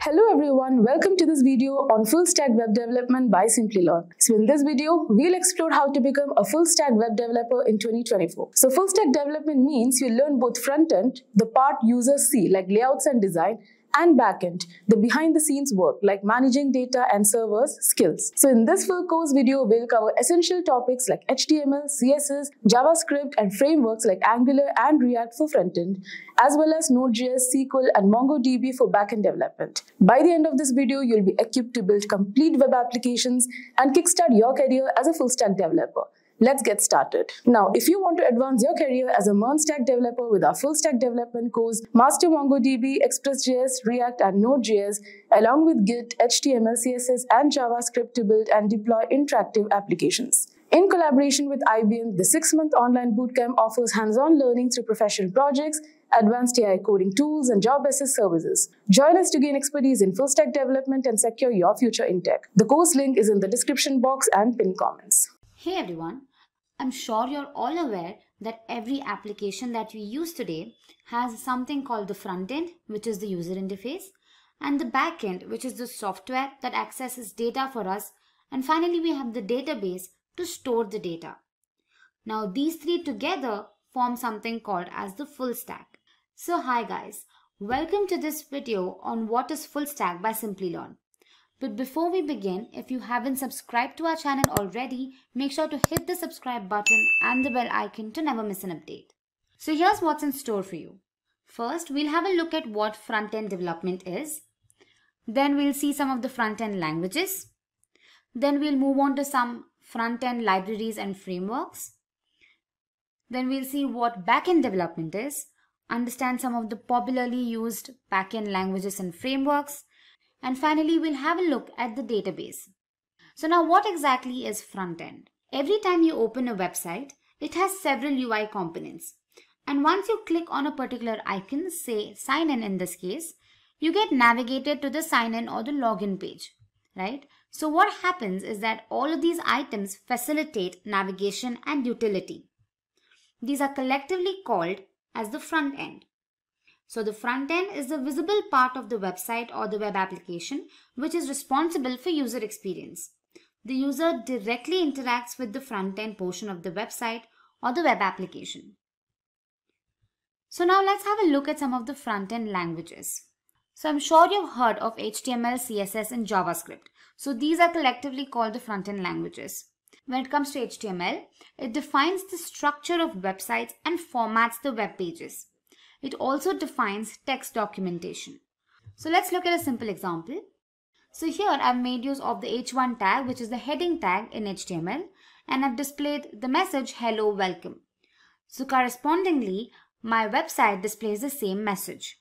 Hello everyone, welcome to this video on full stack web development by Simplilearn. So in this video, we'll explore how to become a full stack web developer in 2024. So full stack development means you learn both front end, the part users see like layouts and design, and backend, the behind the scenes work like managing data and servers skills. So in this full course video, we'll cover essential topics like HTML, CSS, JavaScript, and frameworks like Angular and React for frontend, as well as Node.js, SQL, and MongoDB for backend development. By the end of this video, you'll be equipped to build complete web applications and kickstart your career as a full stack developer. Let's get started. Now, if you want to advance your career as a MERN stack developer with our full stack development course, master MongoDB, Express.js, React, and Node.js, along with Git, HTML, CSS, and JavaScript to build and deploy interactive applications. In collaboration with IBM, the 6-month online bootcamp offers hands-on learning through professional projects, advanced AI coding tools, and job-assist services. Join us to gain expertise in full stack development and secure your future in tech. The course link is in the description box and pinned comments. Hey everyone. I'm sure you're all aware that every application that we use today has something called the front end, which is the user interface, and the back end, which is the software that accesses data for us, and finally we have the database to store the data. Now these three together form something called as the full stack. So hi guys, welcome to this video on what is full stack by Simplilearn. But before we begin, if you haven't subscribed to our channel already, make sure to hit the subscribe button and the bell icon to never miss an update. So here's what's in store for you. First, we'll have a look at what front-end development is. Then we'll see some of the front-end languages. Then we'll move on to some front-end libraries and frameworks. Then we'll see what back-end development is, understand some of the popularly used back-end languages and frameworks. And finally, we'll have a look at the database. So now what exactly is front-end? Every time you open a website, it has several UI components. And once you click on a particular icon, say sign in this case, you get navigated to the sign in or the login page, right? So what happens is that all of these items facilitate navigation and utility. These are collectively called as the front end. So the front end is the visible part of the website or the web application which is responsible for user experience. The user directly interacts with the front end portion of the website or the web application. So now let's have a look at some of the front end languages. So I'm sure you've heard of HTML, CSS, and JavaScript. So these are collectively called the front end languages. When it comes to HTML, it defines the structure of websites and formats the web pages. It also defines text documentation. So let's look at a simple example. So here I've made use of the h1 tag, which is the heading tag in HTML, and I've displayed the message hello welcome. So correspondingly, my website displays the same message.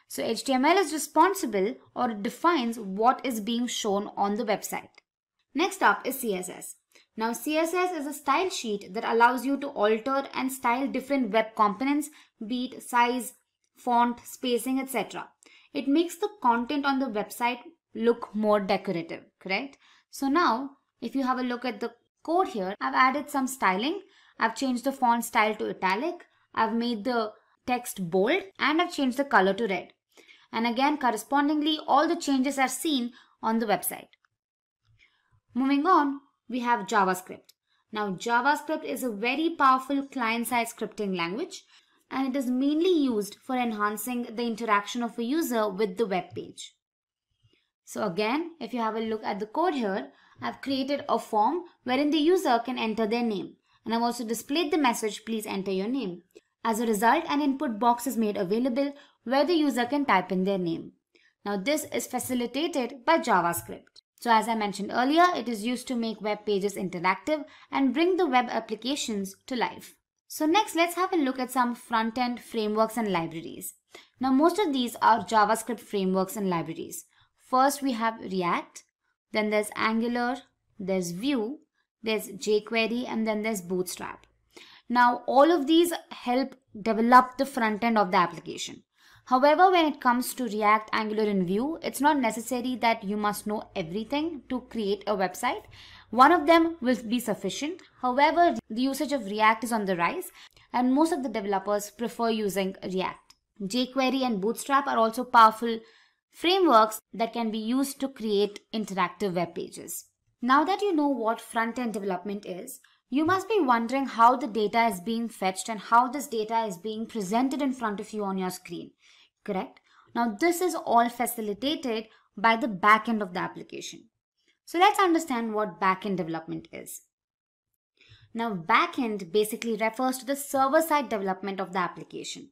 So HTML is responsible or it defines what is being shown on the website. Next up is CSS. Now CSS is a style sheet that allows you to alter and style different web components, be it size, font, spacing, etc. It makes the content on the website look more decorative, correct? So now if you have a look at the code here, I've added some styling. I've changed the font style to italic. I've made the text bold and I've changed the color to red. And again, correspondingly, all the changes are seen on the website. Moving on, we have JavaScript. Now JavaScript is a very powerful client-side scripting language and it is mainly used for enhancing the interaction of a user with the web page. So again, if you have a look at the code here, I've created a form wherein the user can enter their name. And I've also displayed the message, please enter your name. As a result, an input box is made available where the user can type in their name. Now this is facilitated by JavaScript. So as I mentioned earlier, it is used to make web pages interactive and bring the web applications to life. So next, let's have a look at some front-end frameworks and libraries. Now most of these are JavaScript frameworks and libraries. First we have React, then there's Angular, there's Vue, there's jQuery, and then there's Bootstrap. Now all of these help develop the front end of the application. However, when it comes to React, Angular, and Vue, it's not necessary that you must know everything to create a website. One of them will be sufficient. However, the usage of React is on the rise and most of the developers prefer using React. jQuery and Bootstrap are also powerful frameworks that can be used to create interactive web pages. Now that you know what front-end development is, you must be wondering how the data is being fetched and how this data is being presented in front of you on your screen, correct? Now this is all facilitated by the backend of the application. So let's understand what backend development is. Now backend basically refers to the server-side development of the application.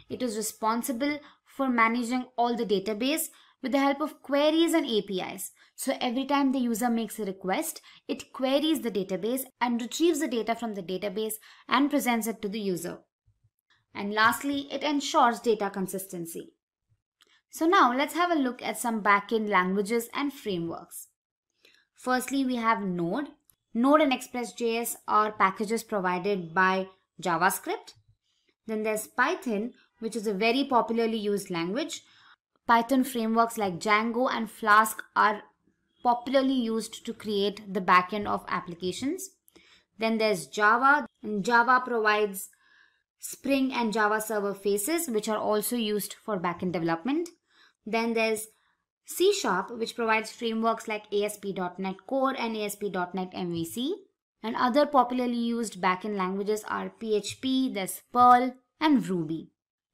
It is responsible for managing all the database with the help of queries and APIs. So every time the user makes a request, it queries the database and retrieves the data from the database and presents it to the user. And lastly, it ensures data consistency. So now let's have a look at some backend languages and frameworks. Firstly, we have Node. Node and Express.js are packages provided by JavaScript. Then there's Python, which is a very popularly used language. Python frameworks like Django and Flask are popularly used to create the backend of applications. Then there's Java, and Java provides Spring and Java Server Faces, which are also used for backend development. Then there's C#, which provides frameworks like ASP.NET Core and ASP.NET MVC. And other popularly used backend languages are PHP, there's Perl, and Ruby.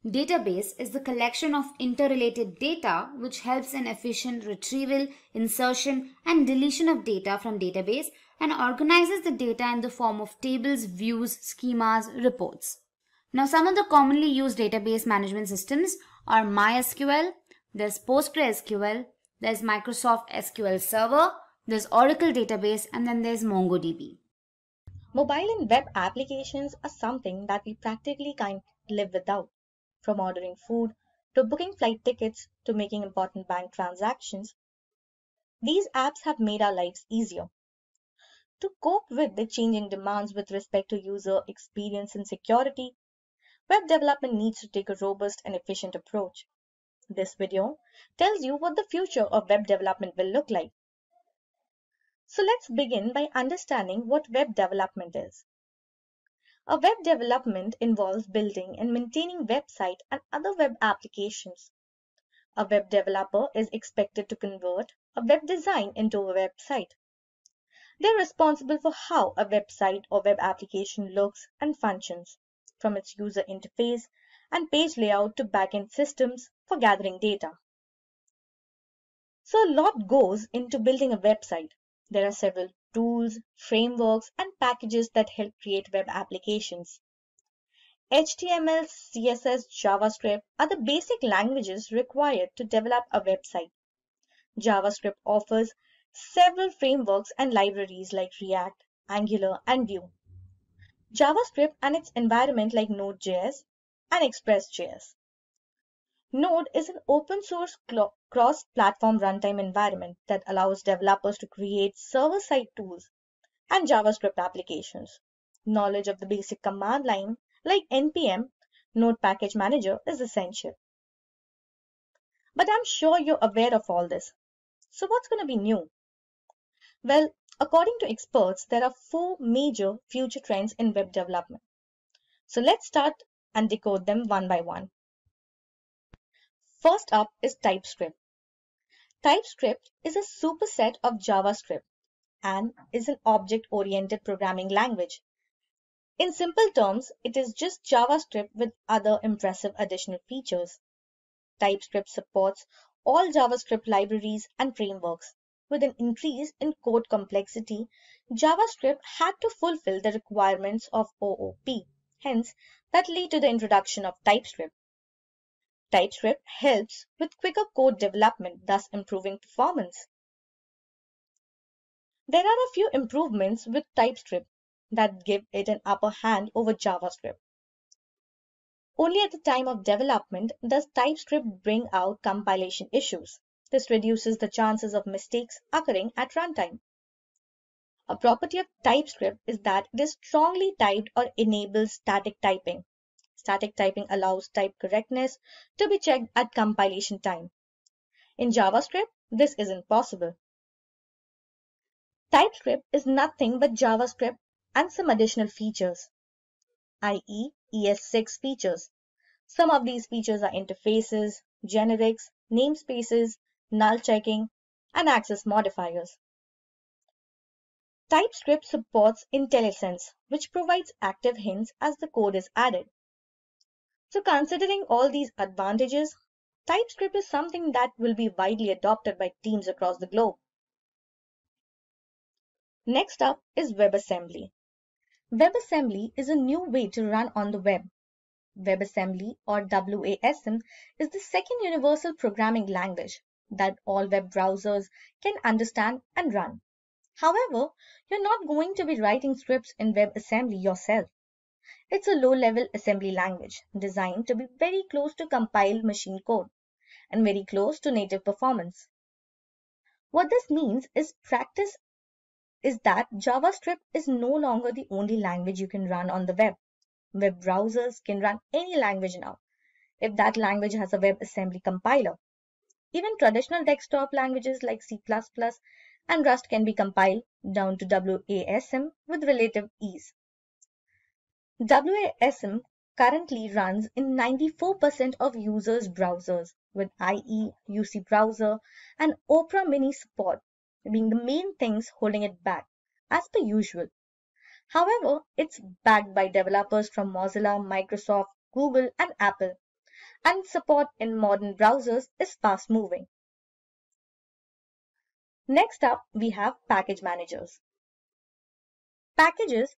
Database is the collection of interrelated data which helps in efficient retrieval, insertion, and deletion of data from database and organizes the data in the form of tables, views, schemas, reports. Now some of the commonly used database management systems are MySQL, there's PostgreSQL, there's Microsoft SQL Server, there's Oracle Database, and then there's MongoDB. Mobile and web applications are something that we practically can't live without. From ordering food, to booking flight tickets, to making important bank transactions, these apps have made our lives easier. To cope with the changing demands with respect to user experience and security, web development needs to take a robust and efficient approach. This video tells you what the future of web development will look like. So let's begin by understanding what web development is. A web development involves building and maintaining websites and other web applications. A web developer is expected to convert a web design into a website. They're responsible for how a website or web application looks and functions, from its user interface and page layout to backend systems for gathering data. So a lot goes into building a website. There are several tools, frameworks, and packages that help create web applications. HTML, CSS, JavaScript are the basic languages required to develop a website. JavaScript offers several frameworks and libraries like React, Angular, and Vue. JavaScript and its environment like Node.js and Express.js. Node is an open source cross-platform runtime environment that allows developers to create server-side tools and JavaScript applications. Knowledge of the basic command line like npm, Node Package Manager, is essential. But I'm sure you're aware of all this. So what's going to be new? Well, according to experts, there are 4 major future trends in web development. So let's start and decode them one by one. First up is TypeScript. TypeScript is a superset of JavaScript and is an object-oriented programming language. In simple terms, it is just JavaScript with other impressive additional features. TypeScript supports all JavaScript libraries and frameworks. With an increase in code complexity, JavaScript had to fulfill the requirements of OOP. Hence, that led to the introduction of TypeScript. TypeScript helps with quicker code development, thus improving performance. There are a few improvements with TypeScript that give it an upper hand over JavaScript. Only at the time of development does TypeScript bring out compilation issues. This reduces the chances of mistakes occurring at runtime. A property of TypeScript is that it is strongly typed or enables static typing. Static typing allows type correctness to be checked at compilation time. In JavaScript, this isn't possible. TypeScript is nothing but JavaScript and some additional features, i.e. ES6 features. Some of these features are interfaces, generics, namespaces, null checking, and access modifiers. TypeScript supports IntelliSense, which provides active hints as the code is added. So considering all these advantages, TypeScript is something that will be widely adopted by teams across the globe. Next up is WebAssembly. WebAssembly is a new way to run on the web. WebAssembly, or WASM, is the second universal programming language that all web browsers can understand and run. However, you're not going to be writing scripts in WebAssembly yourself. It's a low-level assembly language designed to be very close to compiled machine code and very close to native performance. What this means is that JavaScript is no longer the only language you can run on the web. Web browsers can run any language now, if that language has a WebAssembly compiler. Even traditional desktop languages like C++ and Rust can be compiled down to WASM with relative ease. WASM currently runs in 94% of users' browsers, with IE, UC Browser, and Opera Mini support being the main things holding it back, as per usual. However, it's backed by developers from Mozilla, Microsoft, Google, and Apple, and support in modern browsers is fast moving. Next up, we have package managers. Packages,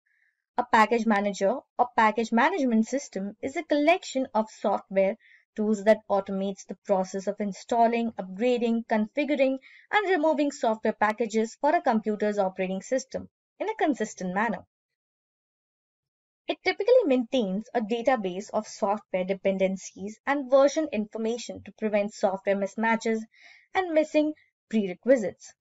a package manager or package management system, is a collection of software tools that automates the process of installing, upgrading, configuring, and removing software packages for a computer's operating system in a consistent manner. It typically maintains a database of software dependencies and version information to prevent software mismatches and missing prerequisites.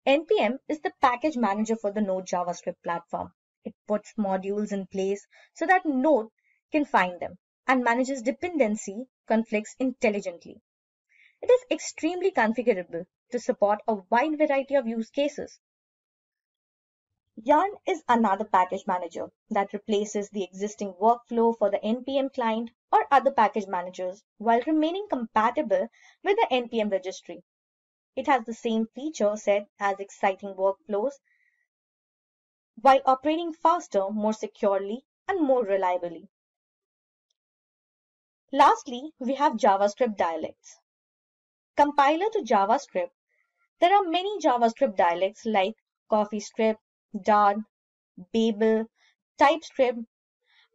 NPM is the package manager for the Node JavaScript platform. It puts modules in place so that Node can find them and manages dependency conflicts intelligently. It is extremely configurable to support a wide variety of use cases. Yarn is another package manager that replaces the existing workflow for the NPM client or other package managers while remaining compatible with the NPM registry. It has the same feature set as exciting workflows while operating faster, more securely, and more reliably. Lastly, we have JavaScript dialects. Compiler to JavaScript, there are many JavaScript dialects like CoffeeScript, Dart, Babel, TypeScript,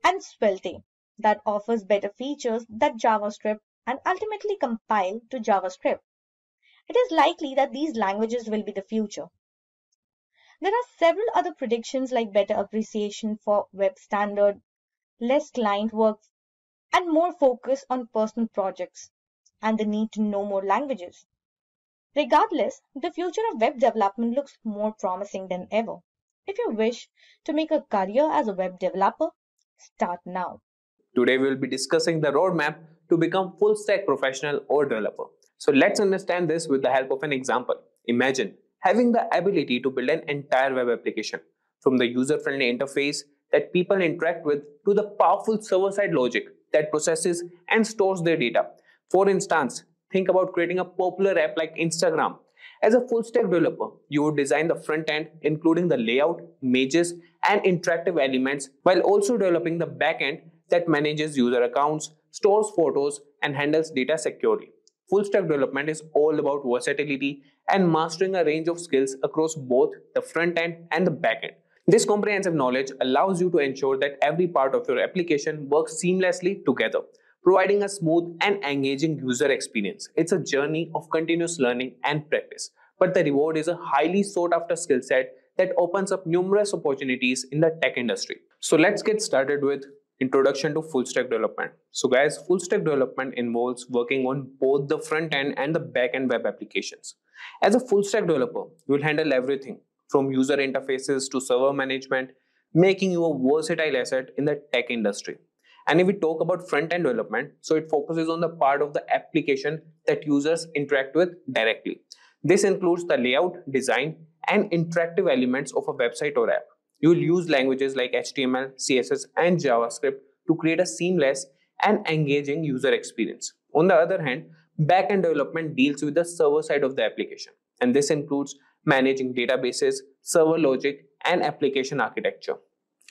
and Svelte that offers better features than JavaScript and ultimately compile to JavaScript. It is likely that these languages will be the future. There are several other predictions like better appreciation for web standard, less client work, and more focus on personal projects, and the need to know more languages. Regardless, the future of web development looks more promising than ever. If you wish to make a career as a web developer, start now. Today we will be discussing the roadmap to become full stack professional or developer. So let's understand this with the help of an example. Imagine having the ability to build an entire web application from the user-friendly interface that people interact with to the powerful server-side logic that processes and stores their data. For instance, think about creating a popular app like Instagram. As a full stack developer, you would design the front end, including the layout, images, and interactive elements, while also developing the back end that manages user accounts, stores photos, and handles data securely. Full stack development is all about versatility and mastering a range of skills across both the front end and the back end. This comprehensive knowledge allows you to ensure that every part of your application works seamlessly together, providing a smooth and engaging user experience. It's a journey of continuous learning and practice, but the reward is a highly sought after skill set that opens up numerous opportunities in the tech industry. So let's get started with introduction to full stack development. So guys, full stack development involves working on both the front end and the back end web applications. As a full stack developer, you will handle everything from user interfaces to server management, making you a versatile asset in the tech industry. And if we talk about front end development, so it focuses on the part of the application that users interact with directly. This includes the layout, design, and interactive elements of a website or app. You will use languages like HTML, CSS, and JavaScript to create a seamless and engaging user experience. On the other hand, backend development deals with the server side of the application, and this includes managing databases, server logic, and application architecture.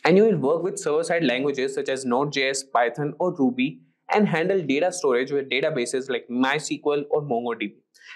And you will work with server-side languages such as Node.js, Python, or Ruby and handle data storage with databases like MySQL or MongoDB.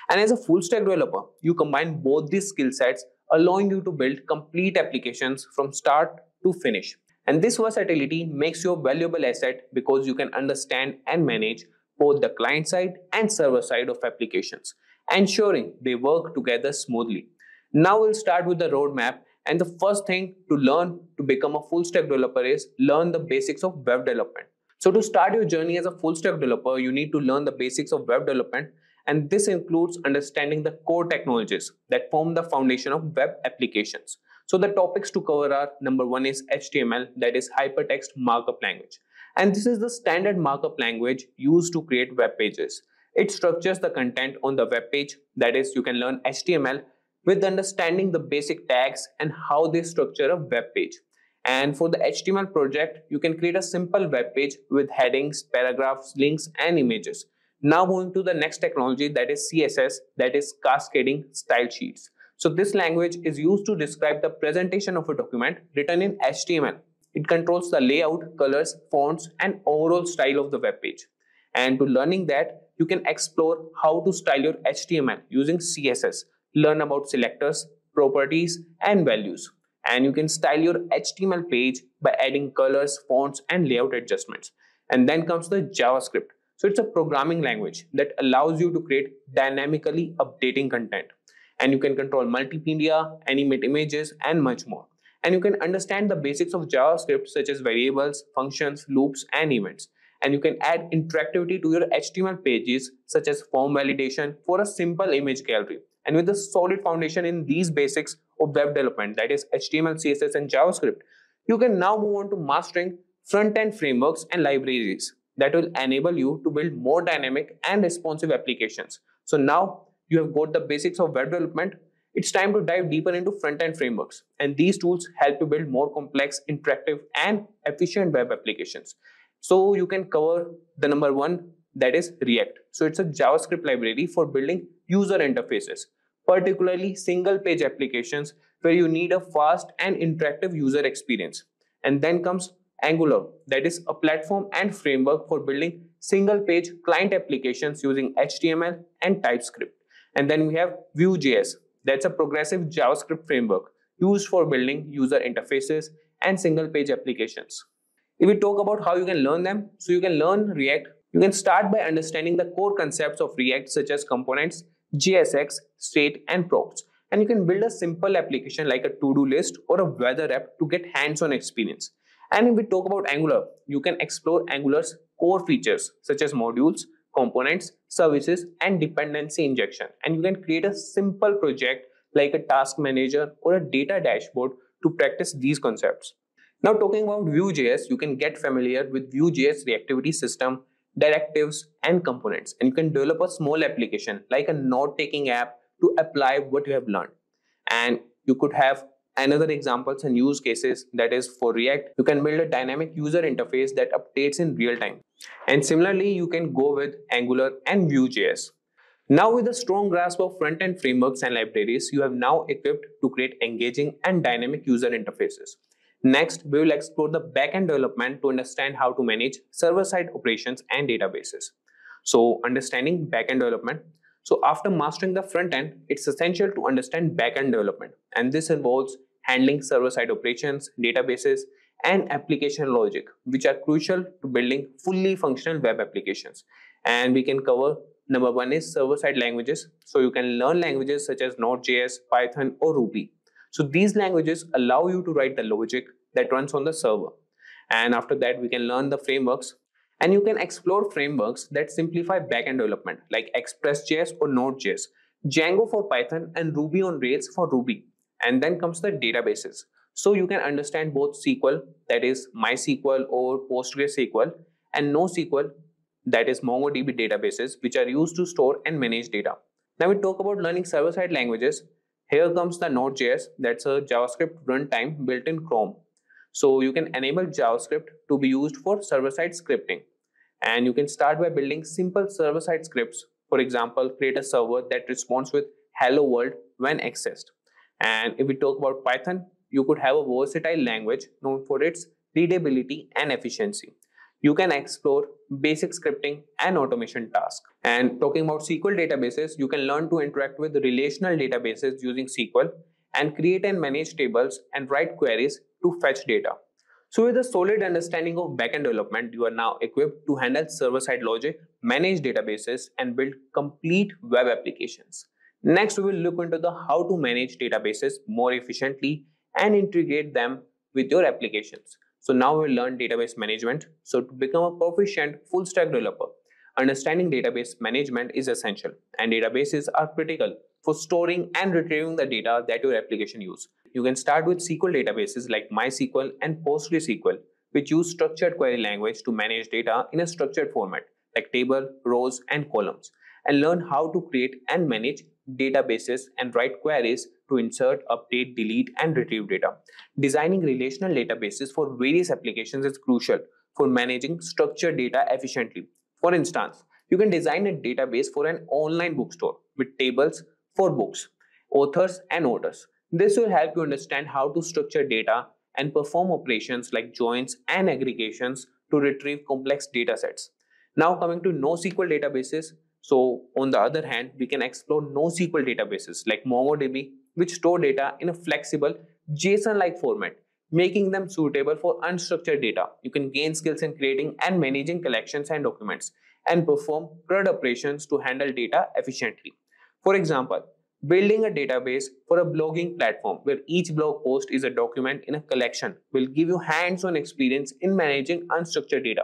And as a full-stack developer, you combine both these skill sets, allowing you to build complete applications from start to finish. And this versatility makes you a valuable asset because you can understand and manage both the client side and server side of applications, ensuring they work together smoothly. Now we'll start with the roadmap, and the first thing to learn to become a full stack developer is learn the basics of web development. So to start your journey as a full stack developer, you need to learn the basics of web development, and this includes understanding the core technologies that form the foundation of web applications. So the topics to cover are: number one is HTML, that is hypertext markup language. And this is the standard markup language used to create web pages. It structures the content on the web page, that is, you can learn HTML with understanding the basic tags and how they structure a web page. And for the HTML project, you can create a simple web page with headings, paragraphs, links, and images. Now moving to the next technology, that is CSS, that is cascading style sheets. So this language is used to describe the presentation of a document written in HTML. It controls the layout, colors, fonts, and overall style of the web page. And to learning that, you can explore how to style your HTML using CSS. Learn about selectors, properties, and values. And you can style your HTML page by adding colors, fonts, and layout adjustments. And then comes the JavaScript. So it's a programming language that allows you to create dynamically updating content. And you can control multimedia, animate images, and much more. And you can understand the basics of JavaScript such as variables, functions, loops, and events. And you can add interactivity to your HTML pages such as form validation for a simple image gallery. And with a solid foundation in these basics of web development, that is HTML, CSS, and JavaScript, you can now move on to mastering front-end frameworks and libraries that will enable you to build more dynamic and responsive applications. So now you have got the basics of web development. It's time to dive deeper into front-end frameworks. And these tools help you build more complex, interactive, and efficient web applications. So you can cover the number one, that is React. So it's a JavaScript library for building user interfaces, particularly single page applications where you need a fast and interactive user experience. And then comes Angular, that is a platform and framework for building single page client applications using HTML and TypeScript. And then we have Vue.js, that's a progressive JavaScript framework used for building user interfaces and single page applications. If we talk about how you can learn them, so you can learn React. You can start by understanding the core concepts of React such as components, JSX, state, and props. And you can build a simple application like a to-do list or a weather app to get hands-on experience. And if we talk about Angular, you can explore Angular's core features such as modules, components, services, and dependency injection. And you can create a simple project like a task manager or a data dashboard to practice these concepts. Now talking about Vue.js, you can get familiar with Vue.js reactivity system, directives, and components. And you can develop a small application like a note-taking app to apply what you have learned. And you could have another examples and use cases, that is for React, you can build a dynamic user interface that updates in real time. And similarly, you can go with Angular and Vue.js. Now with a strong grasp of front-end frameworks and libraries, you have now equipped to create engaging and dynamic user interfaces. Next, we will explore the backend development to understand how to manage server-side operations and databases. So understanding backend development. So after mastering the front end, it's essential to understand backend development. And this involves handling server-side operations, databases, and application logic, which are crucial to building fully functional web applications. And we can cover number one is server-side languages. So you can learn languages such as Node.js, Python, or Ruby. So these languages allow you to write the logic that runs on the server. And after that, we can learn the frameworks. And you can explore frameworks that simplify backend development like Express.js or Node.js, Django for Python, and Ruby on Rails for Ruby. And then comes the databases. So you can understand both SQL, that is MySQL or PostgreSQL, and NoSQL, that is MongoDB databases, which are used to store and manage data. Now we talk about learning server-side languages. Here comes the Node.js, that's a JavaScript runtime built in Chrome. So you can enable JavaScript to be used for server-side scripting. And you can start by building simple server-side scripts. For example, create a server that responds with hello world when accessed. And if we talk about Python, you could have a versatile language known for its readability and efficiency. You can explore basic scripting and automation tasks. And talking about SQL databases, you can learn to interact with relational databases using SQL and create and manage tables and write queries to fetch data. So with a solid understanding of backend development, you are now equipped to handle server-side logic, manage databases, and build complete web applications. Next, we will look into the how to manage databases more efficiently and integrate them with your applications. So now we'll learn database management. So to become a proficient full stack developer, understanding database management is essential, and databases are critical for storing and retrieving the data that your application uses. You can start with SQL databases like MySQL and PostgreSQL, which use structured query language to manage data in a structured format like table, rows, and columns, and learn how to create and manage databases and write queries to insert, update, delete, and retrieve data. Designing relational databases for various applications is crucial for managing structured data efficiently. For instance, you can design a database for an online bookstore with tables for books, authors, and orders. This will help you understand how to structure data and perform operations like joins and aggregations to retrieve complex data sets. Now coming to NoSQL databases. So on the other hand, we can explore NoSQL databases like MongoDB, which store data in a flexible JSON-like format, making them suitable for unstructured data. You can gain skills in creating and managing collections and documents and perform CRUD operations to handle data efficiently. For example, building a database for a blogging platform where each blog post is a document in a collection will give you hands-on experience in managing unstructured data.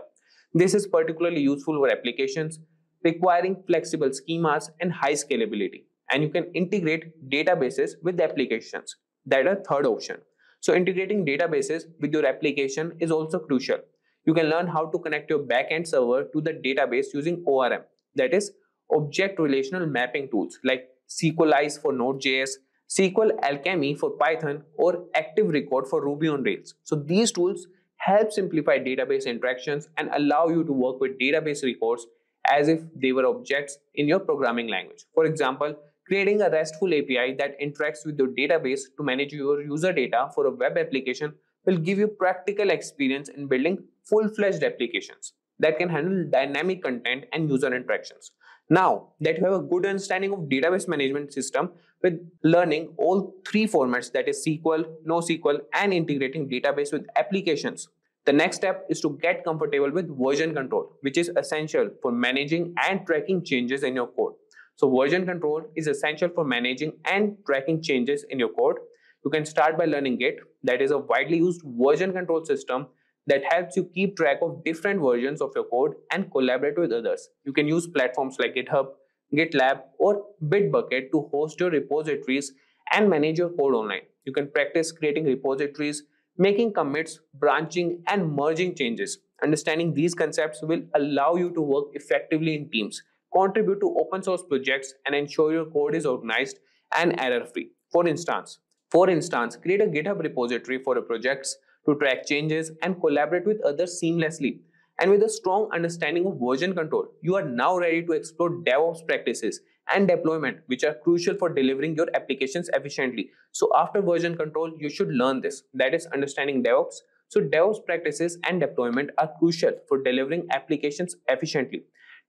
This is particularly useful for applications requiring flexible schemas and high scalability. And you can integrate databases with applications. That is a third option. So integrating databases with your application is also crucial. You can learn how to connect your backend server to the database using ORM, that is Object Relational Mapping tools like SQLize for Node.js, SQL Alchemy for Python, or Active Record for Ruby on Rails. So these tools help simplify database interactions and allow you to work with database records as if they were objects in your programming language. For example, creating a RESTful API that interacts with your database to manage your user data for a web application will give you practical experience in building full-fledged applications that can handle dynamic content and user interactions. Now that you have a good understanding of database management system with learning all three formats, that is SQL, NoSQL, and integrating database with applications, the next step is to get comfortable with version control, which is essential for managing and tracking changes in your code. So version control is essential for managing and tracking changes in your code. You can start by learning Git, that is a widely used version control system that helps you keep track of different versions of your code and collaborate with others. You can use platforms like GitHub, GitLab, or Bitbucket to host your repositories and manage your code online. You can practice creating repositories, making commits, branching, and merging changes. Understanding these concepts will allow you to work effectively in teams, contribute to open source projects, and ensure your code is organized and error-free. For instance, create a GitHub repository for your projects to track changes and collaborate with others seamlessly. And with a strong understanding of version control, you are now ready to explore DevOps practices and deployment, which are crucial for delivering your applications efficiently. So after version control, you should learn this, that is understanding DevOps. So DevOps practices and deployment are crucial for delivering applications efficiently.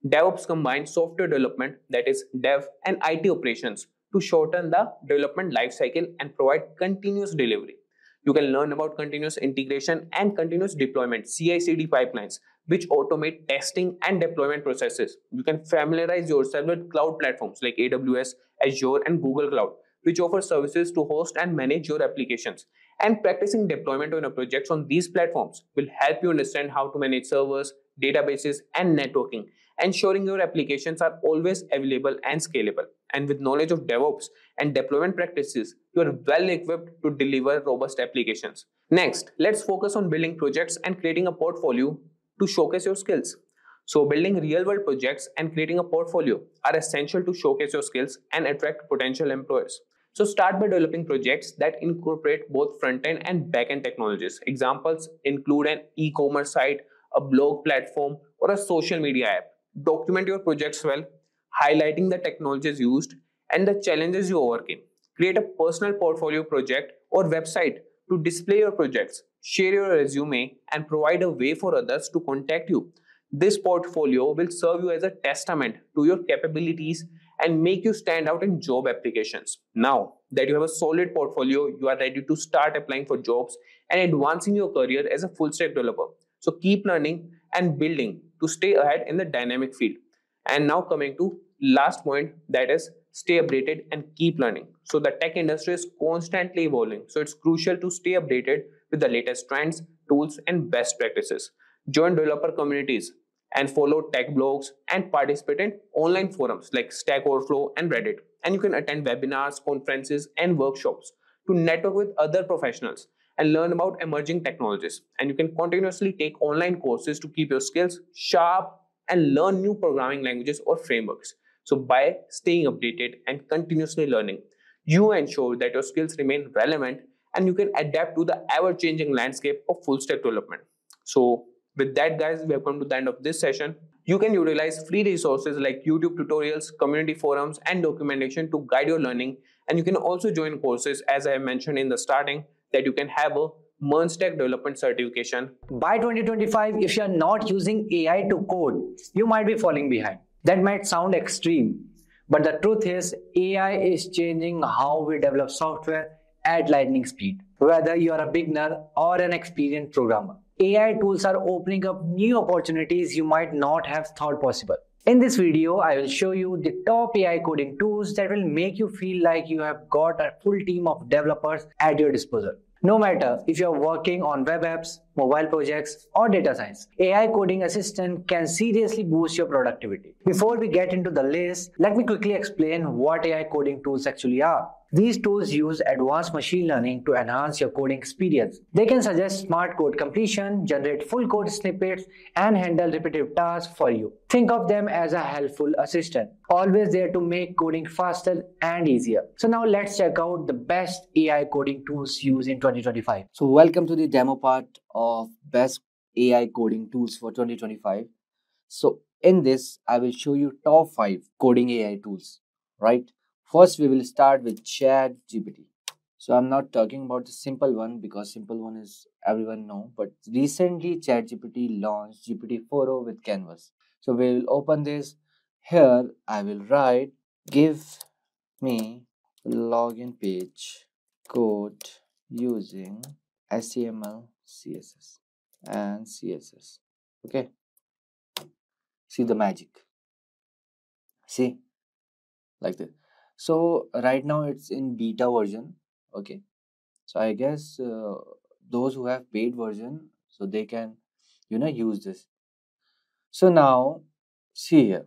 DevOps combines software development, that is dev, and IT operations to shorten the development lifecycle and provide continuous delivery. You can learn about continuous integration and continuous deployment, CI/CD pipelines, which automate testing and deployment processes. You can familiarize yourself with cloud platforms like AWS, Azure, and Google Cloud, which offer services to host and manage your applications. And practicing deployment on your projects on these platforms will help you understand how to manage servers, databases, and networking, ensuring your applications are always available and scalable. And with knowledge of DevOps and deployment practices, you are well equipped to deliver robust applications. Next, let's focus on building projects and creating a portfolio to showcase your skills. So building real-world projects and creating a portfolio are essential to showcase your skills and attract potential employers. So start by developing projects that incorporate both front-end and back-end technologies. Examples include an e-commerce site, a blog platform, or a social media app. Document your projects well, highlighting the technologies used and the challenges you overcame. Create a personal portfolio project or website to display your projects. Share your resume and provide a way for others to contact you. This portfolio will serve you as a testament to your capabilities and make you stand out in job applications. Now that you have a solid portfolio, you are ready to start applying for jobs and advancing your career as a full stack developer. So keep learning and building to stay ahead in the dynamic field. And now coming to last point, that is stay updated and keep learning. So the tech industry is constantly evolving. So it's crucial to stay updated with the latest trends, tools and best practices. Join developer communities and follow tech blogs and participate in online forums like Stack Overflow and Reddit. And you can attend webinars, conferences and workshops to network with other professionals and learn about emerging technologies. And you can continuously take online courses to keep your skills sharp and learn new programming languages or frameworks. So by staying updated and continuously learning, you ensure that your skills remain relevant and you can adapt to the ever-changing landscape of full stack development. So with that, guys, we have come to the end of this session. You can utilize free resources like YouTube tutorials, community forums, and documentation to guide your learning. And you can also join courses, as I mentioned in the starting, that you can have a MERN stack development certification. By 2025, if you are not using AI to code, you might be falling behind. That might sound extreme, but the truth is AI is changing how we develop software at lightning speed. Whether you are a beginner or an experienced programmer, AI tools are opening up new opportunities you might not have thought possible. In this video, I will show you the top AI coding tools that will make you feel like you have got a full team of developers at your disposal. No matter if you are working on web apps, mobile projects, or data science, AI coding assistant can seriously boost your productivity. Before we get into the list, let me quickly explain what AI coding tools actually are. These tools use advanced machine learning to enhance your coding experience. They can suggest smart code completion, generate full code snippets, and handle repetitive tasks for you. Think of them as a helpful assistant, always there to make coding faster and easier. So now let's check out the best AI coding tools used in 2025. So welcome to the demo part of best AI coding tools for 2025. So in this, I will show you top 5 coding AI tools, right? First, we will start with ChatGPT. So I'm not talking about the simple one because simple one is everyone know, but recently ChatGPT launched GPT-4o with Canvas. So we will open this. Here I will write, give me login page code using HTML, CSS and CSS. Okay. See the magic. See, like this. So right now it's in beta version. Okay. So I guess those who have paid version, so they can, use this. So now see here.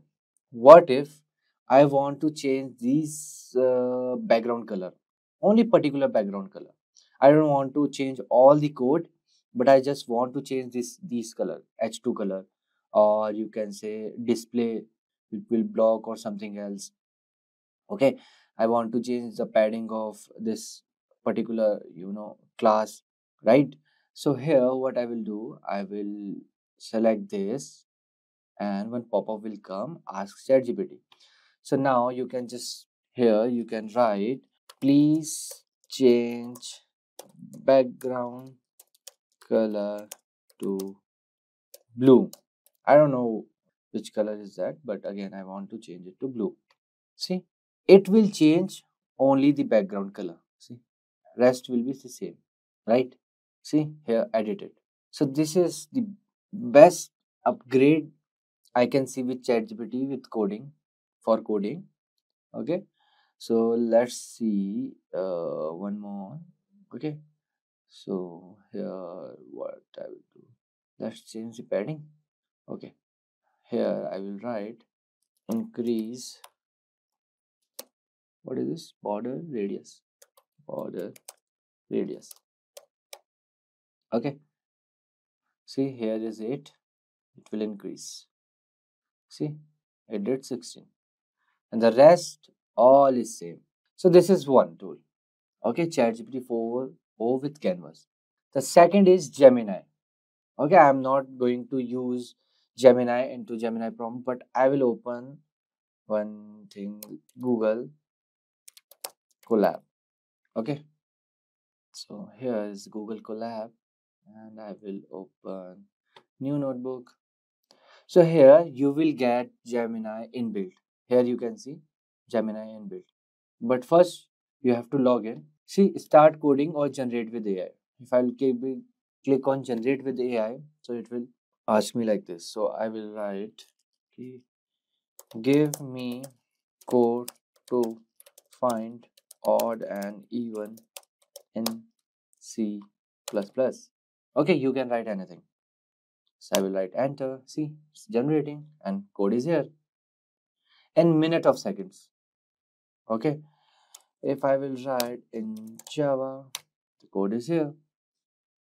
What if I want to change these background color, only particular background color. I don't want to change all the code, but I just want to change these color, H2 color, or you can say display, it will block or something else. Okay, I want to change the padding of this particular class, right? So here what I will do, I will select this and one pop-up will come, ask ChatGPT. So now you can just here you can write, please change background color to blue. I don't know which color is that, but again I want to change it to blue. See, it will change only the background color. See, rest will be the same, right? See here, edited. So this is the best upgrade I can see with ChatGPT with coding, for coding. Okay, so let's see one more. Okay, so here what I will do, let's change the padding. Okay, here I will write increase, what is this, border radius. Okay, see here is 8, it will increase. See, it did 16 and the rest all is same. So this is one tool. Okay, ChatGPT 4o with Canvas. The second is Gemini. Okay, I'm not going to use Gemini into Gemini prompt, but I will open one thing, Google Colab. Okay, so here is Google Colab, and I will open new notebook. So here you will get Gemini inbuilt. Here you can see Gemini inbuilt. But first you have to log in. See, start coding or generate with AI. If I'll click on generate with AI, so it will ask me like this. So I will write, okay, give me code to find odd and even in C++. Okay, you can write anything. So I will write enter. See, it's generating and code is here in minute of seconds. Okay, if I will write in Java, the code is here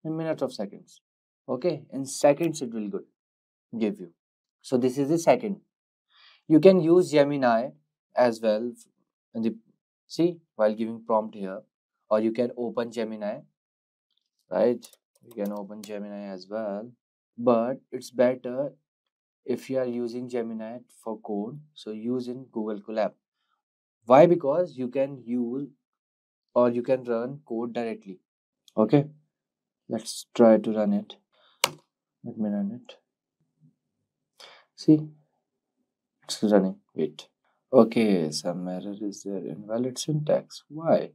in minute of seconds. Okay, in seconds it will give you. So this is the second. You can use Gemini as well in the, see, while giving prompt here, or you can open Gemini, right? You can open Gemini as well, but it's better if you are using Gemini for code, so use in Google Colab. Why? Because you can use or you can run code directly. Okay, let's try to run it. Let me run it. See, it's running. Wait. Okay, some error is there. Invalid syntax. Why?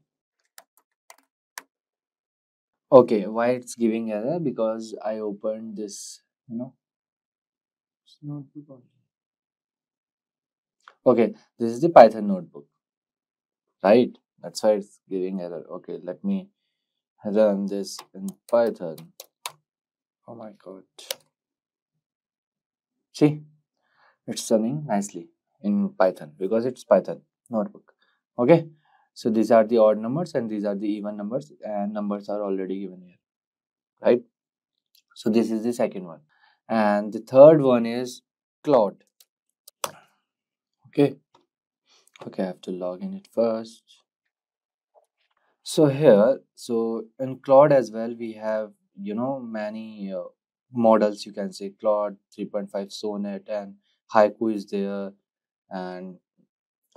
Okay, why it's giving error? Because I opened this, notebook. Okay, this is the Python notebook, right? That's why it's giving error. Okay, let me run this in Python. Oh my god. See, it's running nicely in Python because it's Python notebook. Okay, so these are the odd numbers and these are the even numbers, and numbers are already given here, right? So this is the second one, and the third one is Claude. Okay, I have to log in it first. So here, so in Claude as well, we have many models. You can say Claude 3.5 Sonnet and Haiku is there, and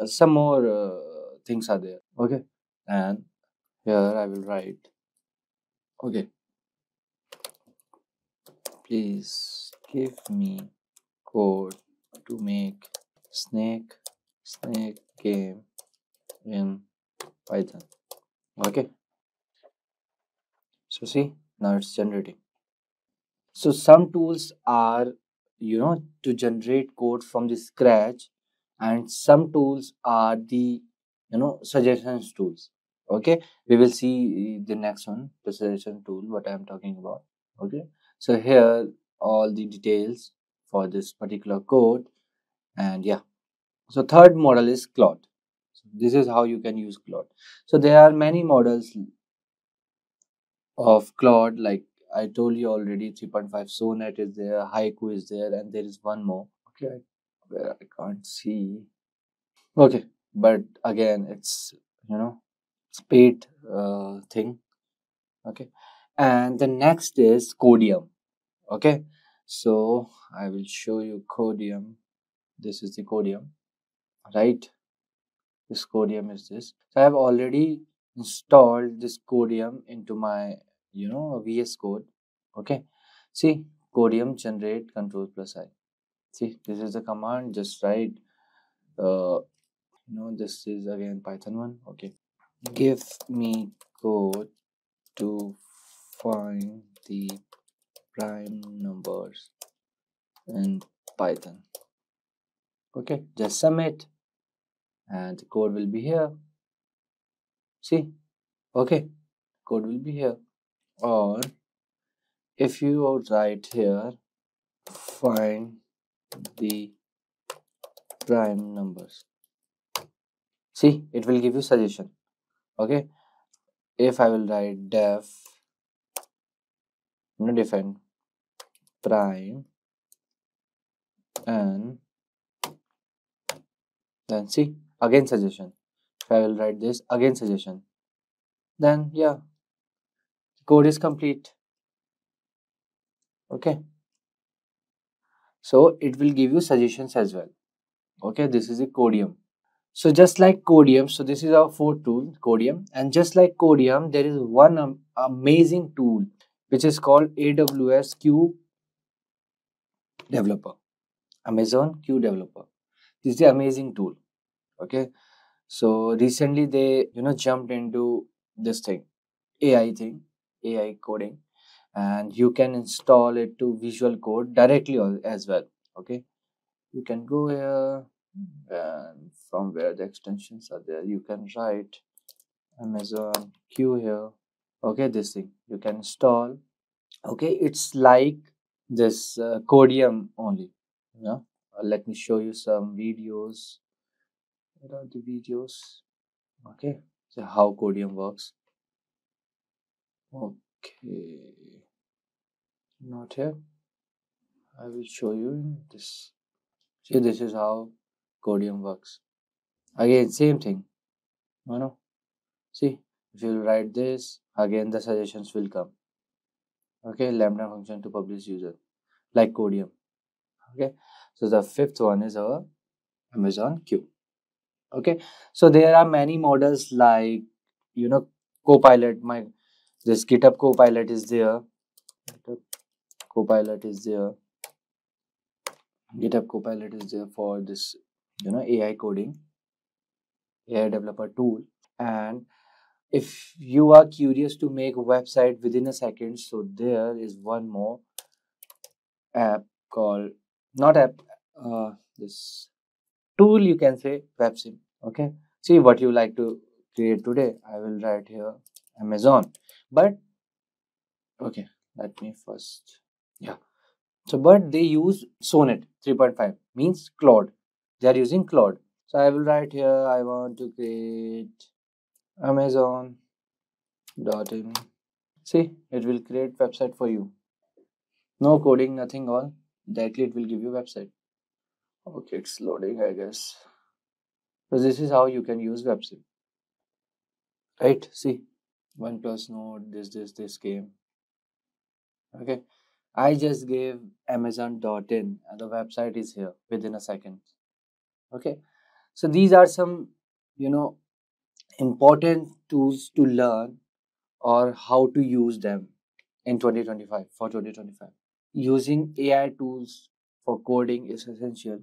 some more things are there. Okay, and here I will write, okay, please give me code to make snake game in Python. Okay, so see, now it's generating. So some tools are to generate code from the scratch, and some tools are the suggestions tools. Okay, we will see the next one, the suggestion tool, what I am talking about. Okay, so here all the details for this particular code, and yeah, so third model is Claude. So this is how you can use Claude. So there are many models of Claude, like I told you already, 3.5 Sonnet is there, Haiku is there, and there is one more. Okay, where I can't see. Okay, but again, it's it's paid thing. Okay, and the next is Codium. Okay, so I will show you Codium. This is the Codium, right? This Codium is this. So I have already installed this Codium into my VS Code. Okay, see, Codium generate control plus I. See, this is the command. Just write. This is again Python one. Okay, give me code to find the prime numbers in Python. Okay, just submit, and the code will be here. See, okay, code will be here. Or if you write here, find the prime numbers. See, it will give you suggestion. Okay, if I will write define prime, and then see, again suggestion. If I will write this, again suggestion, then yeah, the code is complete. Okay, So it will give you suggestions as well. Okay, this is a Codium. So just like Codium, so this is our fourth tool, Codium. And just like Codium, there is one amazing tool which is called AWS Q Developer. Amazon Q Developer. This is the amazing tool. Okay. So recently they jumped into this thing, AI coding, and you can install it to Visual Code directly as well. Okay. You can go here, and from where the extensions are there, you can write Amazon Q here. Okay, this thing you can install. Okay, it's like this Codium only. Let me show you some videos. What are the videos? Okay, so how Codium works. Okay, not here. I will show you in this. See, this is how Codium works. Again, same thing. See, if you write this, again the suggestions will come. Okay, lambda function to publish user, like Codium. Okay, so the fifth one is our Amazon Q. Okay, so there are many models like Copilot. This GitHub Copilot is there. Copilot is there. GitHub Copilot is there for this AI coding, AI developer tool. And if you are curious to make a website within a second, so there is one more app called, not app, this tool, you can say WebSim. Okay, see what you like to create today. I will write here Amazon, but okay, let me first, yeah. So, but they use Sonnet 3.5, means Claude. They are using Claude. So I will write here, I want to create Amazon.in. See, it will create website for you. No coding, nothing, all. Directly it will give you website. Okay, it's loading, I guess. So this is how you can use WebSim. Right? See, OnePlus Node, this came. Okay. I just gave Amazon.in and the website is here within a second. Okay. So these are some, important tools to learn or how to use them in 2025, for 2025. Using AI tools for coding is essential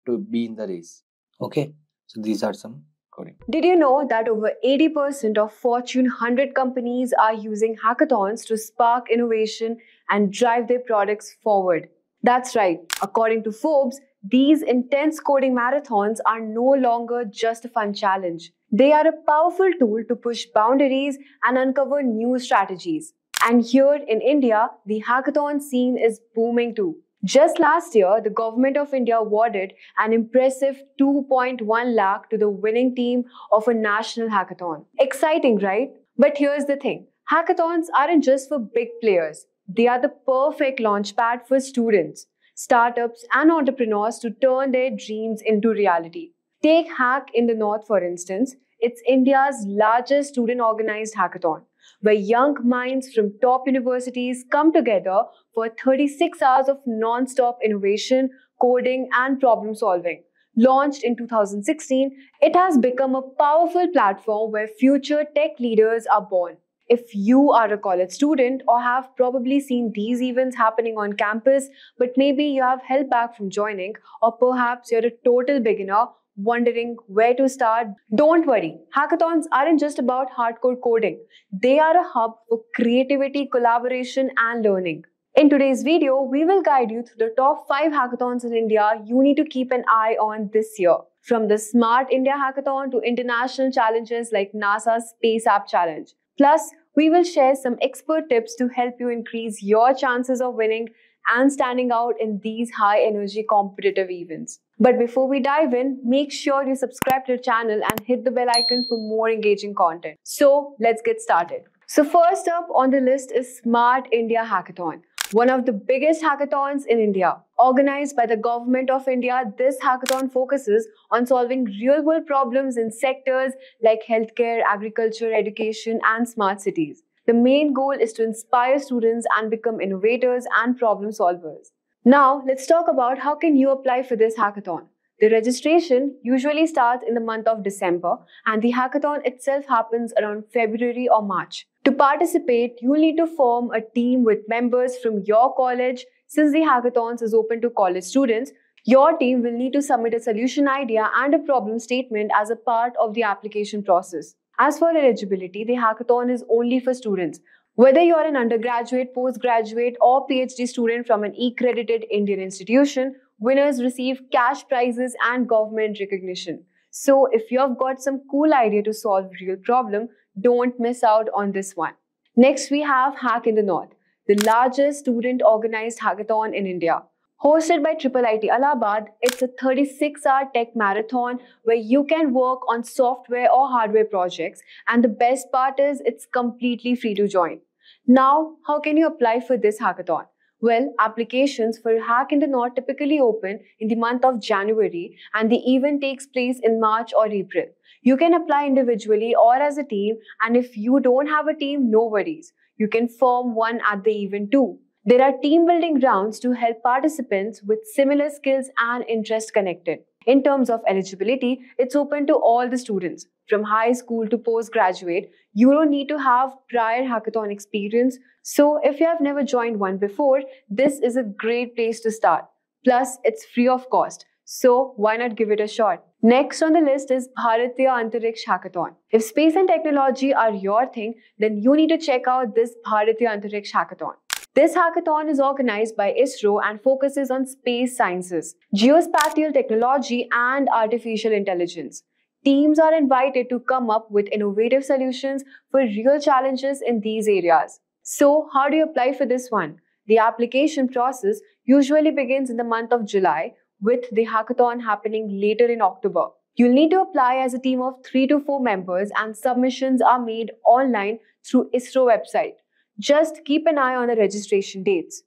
to be in the race. Okay. So these are some coding. Did you know that over 80% of Fortune 100 companies are using hackathons to spark innovation and drive their products forward? That's right. According to Forbes, these intense coding marathons are no longer just a fun challenge. They are a powerful tool to push boundaries and uncover new strategies. And here in India, the hackathon scene is booming too. Just last year, the Government of India awarded an impressive 2.1 lakh to the winning team of a national hackathon. Exciting, right? But here's the thing. Hackathons aren't just for big players. They are the perfect launchpad for students, startups, and entrepreneurs to turn their dreams into reality. Take Hack in the North, for instance. It's India's largest student-organized hackathon, where young minds from top universities come together for 36 hours of non-stop innovation, coding, and problem solving. Launched in 2016, it has become a powerful platform where future tech leaders are born. If you are a college student or have probably seen these events happening on campus, but maybe you have held back from joining, or perhaps you're a total beginner wondering where to start, don't worry. Hackathons aren't just about hardcore coding. They are a hub for creativity, collaboration, and learning. In today's video, we will guide you through the top 5 hackathons in India you need to keep an eye on this year. From the Smart India Hackathon to international challenges like NASA's Space App Challenge. Plus, we will share some expert tips to help you increase your chances of winning and standing out in these high-energy competitive events. But before we dive in, make sure you subscribe to the channel and hit the bell icon for more engaging content. So, let's get started. So first up on the list is Smart India Hackathon, one of the biggest hackathons in India. Organized by the Government of India, this hackathon focuses on solving real-world problems in sectors like healthcare, agriculture, education, and smart cities. The main goal is to inspire students and become innovators and problem solvers. Now, let's talk about how can you apply for this hackathon. The registration usually starts in the month of December and the hackathon itself happens around February or March. To participate, you'll need to form a team with members from your college. Since the hackathons is open to college students, your team will need to submit a solution idea and a problem statement as a part of the application process. As for eligibility, the hackathon is only for students. Whether you're an undergraduate, postgraduate, or PhD student from an accredited Indian institution, winners receive cash prizes and government recognition. So if you've got some cool idea to solve a real problem, don't miss out on this one. Next, we have Hack in the North, the largest student-organized hackathon in India. Hosted by IIIT Allahabad, it's a 36-hour tech marathon where you can work on software or hardware projects, and the best part is it's completely free to join. Now, how can you apply for this hackathon? Well, applications for Hack in the North typically open in the month of January and the event takes place in March or April. You can apply individually or as a team, and if you don't have a team, no worries. You can form one at the event too. There are team building rounds to help participants with similar skills and interests connected. In terms of eligibility, it's open to all the students. From high school to postgraduate, you don't need to have prior hackathon experience. So if you have never joined one before, this is a great place to start. Plus, it's free of cost. So why not give it a shot? Next on the list is Bharatiya Antariksh Hackathon. If space and technology are your thing, then you need to check out this Bharatiya Antariksh Hackathon. This hackathon is organized by ISRO and focuses on space sciences, geospatial technology, and artificial intelligence. Teams are invited to come up with innovative solutions for real challenges in these areas. So, how do you apply for this one? The application process usually begins in the month of July, with the hackathon happening later in October. You'll need to apply as a team of 3 to 4 members, and submissions are made online through ISRO website. Just keep an eye on the registration dates.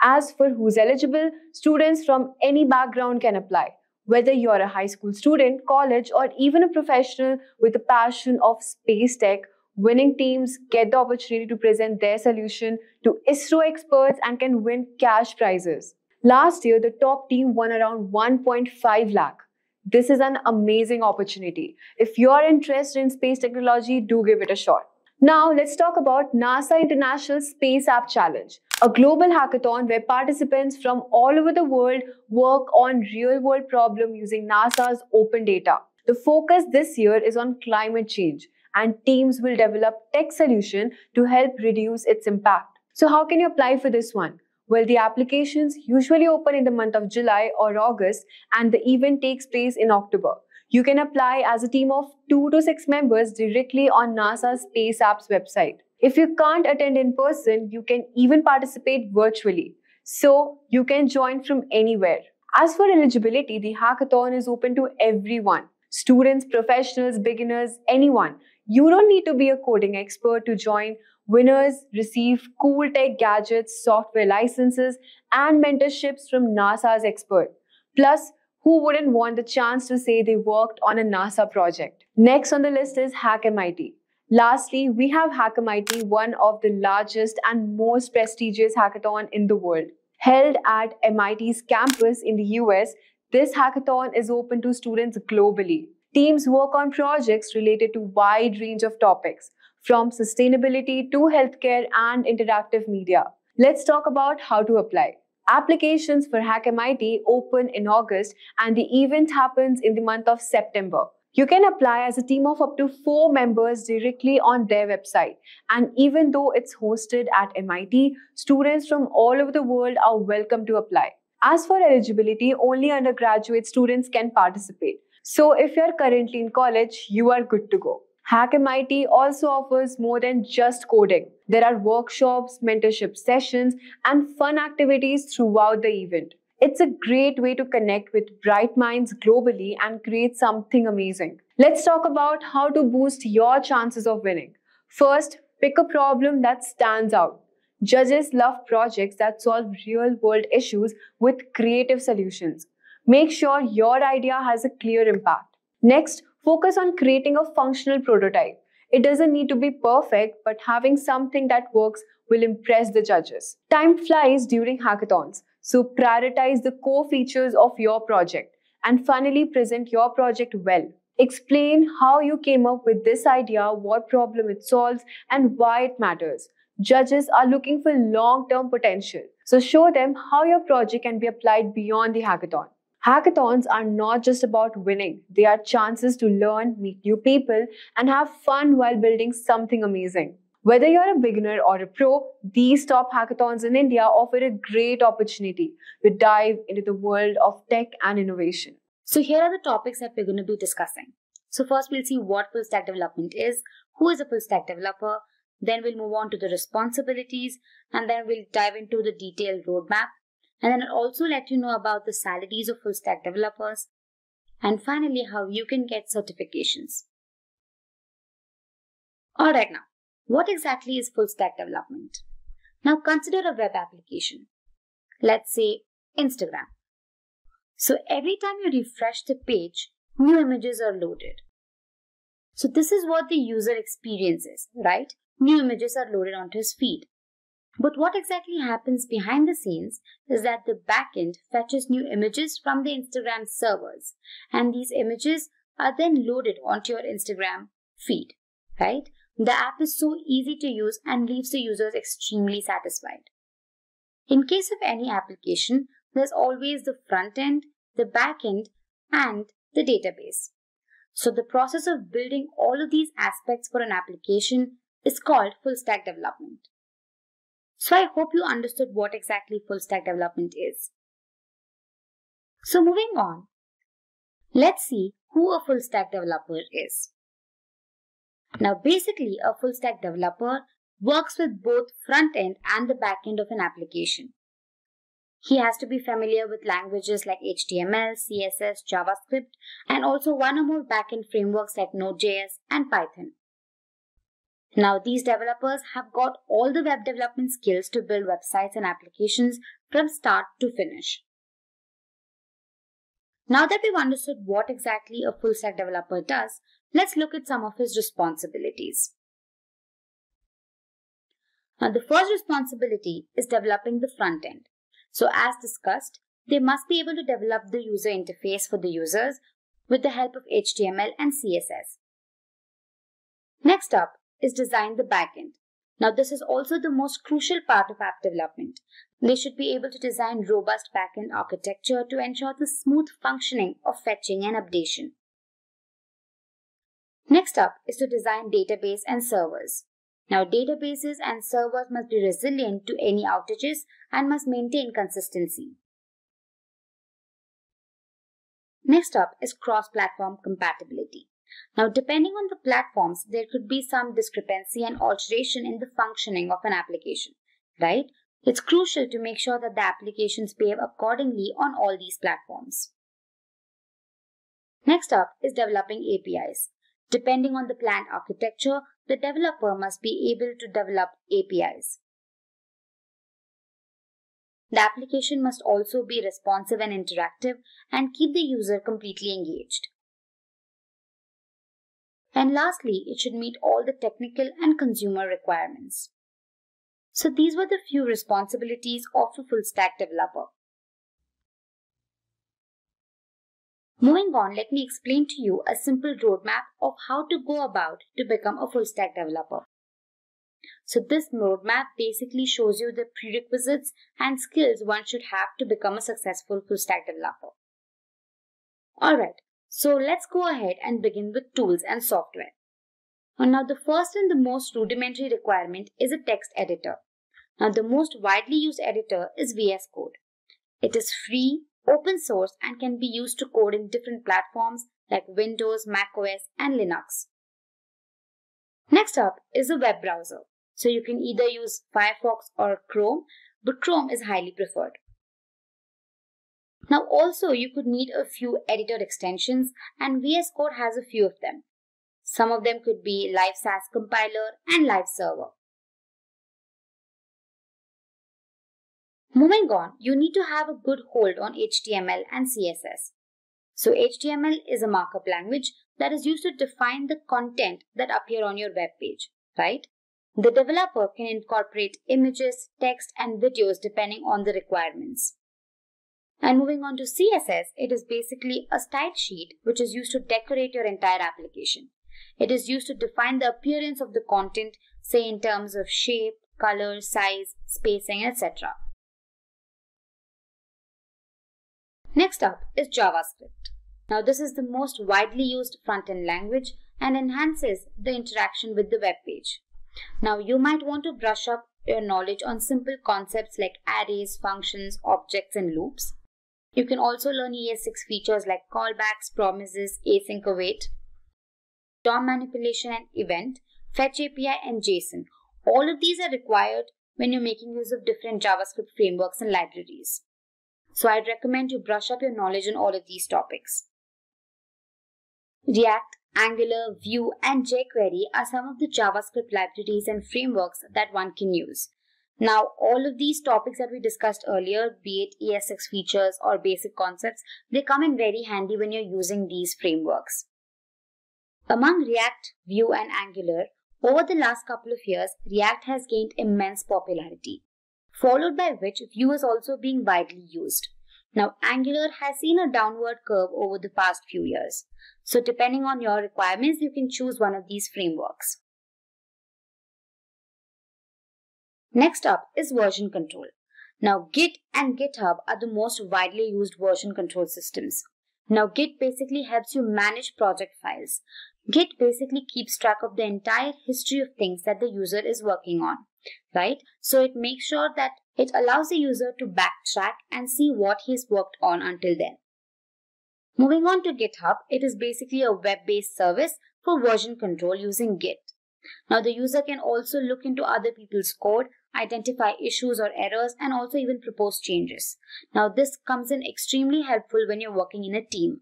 As for who's eligible, students from any background can apply. Whether you're a high school student, college, or even a professional with a passion of space tech, winning teams get the opportunity to present their solution to ISRO experts and can win cash prizes. Last year, the top team won around 1.5 lakh. This is an amazing opportunity. If you're interested in space technology, do give it a shot. Now, let's talk about NASA International Space App Challenge, a global hackathon where participants from all over the world work on real-world problems using NASA's open data. The focus this year is on climate change, and teams will develop tech solutions to help reduce its impact. So how can you apply for this one? Well, the applications usually open in the month of July or August, and the event takes place in October. You can apply as a team of 2 to 6 members directly on NASA's Space Apps website. If you can't attend in person, you can even participate virtually. So you can join from anywhere. As for eligibility, the hackathon is open to everyone. Students, professionals, beginners, anyone. You don't need to be a coding expert to join. Winners receive cool tech gadgets, software licenses, and mentorships from NASA's expert. Plus, who wouldn't want the chance to say they worked on a NASA project? Next on the list is Hack MIT. Lastly, we have Hack MIT, one of the largest and most prestigious hackathon in the world. Held at MIT's campus in the US, this hackathon is open to students globally. Teams work on projects related to a wide range of topics, from sustainability to healthcare and interactive media. Let's talk about how to apply. Applications for Hack MIT open in August and the event happens in the month of September. You can apply as a team of up to 4 members directly on their website. And even though it's hosted at MIT, students from all over the world are welcome to apply. As for eligibility, only undergraduate students can participate. So if you're currently in college, you are good to go. Hack MIT also offers more than just coding. There are workshops, mentorship sessions, and fun activities throughout the event. It's a great way to connect with bright minds globally and create something amazing. Let's talk about how to boost your chances of winning. First, pick a problem that stands out. Judges love projects that solve real-world issues with creative solutions. Make sure your idea has a clear impact. Next, focus on creating a functional prototype. It doesn't need to be perfect, but having something that works will impress the judges. Time flies during hackathons, So prioritize the core features of your project and finally present your project well. Explain how you came up with this idea, what problem it solves, and why it matters. Judges are looking for long-term potential. So show them how your project can be applied beyond the hackathon. Hackathons are not just about winning. They are chances to learn, meet new people, and have fun while building something amazing. Whether you're a beginner or a pro, these top hackathons in India offer a great opportunity to dive into the world of tech and innovation. So here are the topics that we're going to be discussing. So first we'll see what full stack development is, who is a full stack developer, then we'll move on to the responsibilities, and then we'll dive into the detailed roadmap, and then I'll also let you know about the salaries of full stack developers, and finally how you can get certifications. Alright, now, what exactly is full stack development? Now consider a web application. Let's say Instagram. So every time you refresh the page, new images are loaded. So this is what the user experiences, right? New images are loaded onto his feed. But what exactly happens behind the scenes is that the backend fetches new images from the Instagram servers, and these images are then loaded onto your Instagram feed, right? The app is so easy to use and leaves the users extremely satisfied. In case of any application, there's always the front end, the back end, and the database. So the process of building all of these aspects for an application is called full stack development. So I hope you understood what exactly full stack development is. So moving on, let's see who a full stack developer is. Now basically a full stack developer works with both front end and the back end of an application. He has to be familiar with languages like HTML, CSS, JavaScript, and also one or more back-end frameworks like Node.js and Python. Now, these developers have got all the web development skills to build websites and applications from start to finish. Now that we've understood what exactly a full stack developer does, let's look at some of his responsibilities. Now, the first responsibility is developing the front end. So as discussed, they must be able to develop the user interface for the users with the help of HTML and CSS. Next up is design the backend. Now this is also the most crucial part of app development. They should be able to design robust backend architecture to ensure the smooth functioning of fetching and updation. Next up is to design database and servers. Now, databases and servers must be resilient to any outages and must maintain consistency. Next up is cross-platform compatibility. Now, depending on the platforms, there could be some discrepancy and alteration in the functioning of an application, right? It's crucial to make sure that the applications behave accordingly on all these platforms. Next up is developing APIs. Depending on the planned architecture, the developer must be able to develop APIs. The application must also be responsive and interactive and keep the user completely engaged. And lastly, it should meet all the technical and consumer requirements. So these were the few responsibilities of a full stack developer. Moving on, let me explain to you a simple roadmap of how to go about to become a full stack developer. So this roadmap basically shows you the prerequisites and skills one should have to become a successful full stack developer. Alright, so let's go ahead and begin with tools and software. Now the first and the most rudimentary requirement is a text editor. Now the most widely used editor is VS Code. It is free, open source and can be used to code in different platforms like Windows, macOS and Linux. Next up is a web browser. So you can either use Firefox or Chrome, but Chrome is highly preferred. Now also you could need a few editor extensions and VS Code has a few of them. Some of them could be Live SAS Compiler and Live Server. Moving on, you need to have a good hold on HTML and CSS. So HTML is a markup language that is used to define the content that appear on your web page, right? The developer can incorporate images, text, and videos depending on the requirements. And moving on to CSS, it is basically a style sheet which is used to decorate your entire application. It is used to define the appearance of the content, say in terms of shape, color, size, spacing, etc. Next up is JavaScript. Now this is the most widely used front-end language and enhances the interaction with the web page. Now you might want to brush up your knowledge on simple concepts like arrays, functions, objects, and loops. You can also learn ES6 features like callbacks, promises, async await, DOM manipulation and event, fetch API, and JSON. All of these are required when you're making use of different JavaScript frameworks and libraries. So I'd recommend you brush up your knowledge on all of these topics. React, Angular, Vue, and jQuery are some of the JavaScript libraries and frameworks that one can use. Now, all of these topics that we discussed earlier, be it ES6 features or basic concepts, they come in very handy when you're using these frameworks. Among React, Vue, and Angular, over the last couple of years, React has gained immense popularity, followed by which Vue is also being widely used. Now, Angular has seen a downward curve over the past few years. So depending on your requirements, you can choose one of these frameworks. Next up is version control. Now, Git and GitHub are the most widely used version control systems. Now, Git basically helps you manage project files. Git basically keeps track of the entire history of things that the user is working on, right? So it makes sure that it allows the user to backtrack and see what he's worked on until then. Moving on to GitHub, it is basically a web-based service for version control using Git. Now, the user can also look into other people's code, identify issues or errors, and also even propose changes. Now, this comes in extremely helpful when you're working in a team.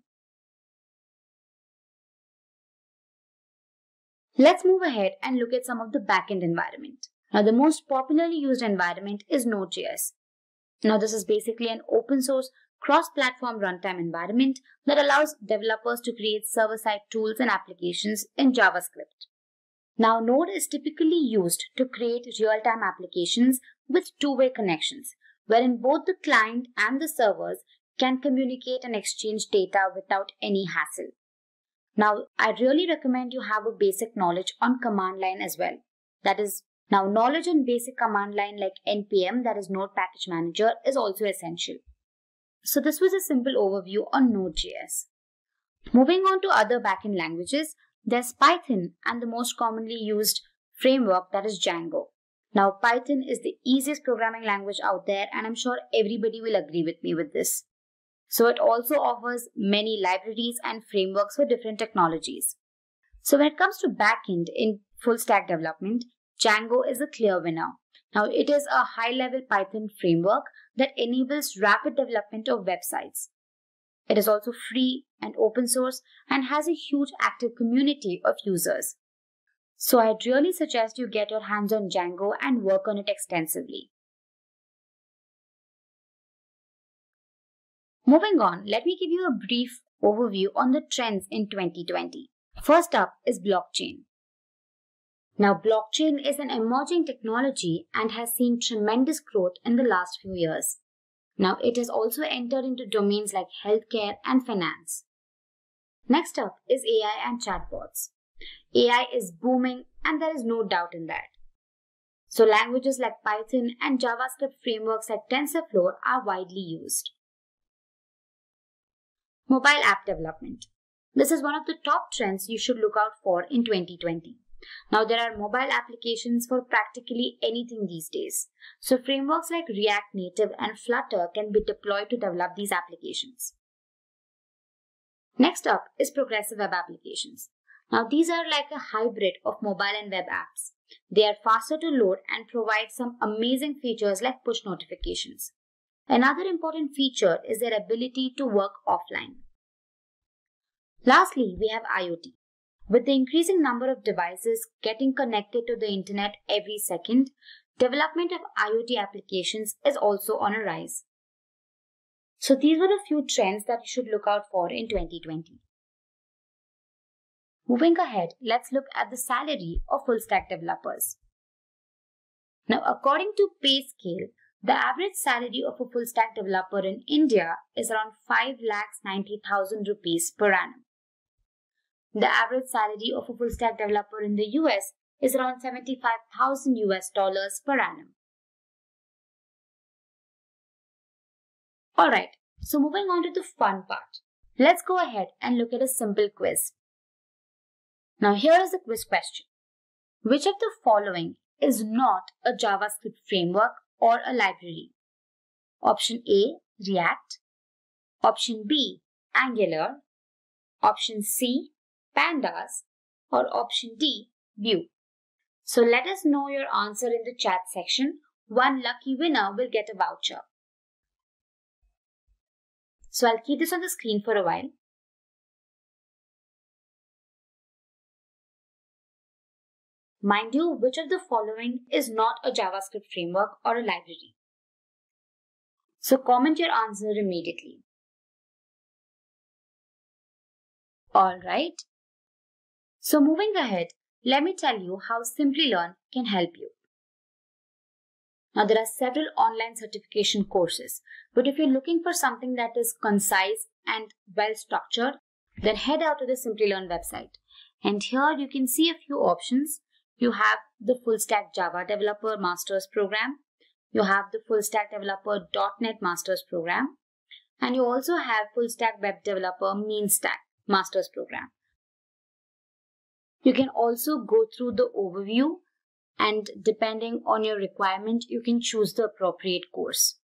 Let's move ahead and look at some of the backend environment. Now, the most popularly used environment is Node.js. Now, this is basically an open source cross-platform runtime environment that allows developers to create server-side tools and applications in JavaScript. Now, Node is typically used to create real-time applications with two-way connections, wherein both the client and the servers can communicate and exchange data without any hassle. Now, I really recommend you have a basic knowledge on command line as well. That is, now knowledge on basic command line like npm, that is Node Package Manager, is also essential. So this was a simple overview on Node.js. Moving on to other backend languages, there's Python and the most commonly used framework, that is Django. Now, Python is the easiest programming language out there, and I'm sure everybody will agree with me with this. So it also offers many libraries and frameworks for different technologies. So when it comes to backend in full stack development, Django is a clear winner. Now, it is a high-level Python framework that enables rapid development of websites. It is also free and open source and has a huge active community of users. So I'd really suggest you get your hands on Django and work on it extensively. Moving on, let me give you a brief overview on the trends in 2020. First up is blockchain. Now, blockchain is an emerging technology and has seen tremendous growth in the last few years. Now, it has also entered into domains like healthcare and finance. Next up is AI and chatbots. AI is booming, and there is no doubt in that. So languages like Python and JavaScript frameworks like TensorFlow are widely used. Mobile app development. This is one of the top trends you should look out for in 2020. Now, there are mobile applications for practically anything these days. So frameworks like React Native and Flutter can be deployed to develop these applications. Next up is progressive web applications. Now, these are like a hybrid of mobile and web apps. They are faster to load and provide some amazing features like push notifications. Another important feature is their ability to work offline. Lastly, we have IoT. With the increasing number of devices getting connected to the internet every second, development of IoT applications is also on a rise. So these were a few trends that you should look out for in 2020. Moving ahead, let's look at the salary of full stack developers. Now, according to PayScale, The average salary of a full stack developer in India is around 5,90,000 rupees per annum. The average salary of a full stack developer in the US is around 75,000 US dollars per annum. Alright, so moving on to the fun part. Let's go ahead and look at a simple quiz. Now here is the quiz question. Which of the following is not a JavaScript framework or a library? Option A, React. Option B, Angular. Option C, Pandas. Or option D, Vue. So let us know your answer in the chat section. One lucky winner will get a voucher. So I'll keep this on the screen for a while. Mind you, which of the following is not a JavaScript framework or a library? So comment your answer immediately. Alright. So moving ahead, let me tell you how Simplilearn can help you. Now there are several online certification courses, but if you're looking for something that is concise and well structured, then head out to the Simplilearn website. And here you can see a few options. You have the Full Stack Java Developer Masters Program. You have the Full Stack Developer .NET Masters Program. And you also have Full Stack Web Developer Mean Stack Masters Program. You can also go through the overview, and depending on your requirement, you can choose the appropriate course.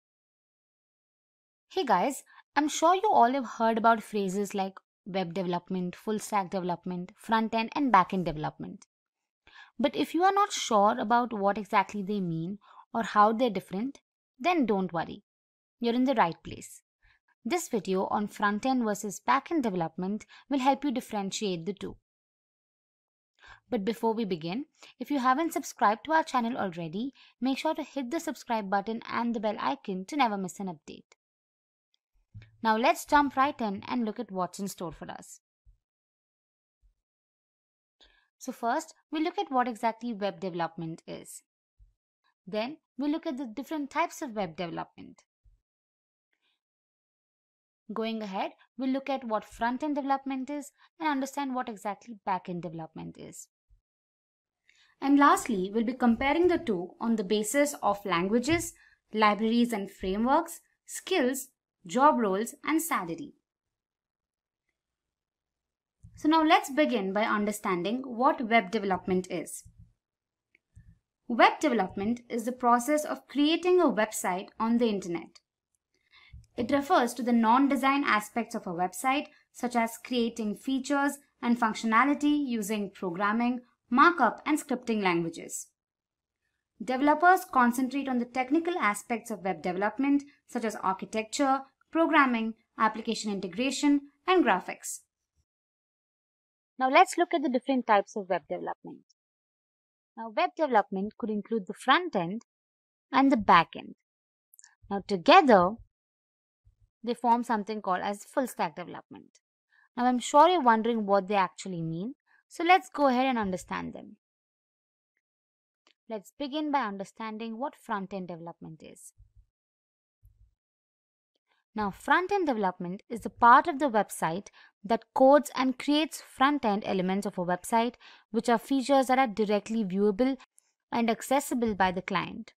Hey guys, I'm sure you all have heard about phrases like web development, full stack development, front-end and back-end development. But if you are not sure about what exactly they mean or how they're different, then don't worry. You're in the right place. This video on front-end versus back-end development will help you differentiate the two. But before we begin, if you haven't subscribed to our channel already, make sure to hit the subscribe button and the bell icon to never miss an update. Now let's jump right in and look at what's in store for us. So first, we'll look at what exactly web development is. Then, we'll look at the different types of web development. Going ahead, we'll look at what front-end development is and understand what exactly back-end development is. And lastly, we'll be comparing the two on the basis of languages, libraries and frameworks, skills, job roles, and salary. So now let's begin by understanding what web development is. Web development is the process of creating a website on the internet. It refers to the non-design aspects of a website, such as creating features and functionality using programming, markup, and scripting languages. Developers concentrate on the technical aspects of web development, such as architecture, programming, application integration, and graphics. Now let's look at the different types of web development. Now web development could include the front end and the back end. Now together, they form something called as full stack development. Now I'm sure you're wondering what they actually mean, so let's go ahead and understand them. Let's begin by understanding what front-end development is. Now front-end development is the part of the website that codes and creates front-end elements of a website, which are features that are directly viewable and accessible by the client.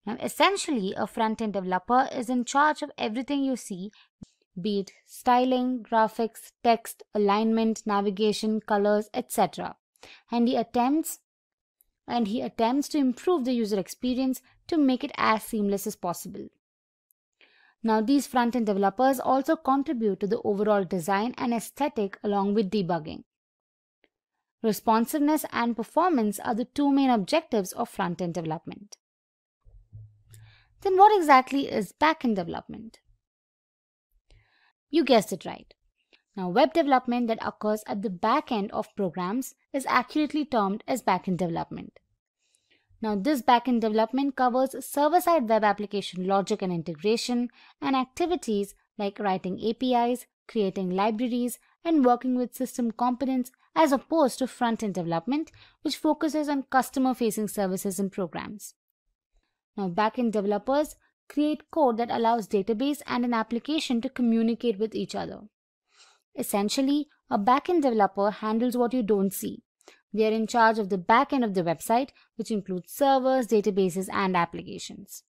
Now essentially, a front-end developer is in charge of everything you see, be it styling, graphics, text, alignment, navigation, colors, etc. And he attempts to improve the user experience to make it as seamless as possible. Now these front-end developers also contribute to the overall design and aesthetic along with debugging. Responsiveness and performance are the two main objectives of front-end development. Then what exactly is back-end development? You guessed it right. Now web development that occurs at the back end of programs is accurately termed as back-end development. Now this back-end development covers server-side web application logic and integration and activities like writing APIs, creating libraries, and working with system components, as opposed to front-end development, which focuses on customer-facing services and programs. Now, backend developers create code that allows database and an application to communicate with each other. Essentially, a backend developer handles what you don't see. They are in charge of the backend of the website, which includes servers, databases, and applications.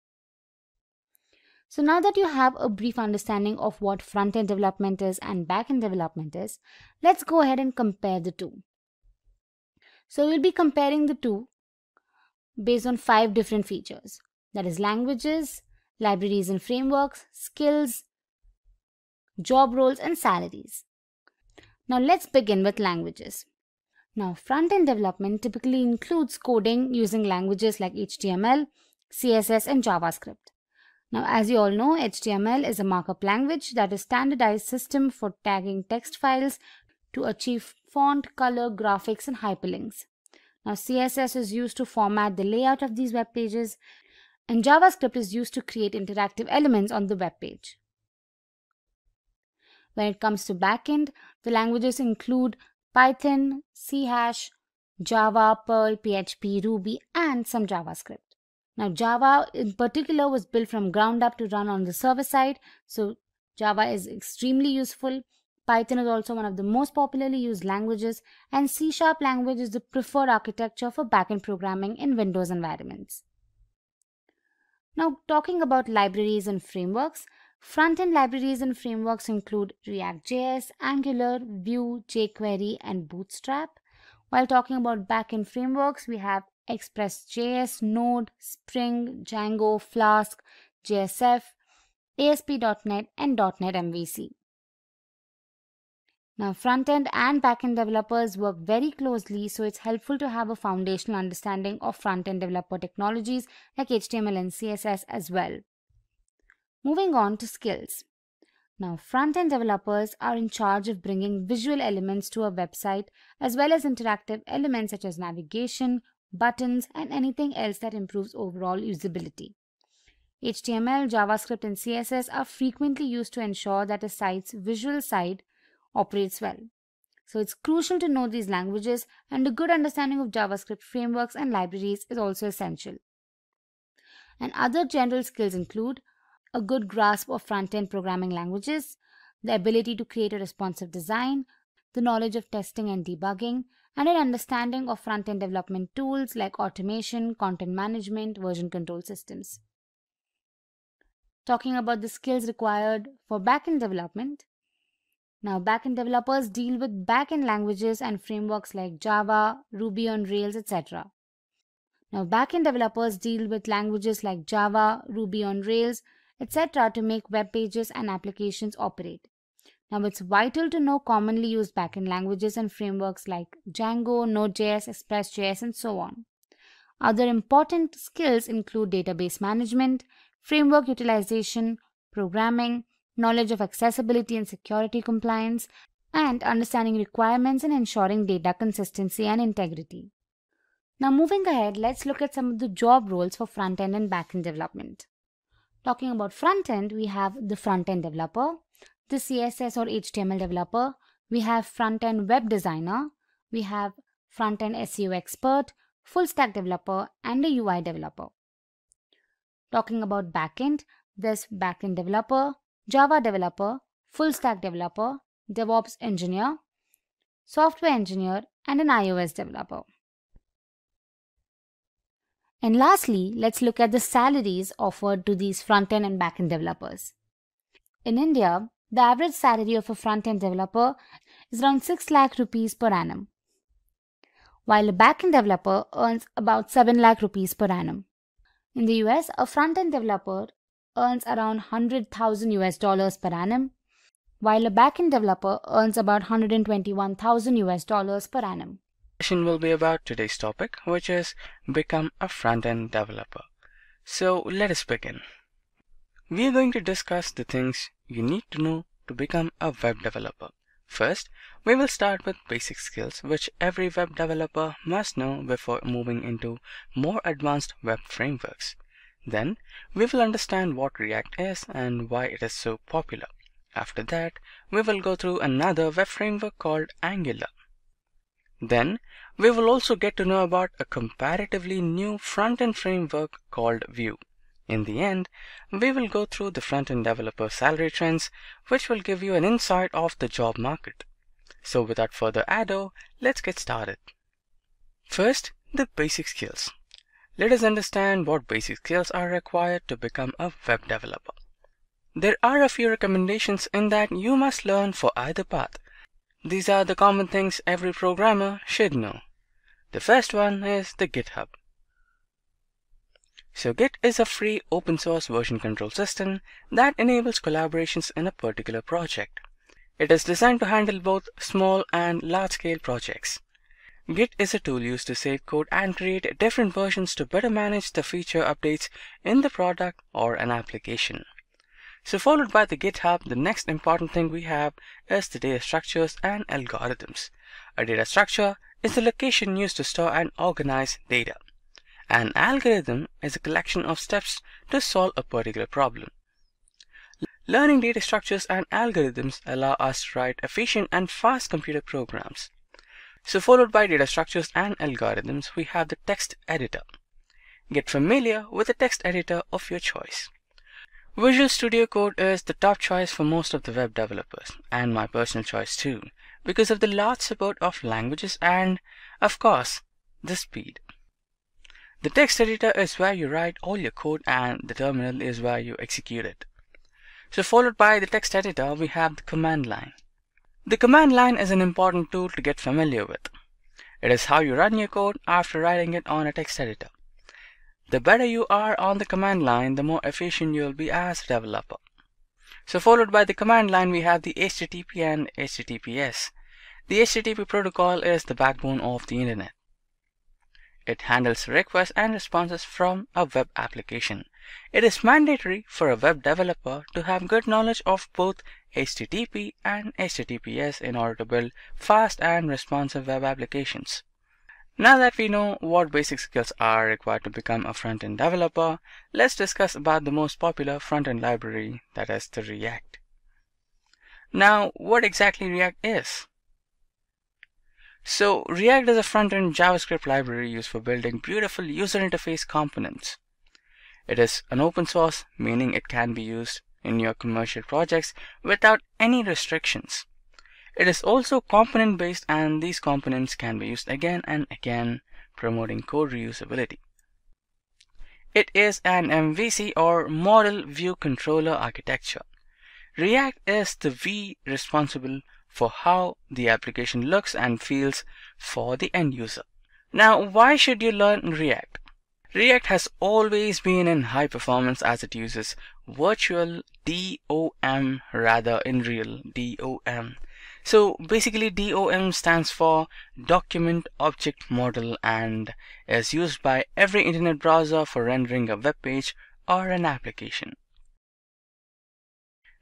So now that you have a brief understanding of what front-end development is and back-end development is, let's go ahead and compare the two. So we'll be comparing the two based on 5 different features. That is languages, libraries and frameworks, skills, job roles, and salaries. Now let's begin with languages. Now front-end development typically includes coding using languages like HTML, CSS, and JavaScript. Now, as you all know, HTML is a markup language that is a standardized system for tagging text files to achieve font, color, graphics, and hyperlinks. Now, CSS is used to format the layout of these web pages, and JavaScript is used to create interactive elements on the web page. When it comes to backend, the languages include Python, C#, Java, Perl, PHP, Ruby, and some JavaScript. Now, Java in particular was built from ground up to run on the server side, so Java is extremely useful. Python is also one of the most popularly used languages, and C# language is the preferred architecture for backend programming in Windows environments. Now, talking about libraries and frameworks, front-end libraries and frameworks include React.js, Angular, Vue, jQuery, and Bootstrap. While talking about backend frameworks, we have Express.js, Node, Spring, Django, Flask, JSF, ASP.NET, and .NET MVC. Now, front-end and back-end developers work very closely, so it's helpful to have a foundational understanding of front-end developer technologies like HTML and CSS as well. Moving on to skills. Now, front-end developers are in charge of bringing visual elements to a website as well as interactive elements such as navigation, buttons, and anything else that improves overall usability. HTML, JavaScript, and CSS are frequently used to ensure that a site's visual side operates well. So it's crucial to know these languages, and a good understanding of JavaScript frameworks and libraries is also essential. And other general skills include a good grasp of front-end programming languages, the ability to create a responsive design, the knowledge of testing and debugging, and an understanding of front-end development tools like automation, content management, version control systems. Talking about the skills required for backend development. Now, backend developers deal with backend languages and frameworks like Java, Ruby on Rails, etc. Now, backend developers deal with languages like Java, Ruby on Rails, etc. to make web pages and applications operate. Now, it's vital to know commonly used backend languages and frameworks like Django, Node.js, Express.js, and so on. Other important skills include database management, framework utilization, programming, knowledge of accessibility and security compliance, and understanding requirements and ensuring data consistency and integrity. Now, moving ahead, let's look at some of the job roles for front-end and back-end development. Talking about front-end, we have the front-end developer, the CSS or HTML developer, we have front-end web designer, we have front-end SEO expert, full-stack developer, and a UI developer. Talking about back-end, there's back-end developer, Java developer, full-stack developer, DevOps engineer, software engineer, and an iOS developer. And lastly, let's look at the salaries offered to these front-end and back-end developers. In India, the average salary of a front-end developer is around 6 lakh rupees per annum, while a back-end developer earns about 7 lakh rupees per annum. In the US, a front-end developer earns around $100,000 per annum, while a back-end developer earns about $121,000 per annum. Session will be about today's topic, which is become a front-end developer. So let us begin. We are going to discuss the things you need to know to become a web developer. First, we will start with basic skills which every web developer must know before moving into more advanced web frameworks. Then, we will understand what React is and why it is so popular. After that, we will go through another web framework called Angular. Then, we will also get to know about a comparatively new front-end framework called Vue. In the end, we will go through the front-end developer salary trends, which will give you an insight of the job market. So without further ado, let's get started. First, the basic skills. Let us understand what basic skills are required to become a web developer. There are a few recommendations in that you must learn for either path. These are the common things every programmer should know. The first one is the GitHub. So Git is a free open source version control system that enables collaborations in a particular project. It is designed to handle both small and large scale projects. Git is a tool used to save code and create different versions to better manage the feature updates in the product or an application. So followed by the GitHub, the next important thing we have is the data structures and algorithms. A data structure is the location used to store and organize data. An algorithm is a collection of steps to solve a particular problem. Learning data structures and algorithms allow us to write efficient and fast computer programs. So followed by data structures and algorithms, we have the text editor. Get familiar with the text editor of your choice. Visual Studio Code is the top choice for most of the web developers, and my personal choice too, because of the large support of languages and, of course, the speed. The text editor is where you write all your code and the terminal is where you execute it. So followed by the text editor, we have the command line. The command line is an important tool to get familiar with. It is how you run your code after writing it on a text editor. The better you are on the command line, the more efficient you will be as a developer. So followed by the command line, we have the HTTP and HTTPS. The HTTP protocol is the backbone of the internet. It handles requests and responses from a web application. It is mandatory for a web developer to have good knowledge of both HTTP and HTTPS in order to build fast and responsive web applications. Now that we know what basic skills are required to become a front-end developer, let's discuss about the most popular front-end library, that is the React. Now, what exactly React is? So React is a front-end JavaScript library used for building beautiful user interface components. It is an open source, meaning it can be used in your commercial projects without any restrictions. It is also component-based, and these components can be used again and again, promoting code reusability. It is an MVC or Model View Controller architecture. React is the V responsible for how the application looks and feels for the end user. Now, why should you learn React? React has always been in high performance as it uses virtual DOM rather in real DOM. So basically DOM stands for Document Object Model and is used by every internet browser for rendering a web page or an application.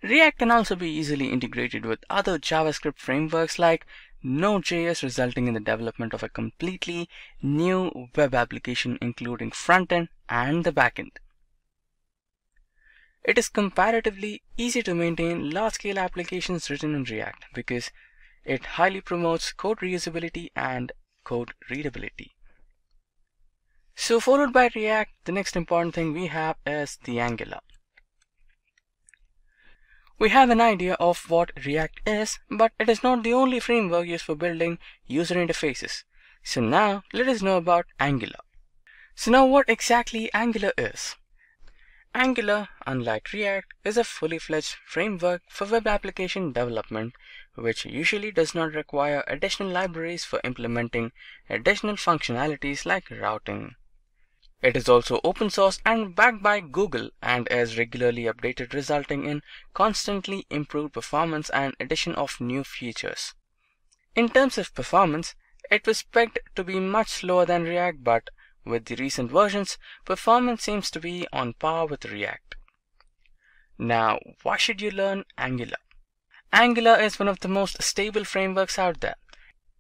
React can also be easily integrated with other JavaScript frameworks like Node.js, resulting in the development of a completely new web application including front-end and the back-end. It is comparatively easy to maintain large-scale applications written in React because it highly promotes code reusability and code readability. So followed by React, the next important thing we have is the Angular. We have an idea of what React is, but it is not the only framework used for building user interfaces. So now let us know about Angular. So now what exactly Angular is? Angular, unlike React, is a fully fledged framework for web application development, which usually does not require additional libraries for implementing additional functionalities like routing. It is also open source and backed by Google and is regularly updated, resulting in constantly improved performance and addition of new features. In terms of performance, it was pegged to be much slower than React, but with the recent versions, performance seems to be on par with React. Now, why should you learn Angular? Angular is one of the most stable frameworks out there.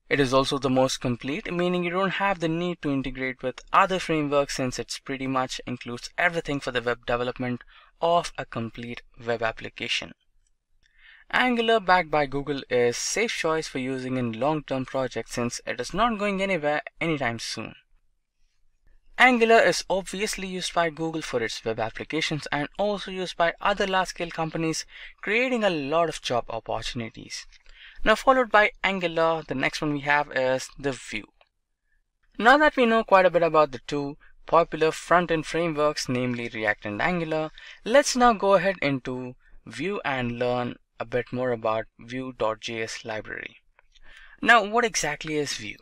It is also the most complete, meaning you don't have the need to integrate with other frameworks since it pretty much includes everything for the web development of a complete web application. Angular, backed by Google, is a safe choice for using in long-term projects since it is not going anywhere anytime soon. Angular is obviously used by Google for its web applications and also used by other large-scale companies, creating a lot of job opportunities. Now followed by Angular, the next one we have is the Vue. Now that we know quite a bit about the two popular front-end frameworks, namely React and Angular, let's now go ahead into Vue and learn a bit more about Vue.js library. Now what exactly is Vue?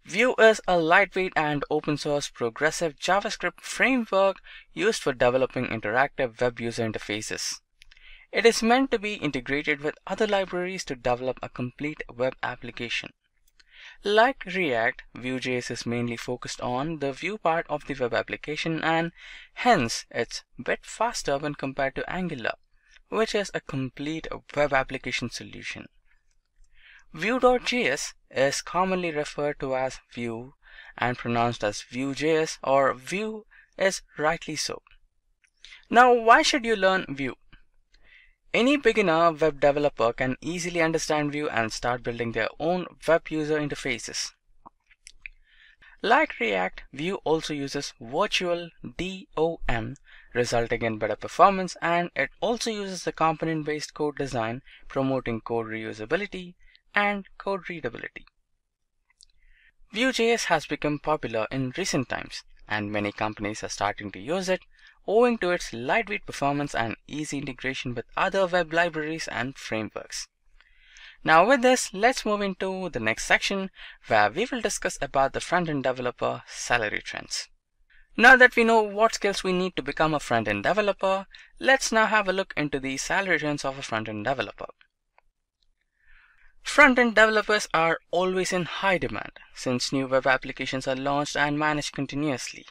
Vue is a lightweight and open source progressive JavaScript framework used for developing interactive web user interfaces. It is meant to be integrated with other libraries to develop a complete web application. Like React, Vue.js is mainly focused on the view part of the web application, and hence it's a bit faster when compared to Angular, which is a complete web application solution. Vue.js is commonly referred to as Vue and pronounced as Vue.js, or Vue is rightly so. Now why should you learn Vue? Any beginner web developer can easily understand Vue and start building their own web user interfaces. Like React, Vue also uses virtual DOM, resulting in better performance, and it also uses the component-based code design, promoting code reusability and code readability. Vue.js has become popular in recent times, and many companies are starting to use it, owing to its lightweight performance and easy integration with other web libraries and frameworks. Now with this, let's move into the next section where we will discuss about the front-end developer salary trends. Now that we know what skills we need to become a front-end developer, let's now have a look into the salary trends of a front-end developer. Front-end developers are always in high demand since new web applications are launched and managed continuously.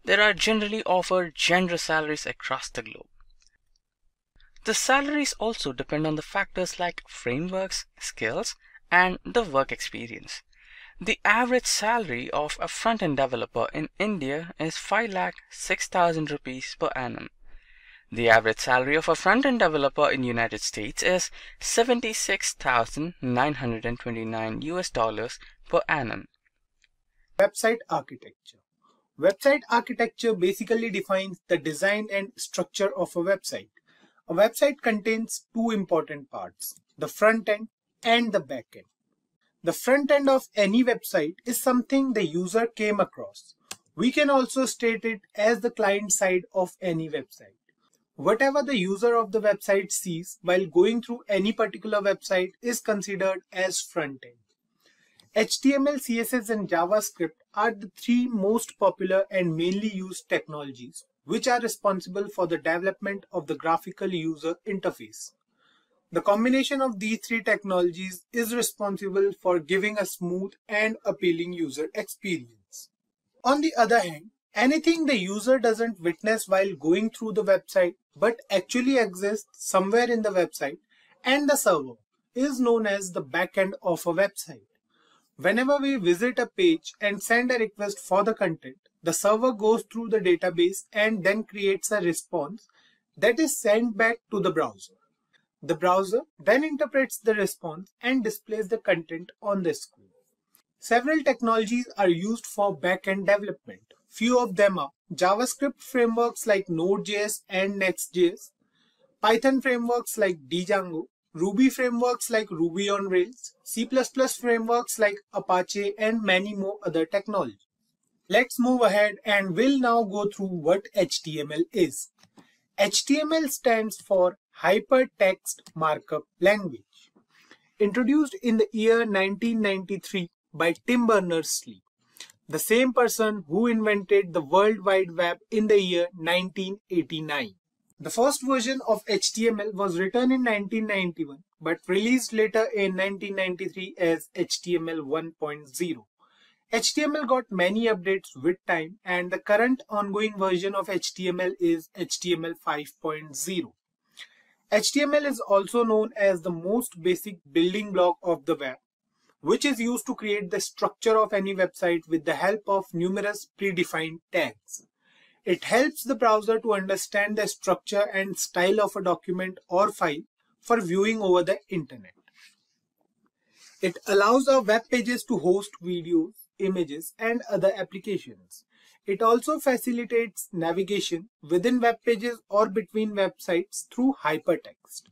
There are generally offered generous salaries across the globe. The salaries also depend on the factors like frameworks, skills, and the work experience. The average salary of a front-end developer in India is 5,06,000 rupees per annum. The average salary of a front-end developer in United States is $76,929 US per annum. Website architecture. Website architecture basically defines the design and structure of a website. A website contains two important parts, the front end and the back end. The front end of any website is something the user came across. We can also state it as the client side of any website. Whatever the user of the website sees while going through any particular website is considered as front end. HTML, CSS, and JavaScript are the three most popular and mainly used technologies which are responsible for the development of the graphical user interface. The combination of these three technologies is responsible for giving a smooth and appealing user experience. On the other hand, anything the user doesn't witness while going through the website but actually exists somewhere in the website and the server is known as the backend of a website. Whenever we visit a page and send a request for the content, the server goes through the database and then creates a response that is sent back to the browser. The browser then interprets the response and displays the content on the screen. Several technologies are used for backend development. Few of them are JavaScript frameworks like Node.js and Next.js, Python frameworks like Django, Ruby frameworks like Ruby on Rails, C++ frameworks like Apache, and many more other technologies. Let's move ahead and we'll now go through what HTML is. HTML stands for Hypertext Markup Language. Introduced in the year 1993 by Tim Berners-Lee, the same person who invented the World Wide Web in the year 1989. The first version of HTML was written in 1991 but released later in 1993 as HTML 1.0. HTML got many updates with time, and the current ongoing version of HTML is HTML 5.0. HTML is also known as the most basic building block of the web, which is used to create the structure of any website with the help of numerous predefined tags. It helps the browser to understand the structure and style of a document or file for viewing over the internet. It allows our web pages to host videos, images, and other applications. It also facilitates navigation within web pages or between websites through hypertext.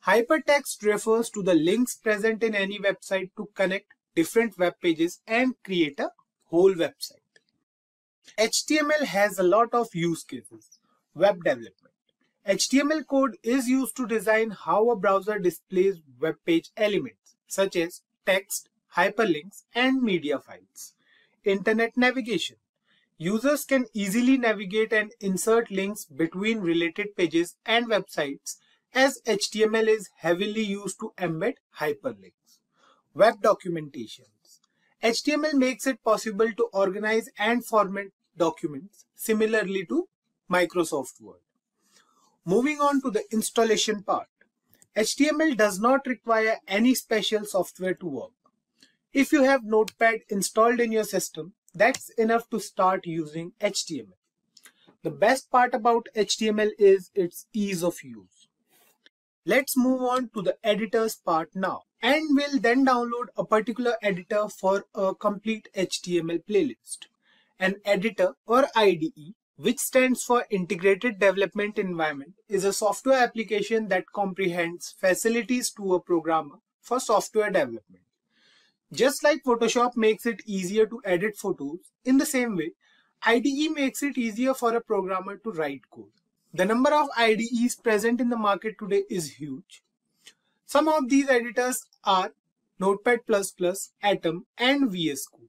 Hypertext refers to the links present in any website to connect different web pages and create a whole website. HTML has a lot of use cases. Web development. HTML code is used to design how a browser displays web page elements such as text, hyperlinks, and media files. Internet navigation. Users can easily navigate and insert links between related pages and websites, as HTML is heavily used to embed hyperlinks. Web documentations. HTML makes it possible to organize and format documents similarly to Microsoft Word. Moving on to the installation part. HTML does not require any special software to work. If you have Notepad installed in your system, that's enough to start using HTML. The best part about HTML is its ease of use. Let's move on to the editors part now, and we'll then download a particular editor for a complete HTML playlist. An editor or IDE, which stands for Integrated Development Environment, is a software application that comprehends facilities to a programmer for software development. Just like Photoshop makes it easier to edit photos, in the same way, IDE makes it easier for a programmer to write code. The number of IDEs present in the market today is huge. Some of these editors are Notepad++, Atom, and VS Code.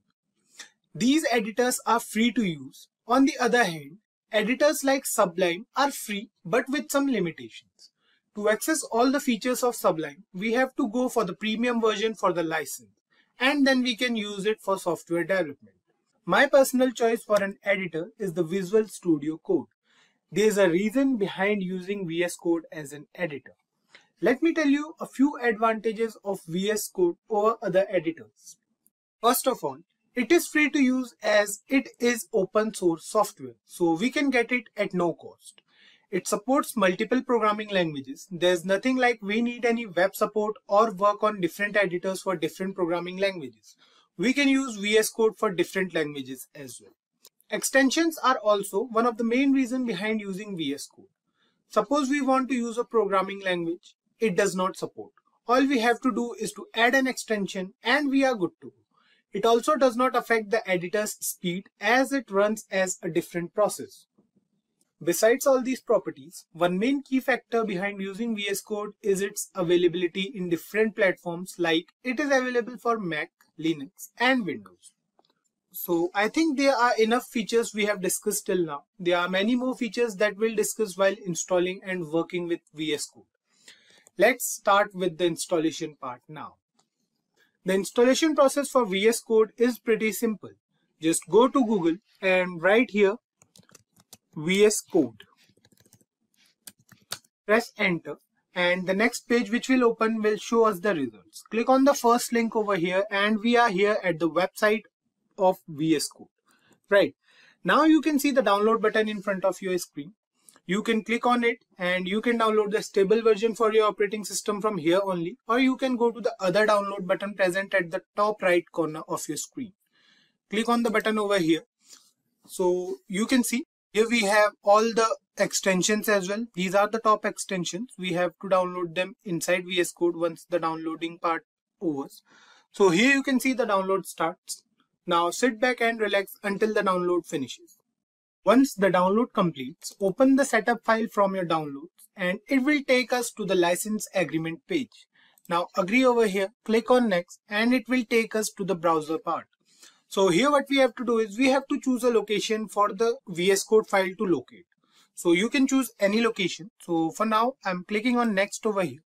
These editors are free to use. On the other hand, editors like Sublime are free but with some limitations. To access all the features of Sublime, we have to go for the premium version for the license, and then we can use it for software development. My personal choice for an editor is the Visual Studio Code. There is a reason behind using VS Code as an editor. Let me tell you a few advantages of VS Code over other editors. First of all, it is free to use as it is open source software, so we can get it at no cost. It supports multiple programming languages. There's nothing like we need any web support or work on different editors for different programming languages. We can use VS Code for different languages as well. Extensions are also one of the main reasons behind using VS Code. Suppose we want to use a programming language, it does not support. All we have to do is to add an extension and we are good to go. It also does not affect the editor's speed as it runs as a different process. Besides all these properties, one main key factor behind using VS Code is its availability in different platforms, like it is available for Mac, Linux, and Windows. So I think there are enough features we have discussed till now. There are many more features that we'll discuss while installing and working with VS Code. Let's start with the installation part now. The installation process for VS Code is pretty simple. Just go to Google and write here VS Code. Press enter and the next page which will open will show us the results. Click on the first link over here and we are here at the website of VS Code. Right. Now you can see the download button in front of your screen. You can click on it and you can download the stable version for your operating system from here only, or you can go to the other download button present at the top right corner of your screen. Click on the button over here. So you can see here we have all the extensions as well. These are the top extensions. We have to download them inside VS Code once the downloading part overs. So here you can see the download starts. Now sit back and relax until the download finishes. Once the download completes, open the setup file from your downloads and it will take us to the license agreement page. Now agree over here, click on next and it will take us to the browser part. So here what we have to do is we have to choose a location for the VS Code file to locate. So you can choose any location. So for now I'm clicking on next over here.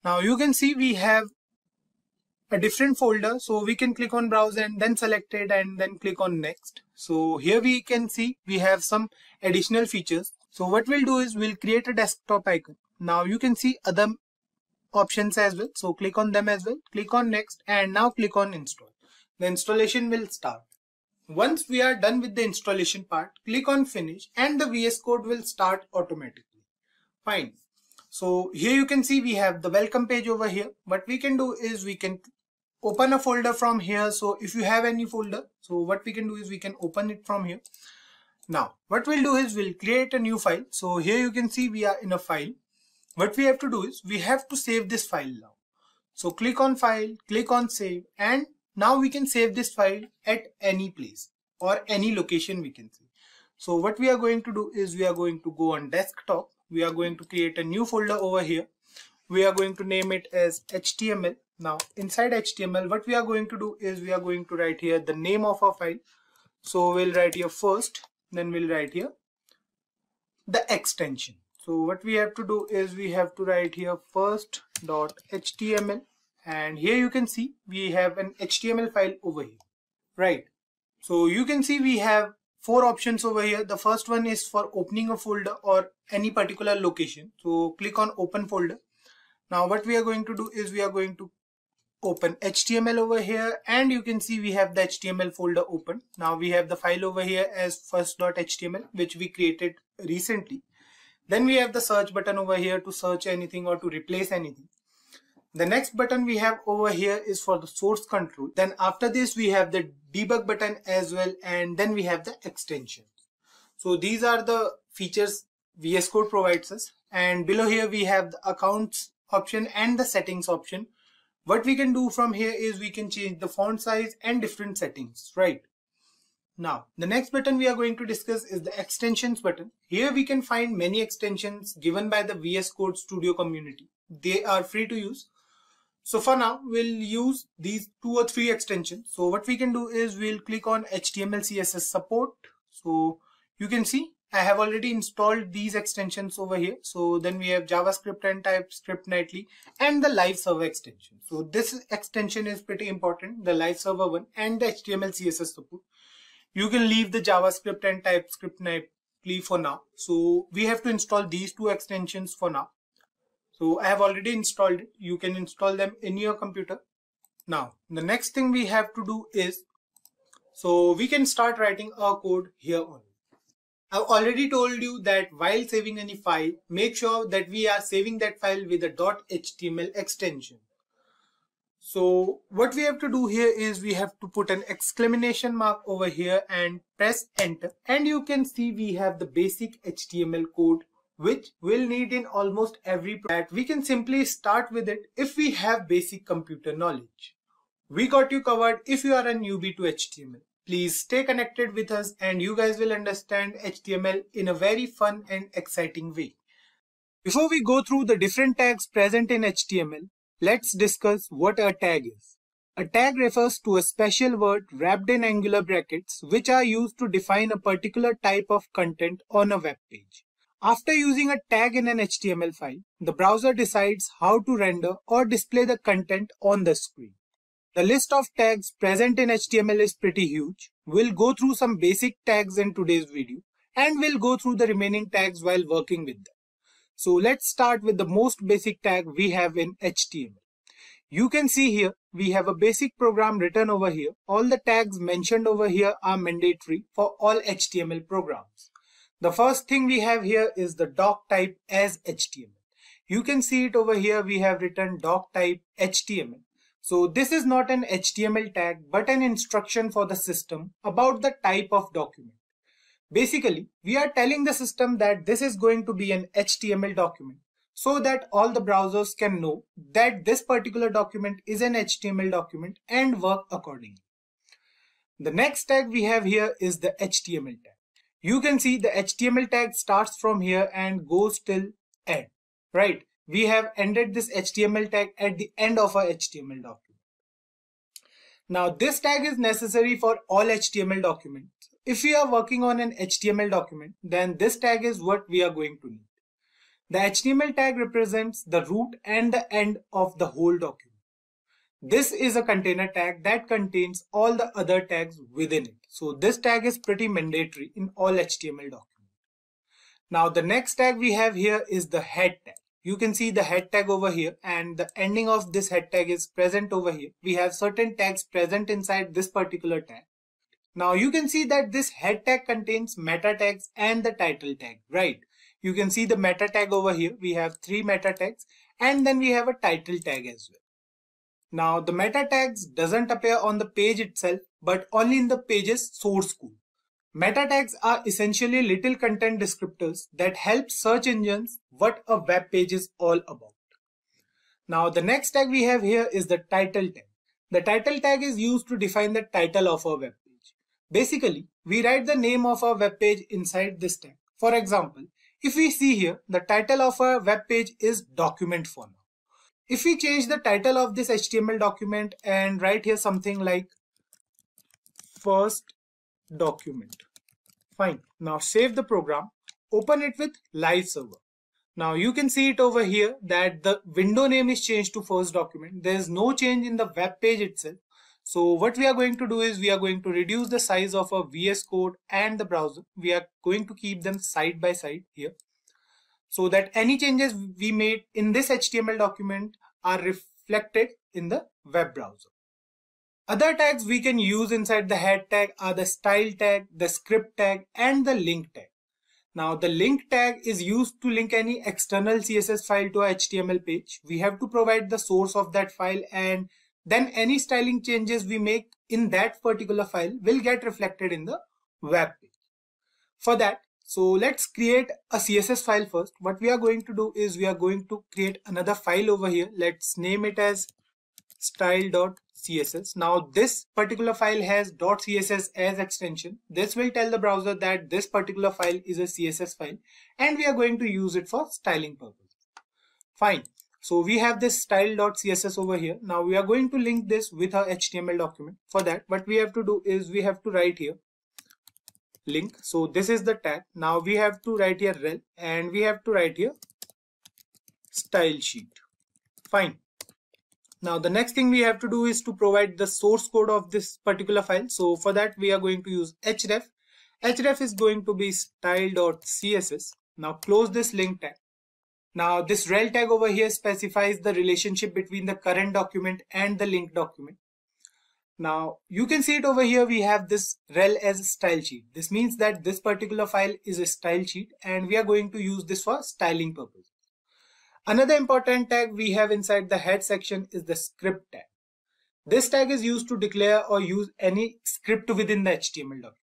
Now you can see we have a different folder, so we can click on browse and then select it and then click on next. So here we can see we have some additional features. So what we'll do is we'll create a desktop icon. Now you can see other options as well, so click on them as well. Click on next and now click on install. The installation will start. Once we are done with the installation part, click on finish and the VS Code will start automatically. Fine. So here you can see we have the welcome page over here. What we can do is we can open a folder from here. So if you have any folder, so what we can do is we can open it from here. Now what we'll do is we'll create a new file. So here you can see we are in a file. What we have to do is we have to save this file now. So click on file, click on save, and now we can save this file at any place or any location we can see. So what we are going to do is we are going to go on desktop. We are going to create a new folder over here. We are going to name it as HTML. Now inside HTML, what we are going to do is we are going to write here the name of our file. So we'll write here first, then we'll write here the extension. So what we have to do is we have to write here first.html, and here you can see we have an HTML file over here, right? So you can see we have 4 options over here. The first one is for opening a folder or any particular location. So click on open folder. Now what we are going to do is we are going to open HTML over here, and you can see we have the HTML folder open. Now we have the file over here as first.html, which we created recently. Then we have the search button over here to search anything or to replace anything. The next button we have over here is for the source control. Then after this we have the debug button as well, and then we have the extensions. So these are the features VS Code provides us, and below here we have the accounts option and the settings option. What we can do from here is we can change the font size and different settings, right? Now, the next button we are going to discuss is the extensions button. Here we can find many extensions given by the VS Code Studio community. They are free to use. So for now, we'll use these 2 or 3 extensions. So what we can do is we'll click on HTML CSS support. So you can see I have already installed these extensions over here. So then we have JavaScript and TypeScript nightly and the live server extension. So this extension is pretty important, the live server one and the HTML CSS support. You can leave the JavaScript and TypeScript nightly for now. So we have to install these 2 extensions for now. So I have already installed it. You can install them in your computer. Now the next thing we have to do is, so we can start writing our code here on. I've already told you that while saving any file, make sure that we are saving that file with a .html extension. So what we have to do here is we have to put an exclamation mark over here and press enter, and you can see we have the basic HTML code which we'll need in almost every project. We can simply start with it if we have basic computer knowledge. We got you covered if you are a newbie to HTML. Please stay connected with us and you guys will understand HTML in a very fun and exciting way. Before we go through the different tags present in HTML, let's discuss what a tag is. A tag refers to a special word wrapped in angular brackets which are used to define a particular type of content on a web page. After using a tag in an HTML file, the browser decides how to render or display the content on the screen. The list of tags present in HTML is pretty huge. We'll go through some basic tags in today's video, and we'll go through the remaining tags while working with them. So let's start with the most basic tag we have in HTML. You can see here we have a basic program written over here. All the tags mentioned over here are mandatory for all HTML programs. The first thing we have here is the doc type as HTML. You can see it over here. We have written doc type HTML. So this is not an HTML tag but an instruction for the system about the type of document. Basically, we are telling the system that this is going to be an HTML document so that all the browsers can know that this particular document is an HTML document and work accordingly. The next tag we have here is the HTML tag. You can see the HTML tag starts from here and goes till end, right? We have ended this HTML tag at the end of our HTML document. Now this tag is necessary for all HTML documents. If we are working on an HTML document, then this tag is what we are going to need. The HTML tag represents the root and the end of the whole document. This is a container tag that contains all the other tags within it. So this tag is pretty mandatory in all HTML documents. Now the next tag we have here is the head tag. You can see the head tag over here and the ending of this head tag is present over here. We have certain tags present inside this particular tag. Now you can see that this head tag contains meta tags and the title tag, right? You can see the meta tag over here. We have 3 meta tags and then we have a title tag as well. Now the meta tags doesn't appear on the page itself, but only in the page's source code. Meta tags are essentially little content descriptors that help search engines what a web page is all about. Now the next tag we have here is the title tag. The title tag is used to define the title of our web page. Basically, we write the name of our web page inside this tag. For example, if we see here, the title of our web page is document for now. If we change the title of this HTML document and write here something like first document. Fine. Now save the program, open it with live server. Now you can see it over here that the window name is changed to first document. There is no change in the web page itself. So what we are going to do is we are going to reduce the size of our VS Code and the browser. We are going to keep them side by side here, so that any changes we made in this HTML document are reflected in the web browser. Other tags we can use inside the head tag are the style tag, the script tag, and the link tag. Now the link tag is used to link any external CSS file to a HTML page. We have to provide the source of that file, and then any styling changes we make in that particular file will get reflected in the web page. For that, so let's create a CSS file first. What we are going to do is we are going to create another file over here. Let's name it as style.css. Now this particular file has .css as extension. This will tell the browser that this particular file is a CSS file and we are going to use it for styling purposes. Fine. So we have this style.css over here. Now we are going to link this with our HTML document. For that, what we have to do is we have to write here link. So this is the tag. Now we have to write here rel and we have to write here style sheet. Fine. Now the next thing we have to do is to provide the source code of this particular file. So for that we are going to use href. Href is going to be style.css. Now close this link tag. Now this rel tag over here specifies the relationship between the current document and the link document. Now you can see it over here, we have this rel as a style sheet. This means that this particular file is a style sheet and we are going to use this for styling purposes. Another important tag we have inside the head section is the script tag. This tag is used to declare or use any script within the HTML document.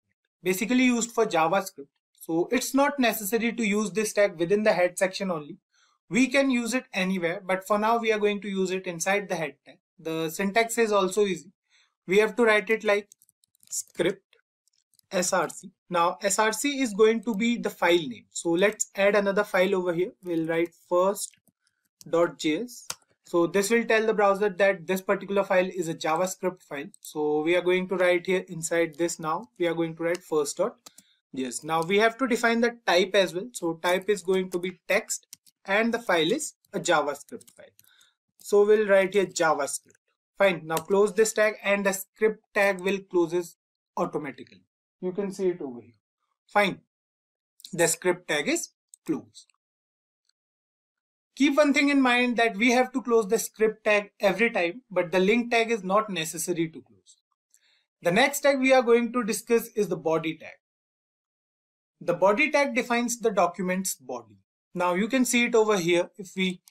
Basically used for JavaScript. So it's not necessary to use this tag within the head section only. We can use it anywhere, but for now we are going to use it inside the head tag. The syntax is also easy. We have to write it like script src. Now src is going to be the file name. So let's add another file over here. We'll write first.js. So this will tell the browser that this particular file is a JavaScript file. So we are going to write here inside this now. We are going to write first.js. Now we have to define the type as well. So type is going to be text and the file is a JavaScript file. So we'll write here JavaScript. Fine. Now close this tag and the script tag will closes automatically. You can see it over here. Fine. The script tag is closed. Keep one thing in mind that we have to close the script tag every time, but the link tag is not necessary to close. The next tag we are going to discuss is the body tag. The body tag defines the document's body. Now you can see it over here. If we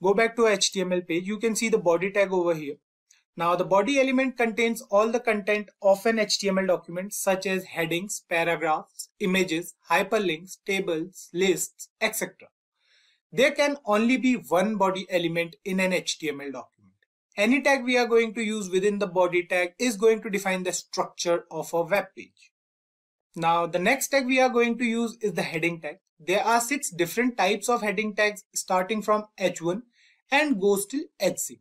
go back to HTML page, you can see the body tag over here. Now the body element contains all the content of an HTML document such as headings, paragraphs, images, hyperlinks, tables, lists, etc. There can only be one body element in an HTML document. Any tag we are going to use within the body tag is going to define the structure of a web page. Now the next tag we are going to use is the heading tag. There are 6 different types of heading tags starting from H1 and goes till H6.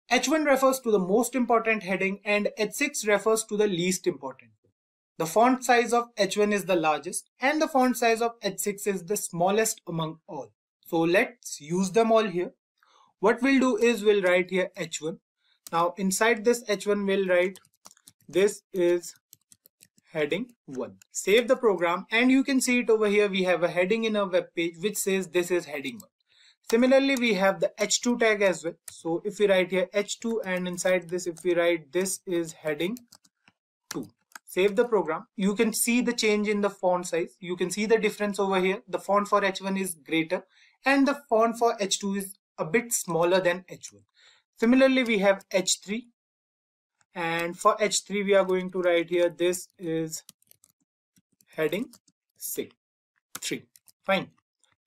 H1 refers to the most important heading and H6 refers to the least important one. The font size of H1 is the largest and the font size of H6 is the smallest among all. So let's use them all here. What we'll do is we'll write here H1. Now inside this H1 we'll write this is heading 1. Save the program and you can see it over here. We have a heading in our web page which says this is heading 1. Similarly, we have the H2 tag as well. So if we write here H2 and inside this, if we write this is heading 2. Save the program. You can see the change in the font size. You can see the difference over here. The font for H1 is greater and the font for H2 is a bit smaller than H1. Similarly, we have H3, and for H3 we are going to write here this is heading 3. Fine.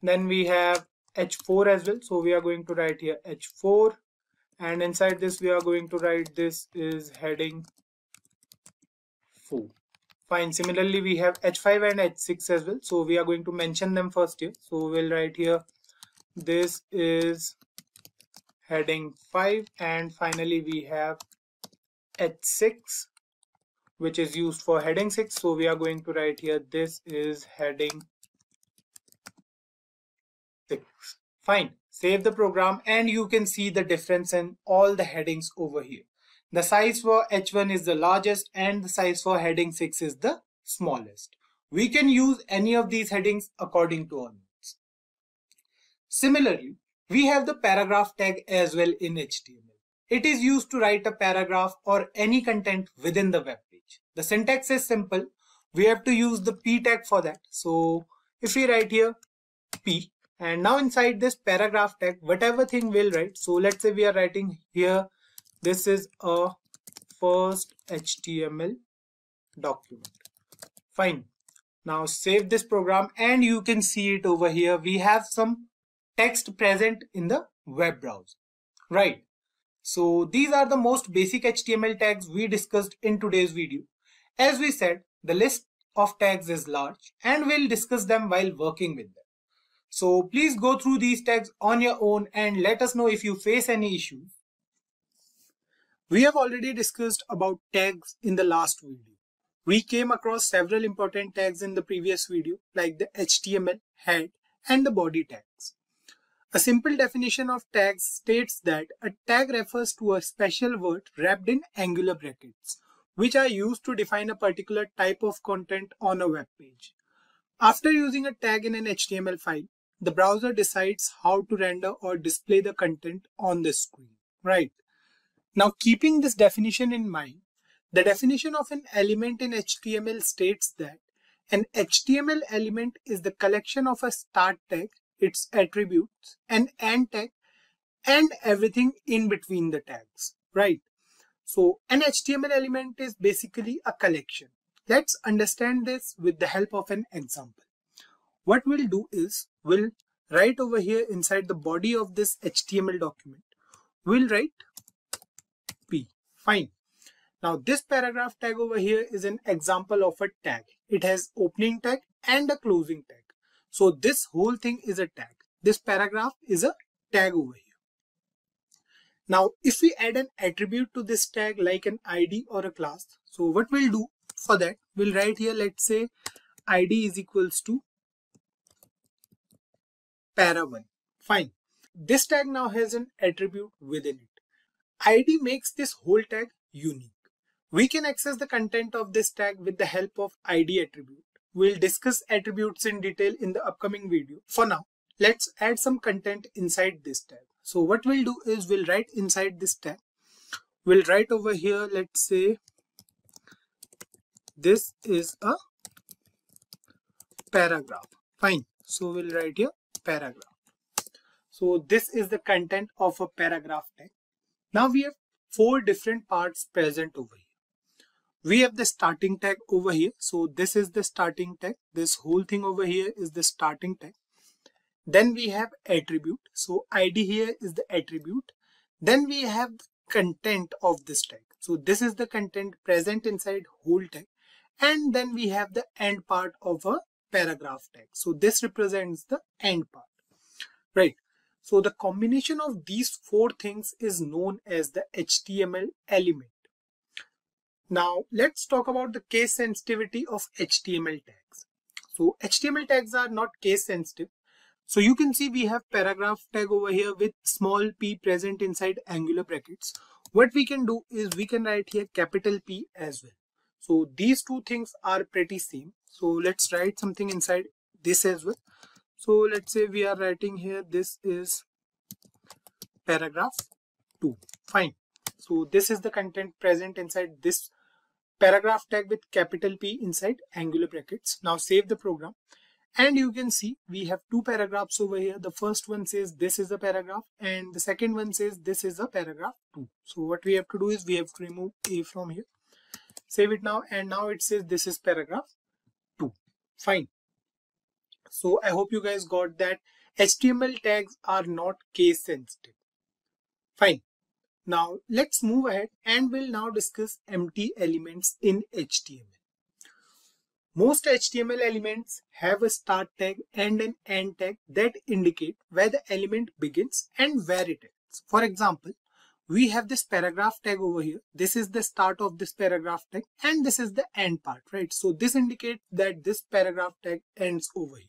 Then we have H4 as well, so we are going to write here H4, and inside this we are going to write this is heading 4. Fine. Similarly, we have H5 and H6 as well, so we are going to mention them first here. So we'll write here this is heading 5, and finally we have H6, which is used for heading 6, so we are going to write here this is heading 6. Fine. Save the program and you can see the difference in all the headings over here. The size for H1 is the largest and the size for heading 6 is the smallest. We can use any of these headings according to our needs. Similarly, we have the paragraph tag as well in HTML. It is used to write a paragraph or any content within the web page. The syntax is simple. We have to use the P tag for that. So if we write here P, and now inside this paragraph tag, whatever thing we'll write. So let's say we are writing here, this is a first HTML document. Fine. Now save this program and you can see it over here. We have some text present in the web browser, right? So these are the most basic HTML tags we discussed in today's video. As we said, the list of tags is large and we'll discuss them while working with them. So please go through these tags on your own and let us know if you face any issues. We have already discussed about tags in the last video. We came across several important tags in the previous video, like the HTML, head, and the body tags. A simple definition of tags states that a tag refers to a special word wrapped in angular brackets, which are used to define a particular type of content on a web page. After using a tag in an HTML file, the browser decides how to render or display the content on the screen, right? Now, keeping this definition in mind, the definition of an element in HTML states that an HTML element is the collection of a start tag, its attributes, an end tag, and everything in between the tags, right? So an HTML element is basically a collection. Let's understand this with the help of an example. What we'll do is we'll write over here inside the body of this HTML document. We'll write P. Fine. Now this paragraph tag over here is an example of a tag. It has opening tag and a closing tag. So this whole thing is a tag. This paragraph is a tag over here. Now if we add an attribute to this tag like an ID or a class, so what we'll do for that, we'll write here, let's say ID is equals to para1. Fine. This tag now has an attribute within it. ID makes this whole tag unique. We can access the content of this tag with the help of ID attribute. We'll discuss attributes in detail in the upcoming video. For now, let's add some content inside this tag. So what we'll do is we'll write inside this tag. We'll write over here, let's say this is a paragraph. Fine. So we'll write here paragraph. So this is the content of a paragraph tag. Now we have 4 different parts present over here. We have the starting tag over here. So this is the starting tag. This whole thing over here is the starting tag. Then we have attribute. So ID here is the attribute. Then we have the content of this tag. So this is the content present inside whole tag. And then we have the end part of a paragraph tag. So this represents the end part, right? So the combination of these 4 things is known as the HTML element. Now let's talk about the case sensitivity of HTML tags. So HTML tags are not case sensitive. So you can see we have paragraph tag over here with small p present inside angular brackets. What we can do is we can write here capital P as well. So these 2 things are pretty same. So let's write something inside this as well. So let's say we are writing here, this is paragraph 2. Fine. So this is the content present inside this paragraph tag with capital P inside angular brackets. Now save the program And you can see we have two paragraphs over here. The first one says this is a paragraph and the second one says this is a paragraph 2. So what we have to do is we have to remove A from here. Save it now, and now it says this is paragraph 2. Fine. So I hope you guys got that HTML tags are not case sensitive. Fine. Now let's move ahead and we'll now discuss empty elements in HTML. Most HTML elements have a start tag and an end tag that indicate where the element begins and where it ends. For example, we have this paragraph tag over here. This is the start of this paragraph tag and this is the end part, right? So this indicates that this paragraph tag ends over here.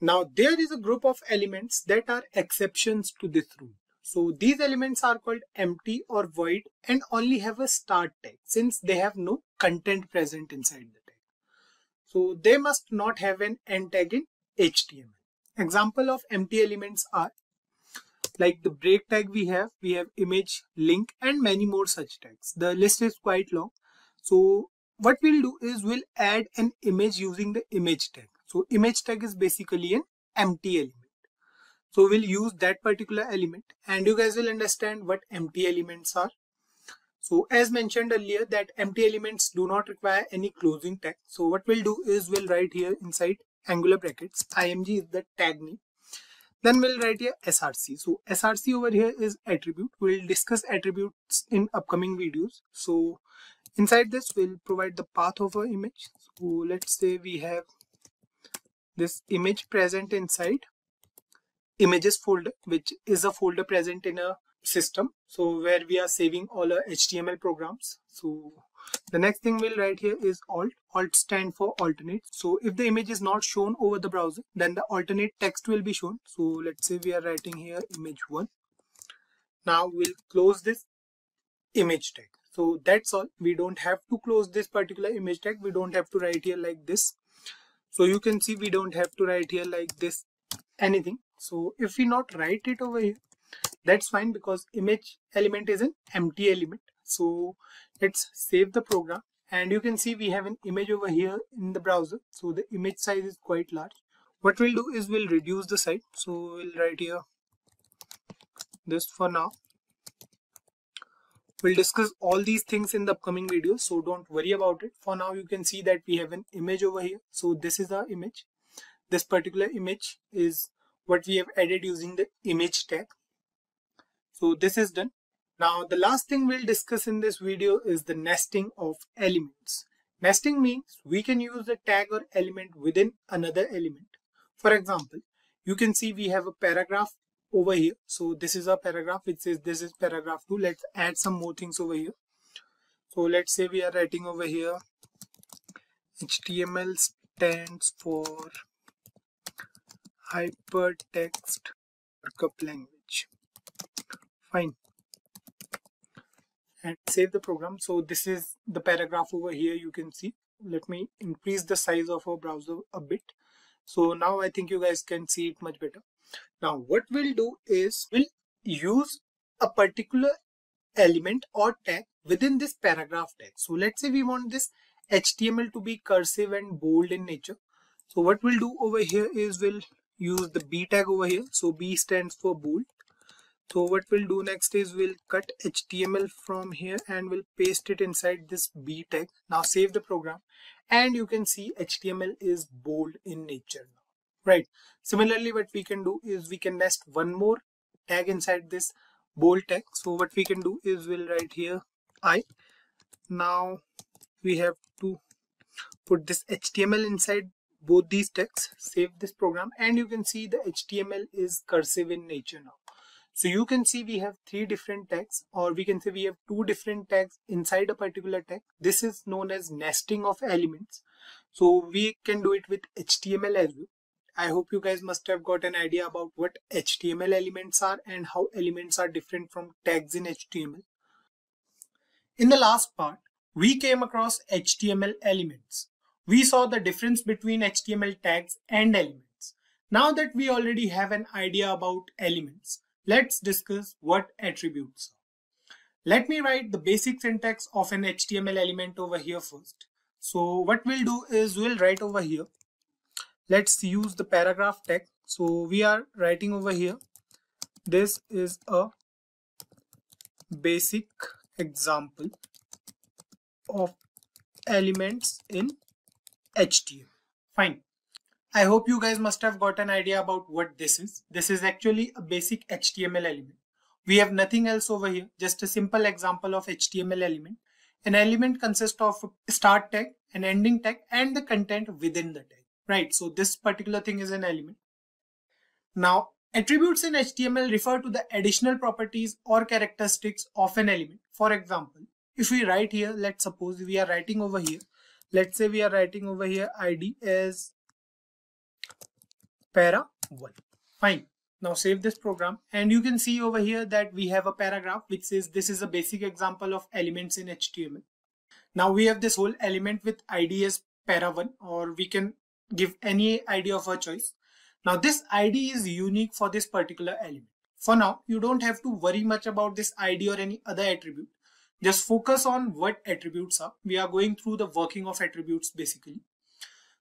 Now there is a group of elements that are exceptions to this rule. So these elements are called empty or void and only have a start tag since they have no content present inside the tag. So they must not have an end tag in HTML. Example of empty elements are like the break tag we have image, link and many more such tags. The list is quite long. So what we'll do is we'll add an image using the image tag. So image tag is basically an empty element. So we'll use that particular element and you guys will understand what empty elements are. So as mentioned earlier that empty elements do not require any closing tag. So what we'll do is we'll write here inside angular brackets, img is the tag name. Then we'll write here src. So src over here is attribute. We'll discuss attributes in upcoming videos. So inside this we'll provide the path of our image. So let's say we have this image present inside images folder, which is a folder present in a system, so where we are saving all our HTML programs. So the next thing we'll write here is alt stand for alternate. So if the image is not shown over the browser, then the alternate text will be shown. So let's say we are writing here image1. Now we'll close this image tag. So that's all. We don't have to close this particular image tag. We don't have to write here like this. So you can see we don't have to write here like this anything. So if we not write it over here, that's fine because image element is an empty element. So let's save the program and you can see we have an image over here in the browser. So the image size is quite large. What we'll do is we'll reduce the size. So we'll write here this for now. We'll discuss all these things in the upcoming videos, so don't worry about it. For now you can see that we have an image over here. So this is our image. This particular image is what we have added using the image tag. So this is done. Now the last thing we'll discuss in this video is the nesting of elements. Nesting means we can use a tag or element within another element. For example, you can see we have a paragraph over here. So this is a paragraph which says this is paragraph 2. Let's add some more things over here. So let's say we are writing over here HTML stands for hypertext markup language. Fine. And save the program. So this is the paragraph over here. You can see. Let me increase the size of our browser a bit. So now I think you guys can see it much better. Now what we'll do is we'll use a particular element or tag within this paragraph tag. So let's say we want this HTML to be cursive and bold in nature. So what we'll do over here is we'll use the B tag over here. So B stands for bold. So what we'll do next is we'll cut HTML from here and we'll paste it inside this B tag. Now save the program and you can see HTML is bold in nature now, right? Similarly, what we can do is we can nest one more tag inside this bold tag. So what we can do is we'll write here I. Now we have to put this HTML inside both these tags. Save this program and you can see the HTML is cursive in nature now. So you can see we have 3 different tags, or we can say we have 2 different tags inside a particular tag. This is known as nesting of elements. So we can do it with HTML as well. I hope you guys must have got an idea about what HTML elements are and how elements are different from tags in HTML. In the last part, we came across HTML elements. We saw the difference between HTML tags and elements. Now that we already have an idea about elements, let's discuss what attributes are. Let me write the basic syntax of an HTML element over here first. So what we'll do is we'll write over here let's use the paragraph tag. So we are writing over here, this is a basic example of elements in HTML. Fine. I hope you guys must have got an idea about what this is. This is actually a basic HTML element. We have nothing else over here, just a simple example of HTML element. An element consists of a start tag, an ending tag, and the content within the tag, right? So this particular thing is an element. Now, attributes in HTML refer to the additional properties or characteristics of an element. For example, if we write here, let's suppose we are writing over here, let's say we are writing over here ID as para1. Fine. Now save this program and you can see over here that we have a paragraph which says this is a basic example of elements in HTML. Now we have this whole element with ID as para1, or we can give any ID of our choice. Now this ID is unique for this particular element. For now, you don't have to worry much about this ID or any other attribute. Just focus on what attributes are. We are going through the working of attributes basically.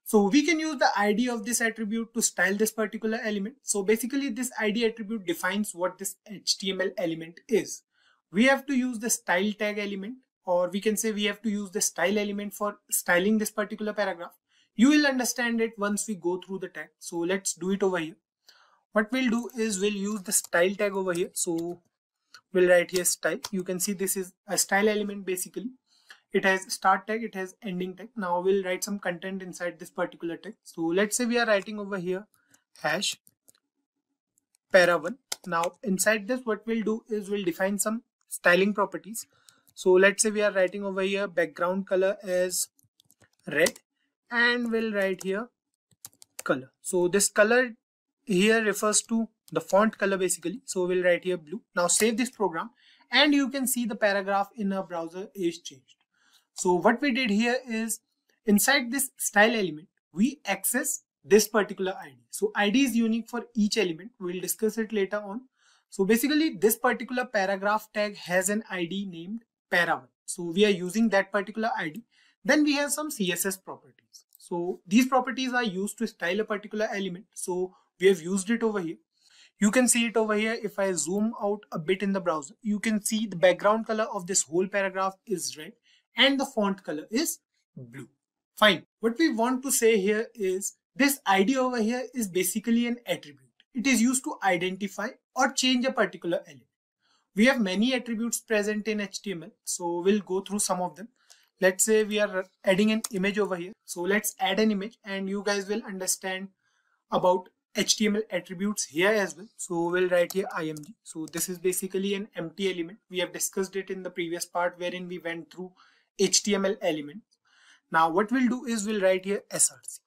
So we can use the ID of this attribute to style this particular element. So basically this ID attribute defines what this HTML element is. We have to use the style tag element, or we can say we have to use the style element for styling this particular paragraph. You will understand it once we go through the tag. So let's do it over here. What we'll do is we'll use the style tag over here. So we'll write here style. You can see this is a style element basically. It has start tag, it has ending tag. Now we'll write some content inside this particular tag. So let's say we are writing over here hash para1. Now inside this what we'll do is we'll define some styling properties. So let's say we are writing over here background color as red, and we'll write here color. So this color here refers to the font color basically. So we'll write here blue. Now save this program and you can see the paragraph in our browser is changed. So what we did here is inside this style element, we access this particular ID. So ID is unique for each element. We'll discuss it later on. So basically this particular paragraph tag has an ID named para1. So we are using that particular ID. Then we have some CSS properties. So these properties are used to style a particular element. So we have used it over here. You can see it over here. If I zoom out a bit in the browser, you can see the background color of this whole paragraph is red and the font color is blue. Fine. What we want to say here is this ID over here is basically an attribute. It is used to identify or change a particular element. We have many attributes present in HTML. So we'll go through some of them. Let's say we are adding an image over here. So let's add an image and you guys will understand about HTML attributes here as well. So we'll write here img. So this is basically an empty element. We have discussed it in the previous part wherein we went through HTML elements. Now what we'll do is we'll write here src.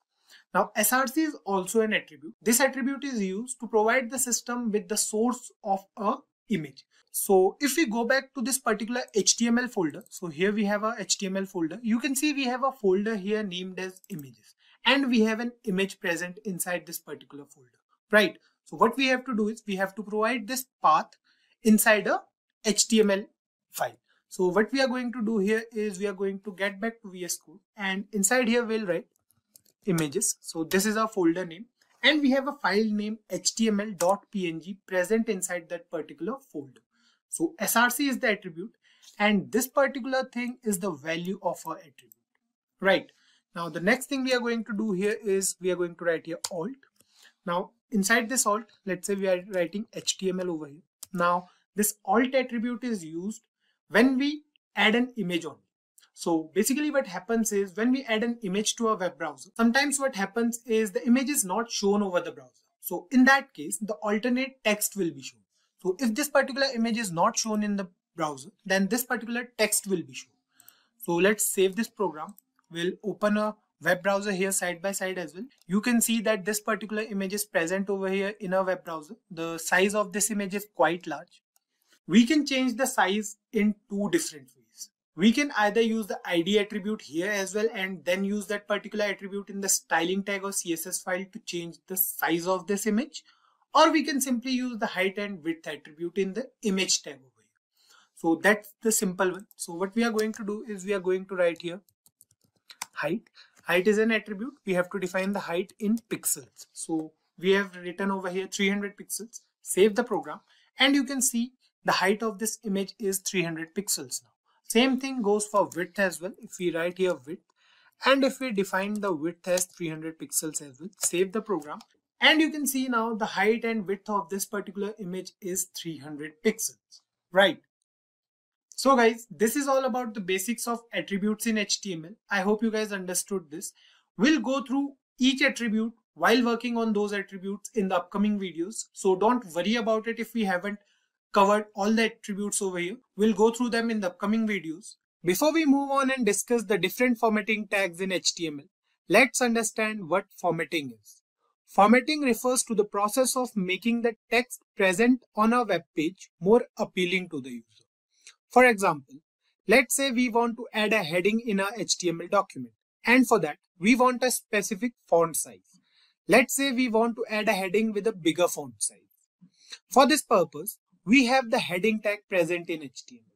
Now src is also an attribute. This attribute is used to provide the system with the source of a image. So if we go back to this particular HTML folder, so here we have a HTML folder. You can see we have a folder here named as images, and we have an image present inside this particular folder, right? So what we have to do is we have to provide this path inside a HTML file. So what we are going to do here is we are going to get back to VS Code, and inside here we'll write images. So this is our folder name, and we have a file name html.png present inside that particular folder. So src is the attribute, and this particular thing is the value of our attribute, right? Now the next thing we are going to do here is we are going to write here alt. Now inside this alt, let's say we are writing HTML over here. Now this alt attribute is used when we add an image on. So basically what happens is when we add an image to a web browser, sometimes what happens is the image is not shown over the browser. So in that case, the alternate text will be shown. So if this particular image is not shown in the browser, then this particular text will be shown. So let's save this program. We'll open a web browser here side by side as well. You can see that this particular image is present over here in a web browser. The size of this image is quite large. We can change the size in two different ways. We can either use the ID attribute here as well and then use that particular attribute in the styling tag or CSS file to change the size of this image, or we can simply use the height and width attribute in the image tag over here. So that's the simple one. So what we are going to do is we are going to write here height. height is an attribute, we have to define the height in pixels. So we have written over here 300 pixels. Save the program, and you can see the height of this image is 300 pixels now. Same thing goes for width as well. If we write here width, and if we define the width as 300 pixels as well, save the program, and you can see now the height and width of this particular image is 300 pixels, right? So guys, this is all about the basics of attributes in HTML. I hope you guys understood this. We'll go through each attribute while working on those attributes in the upcoming videos. So don't worry about it if we haven't covered all the attributes over here. We'll go through them in the upcoming videos. Before we move on and discuss the different formatting tags in HTML, let's understand what formatting is. Formatting refers to the process of making the text present on a web page more appealing to the user. For example, let's say we want to add a heading in our HTML document, and for that we want a specific font size. Let's say we want to add a heading with a bigger font size. For this purpose, we have the heading tag present in HTML,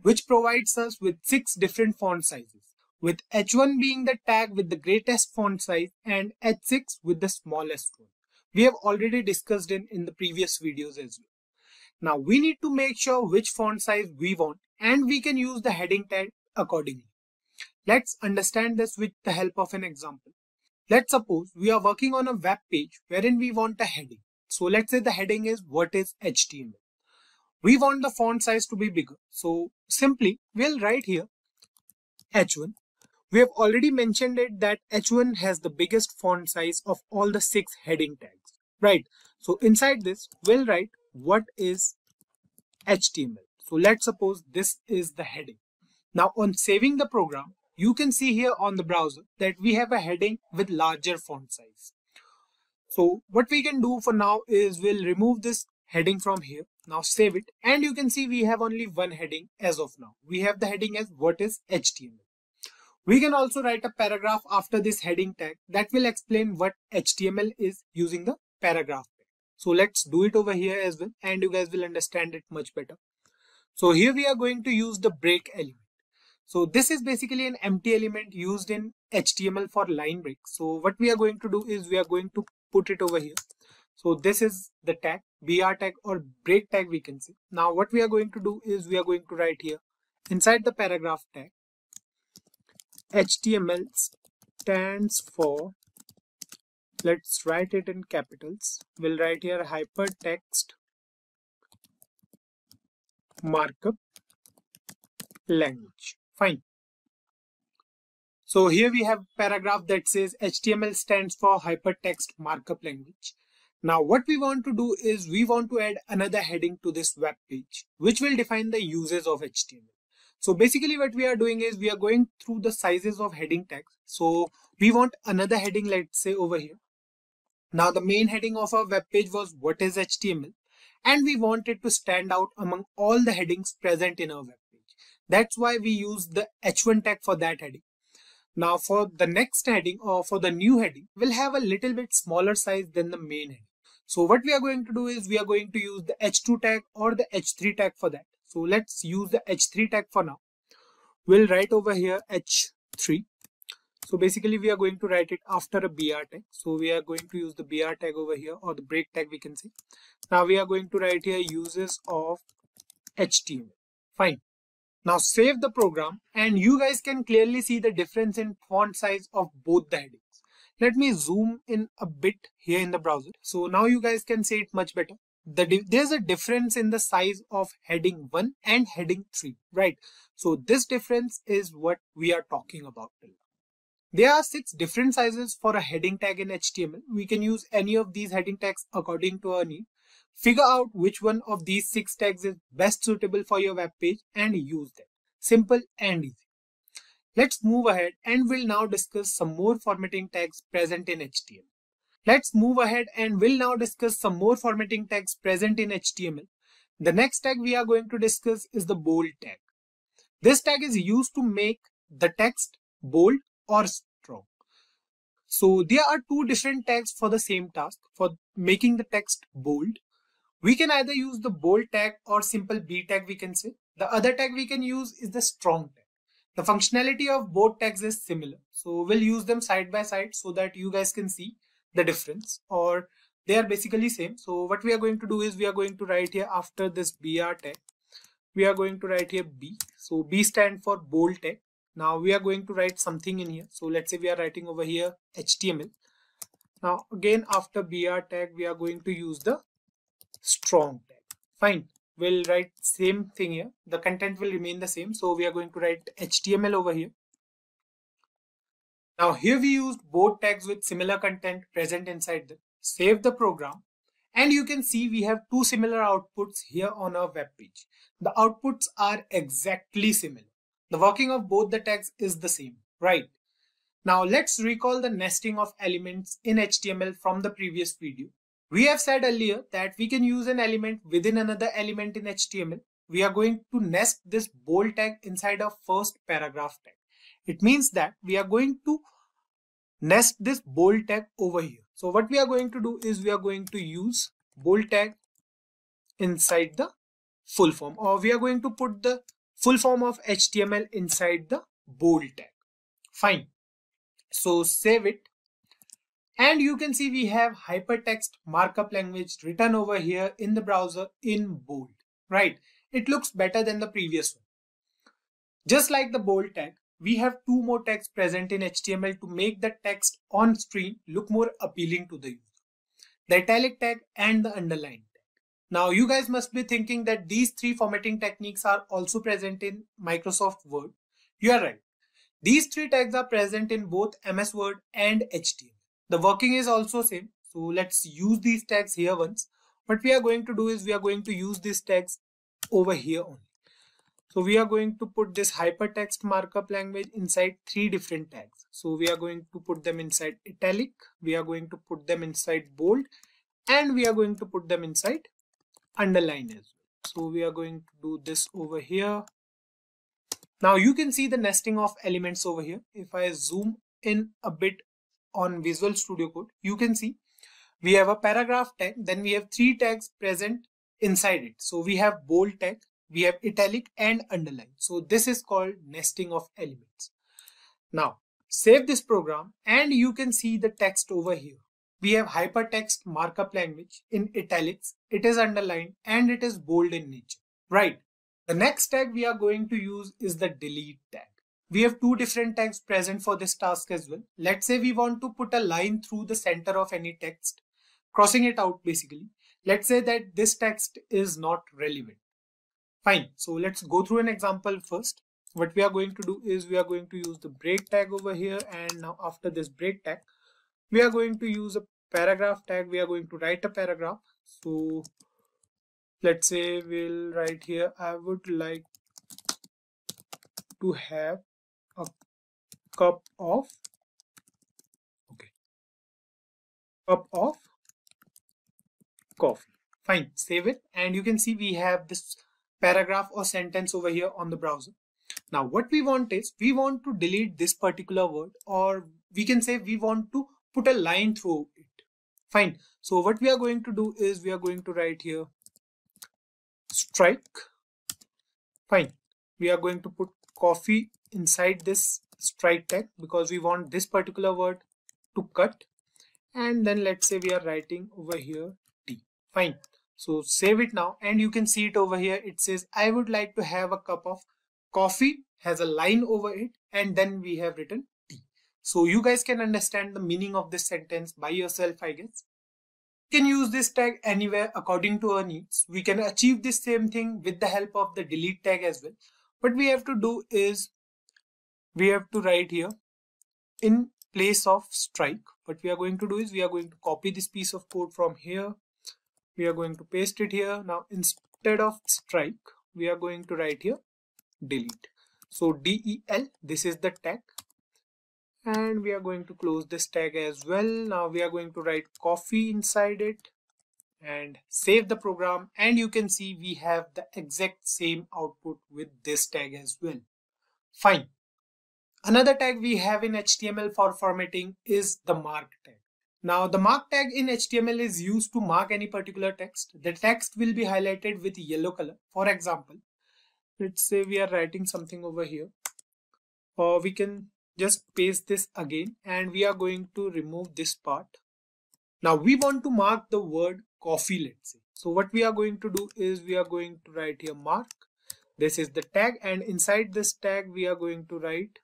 which provides us with 6 different font sizes, with H1 being the tag with the greatest font size and H6 with the smallest one. We have already discussed it in the previous videos as well. Now we need to make sure which font size we want, and we can use the heading tag accordingly. Let's understand this with the help of an example. Let's suppose we are working on a web page wherein we want a heading. So let's say the heading is what is HTML. We want the font size to be bigger. So simply we'll write here H1. We have already mentioned it that H1 has the biggest font size of all the 6 heading tags, right? So inside this we'll write what is HTML. So let's suppose this is the heading. Now on saving the program, you can see here on the browser that we have a heading with larger font size. So what we can do for now is we'll remove this heading from here. Now save it, and you can see we have only one heading as of now. We have the heading as what is HTML. We can also write a paragraph after this heading tag that will explain what HTML is using the paragraph tag. So let's do it over here as well, and you guys will understand it much better. So here we are going to use the break element. So this is basically an empty element used in HTML for line break. So what we are going to do is we are going to put it over here. So this is the tag, BR tag or break tag we can say. Now what we are going to do is we are going to write here inside the paragraph tag, HTML stands for, let's write it in capitals. We'll write here hypertext markup language. Fine. So here we have a paragraph that says HTML stands for hypertext markup language. Now what we want to do is we want to add another heading to this web page, which will define the uses of HTML. So basically what we are doing is we are going through the sizes of heading tags. So we want another heading, let's say over here. Now the main heading of our web page was what is HTML, and we want it to stand out among all the headings present in our web page. That's why we use the H1 tag for that heading. Now for the next heading or for the new heading, we'll have a little bit smaller size than the main heading. So what we are going to do is we are going to use the H2 tag or the H3 tag for that. So let's use the H3 tag for now. We'll write over here H3. So basically we are going to write it after a BR tag. So we are going to use the BR tag over here, or the break tag we can say. Now we are going to write here uses of HTML. Fine. Now save the program, and you guys can clearly see the difference in font size of both the headings. Let me zoom in a bit here in the browser. So now you guys can see it much better. There's a difference in the size of heading 1 and heading 3, right? So this difference is what we are talking about till now. There are 6 different sizes for a heading tag in HTML. We can use any of these heading tags according to our need. Figure out which one of these 6 tags is best suitable for your web page and use them. Simple and easy. Let's move ahead and we'll now discuss some more formatting tags present in HTML. The next tag we are going to discuss is the bold tag. This tag is used to make the text bold or strong. So there are 2 different tags for the same task for making the text bold. We can either use the bold tag or simple B tag we can say. The other tag we can use is the strong tag. The functionality of both tags is similar. So we'll use them side by side so that you guys can see the difference, or they are basically same. So what we are going to do is we are going to write here after this BR tag, we are going to write here B. So B stand for bold tag. Now we are going to write something in here. So let's say we are writing over here HTML. Now again after BR tag we are going to use the strong tag. Fine. We'll write same thing here. The content will remain the same. So we are going to write HTML over here. Now here we used both tags with similar content present inside them. Save the program. And you can see we have two similar outputs here on our web page. The outputs are exactly similar. The working of both the tags is the same, right? Now let's recall the nesting of elements in HTML from the previous video. We have said earlier that we can use an element within another element in HTML. We are going to nest this bold tag inside our first paragraph tag. It means that we are going to nest this bold tag over here. So what we are going to do is we are going to use bold tag inside the full form, or we are going to put the full form of HTML inside the bold tag. Fine. So save it. And you can see we have hypertext markup language written over here in the browser in bold, right? It looks better than the previous one. Just like the bold tag, we have two more tags present in HTML to make the text on screen look more appealing to the user. The italic tag and the underline tag. Now you guys must be thinking that these three formatting techniques are also present in Microsoft Word. You are right. These three tags are present in both MS Word and HTML. The working is also same. So let's use these tags here once. What we are going to do is we are going to use these tags over here only. So we are going to put this hypertext markup language inside three different tags. So we are going to put them inside italic, we are going to put them inside bold, and we are going to put them inside underline as well. So we are going to do this over here. Now you can see the nesting of elements over here. If I zoom in a bit on Visual Studio Code, you can see we have a paragraph tag, then we have three tags present inside it. So we have bold tag, we have italic and underline. So this is called nesting of elements. Now save this program and you can see the text over here. We have hypertext markup language in italics, it is underlined and it is bold in nature, right? The next tag we are going to use is the delete tag. We have two different tags present for this task as well. Let's say we want to put a line through the center of any text, crossing it out basically. Let's say that this text is not relevant. Fine. So let's go through an example first. What we are going to do is we are going to use the break tag over here, and now after this break tag, we are going to use a paragraph tag. We are going to write a paragraph. So let's say we'll write here, I would like to have a cup of coffee. Fine, save it, and you can see we have this paragraph or sentence over here on the browser. Now what we want is we want to delete this particular word, or we can say we want to put a line through it. Fine. So what we are going to do is we are going to write here strike. Fine. We are going to put coffee inside this strike tag because we want this particular word to cut, and then let's say we are writing over here tea. Fine. So save it now, and you can see it over here. It says I would like to have a cup of coffee, has a line over it, and then we have written tea. So you guys can understand the meaning of this sentence by yourself, I guess. You can use this tag anywhere according to our needs. We can achieve this same thing with the help of the delete tag as well. What we have to do is we have to write here in place of strike. What we are going to do is we are going to copy this piece of code from here. We are going to paste it here. Now instead of strike, we are going to write here delete. So del, this is the tag, and we are going to close this tag as well. Now we are going to write coffee inside it and save the program, and you can see we have the exact same output with this tag as well. Fine. Another tag we have in HTML for formatting is the mark tag. Now the mark tag in HTML is used to mark any particular text. The text will be highlighted with yellow color. For example, let's say we are writing something over here. or we can just paste this again, and we are going to remove this part. Now we want to mark the word coffee, let's say. So what we are going to do is we are going to write here mark. This is the tag, and inside this tag we are going to write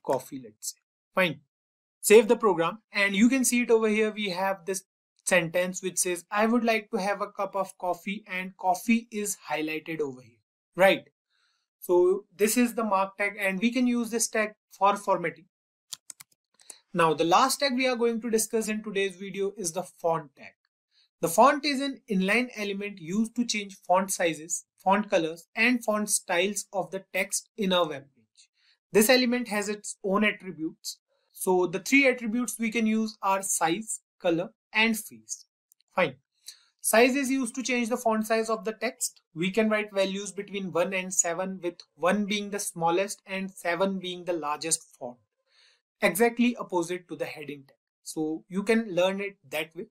coffee, let's say. Fine. Save the program, and you can see it over here. We have this sentence which says I would like to have a cup of coffee, and coffee is highlighted over here, right? So this is the mark tag, and we can use this tag for formatting. Now the last tag we are going to discuss in today's video is the font tag. The font is an inline element used to change font sizes, font colors, and font styles of the text in a web page. This element has its own attributes. So the three attributes we can use are size, color, and face. Fine. Size is used to change the font size of the text. We can write values between 1 and 7, with 1 being the smallest and 7 being the largest font, exactly opposite to the heading tag. So you can learn it that way.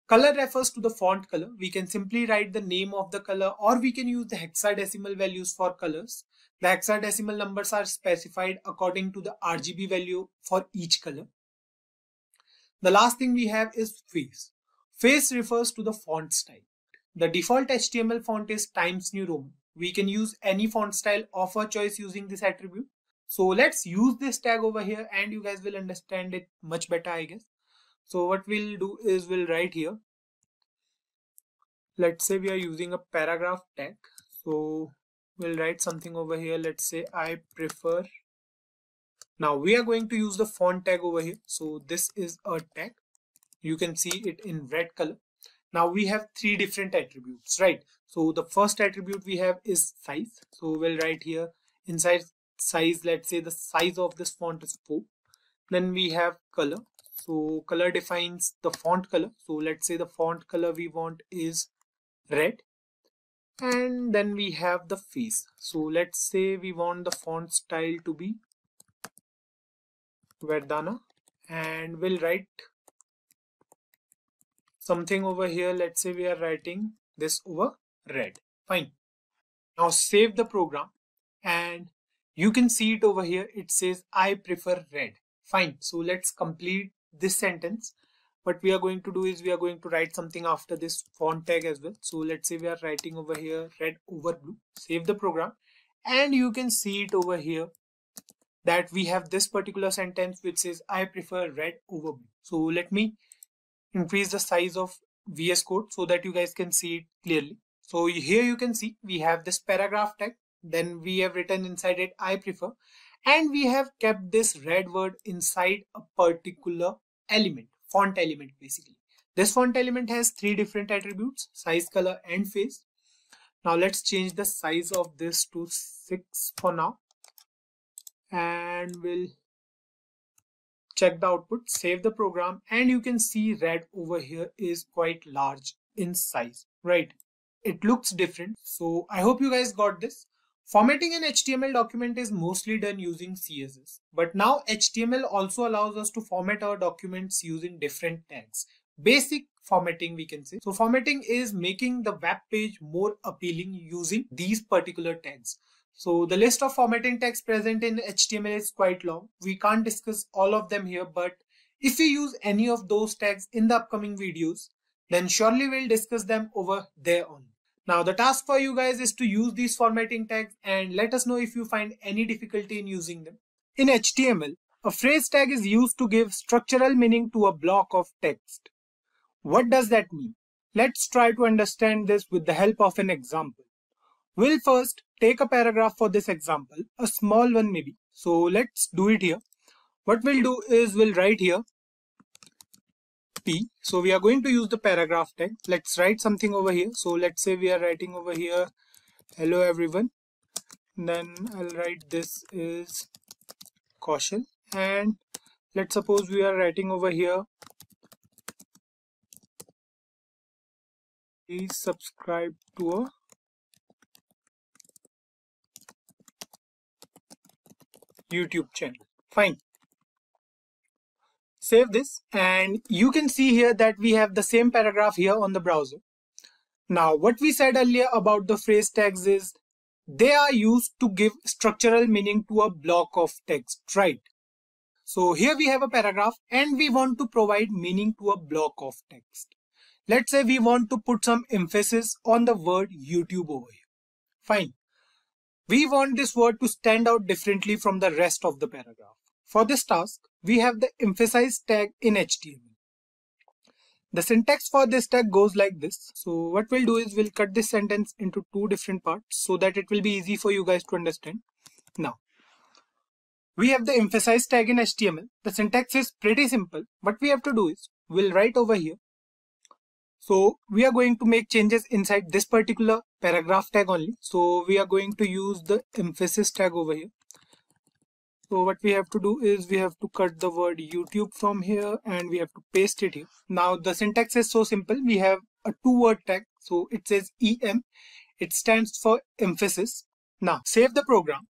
Color refers to the font color. We can simply write the name of the color, or we can use the hexadecimal values for colors. The hexadecimal numbers are specified according to the RGB value for each color. The last thing we have is face. Face refers to the font style. The default HTML font is Times New Roman. We can use any font style of our choice using this attribute. So let's use this tag over here, and you guys will understand it much better, I guess. So what we'll do is we'll write here. Let's say we are using a paragraph tag. So we'll write something over here. Let's say I prefer. Now we are going to use the font tag over here. So this is a tag. You can see it in red color. Now we have three different attributes, right? So the first attribute we have is size. So we'll write here inside size, let's say the size of this font is 4. Then we have color. So color defines the font color. So let's say the font color we want is red. And then we have the face. So let's say we want the font style to be Verdana, and we'll write something over here. Let's say we are writing this over red. Fine. Now save the program, and you can see it over here. It says I prefer red. Fine. So let's complete this sentence. What we are going to do is we are going to write something after this font tag as well. So let's say we are writing over here red over blue. Save the program, and you can see it over here that we have this particular sentence which says I prefer red over blue. So let me increase the size of VS Code so that you guys can see it clearly. So here you can see we have this paragraph tag. Then we have written inside it I prefer, and we have kept this red word inside a particular element, font element basically. This font element has three different attributes: size, color, and face. Now let's change the size of this to 6 for now, and we'll check the output, save the program, and you can see red over here is quite large in size, right? It looks different. So I hope you guys got this. Formatting an HTML document is mostly done using CSS, but now HTML also allows us to format our documents using different tags. Basic formatting, we can say. So formatting is making the web page more appealing using these particular tags. So the list of formatting tags present in HTML is quite long. We can't discuss all of them here, but if we use any of those tags in the upcoming videos, then surely we'll discuss them over there on. Now the task for you guys is to use these formatting tags and let us know if you find any difficulty in using them. In HTML, a phrase tag is used to give structural meaning to a block of text. What does that mean? Let's try to understand this with the help of an example. We'll first take a paragraph for this example, a small one maybe. So let's do it here. What we'll do is we'll write here P. So we are going to use the paragraph tag. Let's write something over here. So let's say we are writing over here, hello everyone. Then I'll write this is caution. And let's suppose we are writing over here, please subscribe to a YouTube channel. Fine. Save this, and you can see here that we have the same paragraph here on the browser. Now what we said earlier about the phrase tags is they are used to give structural meaning to a block of text, right? So here we have a paragraph and we want to provide meaning to a block of text. Let's say we want to put some emphasis on the word YouTube over here. Fine. We want this word to stand out differently from the rest of the paragraph. For this task, we have the emphasize tag in HTML. The syntax for this tag goes like this. So what we'll do is we'll cut this sentence into two different parts so that it will be easy for you guys to understand. Now, we have the emphasize tag in HTML. The syntax is pretty simple. What we have to do is we'll write over here. So we are going to make changes inside this particular paragraph tag only. So we are going to use the emphasis tag over here. So what we have to do is we have to cut the word YouTube from here and we have to paste it here. Now the syntax is so simple. We have a two-word tag. So it says EM. It stands for emphasis. Now save the program.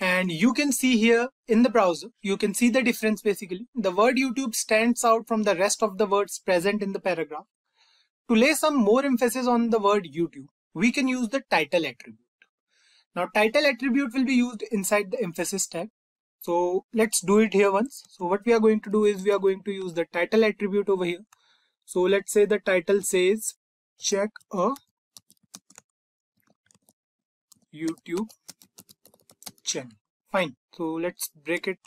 And you can see here in the browser, you can see the difference basically. The word YouTube stands out from the rest of the words present in the paragraph. To lay some more emphasis on the word YouTube, we can use the title attribute. Now title attribute will be used inside the emphasis tag. So let's do it here once. So what we are going to do is we are going to use the title attribute over here. So let's say the title says check a YouTube channel. Fine. So let's break it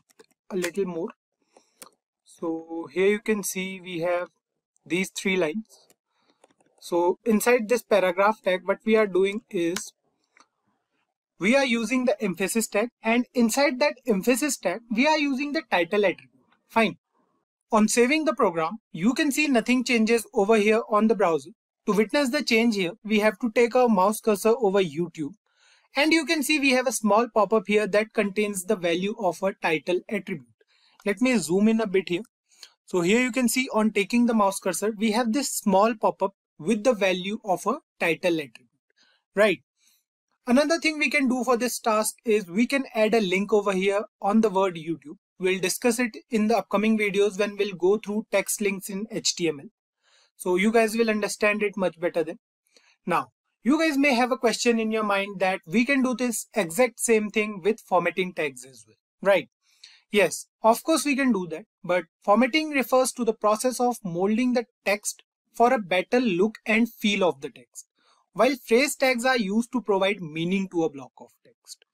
a little more. So here you can see we have these three lines. So inside this paragraph tag, what we are doing is we are using the emphasis tag, and inside that emphasis tag, we are using the title attribute. Fine. On saving the program, you can see nothing changes over here on the browser. To witness the change here, we have to take our mouse cursor over YouTube. And you can see we have a small pop-up here that contains the value of a title attribute. Let me zoom in a bit here. So here you can see on taking the mouse cursor, we have this small pop-up with the value of a title attribute, right? Another thing we can do for this task is we can add a link over here on the word YouTube. We'll discuss it in the upcoming videos when we'll go through text links in HTML. So you guys will understand it much better then. Now, you guys may have a question in your mind that we can do this exact same thing with formatting tags as well, right? Yes, of course we can do that, but formatting refers to the process of molding the text for a better look and feel of the text, while phrase tags are used to provide meaning to a block of text.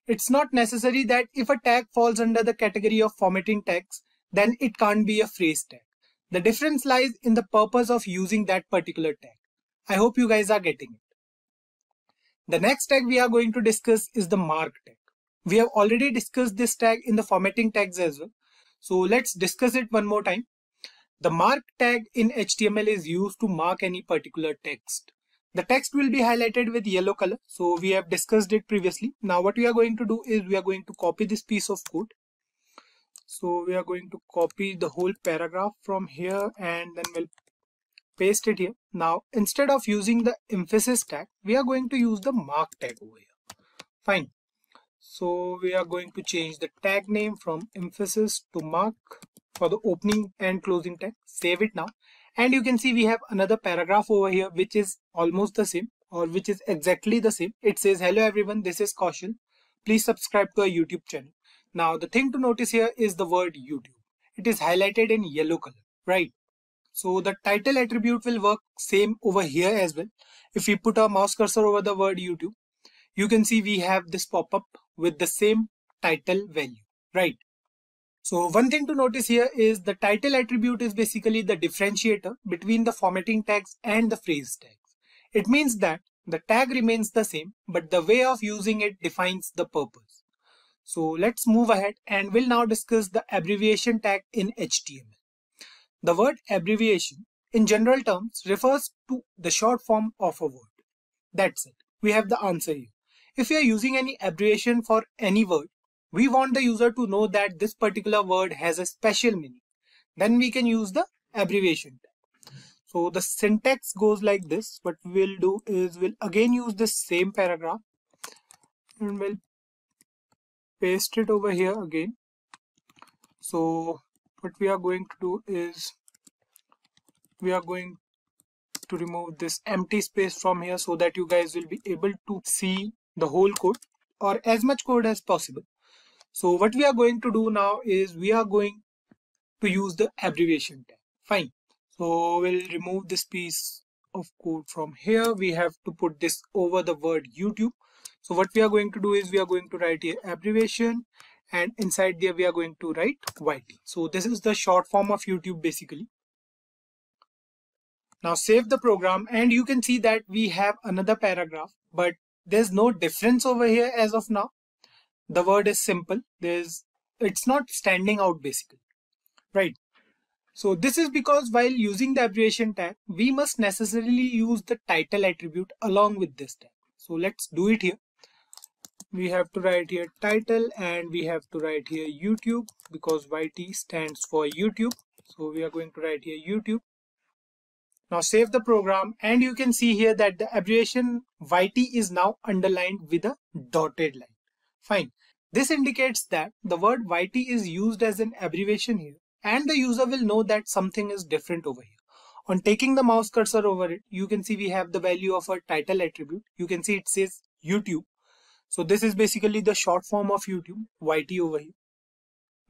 It's not necessary that if a tag falls under the category of formatting tags, then it can't be a phrase tag. The difference lies in the purpose of using that particular tag. I hope you guys are getting it. The next tag we are going to discuss is the mark tag. We have already discussed this tag in the formatting tags as well. So let's discuss it one more time. The mark tag in HTML is used to mark any particular text. The text will be highlighted with yellow color. So we have discussed it previously. Now what we are going to do is we are going to copy this piece of code. So we are going to copy the whole paragraph from here and then we'll paste it here. Now instead of using the emphasis tag, we are going to use the mark tag over here. Fine. So we are going to change the tag name from emphasis to mark for the opening and closing tag. Save it now. And you can see we have another paragraph over here which is almost the same, or which is exactly the same. It says, hello everyone, this is Kaushal. Please subscribe to our YouTube channel. Now the thing to notice here is the word YouTube. It is highlighted in yellow color, right? So the title attribute will work same over here as well. If we put our mouse cursor over the word YouTube, you can see we have this pop-up with the same title value, right? So one thing to notice here is the title attribute is basically the differentiator between the formatting tags and the phrase tags. It means that the tag remains the same, but the way of using it defines the purpose. So let's move ahead and we'll now discuss the abbreviation tag in HTML. The word abbreviation in general terms refers to the short form of a word. That's it. We have the answer here. If we are using any abbreviation for any word, we want the user to know that this particular word has a special meaning. Then we can use the abbreviation tag. So the syntax goes like this. What we'll do is we'll again use the same paragraph and we'll paste it over here again. So what we are going to do is we are going to remove this empty space from here so that you guys will be able to see the whole code or as much code as possible. So what we are going to do now is we are going to use the abbreviation tag. Fine. So we'll remove this piece of code from here. We have to put this over the word YouTube. So what we are going to do is we are going to write here abbreviation, and inside there we are going to write YT. So this is the short form of YouTube basically. Now save the program and you can see that we have another paragraph, but there's no difference over here as of now. The word is simple. It's not standing out basically, right? So this is because while using the abbreviation tag, we must necessarily use the title attribute along with this tag. So let's do it here. We have to write here title and we have to write here YouTube because YT stands for YouTube. So we are going to write here YouTube. Now save the program and you can see here that the abbreviation YT is now underlined with a dotted line. Fine. This indicates that the word YT is used as an abbreviation here and the user will know that something is different over here. On taking the mouse cursor over it, you can see we have the value of our title attribute. You can see it says YouTube. So this is basically the short form of YouTube, YT over here.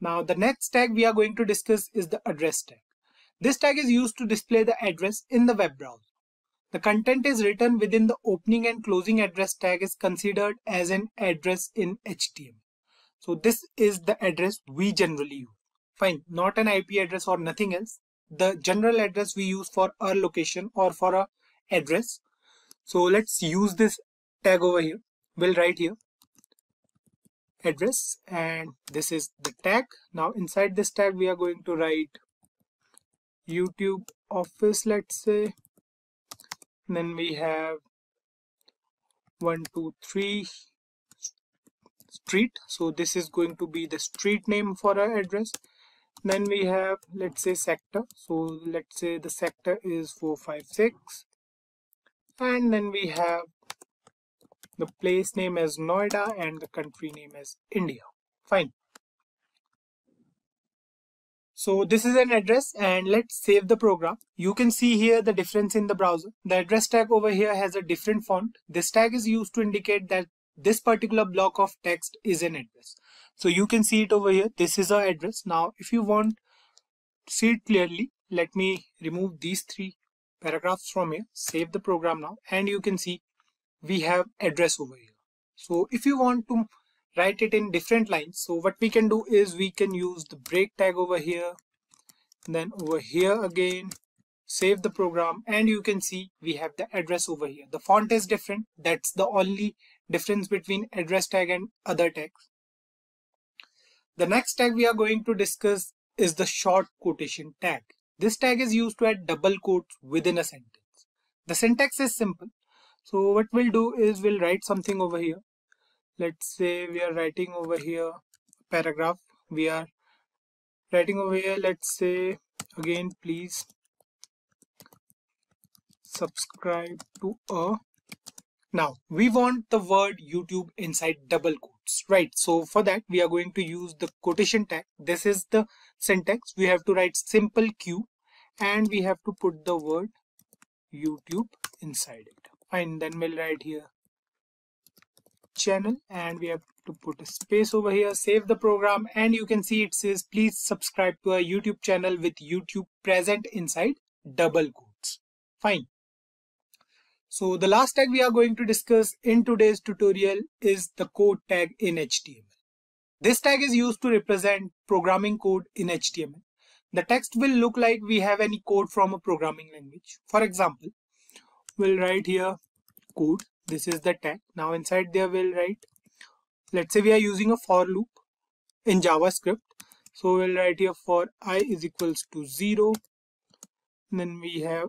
Now the next tag we are going to discuss is the address tag. This tag is used to display the address in the web browser. The content is written within the opening and closing address tag is considered as an address in HTML. So this is the address we generally use. Fine, not an IP address or nothing else. The general address we use for our location or for our address. So let's use this tag over here. We'll write here address and this is the tag. Now inside this tag we are going to write YouTube office, let's say. Then we have 123 street. So this is going to be the street name for our address. Then we have, let's say, sector. So let's say the sector is 456. And then we have the place name as Noida and the country name as India. Fine. So this is an address and let's save the program. You can see here the difference in the browser. The address tag over here has a different font. This tag is used to indicate that this particular block of text is an address. So you can see it over here. This is our address. Now if you want to see it clearly, let me remove these three paragraphs from here. Save the program now and you can see we have address over here. So if you want to write it in different lines, so what we can do is we can use the break tag over here, then over here again, save the program and you can see we have the address over here. The font is different. That's the only difference between address tag and other tags. The next tag we are going to discuss is the short quotation tag. This tag is used to add double quotes within a sentence. The syntax is simple. So what we'll do is we'll write something over here. Let's say we are writing over here a paragraph. We are writing over here, let's say again, please subscribe to a. Now we want the word YouTube inside double quotes, right? So for that we are going to use the quotation tag. This is the syntax. We have to write simple Q and we have to put the word YouTube inside it. Fine, then we'll write here channel and we have to put a space over here. Save the program and you can see it says please subscribe to our YouTube channel with YouTube present inside double quotes. Fine. So the last tag we are going to discuss in today's tutorial is the code tag in HTML. This tag is used to represent programming code in HTML. The text will look like we have any code from a programming language. For example, we'll write here code. This is the tag. Now inside there we'll write, let's say we are using a for loop in JavaScript. So we'll write here for I is equals to 0. Then we have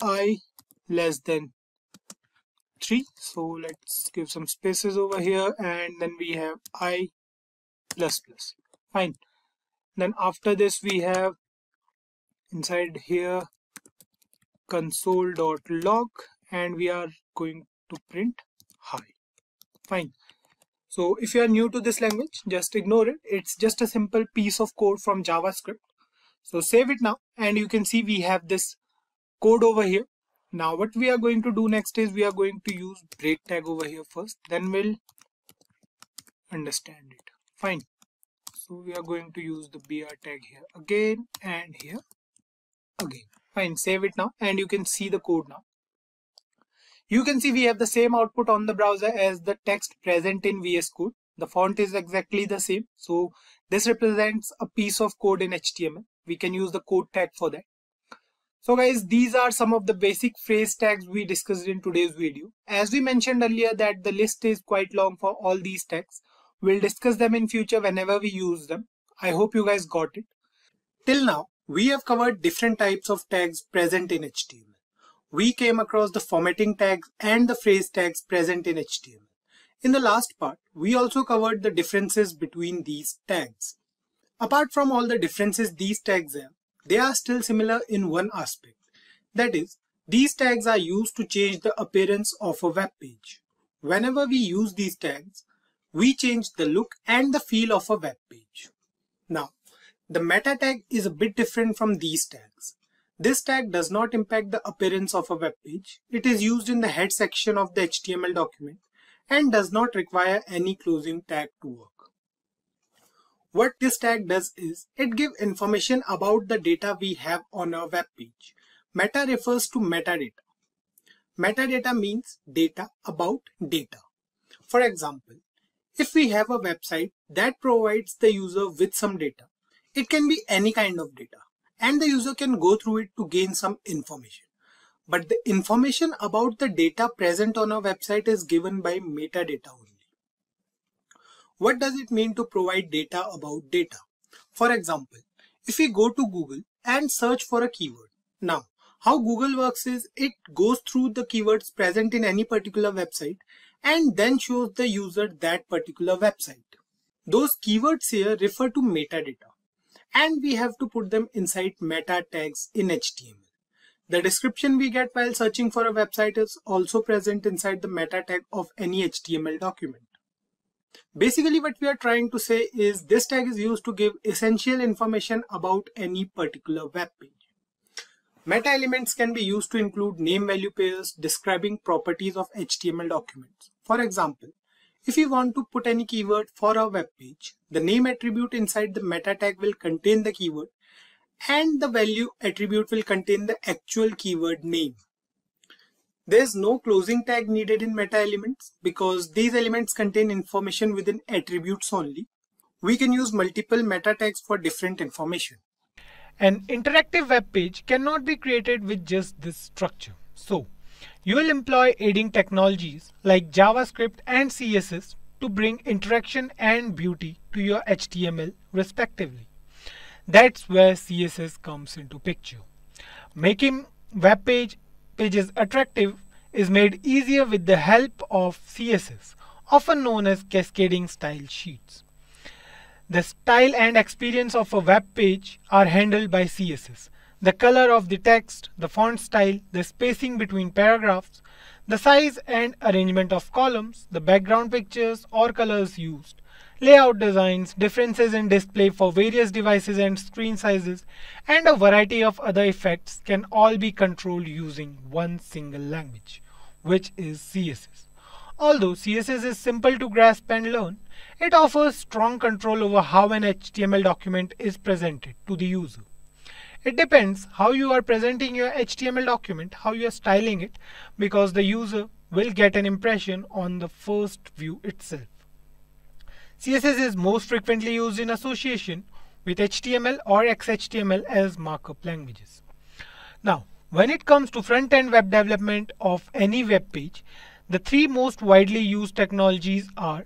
I less than 3. So let's give some spaces over here and then we have I plus plus. Fine. Then after this we have inside here console.log and we are going to print hi. Fine. So if you are new to this language, just ignore it. It's just a simple piece of code from JavaScript. So save it now and you can see we have this code over here. Now what we are going to do next is we are going to use break tag over here first, then we'll understand it. Fine. So we are going to use the BR tag here again and here again. Fine, save it now and you can see the code now. You can see we have the same output on the browser as the text present in VS Code. The font is exactly the same. So this represents a piece of code in HTML. We can use the code tag for that. So guys, these are some of the basic phrase tags we discussed in today's video. As we mentioned earlier that the list is quite long for all these tags. We'll discuss them in future whenever we use them. I hope you guys got it. Till now, we have covered different types of tags present in HTML. We came across the formatting tags and the phrase tags present in HTML. In the last part, we also covered the differences between these tags. Apart from all the differences these tags have, they are still similar in one aspect. That is, these tags are used to change the appearance of a web page. Whenever we use these tags, we change the look and the feel of a web page. Now, the meta tag is a bit different from these tags. This tag does not impact the appearance of a web page. It is used in the head section of the HTML document and does not require any closing tag to work. What this tag does is, it gives information about the data we have on our web page. Meta refers to metadata. Metadata means data about data. For example, if we have a website that provides the user with some data, it can be any kind of data, and the user can go through it to gain some information. But the information about the data present on our website is given by metadata only. What does it mean to provide data about data? For example, if we go to Google and search for a keyword. Now, how Google works is it goes through the keywords present in any particular website and then shows the user that particular website. Those keywords here refer to metadata, and we have to put them inside meta tags in HTML. The description we get while searching for a website is also present inside the meta tag of any HTML document. Basically, what we are trying to say is this tag is used to give essential information about any particular web page. Meta elements can be used to include name-value pairs describing properties of HTML documents. For example, if we want to put any keyword for a web page, the name attribute inside the meta tag will contain the keyword and the value attribute will contain the actual keyword name. There is no closing tag needed in meta elements because these elements contain information within attributes only. We can use multiple meta tags for different information. An interactive web page cannot be created with just this structure. So, you will employ aiding technologies like JavaScript and CSS to bring interaction and beauty to your HTML respectively. That's where CSS comes into picture. Making web pages attractive is made easier with the help of CSS, often known as cascading style sheets. The style and experience of a web page are handled by CSS. The color of the text, the font style, the spacing between paragraphs, the size and arrangement of columns, the background pictures or colors used, layout designs, differences in display for various devices and screen sizes, and a variety of other effects can all be controlled using one single language, which is CSS. Although CSS is simple to grasp and learn, it offers strong control over how an HTML document is presented to the user. It depends how you are presenting your HTML document, how you are styling it, because the user will get an impression on the first view itself. CSS is most frequently used in association with HTML or XHTML as markup languages. Now, when it comes to front-end web development of any web page, the three most widely used technologies are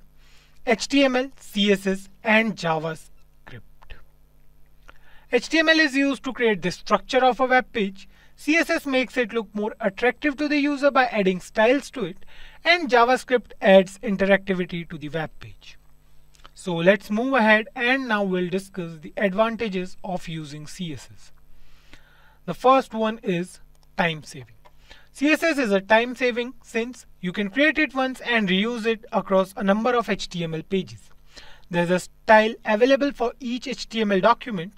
HTML, CSS, and JavaScript. HTML is used to create the structure of a web page, CSS makes it look more attractive to the user by adding styles to it, and JavaScript adds interactivity to the web page. So let's move ahead and now we'll discuss the advantages of using CSS. The first one is time saving. CSS is a time saving since you can create it once and reuse it across a number of HTML pages. There's a style available for each HTML document,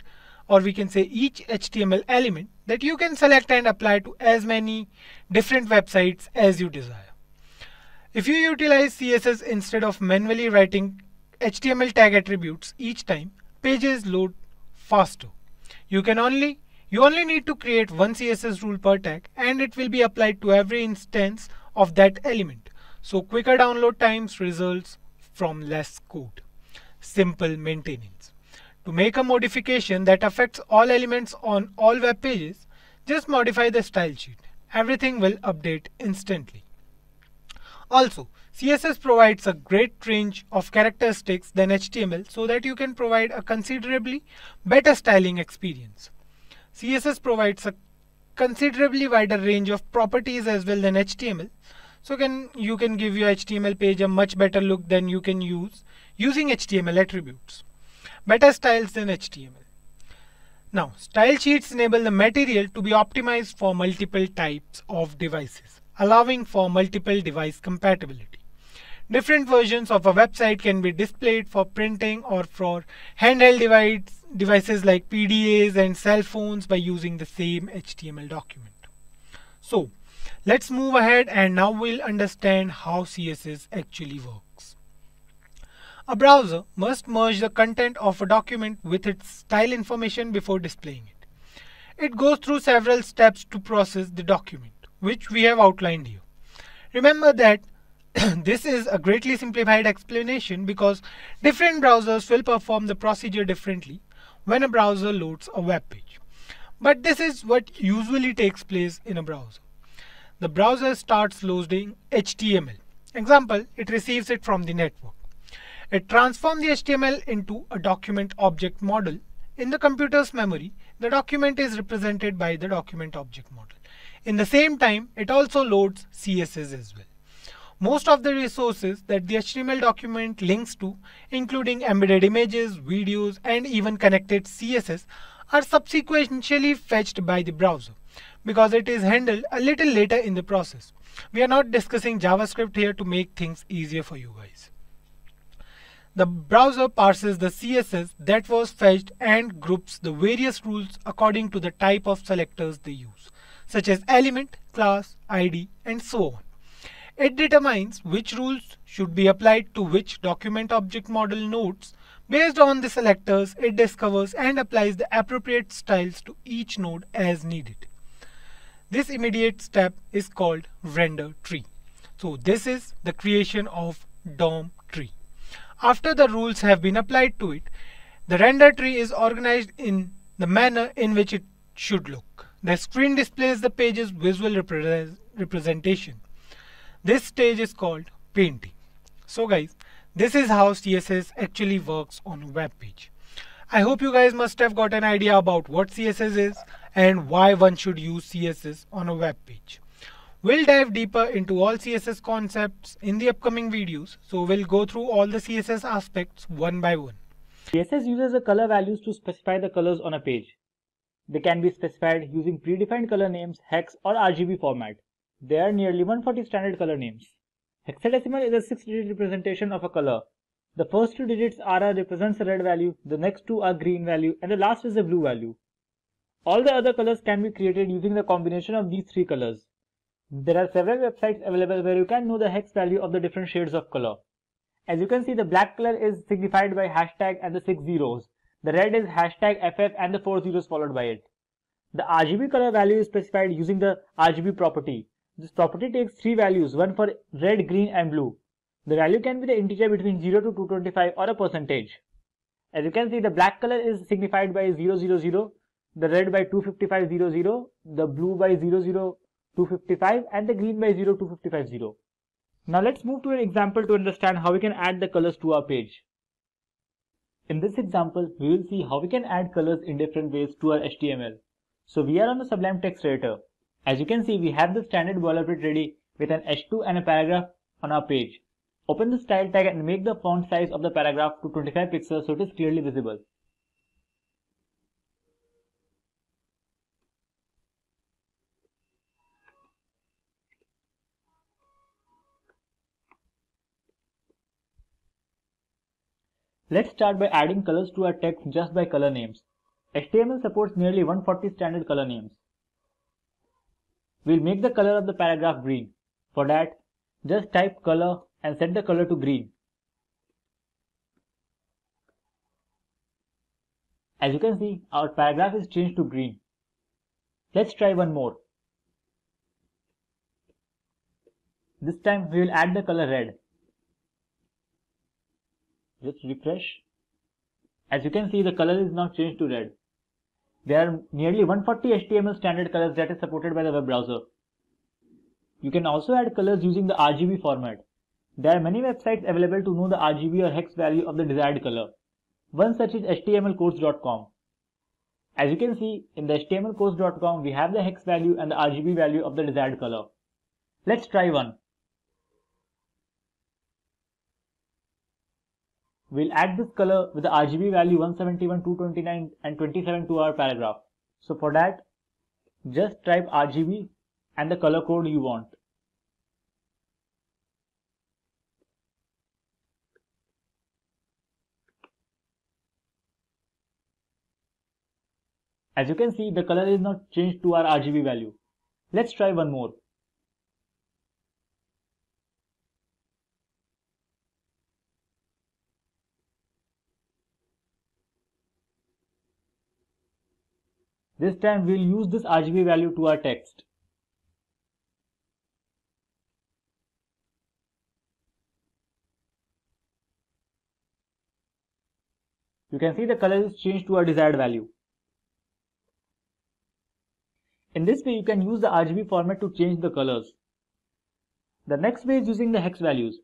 or we can say each HTML element that you can select and apply to as many different websites as you desire. If you utilize CSS instead of manually writing HTML tag attributes each time, pages load faster. You only need to create one CSS rule per tag and it will be applied to every instance of that element. So quicker download times results from less code. Simple maintenance. To make a modification that affects all elements on all web pages, just modify the style sheet. Everything will update instantly. Also, CSS provides a great range of characteristics than HTML so that you can provide a considerably better styling experience. CSS provides a considerably wider range of properties as well than HTML. So you can give your HTML page a much better look than you can using HTML attributes. Better styles than HTML. Now, style sheets enable the material to be optimized for multiple types of devices, allowing for multiple device compatibility. Different versions of a website can be displayed for printing or for handheld devices like PDAs and cell phones by using the same HTML document. So, let's move ahead and now we'll understand how CSS actually works. A browser must merge the content of a document with its style information before displaying it. It goes through several steps to process the document, which we have outlined here. Remember that this is a greatly simplified explanation because different browsers will perform the procedure differently when a browser loads a web page. But this is what usually takes place in a browser. The browser starts loading HTML. Example, it receives it from the network. It transforms the HTML into a document object model. In the computer's memory, the document is represented by the document object model. In the same time, it also loads CSS as well. Most of the resources that the HTML document links to, including embedded images, videos, and even connected CSS, are subsequently fetched by the browser because it is handled a little later in the process. We are not discussing JavaScript here to make things easier for you guys. The browser parses the CSS that was fetched and groups the various rules according to the type of selectors they use, such as element, class, ID, and so on. It determines which rules should be applied to which document object model nodes. Based on the selectors, it discovers and applies the appropriate styles to each node as needed. This immediate step is called render tree. So this is the creation of DOM tree. After the rules have been applied to it, the render tree is organized in the manner in which it should look. The screen displays the page's visual representation. This stage is called painting. So guys, this is how CSS actually works on a web page. I hope you guys must have got an idea about what CSS is and why one should use CSS on a web page. We'll dive deeper into all CSS concepts in the upcoming videos, so we'll go through all the CSS aspects one by one. CSS uses the color values to specify the colors on a page. They can be specified using predefined color names, hex or RGB format. There are nearly 140 standard color names. Hexadecimal is a 6-digit representation of a color. The first 2 digits RR represents the red value, the next 2 are green value, and the last is the blue value. All the other colors can be created using the combination of these 3 colors. There are several websites available where you can know the hex value of the different shades of color. As you can see, the black color is signified by hashtag and the 6 zeros. The red is hashtag FF and the 4 zeros followed by it. The RGB color value is specified using the RGB property. This property takes 3 values, one for red, green and blue. The value can be the integer between 0 to 225 or a percentage. As you can see, the black color is signified by 000, the red by 25500, the blue by 00255 and the green by 02550. Now let's move to an example to understand how we can add the colors to our page. In this example, we will see how we can add colors in different ways to our HTML. So we are on the Sublime Text Editor. As you can see, we have the standard boilerplate ready with an H2 and a paragraph on our page. Open the style tag and make the font size of the paragraph to 25 pixels so it is clearly visible. Let's start by adding colors to our text just by color names. HTML supports nearly 140 standard color names. we'll make the color of the paragraph green. For that, just type color and set the color to green. As you can see, our paragraph is changed to green. Let's try one more. This time we will add the color red. Just refresh. As you can see, the color is now changed to red. There are nearly 140 HTML standard colors that is supported by the web browser. You can also add colors using the RGB format. There are many websites available to know the RGB or hex value of the desired color. One such is htmlcodes.com. As you can see, in the htmlcodes.com we have the hex value and the RGB value of the desired color. Let's try one. We'll add this color with the RGB value 171, 229 and 27 to our paragraph. So for that, just type RGB and the color code you want. As you can see, the color is not changed to our RGB value. Let's try one more. This time we'll use this RGB value to our text. You can see the color is changed to our desired value. In this way, you can use the RGB format to change the colors. The next way is using the hex values.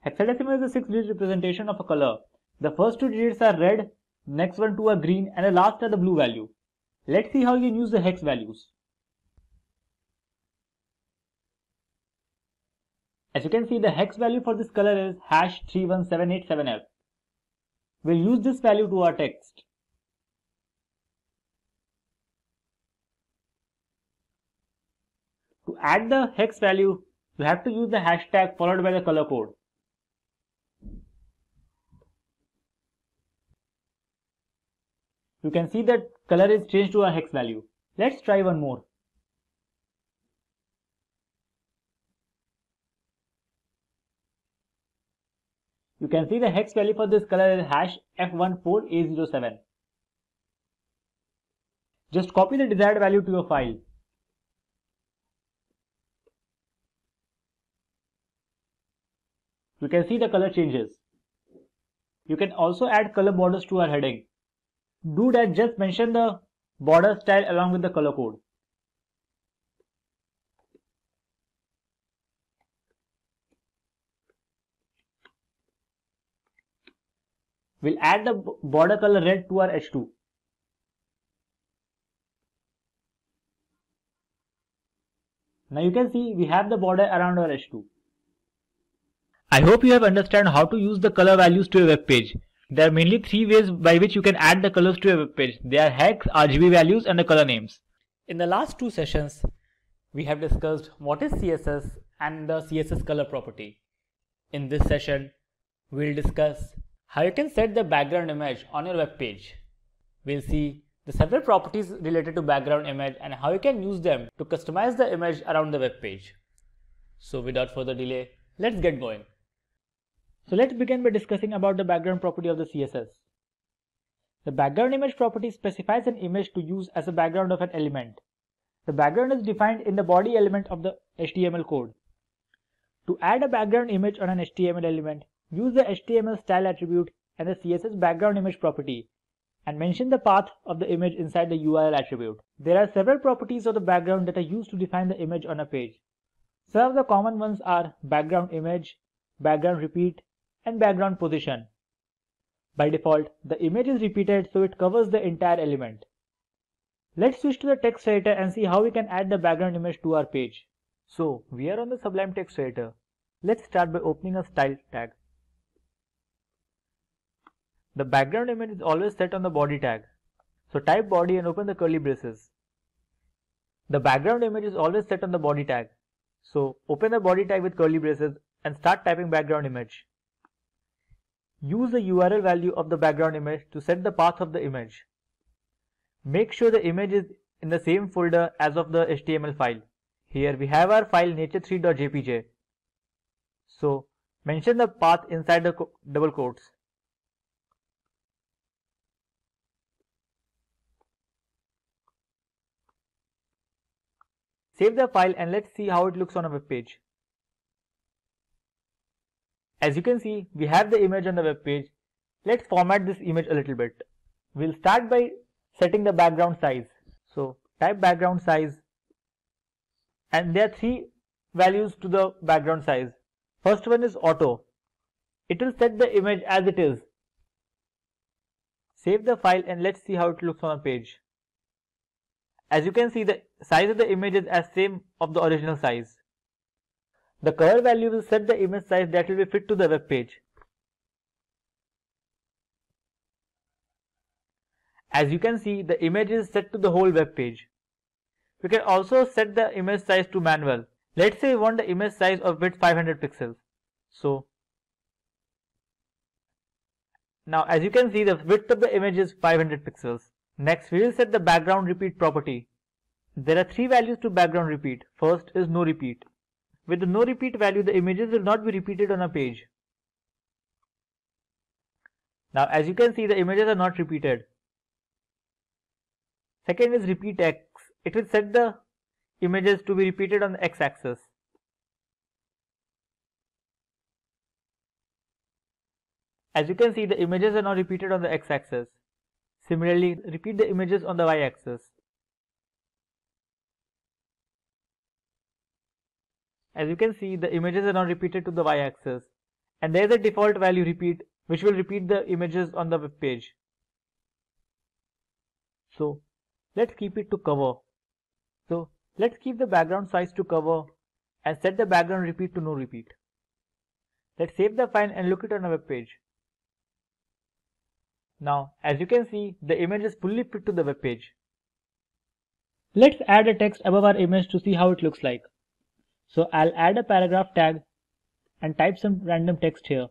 Hexadecimal is a 6-digit representation of a color. The first 2 digits are red, next one 2 are green, and the last are the blue value. Let's see how you can use the hex values. As you can see, the hex value for this color is #31787F. We'll use this value to our text. To add the hex value, you have to use the hashtag followed by the color code. You can see that color is changed to a hex value. Let's try one more. You can see the hex value for this color is #F14A07. Just copy the desired value to your file. You can see the color changes. You can also add color borders to our heading. Do that, just mention the border style along with the color code. We'll add the border color red to our H2. Now you can see we have the border around our H2. I hope you have understood how to use the color values to a web page. There are mainly 3 ways by which you can add the colors to a web page. They are hex, RGB values and the color names. In the last 2 sessions, we have discussed what is CSS and the CSS color property. In this session, we'll discuss how you can set the background image on your web page. We'll see the several properties related to background image and how you can use them to customize the image around the web page. So without further delay, let's get going. So let's begin by discussing about the background property of the CSS. The background image property specifies an image to use as a background of an element. The background is defined in the body element of the HTML code. To add a background image on an HTML element, use the HTML style attribute and the CSS background image property and mention the path of the image inside the URL attribute. There are several properties of the background that are used to define the image on a page. Some of the common ones are background image, background repeat, and background position. By default, the image is repeated so it covers the entire element. Let's switch to the text editor and see how we can add the background image to our page. So, we are on the Sublime text editor. Let's start by opening a style tag. The background image is always set on the body tag. So type body and open the curly braces. The background image is always set on the body tag. So open the body tag with curly braces and start typing background image. Use the URL value of the background image to set the path of the image. Make sure the image is in the same folder as of the HTML file. Here we have our file nature3.jpg. So mention the path inside the double quotes. Save the file and let's see how it looks on a web page. As you can see, we have the image on the web page. Let's format this image a little bit. We'll start by setting the background size. So type background size, and there are 3 values to the background size. First one is auto. It will set the image as it is. Save the file and let's see how it looks on a page. As you can see, the size of the image is as same of the original size. The color value will set the image size that will be fit to the web page. As you can see, the image is set to the whole web page. We can also set the image size to manual. Let's say we want the image size of width 500 pixels. So now as you can see, the width of the image is 500 pixels. Next, we will set the background repeat property. There are 3 values to background repeat. First is no repeat. With the no repeat value, the images will not be repeated on a page. Now as you can see, the images are not repeated. Second is repeat X. It will set the images to be repeated on the X axis. As you can see, the images are not repeated on the X axis. Similarly, repeat the images on the Y axis. As you can see, the images are not repeated to the Y axis. And there is a default value repeat which will repeat the images on the web page. So let's keep it to cover. So let's keep the background size to cover and set the background repeat to no repeat. Let's save the file and look it on a web page. Now as you can see, the image is fully fit to the web page. Let's add a text above our image to see how it looks like. So I'll add a paragraph tag and type some random text here.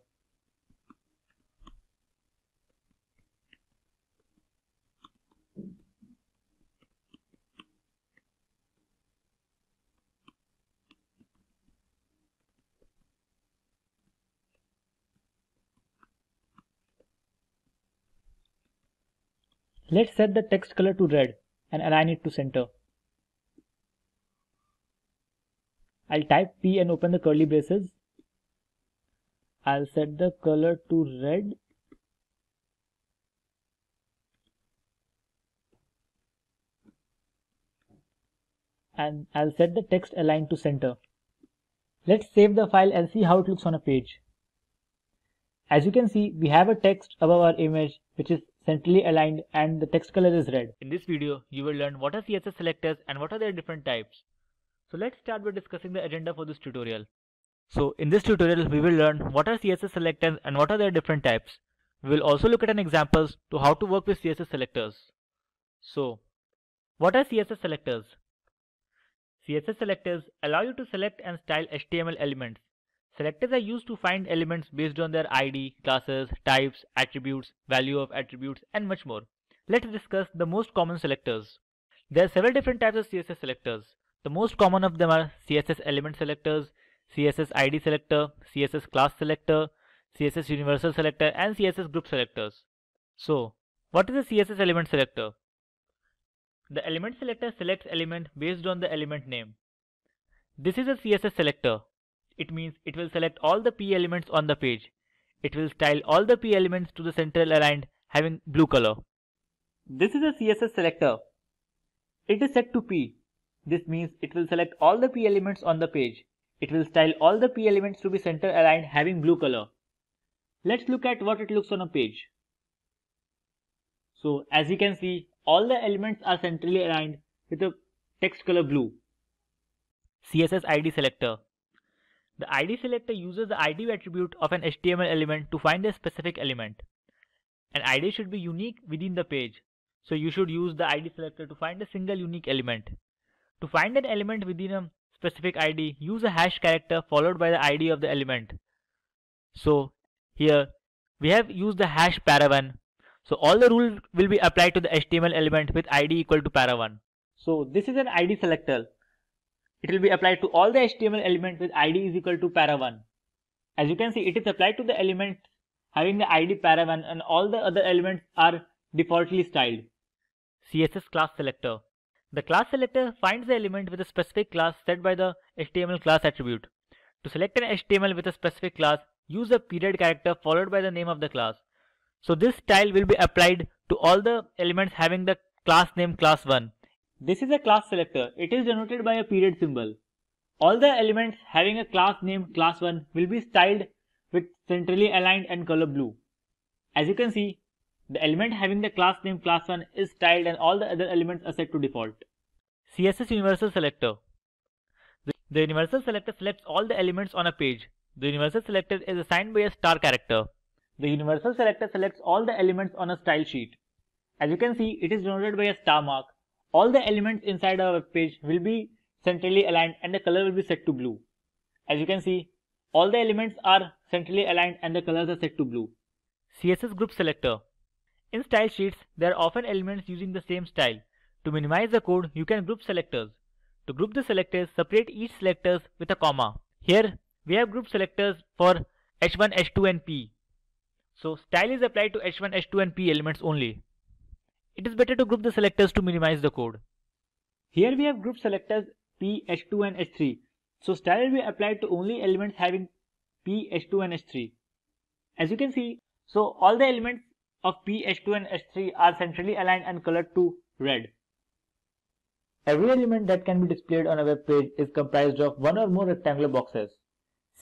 Let's set the text color to red and align it to center. I'll type P and open the curly braces. I'll set the color to red. And I'll set the text aligned to center. Let's save the file and see how it looks on a page. As you can see, we have a text above our image which is centrally aligned and the text color is red. In this video, you will learn what are CSS selectors and what are their different types. So let's start by discussing the agenda for this tutorial. So in this tutorial, we will learn what are CSS selectors and what are their different types. We will also look at an examples to how to work with CSS selectors. So what are CSS selectors? CSS selectors allow you to select and style HTML elements. Selectors are used to find elements based on their ID, classes, types, attributes, value of attributes, and much more. Let's discuss the most common selectors. There are several different types of CSS selectors. The most common of them are CSS element selectors, CSS ID selector, CSS class selector, CSS universal selector, and CSS group selectors. So, what is a CSS element selector? The element selector selects element based on the element name. This is a CSS selector. It means it will select all the P elements on the page. It will style all the P elements to the central aligned having blue color. This is a CSS selector. It is set to P. This means it will select all the P elements on the page. It will style all the P elements to be center aligned having blue color. Let's look at what it looks on a page. So as you can see, all the elements are centrally aligned with the text color blue. CSS ID selector. The ID selector uses the ID attribute of an HTML element to find a specific element. An ID should be unique within the page, so you should use the ID selector to find a single unique element. To find an element within a specific ID, use a hash character followed by the ID of the element. So here we have used the hash para1. So all the rules will be applied to the HTML element with ID equal to para1. So this is an ID selector. it will be applied to all the HTML element with ID is equal to para1. As you can see, it is applied to the element having the ID para1 and all the other elements are defaultly styled. CSS class selector. The class selector finds the element with a specific class set by the HTML class attribute. To select an HTML with a specific class, use a period character followed by the name of the class. So this style will be applied to all the elements having the class name class1. This is a class selector. It is denoted by a period symbol. All the elements having a class name class1 will be styled with centrally aligned and color blue. As you can see, the element having the class name class1 is styled and all the other elements are set to default. CSS universal selector. The universal selector selects all the elements on a page. The universal selector is assigned by a star character. The universal selector selects all the elements on a style sheet. As you can see, it is denoted by a star mark. All the elements inside our web page will be centrally aligned and the color will be set to blue. As you can see, all the elements are centrally aligned and the colors are set to blue. CSS group selector. In style sheets, there are often elements using the same style. To minimize the code, you can group selectors. To group the selectors, separate each selectors with a comma. Here, we have group selectors for H1, H2 and P. So, style is applied to H1, H2 and P elements only. It is better to group the selectors to minimize the code. Here we have group selectors P, H2 and H3. So, style will be applied to only elements having P, H2 and H3. As you can see, so all the elements of P, H2 and H3 are centrally aligned and colored to red. Every element that can be displayed on a web page is comprised of one or more rectangular boxes.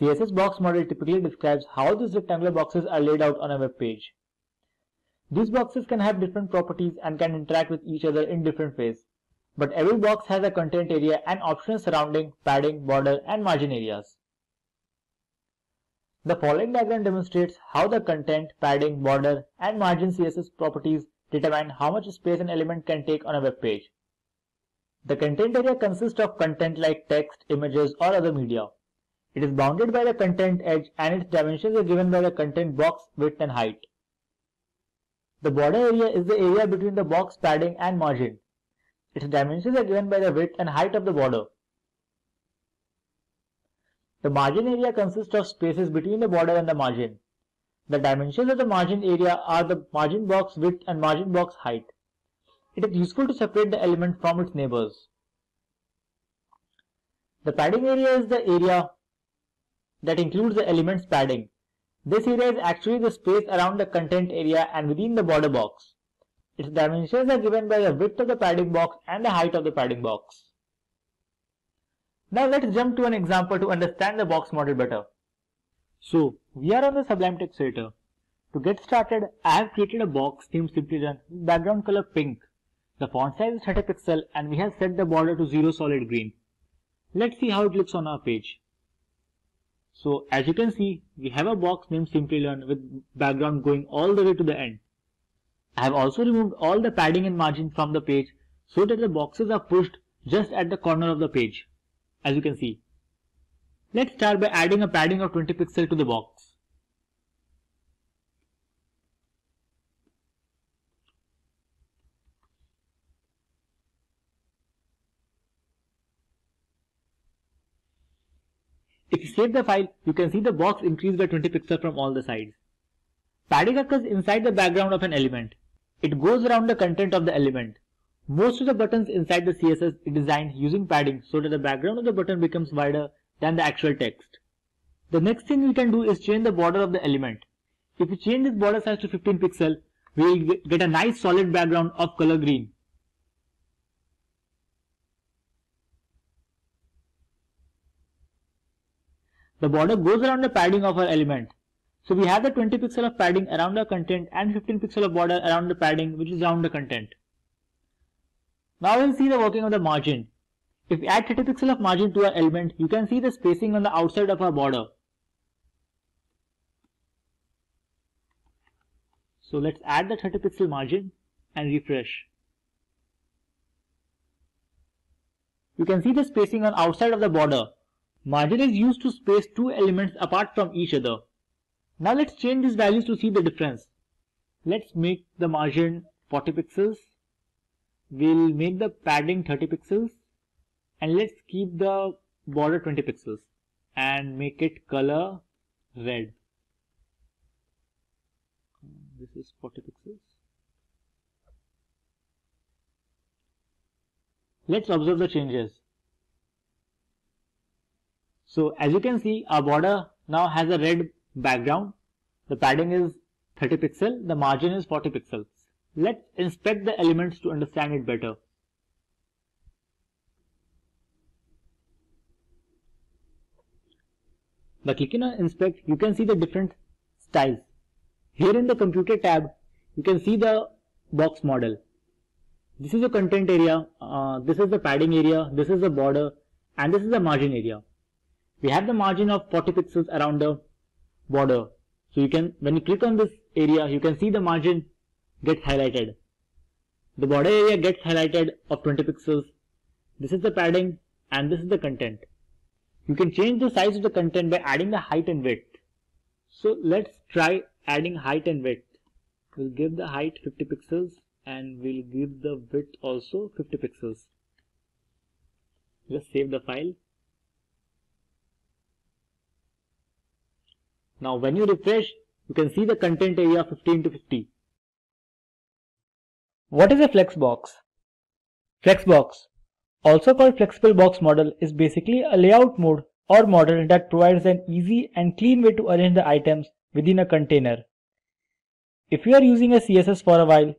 CSS box model typically describes how these rectangular boxes are laid out on a web page. These boxes can have different properties and can interact with each other in different ways. But every box has a content area and optional surrounding, padding, border and margin areas. The following diagram demonstrates how the content, padding, border and margin CSS properties determine how much space an element can take on a web page. The content area consists of content like text, images or other media. It is bounded by the content edge and its dimensions are given by the content box width and height. The border area is the area between the box padding and margin. Its dimensions are given by the width and height of the border. The margin area consists of spaces between the border and the margin. The dimensions of the margin area are the margin box width and margin box height. It is useful to separate the element from its neighbors. The padding area is the area that includes the element's padding. This area is actually the space around the content area and within the border box. Its dimensions are given by the width of the padding box and the height of the padding box. Now let's jump to an example to understand the box model better. So, we are on the Sublime Text Editor. To get started, I have created a box named Simplilearn with background color pink. The font size is 30 pixels and we have set the border to 0 solid green. Let's see how it looks on our page. So, as you can see, we have a box named Simplilearn with background going all the way to the end. I have also removed all the padding and margin from the page so that the boxes are pushed just at the corner of the page, as you can see. Let's start by adding a padding of 20 pixels to the box. If you save the file, you can see the box increased by 20 pixels from all the sides. Padding occurs inside the background of an element. It goes around the content of the element. Most of the buttons inside the CSS is designed using padding so that the background of the button becomes wider than the actual text. The next thing we can do is change the border of the element. If we change this border size to 15 pixels, we will get a nice solid background of color green. The border goes around the padding of our element. So we have the 20 pixels of padding around the content and 15 pixels of border around the padding which is around the content. Now we'll see the working of the margin. If we add 30 pixels of margin to our element, you can see the spacing on the outside of our border. So let's add the 30 pixel margin and refresh. You can see the spacing on outside of the border. Margin is used to space two elements apart from each other. Now let's change these values to see the difference. Let's make the margin 40 pixels. We'll make the padding 30 pixels and let's keep the border 20 pixels and make it color red. This is 40 pixels. Let's observe the changes. So as you can see, our border now has a red background. The padding is 30 pixels, the margin is 40 pixels. Let's inspect the elements to understand it better. By clicking on inspect, you can see the different styles. Here in the computer tab, you can see the box model. This is the content area, this is the padding area, this is the border, and this is the margin area. We have the margin of 40 pixels around the border. So you can, when you click on this area, you can see the margin gets highlighted. The border area gets highlighted of 20 pixels. This is the padding and this is the content. You can change the size of the content by adding the height and width. So let's try adding height and width. We'll give the height 50 pixels and we'll give the width also 50 pixels. Just save the file. Now when you refresh, you can see the content area 15 to 50. What is a flexbox? Flexbox, also called flexible box model, is basically a layout mode or model that provides an easy and clean way to arrange the items within a container. If you are using a CSS for a while,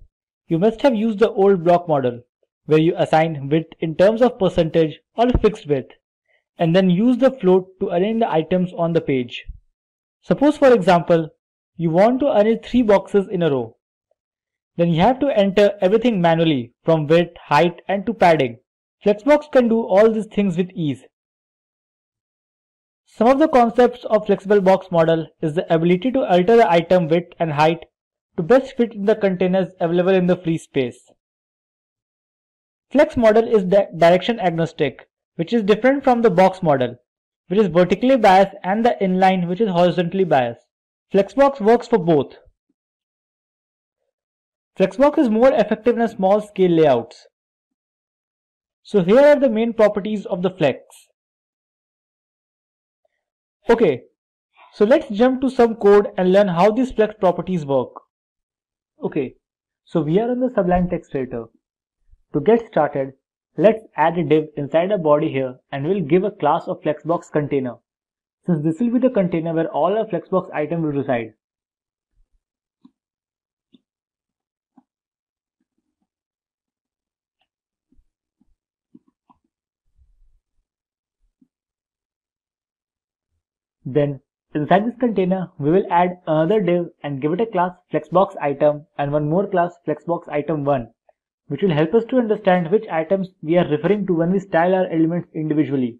you must have used the old block model where you assign width in terms of percentage or fixed width and then use the float to arrange the items on the page. Suppose for example, you want to arrange 3 boxes in a row. Then you have to enter everything manually from width, height and to padding. Flexbox can do all these things with ease. Some of the concepts of flexible box model is the ability to alter the item width and height to best fit in the containers available in the free space. Flex model is direction agnostic, which is different from the box model, which is vertically biased, and the inline, which is horizontally biased. Flexbox works for both. Flexbox is more effective in small scale layouts. So here are the main properties of the Flex. Okay, so let's jump to some code and learn how these Flex properties work. Okay, so we are on the Sublime text editor. To get started, let's add a div inside a body here and we'll give a class of Flexbox container, since this will be the container where all our Flexbox items will reside. Then inside this container, we will add another div and give it a class Flexbox item and one more class Flexbox item 1, which will help us to understand which items we are referring to when we style our elements individually.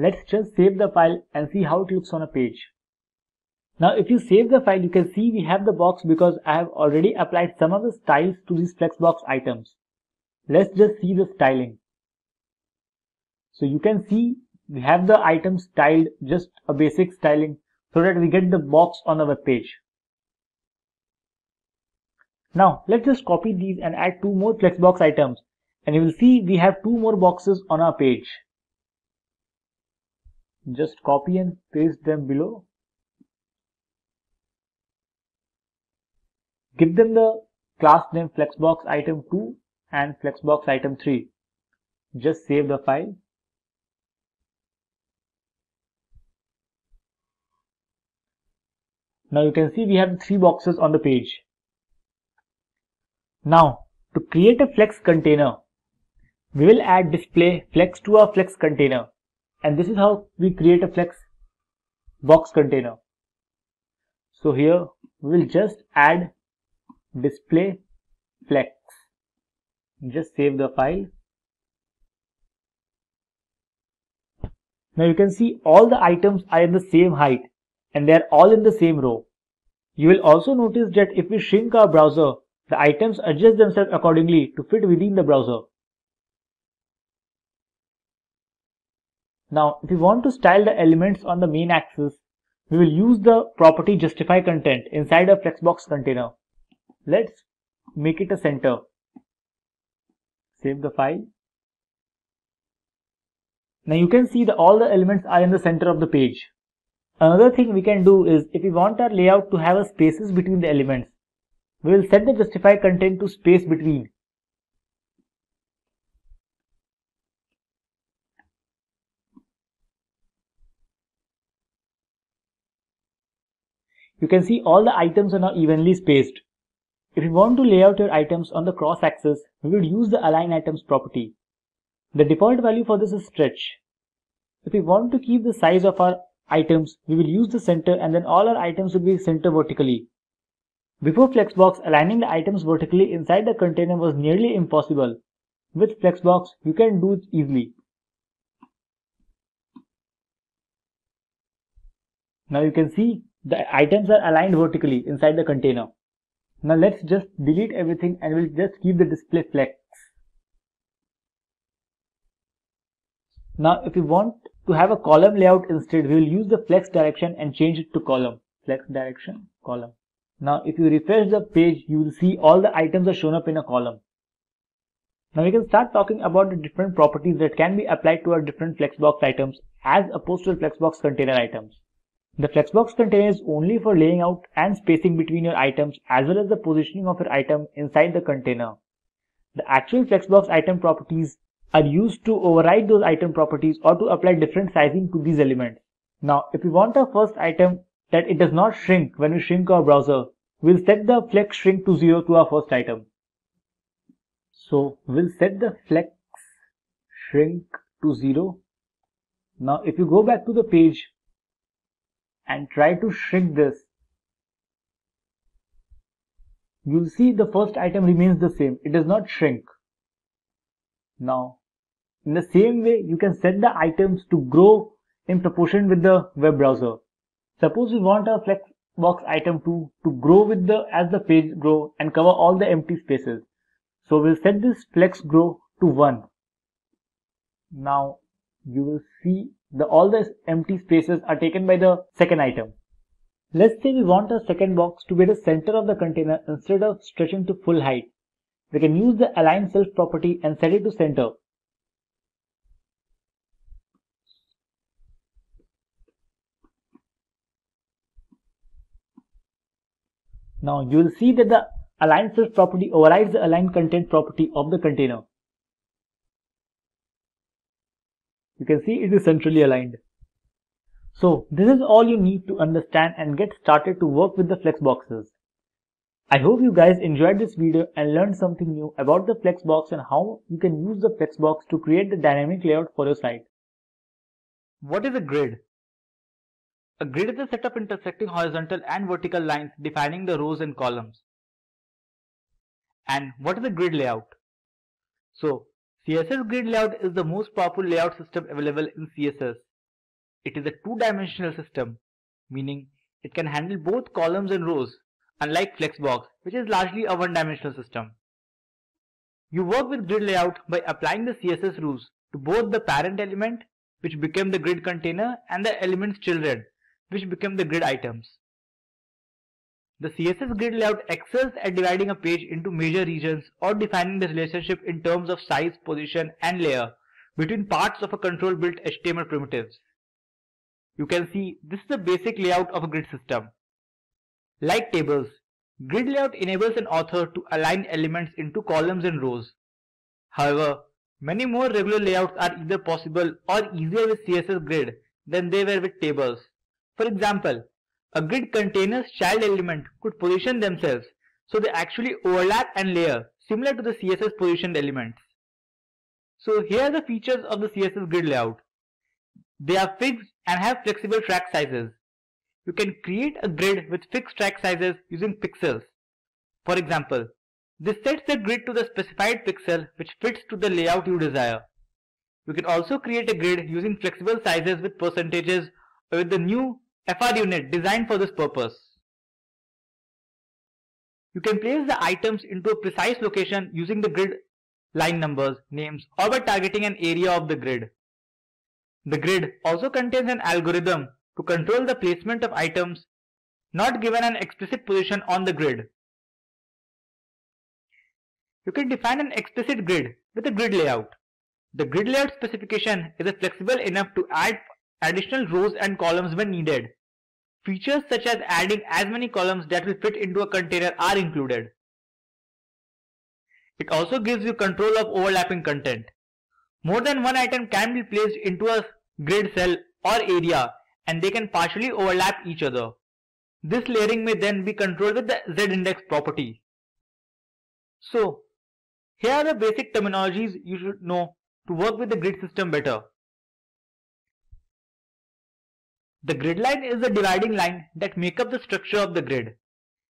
Let's just save the file and see how it looks on a page. Now if you save the file, you can see we have the box because I have already applied some of the styles to these Flexbox items. Let's just see the styling. So you can see we have the items styled, just a basic styling, so that we get the box on the web page. Now let's just copy these and add 2 more Flexbox items, and you will see we have 2 more boxes on our page. Just copy and paste them below. Give them the class name Flexbox item 2 and Flexbox item 3. Just save the file. Now you can see we have 3 boxes on the page. Now to create a Flex container, we will add display Flex to our Flex container. And this is how we create a Flex box container. So here we will just add display Flex. Just save the file. Now you can see all the items are in the same height and they are all in the same row. You will also notice that if we shrink our browser, the items adjust themselves accordingly to fit within the browser. Now, if we want to style the elements on the main axis, we will use the property justify content inside a flexbox container. Let's make it a center. Save the file. Now you can see that all the elements are in the center of the page. Another thing we can do is, if we want our layout to have a spaces between the elements, we will set the justify content to space between. You can see all the items are now evenly spaced. If you want to lay out your items on the cross axis, we will use the align items property. The default value for this is stretch. If we want to keep the size of our items, we will use the center, and then all our items will be center vertically. Before Flexbox, aligning the items vertically inside the container was nearly impossible. With Flexbox, you can do it easily. Now you can see the items are aligned vertically inside the container. Now let's just delete everything and we'll just keep the display flex. Now if we want to have a column layout instead, we will use the flex direction and change it to column. Flex direction, column. Now if you refresh the page, you will see all the items are shown up in a column. Now we can start talking about the different properties that can be applied to our different Flexbox items as opposed to Flexbox container items. The Flexbox container is only for laying out and spacing between your items as well as the positioning of your item inside the container. The actual Flexbox item properties are used to override those item properties or to apply different sizing to these elements. Now, if we want our first item that it does not shrink when we shrink our browser, we'll set the flex shrink to 0 to our first item. So, we'll set the flex shrink to 0. Now, if you go back to the page and try to shrink this, you'll see the first item remains the same. It does not shrink. Now, in the same way, you can set the items to grow in proportion with the web browser. Suppose we want our Flexbox item to grow with as the page grow and cover all the empty spaces. So we'll set this flex grow to 1. Now you will see all the empty spaces are taken by the second item. Let's say we want our second box to be at the center of the container instead of stretching to full height. We can use the align self property and set it to center. Now you will see that the align self property overrides the align content property of the container. You can see it is centrally aligned. So this is all you need to understand and get started to work with the Flexboxes. I hope you guys enjoyed this video and learned something new about the Flexbox and how you can use the Flexbox to create the dynamic layout for your site. What is a grid? A grid is a set of intersecting horizontal and vertical lines defining the rows and columns. And what is a grid layout? So, CSS grid layout is the most powerful layout system available in CSS. It is a two-dimensional system, meaning it can handle both columns and rows, unlike Flexbox, which is largely a one-dimensional system. You work with grid layout by applying the CSS rules to both the parent element, which became the grid container, and the element's children, which become the grid items. The CSS grid layout excels at dividing a page into major regions or defining the relationship in terms of size, position, and layer between parts of a control-built HTML primitives. You can see this is the basic layout of a grid system. Like tables, grid layout enables an author to align elements into columns and rows. However, many more regular layouts are either possible or easier with CSS grid than they were with tables. For example, a grid container's child element could position themselves so they actually overlap and layer, similar to the CSS positioned elements. So here are the features of the CSS grid layout. They are fixed and have flexible track sizes. You can create a grid with fixed track sizes using pixels. For example, this sets the grid to the specified pixel which fits to the layout you desire. You can also create a grid using flexible sizes with percentages or with the new FR unit designed for this purpose. You can place the items into a precise location using the grid line numbers, names, or by targeting an area of the grid. The grid also contains an algorithm to control the placement of items not given an explicit position on the grid. You can define an explicit grid with a grid layout. The grid layout specification is flexible enough to add additional rows and columns when needed. Features such as adding as many columns that will fit into a container are included. It also gives you control of overlapping content. More than one item can be placed into a grid cell or area, and they can partially overlap each other. This layering may then be controlled with the z-index property. So, here are the basic terminologies you should know to work with the grid system better. The grid line is the dividing line that make up the structure of the grid.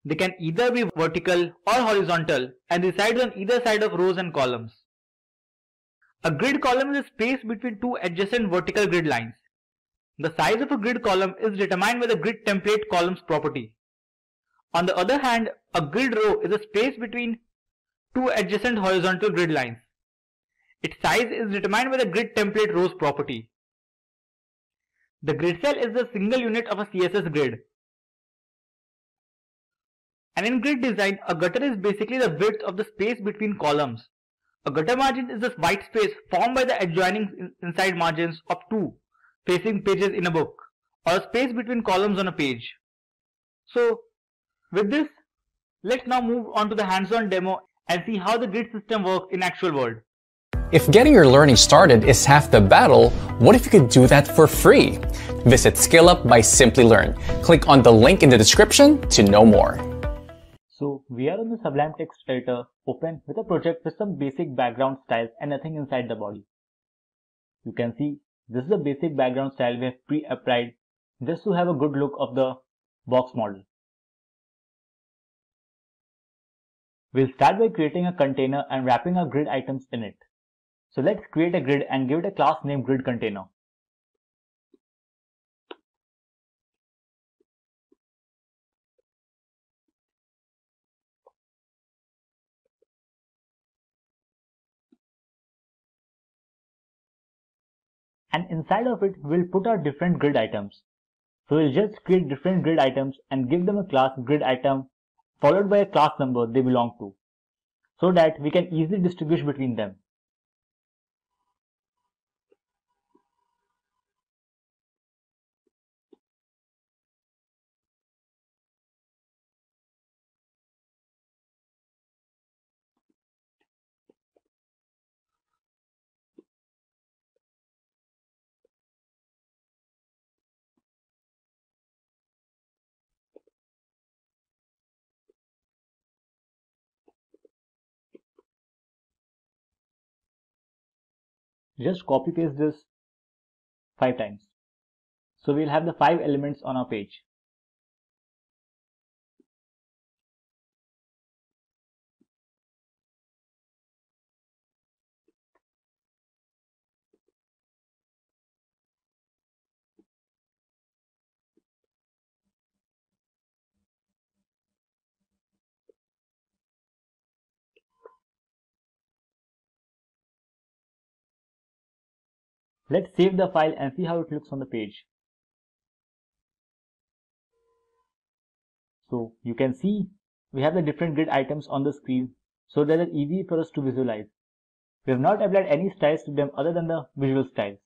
They can either be vertical or horizontal and reside on either side of rows and columns. A grid column is a space between two adjacent vertical grid lines. The size of a grid column is determined by the grid template columns property. On the other hand, a grid row is a space between two adjacent horizontal grid lines. Its size is determined by the grid template rows property. The grid cell is the single unit of a CSS grid. And in grid design, a gutter is basically the width of the space between columns. A gutter margin is the white space formed by the adjoining inside margins of two facing pages in a book, or a space between columns on a page. So, with this, let's now move on to the hands-on demo and see how the grid system works in actual world. If getting your learning started is half the battle, what if you could do that for free? Visit SkillUp by Simplilearn. Click on the link in the description to know more. So we are on the Sublime Text Editor open with a project with some basic background styles and nothing inside the body. You can see this is the basic background style we have pre-applied just to have a good look of the box model. We'll start by creating a container and wrapping our grid items in it. So let's create a grid and give it a class named grid container. And inside of it, we'll put our different grid items. So we'll just create different grid items and give them a class grid item followed by a class number they belong to, so that we can easily distinguish between them. Just copy paste this 5 times. So we'll have the 5 elements on our page. Let's save the file and see how it looks on the page. So you can see we have the different grid items on the screen, so that it's easy for us to visualize. We have not applied any styles to them other than the visual styles.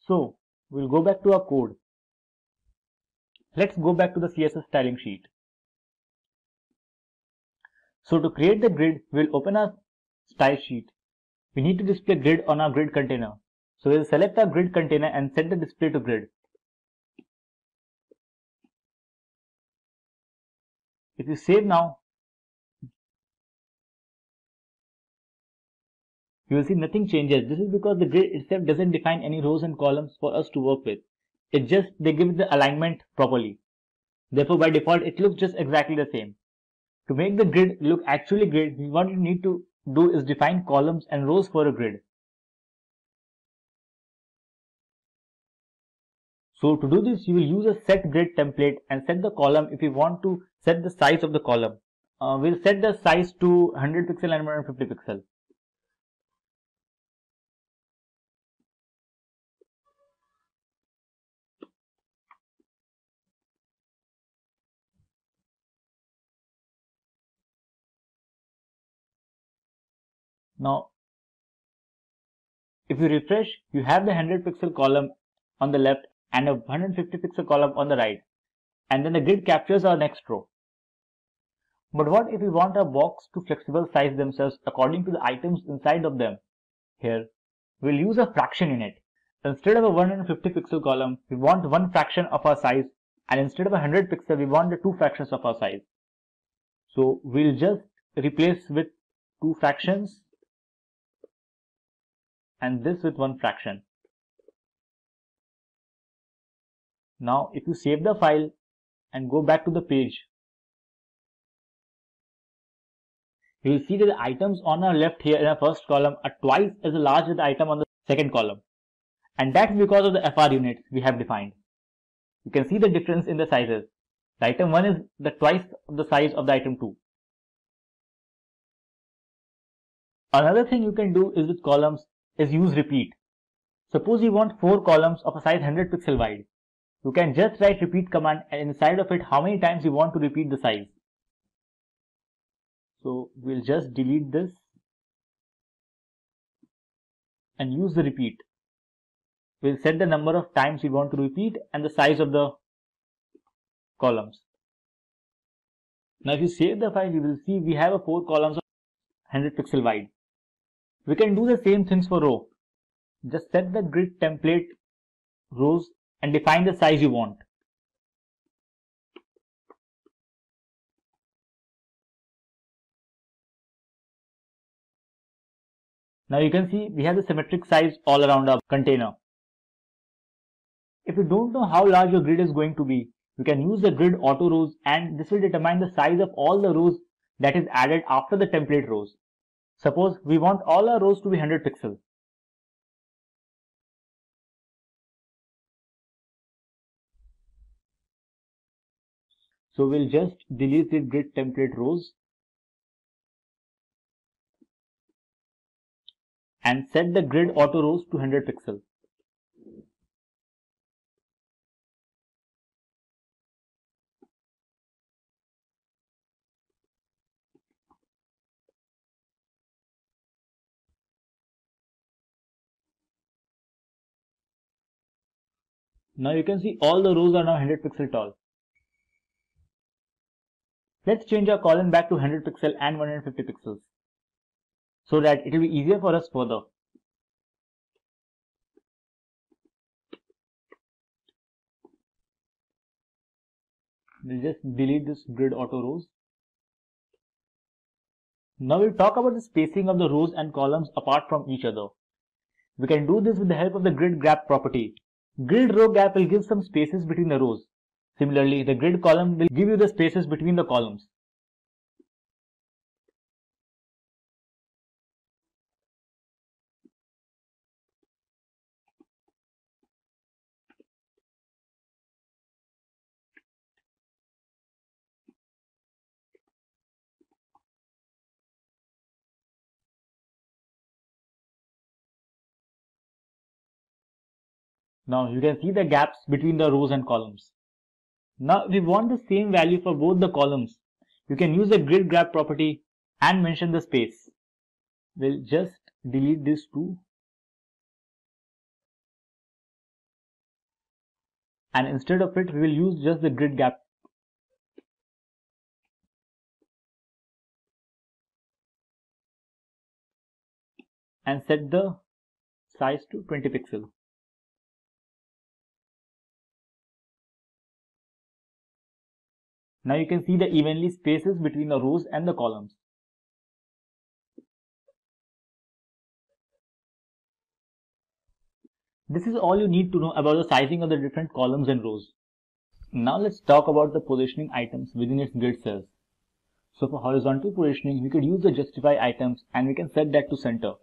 So we'll go back to our code. Let's go back to the CSS styling sheet. So to create the grid, we'll open our style sheet. We need to display grid on our grid container. So we'll select our grid container and set the display to grid. If you save now, you will see nothing changes. This is because the grid itself doesn't define any rows and columns for us to work with. It just, they give it the alignment properly. Therefore, by default, it looks just exactly the same. To make the grid look actually grid, what you need to do is define columns and rows for a grid. So to do this, you will use a set grid template and set the column if you want to set the size of the column. We'll set the size to 100 pixel and 150 pixel. Now, if you refresh, you have the 100 pixel column on the left and a 150 pixel column on the right, and then the grid captures our next row. But what if we want our box to flexible size themselves according to the items inside of them? Here, we'll use a fraction in it. Instead of a 150 pixel column, we want one fraction of our size, and instead of a 100 pixel, we want the two fractions of our size. So we'll just replace with two fractions and this with one fraction. Now if you save the file and go back to the page, you will see that the items on our left here in our first column are twice as large as the item on the second column. And that's because of the FR units we have defined. You can see the difference in the sizes. The item 1 is the twice the size of the item 2. Another thing you can do is with columns is use repeat. Suppose you want 4 columns of a size 100 pixel wide. You can just write repeat command and inside of it how many times you want to repeat the size. So we'll just delete this and use the repeat. We'll set the number of times we want to repeat and the size of the columns. Now if you save the file, you will see we have a 4 columns of 100 pixel wide. We can do the same things for row. Just set the grid template rows and define the size you want. Now you can see we have the symmetric size all around our container. If you don't know how large your grid is going to be, you can use the grid auto rows and this will determine the size of all the rows that is added after the template rows. Suppose we want all our rows to be 100 pixels. So we'll just delete the grid template rows and set the grid auto rows to 100 pixels. Now you can see all the rows are now 100 pixel tall. Let's change our column back to 100 pixel and 150 pixels so that it will be easier for us further. We'll just delete this grid auto rows. Now we'll talk about the spacing of the rows and columns apart from each other. We can do this with the help of the grid gap property. Grid row gap will give some spaces between the rows. Similarly, the grid column will give you the spaces between the columns. Now you can see the gaps between the rows and columns. Now if we want the same value for both the columns, you can use the grid gap property and mention the space. We'll just delete this too. And instead of it, we will use just the grid gap. And set the size to 20 pixels. Now you can see the evenly spaces between the rows and the columns. This is all you need to know about the sizing of the different columns and rows. Now let's talk about the positioning items within its grid cells. So for horizontal positioning, we could use the justify items and we can set that to center.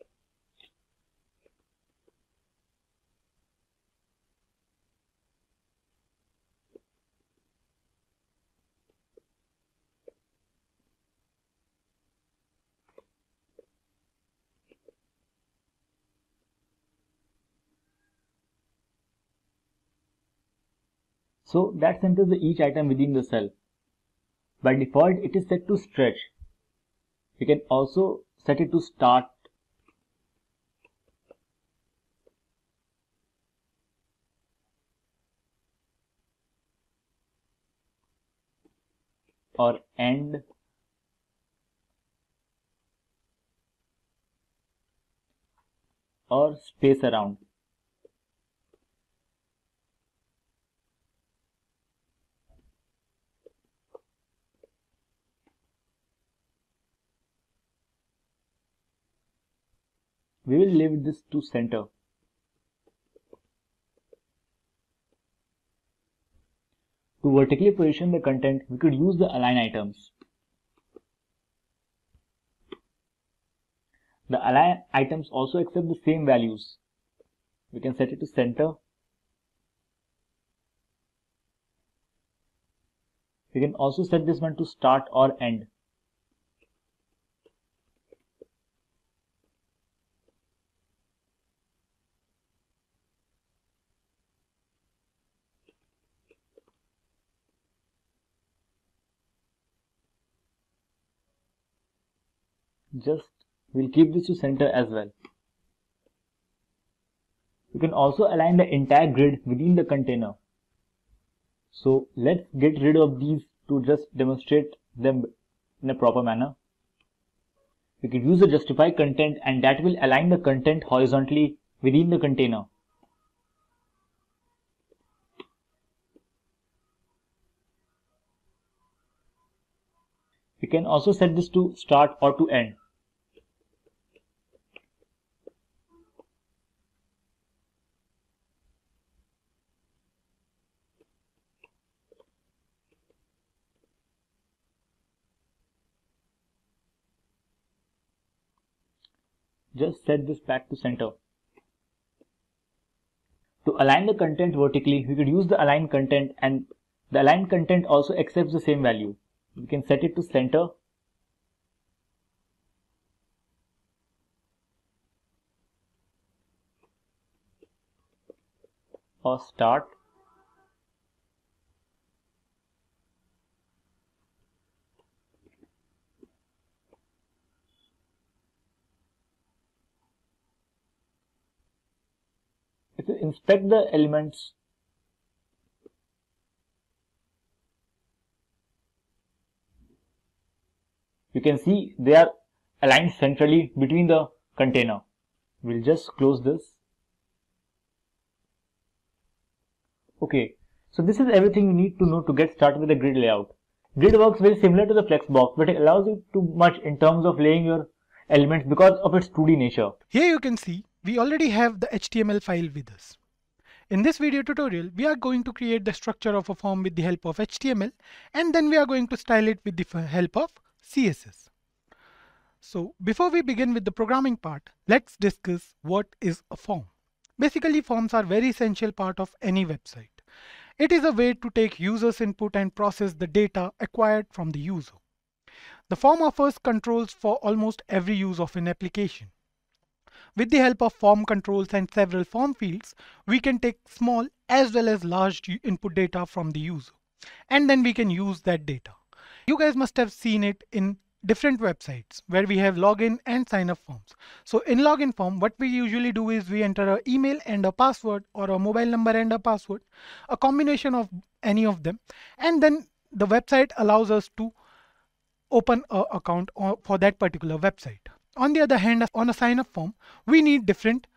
So that centers each item within the cell. By default, it is set to stretch. You can also set it to start or end or space around. We will leave this to center. To vertically position the content, we could use the align items. The align items also accept the same values. We can set it to center. We can also set this one to start or end. We'll keep this to center as well. You can also align the entire grid within the container. So let's get rid of these to just demonstrate them in a proper manner. We could use the justify content, and that will align the content horizontally within the container. We can also set this to start or to end. Just set this back to center. To align the content vertically, we could use the align content, and the align content also accepts the same value. We can set it to center or start. If you inspect the elements, you can see they are aligned centrally between the container. We'll just close this. Okay, so this is everything you need to know to get started with the grid layout. Grid works very similar to the Flexbox, but it allows you too much in terms of laying your elements because of its 2D nature. Here you can see we already have the HTML file with us. In this video tutorial, we are going to create the structure of a form with the help of HTML, and then we are going to style it with the help of CSS. So before we begin with the programming part, let's discuss what is a form. Basically, forms are very essential part of any website. It is a way to take users' input and process the data acquired from the user. The form offers controls for almost every use of an application. With the help of form controls and several form fields, we can take small as well as large input data from the user, and then we can use that data. You guys must have seen it in different websites where we have login and sign up forms. So in login form, what we usually do is we enter an email and a password, or a mobile number and a password, a combination of any of them, and then the website allows us to open an account for that particular website. On the other hand, on a sign up form, we need different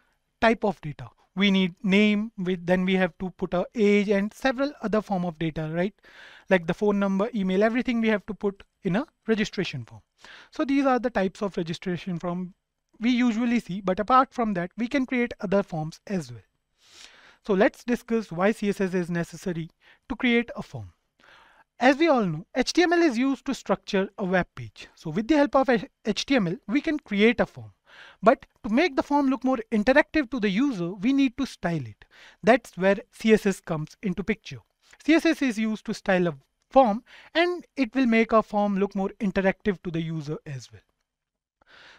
type of data. We need name, then we have to put a age and several other form of data, right? Like the phone number, email, everything we have to put in a registration form. So these are the types of registration form we usually see, but apart from that, we can create other forms as well. So let's discuss why CSS is necessary to create a form. As we all know, HTML is used to structure a web page. So with the help of HTML, we can create a form. But to make the form look more interactive to the user, we need to style it. That's where CSS comes into picture. CSS is used to style a form, and it will make a form look more interactive to the user as well.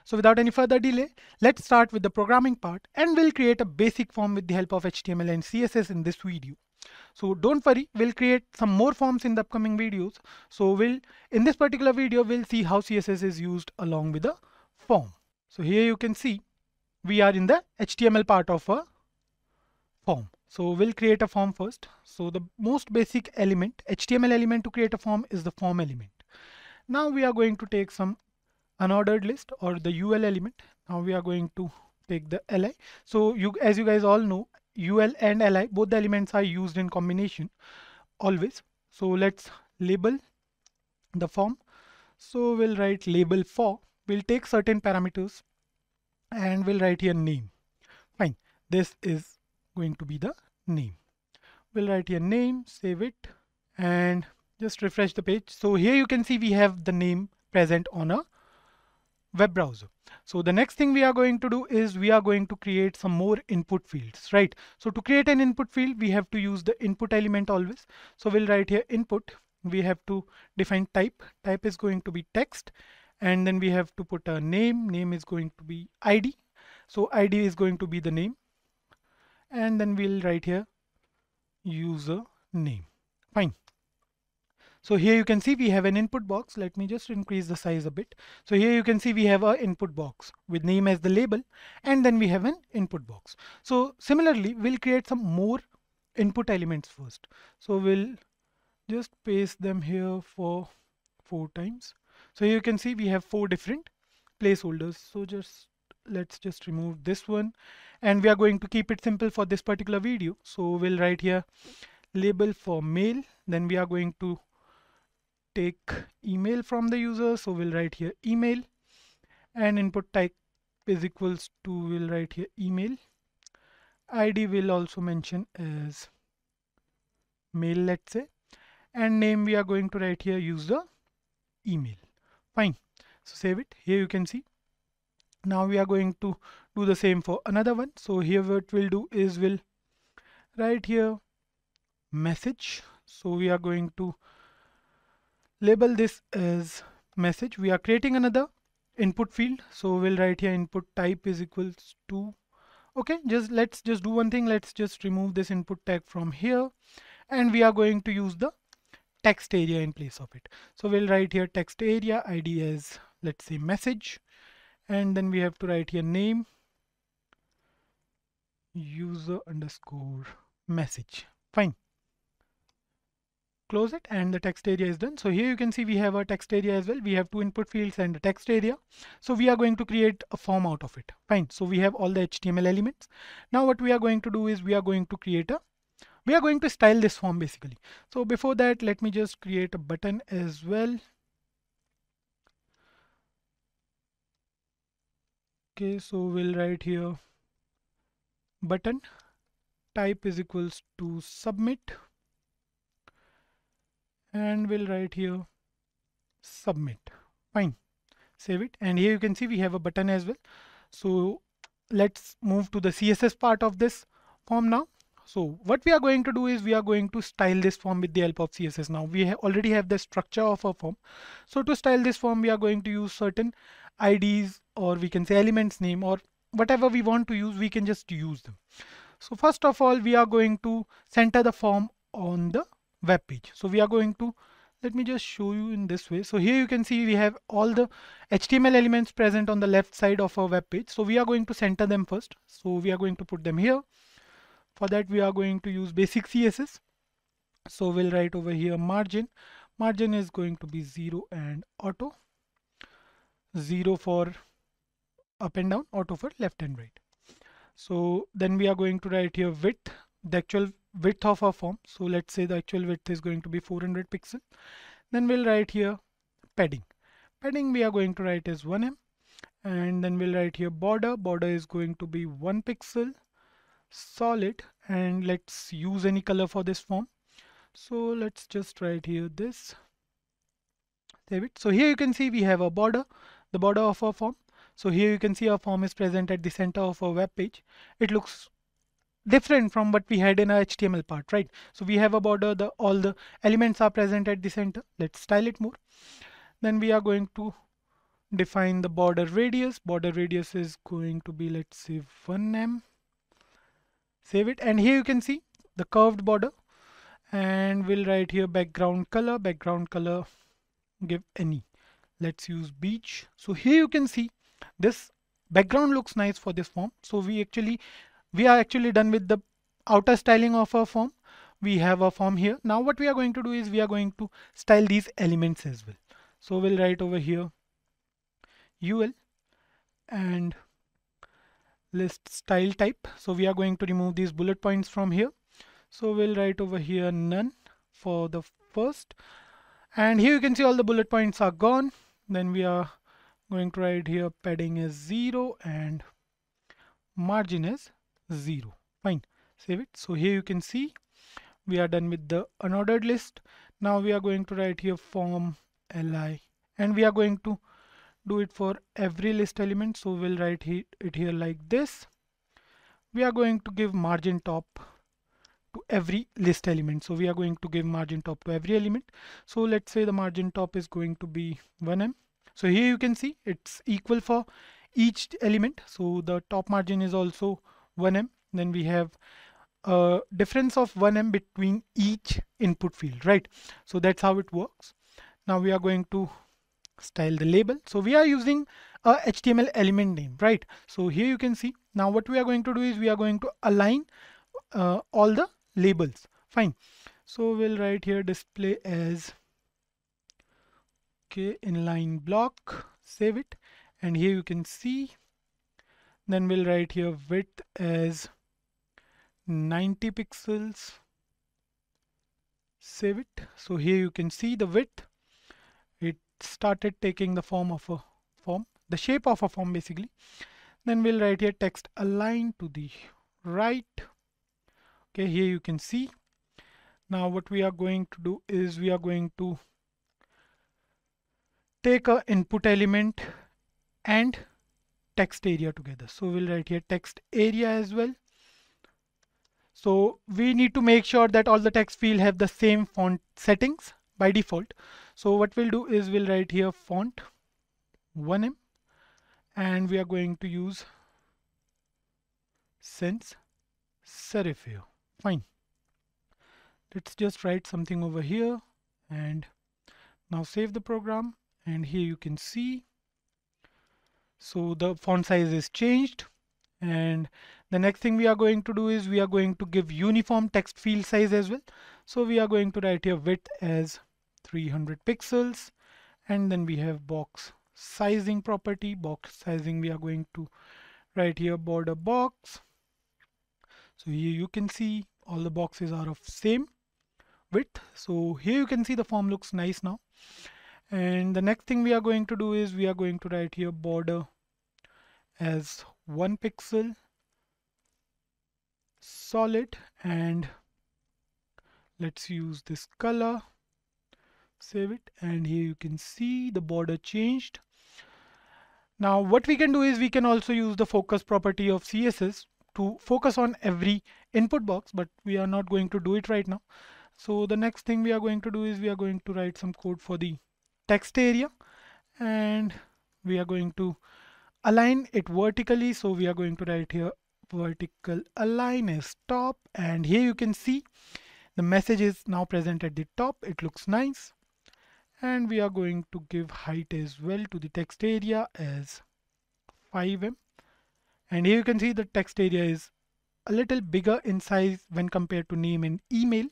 So without any further delay, let's start with the programming part, and we'll create a basic form with the help of HTML and CSS in this video. So don't worry, we'll create some more forms in the upcoming videos. So in this particular video, we'll see how CSS is used along with the form. So here you can see we are in the HTML part of a form. So we'll create a form first. So the most basic element, HTML element to create a form, is the form element. Now we are going to take some unordered list or the UL element. Now we are going to take the li. So as you guys all know, UL and li, both the elements are used in combination always. So let's label the form. So we'll write label for, we'll take certain parameters and we'll write here name. Fine, this is going to be the name. We'll write here name, save it, and just refresh the page. So here you can see we have the name present on a web browser. So the next thing we are going to do is we are going to create some more input fields, right? So to create an input field, we have to use the input element always. So we'll write here input. We have to define type. Type is going to be text, and then we have to put a name. Name is going to be ID. So ID is going to be the name, and then we'll write here user name. Fine. So here you can see we have an input box. Let me just increase the size a bit. So here you can see we have an input box with name as the label, and then we have an input box. So similarly, we'll create some more input elements first. So we'll just paste them here for 4 times. So here you can see we have 4 different placeholders. So let's just remove this one, and we are going to keep it simple for this particular video. So we'll write here label for mail. Then we are going to take email from the user. So we'll write here email, and input type is equals to, we'll write here email. ID will also mention as mail, let's say, and name we are going to write here user email. Fine. So save it. Here you can see. Now we are going to do the same for another one. So here what we'll do is we'll write here message. So we are going to label this as message. We are creating another input field. So we'll write here input type is equals to, okay, let's just do one thing. Let's just remove this input tag from here, and we are going to use the text area in place of it. So we'll write here text area, ID as, let's say, message, and then we have to write here name user underscore message. Fine. Close it, and the text area is done. So here you can see we have a text area as well. We have 2 input fields and a text area. So we are going to create a form out of it. Fine. So we have all the HTML elements. Now what we are going to do is we are going to style this form basically. So before that, let me just create a button as well. Okay, so we'll write here button type is equals to submit, and we'll write here submit. Fine. Save it, and here you can see we have a button as well. So let's move to the CSS part of this form now. So what we are going to do is we are going to style this form with the help of CSS. Now we already have the structure of a form. So to style this form, we are going to use certain IDs, or we can say elements name, or whatever we want to use, we can just use them. So first of all, we are going to center the form on the web page. So we are going to, let me just show you in this way. So here you can see we have all the HTML elements present on the left side of our web page. So we are going to center them first. So we are going to put them here. For that, we are going to use basic CSS. So we'll write over here margin. Margin is going to be 0 and auto. 0 for up and down, auto for left and right. So then we are going to write here width, the actual width of our form. So let's say the actual width is going to be 400 pixels. Then we'll write here padding. Padding we are going to write as 1 em, and then we'll write here border. Border is going to be 1 pixel. Solid, and let's use any color for this form. So let's just write here this. Save it. So here you can see we have a border, the border of our form. So here you can see our form is present at the center of our web page. It looks different from what we had in our HTML part, right? So we have a border, all the elements are present at the center. Let's style it more. Then we are going to define the border radius. Border radius is going to be, let's say, 1 em. Save it, and here you can see the curved border, and we'll write here background color. Background color, give any. Let's use beige. So here you can see this background looks nice for this form. So we are actually done with the outer styling of our form. We have a form here. Now what we are going to do is we are going to style these elements as well. So we'll write over here UL and list style type. So we are going to remove these bullet points from here. So we'll write over here none for the first. And here you can see all the bullet points are gone. Then we are going to write here padding is 0 and margin is 0. Fine. Save it. So here you can see we are done with the unordered list. Now we are going to write here form li, and we are going to do it for every list element. So we'll write it here like this. We are going to give margin top to every list element. So we are going to give margin top to every element. So let's say the margin top is going to be 1em. So here you can see it's equal for each element. So the top margin is also 1em. Then we have a difference of 1em between each input field, right? So that's how it works. Now we are going to style the label. So we are using a HTML element name, right? So here you can see now what we are going to do is we are going to align all the labels. Fine. So we'll write here display as inline block, save it, and here you can see. Then we'll write here width as 90 pixels, save it. So here you can see the width, it started taking the form of a form, the shape of a form basically. Then we'll write here text align to the right. Okay, here you can see. Now what we are going to do is we are going to take a input element and text area together. So we'll write here text area as well. So we need to make sure that all the text field have the same font settings by default. So what we'll do is we'll write here font 1em, and we are going to use sans serif here. Fine. Let's just write something over here and now save the program. And here you can see, so the font size is changed. And the next thing we are going to do is we are going to give uniform text field size as well. So we are going to write here width as 300 pixels, and then we have box sizing property. Box sizing, we are going to write here border box. So here you can see all the boxes are of same width. So here you can see the form looks nice now. And the next thing we are going to do is we are going to write here border as 1 pixel solid, and let's use this color, save it, and here you can see the border changed. Now what we can do is we can also use the focus property of CSS to focus on every input box, but we are not going to do it right now. So the next thing we are going to do is we are going to write some code for the text area, and we are going to align it vertically. So we are going to write here vertical align as top, and here you can see the message is now present at the top. It looks nice. And we are going to give height as well to the text area as 5em, and here you can see the text area is a little bigger in size when compared to name and email.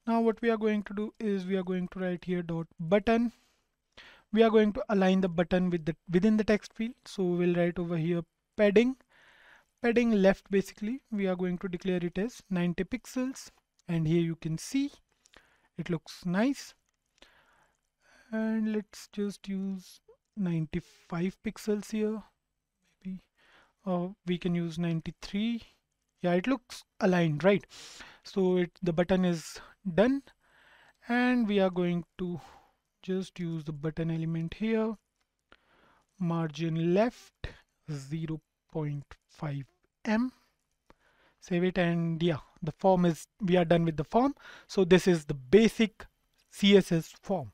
Now what we are going to do is we are going to write here dot button. We are going to align the button with within the text field. So we'll write over here padding left. Basically we are going to declare it as 90 pixels, and here you can see it looks nice. And let's just use 95 pixels here, maybe, or we can use 93. Yeah, it looks aligned, right? So the button is done, and we are going to just use the button element here, margin left 0.5em, save it, and yeah, the form is, we are done with the form. So this is the basic CSS form.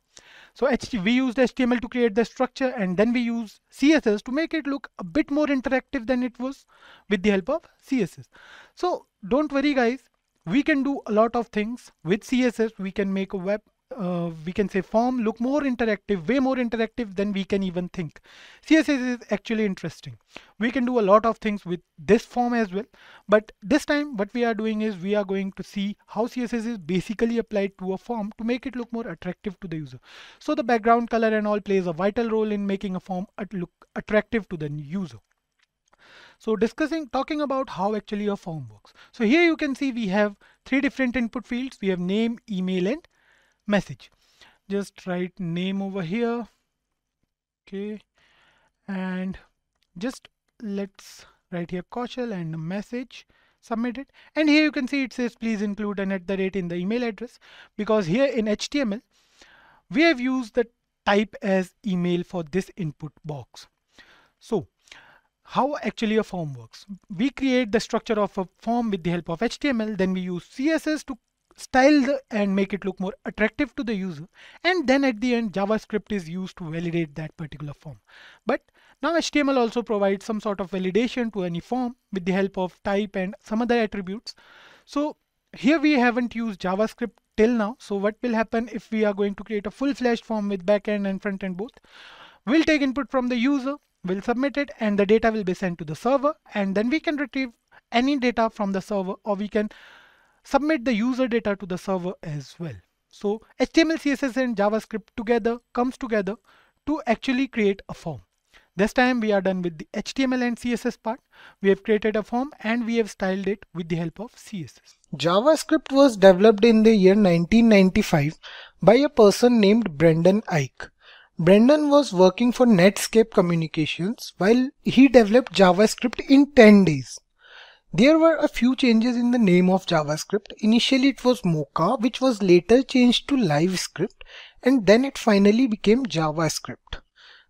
So we used HTML to create the structure, and then we use CSS to make it look a bit more interactive than it was with the help of CSS. So don't worry guys, we can do a lot of things with CSS. We can make a we can say form look more interactive, way more interactive than we can even think. CSS is actually interesting. We can do a lot of things with this form as well, but this time what we are doing is we are going to see how CSS is basically applied to a form to make it look more attractive to the user. So the background color and all plays a vital role in making a form look attractive to the user. So talking about how actually a form works. So here you can see we have 3 different input fields. We have name, email, and message. Just write name over here. Okay. And just let's write here Kaushal and a message, submit it. And here you can see it says please include an @ in the email address, because here in HTML, we have used the type as email for this input box. So how actually a form works. We create the structure of a form with the help of HTML, then we use CSS to style and make it look more attractive to the user, and then at the end JavaScript is used to validate that particular form. But now HTML also provides some sort of validation to any form with the help of type and some other attributes. So here we haven't used JavaScript till now. So what will happen if we are going to create a full-fledged form with backend and front end both? We'll take input from the user, we'll submit it, and the data will be sent to the server, and then we can retrieve any data from the server, or we can submit the user data to the server as well. So HTML, CSS and JavaScript comes together to actually create a form. This time we are done with the HTML and CSS part. We have created a form and we have styled it with the help of CSS. JavaScript was developed in the year 1995 by a person named Brendan Eich. Brendan was working for Netscape Communications while he developed JavaScript in 10 days. There were a few changes in the name of JavaScript. Initially it was Mocha, which was later changed to LiveScript, and then it finally became JavaScript.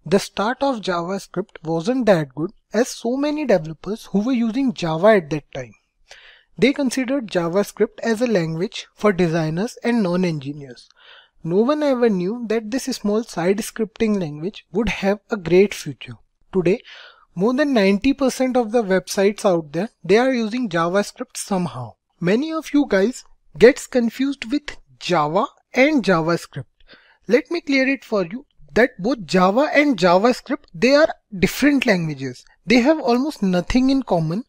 The start of JavaScript wasn't that good, as so many developers who were using Java at that time. They considered JavaScript as a language for designers and non-engineers. No one ever knew that this small side scripting language would have a great future. Today, more than 90% of the websites out there, they are using JavaScript somehow. Many of you guys gets confused with Java and JavaScript. Let me clear it for you that both Java and JavaScript, they are different languages. They have almost nothing in common.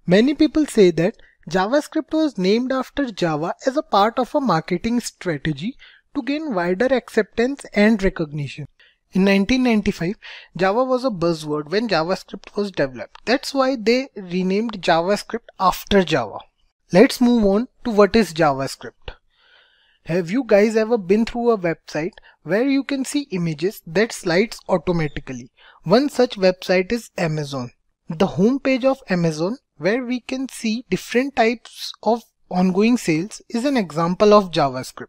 Many people say that JavaScript was named after Java as a part of a marketing strategy to gain wider acceptance and recognition. In 1995, Java was a buzzword when JavaScript was developed. That's why they renamed JavaScript after Java. Let's move on to what is JavaScript. Have you guys ever been through a website where you can see images that slides automatically? One such website is Amazon. The home page of Amazon, where we can see different types of ongoing sales, is an example of JavaScript.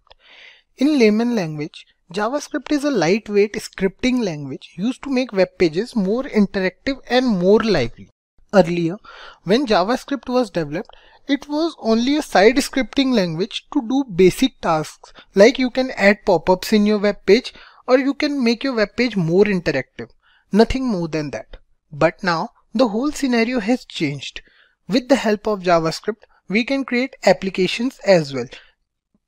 In layman language, JavaScript is a lightweight scripting language used to make web pages more interactive and more lively. Earlier, when JavaScript was developed, it was only a side scripting language to do basic tasks, like you can add pop-ups in your web page or you can make your web page more interactive. Nothing more than that. But now, the whole scenario has changed. With the help of JavaScript, we can create applications as well.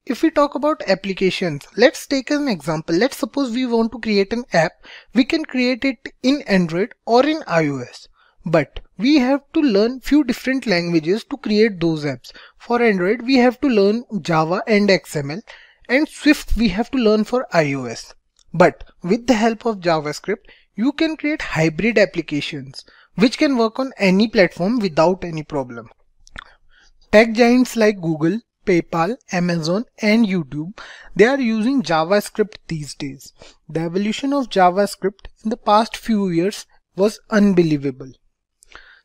If we talk about applications, let's take an example. Let's suppose we want to create an app. We can create it in Android or in iOS. But we have to learn few different languages to create those apps. For Android, we have to learn Java and XML, and Swift we have to learn for iOS. But with the help of JavaScript, you can create hybrid applications which can work on any platform without any problem. Tech giants like Google, PayPal, Amazon and YouTube, they are using JavaScript these days. The evolution of JavaScript in the past few years was unbelievable.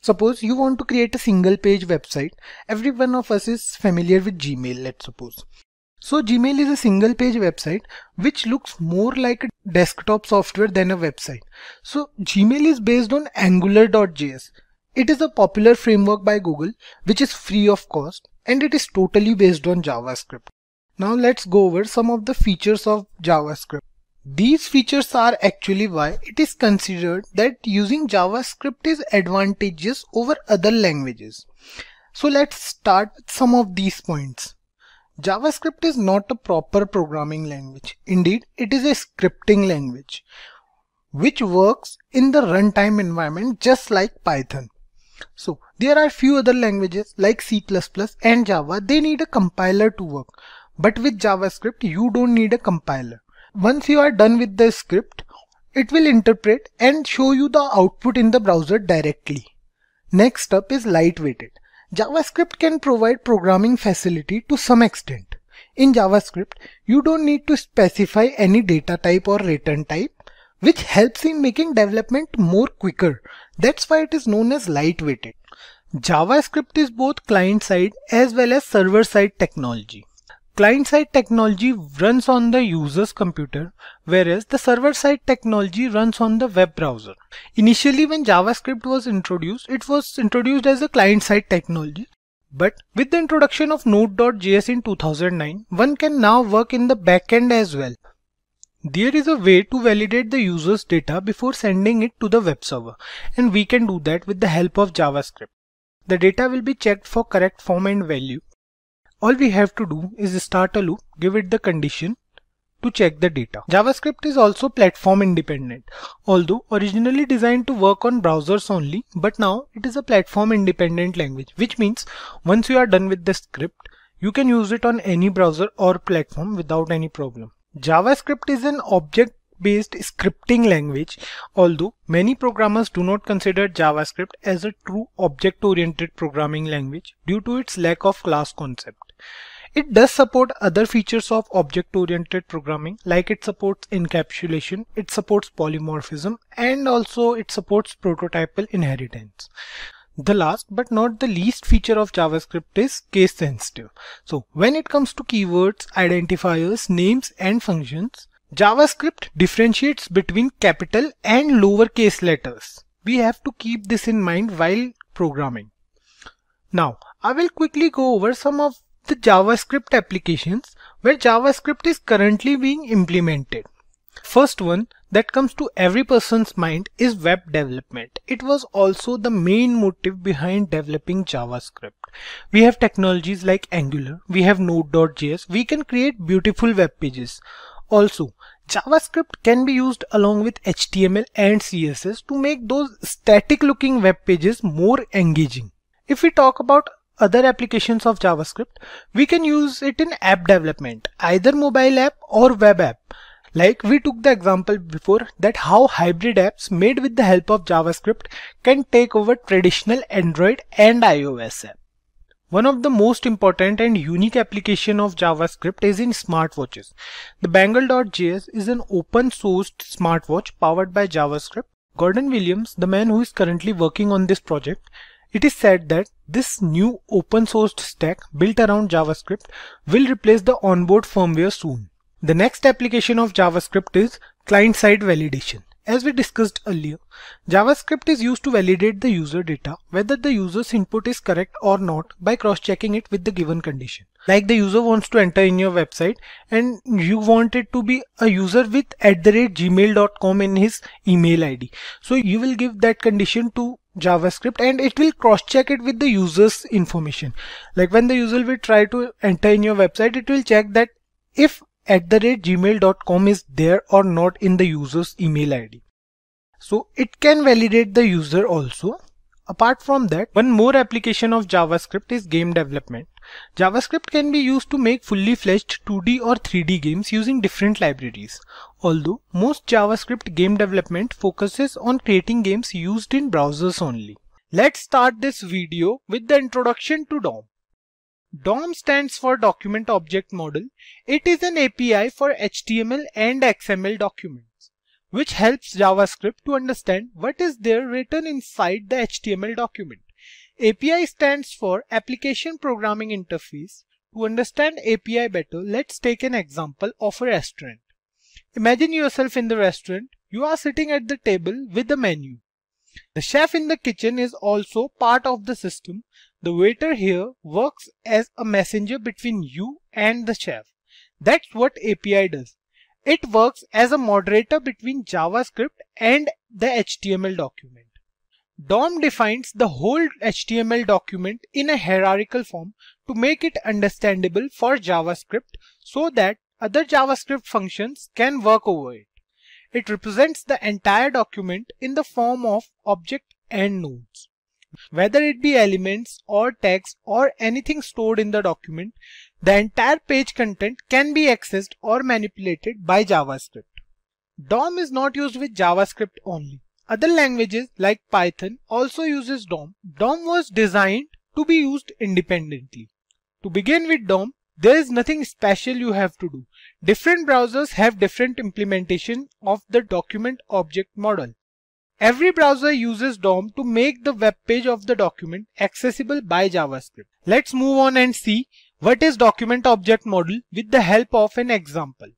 Suppose you want to create a single page website. Every one of us is familiar with Gmail, let's suppose. So Gmail is a single page website which looks more like a desktop software than a website. So Gmail is based on Angular.js. It is a popular framework by Google which is free of cost, and it is totally based on JavaScript. Now let's go over some of the features of JavaScript. These features are actually why it is considered that using JavaScript is advantageous over other languages. So let's start with some of these points. JavaScript is not a proper programming language. Indeed, it is a scripting language which works in the runtime environment just like Python. So there are few other languages like C++ and Java. They need a compiler to work. But with JavaScript, you don't need a compiler. Once you are done with the script, it will interpret and show you the output in the browser directly. Next up is lightweighted. JavaScript can provide programming facility to some extent. In JavaScript, you don't need to specify any data type or return type, which helps in making development more quicker. That's why it is known as lightweighted. JavaScript is both client-side as well as server-side technology. Client-side technology runs on the user's computer, whereas the server-side technology runs on the web browser. Initially, when JavaScript was introduced, it was introduced as a client-side technology. But with the introduction of Node.js in 2009, one can now work in the backend as well. There is a way to validate the user's data before sending it to the web server, and we can do that with the help of JavaScript. The data will be checked for correct form and value. All we have to do is start a loop, give it the condition to check the data. JavaScript is also platform independent, although originally designed to work on browsers only, but now it is a platform independent language, which means once you are done with the script, you can use it on any browser or platform without any problem. JavaScript is an object-based scripting language, although many programmers do not consider JavaScript as a true object-oriented programming language due to its lack of class concept. It does support other features of object-oriented programming, like it supports encapsulation, it supports polymorphism, and also it supports prototypal inheritance. The last but not the least feature of JavaScript is case sensitive. So when it comes to keywords, identifiers, names and functions, JavaScript differentiates between capital and lowercase letters. We have to keep this in mind while programming. Now I will quickly go over some of the JavaScript applications where JavaScript is currently being implemented. First one that comes to every person's mind is web development. It was also the main motive behind developing JavaScript. We have technologies like Angular, we have Node.js, we can create beautiful web pages. Also, JavaScript can be used along with HTML and CSS to make those static looking web pages more engaging. If we talk about other applications of JavaScript, we can use it in app development, either mobile app or web app. Like we took the example before that how hybrid apps made with the help of JavaScript can take over traditional Android and iOS app. One of the most important and unique application of JavaScript is in smartwatches. The Bangle.js is an open sourced smartwatch powered by JavaScript. Gordon Williams, the man who is currently working on this project, it is said that this new open sourced stack built around JavaScript will replace the onboard firmware soon. The next application of JavaScript is client-side validation. As we discussed earlier, JavaScript is used to validate the user data, whether the user's input is correct or not, by cross-checking it with the given condition. Like the user wants to enter in your website and you want it to be a user with @gmail.com in his email ID. So you will give that condition to JavaScript and it will cross-check it with the user's information. Like when the user will try to enter in your website, it will check that if @gmail.com is there or not in the user's email ID. So it can validate the user also. Apart from that, one more application of JavaScript is game development. JavaScript can be used to make fully fledged 2D or 3D games using different libraries. Although most JavaScript game development focuses on creating games used in browsers only. Let's start this video with the introduction to DOM. DOM stands for Document Object Model. It is an API for HTML and XML documents, which helps JavaScript to understand what is there written inside the HTML document. API stands for Application Programming Interface. To understand API better, let's take an example of a restaurant. Imagine yourself in the restaurant. You are sitting at the table with a menu. The chef in the kitchen is also part of the system. The waiter here works as a messenger between you and the chef. That's what API does. It works as a moderator between JavaScript and the HTML document. DOM defines the whole HTML document in a hierarchical form to make it understandable for JavaScript so that other JavaScript functions can work over it. It represents the entire document in the form of object and nodes. Whether it be elements or text or anything stored in the document, the entire page content can be accessed or manipulated by JavaScript. DOM is not used with JavaScript only. Other languages like Python also uses DOM. DOM was designed to be used independently. To begin with DOM, there is nothing special you have to do. Different browsers have different implementation of the document object model. Every browser uses DOM to make the web page of the document accessible by JavaScript. Let's move on and see what is document object model with the help of an example.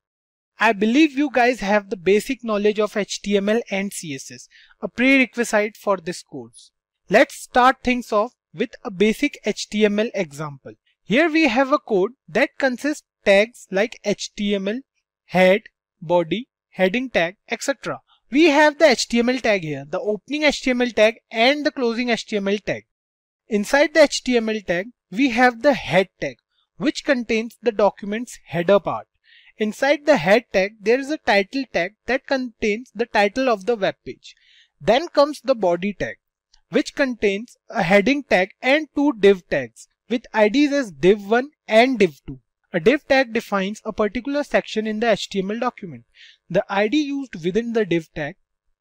I believe you guys have the basic knowledge of HTML and CSS, a prerequisite for this course. Let's start things off with a basic HTML example. Here we have a code that consists tags like HTML, head, body, heading tag, etc. We have the HTML tag here, the opening HTML tag and the closing HTML tag. Inside the HTML tag, we have the head tag, which contains the document's header part. Inside the head tag, there is a title tag that contains the title of the web page. Then comes the body tag, which contains a heading tag and two div tags with IDs as div1 and div2. A div tag defines a particular section in the HTML document. The ID used within the div tag,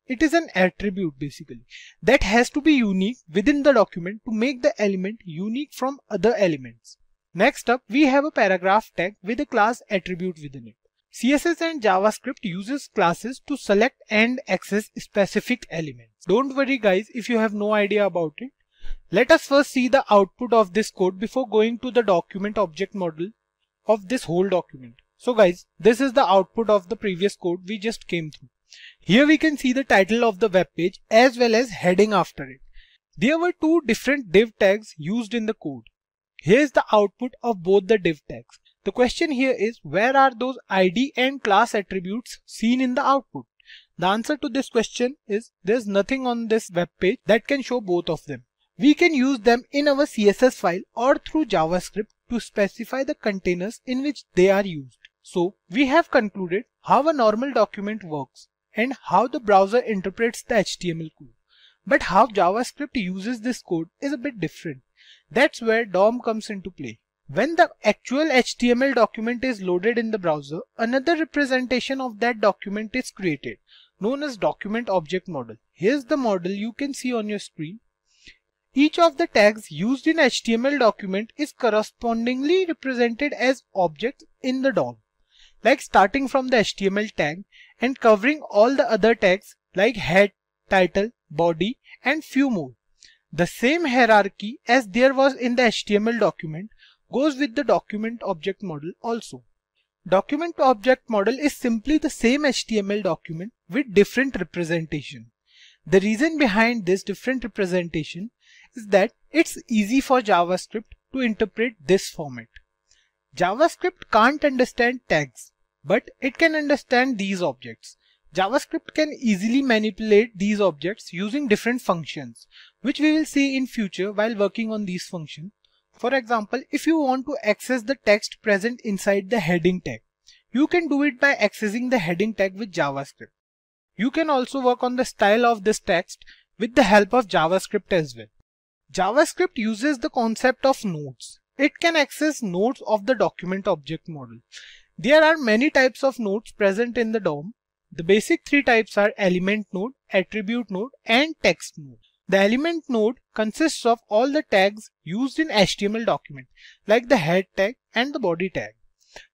it is an attribute basically that has to be unique within the document to make the element unique from other elements. Next up, we have a paragraph tag with a class attribute within it. CSS and JavaScript uses classes to select and access specific elements. Don't worry guys if you have no idea about it. Let us first see the output of this code before going to the document object model of this whole document. So guys, this is the output of the previous code we just came through. Here we can see the title of the web page as well as heading after it. There were two different div tags used in the code. Here is the output of both the div tags. The question here is, where are those ID and class attributes seen in the output? The answer to this question is there's nothing on this web page that can show both of them. We can use them in our CSS file or through JavaScript to specify the containers in which they are used. So we have concluded how a normal document works and how the browser interprets the HTML code. But how JavaScript uses this code is a bit different. That's where DOM comes into play. When the actual HTML document is loaded in the browser, another representation of that document is created, known as document object model. Here's the model you can see on your screen. Each of the tags used in HTML document is correspondingly represented as objects in the DOM, like starting from the HTML tag and covering all the other tags like head, title, body, and few more. The same hierarchy as there was in the HTML document goes with the document object model also. Document object model is simply the same HTML document with different representation. The reason behind this different representation is that it's easy for JavaScript to interpret this format. JavaScript can't understand tags, but it can understand these objects. JavaScript can easily manipulate these objects using different functions, which we will see in future while working on these functions. For example, if you want to access the text present inside the heading tag, you can do it by accessing the heading tag with JavaScript. You can also work on the style of this text with the help of JavaScript as well. JavaScript uses the concept of nodes. It can access nodes of the document object model. There are many types of nodes present in the DOM. The basic three types are element node, attribute node, and text node. The element node consists of all the tags used in HTML document, like the head tag and the body tag.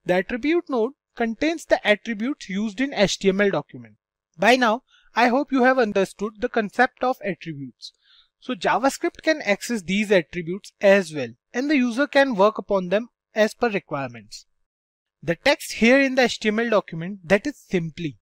The attribute node contains the attributes used in HTML document. By now, I hope you have understood the concept of attributes. So JavaScript can access these attributes as well, and the user can work upon them as per requirements. The text here in the HTML document, that is simply.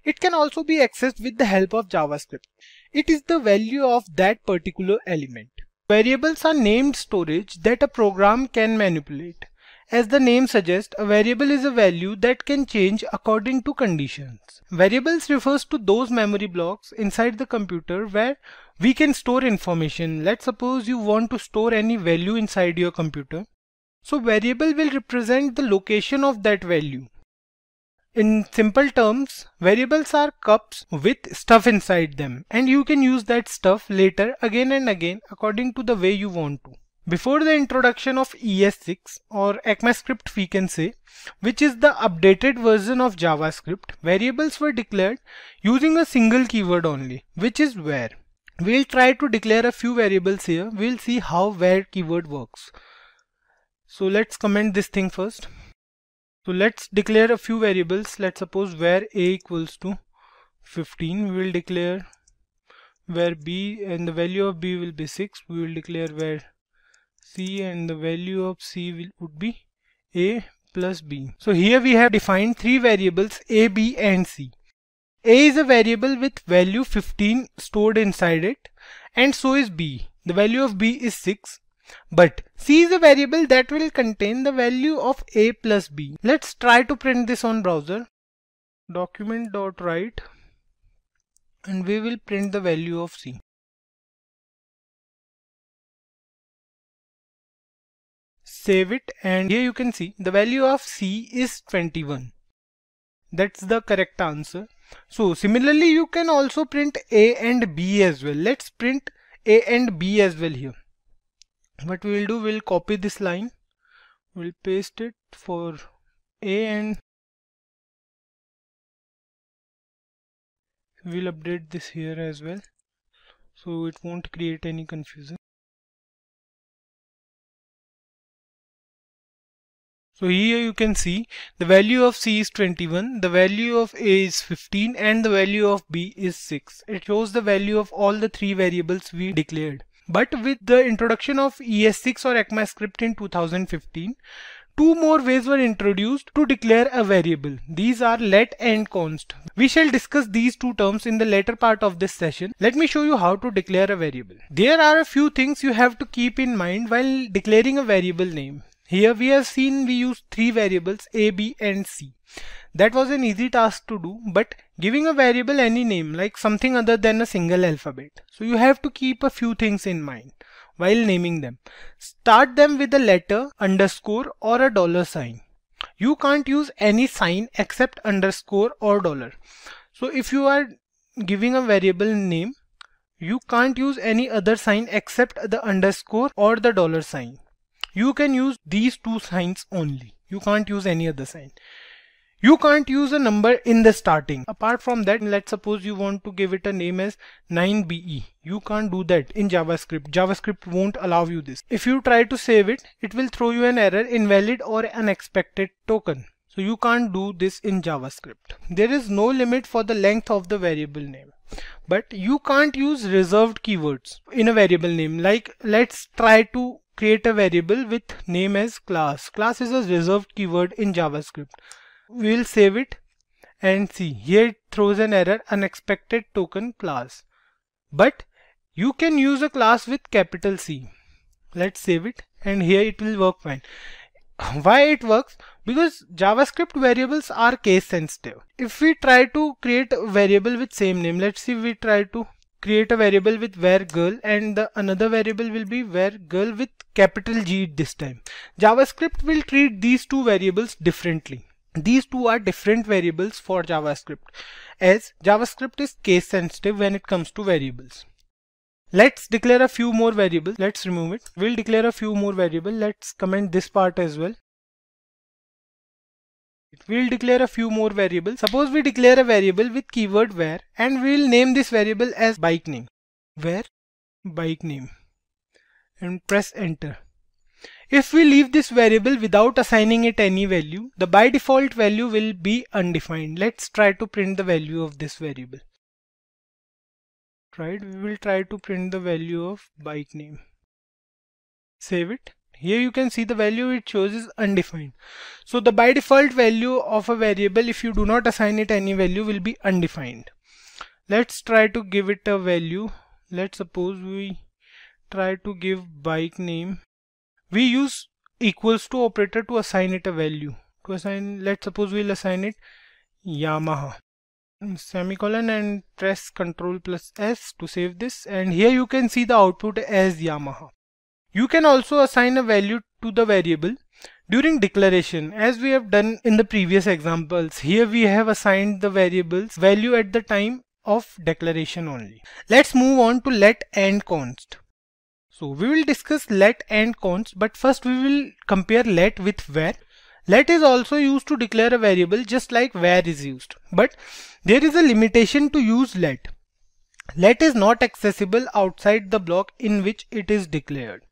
It can also be accessed with the help of JavaScript. It is the value of that particular element. Variables are named storage that a program can manipulate. As the name suggests, a variable is a value that can change according to conditions. Variables refers to those memory blocks inside the computer where we can store information. Let's suppose you want to store any value inside your computer. So variable will represent the location of that value. In simple terms, variables are cups with stuff inside them, and you can use that stuff later again and again according to the way you want to. Before the introduction of ES6 or ECMAScript we can say, which is the updated version of JavaScript, variables were declared using a single keyword only, which is where. We'll try to declare a few variables here. We'll see how where keyword works. So let's comment this thing first. So let's declare a few variables. Let's suppose where a equals to 15. We will declare where b and the value of b will be 6. We will declare where c and the value of c would be a plus b. So here we have defined three variables a, b and c. A is a variable with value 15 stored inside it, and so is b. The value of b is 6. But c is a variable that will contain the value of a plus b. Let's try to print this on browser. Document.write, and we will print the value of c. Save it, and here you can see the value of c is 21. That's the correct answer. So similarly you can also print a and b as well. Let's print a and b as well here. What we will do, we'll copy this line, we'll paste it for a, and we'll update this here as well so it won't create any confusion. So here you can see the value of c is 21, the value of a is 15, and the value of b is 6. It shows the value of all the three variables we declared. But with the introduction of ES6 or ECMAScript in 2015, two more ways were introduced to declare a variable. These are let and const. We shall discuss these two terms in the later part of this session. Let me show you how to declare a variable. There are a few things you have to keep in mind while declaring a variable name. Here we have seen we use three variables a, b and c. That was an easy task to do, but giving a variable any name, like something other than a single alphabet. So you have to keep a few things in mind while naming them. Start them with a letter, underscore or a dollar sign. You can't use any sign except underscore or dollar. So if you are giving a variable name, you can't use any other sign except the underscore or the dollar sign. You can use these two signs only. You can't use any other sign. You can't use a number in the starting. Apart from that, let's suppose you want to give it a name as 9BE. You can't do that in JavaScript. JavaScript won't allow you this. If you try to save it, it will throw you an error, invalid or unexpected token. So you can't do this in JavaScript. There is no limit for the length of the variable name. But you can't use reserved keywords in a variable name. Like let's try to create a variable with name as class. Class is a reserved keyword in JavaScript. We'll save it and see here it throws an error, unexpected token class. But you can use a class with capital C. Let's save it, and here it will work fine. Why it works? Because JavaScript variables are case sensitive. If we try to create a variable with same name, let's see, we try to create a variable with where girl, and the another variable will be where girl with capital G this time. JavaScript will treat these two variables differently. These two are different variables for JavaScript, as JavaScript is case sensitive when it comes to variables. Let's declare a few more variables. Let's remove it. We'll declare a few more variables. Let's comment this part as well. We'll declare a few more variables. Suppose we declare a variable with keyword where, and we'll name this variable as bike name. Where bike name, and press enter. If we leave this variable without assigning it any value, the by default value will be undefined. Let's try to print the value of this variable. Right, we will try to print the value of bike name. Save it. Here you can see the value it shows is undefined. So the by default value of a variable, if you do not assign it any value, will be undefined. Let's try to give it a value. Let's suppose we try to give bike name. We use equals to operator to assign it a value. Let's suppose we'll assign it Yamaha. Semicolon and press Ctrl plus S to save this, and here you can see the output as Yamaha. You can also assign a value to the variable during declaration, as we have done in the previous examples. Here we have assigned the variable's value at the time of declaration only. Let's move on to let and const. So we will discuss let and const, but first we will compare let with where. Let is also used to declare a variable just like where is used, but there is a limitation to use let. Let is not accessible outside the block in which it is declared.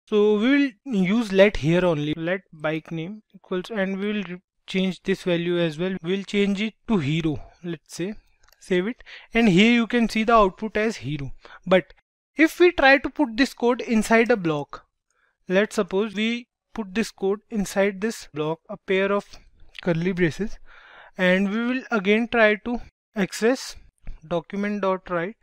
So we will use let here only. Let bike name equals, and we will change this value as well. We will change it to hero, let's say. Save it, and here you can see the output as hero. But if we try to put this code inside a block, let's suppose we put this code inside this block, a pair of curly braces, and we will again try to access document.write.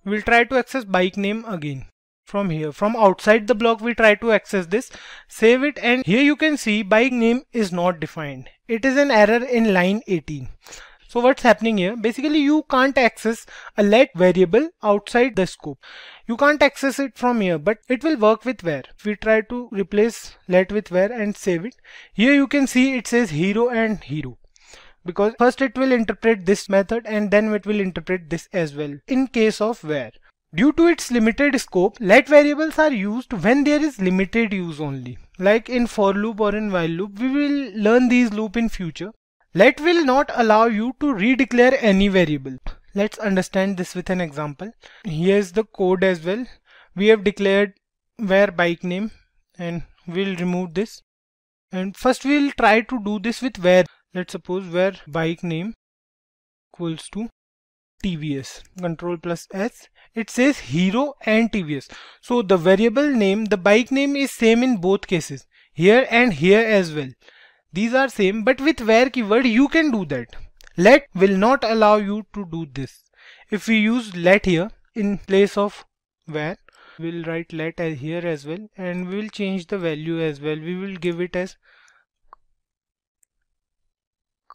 We will try to access bike name again. From here, from outside the block, we try to access this. Save it, and here you can see bike name is not defined. It is an error in line 18. So what's happening here? Basically, you can't access a let variable outside the scope. You can't access it from here, but it will work with where. If we try to replace let with where and save it, here you can see it says hero and hero, because first it will interpret this method and then it will interpret this as well in case of where. Due to its limited scope, let variables are used when there is limited use only. Like in for loop or in while loop, we will learn these loop in future. Let will not allow you to redeclare any variable. Let's understand this with an example. Here's the code as well. We have declared where bike name, and we'll remove this. And first we'll try to do this with where. Let's suppose where bike name equals to TVS. Ctrl plus S. It says hero and TVS. So the variable name, the bike name is same in both cases. Here and here as well. These are same, but with where keyword you can do that. Let will not allow you to do this. If we use let here in place of where, we'll write let as here as well, and we will change the value as well. We will give it as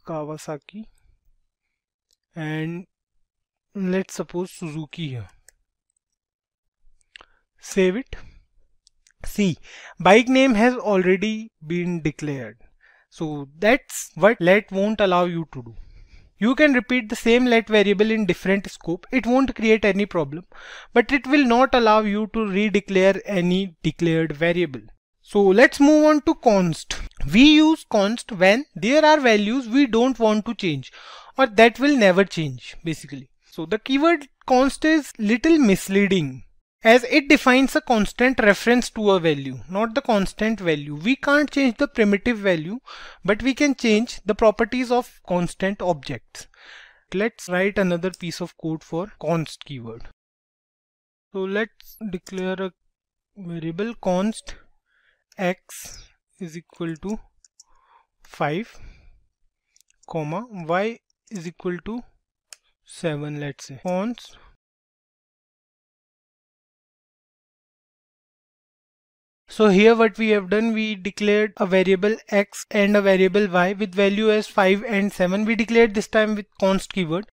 Kawasaki, and let's suppose Suzuki here. Save it. See, bike name has already been declared. So that's what let won't allow you to do. You can repeat the same let variable in different scope. It won't create any problem, but it will not allow you to redeclare any declared variable. So let's move on to const. We use const when there are values we don't want to change, or that will never change basically. So the keyword const is little misleading, as it defines a constant reference to a value, not the constant value. We can't change the primitive value, but we can change the properties of constant objects. Let's write another piece of code for const keyword. So let's declare a variable const x is equal to 5, comma y is equal to 7, let's say. Const So here what we have done, we declared a variable x and a variable y with value as 5 and 7. We declared this time with const keyword,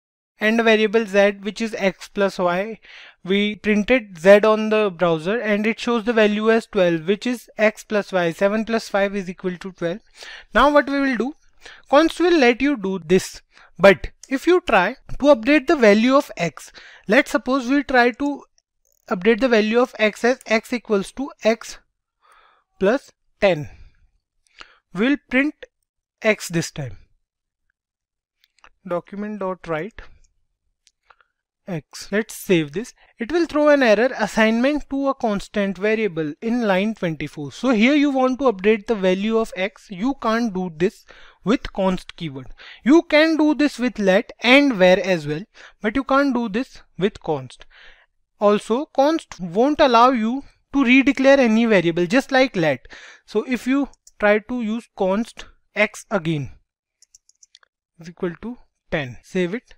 and a variable z which is x plus y. We printed z on the browser and it shows the value as 12, which is x plus y. 7 plus 5 is equal to 12. Now what we will do, const will let you do this, but if you try to update the value of x, let's suppose we try to update the value of x as x equals to x plus 10. We'll print x this time. Document.write x. Let's save this. It will throw an error, assignment to a constant variable in line 24. So here you want to update the value of x. You can't do this with const keyword. You can do this with let and where as well, but you can't do this with const. Also, const won't allow you to redeclare any variable, just like let. So if you try to use const x again is equal to 10, save it,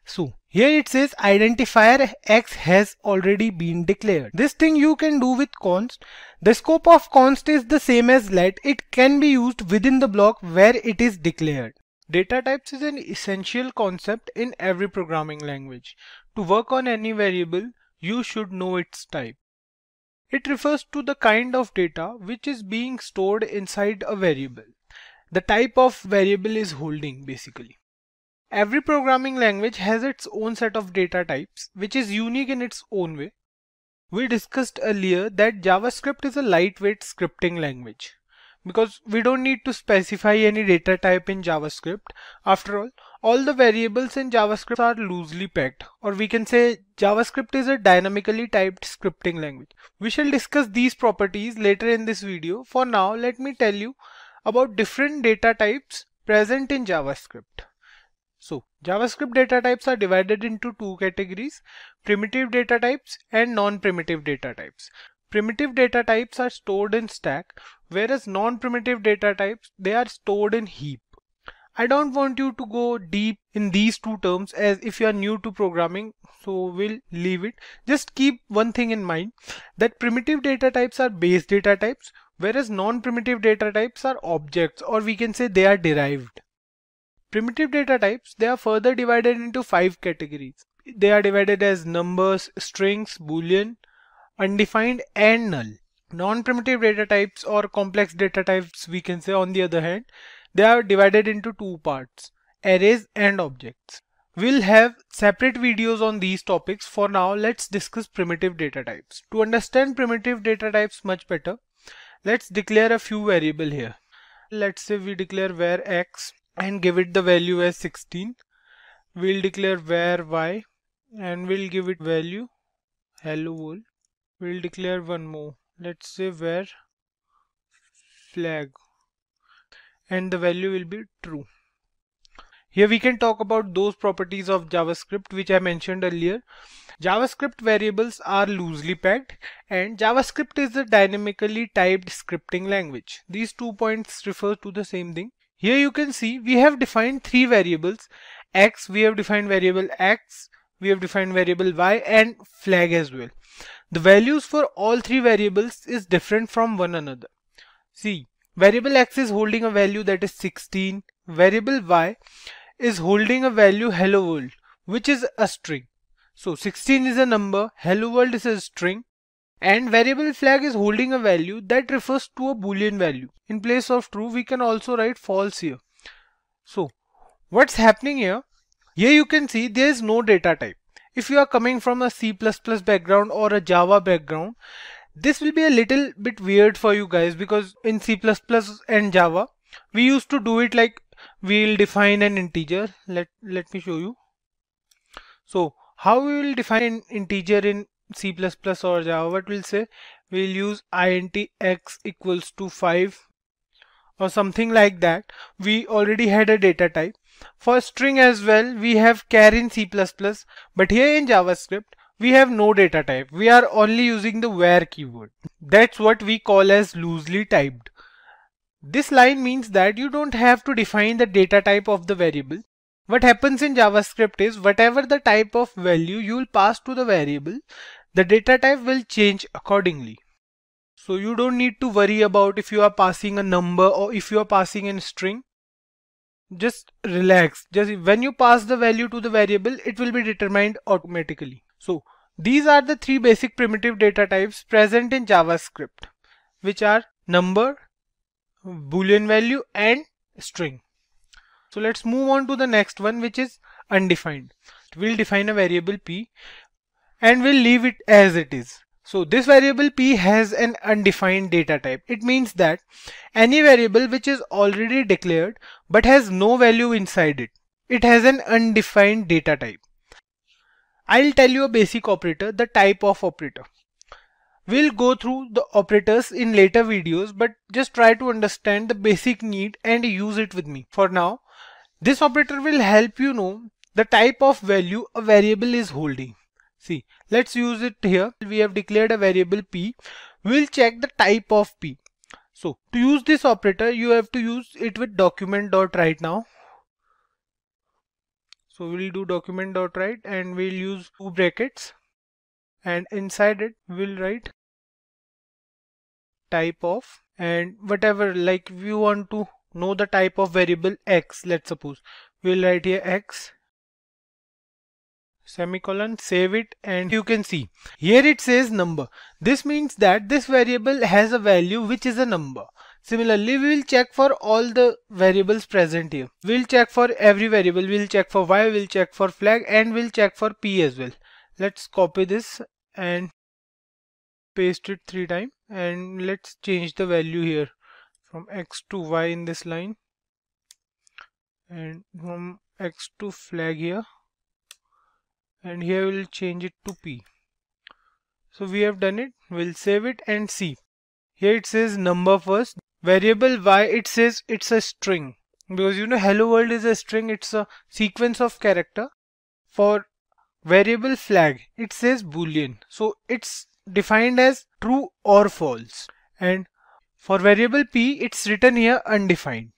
So here it says identifier X has already been declared. This thing you can do with const. The scope of const is the same as let. It can be used within the block where it is declared. Data types is an essential concept in every programming language. To work on any variable, you should know its type. It refers to the kind of data which is being stored inside a variable. The type of variable is holding basically. Every programming language has its own set of data types, which is unique in its own way. We discussed earlier that JavaScript is a lightweight scripting language because we don't need to specify any data type in JavaScript. After all the variables in JavaScript are loosely packed, or we can say JavaScript is a dynamically typed scripting language. We shall discuss these properties later in this video. For now, let me tell you about different data types present in JavaScript. So JavaScript data types are divided into two categories: primitive data types and non-primitive data types. Primitive data types are stored in stack, whereas non-primitive data types, they are stored in heap. I don't want you to go deep in these two terms as if you are new to programming, so we'll leave it. Just keep one thing in mind, that primitive data types are base data types, whereas non-primitive data types are objects, or we can say they are derived. Primitive data types, they are further divided into 5 categories. They are divided as numbers, strings, boolean, undefined and null. Non-primitive data types or complex data types, we can say, on the other hand, they are divided into 2 parts: arrays and objects. We'll have separate videos on these topics. For now, let's discuss primitive data types. To understand primitive data types much better, let's declare a few variables here. Let's say we declare var x and give it the value as 16. We'll declare var y and we'll give it value hello world. We'll declare one more. Let's say var flag and the value will be true. Here we can talk about those properties of JavaScript which I mentioned earlier. JavaScript variables are loosely packed and JavaScript is a dynamically typed scripting language. These 2 points refer to the same thing. Here you can see we have defined 3 variables: x, we have defined variable x, we have defined variable y, and flag as well. The values for all 3 variables is different from one another. See, variable x is holding a value that is 16, variable y is holding a value hello world, which is a string. So 16 is a number, hello world is a string, and variable flag is holding a value that refers to a boolean value. In place of true, we can also write false here. So what's happening here? Here you can see there is no data type. If you are coming from a C++ background or a Java background, this will be a little bit weird for you guys, because in C++ and Java, we used to do it like we'll define an integer. Let me show you. So how we will define an integer in C++ or Java? What we'll say, we'll use int x equals to 5 or something like that. We already had a data type. For string as well, we have char in C++, but here in JavaScript, we have no data type. We are only using the var keyword. That's what we call as loosely typed. This line means that you don't have to define the data type of the variable. What happens in JavaScript is whatever the type of value you will pass to the variable, the data type will change accordingly. So you don't need to worry about if you are passing a number or if you are passing a string. Just relax. Just when you pass the value to the variable, it will be determined automatically. So these are the 3 basic primitive data types present in JavaScript, which are number, boolean value, and string. So let's move on to the next one, which is undefined. We'll define a variable p and we'll leave it as it is. So this variable p has an undefined data type. It means that any variable which is already declared but has no value inside it, it has an undefined data type. I'll tell you a basic operator, the type of operator. We'll go through the operators in later videos, but just try to understand the basic need and use it with me. For now, this operator will help you know the type of value a variable is holding. See, let's use it here. We have declared a variable p. We'll check the type of p. So to use this operator, you have to use it with document.writeNow. So we'll do document.write and we'll use two brackets, and inside it we'll write type of, and whatever, like we want to know the type of variable x, let's suppose we'll write here x, semicolon, save it, and you can see here it says number. This means that this variable has a value which is a number. Similarly, we will check for all the variables present here. We'll check for every variable. We'll check for y, we'll check for flag, and we'll check for p as well. Let's copy this and paste it 3 times, and let's change the value here from x to y in this line, and from x to flag here, and here we'll change it to p. So we have done it. We'll save it and see. Here it says number first. Variable y, it says it's a string, because you know hello world is a string, it's a sequence of character. For variable flag, it says boolean, so it's defined as true or false. And for variable p, it's written here undefined.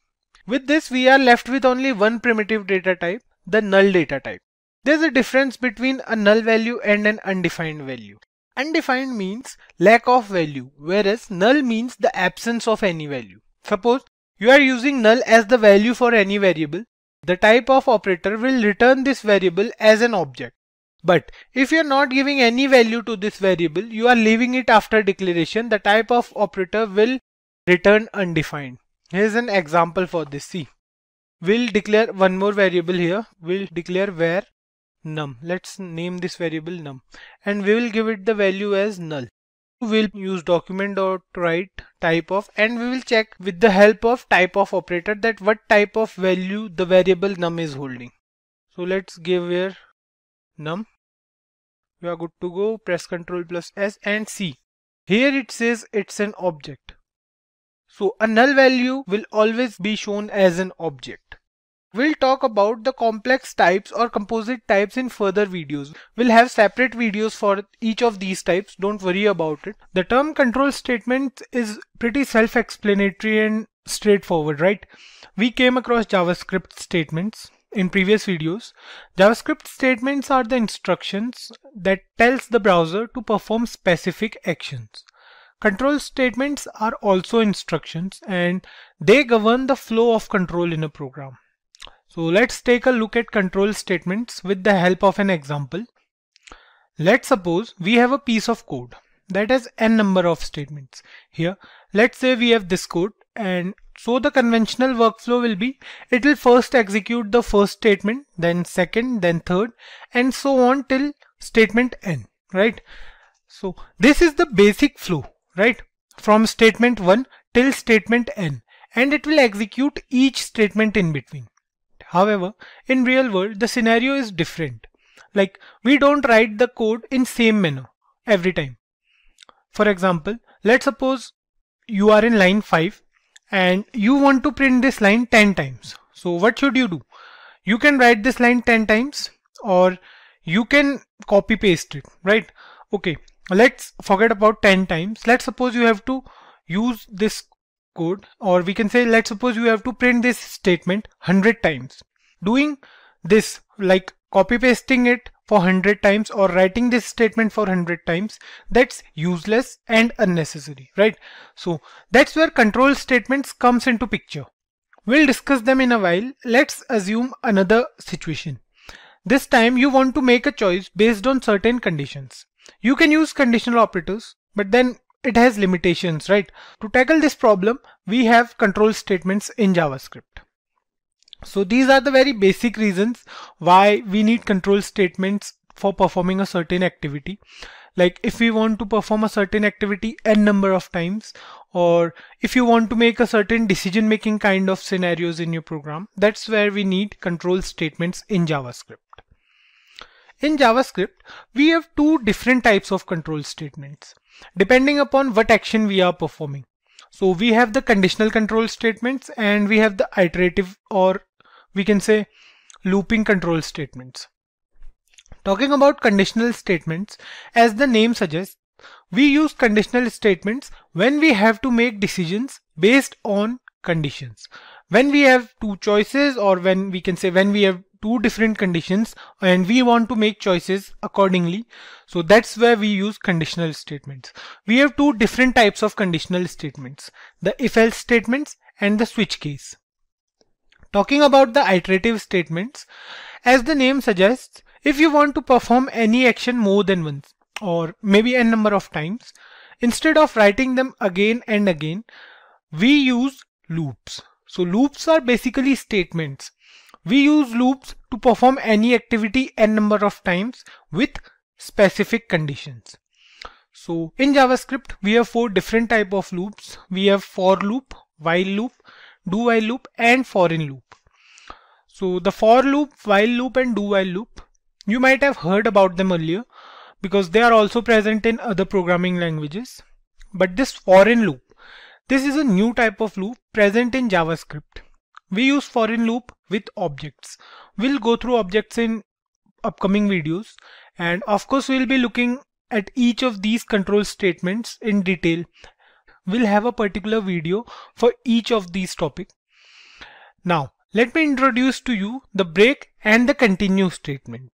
With this, we are left with only one primitive data type, the null data type. There's a difference between a null value and an undefined value. Undefined means lack of value, whereas null means the absence of any value. Suppose you are using null as the value for any variable, the type of operator will return this variable as an object. But if you are not giving any value to this variable, you are leaving it after declaration, the type of operator will return undefined. Here's an example for this. See, we'll declare one more variable here. We'll declare var num. Let's name this variable num, and we will give it the value as null. We'll use document.write type of, and we will check with the help of type of operator that what type of value the variable num is holding. So let's give here num. We are good to go. Press Ctrl plus S and see. Here it says it's an object. So a null value will always be shown as an object. We'll talk about the complex types or composite types in further videos. We'll have separate videos for each of these types, don't worry about it. The term control statement is pretty self-explanatory and straightforward, right? We came across JavaScript statements in previous videos. JavaScript statements are the instructions that tells the browser to perform specific actions. Control statements are also instructions, and they govern the flow of control in a program. So let's take a look at control statements with the help of an example. Let's suppose we have a piece of code that has n number of statements. Here, let's say we have this code, and so the conventional workflow will be, it will first execute the first statement, then second, then third, and so on till statement n, right? So this is the basic flow, right? From statement 1 till statement n, and it will execute each statement in between. However, in real world, the scenario is different. Like, we don't write the code in same manner every time. For example, let's suppose you are in line 5 and you want to print this line 10 times. So what should you do? You can write this line 10 times, or you can copy paste it, right? Okay, let's forget about 10 times. Let's suppose you have to use this code, or we can say, let's suppose you have to print this statement 100 times. Doing this, like copy pasting it for 100 times or writing this statement for 100 times, that's useless and unnecessary, right? So that's where control statements comes into picture. We'll discuss them in a while. Let's assume another situation. This time you want to make a choice based on certain conditions. You can use conditional operators, but then it has limitations, right? To tackle this problem, we have control statements in JavaScript. So these are the very basic reasons why we need control statements for performing a certain activity. Like if we want to perform a certain activity n number of times, or if you want to make a certain decision making kind of scenarios in your program, that's where we need control statements in JavaScript. In JavaScript, we have two different types of control statements depending upon what action we are performing. So we have the conditional control statements and we have the iterative, or we can say looping control statements. Talking about conditional statements, as the name suggests, we use conditional statements when we have to make decisions based on conditions. When we have two choices, or when we can say when we have two different conditions and we want to make choices accordingly. So that's where we use conditional statements. We have two different types of conditional statements, the if-else statements and the switch case. Talking about the iterative statements, as the name suggests, if you want to perform any action more than once or maybe n number of times, instead of writing them again and again, we use loops. So loops are basically statements. We use loops to perform any activity n number of times with specific conditions. So in JavaScript, we have four different type of loops. We have for loop, while loop, do while loop, and foreign loop. So the for loop, while loop, and do while loop, you might have heard about them earlier because they are also present in other programming languages. But this foreign loop, this is a new type of loop present in JavaScript. We use foreign loop with objects. We'll go through objects in upcoming videos, and of course we'll be looking at each of these control statements in detail. We'll have a particular video for each of these topics. Now let me introduce to you the break and the continue statement.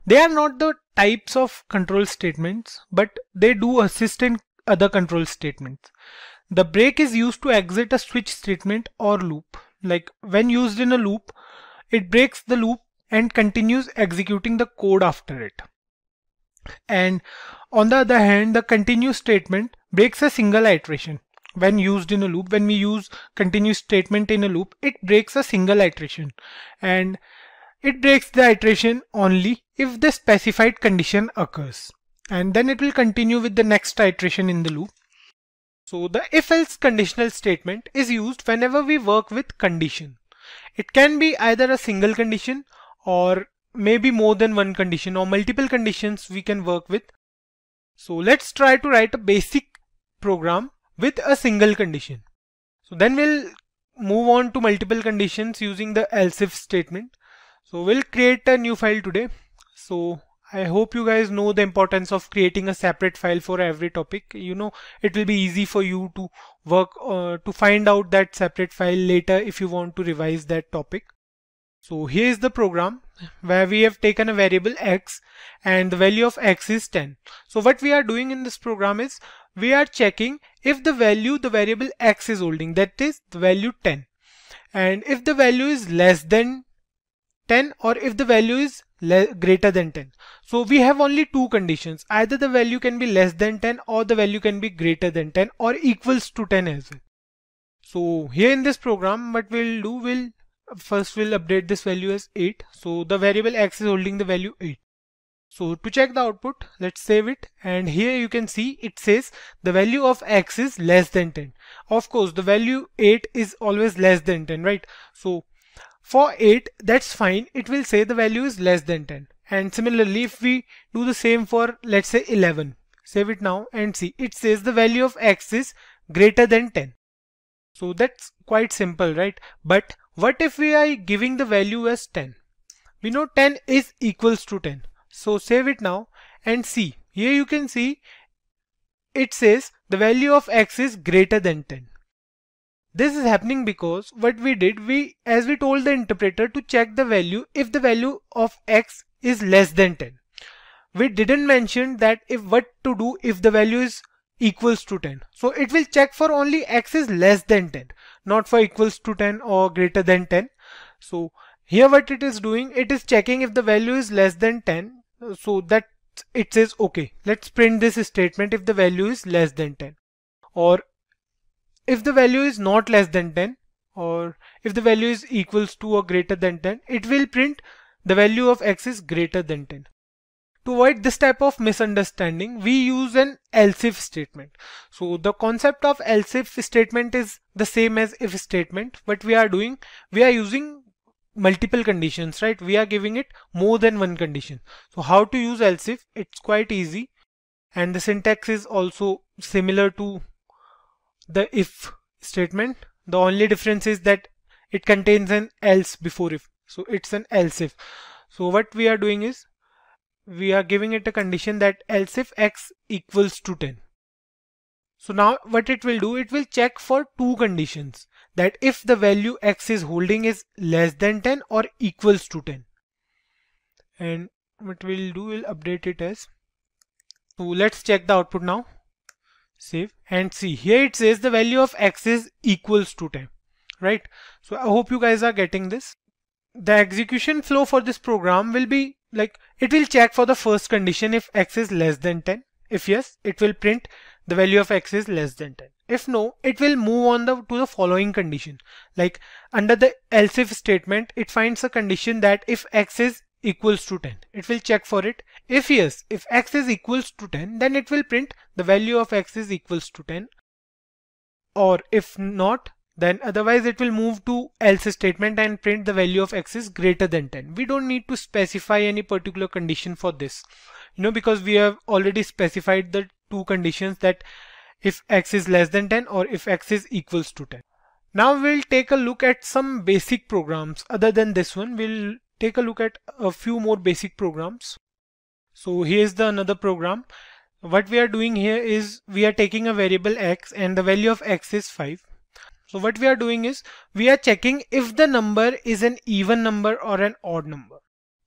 They are not the types of control statements, but they do assist in other control statements. The break is used to exit a switch statement or loop. Like when used in a loop, it breaks the loop and continues executing the code after it. And on the other hand, the continue statement breaks a single iteration. When used in a loop, when we use continue statement in a loop, it breaks a single iteration, and it breaks the iteration only if the specified condition occurs, and then it will continue with the next iteration in the loop. So the if-else conditional statement is used whenever we work with condition. It can be either a single condition or maybe more than one condition or multiple conditions we can work with. So let's try to write a basic program with a single condition. So then we'll move on to multiple conditions using the else if statement. So we'll create a new file today. So I hope you guys know the importance of creating a separate file for every topic. You know, it will be easy for you to work to find out that separate file later if you want to revise that topic. So here is the program where we have taken a variable x and the value of x is 10. So what we are doing in this program is we are checking if the value the variable x is holding, that is the value 10, and if the value is less than 10 or if the value is greater than 10. So we have only two conditions, either the value can be less than 10 or the value can be greater than 10 or equals to 10 as well. So here in this program what we'll do, we'll update this value as 8. So the variable x is holding the value 8. So to check the output, let's save it, and here you can see it says the value of x is less than 10. Of course the value 8 is always less than 10, right? So for 8, that's fine, it will say the value is less than 10. And similarly, if we do the same for, let's say 11, save it now and see, it says the value of x is greater than 10. So that's quite simple, right? But what if we are giving the value as 10? We know 10 is equals to 10. So save it now and see, here you can see it says the value of x is greater than 10. This is happening because what we did, as we told the interpreter to check the value if the value of x is less than 10. We didn't mention that what to do if the value is equals to 10. So it will check for only x is less than 10, not for equals to 10 or greater than 10. So here what it is doing, it is checking if the value is less than 10. So that it says okay, let's print this statement if the value is less than 10, or if the value is not less than 10, or if the value is equals to or greater than 10, it will print the value of x is greater than 10. To avoid this type of misunderstanding, we use an else if statement. So the concept of else if statement is the same as if statement. What we are doing, we are using multiple conditions, right? We are giving it more than one condition. So how to use else if? It's quite easy, and the syntax is also similar to the if statement. The only difference is that it contains an else before if. So it's an else if. So what we are doing is we are giving it a condition that else if x equals to 10. So now what it will do, it will check for two conditions, that if the value x is holding is less than 10 or equals to 10. And what we'll do, we'll update it as. So let's check the output now. Save and see. Here it says the value of x is equals to 10, right? So I hope you guys are getting this. The execution flow for this program will be like, it will check for the first condition if x is less than 10. If yes, it will print the value of x is less than 10. If no, it will move on to the following condition. Like under the else if statement, it finds a condition that if x is equals to 10, it will check for it. If yes, if x is equals to 10, then it will print the value of x is equals to 10. Or if not, then otherwise it will move to else statement and print the value of x is greater than 10. We don't need to specify any particular condition for this, because we have already specified the two conditions, that if x is less than 10 or if x is equals to 10. Now we'll take a look at some basic programs. Other than this one, we'll take a look at a few more basic programs. So here's the another program. What we are doing here is we are taking a variable x and the value of x is 5. So what we are doing is we are checking if the number is an even number or an odd number.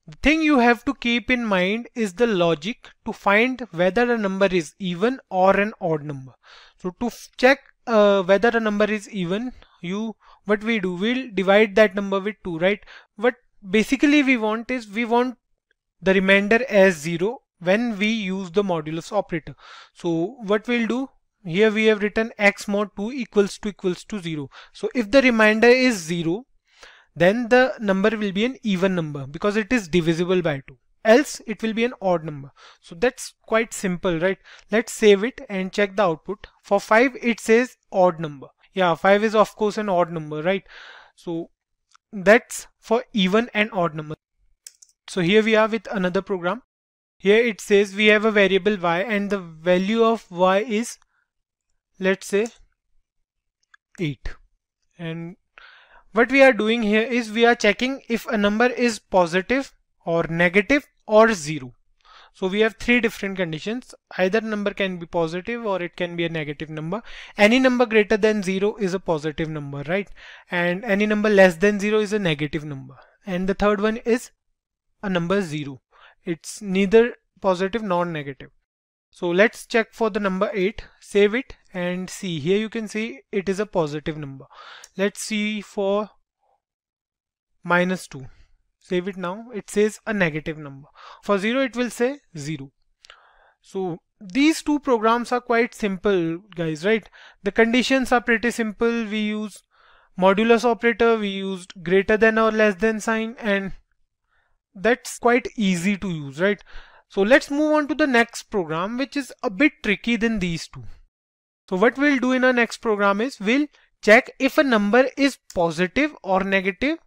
The thing you have to keep in mind is the logic to find whether a number is even or an odd number. So to check whether a number is even, what we do, we'll divide that number with 2, right? What basically we want is we want the remainder as 0 when we use the modulus operator. So what we'll do, here we have written x mod 2 equals to 0. So if the remainder is 0, then the number will be an even number because it is divisible by 2. Else it will be an odd number. So that's quite simple, right? Let's save it and check the output. For 5 it says odd number. Yeah, 5 is of course an odd number, right? So that's for even and odd number. So here we are with another program. Here it says we have a variable y and the value of y is, let's say, 8. And what we are doing here is we are checking if a number is positive or negative or 0. So we have 3 different conditions. Either number can be positive or it can be a negative number. Any number greater than 0 is a positive number, right? And any number less than 0 is a negative number. And the third one is a number 0. It's neither positive nor negative. So let's check for the number 8, save it and see. Here you can see it is a positive number. Let's see for -2. Save it now. It says a negative number. For 0 it will say 0. So these two programs are quite simple, guys, right? The conditions are pretty simple. We use modulus operator, we used greater than or less than sign, and that's quite easy to use, right? So let's move on to the next program, which is a bit tricky than these two. So what we'll do in our next program is we'll check if a number is positive or negative,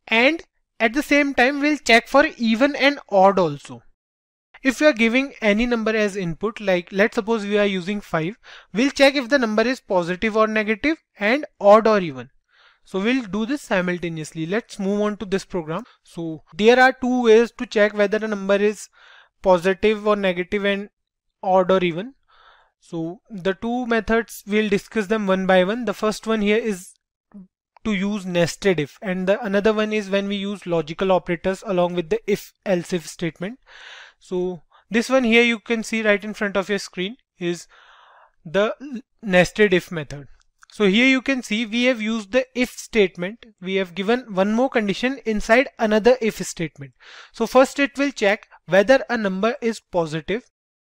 and at the same time we'll check for even and odd also. If we are giving any number as input, like let's suppose we are using 5, we'll check if the number is positive or negative and odd or even. So we'll do this simultaneously. Let's move on to this program. So there are two ways to check whether a number is positive or negative and odd or even. So the two methods, we'll discuss them one by one. The first one here is to use nested if, and the another one is when we use logical operators along with the if else if statement. So this one here you can see right in front of your screen is the nested if method. So here you can see we have used the if statement. We have given one more condition inside another if statement. So first it will check whether a number is positive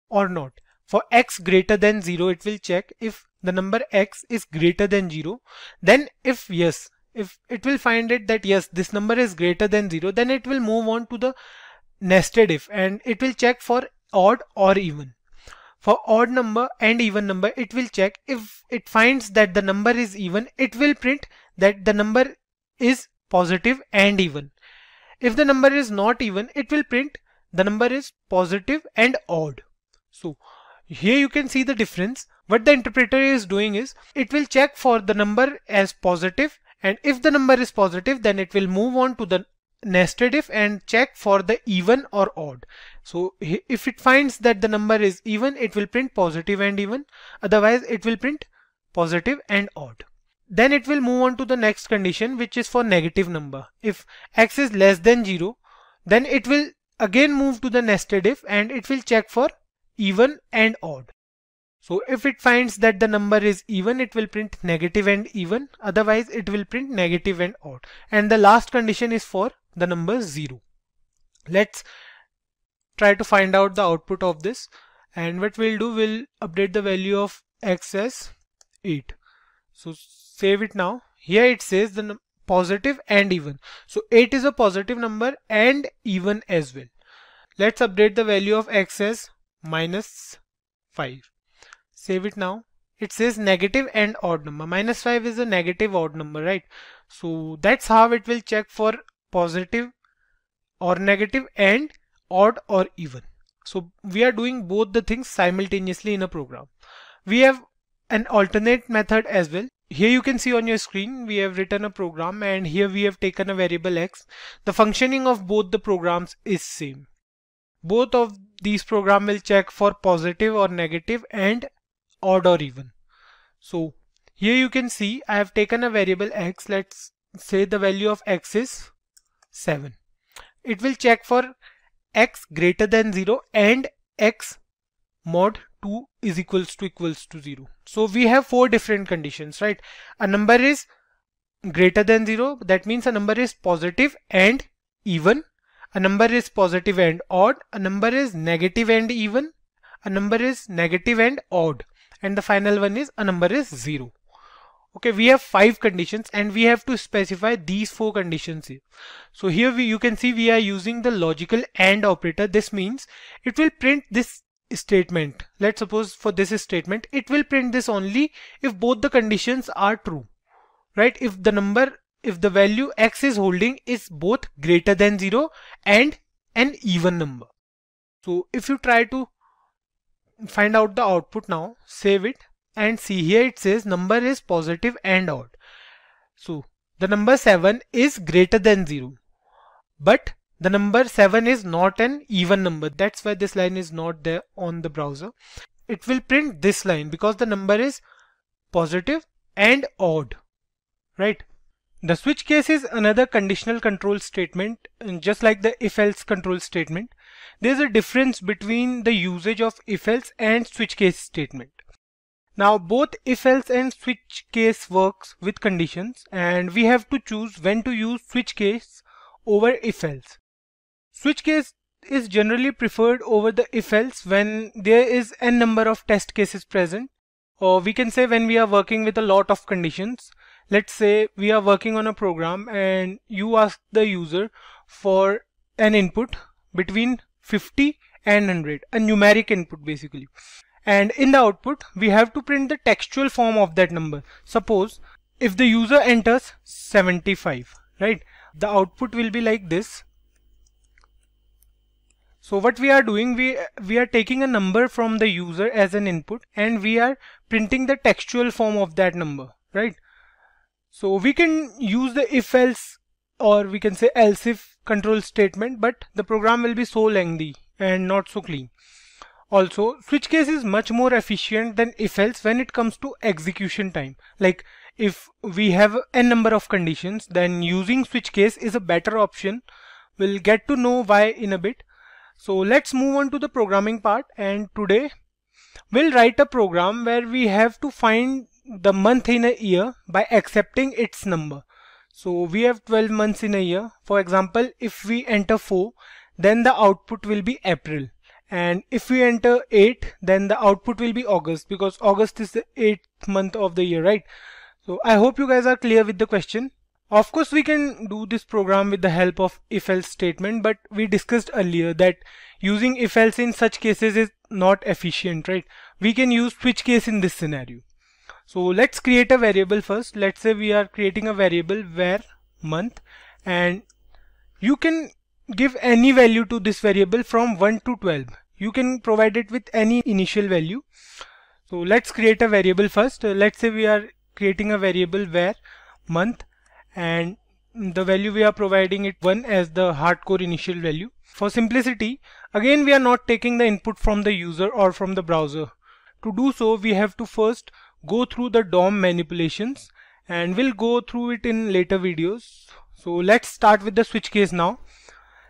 or not. For x greater than 0, it will check if the number x is greater than 0. Then if yes, if it will find it that yes, this number is greater than 0, then it will move on to the nested if and it will check for odd or even. For odd number and even number, it will check if it finds that the number is even, it will print that the number is positive and even. If the number is not even, it will print the number is positive and odd. So here you can see the difference. What the interpreter is doing is it will check for the number as positive, and if the number is positive, then it will move on to the nested if and check for the even or odd. So if it finds that the number is even, it will print positive and even, otherwise it will print positive and odd. then it will move on to the next condition, which is for negative number. If x is less than 0, then it will again move to the nested if and it will check for even and odd. So if it finds that the number is even, it will print negative and even, otherwise it will print negative and odd. And the last condition is for the number 0. Let's try to find out the output of this, and what we'll do, we'll update the value of x as 8. So save it now. Here it says the positive and even. So 8 is a positive number and even as well. Let's update the value of x as -5. Save it now. It says negative and odd number. -5 is a negative odd number, right? So that's how it will check for positive or negative and odd or even. So we are doing both the things simultaneously in a program. We have an alternate method as well. Here you can see on your screen we have written a program, and here we have taken a variable x. The functioning of both the programs is same. Both of these programs will check for positive or negative and odd or even. So here you can see I have taken a variable x. Let's say the value of x is 7. It will check for x greater than 0 and x mod 2 is equals to 0. So we have 4 different conditions, right? A number is greater than 0, that means a number is positive and even. A number is positive and odd. A number is negative and even. A number is negative and odd. And the final one is a number is 0. Okay, we have 5 conditions and we have to specify these 4 conditions here. So here you can see we are using the logical AND operator. This means it will print this statement. Let's suppose for this statement, it will print this only if both the conditions are true, right? If the value x is holding is both greater than 0 and an even number. So if you try to find out the output now, save it and see, here it says number is positive and odd. So the number 7 is greater than 0, but the number 7 is not an even number. That's why this line is not there on the browser. It will print this line because the number is positive and odd, right? The switch case is another conditional control statement, just like the if-else control statement. There's a difference between the usage of if-else and switch case statement. Now both if-else and switch case works with conditions, and we have to choose when to use switch case over if-else. Switch case is generally preferred over the if-else when there is n number of test cases present, or we can say when we are working with a lot of conditions. Let's say we are working on a program and you ask the user for an input between 50 and 100, a numeric input basically. And in the output, we have to print the textual form of that number. Suppose if the user enters 75, right? The output will be like this. So what we are doing, we are taking a number from the user as an input and we are printing the textual form of that number, right? So we can use the if else, or we can say else if control statement, but the program will be so lengthy and not so clean. Also, switch case is much more efficient than if else when it comes to execution time. Like if we have n number of conditions, then using switch case is a better option. We'll get to know why in a bit. So let's move on to the programming part, and today we'll write a program where we have to find the month in a year by accepting its number. So we have 12 months in a year. For example, if we enter 4, then the output will be April. And if we enter 8, then the output will be August, because August is the 8th month of the year, right? So I hope you guys are clear with the question. Of course, we can do this program with the help of if-else statement, but we discussed earlier that using if-else in such cases is not efficient, right? We can use switch case in this scenario. So let's create a variable first. Let's say we are creating a variable where month, and you can give any value to this variable from 1 to 12. You can provide it with any initial value. So let's create a variable first. Let's say we are creating a variable where month, and the value we are providing it 1 as the hardcore initial value. For simplicity, again we are not taking the input from the user or from the browser. To do so, we have to first go through the DOM manipulations and we'll go through it in later videos. So let's start with the switch case now.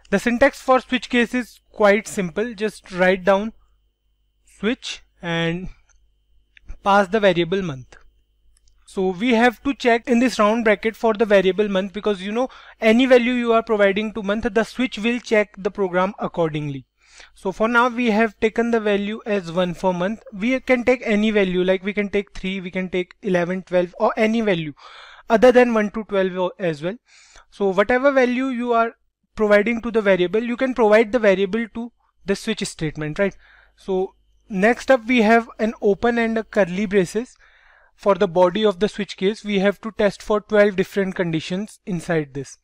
The syntax for switch case is quite simple. Just write down switch and pass the variable month. So we have to check in this round bracket for the variable month, because you know any value you are providing to month, the switch will check the program accordingly. So for now we have taken the value as 1 for month. We can take any value, like we can take 3, we can take 11, 12 or any value other than 1 to 12 as well. So whatever value you are providing to the variable, you can provide the variable to the switch statement, right? So next up we have an open and a curly braces. For the body of the switch case, we have to test for 12 different conditions inside this,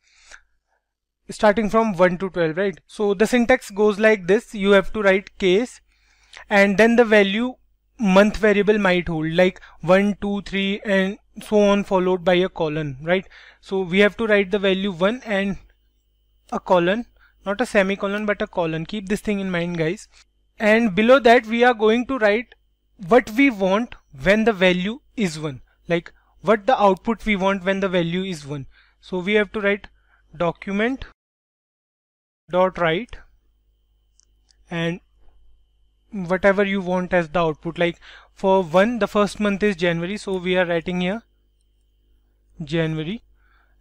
starting from 1 to 12, right? So the syntax goes like this. You have to write case and then the value month variable might hold, like 1, 2, 3 and so on, followed by a colon, right? So we have to write the value 1 and a colon, not a semicolon but a colon. Keep this thing in mind, guys. And below that we are going to write what we want when the value is 1, like what the output we want when the value is 1. So we have to write document dot write and whatever you want as the output. Like for 1, the first month is January, so we are writing here January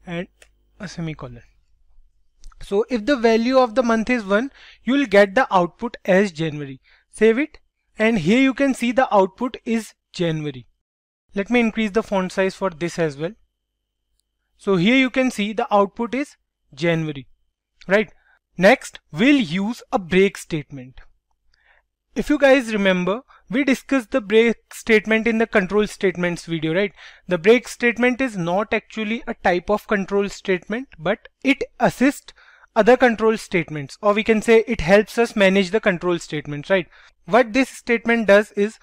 and a semicolon. So if the value of the month is 1, you will get the output as January. Save it, and here you can see the output is January. Let me increase the font size for this as well. So here you can see the output is January, right? Next, we'll use a break statement. If you guys remember, we discussed the break statement in the control statements video, right? The break statement is not actually a type of control statement, but it assists other control statements, or we can say it helps us manage the control statements, right? What this statement does is,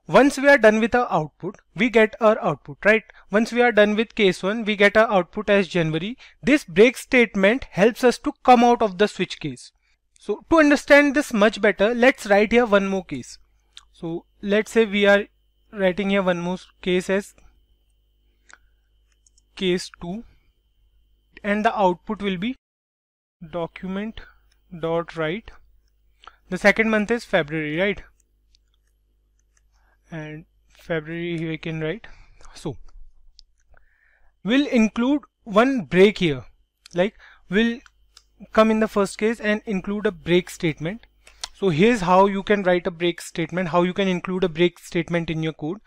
once we are done with our output, we get our output, right? Once we are done with case 1, we get our output as January. This break statement helps us to come out of the switch case. So to understand this much better, let's write here one more case. So let's say we are writing here one more case as case 2, and the output will be document dot write. The second month is February, right? And February here we can write. So we'll include one break here, like we'll come in the first case and include a break statement. So here's how you can write a break statement, how you can include a break statement in your code.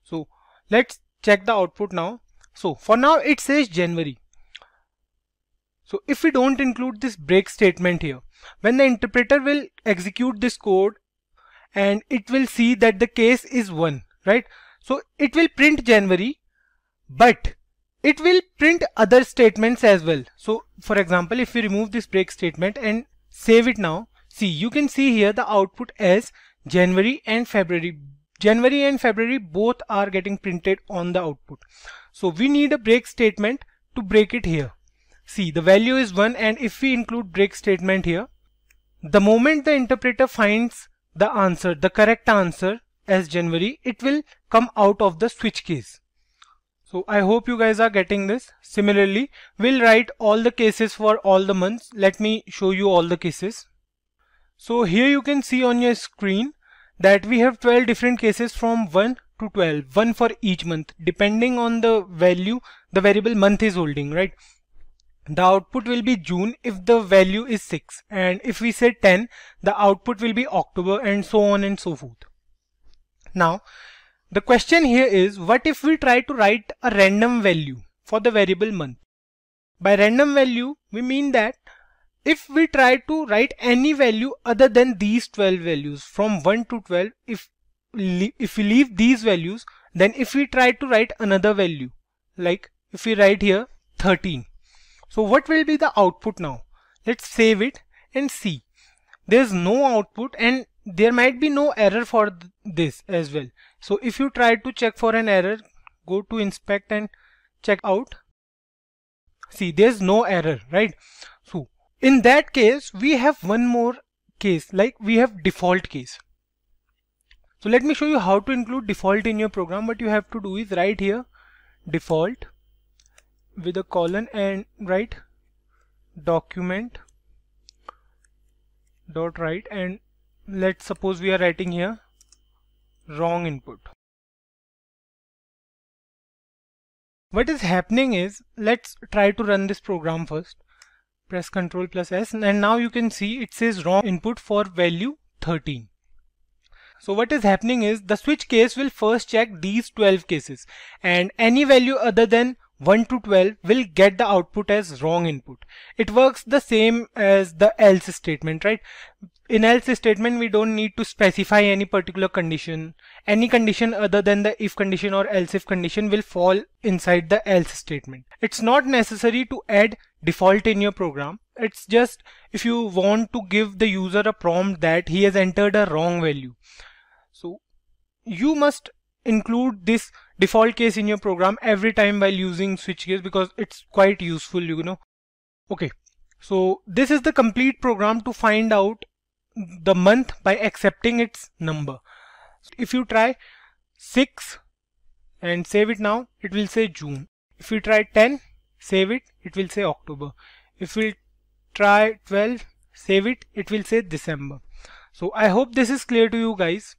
So let's check the output now. So for now it says January. So if we don't include this break statement here, when the interpreter will execute this code and it will see that the case is 1, right? So it will print January, but it will print other statements as well. So for example, if we remove this break statement and save it now, see, you can see here the output as January and February. January and February both are getting printed on the output. So we need a break statement to break it here. See, the value is 1, and if we include break statement here, the moment the interpreter finds the answer, the correct answer as January, it will come out of the switch case. So I hope you guys are getting this. Similarly, we'll write all the cases for all the months. Let me show you all the cases. So here you can see on your screen that we have 12 different cases from 1 to 12, one for each month, depending on the value the variable month is holding, right? The output will be June if the value is 6, and if we say 10, the output will be October, and so on and so forth. Now the question here is, what if we try to write a random value for the variable month? By random value we mean that if we try to write any value other than these 12 values from 1 to 12, if we leave these values, then if we try to write another value, like if we write here 13, so what will be the output now? Let's save it and see. There's no output, and there might be no error for this as well. So if you try to check for an error, go to inspect and check out. See, there's no error, right? So in that case, we have one more case, like we have default case. So let me show you how to include default in your program. What you have to do is write here default with a colon and write document dot write, and let's suppose we are writing here wrong input. What is happening is, let's try to run this program first. Press Ctrl+S, and now you can see it says wrong input for value 13. So what is happening is, the switch case will first check these 12 cases, and any value other than 1 to 12 will get the output as wrong input. It works the same as the else statement, right? In else statement, we don't need to specify any particular condition. Any condition other than the if condition or else if condition will fall inside the else statement. It's not necessary to add default in your program. It's just if you want to give the user a prompt that he has entered a wrong value. So you must include this default case in your program every time while using switch case, because it's quite useful, you know. Okay, so this is the complete program to find out the month by accepting its number. If you try 6 and save it now, it will say June. If we try 10, save it, it will say October. If we try 12, save it, it will say December. So I hope this is clear to you guys.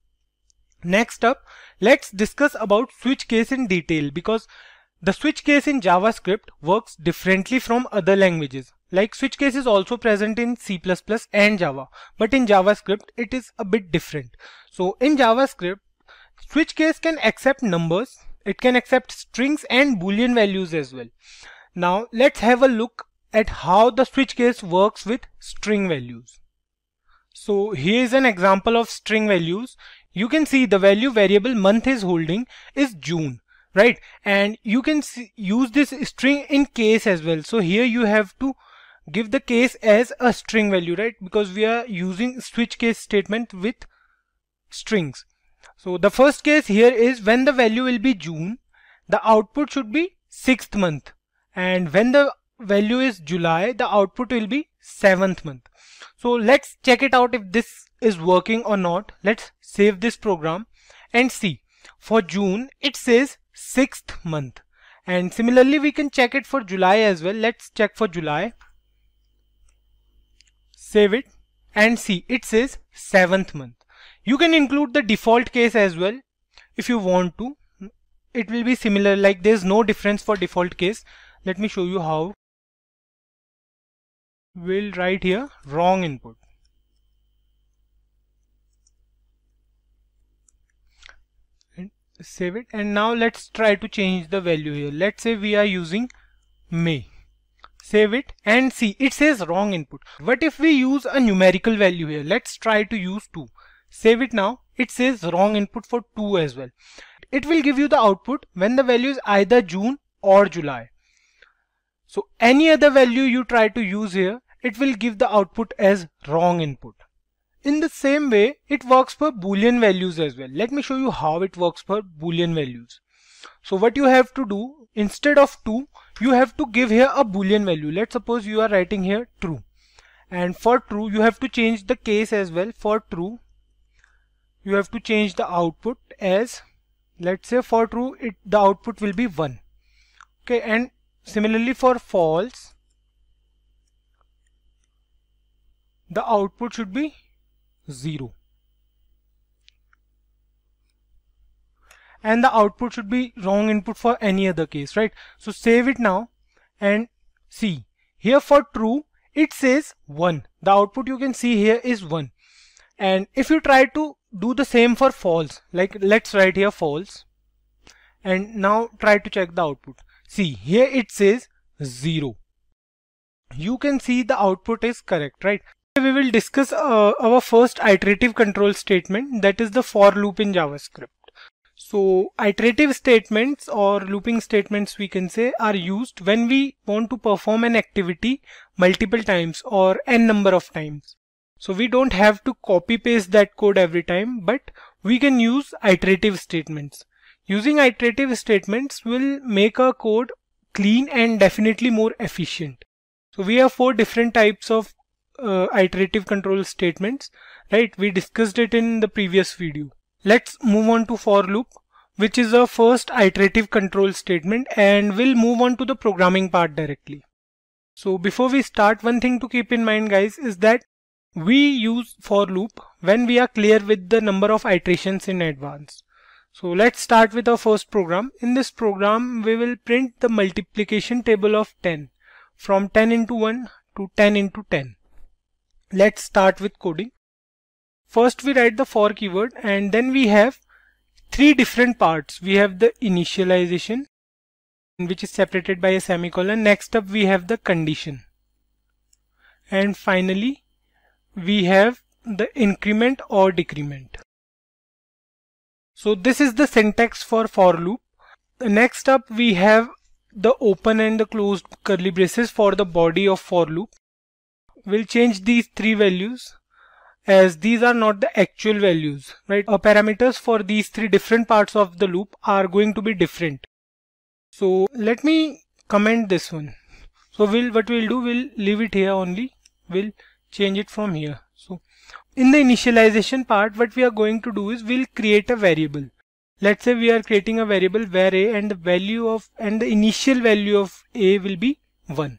Next up, let's discuss about switch case in detail, because the switch case in JavaScript works differently from other languages. Like, switch case is also present in C++ and Java, but in JavaScript it is a bit different. So in JavaScript, switch case can accept numbers, it can accept strings and boolean values as well. Now let's have a look at how the switch case works with string values. So here is an example of string values. You can see the value variable month is holding is June, right? And you can use this string in case as well. So here you have to give the case as a string value, right? Because we are using switch case statement with strings. So the first case here is when the value will be June, the output should be 6th month. And when the value is July, the output will be 7th month. So let's check it out if this is working or not. Let's save this program and see. For June, it says 6th month. And similarly, we can check it for July as well. Let's check for July. Save it and see, it says 7th month. You can include the default case as well if you want to. It will be similar, like there's no difference for default case. Let me show you how. We'll write here wrong input. And save it, and now let's try to change the value here. Let's say we are using May. Save it and see, it says wrong input. What if we use a numerical value here? Let's try to use 2. Save it now, it says wrong input for 2 as well. It will give you the output when the value is either June or July. So any other value you try to use here, it will give the output as wrong input. In the same way, it works for Boolean values as well. Let me show you how it works for Boolean values. So what you have to do, instead of 2, you have to give here a Boolean value. Let's suppose you are writing here true. And for true, you have to change the case as well. For true, you have to change the output as, let's say for true, the output will be 1. Okay, and similarly for false, the output should be 0. And the output should be wrong input for any other case, right? So save it now and see. Here for true, it says 1. The output you can see here is 1. And if you try to do the same for false, like let's write here false, and now try to check the output. See, here it says 0. You can see the output is correct, right? We will discuss our first iterative control statement, that is the for loop in JavaScript. So iterative statements or looping statements, we can say, are used when we want to perform an activity multiple times or n number of times. So we don't have to copy paste that code every time, but we can use iterative statements. Using iterative statements will make our code clean and definitely more efficient. So we have 4 different types of iterative control statements, right? We discussed it in the previous video. Let's move on to for loop. which is our first iterative control statement, and we'll move on to the programming part directly. So before we start, one thing to keep in mind, guys, is that we use for loop when we are clear with the number of iterations in advance. So let's start with our first program. In this program, we will print the multiplication table of 10 from 10 into 1 to 10 into 10. Let's start with coding. First we write the for keyword, and then we have three different parts. We have the initialization, which is separated by a semicolon. Next up we have the condition, and finally we have the increment or decrement. So this is the syntax for loop. Next up we have the open and the closed curly braces for the body of for loop. We'll change these three values, as these are not the actual values, right? Our parameters for these three different parts of the loop are going to be different. So let me comment this one. So what we'll do, we'll leave it here only. We'll change it from here. So in the initialization part, what we are going to do is we'll create a variable. Let's say we are creating a variable where a and the initial value of a will be 1.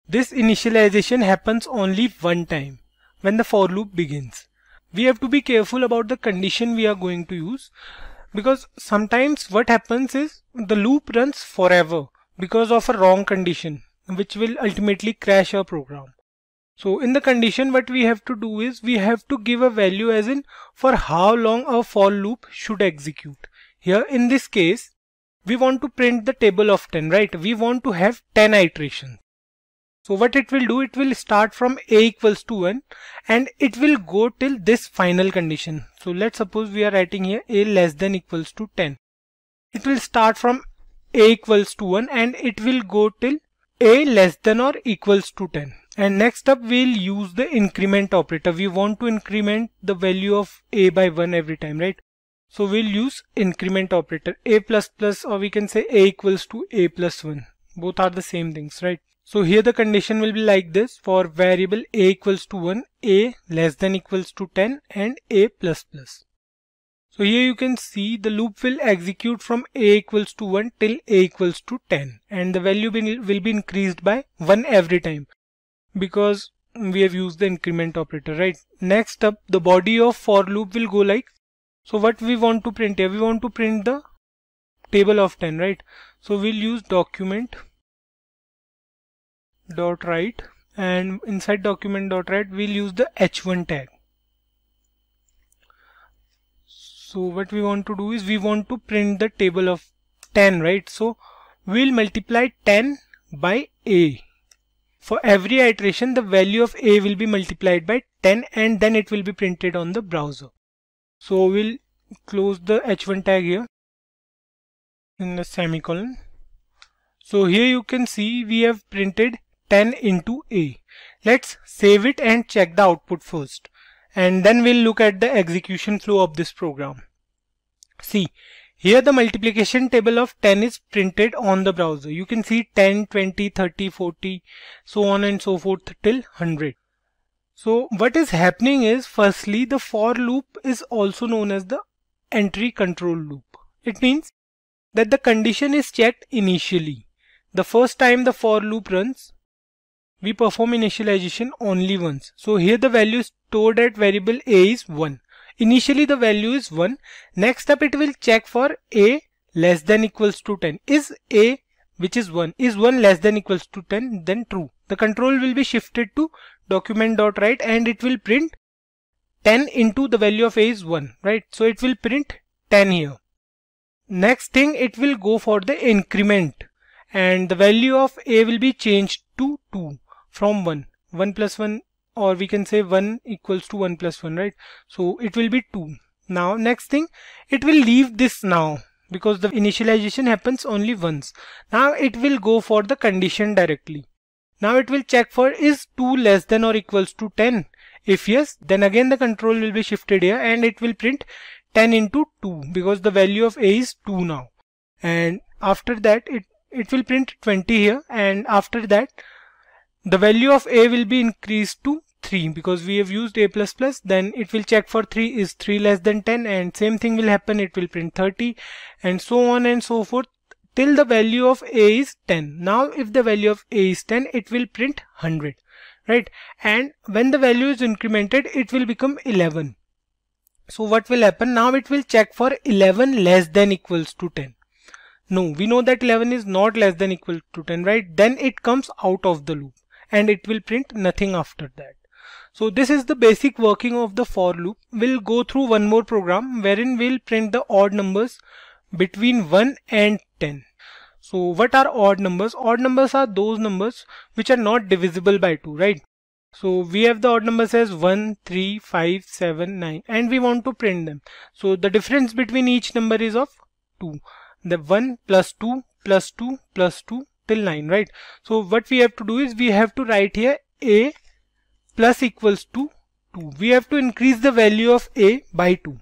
This initialization happens only one time when the for loop begins. We have to be careful about the condition we are going to use, because sometimes what happens is the loop runs forever because of a wrong condition, which will ultimately crash our program. So in the condition, what we have to do is we have to give a value, as in for how long our for loop should execute. Here in this case, we want to print the table of 10, right? We want to have 10 iterations. So what it will do, it will start from a equals to 1 and it will go till this final condition. So let's suppose we are writing here a less than equals to 10. It will start from a equals to 1 and it will go till a less than or equals to 10. And next up we'll use the increment operator. We want to increment the value of a by 1 every time, right? So we'll use increment operator, a plus plus, or we can say a equals to a plus 1. Both are the same things, right? So here the condition will be like this: for variable a equals to 1, a less than equals to 10 and a plus plus. So here you can see the loop will execute from a equals to 1 till a equals to 10, and the value will be increased by 1 every time because we have used the increment operator, right? Next up, the body of for loop will go like, so what we want to print here, we want to print the table of 10, right? So we'll use document dot write, and inside document dot write we'll use the h1 tag. So what we want to do is we want to print the table of 10, right? So we'll multiply 10 by a. For every iteration, the value of a will be multiplied by 10 and then it will be printed on the browser. So we'll close the h1 tag here in the semicolon. So here you can see we have printed 10 into a. Let's save it and check the output first, and then we'll look at the execution flow of this program. See, here the multiplication table of 10 is printed on the browser. You can see 10, 20, 30, 40, so on and so forth till 100. So what is happening is, firstly, the for loop is also known as the entry control loop. It means that the condition is checked initially. The first time the for loop runs, we perform initialization only once. So here the value stored at variable a is 1. Initially the value is 1. Next up it will check for a less than equals to 10. Is a, which is 1, is 1 less than equals to 10? Then true. The control will be shifted to document.write and it will print 10 into the value of a is 1, right? So it will print 10 here. Next thing, it will go for the increment and the value of a will be changed to 2 from 1. 1 plus 1, or we can say 1 equals to 1 plus 1, right? So it will be 2. Now next thing, it will leave this now because the initialization happens only once. Now it will go for the condition directly. Now it will check for is 2 less than or equals to 10. If yes, then again the control will be shifted here and it will print 10 into 2 because the value of a is 2 now. And after that it will print 20 here, and after that the value of a will be increased to 3 because we have used a++, then it will check for 3 is 3 less than 10, and same thing will happen, it will print 30 and so on and so forth till the value of a is 10. Now if the value of a is 10, it will print 100, right? And when the value is incremented, it will become 11. So what will happen? Now it will check for 11 less than equals to 10. No, we know that 11 is not less than equal to 10, right? Then it comes out of the loop and it will print nothing after that. So this is the basic working of the for loop. We'll go through one more program wherein we'll print the odd numbers between 1 and 10. So what are odd numbers? Odd numbers are those numbers which are not divisible by 2, right? So we have the odd numbers as 1, 3, 5, 7, 9 and we want to print them. So the difference between each number is of 2. The 1 plus 2 plus 2 plus 2 till 9, right? So what we have to do is we have to write here a plus equals to 2. We have to increase the value of a by 2.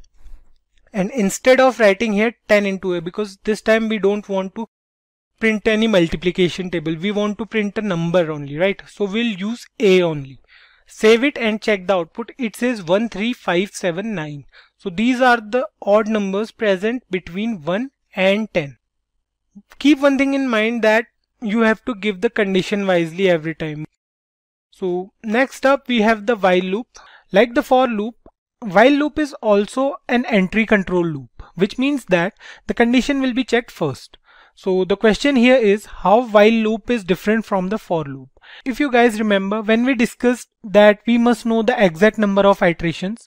And instead of writing here 10 into a, because this time we don't want to print any multiplication table, we want to print a number only, right? So we'll use a only. Save it and check the output. It says 1, 3, 5, 7, 9. So these are the odd numbers present between 1 and 10. Keep one thing in mind, that you have to give the condition wisely every time. So next up we have the while loop. Like the for loop, while loop is also an entry control loop, which means that the condition will be checked first. So the question here is how while loop is different from the for loop. If you guys remember, when we discussed that we must know the exact number of iterations,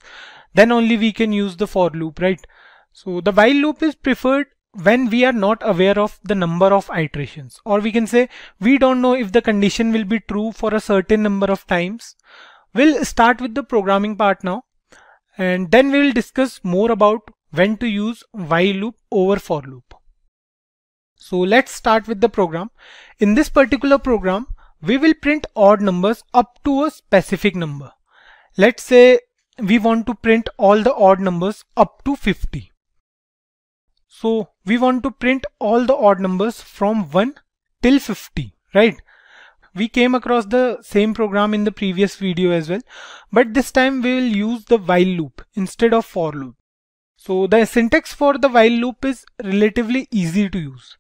then only we can use the for loop, right? So the while loop is preferred when we are not aware of the number of iterations, or we can say we don't know if the condition will be true for a certain number of times. We'll start with the programming part now, and then we will discuss more about when to use while loop over for loop. So let's start with the program. In this particular program, we will print odd numbers up to a specific number. Let's say we want to print all the odd numbers up to 50. So we want to print all the odd numbers from 1 till 50, right? We came across the same program in the previous video as well, but this time we will use the while loop instead of for loop. So the syntax for the while loop is relatively easy to use.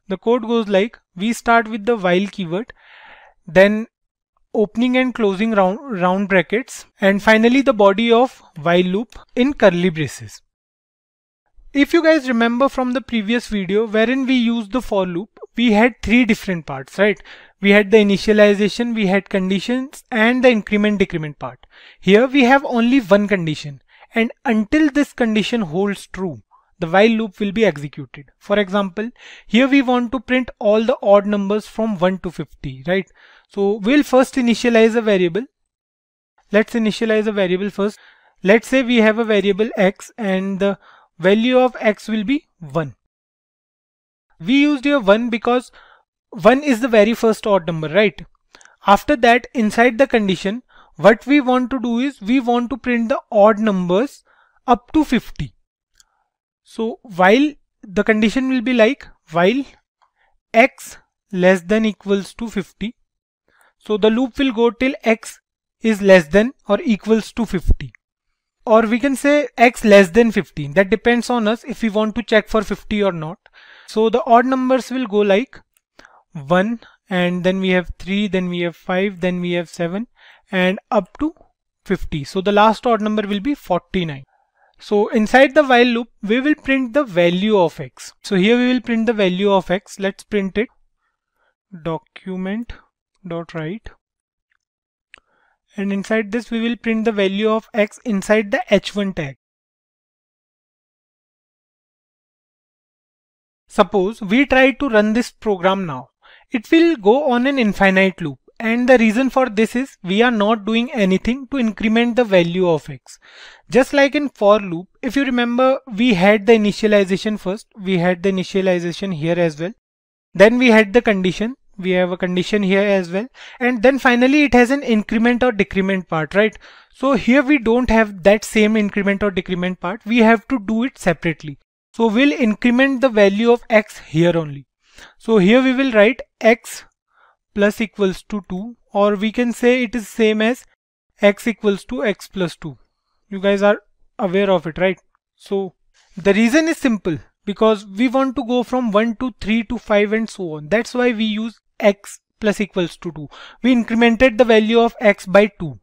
The code goes like, we start with the while keyword, then opening and closing round brackets, and finally the body of while loop in curly braces. If you guys remember from the previous video wherein we used the for loop, we had 3 different parts, right? We had the initialization, we had conditions, and the increment decrement part. Here we have only one condition, and until this condition holds true, the while loop will be executed. For example, here we want to print all the odd numbers from 1 to 50, right? So we'll first initialize a variable. Let's initialize a variable first. Let's say we have a variable x and the value of x will be 1. We used here 1 because 1 is the very first odd number, right? After that, inside the condition, what we want to do is we want to print the odd numbers up to 50. So while the condition will be like while x less than equals to 50. So the loop will go till x is less than or equals to 50. Or we can say x less than 50. That depends on us if we want to check for 50 or not. So the odd numbers will go like 1, and then we have 3, then we have 5, then we have 7, and up to 50. So the last odd number will be 49. So inside the while loop, we will print the value of x. So here we will print the value of x. Let's print it. Document.write. And inside this, we will print the value of x inside the h1 tag. Suppose we try to run this program now. It will go on an infinite loop. And the reason for this is we are not doing anything to increment the value of x. Just like in for loop, if you remember, we had the initialization first. We had the initialization here as well. Then we had the condition. We have a condition here as well. And then finally it has an increment or decrement part, right? So here we don't have that same increment or decrement part. We have to do it separately. So we'll increment the value of x here only. So here we will write x plus equals to 2, or we can say it is same as x equals to x plus 2. You guys are aware of it, right? So the reason is simple, because we want to go from 1 to 3 to 5 and so on. That's why we use x plus equals to 2. We incremented the value of x by 2.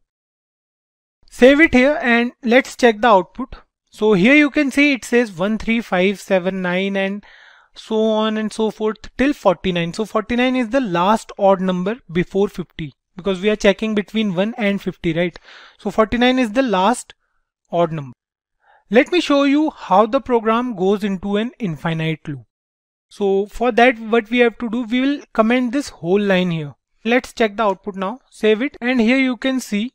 Save it here and let's check the output. So here you can see it says 1, 3, 5, 7, 9 and so on and so forth till 49. So 49 is the last odd number before 50, because we are checking between 1 and 50, right? So 49 is the last odd number. Let me show you how the program goes into an infinite loop. So for that, what we have to do, we will comment this whole line here. Let's check the output now, save it, and here you can see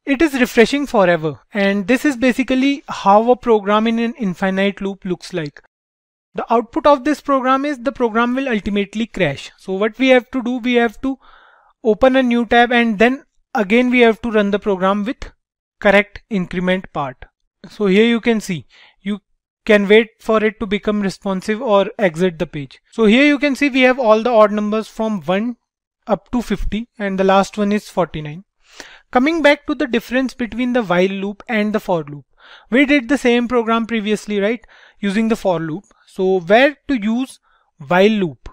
it is refreshing forever. And this is basically how a program in an infinite loop looks like. The output of this program is the program will ultimately crash. So what we have to do, we have to open a new tab and then again we have to run the program with correct increment part. So here you can see, you can wait for it to become responsive or exit the page. So here you can see we have all the odd numbers from 1 up to 50 and the last one is 49. Coming back to the difference between the while loop and the for loop. We did the same program previously, right? Using the for loop. So where to use while loop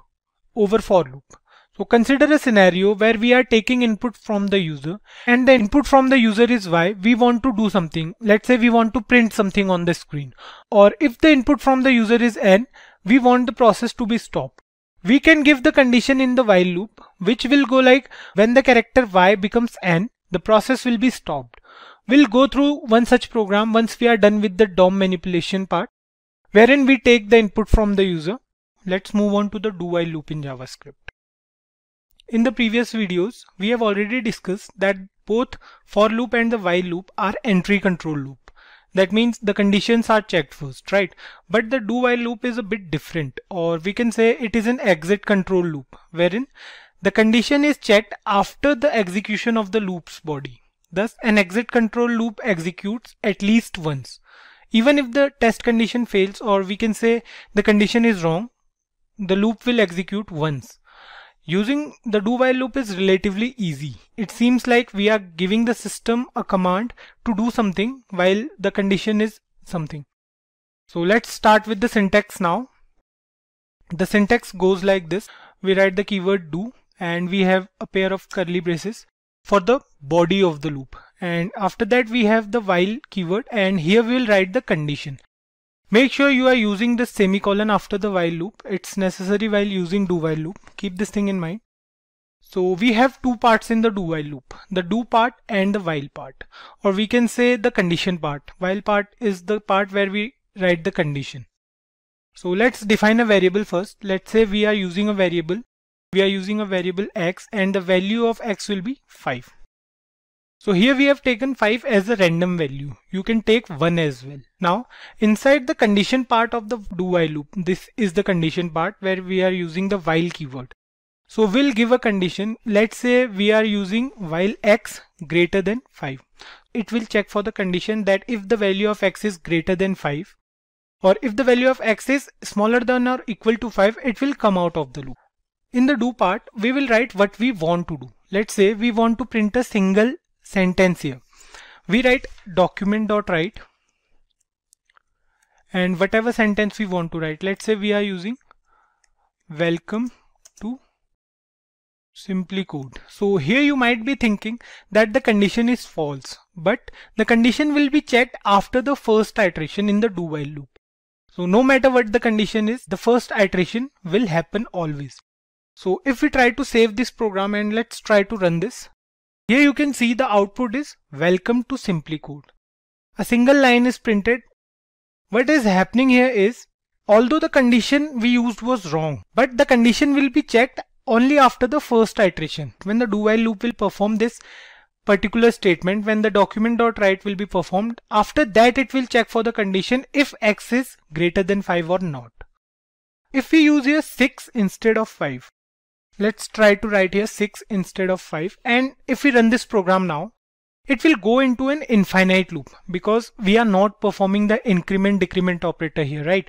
over for loop? So consider a scenario where we are taking input from the user and the input from the user is y. We want to do something. Let's say we want to print something on the screen. Or if the input from the user is n, we want the process to be stopped. We can give the condition in the while loop, which will go like when the character y becomes n, the process will be stopped. We'll go through one such program once we are done with the DOM manipulation part, wherein we take the input from the user. Let's move on to the do while loop in JavaScript. In the previous videos, we have already discussed that both for loop and the while loop are entry control loop. That means the conditions are checked first, right? But the do while loop is a bit different, or we can say it is an exit control loop, wherein the condition is checked after the execution of the loop's body. Thus, an exit control loop executes at least once. Even if the test condition fails, or we can say the condition is wrong, the loop will execute once. Using the do while loop is relatively easy. It seems like we are giving the system a command to do something while the condition is something. So let's start with the syntax now. The syntax goes like this. We write the keyword do and we have a pair of curly braces for the body of the loop, and after that we have the while keyword, and here we will write the condition. Make sure you are using the semicolon after the while loop. It's necessary while using do while loop. Keep this thing in mind. So we have two parts in the do while loop, the do part and the while part, or we can say the condition part. While part is the part where we write the condition. So let's define a variable first. Let's say we are using a variable. We are using a variable x and the value of x will be 5. So here we have taken 5 as a random value. You can take 1 as well. Now inside the condition part of the do while loop, this is the condition part where we are using the while keyword. So we'll give a condition. Let's say we are using while x greater than 5. It will check for the condition that if the value of x is greater than 5, or if the value of x is smaller than or equal to 5, it will come out of the loop. In the do part, we will write what we want to do. Let's say we want to print a single sentence here. We write document.write and whatever sentence we want to write. Let's say we are using welcome to Simplicode. So here you might be thinking that the condition is false, but the condition will be checked after the first iteration in the do while loop. So no matter what the condition is, the first iteration will happen always. So if we try to save this program and let's try to run this. Here you can see the output is welcome to Simplicode. A single line is printed. What is happening here is, although the condition we used was wrong, but the condition will be checked only after the first iteration. When the do while loop will perform this particular statement, when the document.write will be performed, after that it will check for the condition if x is greater than 5 or not. If we use here 6 instead of 5, let's try to write here 6 instead of 5, and if we run this program now, it will go into an infinite loop because we are not performing the increment decrement operator here, right?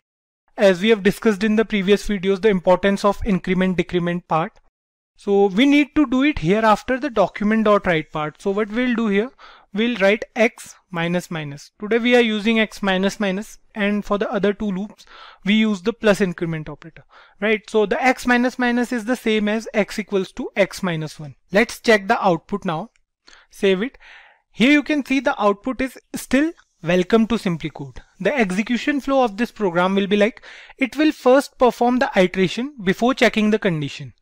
As we have discussed in the previous videos, the importance of increment decrement part. So we need to do it here after the document.write part. So what we'll do here, we'll write x minus minus. Today we are using x minus minus, and for the other two loops we use the plus increment operator, right? So the x minus minus is the same as x equals to x minus 1. Let's check the output now. Save it. Here you can see the output is still welcome to Simplicode. The execution flow of this program will be like, it will first perform the iteration before checking the condition,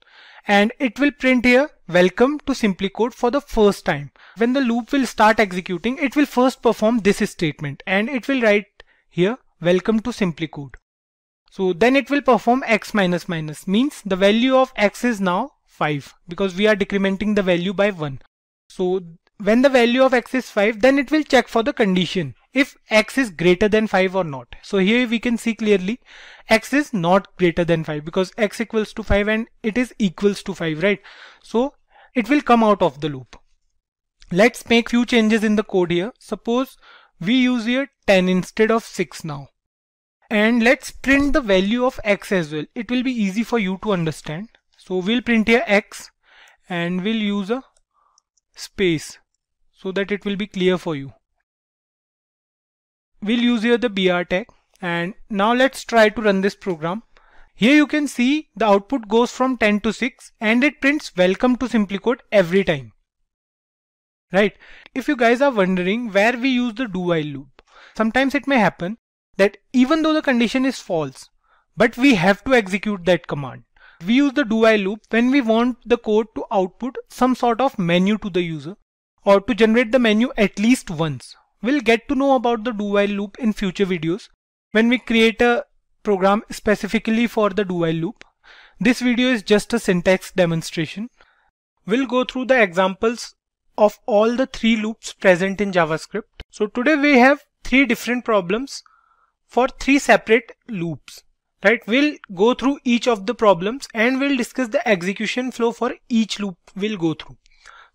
and it will print here welcome to Simplicode for the first time. When the loop will start executing, it will first perform this statement and it will write here welcome to Simplicode. So then it will perform x minus minus, means the value of x is now 5 because we are decrementing the value by 1. So when the value of x is 5, then it will check for the condition if x is greater than 5 or not. So here we can see clearly x is not greater than 5 because x equals to 5 and it is equals to 5, right? So it will come out of the loop. Let's make few changes in the code here. Suppose we use here 10 instead of 6 now. And let's print the value of x as well. It will be easy for you to understand. So we'll print here x and we'll use a space so that it will be clear for you. We'll use here the BR tag, and now let's try to run this program. Here you can see the output goes from 10 to 6 and it prints welcome to Simplicode every time. Right? If you guys are wondering where we use the do while loop, sometimes it may happen that even though the condition is false, but we have to execute that command. We use the do while loop when we want the code to output some sort of menu to the user or to generate the menu at least once. We'll get to know about the do while loop in future videos when we create a program specifically for the do while loop. This video is just a syntax demonstration. We'll go through the examples of all the 3 loops present in JavaScript. So today we have 3 different problems for 3 separate loops. Right, we'll go through each of the problems and we'll discuss the execution flow for each loop we'll go through.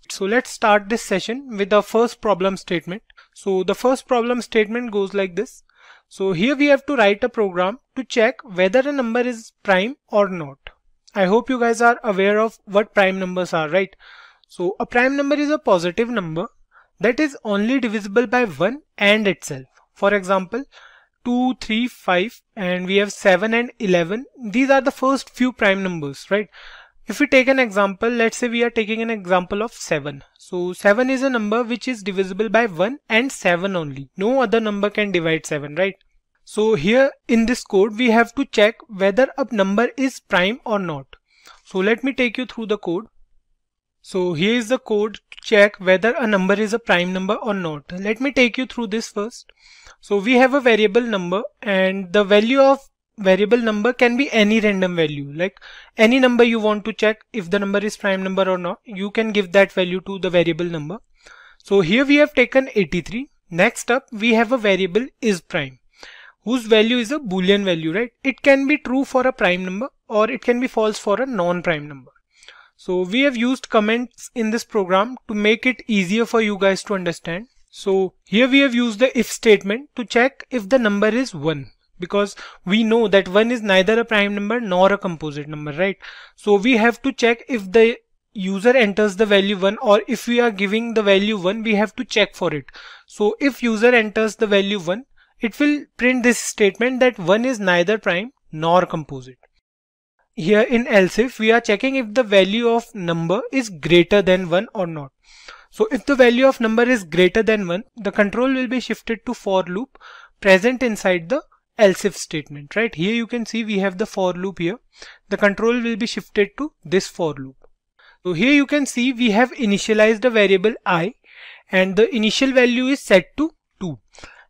So let's start this session with the first problem statement. So the first problem statement goes like this. So here we have to write a program to check whether a number is prime or not. I hope you guys are aware of what prime numbers are, right? So a prime number is a positive number that is only divisible by 1 and itself. For example, 2, 3, 5, and we have 7 and 11. These are the first few prime numbers, right? If we take an example, let's say we are taking an example of 7. So 7 is a number which is divisible by 1 and 7 only. No other number can divide 7, right? So here in this code, we have to check whether a number is prime or not. So let me take you through the code. So here is the code to check whether a number is a prime number or not. Let me take you through this first. So we have a variable number, and the value of variable number can be any random value, like any number you want to check if the number is prime number or not. You can give that value to the variable number. So here we have taken 83. Next up we have a variable is prime, whose value is a boolean value, right? It can be true for a prime number or it can be false for a non-prime number. So we have used comments in this program to make it easier for you guys to understand. So here we have used the if statement to check if the number is 1, because we know that 1 is neither a prime number nor a composite number, right? So we have to check if the user enters the value 1, or if we are giving the value 1, we have to check for it. So if user enters the value 1, it will print this statement that 1 is neither prime nor composite. Here in else if, we are checking if the value of number is greater than 1 or not. So if the value of number is greater than 1, the control will be shifted to for loop present inside the else if statement, right? Here you can see we have the for loop here. The control will be shifted to this for loop. So here you can see we have initialized a variable I, and the initial value is set to 2.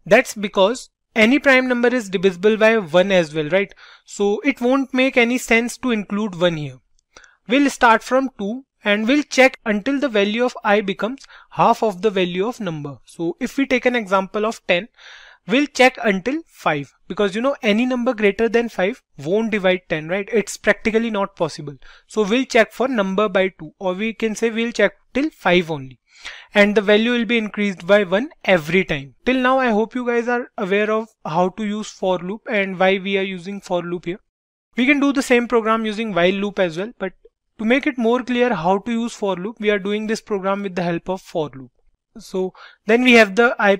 That's because any prime number is divisible by 1 as well, right? So it won't make any sense to include 1 here. We'll start from 2 and we'll check until the value of I becomes half of the value of number. So if we take an example of 10, we'll check until 5, because you know any number greater than 5 won't divide 10, right? It's practically not possible. So we'll check for number by 2, or we can say we'll check till 5 only, and the value will be increased by 1 every time. Till now I hope you guys are aware of how to use for loop and why we are using for loop here. We can do the same program using while loop as well, but to make it more clear how to use for loop, we are doing this program with the help of for loop. So then we have the I++,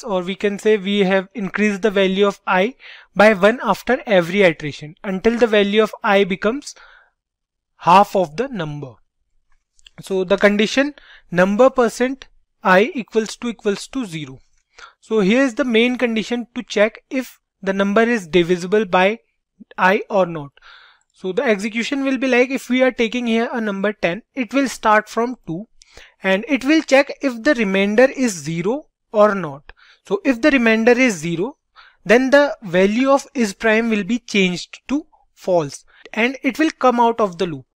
or we can say we have increased the value of I by 1 after every iteration until the value of I becomes half of the number. So the condition number % I equals to 0. So here is the main condition to check if the number is divisible by I or not. So the execution will be like, if we are taking here a number 10, it will start from 2 and it will check if the remainder is 0 or not. So if the remainder is 0, then the value of is prime will be changed to false and it will come out of the loop.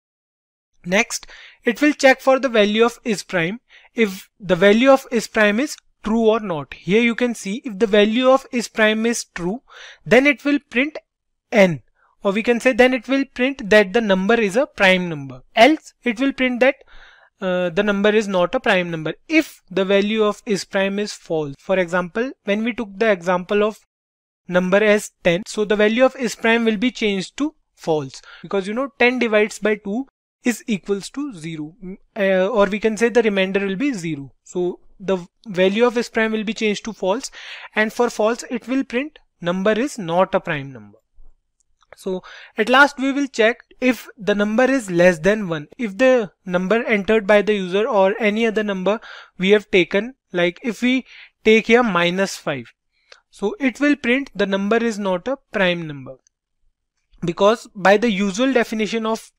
Next, it will check for the value of is prime if the value of is prime is true or not. Here you can see if the value of is prime is true, then it will print n, or we can say then it will print that the number is a prime number, else it will print that the number is not a prime number if the value of is prime is false. For example, when we took the example of number as 10, so the value of is prime will be changed to false because 10 divides by 2 is equals to 0, or we can say the remainder will be 0. So the value of is prime will be changed to false, and for false it will print number is not a prime number. So at last we will check if the number is less than 1. If the number entered by the user or any other number we have taken, like if we take here -5, so it will print the number is not a prime number, because by the usual definition of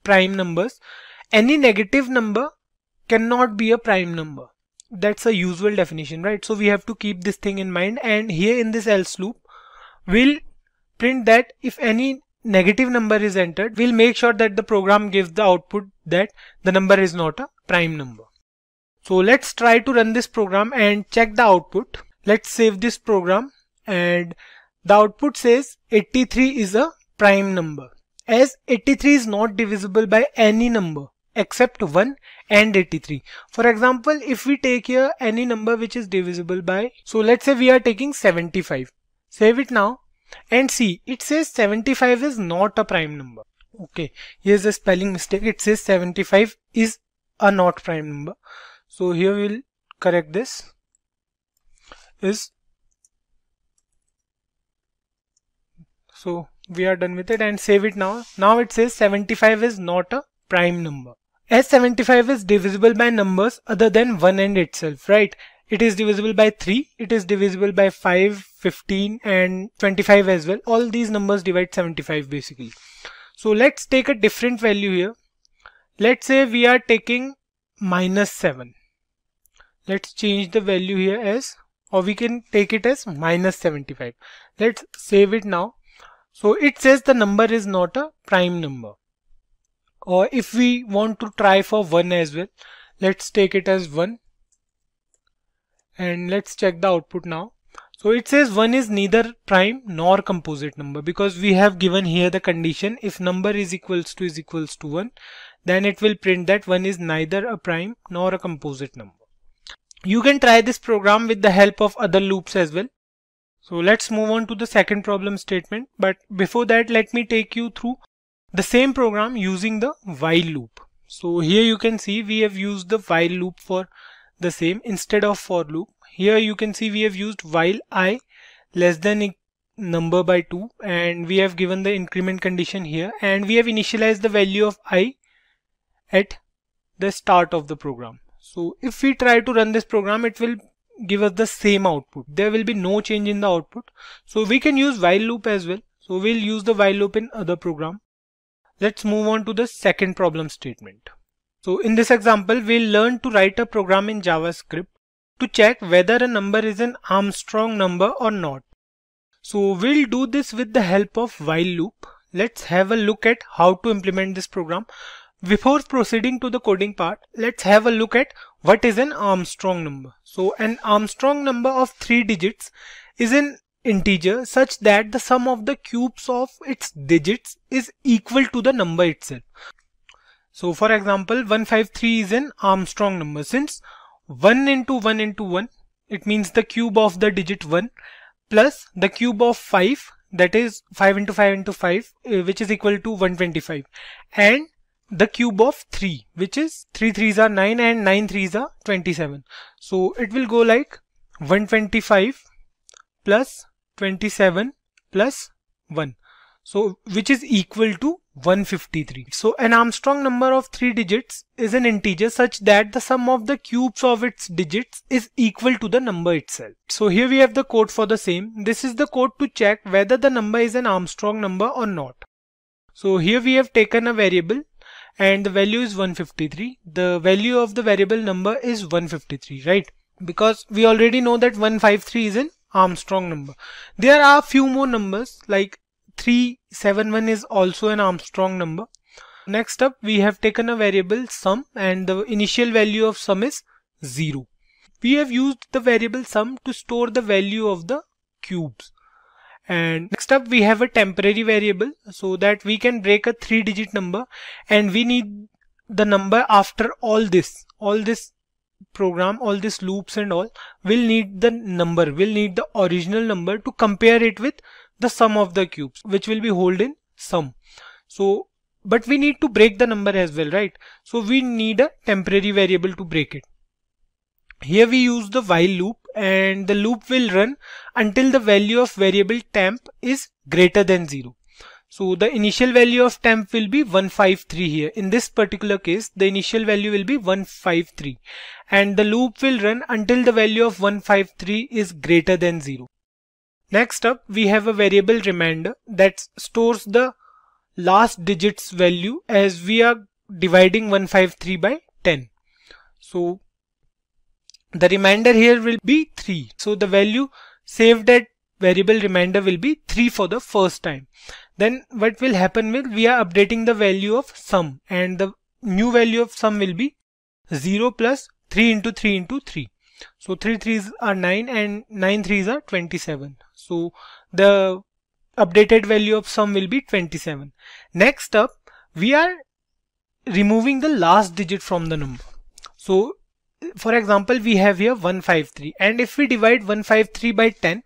prime numbers, any negative number cannot be a prime number. That's a usual definition, right? So we have to keep this thing in mind, and here in this else loop we'll print that if any negative number is entered, we'll make sure that the program gives the output that the number is not a prime number. So let's try to run this program and check the output. Let's save this program, and the output says 83 is a prime number, as 83 is not divisible by any number except 1 and 83. For example, if we take here any number which is divisible by, so let's say we are taking 75. Save it now and see, it says 75 is not a prime number. Okay, here's a spelling mistake. It says 75 is a not prime number. So here we'll correct this. So we are done with it and save it now. Now it says 75 is not a prime number, as 75 is divisible by numbers other than 1 and itself, right? It is divisible by 3, it is divisible by 5, 15 and 25 as well. All these numbers divide 75 basically. So let's take a different value here. Let's say we are taking -7. Let's change the value here as, or we can take it as -75. Let's save it now. So it says the number is not a prime number. Or if we want to try for 1 as well, let's take it as 1. And let's check the output now. So it says 1 is neither prime nor composite number, because we have given here the condition if number is equals to 1, then it will print that 1 is neither a prime nor a composite number. You can try this program with the help of other loops as well. So let's move on to the second problem statement. But before that, let me take you through the same program using the while loop. So here you can see we have used the while loop for the same instead of for loop. Here you can see we have used while I less than number by 2, and we have given the increment condition here, and we have initialized the value of I at the start of the program. So if we try to run this program, it will give us the same output. There will be no change in the output. So we can use while loop as well. So we'll use the while loop in other program. Let's move on to the second problem statement. So in this example, we'll learn to write a program in JavaScript to check whether a number is an Armstrong number or not. So we'll do this with the help of while loop. Let's have a look at how to implement this program. Before proceeding to the coding part, let's have a look at what is an Armstrong number. So an Armstrong number of 3 digits is an integer such that the sum of the cubes of its digits is equal to the number itself. So for example, 153 is an Armstrong number since 1 into 1 into 1, it means the cube of the digit 1 plus the cube of 5, that is 5 into 5 into 5, which is equal to 125, and the cube of 3, which is 3 3s are 9 and 9 3s are 27. So it will go like 125 plus 27 plus 1. So which is equal to 153. So an Armstrong number of 3 digits is an integer such that the sum of the cubes of its digits is equal to the number itself. So here we have the code for the same. This is the code to check whether the number is an Armstrong number or not. So here we have taken a variable and the value is 153. The value of the variable number is 153, right? Because we already know that 153 is an Armstrong number. There are a few more numbers like 371 is also an Armstrong number. Next up, we have taken a variable sum and the initial value of sum is 0. We have used the variable sum to store the value of the cubes. And next up, we have a temporary variable so that we can break a 3-digit number, and we need the number after all this program, all these loops and all. We'll need the number, we'll need the original number to compare it with the sum of the cubes, which will be held in sum. So, but we need to break the number as well, right? So we need a temporary variable to break it. Here we use the while loop, and the loop will run until the value of variable temp is greater than 0. So the initial value of temp will be 153 here. In this particular case, the initial value will be 153, and the loop will run until the value of 153 is greater than 0. Next up, we have a variable remainder that stores the last digit's value as we are dividing 153 by 10. So the remainder here will be 3. So the value saved at variable remainder will be 3 for the first time. Then what will happen will we are updating the value of sum, and the new value of sum will be 0 plus 3 into 3 into 3. So 3 3s are 9 and 9 3s are 27. So the updated value of sum will be 27. Next up, we are removing the last digit from the number. So for example, we have here 153, and if we divide 153 by 10,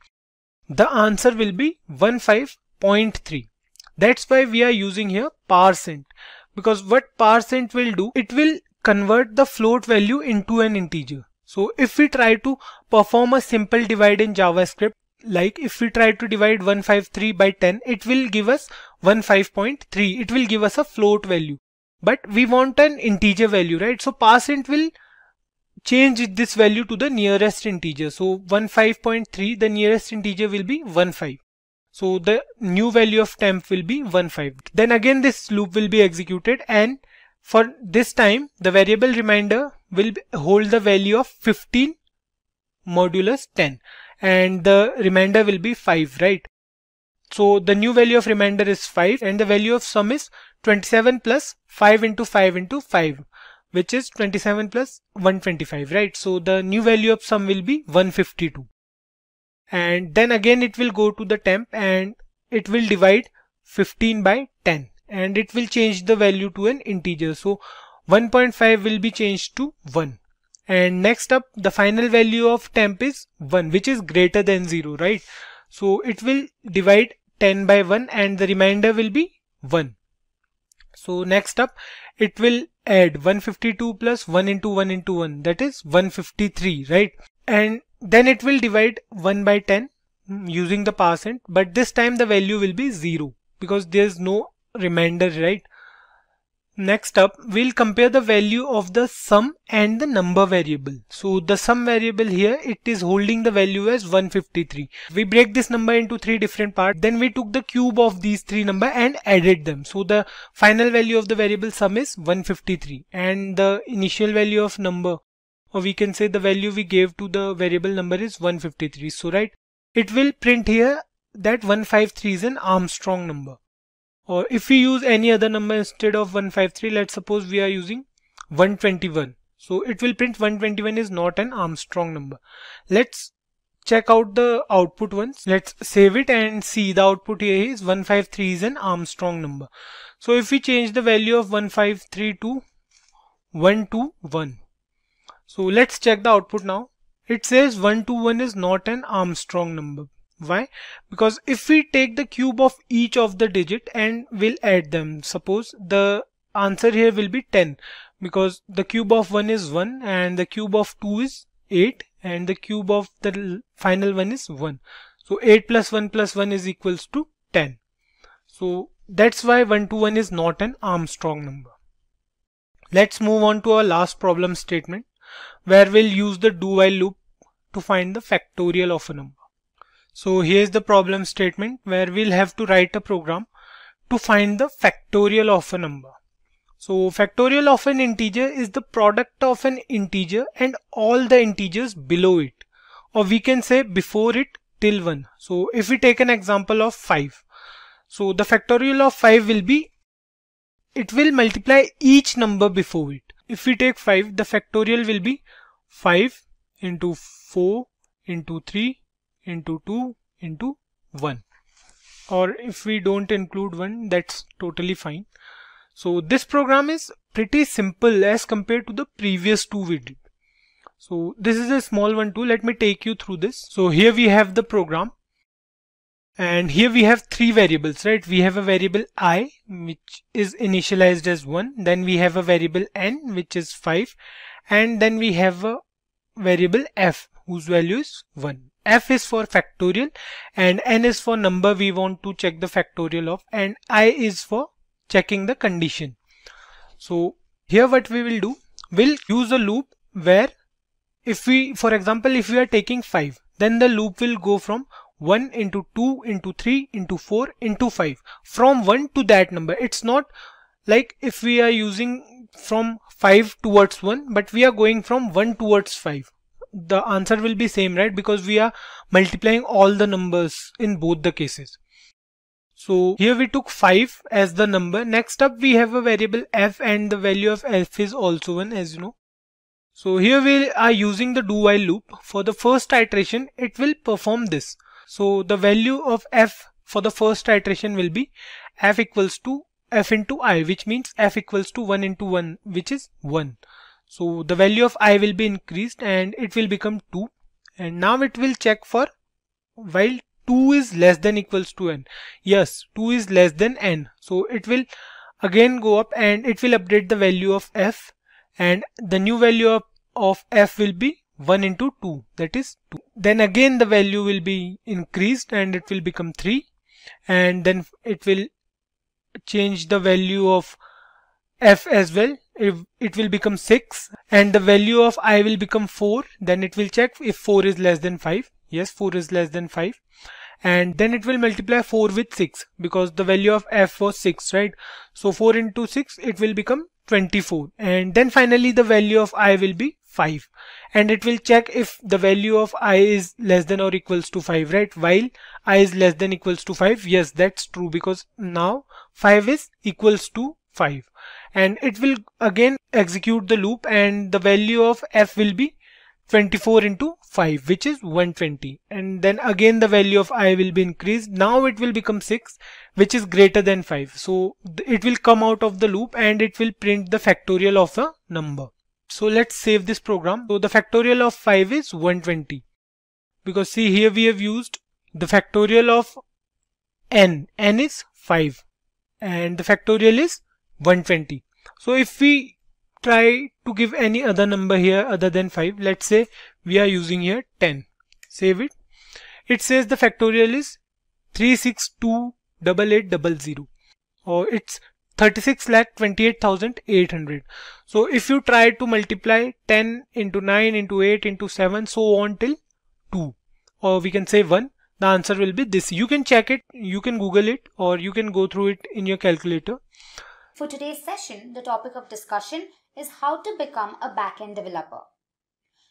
the answer will be 15.3. That's why we are using here %, because what %, will do, it will convert the float value into an integer. So if we try to perform a simple divide in JavaScript, like if we try to divide 153 by 10, it will give us 15.3. It will give us a float value, but we want an integer value, right? So %, will change this value to the nearest integer. So 15.3, the nearest integer will be 15. So the new value of temp will be 15. Then again this loop will be executed, and for this time the variable remainder will hold the value of 15 modulus 10, and the remainder will be 5, right? So the new value of remainder is 5, and the value of sum is 27 plus 5 into 5 into 5, which is 27 plus 125, right? So the new value of sum will be 152. And then again it will go to the temp and it will divide 15 by 10, and it will change the value to an integer. So 1.5 will be changed to 1. And next up, the final value of temp is 1, which is greater than 0, right? So it will divide 10 by 1 and the remainder will be 1. So next up, it will add 152 plus 1 into 1 into 1, that is 153, right? And then it will divide 1 by 10 using the %, but this time the value will be 0 because there's no remainder, right? Next up, we'll compare the value of the sum and the number variable. So the sum variable here, it is holding the value as 153. We break this number into 3 different parts. Then we took the cube of these 3 numbers and added them. So the final value of the variable sum is 153, and the initial value of number, or we can say the value we gave to the variable number, is 153. So right, it will print here that 153 is an Armstrong number. Or if we use any other number instead of 153, let's suppose we are using 121. So it will print 121 is not an Armstrong number. Let's check out the output once. Let's save it and see the output here is 153 is an Armstrong number. So if we change the value of 153 to 121. So let's check the output now. It says 121 is not an Armstrong number. Why? Because if we take the cube of each of the digit and we'll add them, suppose the answer here will be 10, because the cube of 1 is 1 and the cube of 2 is 8 and the cube of the final one is 1. So 8 plus 1 is equals to 10. So that's why 1 to 1 is not an Armstrong number. Let's move on to our last problem statement, where we'll use the do while loop to find the factorial of a number. So here's the problem statement where we'll have to write a program to find the factorial of a number. So factorial of an integer is the product of an integer and all the integers below it, or we can say before it till 1. So if we take an example of 5, so the factorial of 5 will be, it will multiply each number before it. If we take 5, the factorial will be 5 into 4 into 3 into 2 into 1. Or if we don't include 1, that's totally fine. So this program is pretty simple as compared to the previous two we did. So this is a small one too. Let me take you through this. So here we have the program. And here we have three variables, right? We have a variable I, which is initialized as 1. Then we have a variable n, which is 5. And then we have a variable f, whose value is 1. F is for factorial and n is for number we want to check the factorial of, and I is for checking the condition. So here what we will do, we'll use a loop where if we, for example, if we are taking 5, then the loop will go from 1 into 2 into 3 into 4 into 5 from 1 to that number. It's not like if we are using from 5 towards 1, but we are going from 1 towards 5. The answer will be same, right? Because we are multiplying all the numbers in both the cases. So here we took 5 as the number. Next up we have a variable f, and the value of f is also 1, as you know. So here we are using the do while loop. For the first iteration it will perform this. So the value of f for the first iteration will be f equals to f into I, which means f equals to 1 into 1, which is 1. So the value of I will be increased and it will become 2. And now it will check for while 2 is less than equals to n. Yes, 2 is less than n. So it will again go up and it will update the value of f, and the new value of f will be 1 into 2, that is 2. Then again the value will be increased and it will become 3, and then it will change the value of f as well. It will become 6 and the value of I will become 4. Then it will check if 4 is less than 5. Yes, 4 is less than 5. And then it will multiply 4 with 6 because the value of f was 6, right? So 4 into 6, it will become 24. And then finally the value of I will be 5. And it will check if the value of I is less than or equals to 5, right? While I is less than equals to 5. Yes, that's true, because now 5 is equals to 5. And it will again execute the loop, and the value of f will be 24 into 5, which is 120. And then again the value of I will be increased. Now it will become 6, which is greater than 5. So it will come out of the loop and it will print the factorial of a number. So let's save this program. So the factorial of 5 is 120, because see here we have used the factorial of n. N is 5 and the factorial is 120. So if we try to give any other number here other than 5, let's say we are using here 10. Save it. It says the factorial is 3628800, or it's 36,28,800. So if you try to multiply 10 into 9 into 8 into 7 so on till 2, or we can say 1, the answer will be this. You can check it, you can Google it, or you can go through it in your calculator. For today's session, the topic of discussion is how to become a backend developer.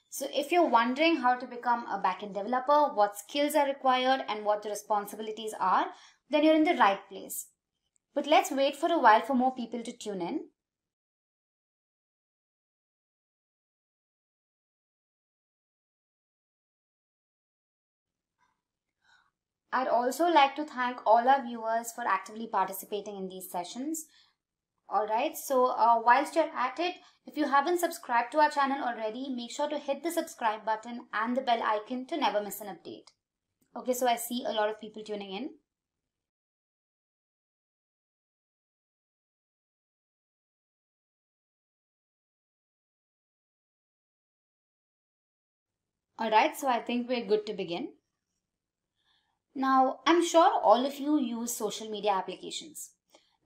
So if you're wondering how to become a backend developer, what skills are required and what the responsibilities are, then you're in the right place. But let's wait for a while for more people to tune in. I'd also like to thank all our viewers for actively participating in these sessions. Alright, so whilst you're at it, if you haven't subscribed to our channel already, make sure to hit the subscribe button and the bell icon to never miss an update. Okay, so I see a lot of people tuning in. Alright, so I think we're good to begin. Now, I'm sure all of you use social media applications.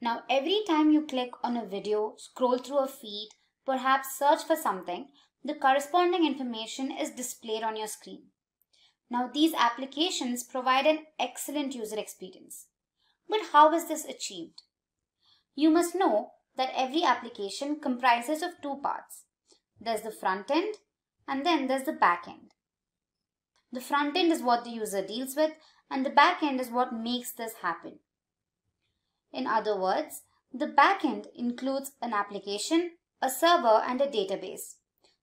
Now, every time you click on a video, scroll through a feed, perhaps search for something, the corresponding information is displayed on your screen. Now, these applications provide an excellent user experience. But how is this achieved? You must know that every application comprises of two parts. There's the front end and then there's the back end. The front end is what the user deals with and the back end is what makes this happen. In other words, the back end includes an application, a server and a database.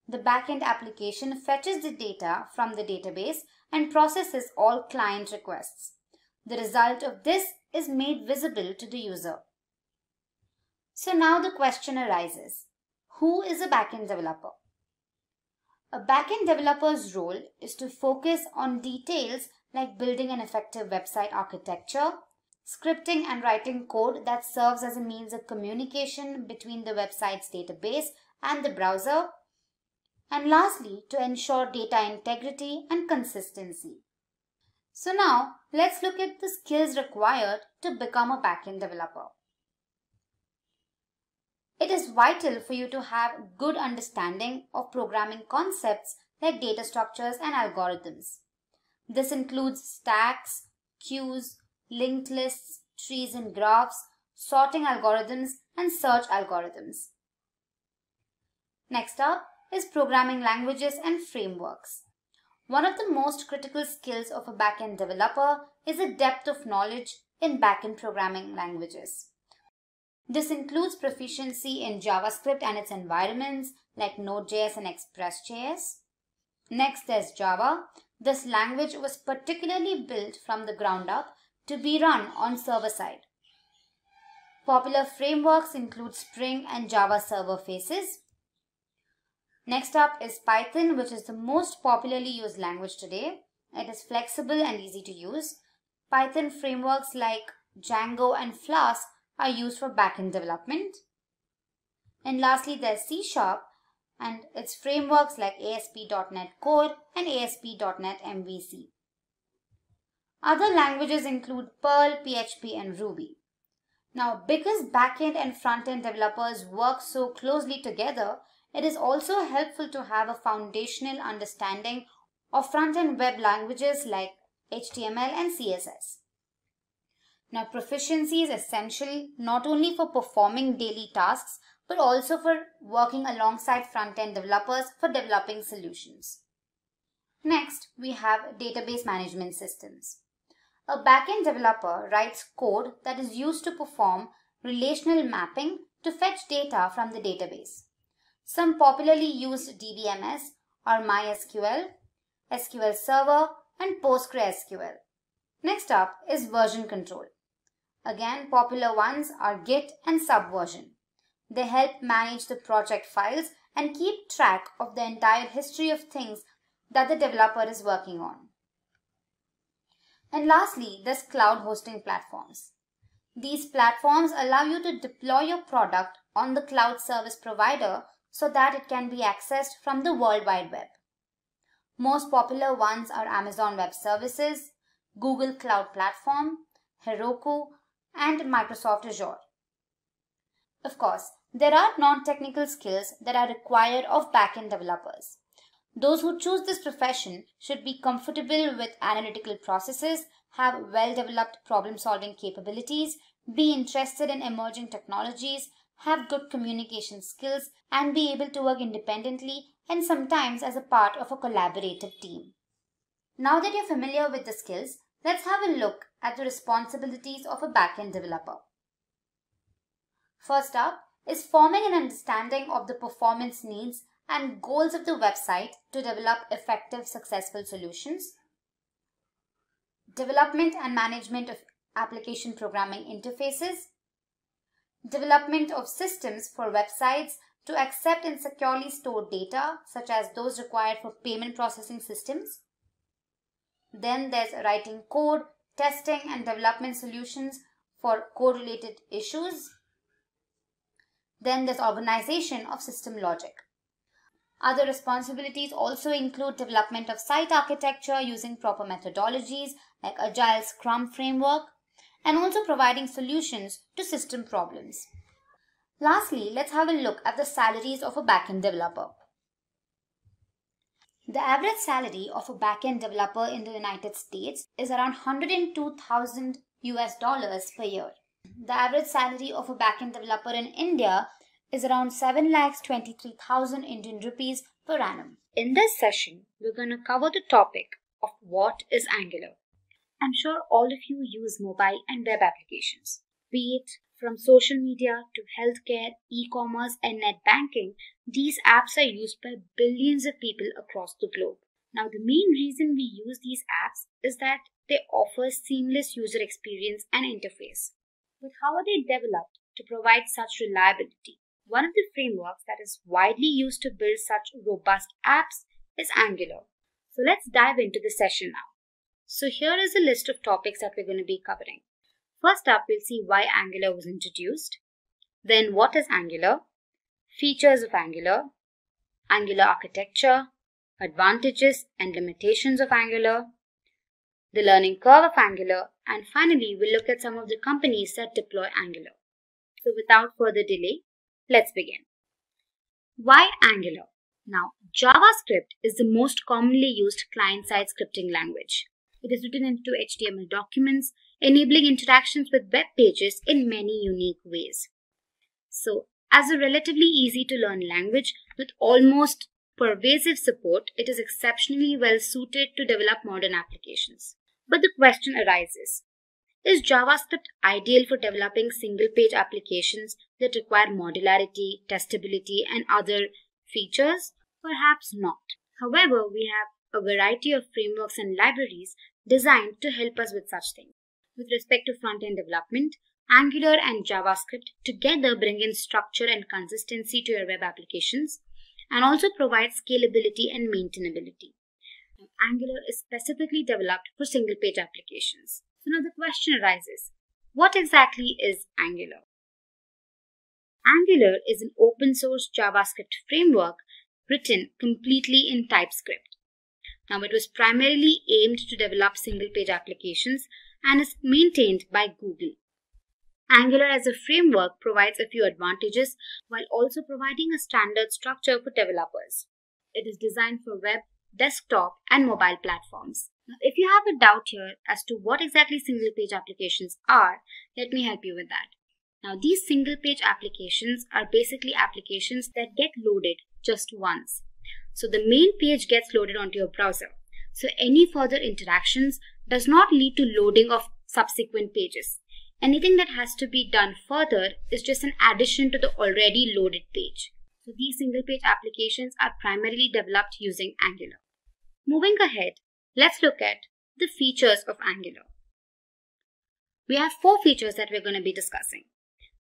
The back end application fetches the data from the database and processes all client requests. The result of this is made visible to the user. So now the question arises, who is a backend developer? A backend developer's role is to focus on details like building an effective website architecture, scripting and writing code that serves as a means of communication between the website's database and the browser, and lastly, to ensure data integrity and consistency. So now, let's look at the skills required to become a backend developer. It is vital for you to have good understanding of programming concepts like data structures and algorithms. This includes stacks, queues, linked lists, trees and graphs, sorting algorithms, and search algorithms. Next up is programming languages and frameworks. One of the most critical skills of a backend developer is a depth of knowledge in backend programming languages. This includes proficiency in JavaScript and its environments like Node.js and Express.js. Next, there's Java. This language was particularly built from the ground up to be run on server side. Popular frameworks include Spring and Java Server Faces. Next up is Python, which is the most popularly used language today. It is flexible and easy to use. Python frameworks like Django and Flask are used for backend development. And lastly, there's C# and its frameworks like ASP.NET Core and ASP.NET MVC. Other languages include Perl, PHP, and Ruby. Now, because backend and frontend developers work so closely together, it is also helpful to have a foundational understanding of front-end web languages like HTML and CSS. Now, proficiency is essential not only for performing daily tasks, but also for working alongside front-end developers for developing solutions. Next, we have database management systems. A backend developer writes code that is used to perform relational mapping to fetch data from the database. Some popularly used DBMS are MySQL, SQL Server, and PostgreSQL. Next up is version control. Again, popular ones are Git and Subversion. They help manage the project files and keep track of the entire history of things that the developer is working on. And lastly, there's cloud hosting platforms. These platforms allow you to deploy your product on the cloud service provider so that it can be accessed from the World Wide Web. Most popular ones are Amazon Web Services, Google Cloud Platform, Heroku, and Microsoft Azure. Of course, there are non-technical skills that are required of backend developers. Those who choose this profession should be comfortable with analytical processes, have well-developed problem-solving capabilities, be interested in emerging technologies, have good communication skills, and be able to work independently and sometimes as a part of a collaborative team. Now that you're familiar with the skills, let's have a look at the responsibilities of a backend developer. First up is forming an understanding of the performance needs and goals of the website to develop effective, successful solutions. Development and management of application programming interfaces. Development of systems for websites to accept and securely store data, such as those required for payment processing systems. Then there's writing code, testing and development solutions for code-related issues. Then there's organization of system logic. Other responsibilities also include development of site architecture using proper methodologies like Agile Scrum framework, and also providing solutions to system problems. Lastly, let's have a look at the salaries of a backend developer. The average salary of a backend developer in the United States is around $102,000 per year. The average salary of a backend developer in India is around 7,23,000 Indian rupees per annum. In this session, we're going to cover the topic of what is Angular. I'm sure all of you use mobile and web applications. Be it from social media to healthcare, e-commerce and net banking, these apps are used by billions of people across the globe. Now, the main reason we use these apps is that they offer seamless user experience and interface. But how are they developed to provide such reliability? One of the frameworks that is widely used to build such robust apps is Angular. So let's dive into the session now. So here is a list of topics that we're going to be covering. First up, we'll see why Angular was introduced. Then what is Angular? Features of Angular, Angular architecture, advantages and limitations of Angular, the learning curve of Angular, and finally we'll look at some of the companies that deploy Angular. So without further delay, let's begin. Why Angular? Now, JavaScript is the most commonly used client-side scripting language. It is written into HTML documents, enabling interactions with web pages in many unique ways. So, as a relatively easy to learn language with almost pervasive support, it is exceptionally well suited to develop modern applications. But the question arises, is JavaScript ideal for developing single-page applications that require modularity, testability, and other features? Perhaps not. However, we have a variety of frameworks and libraries designed to help us with such things. With respect to front-end development, Angular and JavaScript together bring in structure and consistency to your web applications and also provide scalability and maintainability. Now, Angular is specifically developed for single-page applications. So now the question arises, what exactly is Angular? Angular is an open-source JavaScript framework written completely in TypeScript. Now, it was primarily aimed to develop single-page applications and is maintained by Google. Angular as a framework provides a few advantages while also providing a standard structure for developers. It is designed for web, desktop, and mobile platforms. Now, if you have a doubt here as to what exactly single-page applications are, let me help you with that. Now, these single-page applications are basically applications that get loaded just once. So the main page gets loaded onto your browser. So any further interactions does not lead to loading of subsequent pages. Anything that has to be done further is just an addition to the already loaded page. So these single-page applications are primarily developed using Angular. Moving ahead, let's look at the features of Angular. We have 4 features that we're going to be discussing.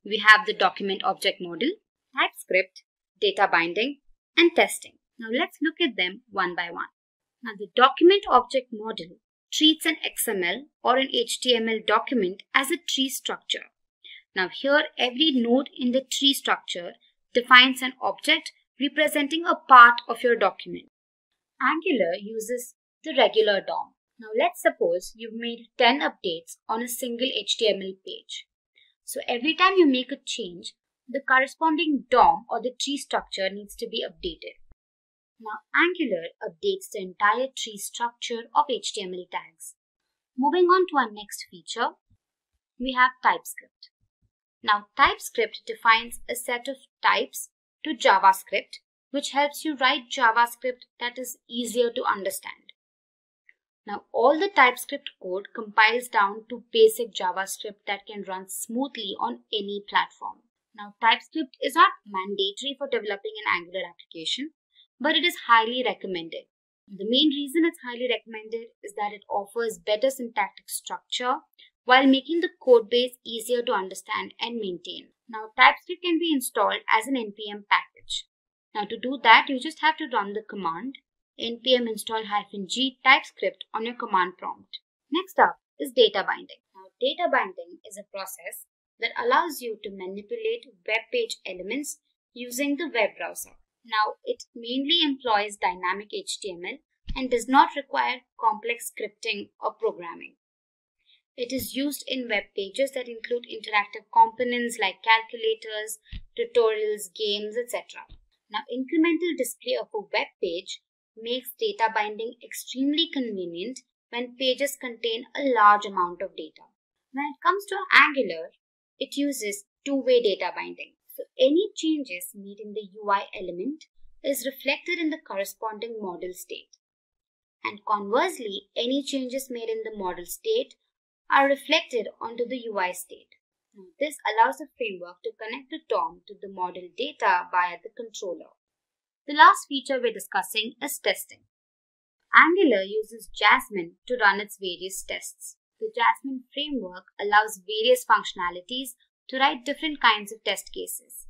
We have the document object model, TypeScript, data binding, and testing. Now let's look at them one by one. Now the document object model treats an XML or an HTML document as a tree structure. Now here every node in the tree structure defines an object representing a part of your document. Angular uses the regular DOM. Now let's suppose you've made 10 updates on a single HTML page. So every time you make a change, the corresponding DOM or the tree structure needs to be updated. Now Angular updates the entire tree structure of HTML tags. Moving on to our next feature, we have TypeScript. Now TypeScript defines a set of types to JavaScript, which helps you write JavaScript that is easier to understand. Now all the TypeScript code compiles down to basic JavaScript that can run smoothly on any platform. Now TypeScript is not mandatory for developing an Angular application, but it is highly recommended. The main reason it's highly recommended is that it offers better syntactic structure while making the code base easier to understand and maintain. Now TypeScript can be installed as an npm package. Now to do that, you just have to run the command npm install -g TypeScript on your command prompt. Next up is data binding. Now data binding is a process that allows you to manipulate web page elements using the web browser. Now, it mainly employs dynamic HTML and does not require complex scripting or programming. It is used in web pages that include interactive components like calculators, tutorials, games, etc. Now, incremental display of a web page makes data binding extremely convenient when pages contain a large amount of data. When it comes to Angular, it uses two-way data binding. So any changes made in the UI element is reflected in the corresponding model state. And conversely, any changes made in the model state are reflected onto the UI state. Now, this allows the framework to connect the DOM to the model data via the controller. The last feature we're discussing is testing. Angular uses Jasmine to run its various tests. The Jasmine framework allows various functionalities to write different kinds of test cases.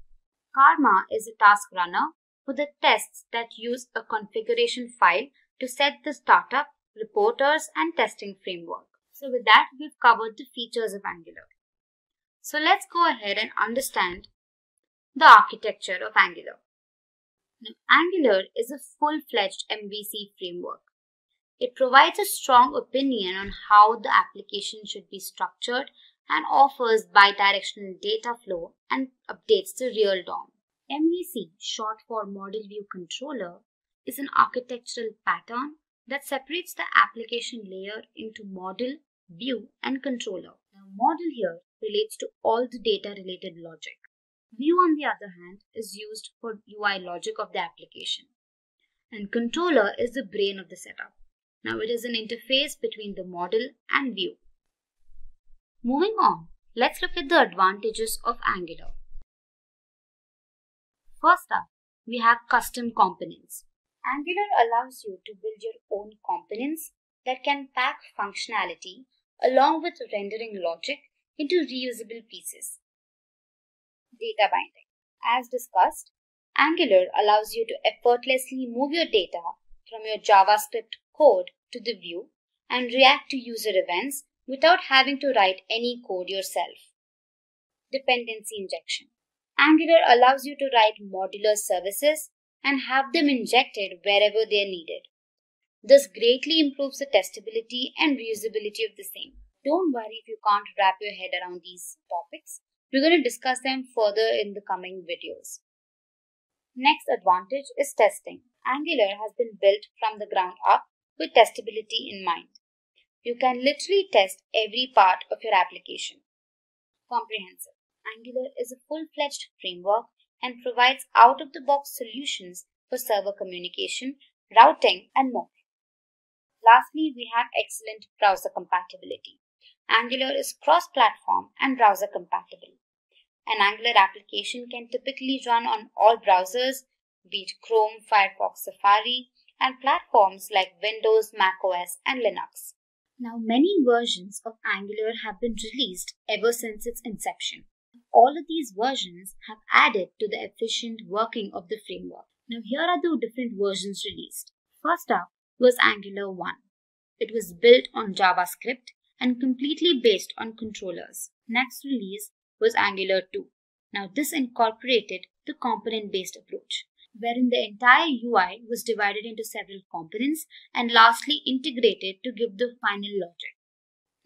Karma is a task runner for the tests that use a configuration file to set the startup, reporters, and testing framework. So with that, we've covered the features of Angular. So let's go ahead and understand the architecture of Angular. Now, Angular is a full-fledged MVC framework. It provides a strong opinion on how the application should be structured and offers bidirectional data flow and updates the real DOM. MVC, short for Model View Controller, is an architectural pattern that separates the application layer into model, view, and controller. Now, model here relates to all the data-related logic. View, on the other hand, is used for UI logic of the application. And controller is the brain of the setup. Now, it is an interface between the model and view. Moving on, let's look at the advantages of Angular. First up, we have custom components. Angular allows you to build your own components that can pack functionality along with rendering logic into reusable pieces. Data binding. As discussed, Angular allows you to effortlessly move your data from your JavaScript code to the view and react to user events without having to write any code yourself. Dependency injection. Angular allows you to write modular services and have them injected wherever they are needed. This greatly improves the testability and reusability of the same. Don't worry if you can't wrap your head around these topics. We're going to discuss them further in the coming videos. Next advantage is testing. Angular has been built from the ground up with testability in mind. You can literally test every part of your application. Comprehensive. Angular is a full-fledged framework and provides out-of-the-box solutions for server communication, routing, and more. Lastly, we have excellent browser compatibility. Angular is cross-platform and browser compatible. An Angular application can typically run on all browsers, be it Chrome, Firefox, Safari, and platforms like Windows, macOS, and Linux. Now, many versions of Angular have been released ever since its inception. All of these versions have added to the efficient working of the framework. Now, here are the different versions released. First up was Angular 1. It was built on JavaScript and completely based on controllers. Next release was Angular 2. Now, this incorporated the component-based approach, wherein the entire UI was divided into several components and lastly integrated to give the final logic.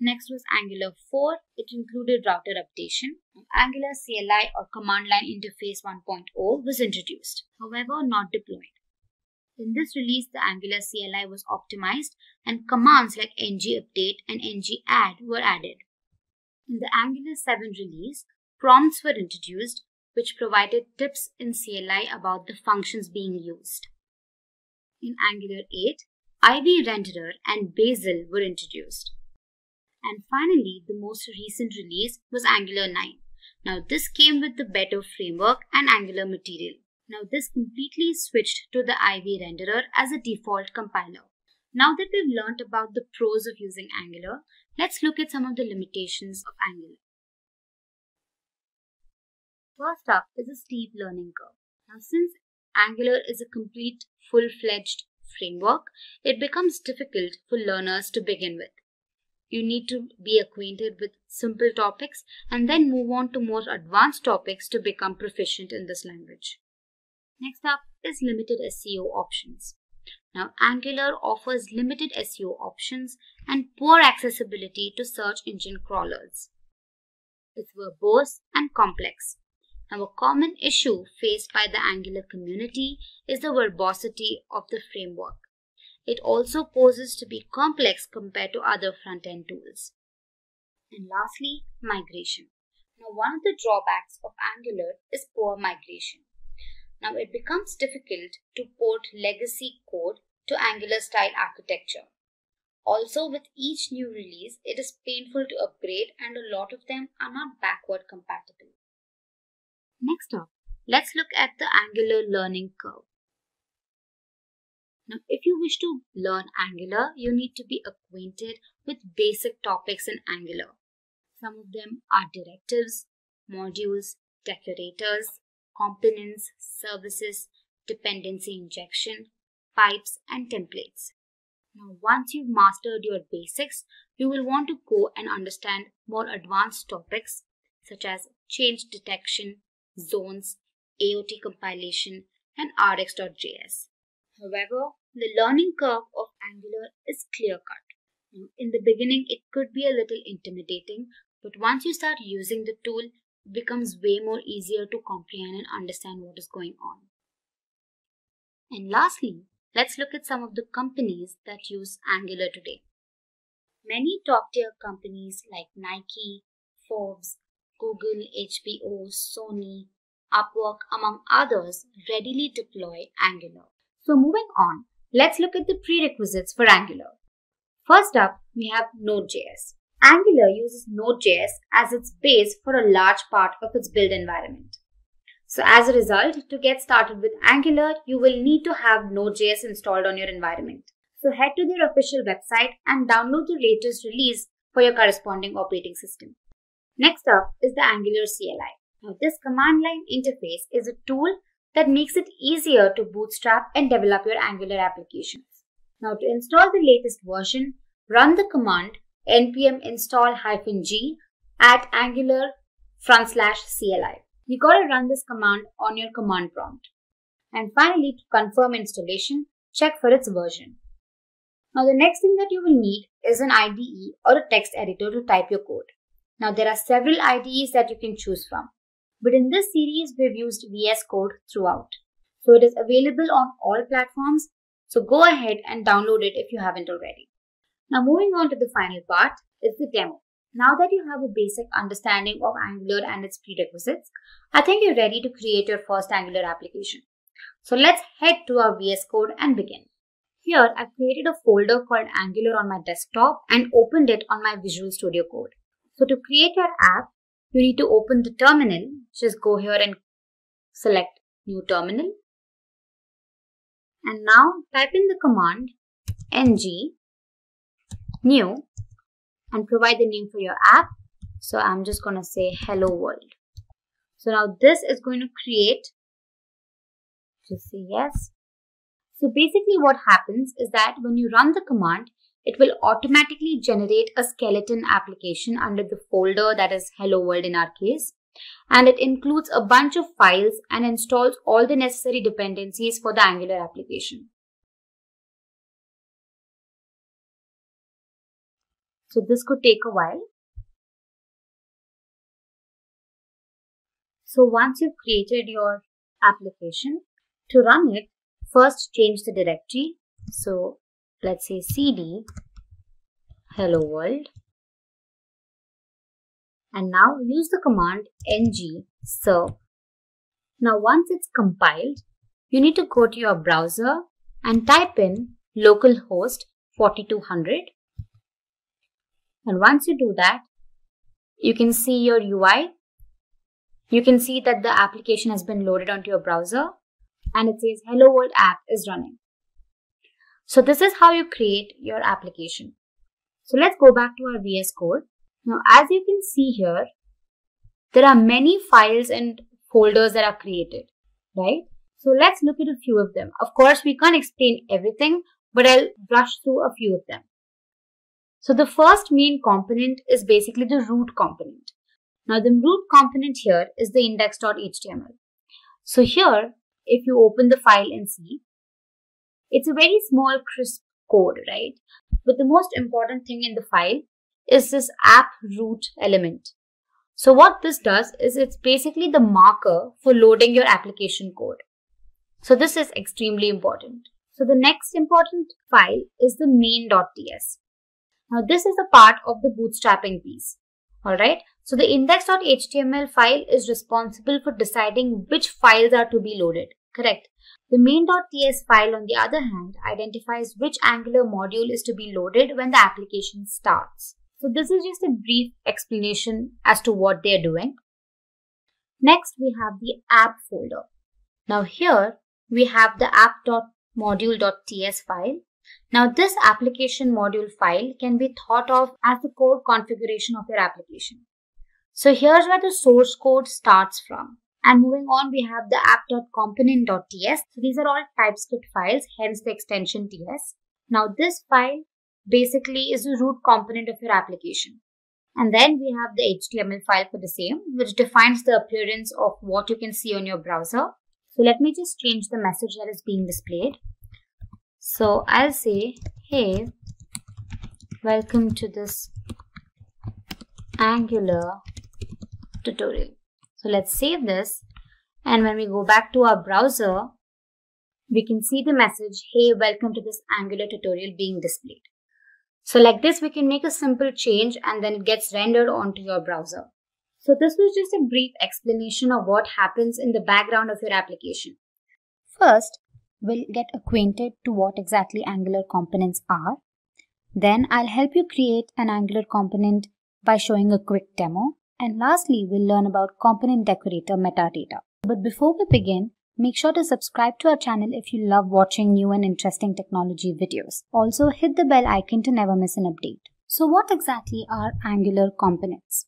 Next was Angular 4. It included router updation. Angular CLI or Command Line Interface 1.0 was introduced, however not deployed. In this release, the Angular CLI was optimized and commands like ng-update and ng-add were added. In the Angular 7 release, prompts were introduced which provided tips in CLI about the functions being used. In Angular 8, IV renderer and Bazel were introduced. And finally, the most recent release was Angular 9. Now this came with the better framework and Angular material. Now this completely switched to the IV renderer as a default compiler. Now that we've learnt about the pros of using Angular, let's look at some of the limitations of Angular. First up is a steep learning curve. Now since Angular is a complete full-fledged framework, it becomes difficult for learners to begin with. You need to be acquainted with simple topics and then move on to more advanced topics to become proficient in this language. Next up is limited SEO options. Now, Angular offers limited SEO options and poor accessibility to search engine crawlers. It's verbose and complex. Now, a common issue faced by the Angular community is the verbosity of the framework. It also poses to be complex compared to other front-end tools. And lastly, migration. Now, one of the drawbacks of Angular is poor migration. Now, it becomes difficult to port legacy code to Angular-style architecture. Also, with each new release, it is painful to upgrade and a lot of them are not backward compatible. Next up, let's look at the Angular learning curve. Now, if you wish to learn Angular, you need to be acquainted with basic topics in Angular. Some of them are directives, modules, decorators, components, services, dependency injection, pipes, and templates. Now, once you've mastered your basics, you will want to go and understand more advanced topics such as change detection, zones, AOT compilation, and rx.js. However, the learning curve of Angular is clear-cut. In the beginning, it could be a little intimidating, but once you start using the tool, it becomes way more easier to comprehend and understand what is going on. And lastly, let's look at some of the companies that use Angular today. Many top-tier companies like Nike, Forbes, Google, HBO, Sony, Upwork, among others, readily deploy Angular. So moving on, let's look at the prerequisites for Angular. First up, we have Node.js. Angular uses Node.js as its base for a large part of its build environment. So as a result, to get started with Angular, you will need to have Node.js installed on your environment. So head to their official website and download the latest release for your corresponding operating system. Next up is the Angular CLI. Now this command line interface is a tool that makes it easier to bootstrap and develop your Angular applications. Now to install the latest version, run the command npm install-g at angular/CLI. You gotta run this command on your command prompt. And finally, to confirm installation, check for its version. Now the next thing that you will need is an IDE or a text editor to type your code. Now there are several IDEs that you can choose from. But in this series, we've used VS Code throughout. So it is available on all platforms. So go ahead and download it if you haven't already. Now moving on to the final part is the demo. Now that you have a basic understanding of Angular and its prerequisites, I think you're ready to create your first Angular application. So let's head to our VS Code and begin. Here, I've created a folder called Angular on my desktop and opened it on my Visual Studio Code. So to create your app, you need to open the terminal. Just go here and select New Terminal. And now type in the command ng new and provide the name for your app. So I'm just going to say hello world. So now this is going to create, just say yes. So basically what happens is that when you run the command, it will automatically generate a skeleton application under the folder that is hello world in our case. And it includes a bunch of files and installs all the necessary dependencies for the Angular application. So this could take a while. So once you've created your application, to run it, first change the directory. So let's say cd hello world. And now use the command ng serve. Now once it's compiled, you need to go to your browser and type in localhost 4200. And once you do that, you can see your UI. You can see that the application has been loaded onto your browser and it says hello world app is running. So this is how you create your application. So let's go back to our VS Code. Now as you can see here, there are many files and folders that are created, right? So let's look at a few of them. Of course, we can't explain everything, but I'll brush through a few of them. So the first main component is basically the root component. Now the root component here is the index.html. So here, if you open the file and see, it's a very small, crisp code, right? But the most important thing in the file is this app root element. So what this does is it's basically the marker for loading your application code. So this is extremely important. So the next important file is the main.ts. Now this is a part of the bootstrapping piece. Alright, so the index.html file is responsible for deciding which files are to be loaded, correct? The main.ts file, on the other hand, identifies which Angular module is to be loaded when the application starts. So this is just a brief explanation as to what they are doing. Next, we have the app folder. Now here, we have the app.module.ts file. Now this application module file can be thought of as the code configuration of your application. So here's where the source code starts from. And moving on, we have the app.component.ts. So these are all TypeScript files, hence the extension TS. Now this file basically is the root component of your application. And then we have the HTML file for the same, which defines the appearance of what you can see on your browser. So let me just change the message that is being displayed. So I'll say, hey, welcome to this Angular tutorial. So let's save this, and when we go back to our browser, we can see the message, hey, welcome to this Angular tutorial being displayed. So like this, we can make a simple change and then it gets rendered onto your browser. So this was just a brief explanation of what happens in the background of your application. First, we'll get acquainted to what exactly Angular components are. Then I'll help you create an Angular component by showing a quick demo. And lastly, we'll learn about component decorator metadata. But before we begin, make sure to subscribe to our channel if you love watching new and interesting technology videos. Also, hit the bell icon to never miss an update. So what exactly are Angular components?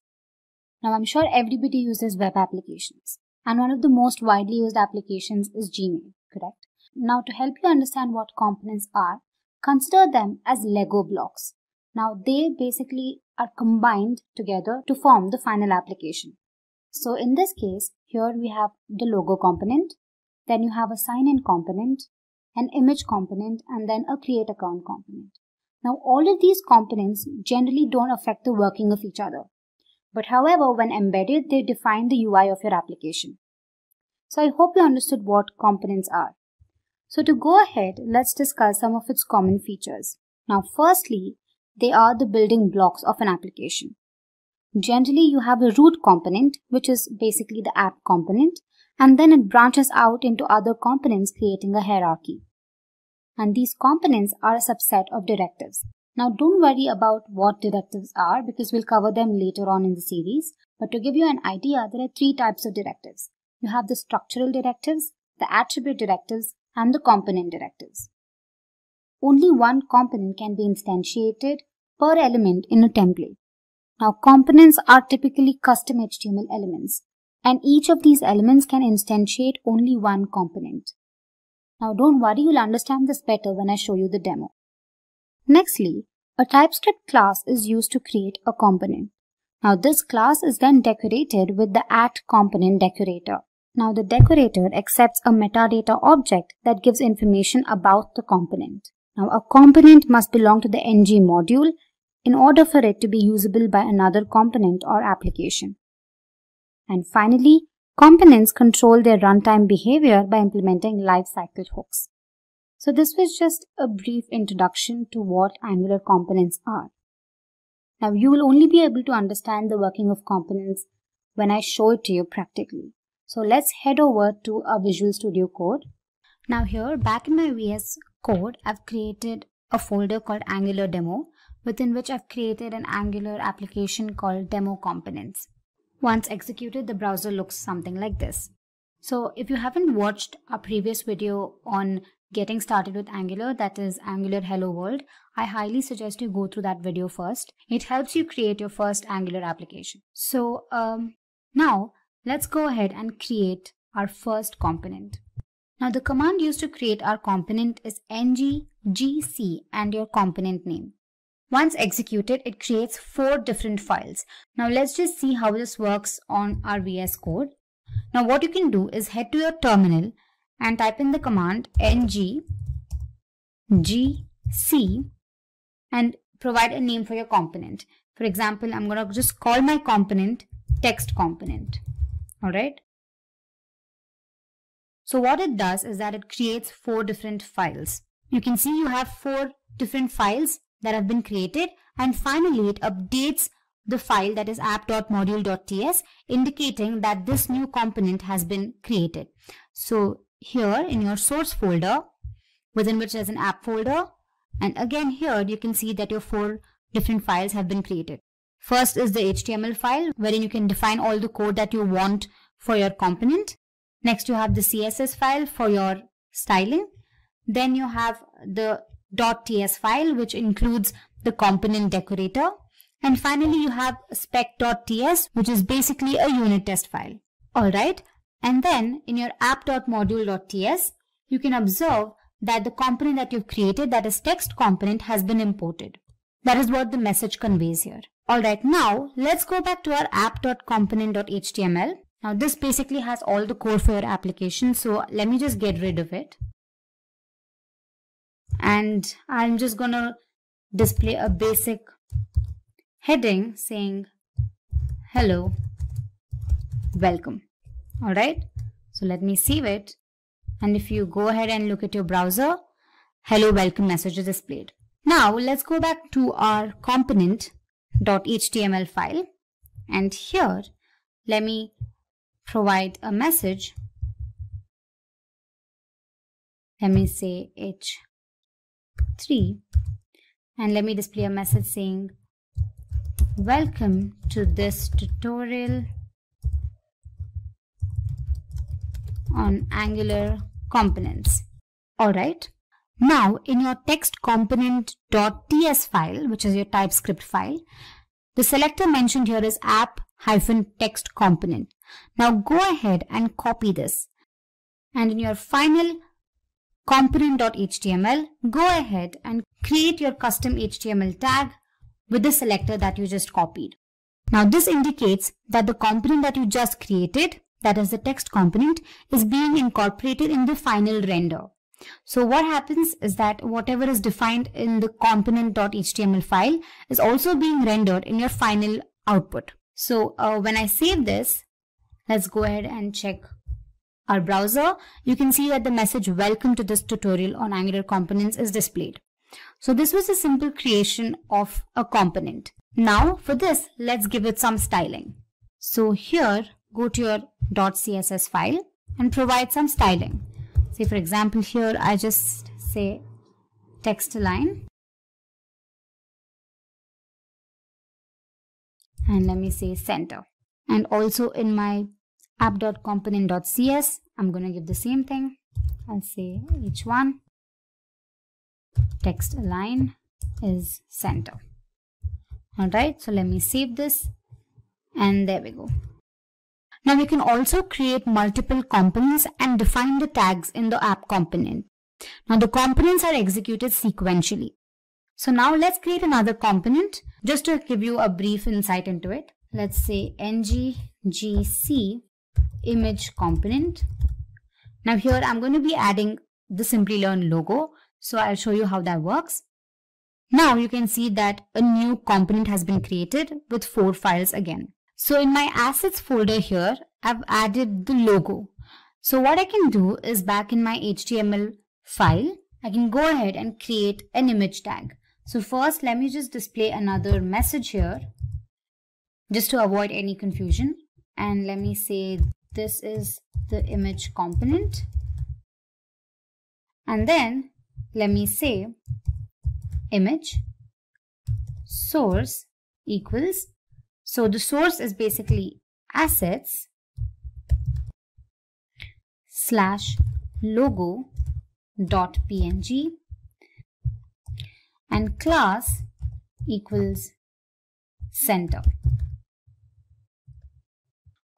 Now, I'm sure everybody uses web applications, and one of the most widely used applications is Gmail, correct? Now, to help you understand what components are, consider them as Lego blocks. Now, they basically are combined together to form the final application. So in this case, here we have the logo component, then you have a sign-in component, an image component, and then a create account component. Now, all of these components generally don't affect the working of each other. But however, when embedded, they define the UI of your application. So I hope you understood what components are. So to go ahead, let's discuss some of its common features. Now, firstly, they are the building blocks of an application. Generally, you have a root component, which is basically the app component, and then it branches out into other components, creating a hierarchy. And these components are a subset of directives. Now, don't worry about what directives are because we'll cover them later on in the series. But to give you an idea, there are three types of directives. You have the structural directives, the attribute directives, and the component directives. Only one component can be instantiated per element in a template. Now, components are typically custom HTML elements, and each of these elements can instantiate only one component. Now, don't worry, you'll understand this better when I show you the demo. Nextly, a TypeScript class is used to create a component. Now, this class is then decorated with the @component decorator. Now, the decorator accepts a metadata object that gives information about the component. Now, a component must belong to the ng module in order for it to be usable by another component or application. And finally, components control their runtime behavior by implementing lifecycle hooks. So this was just a brief introduction to what Angular components are. Now, you will only be able to understand the working of components when I show it to you practically. So let's head over to our Visual Studio Code. Now here, back in my VS Code, I've created a folder called Angular Demo, within which I've created an Angular application called Demo Components. Once executed, the browser looks something like this. So if you haven't watched our previous video on getting started with Angular, that is Angular Hello World, I highly suggest you go through that video first. It helps you create your first Angular application. So now let's go ahead and create our first component. Now the command used to create our component is ng-gc and your component name. Once executed, it creates 4 different files. Now let's just see how this works on our VS Code. Now what you can do is head to your terminal and type in the command ng gc and provide a name for your component. For example, I'm going to just call my component text component. Alright. So what it does is that it creates 4 different files. You can see you have 4 different files that have been created, and finally it updates the file that is app.module.ts, indicating that this new component has been created. So here in your source folder, within which there's an app folder, and again here you can see that your 4 different files have been created. First is the HTML file, wherein you can define all the code that you want for your component. Next you have the CSS file for your styling. Then you have the .ts file, which includes the component decorator. And finally you have spec.ts, which is basically a unit test file. Alright, and then in your app.module.ts, you can observe that the component that you've created, that is text component, has been imported. That is what the message conveys here. Alright, now let's go back to our app.component.html. Now this basically has all the code for your application, so let me just get rid of it. And I'm just gonna display a basic heading saying hello, welcome. Alright, so let me save it. And if you go ahead and look at your browser, hello, welcome message is displayed. Now let's go back to our component.html file, and here let me provide a message. Let me say h3, and let me display a message saying welcome to this tutorial on Angular components. Alright, now in your text component.ts file, which is your TypeScript file, the selector mentioned here is app-text component. Now go ahead and copy this, and in your final component.html, go ahead and create your custom HTML tag with the selector that you just copied. Now this indicates that the component that you just created, that is the text component, is being incorporated in the final render. So what happens is that whatever is defined in the component.html file is also being rendered in your final output. So when I save this, let's go ahead and check our browser. You can see that the message welcome to this tutorial on Angular components is displayed. So this was a simple creation of a component. Now for this, let's give it some styling. So here, go to your .css file and provide some styling. Say for example here I just say text align, and let me say center. And also in my app.component.cs, I'm going to give the same thing. I'll say h1 text align is center. Alright, so let me save this, and there we go. Now we can also create multiple components and define the tags in the app component. Now the components are executed sequentially. So now let's create another component just to give you a brief insight into it. Let's say ng-gc image component. Now here I'm going to be adding the Simplilearn logo. So I'll show you how that works. Now you can see that a new component has been created with 4 files again. So in my assets folder here, I've added the logo. So what I can do is back in my HTML file, I can go ahead and create an image tag. So first, let me just display another message here just to avoid any confusion. And let me say this is the image component. And then let me say image source equals, so the source is basically assets / logo.png, and class equals center.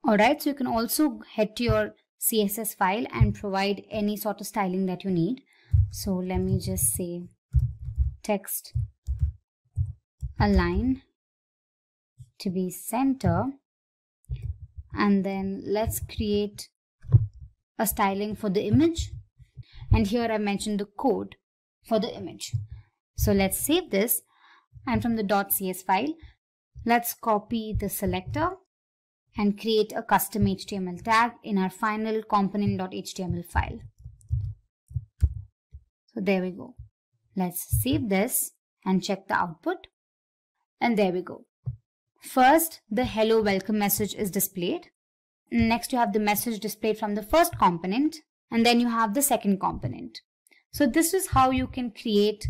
Alright, so you can also head to your CSS file and provide any sort of styling that you need. So let me just say text align to be center, and then let's create a styling for the image, and here I mentioned the code for the image. So let's save this, and from the .cs file, let's copy the selector and create a custom HTML tag in our final component.html file. So there we go. Let's save this and check the output. And there we go. First, the hello welcome message is displayed. Next, you have the message displayed from the first component, and then you have the second component. So this is how you can create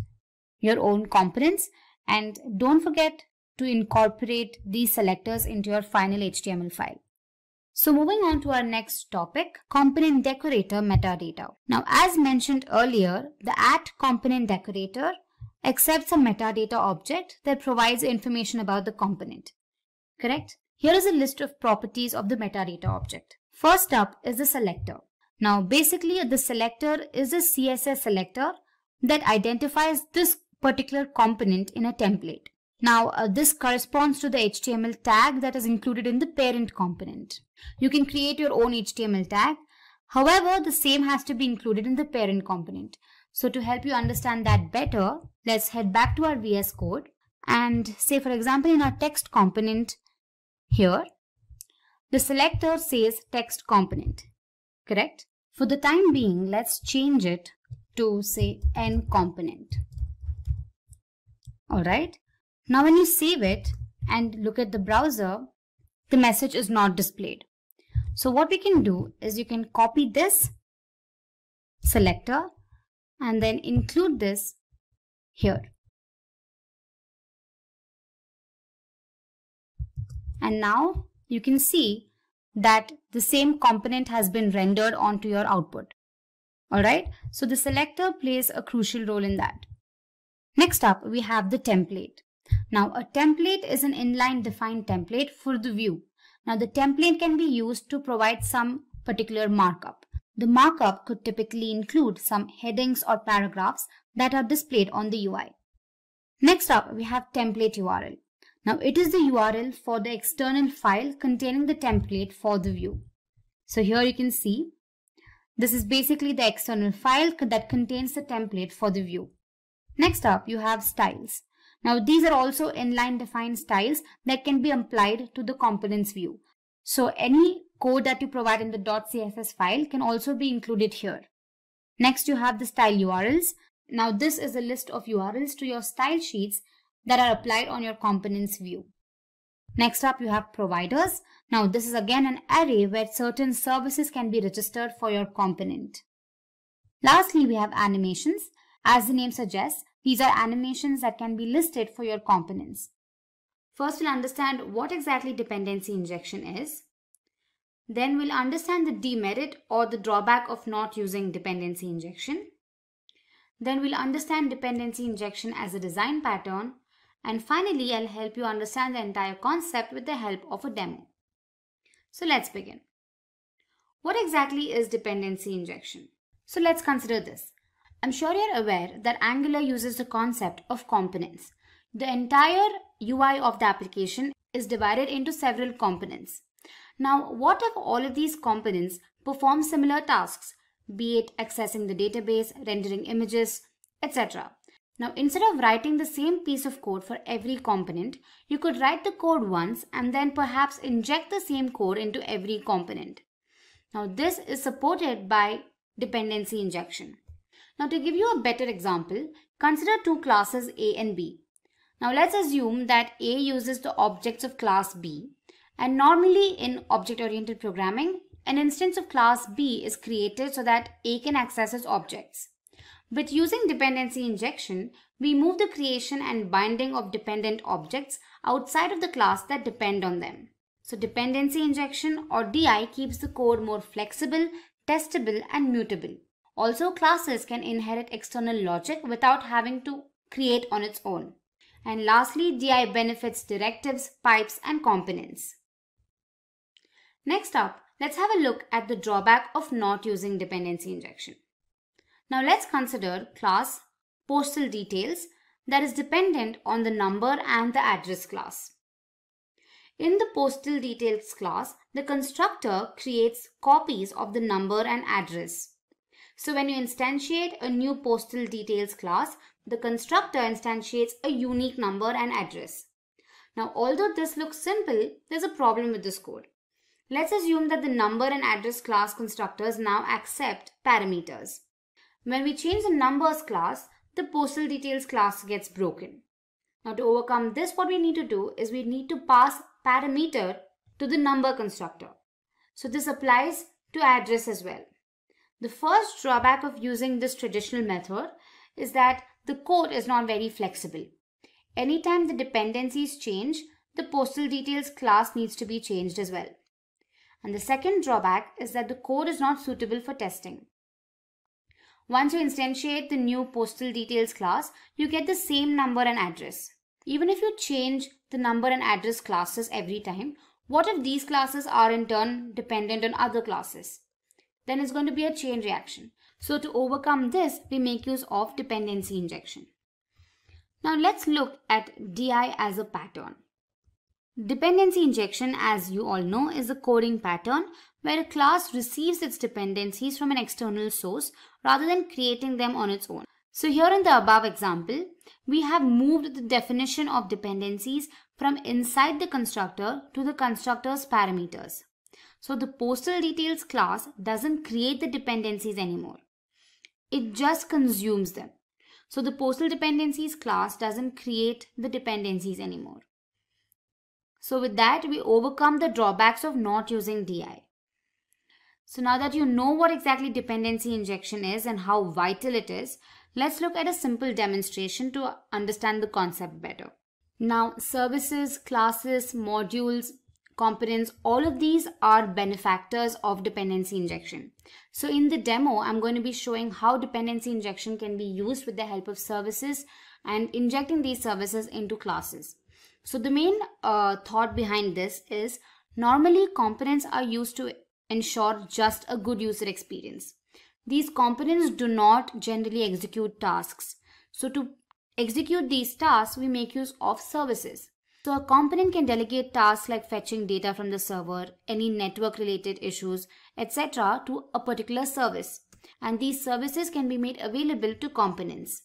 your own components, and don't forget to incorporate these selectors into your final HTML file. So moving on to our next topic, component decorator metadata. Now, as mentioned earlier, the @component decorator accepts a metadata object that provides information about the component. Correct? Here is a list of properties of the metadata object. First up is the selector. Now, basically, the selector is a CSS selector that identifies this particular component in a template. Now, this corresponds to the HTML tag that is included in the parent component. You can create your own HTML tag. However, the same has to be included in the parent component. So to help you understand that better, let's head back to our VS Code and say, for example, in our text component here, the selector says text component, correct? For the time being, let's change it to say n component. All right. Now when you save it and look at the browser, the message is not displayed. So what we can do is you can copy this selector and then include this here. And now you can see that the same component has been rendered onto your output. Alright, so the selector plays a crucial role in that. Next up, we have the template. Now, a template is an inline defined template for the view. Now, the template can be used to provide some particular markup. The markup could typically include some headings or paragraphs that are displayed on the UI. Next up, we have template URL. Now, it is the URL for the external file containing the template for the view. So here you can see, this is basically the external file that contains the template for the view. Next up, you have styles. Now, these are also inline defined styles that can be applied to the components view. So any code that you provide in the .css file can also be included here. Next, you have the style URLs. Now, this is a list of URLs to your style sheets that are applied on your components view. Next up, you have providers. Now, this is again an array where certain services can be registered for your component. Lastly, we have animations. As the name suggests, these are animations that can be listed for your components. First, we'll understand what exactly dependency injection is. Then we'll understand the demerit or the drawback of not using dependency injection. Then we'll understand dependency injection as a design pattern. And finally, I'll help you understand the entire concept with the help of a demo. So let's begin. What exactly is dependency injection? So let's consider this. I'm sure you're aware that Angular uses the concept of components. The entire UI of the application is divided into several components. Now, what if all of these components perform similar tasks, be it accessing the database, rendering images, etc.? Now, instead of writing the same piece of code for every component, you could write the code once and then perhaps inject the same code into every component. Now, this is supported by dependency injection. Now, to give you a better example, consider two classes A and B. Now, let's assume that A uses the objects of class B, and normally in object-oriented programming, an instance of class B is created so that A can access its objects. But using dependency injection, we move the creation and binding of dependent objects outside of the class that depend on them. So dependency injection or DI keeps the code more flexible, testable, and mutable. Also, classes can inherit external logic without having to create on its own. And lastly, DI benefits directives, pipes, and components. Next up, let's have a look at the drawback of not using dependency injection. Now let's consider class postal details that is dependent on the number and the address class. In the postal details class, the constructor creates copies of the number and address. So when you instantiate a new postal details class, the constructor instantiates a unique number and address. Now, although this looks simple, there's a problem with this code. Let's assume that the number and address class constructors now accept parameters. When we change the numbers class, the postal details class gets broken. Now, to overcome this, what we need to do is we need to pass parameter to the number constructor. So this applies to address as well. The first drawback of using this traditional method is that the code is not very flexible. Anytime the dependencies change, the postal details class needs to be changed as well. And the second drawback is that the code is not suitable for testing. Once you instantiate the new postal details class, you get the same number and address. Even if you change the number and address classes every time, what if these classes are in turn dependent on other classes? Then it's going to be a chain reaction. So to overcome this, we make use of dependency injection. Now let's look at DI as a pattern. Dependency injection, as you all know, is a coding pattern where a class receives its dependencies from an external source rather than creating them on its own. So here in the above example, we have moved the definition of dependencies from inside the constructor to the constructor's parameters. So the postal details class doesn't create the dependencies anymore. It just consumes them. So the postal dependencies class doesn't create the dependencies anymore. So with that, we overcome the drawbacks of not using DI. So now that you know what exactly dependency injection is and how vital it is, let's look at a simple demonstration to understand the concept better. Now, services, classes, modules, components, all of these are benefactors of dependency injection. So in the demo, I'm going to be showing how dependency injection can be used with the help of services and injecting these services into classes. So the main thought behind this is normally components are used to ensure just a good user experience. These components do not generally execute tasks. So to execute these tasks, we make use of services. So a component can delegate tasks like fetching data from the server, any network related issues, etc. to a particular service. And these services can be made available to components.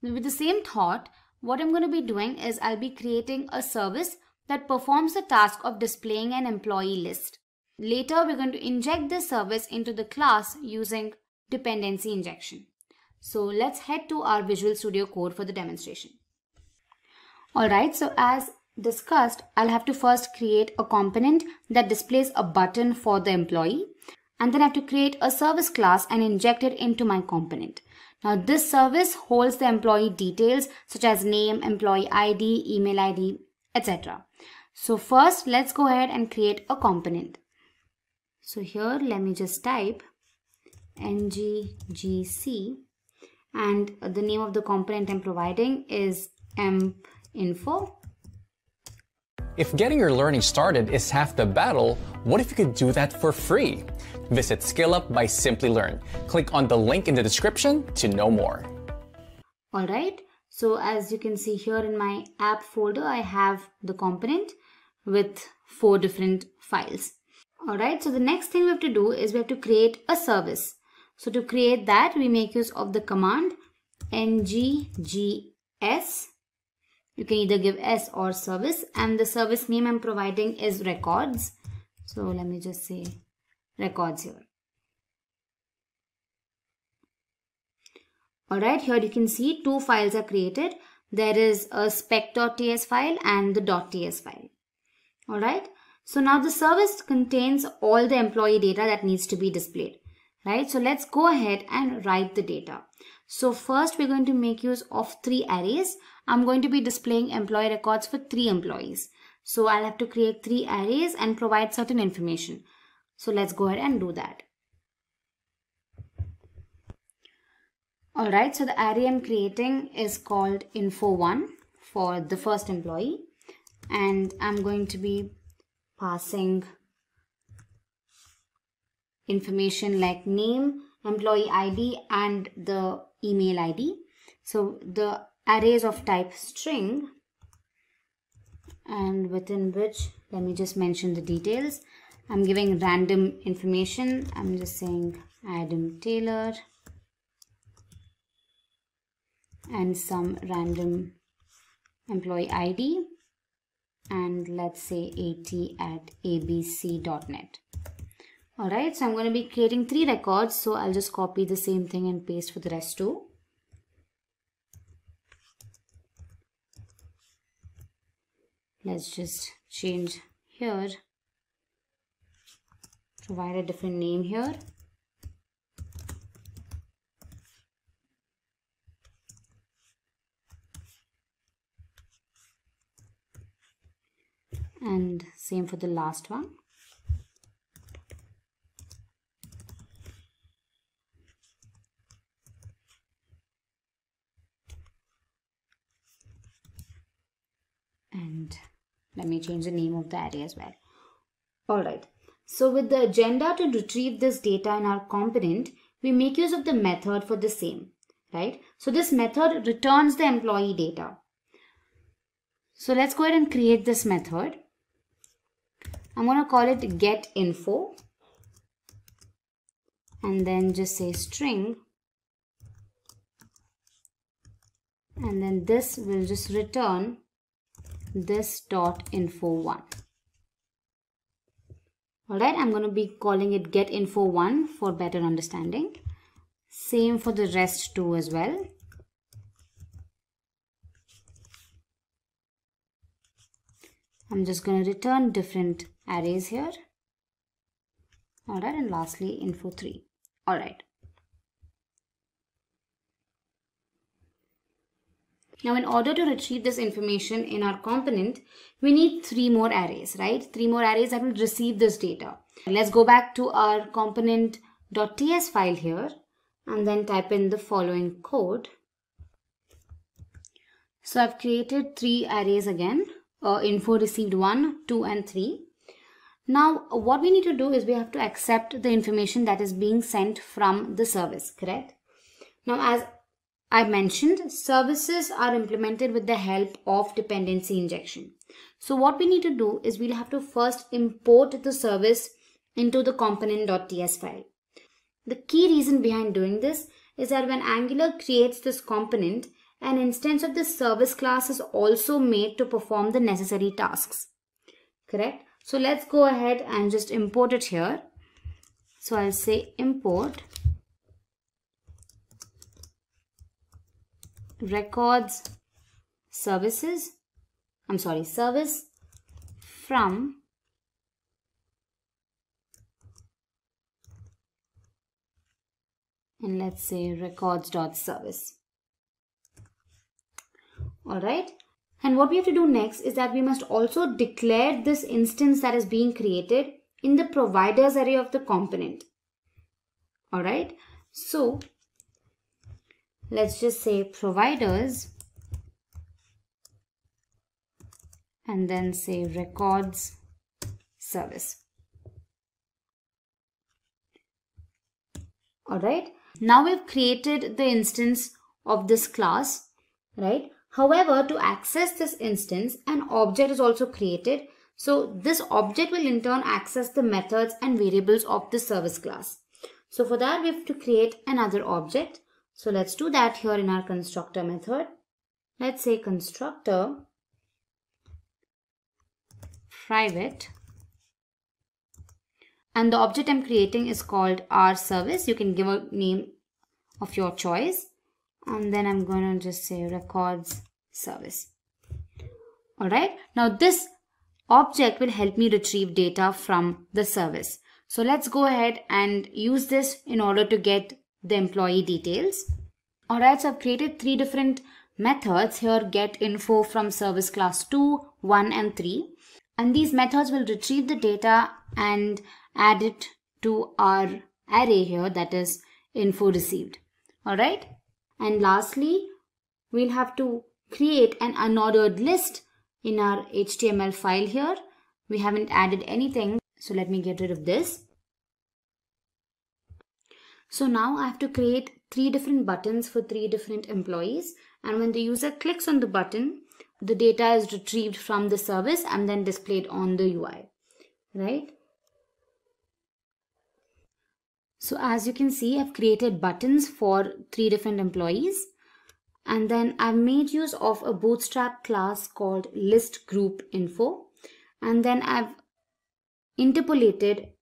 With the same thought, what I'm going to be doing is I'll be creating a service that performs the task of displaying an employee list. Later, we're going to inject this service into the class using dependency injection. So let's head to our Visual Studio Code for the demonstration. Alright, so as discussed, I'll have to first create a component that displays a button for the employee, and then I have to create a service class and inject it into my component. Now this service holds the employee details such as name, employee ID, email ID, etc. So first, let's go ahead and create a component. So here, let me just type ngGC, and the name of the component I'm providing is empinfo. If getting your learning started is half the battle, what if you could do that for free? Visit SkillUp by Simplilearn. Click on the link in the description to know more. Alright, so as you can see here in my app folder, I have the component with 4 different files. Alright, so the next thing we have to do is we have to create a service. So to create that, we make use of the command nggs. You can either give s or service, and the service name I'm providing is records. So let me just say records here. Alright, here you can see 2 files are created. There is a spec.ts file and the .ts file. Alright, so now the service contains all the employee data that needs to be displayed. Right, so let's go ahead and write the data. So first we're going to make use of 3 arrays. I'm going to be displaying employee records for 3 employees. So I'll have to create 3 arrays and provide certain information. So let's go ahead and do that. Alright, so the array I'm creating is called info1 for the first employee. And I'm going to be passing information like name, employee ID and the email ID. So the array is of type string, and within which, let me just mention the details. I'm giving random information. I'm just saying Adam Taylor and some random employee ID, and let's say at@abc.net. Alright, so I'm going to be creating 3 records, so I'll just copy the same thing and paste for the rest too. Let's just change here, provide a different name here. And same for the last one. And let me change the name of the array as well. Alright, so with the agenda to retrieve this data in our component, we make use of the method for the same, right? So this method returns the employee data. So let's go ahead and create this method. I'm going to call it Get Info, and then just say string, and then this will just return this .info1. Alright, I'm going to be calling it Get Info1 for better understanding. Same for the rest too as well. I'm just going to return different arrays here. Alright, and lastly info3. Alright. Now in order to retrieve this information in our component, we need 3 more arrays, right? 3 more arrays that will receive this data. Let's go back to our component.ts file here and then type in the following code. So I've created 3 arrays again. Info received 1, 2 and 3. Now what we need to do is we have to accept the information that is being sent from the service, correct? Now as I mentioned, services are implemented with the help of dependency injection. So what we need to do is we'll have to first import the service into the component.ts file. The key reason behind doing this is that when Angular creates this component, an instance of this service class is also made to perform the necessary tasks. Correct? So let's go ahead and just import it here. So I'll say import records service from and let's say records.service. Alright, and what we have to do next is that we must also declare this instance that is being created in the providers array of the component. Alright, so let's just say providers and then say records service. Alright, now we've created the instance of this class, right? However, to access this instance, an object is also created. So this object will in turn access the methods and variables of the service class. So for that, we have to create another object. So let's do that here in our constructor method. Let's say constructor private. And the object I'm creating is called ourse service. You can give a name of your choice. And then I'm going to just say records service. Alright, now this object will help me retrieve data from the service. So let's go ahead and use this in order to get the employee details. Alright, so I've created 3 different methods here, get info from service class 2, 1 and 3. And these methods will retrieve the data and add it to our array here, that is info received. Alright. And lastly, we'll have to create an unordered list in our HTML file here. We haven't added anything, so let me get rid of this. So now I have to create 3 different buttons for 3 different employees, and when the user clicks on the button, the data is retrieved from the service and then displayed on the UI, right? So as you can see, I've created buttons for 3 different employees, and then I've made use of a bootstrap class called list group info, and then I've interpolated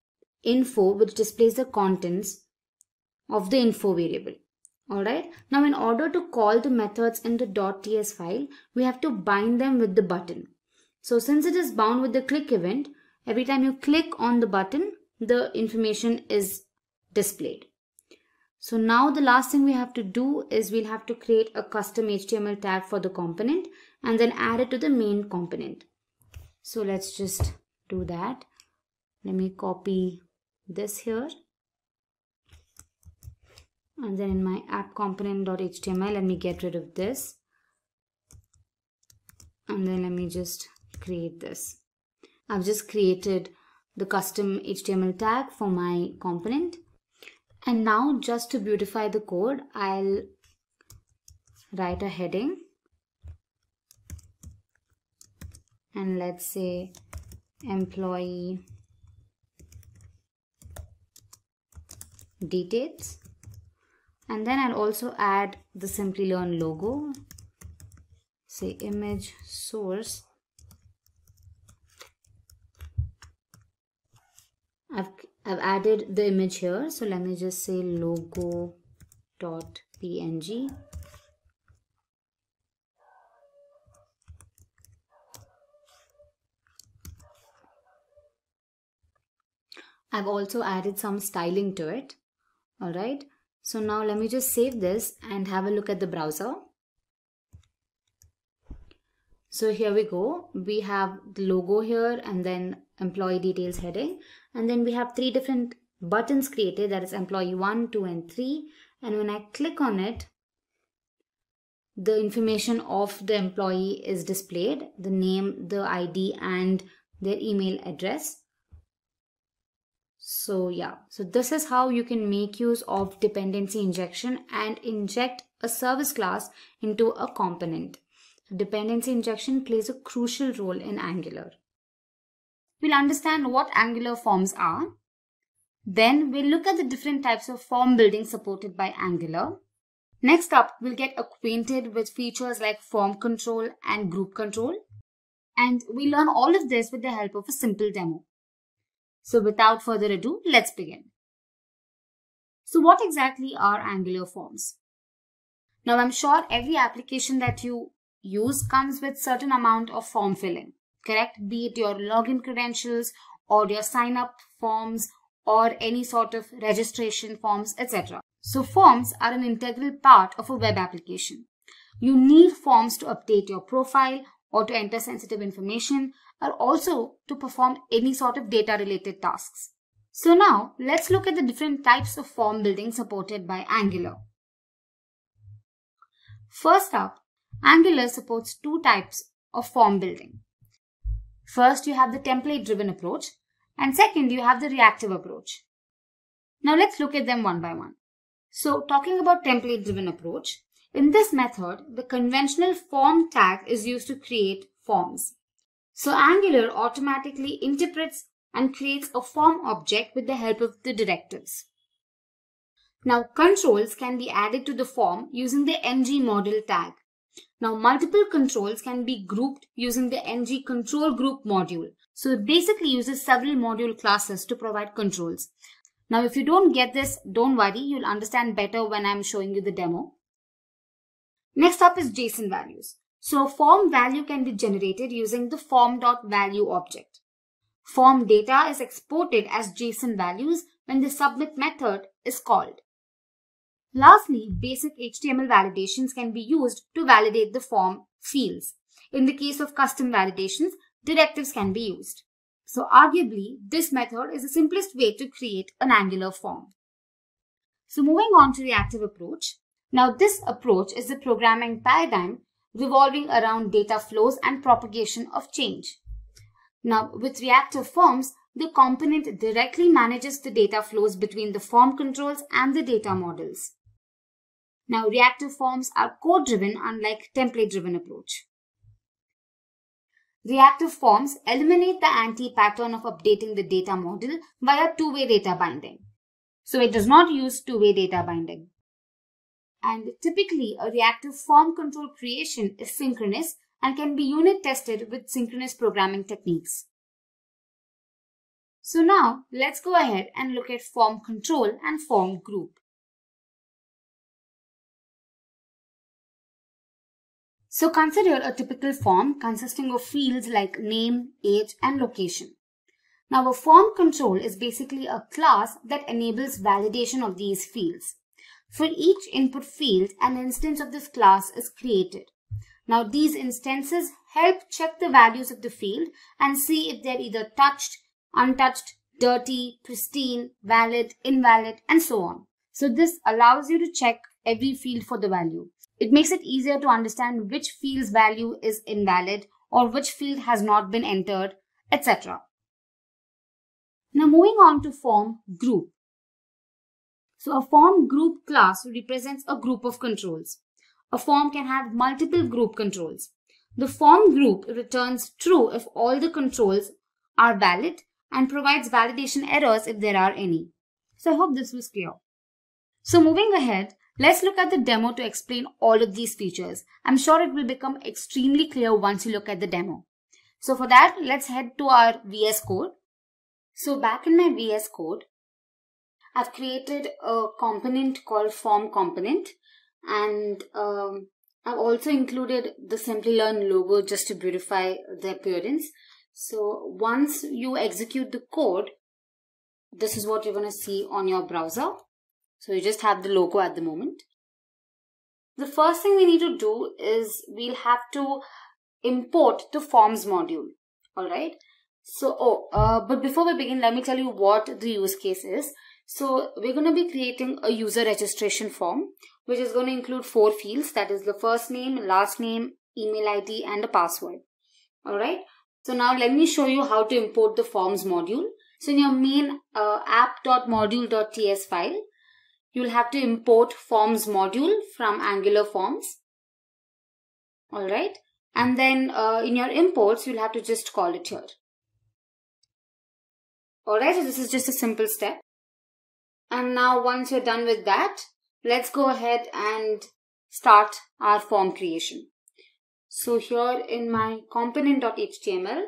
info which displays the contents of the info variable. Alright, now in order to call the methods in the .ts file, we have to bind them with the button. So since it is bound with the click event, every time you click on the button, the information is displayed. So now the last thing we have to do is we'll have to create a custom HTML tag for the component and then add it to the main component. So let's just do that. Let me copy this here. And then in my app component.html, let me get rid of this. And then let me just create this. I've just created the custom HTML tag for my component. And now just to beautify the code, I'll write a heading. And let's say employee details. And then I'll also add the Simplilearn logo, say image source. I've added the image here, so let me just say logo.png. I've also added some styling to it. All right. So now let me just save this and have a look at the browser. So here we go. We have the logo here and then employee details heading. And then we have 3 different buttons created, that is employee 1, 2 and 3. And when I click on it, the information of the employee is displayed, the name, the ID and their email address. So yeah, so this is how you can make use of dependency injection and inject a service class into a component. So dependency injection plays a crucial role in Angular. We'll understand what Angular forms are. Then we'll look at the different types of form building supported by Angular. Next up, we'll get acquainted with features like form control and group control. And we'll learn all of this with the help of a simple demo. So without further ado, let's begin. So what exactly are Angular forms? Now I'm sure every application that you use comes with certain amount of form filling, correct? Be it your login credentials or your sign up forms or any sort of registration forms, etc. So forms are an integral part of a web application. You need forms to update your profile or to enter sensitive information, or also to perform any sort of data related tasks. So now let's look at the different types of form building supported by Angular. First up, Angular supports 2 types of form building. First, you have the template driven approach, and second, you have the reactive approach. Now let's look at them one by one. So talking about template driven approach, in this method, the conventional form tag is used to create forms. So Angular automatically interprets and creates a form object with the help of the directives. Now controls can be added to the form using the ngModule tag. Now multiple controls can be grouped using the ngControlGroup module. So it basically uses several module classes to provide controls. Now if you don't get this, don't worry, you'll understand better when I'm showing you the demo. Next up is JSON values. So form value can be generated using the form.value object. Form data is exported as JSON values when the submit method is called. Lastly, basic HTML validations can be used to validate the form fields. In the case of custom validations, directives can be used. So arguably, this method is the simplest way to create an Angular form. So moving on to reactive approach. Now this approach is the programming paradigm revolving around data flows and propagation of change. Now with reactive forms, the component directly manages the data flows between the form controls and the data models. Now reactive forms are code driven unlike template driven approach. Reactive forms eliminate the anti-pattern of updating the data model via two-way data binding. So it does not use two-way data binding. And typically, a reactive form control creation is synchronous and can be unit tested with synchronous programming techniques. So now, let's go ahead and look at form control and form group. So consider a typical form consisting of fields like name, age, and location. Now, a form control is basically a class that enables validation of these fields. For each input field, an instance of this class is created. Now, these instances help check the values of the field and see if they're either touched, untouched, dirty, pristine, valid, invalid, and so on. So this allows you to check every field for the value. It makes it easier to understand which field's value is invalid or which field has not been entered, etc. Now moving on to form group. So a form group class represents a group of controls. A form can have multiple group controls. The form group returns true if all the controls are valid and provides validation errors if there are any. So I hope this was clear. So moving ahead, let's look at the demo to explain all of these features. I'm sure it will become extremely clear once you look at the demo. So for that, let's head to our VS Code. So back in my VS Code, I've created a component called form component, and I've also included the Simplilearn logo just to beautify the appearance. So once you execute the code, this is what you're going to see on your browser. So you just have the logo at the moment. The first thing we need to do is we'll have to import the forms module. Alright. So, but before we begin, let me tell you what the use case is. So we're going to be creating a user registration form, which is going to include 4 fields. That is the first name, last name, email ID, and a password. Alright. So now let me show you how to import the forms module. So in your main app.module.ts file, you'll have to import forms module from Angular Forms. Alright. And then in your imports, you'll have to just call it here. Alright, so this is just a simple step. And now once you're done with that, let's go ahead and start our form creation. So here in my component.html,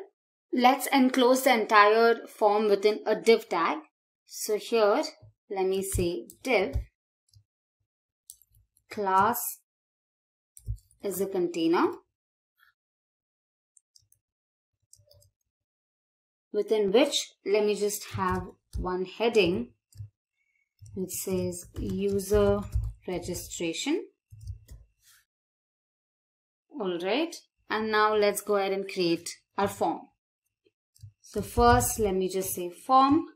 let's enclose the entire form within a div tag. So here, let me say div class is a container within which let me just have one heading which says user registration. Alright, and now let's go ahead and create our form. So first let me just say form.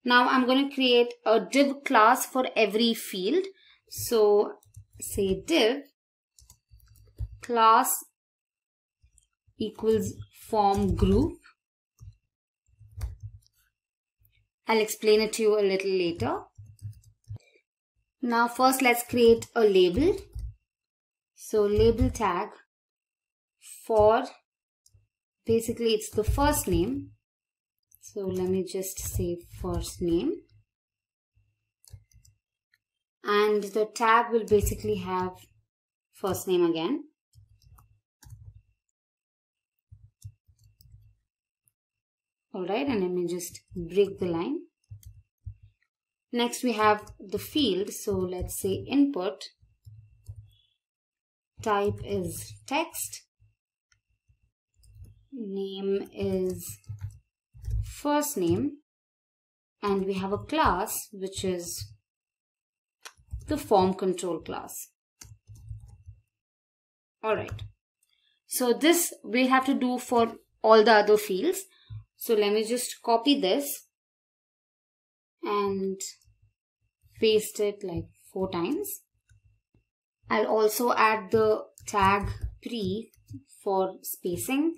Now I'm going to create a div class for every field. So say div class equals form group. I'll explain it to you a little later. Now first let's create a label. So label tag for, basically it's the first name. So let me just say first name. And the tag will basically have first name again. Alright, and let me just break the line. Next we have the field. So let's say input. Type is text. Name is first name. And we have a class which is the form control class. Alright. So this we'll have to do for all the other fields. So let me just copy this and paste it like 4 times. I'll also add the tag pre for spacing.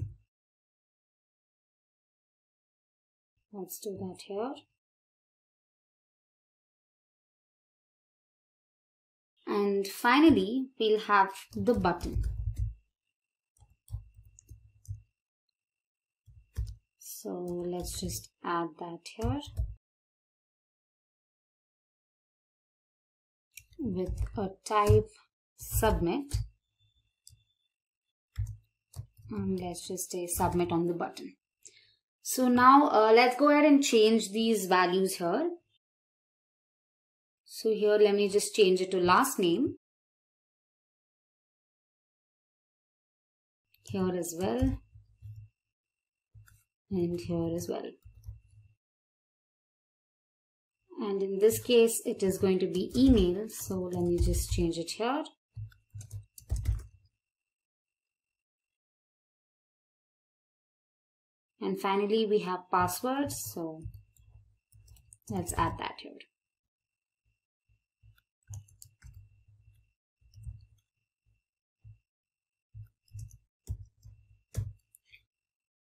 Let's do that here. And finally, we'll have the button. So let's just add that here with a type submit, and let's just say submit on the button. So now let's go ahead and change these values here. So here let me just change it to last name. Here as well. And here as well. And in this case it is going to be email. So let me just change it here. And finally we have passwords. So let's add that here.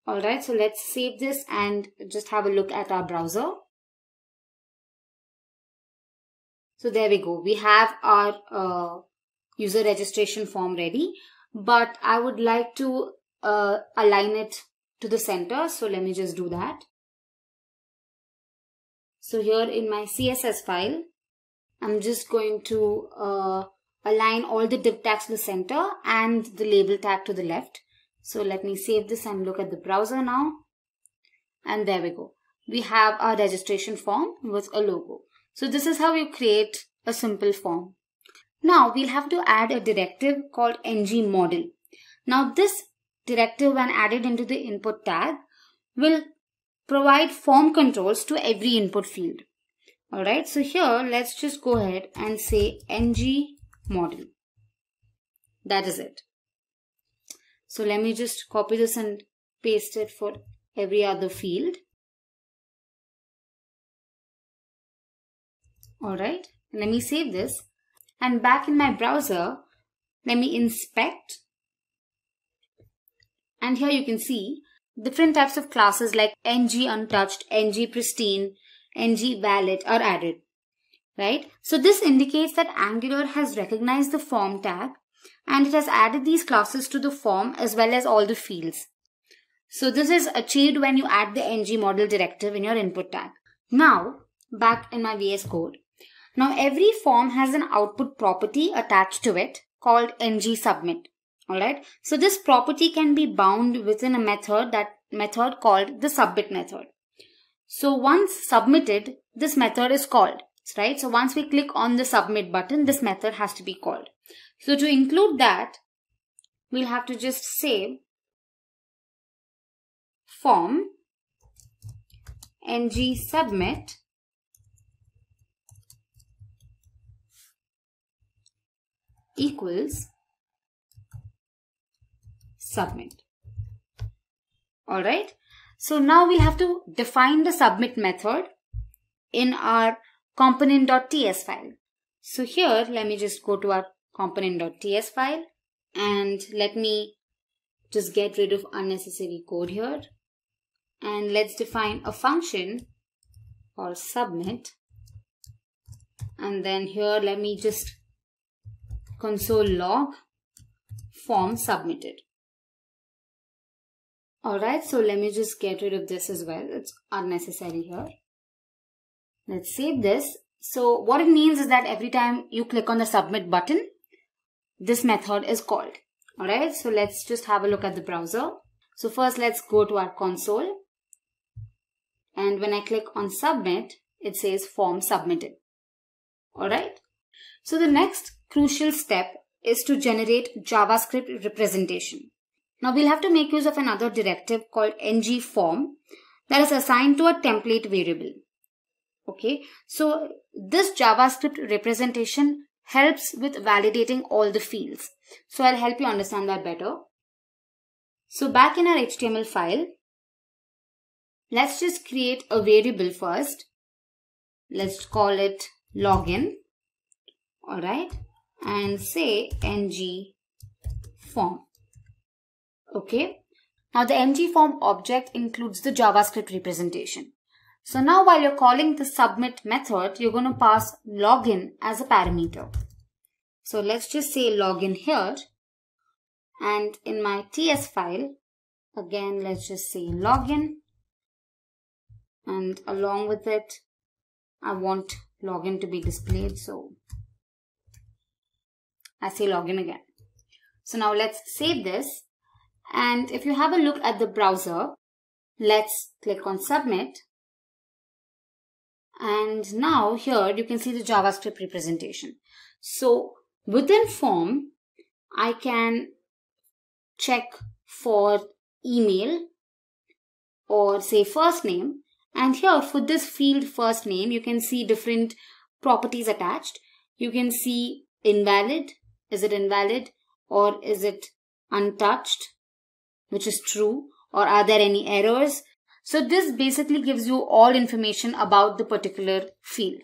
Alright, so let's save this and just have a look at our browser. So there we go. We have our user registration form ready, but I would like to align it to the center. So let me just do that. So here in my CSS file, I'm just going to align all the div tags to the center and the label tag to the left. So let me save this and look at the browser now. And there we go. We have our registration form with a logo. So this is how you create a simple form. Now we'll have to add a directive called ngModel. Now this directive, when added into the input tag, will provide form controls to every input field. Alright, so here let's just go ahead and say ngModel. That is it. So let me just copy this and paste it for every other field. Alright, let me save this. And back in my browser, let me inspect. And here you can see different types of classes like ng-untouched, ng-pristine, ng-valid are added. Right? So this indicates that Angular has recognized the form tag and it has added these classes to the form as well as all the fields. So this is achieved when you add the ngModel directive in your input tag. Now, back in my VS Code. Now every form has an output property attached to it called ngSubmit. Alright, so this property can be bound within a method called the submit method. So once submitted, this method is called. Right? So once we click on the submit button, this method has to be called. So to include that, we'll have to just say form ngSubmit equals submit. Alright. So now we'll have to define the submit method in our component.ts file. So here, let me just go to our component.ts file and let me just get rid of unnecessary code here. And let's define a function called submit. And then here, let me just console log form submitted. Alright, so let me just get rid of this as well. It's unnecessary here. Let's save this. So what it means is that every time you click on the submit button, this method is called. Alright, so let's just have a look at the browser. So first let's go to our console. And when I click on submit, it says form submitted. Alright. So the next crucial step is to generate JavaScript representation. Now we'll have to make use of another directive called ngForm that is assigned to a template variable. Okay, so this JavaScript representation helps with validating all the fields. So I'll help you understand that better. So back in our HTML file, let's just create a variable first. Let's call it login. Alright, and say ngForm. Okay, now the ngForm object includes the JavaScript representation. So now while you're calling the submit method, you're going to pass login as a parameter. So let's just say login here. And in my TS file, again, let's just say login. And along with it, I want login to be displayed. So I say login again. So now let's save this. And if you have a look at the browser, let's click on submit. And now here you can see the JavaScript representation. So within form, I can check for email or say first name. And here for this field first name, you can see different properties attached. You can see invalid. Is it invalid or is it untouched, which is true, or are there any errors? So this basically gives you all information about the particular field.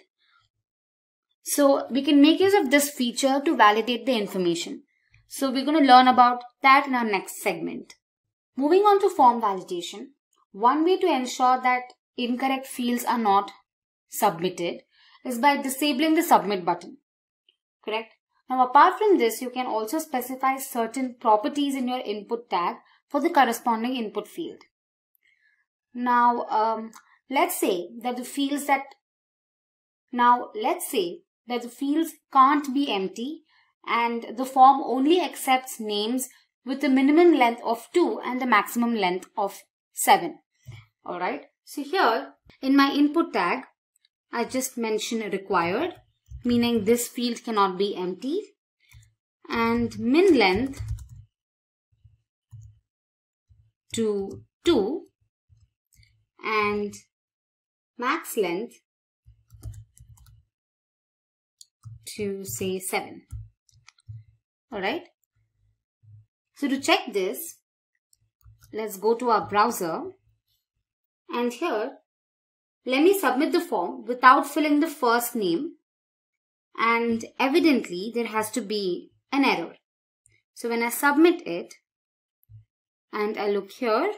So we can make use of this feature to validate the information. So we're going to learn about that in our next segment. Moving on to form validation, one way to ensure that incorrect fields are not submitted is by disabling the submit button. Correct? Now apart from this, you can also specify certain properties in your input tag for the corresponding input field. Now let's say that the fields can't be empty and the form only accepts names with a minimum length of 2 and the maximum length of 7. Alright, so here in my input tag, I just mention required, meaning this field cannot be empty, and min length to 2 and max length to say 7. Alright. So to check this, let's go to our browser and here let me submit the form without filling the first name, and evidently there has to be an error. So when I submit it and I look here,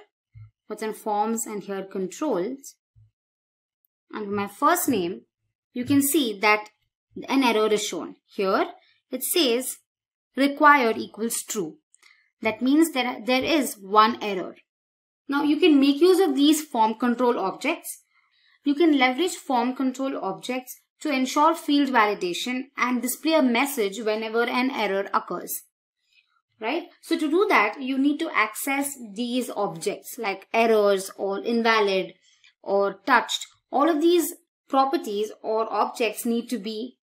what's in forms and here controls, and my first name, you can see that an error is shown. Here it says required equals true. That means there is one error. Now you can make use of these form control objects. You can leverage form control objects to ensure field validation and display a message whenever an error occurs. Right? So to do that, you need to access these objects like errors or invalid or touched. All of these properties or objects need to be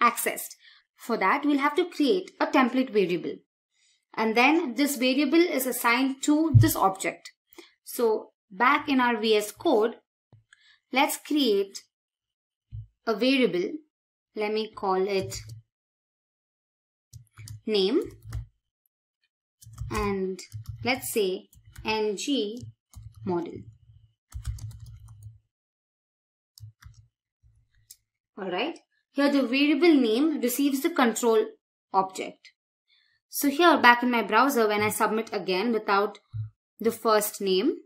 accessed. For that, we'll have to create a template variable. And then this variable is assigned to this object. So back in our VS Code, let's create a variable. Let me call it name. And let's say ng model. Alright. Here the variable name receives the control object. So here back in my browser, when I submit again without the first name,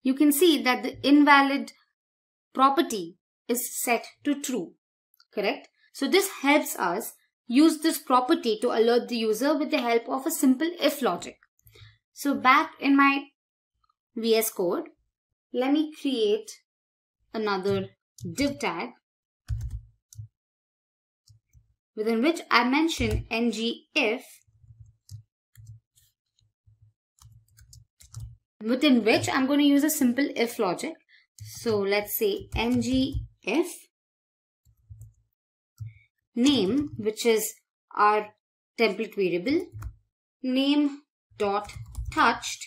you can see that the invalid property is set to true. Correct? So this helps us use this property to alert the user with the help of a simple if logic. So back in my VS Code, let me create another div tag within which I mention ng if, within which I'm going to use a simple if logic. So let's say ng if name, which is our template variable, name dot touched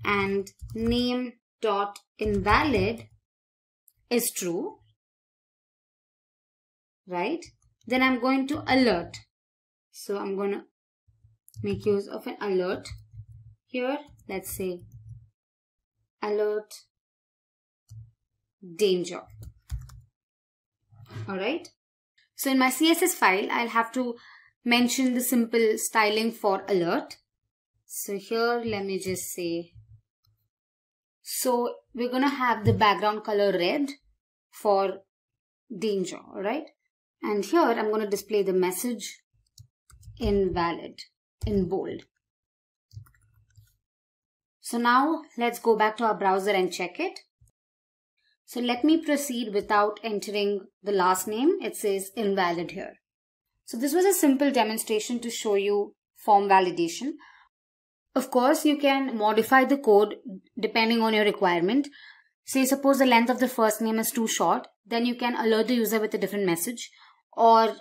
and name dot invalid is true, right? Then I'm going to alert. So I'm going to make use of an alert here. Let's say alert danger. Alright. So in my CSS file, I'll have to mention the simple styling for alert. So here, let me just say, so we're going to have the background color red for danger. Alright. And here I'm going to display the message invalid in bold. So now let's go back to our browser and check it. So let me proceed without entering the last name. It says invalid here. So this was a simple demonstration to show you form validation. Of course, you can modify the code depending on your requirement. Say suppose the length of the first name is too short, then you can alert the user with a different message. Or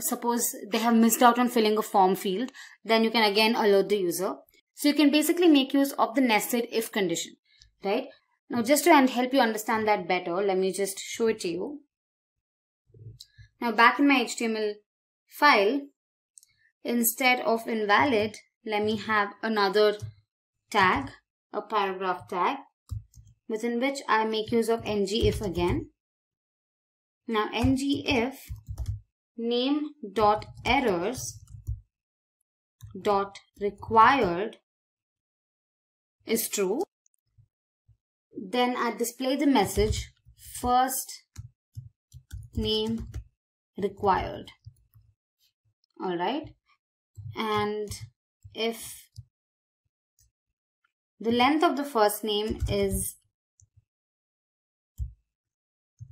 suppose they have missed out on filling a form field, then you can again alert the user. So you can basically make use of the nested if condition, right? Now just to help you understand that better, let me just show it to you. Now back in my HTML file, instead of invalid, let me have another tag, a paragraph tag, within which I make use of ngIf again. Now ngIf name.errors.required is true. Then I display the message first name required. Alright. And if the length of the first name is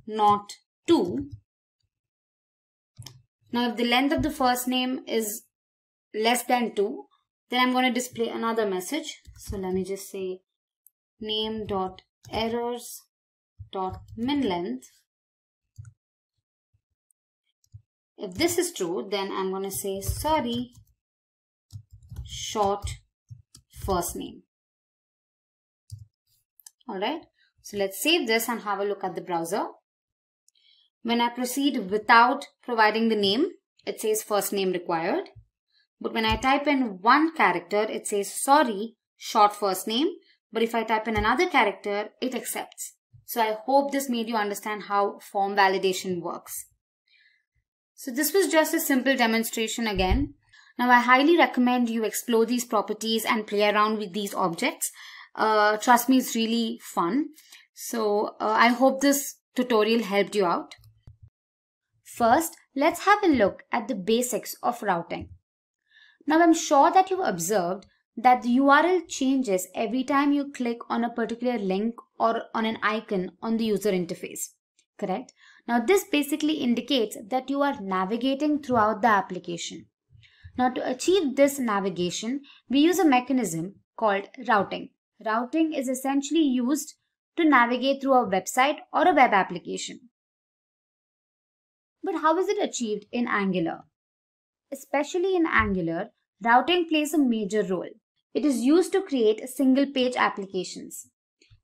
not 2, now if the length of the first name is less than 2, then I'm going to display another message. So let me just say name.errors.minLength. If this is true, then I'm going to say sorry, short first name. Alright, so let's save this and have a look at the browser. When I proceed without providing the name, it says first name required. But when I type in one character, it says sorry, short first name. But if I type in another character, it accepts. So I hope this made you understand how form validation works. So this was just a simple demonstration again. Now I highly recommend you explore these properties and play around with these objects. Trust me, it's really fun. So I hope this tutorial helped you out. First, let's have a look at the basics of routing. Now I'm sure that you've observed that the URL changes every time you click on a particular link or on an icon on the user interface. Correct? Now this basically indicates that you are navigating throughout the application. Now to achieve this navigation, we use a mechanism called routing. Routing is essentially used to navigate through a website or a web application. But how is it achieved in Angular? Especially in Angular, routing plays a major role. It is used to create single-page applications.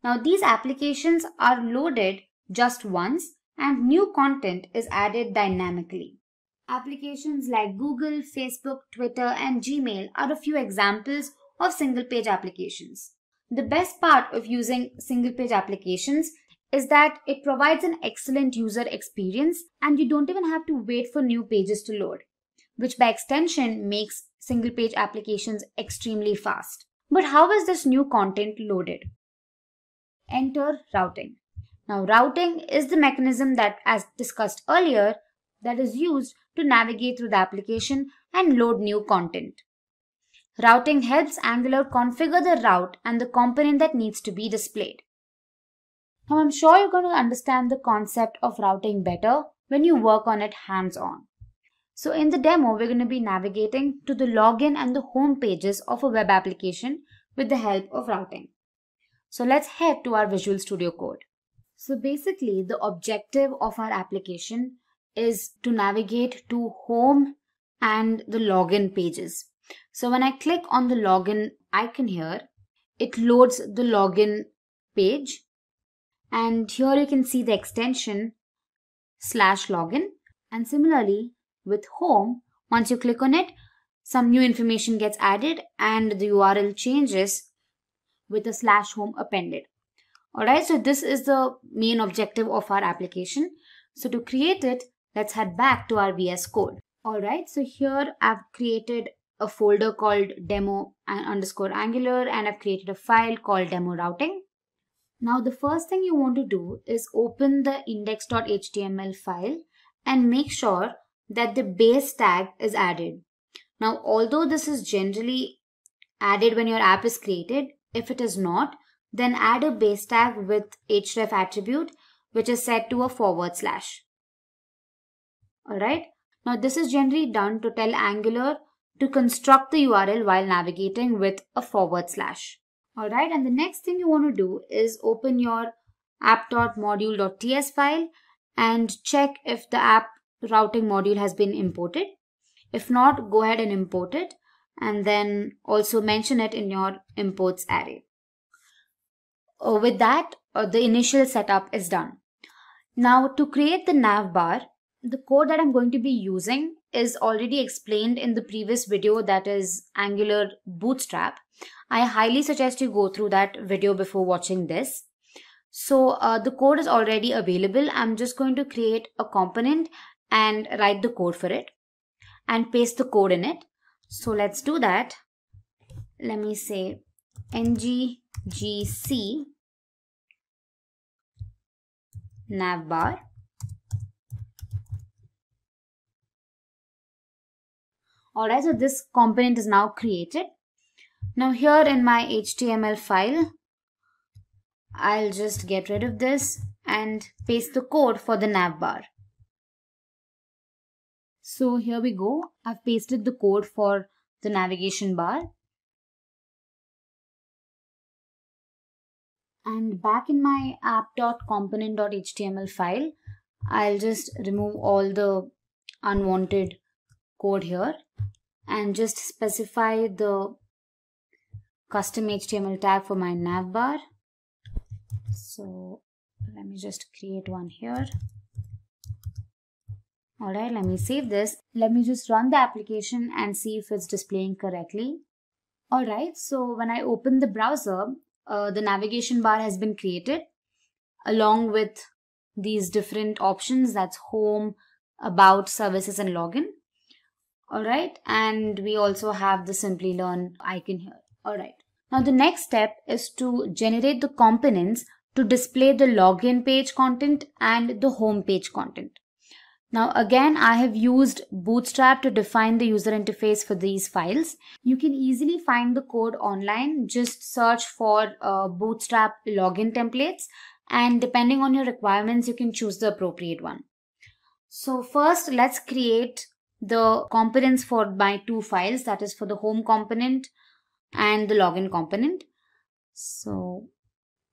Now these applications are loaded just once and new content is added dynamically. Applications like Google, Facebook, Twitter, and Gmail are a few examples of single-page applications. The best part of using single-page applications is that it provides an excellent user experience and you don't even have to wait for new pages to load, which by extension makes single-page applications extremely fast. But how is this new content loaded? Enter routing. Now routing is the mechanism that, as discussed earlier, that is used to navigate through the application and load new content. Routing helps Angular configure the route and the component that needs to be displayed. Now I'm sure you're going to understand the concept of routing better when you work on it hands-on. So in the demo, we're going to be navigating to the login and the home pages of a web application with the help of routing. So let's head to our Visual Studio Code. So basically, the objective of our application is to navigate to home and the login pages. So when I click on the login icon here, it loads the login page. And here you can see the extension /login. And similarly with home, once you click on it, some new information gets added and the URL changes with a /home appended. Alright, so this is the main objective of our application. So to create it, let's head back to our VS Code. Alright, so here I've created a folder called demo_angular and I've created a file called demo routing. Now the first thing you want to do is open the index.html file and make sure that the base tag is added. Now although this is generally added when your app is created, if it is not, then add a base tag with href attribute which is set to a /. Alright. Now this is generally done to tell Angular to construct the URL while navigating with a /. Alright, and the next thing you want to do is open your app.module.ts file and check if the app routing module has been imported. If not, go ahead and import it and then also mention it in your imports array. With that, the initial setup is done. Now to create the nav bar, the code that I'm going to be using is already explained in the previous video, that is Angular Bootstrap. I highly suggest you go through that video before watching this. So the code is already available. I'm just going to create a component and write the code for it and paste the code in it. So let's do that. Let me say ngGC navbar. Alright, so this component is now created. Now here in my HTML file, I'll just get rid of this and paste the code for the navbar. So here we go. I've pasted the code for the navigation bar. And back in my app.component.html file, I'll just remove all the unwanted code here and just specify the custom HTML tag for my navbar. So let me just create one here. Alright, let me save this. Let me just run the application and see if it's displaying correctly. Alright, so when I open the browser, the navigation bar has been created along with these different options, that's home, about, services and login. Alright, and we also have the Simplilearn icon here. Alright, now the next step is to generate the components to display the login page content and the home page content. Now again, I have used Bootstrap to define the user interface for these files. You can easily find the code online. Just search for Bootstrap login templates, and depending on your requirements, you can choose the appropriate one. So first, let's create the components for my two files, that is for the home component and the login component. So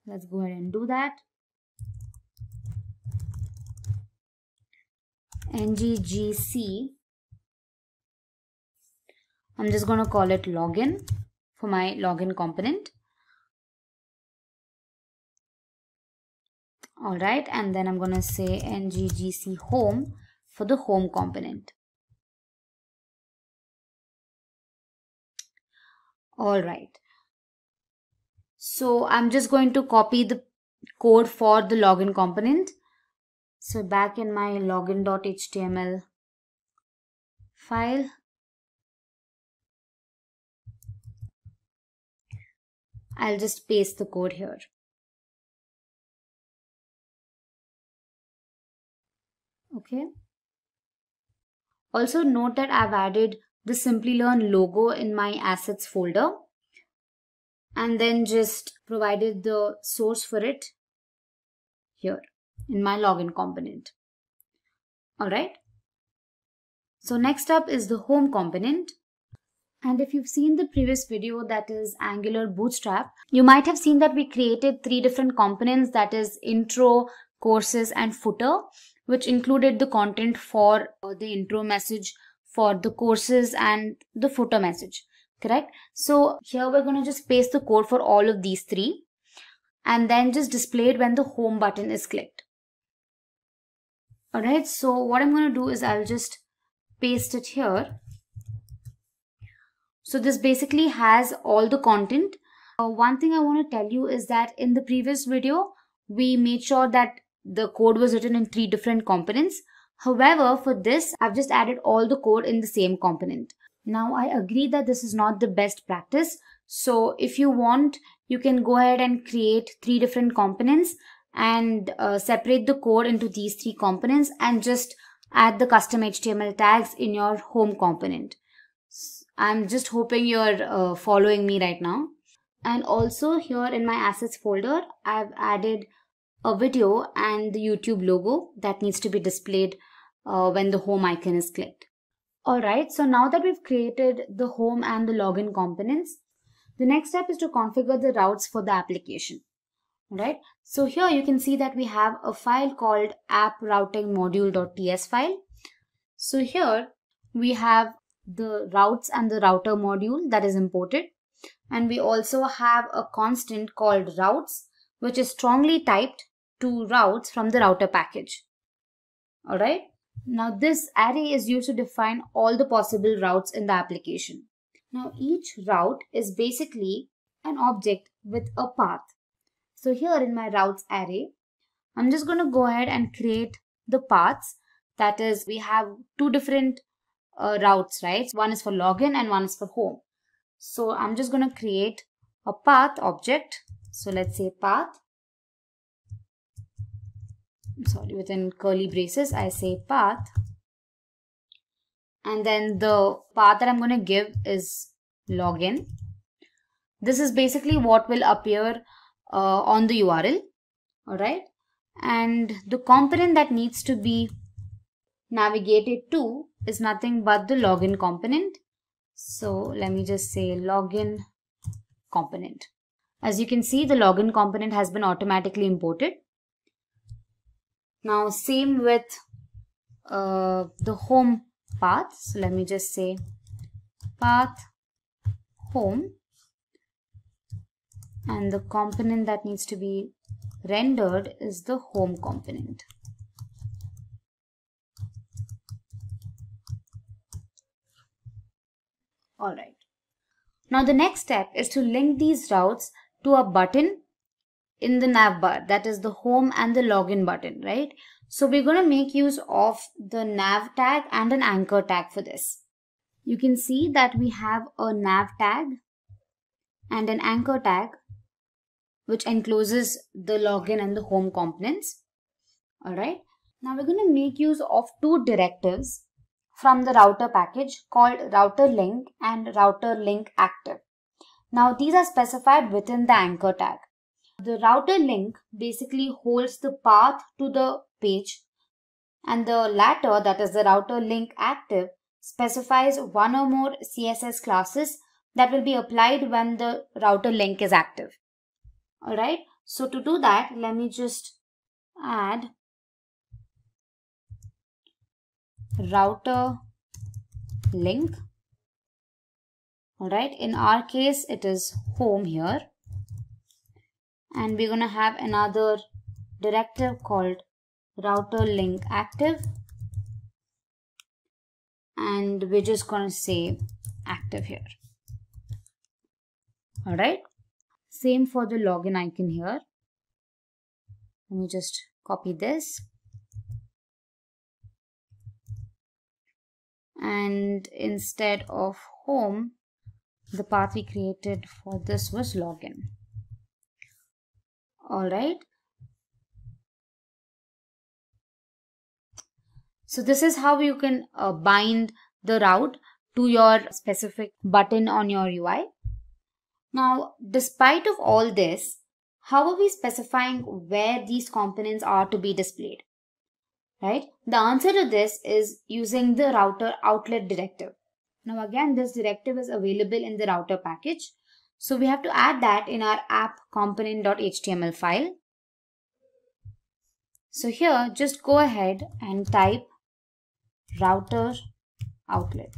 let's go ahead and do that. ngGC, I'm just going to call it login for my login component. Alright, and then I'm going to say ngGC home for the home component. Alright, so I'm just going to copy the code for the login component. So back in my login.html file, I'll just paste the code here. Okay. Also note that I've added the Simplilearn logo in my assets folder and then just provided the source for it here in my login component. Alright. So next up is the home component. And if you've seen the previous video, that is Angular Bootstrap, you might have seen that we created three different components, that is intro, courses and footer, which included the content for the intro message, for the courses and the footer message. Correct? So here we're going to just paste the code for all of these three and then just display it when the home button is clicked. Alright, so what I'm going to do is I'll just paste it here. So this basically has all the content. One thing I want to tell you is that in the previous video, we made sure that the code was written in three different components. However, for this, I've just added all the code in the same component. Now, I agree that this is not the best practice. So if you want, you can go ahead and create three different components and separate the code into these three components and just add the custom HTML tags in your home component. I'm just hoping you're following me right now. And also here in my assets folder, I've added a video and the YouTube logo that needs to be displayed when the home icon is clicked. Alright, so now that we've created the home and the login components, the next step is to configure the routes for the application. Alright, so here you can see that we have a file called app-routing-module.ts file. So here we have the routes and the router module that is imported, and we also have a constant called routes, which is strongly typed to routes from the router package. Alright, now this array is used to define all the possible routes in the application. Now each route is basically an object with a path. So here in my routes array, I'm just going to go ahead and create the paths. That is, we have two different routes, right? One is for login and one is for home. So I'm just going to create a path object. So let's say path. Within curly braces, I say path. And then the path that I'm going to give is login. This is basically what will appear on the URL. Alright. And the component that needs to be navigated to is nothing but the login component. So let me just say login component. As you can see, the login component has been automatically imported. Now same with the home path. So let me just say path home, and the component that needs to be rendered is the home component. Alright. Now the next step is to link these routes to a button in the nav bar, that is the home and the login button, right? So we're going to make use of the nav tag and an anchor tag for this. You can see that we have a nav tag and an anchor tag which encloses the login and the home components. Alright. Now we're going to make use of two directives from the router package called router link and router link active. Now these are specified within the anchor tag. The router link basically holds the path to the page, and the latter, that is the router link active, specifies one or more CSS classes that will be applied when the router link is active. Alright, so to do that, let me just add router link. Alright, in our case it is home here, and we're going to have another directive called router link active, and we're just going to say active here. Alright, same for the login icon here. Let me just copy this, and instead of home, the path we created for this was login. Alright, so this is how you can bind the route to your specific button on your UI. Now, despite of all this, how are we specifying where these components are to be displayed? Right? The answer to this is using the router outlet directive. Now again, this directive is available in the router package. So we have to add that in our app component.html file. So here, just go ahead and type router outlet.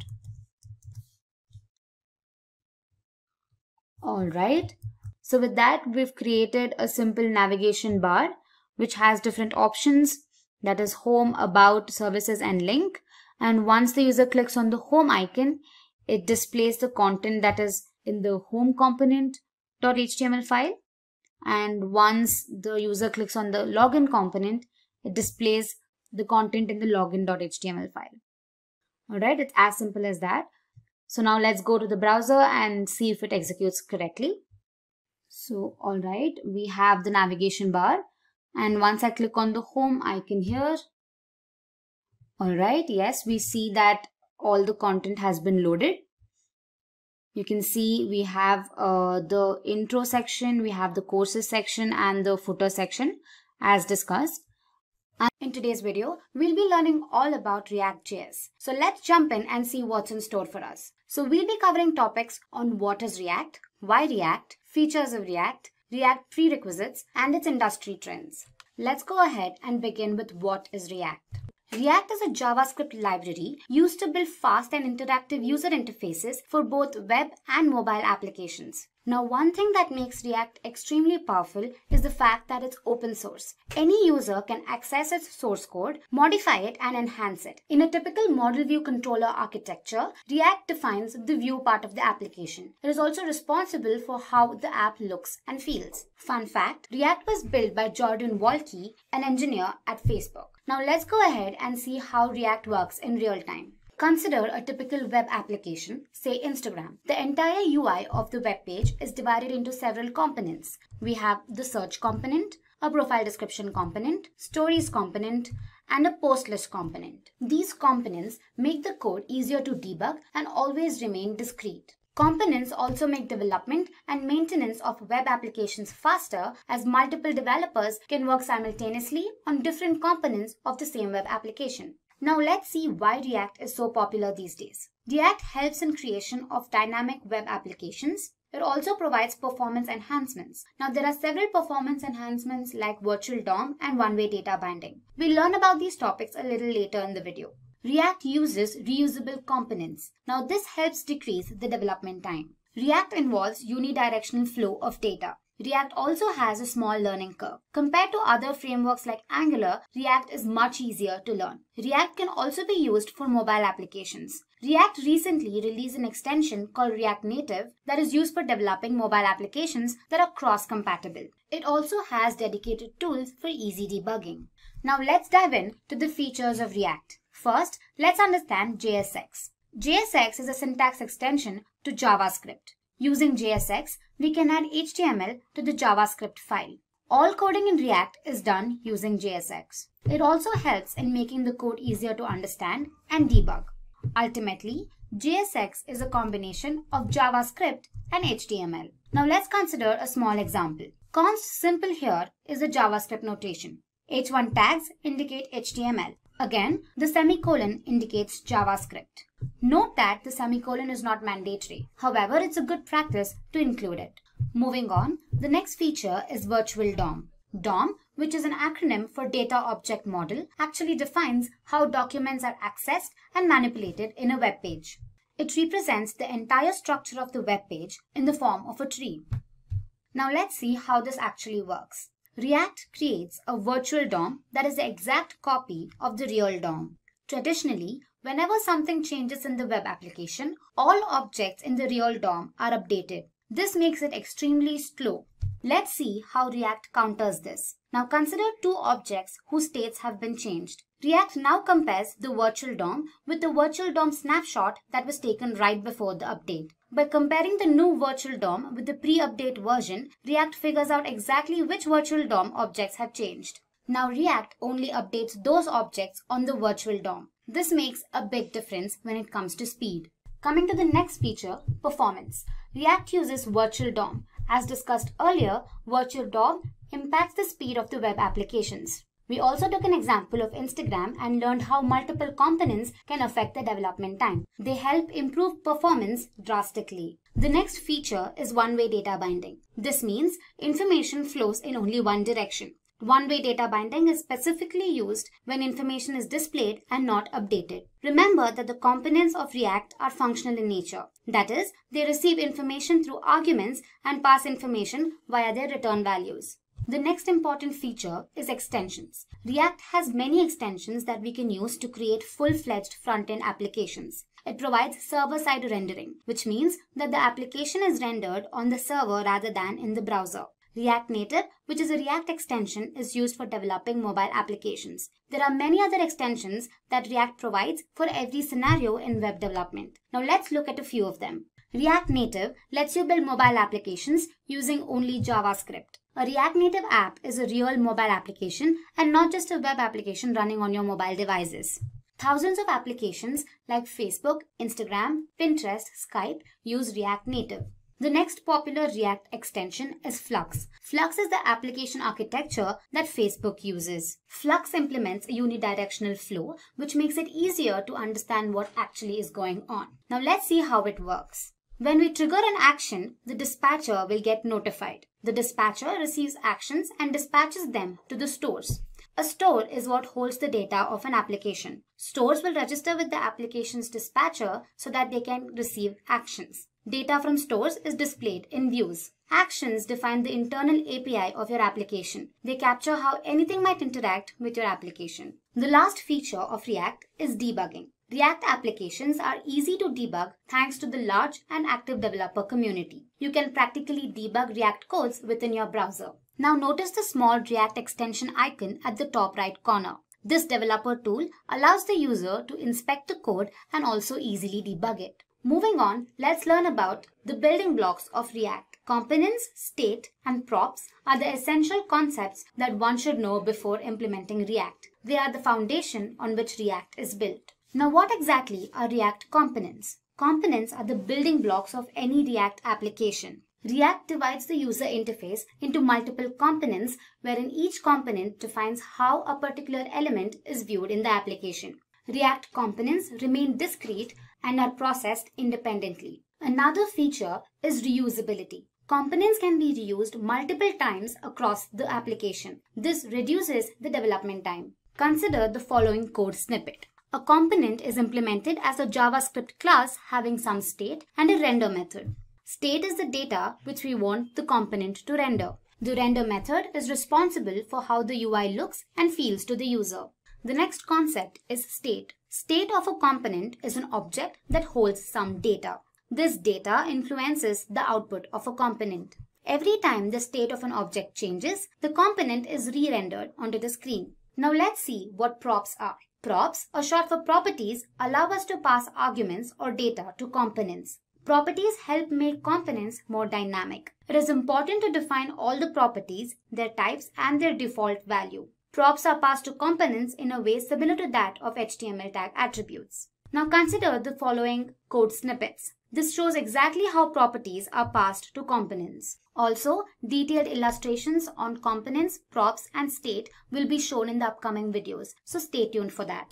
Alright, so with that, we've created a simple navigation bar which has different options, that is home, about, services and link. And once the user clicks on the home icon, it displays the content that is in the home component.html file. And once the user clicks on the login component, it displays the content in the login.html file. Alright, it's as simple as that. So now let's go to the browser and see if it executes correctly. So alright, we have the navigation bar, and once I click on the home icon here, alright, yes, we see that all the content has been loaded. You can see we have the intro section, we have the courses section and the footer section, as discussed. And in today's video, we'll be learning all about React.js. So let's jump in and see what's in store for us. So we'll be covering topics on what is React, why React, features of React, React prerequisites, and its industry trends. Let's go ahead and begin with what is React. React is a JavaScript library used to build fast and interactive user interfaces for both web and mobile applications. Now, one thing that makes React extremely powerful is the fact that it's open source. Any user can access its source code, modify it, and enhance it. In a typical model view controller architecture, React defines the view part of the application. It is also responsible for how the app looks and feels. Fun fact, React was built by Jordan Walke, an engineer at Facebook. Now let's go ahead and see how React works in real time. Consider a typical web application, say Instagram. The entire UI of the web page is divided into several components. We have the search component, a profile description component, stories component, and a post list component. These components make the code easier to debug and always remain discrete. Components also make development and maintenance of web applications faster, as multiple developers can work simultaneously on different components of the same web application. Now let's see why React is so popular these days. React helps in creation of dynamic web applications. It also provides performance enhancements. Now there are several performance enhancements like virtual DOM and one-way data binding. We'll learn about these topics a little later in the video. React uses reusable components. Now this helps decrease the development time. React involves unidirectional flow of data. React also has a small learning curve. Compared to other frameworks like Angular, React is much easier to learn. React can also be used for mobile applications. React recently released an extension called React Native that is used for developing mobile applications that are cross-compatible. It also has dedicated tools for easy debugging. Now let's dive in to the features of React. First, let's understand JSX. JSX is a syntax extension to JavaScript. Using JSX, we can add HTML to the JavaScript file. All coding in React is done using JSX. It also helps in making the code easier to understand and debug. Ultimately, JSX is a combination of JavaScript and HTML. Now let's consider a small example. Const simple here is a JavaScript notation. H1 tags indicate HTML. Again, the semicolon indicates JavaScript. Note that the semicolon is not mandatory. However, it's a good practice to include it. Moving on, the next feature is virtual DOM. DOM, which is an acronym for Data Object Model, actually defines how documents are accessed and manipulated in a web page. It represents the entire structure of the web page in the form of a tree. Now let's see how this actually works. React creates a virtual DOM that is the exact copy of the real DOM. Traditionally, whenever something changes in the web application, all objects in the real DOM are updated. This makes it extremely slow. Let's see how React counters this. Now consider two objects whose states have been changed. React now compares the virtual DOM with the virtual DOM snapshot that was taken right before the update. By comparing the new virtual DOM with the pre-update version, React figures out exactly which virtual DOM objects have changed. Now React only updates those objects on the virtual DOM. This makes a big difference when it comes to speed. Coming to the next feature, performance. React uses virtual DOM. As discussed earlier, virtual DOM impacts the speed of the web applications. We also took an example of Instagram and learned how multiple components can affect the development time. They help improve performance drastically. The next feature is one-way data binding. This means information flows in only one direction. One-way data binding is specifically used when information is displayed and not updated. Remember that the components of React are functional in nature. That is, they receive information through arguments and pass information via their return values. The next important feature is extensions. React has many extensions that we can use to create full-fledged front-end applications. It provides server-side rendering, which means that the application is rendered on the server rather than in the browser. React Native, which is a React extension, is used for developing mobile applications. There are many other extensions that React provides for every scenario in web development. Now let's look at a few of them. React Native lets you build mobile applications using only JavaScript. A React Native app is a real mobile application and not just a web application running on your mobile devices. Thousands of applications like Facebook, Instagram, Pinterest, Skype use React Native. The next popular React extension is Flux. Flux is the application architecture that Facebook uses. Flux implements a unidirectional flow, which makes it easier to understand what actually is going on. Now let's see how it works. When we trigger an action, the dispatcher will get notified. The dispatcher receives actions and dispatches them to the stores. A store is what holds the data of an application. Stores will register with the application's dispatcher so that they can receive actions. Data from stores is displayed in views. Actions define the internal API of your application. They capture how anything might interact with your application. The last feature of React is debugging. React applications are easy to debug thanks to the large and active developer community. You can practically debug React codes within your browser. Now notice the small React extension icon at the top right corner. This developer tool allows the user to inspect the code and also easily debug it. Moving on, let's learn about the building blocks of React. Components, state, and props are the essential concepts that one should know before implementing React. They are the foundation on which React is built. Now, what exactly are React components? Components are the building blocks of any React application. React divides the user interface into multiple components, wherein each component defines how a particular element is viewed in the application. React components remain discrete and are processed independently. Another feature is reusability. Components can be reused multiple times across the application. This reduces the development time. Consider the following code snippet. A component is implemented as a JavaScript class having some state and a render method. State is the data which we want the component to render. The render method is responsible for how the UI looks and feels to the user. The next concept is state. State of a component is an object that holds some data. This data influences the output of a component. Every time the state of an object changes, the component is re-rendered onto the screen. Now let's see what props are. Props, or short for properties, allow us to pass arguments or data to components. Properties help make components more dynamic. It is important to define all the properties, their types, and their default value. Props are passed to components in a way similar to that of HTML tag attributes. Now consider the following code snippets. This shows exactly how properties are passed to components. Also, detailed illustrations on components, props, and state will be shown in the upcoming videos, so stay tuned for that.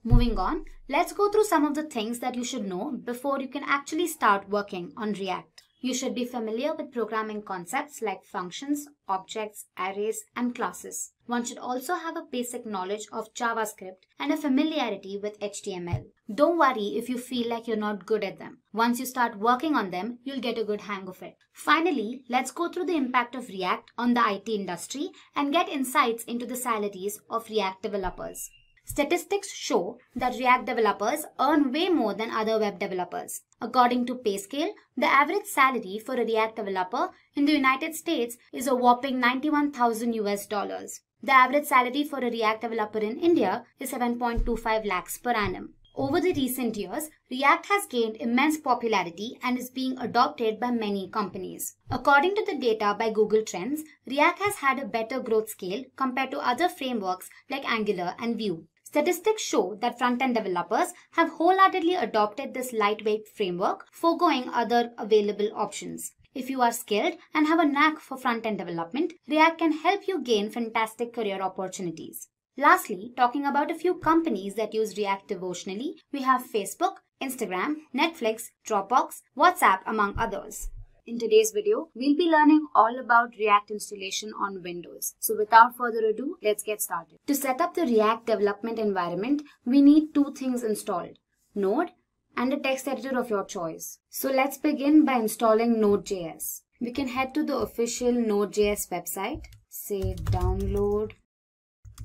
Moving on, let's go through some of the things that you should know before you can actually start working on React. You should be familiar with programming concepts like functions, objects, arrays, and classes. One should also have a basic knowledge of JavaScript and a familiarity with HTML. Don't worry if you feel like you're not good at them. Once you start working on them, you'll get a good hang of it. Finally, let's go through the impact of React on the IT industry and get insights into the salaries of React developers. Statistics show that React developers earn way more than other web developers. According to PayScale, the average salary for a React developer in the United States is a whopping $91,000 US. The average salary for a React developer in India is 7.25 lakhs per annum. Over the recent years, React has gained immense popularity and is being adopted by many companies. According to the data by Google Trends, React has had a better growth scale compared to other frameworks like Angular and Vue. Statistics show that front-end developers have wholeheartedly adopted this lightweight framework, foregoing other available options. If you are skilled and have a knack for front-end development, React can help you gain fantastic career opportunities. Lastly, talking about a few companies that use React devotionally, we have Facebook, Instagram, Netflix, Dropbox, WhatsApp, among others. In today's video, we'll be learning all about React installation on Windows. So without further ado, let's get started. To set up the React development environment, we need two things installed: Node and a text editor of your choice. So let's begin by installing Node.js. We can head to the official Node.js website, say download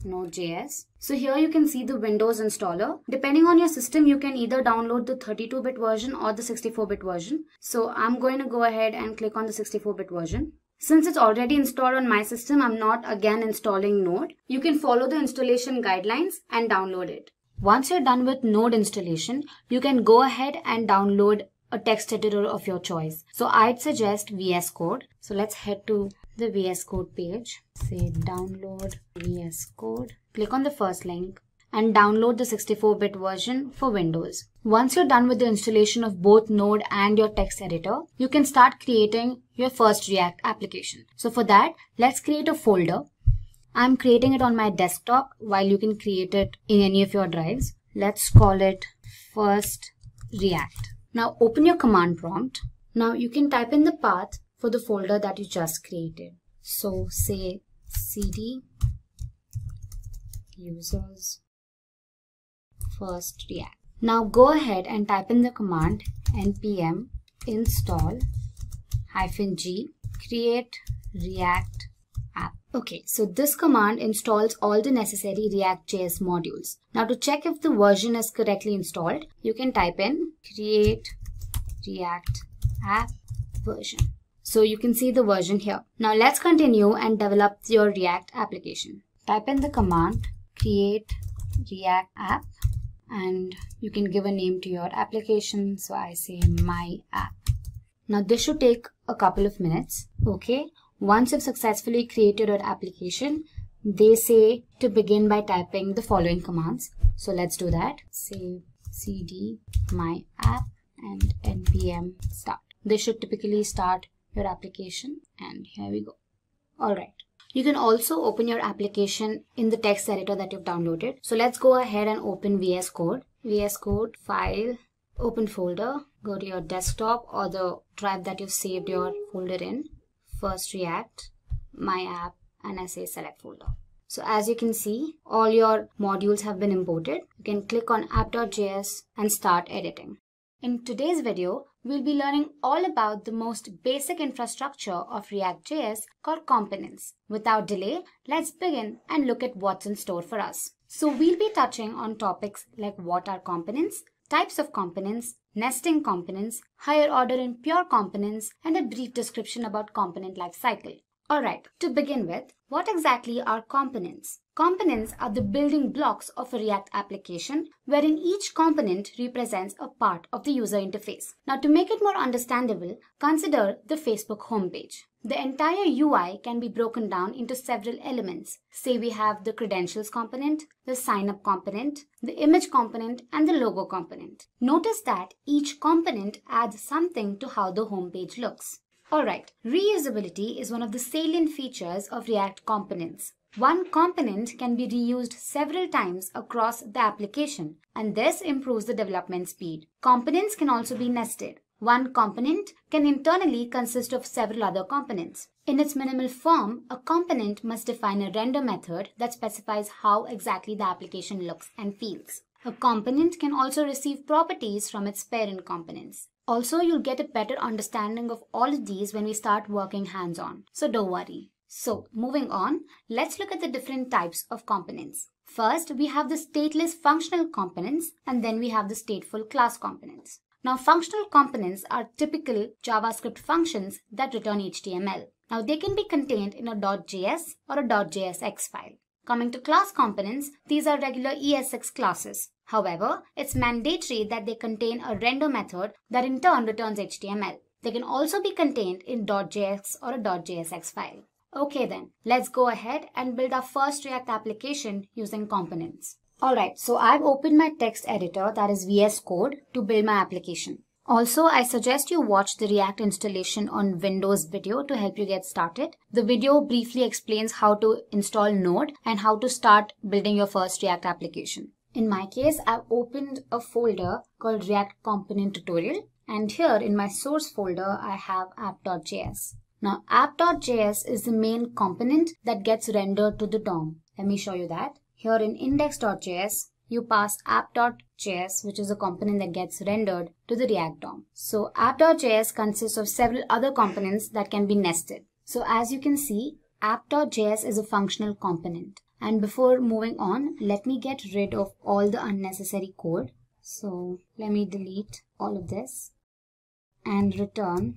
Node.js. So here you can see the Windows installer. Depending on your system, you can either download the 32-bit version or the 64-bit version. So I'm going to go ahead and click on the 64-bit version. Since it's already installed on my system, I'm not again installing Node. You can follow the installation guidelines and download it. Once you're done with Node installation, you can go ahead and download a text editor of your choice. So I'd suggest VS Code. So let's head to the VS Code page. Say download VS Code. Click on the first link and download the 64-bit version for Windows. Once you're done with the installation of both Node and your text editor, you can start creating your first React application. So for that, let's create a folder. I'm creating it on my desktop, while you can create it in any of your drives. Let's call it first React. Now open your command prompt. Now you can type in the path for the folder that you just created. So say cd users first React. Now go ahead and type in the command npm install -g create React app. Okay, so this command installs all the necessary React.js modules. Now to check if the version is correctly installed, you can type in create React app version. So you can see the version here. Now let's continue and develop your React application. Type in the command create React app and you can give a name to your application. So I say my app. Now this should take a couple of minutes. Okay. Once you've successfully created your application, they say to begin by typing the following commands. So let's do that. Say cd my app and npm start. This should typically start your application, and here we go. Alright. You can also open your application in the text editor that you've downloaded. So let's go ahead and open VS Code. VS Code, file, open folder, go to your desktop or the drive that you've saved your folder in. First React, my app, and I say select folder. So as you can see, all your modules have been imported. You can click on app.js and start editing. In today's video, we'll be learning all about the most basic infrastructure of React.js called components. Without delay, let's begin and look at what's in store for us. So we'll be touching on topics like what are components, types of components, nesting components, higher order and pure components, and a brief description about component lifecycle. Alright, to begin with, what exactly are components? Components are the building blocks of a React application, wherein each component represents a part of the user interface. Now to make it more understandable, consider the Facebook homepage. The entire UI can be broken down into several elements. Say we have the credentials component, the sign up component, the image component, and the logo component. Notice that each component adds something to how the homepage looks. Alright, reusability is one of the salient features of React components. One component can be reused several times across the application, and this improves the development speed. Components can also be nested. One component can internally consist of several other components. In its minimal form, a component must define a render method that specifies how exactly the application looks and feels. A component can also receive properties from its parent components. Also, you'll get a better understanding of all of these when we start working hands-on, so don't worry. So, moving on, let's look at the different types of components. First, we have the stateless functional components, and then we have the stateful class components. Now, functional components are typical JavaScript functions that return HTML. Now, they can be contained in a .js or a .jsx file. Coming to class components, these are regular ESX classes. However, it's mandatory that they contain a render method that in turn returns HTML. They can also be contained in .js or a .jsx file. Okay then, let's go ahead and build our first React application using components. Alright, so I've opened my text editor, that is VS Code, to build my application. Also, I suggest you watch the React installation on Windows video to help you get started. The video briefly explains how to install Node and how to start building your first React application. In my case, I've opened a folder called React Component Tutorial, and here in my source folder, I have app.js. Now, app.js is the main component that gets rendered to the DOM. Let me show you that. Here in index.js, you pass app.js, which is a component that gets rendered to the React DOM. So app.js consists of several other components that can be nested. So as you can see, app.js is a functional component. And before moving on, let me get rid of all the unnecessary code. So let me delete all of this and return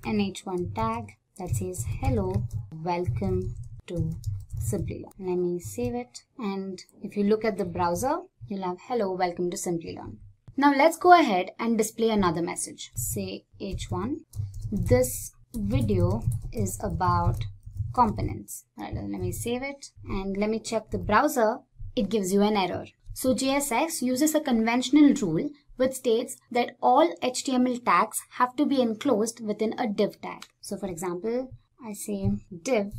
an h1 tag that says hello, welcome to Simplilearn. Let me save it, and if you look at the browser, you'll have hello, welcome to Simplilearn. Now let's go ahead and display another message. Say h1, this video is about components. Right, let me save it and let me check the browser. It gives you an error. So JSX uses a conventional rule which states that all HTML tags have to be enclosed within a div tag. So for example, I say div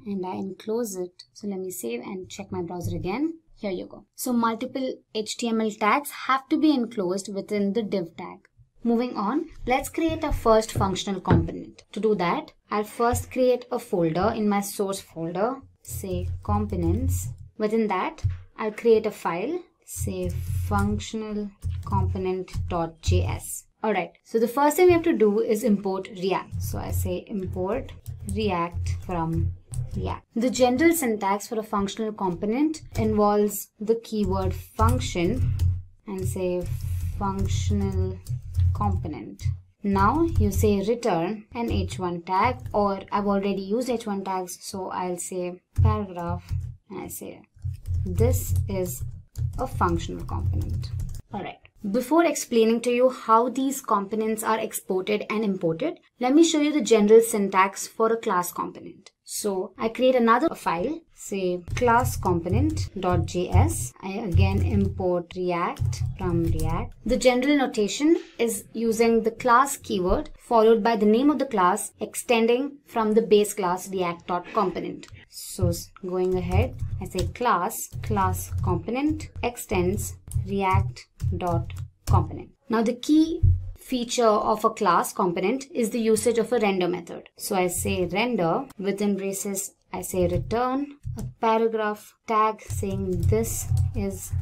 and I enclose it. So let me save and check my browser again. Here you go. So multiple HTML tags have to be enclosed within the div tag. Moving on, let's create a first functional component. To do that, I'll first create a folder in my source folder, say components. Within that, I'll create a file, say functional component.js. Alright, so the first thing we have to do is import React. So I say import React from React. The general syntax for a functional component involves the keyword function and say functional component. Now you say return an h1 tag, or I've already used h1 tags, so I'll say paragraph and I say this is a functional component. Alright. Before explaining to you how these components are exported and imported, let me show you the general syntax for a class component. So I create another file, say class component.js. I again import React from React. The general notation is using the class keyword followed by the name of the class extending from the base class React.component. So going ahead, I say class component extends React.component. Now the key feature of a class component is the usage of a render method. So I say render, within braces I say return a paragraph tag saying this is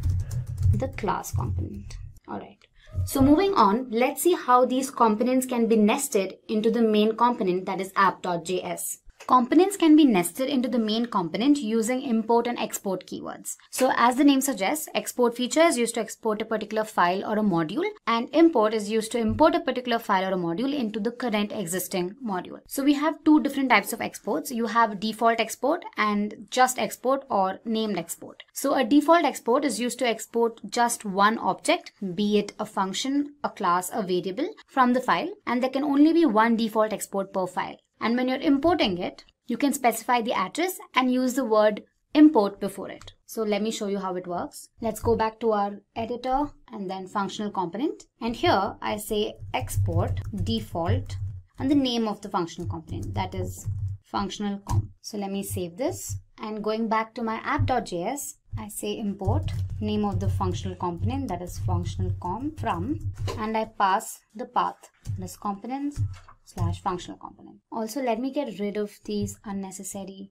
the class component. Alright. So moving on, let's see how these components can be nested into the main component, that is app.js. Components can be nested into the main component using import and export keywords. So as the name suggests, export feature is used to export a particular file or a module, and import is used to import a particular file or a module into the current existing module. So we have two different types of exports. You have default export and just export or named export. So a default export is used to export just one object, be it a function, a class, a variable, from the file, and there can only be one default export per file. And when you're importing it, you can specify the address and use the word import before it. So let me show you how it works. Let's go back to our editor and then functional component. And here I say export default and the name of the functional component, that is functional comp. So let me save this, and going back to my app.js, I say import name of the functional component, that is functional comp from, and I pass the path, this components / functional component. Also, let me get rid of these unnecessary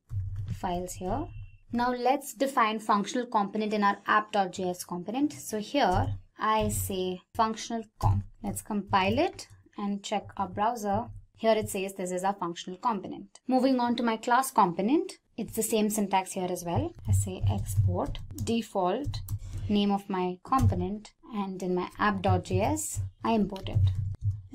files here. Now let's define functional component in our app.js component. So here I say functional comp. Let's compile it and check our browser. Here it says this is our functional component. Moving on to my class component, it's the same syntax here as well. I say export default name of my component, and in my app.js I import it.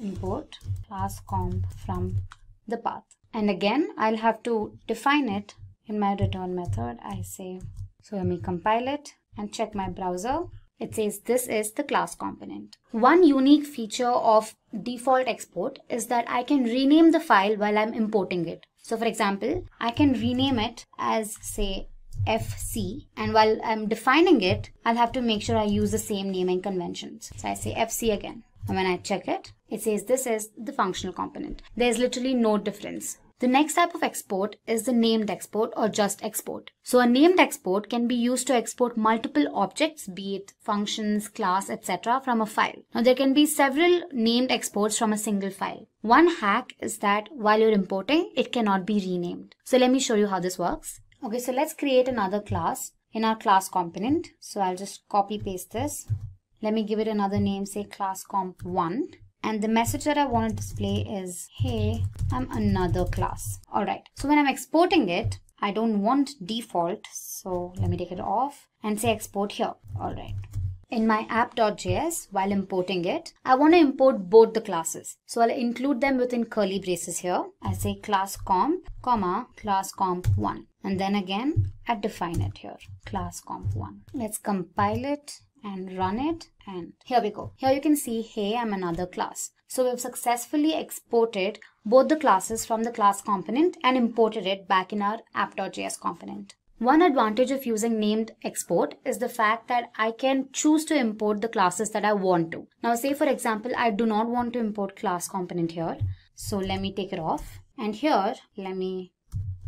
Import class comp from the path, and again I'll have to define it in my return method. I say, so let me compile it and check my browser. It says this is the class component. One unique feature of default export is that I can rename the file while I'm importing it. So for example, I can rename it as say FC, and while I'm defining it, I'll have to make sure I use the same naming conventions. So I say FC again. And when I check it, it says this is the functional component. There's literally no difference. The next type of export is the named export or just export. So a named export can be used to export multiple objects, be it functions, class, etc. from a file. Now there can be several named exports from a single file. One hack is that while you're importing, it cannot be renamed. So let me show you how this works. Okay, so let's create another class in our class component. So I'll just copy paste this. Let me give it another name, say class comp1. And the message that I want to display is, hey, I'm another class. Alright, so when I'm exporting it, I don't want default. So let me take it off and say export here. Alright. In my app.js, while importing it, I want to import both the classes. So I'll include them within curly braces here. I say class comp, comma, class comp1. And then again, I define it here, class comp1. Let's compile it and run it, and here we go. Here you can see, hey, I'm another class. So we've successfully exported both the classes from the class component and imported it back in our app.js component. One advantage of using named export is the fact that I can choose to import the classes that I want to. Now say for example, I do not want to import class component here. So let me take it off. And here, let me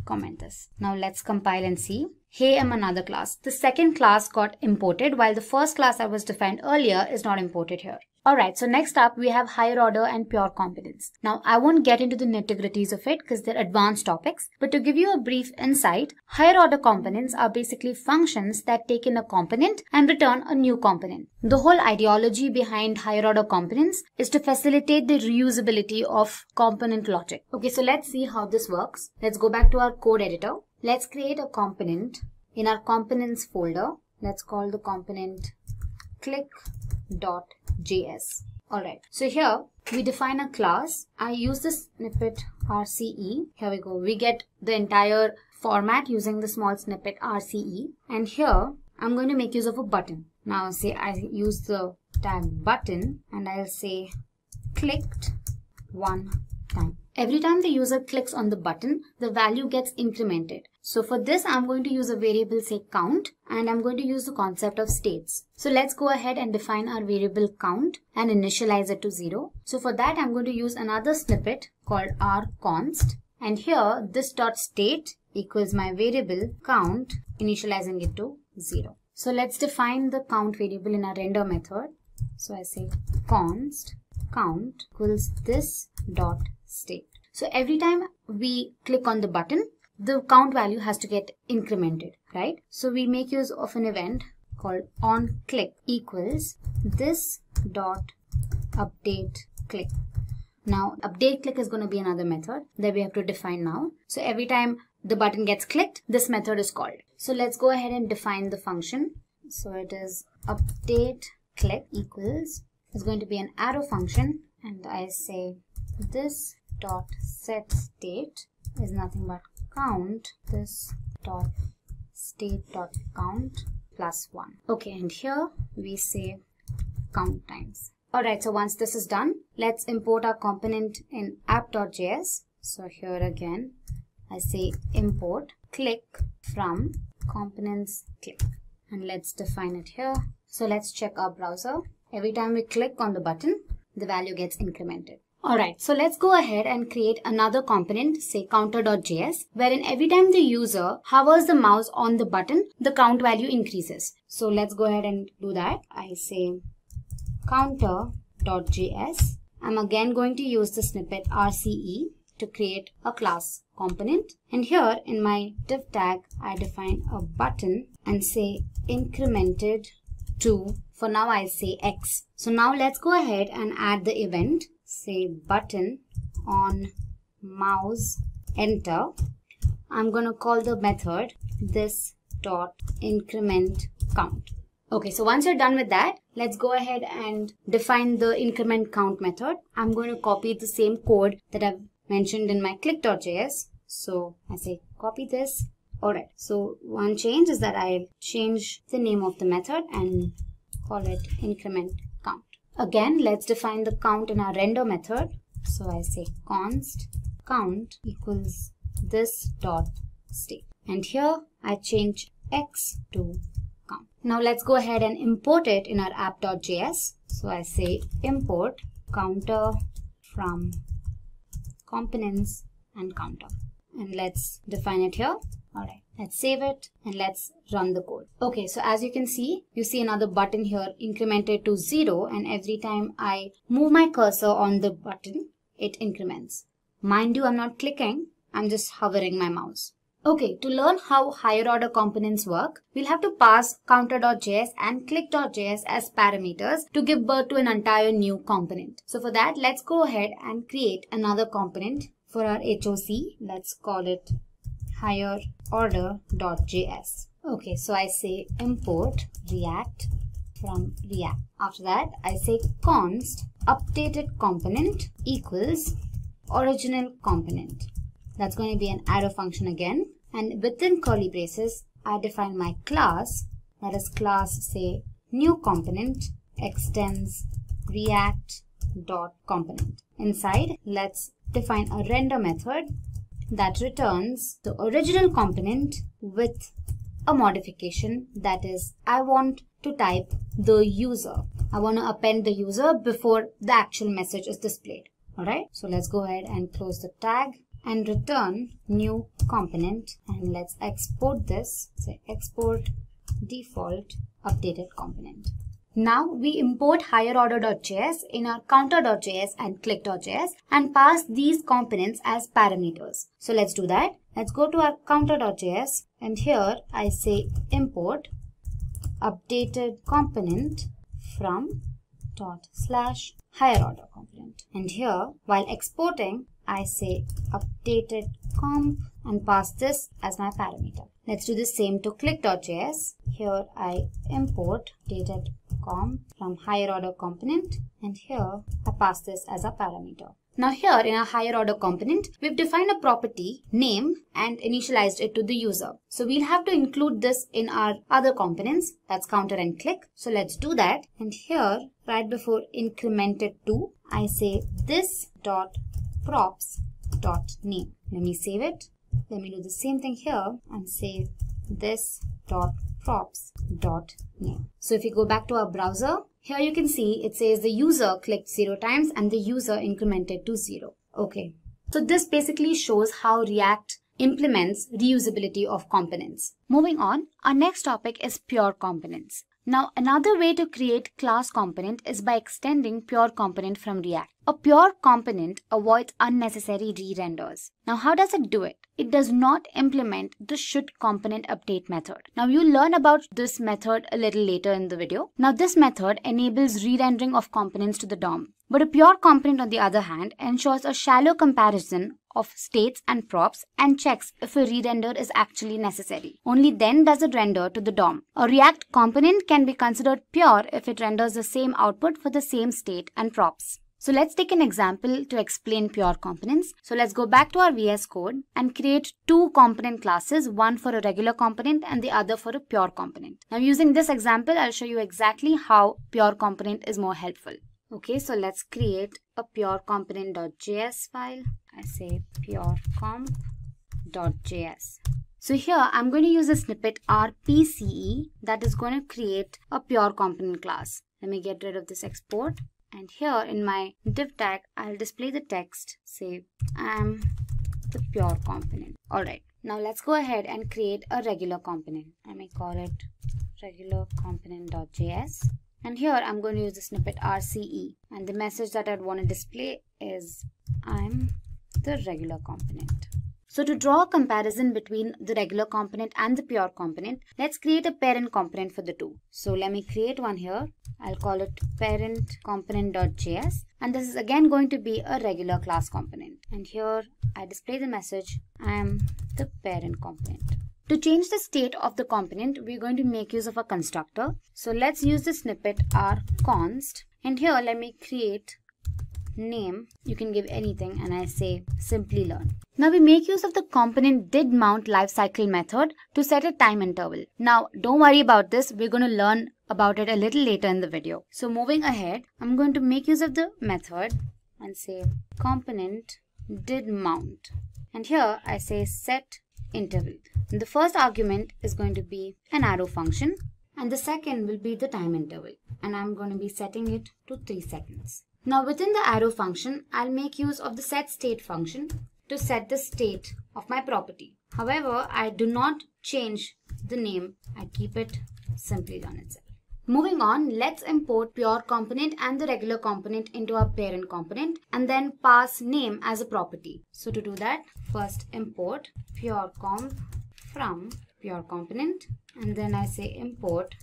comment this. Now let's compile and see. Hey, I'm another class. The second class got imported while the first class that was defined earlier is not imported here. Alright, so next up we have higher order and pure components. Now I won't get into the nitty-gritties of it because they're advanced topics, but to give you a brief insight, higher order components are basically functions that take in a component and return a new component. The whole ideology behind higher order components is to facilitate the reusability of component logic. Okay, so let's see how this works. Let's go back to our code editor. Let's create a component in our components folder. Let's call the component click.js. Alright, so here we define a class. I use the snippet RCE. Here we go. We get the entire format using the small snippet RCE. And here I'm going to make use of a button. Now say I use the tag button and I'll say clicked one time. Every time the user clicks on the button, the value gets incremented. So for this, I'm going to use a variable say count, and I'm going to use the concept of states. So let's go ahead and define our variable count and initialize it to 0. So for that, I'm going to use another snippet called ourconst. And here, this dot state equals my variable count, initializing it to 0. So let's define the count variable in our render method. So I say const count equals this dot state. So every time we click on the button, the count value has to get incremented, right? So we make use of an event called onClick equals this dot update click. Now update click is going to be another method that we have to define now. So every time the button gets clicked, this method is called. So let's go ahead and define the function. So it is update click equals is going to be an arrow function, and I say this dot set state is nothing but count this dot state dot count plus 1. Okay, and here we say count times. Alright, so once this is done, let's import our component in app.js. So here again, I say import click from components click, and let's define it here. So let's check our browser. Every time we click on the button, the value gets incremented. Alright, so let's go ahead and create another component, say counter.js, wherein every time the user hovers the mouse on the button, the count value increases. So let's go ahead and do that. I say counter.js. I'm again going to use the snippet RCE to create a class component. And here in my div tag, I define a button and say incremented to, for now I say X. So now let's go ahead and add the event. Say button on mouse enter. I'm going to call the method this dot increment count. Okay, so once you're done with that, let's go ahead and define the increment count method. I'm going to copy the same code that I've mentioned in my click.js. So I say copy this. Alright, so one change is that I'll change the name of the method and call it increment count. Again, let's define the count in our render method. So I say const count equals this dot state. And here I change X to count. Now let's go ahead and import it in our app.js. So I say import counter from components and counter. And let's define it here. Alright, let's save it and let's run the code. Okay, so as you can see, you see another button here incremented to 0, and every time I move my cursor on the button, it increments. Mind you, I'm not clicking, I'm just hovering my mouse. Okay, to learn how higher order components work, we'll have to pass counter.js and click.js as parameters to give birth to an entire new component. So for that, let's go ahead and create another component for our HOC. Let's call it higher order.js. Okay, so I say import react from react. After that, I say const updated component equals original component. That's going to be an arrow function again. And within curly braces, I define my class. That is class say new component extends react dot component. Inside, let's define a render method that returns the original component with a modification, that is, I want to type the user. I want to append the user before the actual message is displayed. Alright, so let's go ahead and close the tag and return new component, and let's export this. Say export default updated component. Now we import higherorder.js in our counter.js and click.js and pass these components as parameters. So let's do that. Let's go to our counter.js, and here I say import updated component from ./higherorder component. And here, while exporting, I say updated comp and pass this as my parameter. Let's do the same to click.js. Here I import updated comp from higherorder component, and here I pass this as a parameter. Now here in our higherorder component, we've defined a property name and initialized it to the user. So we'll have to include this in our other components, that's counter and click. So let's do that. And here, right before incremented to, I say this dot props dot name. Let me save it. Let me do the same thing here and save this dot props dot name. So if you go back to our browser, here you can see it says the user clicked 0 times and the user incremented to 0. Okay. So this basically shows how React implements reusability of components. Moving on, our next topic is pure components. Now, another way to create class component is by extending pure component from React. A pure component avoids unnecessary re-renders. Now, how does it do it? It does not implement the should component update method. Now, you'll learn about this method a little later in the video. Now, this method enables re-rendering of components to the DOM. But a pure component, on the other hand, ensures a shallow comparison of states and props and checks if a re-render is actually necessary. Only then does it render to the DOM. A React component can be considered pure if it renders the same output for the same state and props. So let's take an example to explain pure components. So let's go back to our VS Code and create two component classes, one for a regular component and the other for a pure component. Now using this example, I'll show you exactly how pure component is more helpful. Okay, so let's create a pure component.js file. I say pure comp.js. So here I'm going to use a snippet rpce that is going to create a pure component class. Let me get rid of this export. And here in my div tag, I'll display the text, say I'm the pure component. Alright, now let's go ahead and create a regular component. I may call it regular component.js. And here I'm going to use the snippet rce, and the message that I'd want to display is I'm the regular component. So to draw a comparison between the regular component and the pure component, let's create a parent component for the two. So let me create one here. I'll call it parent component.js, and this is again going to be a regular class component. And here I display the message I'm the parent component. To change the state of the component, we're going to make use of a constructor. So let's use the snippet rconst, and here let me create name. You can give anything, and I say Simplilearn. Now we make use of the component didMount lifecycle method to set a time interval. Now don't worry about this, we're going to learn about it a little later in the video. So moving ahead, I'm going to make use of the method and say component didMount, and here I say set interval. And the first argument is going to be an arrow function, and the second will be the time interval, and I'm going to be setting it to 3 seconds. Now within the arrow function, I'll make use of the setState function to set the state of my property. However, I do not change the name, I keep it Simplilearn itself. Moving on, let's import pure component and the regular component into our parent component and then pass name as a property. So to do that, first import pure comp from pure component, and then I say import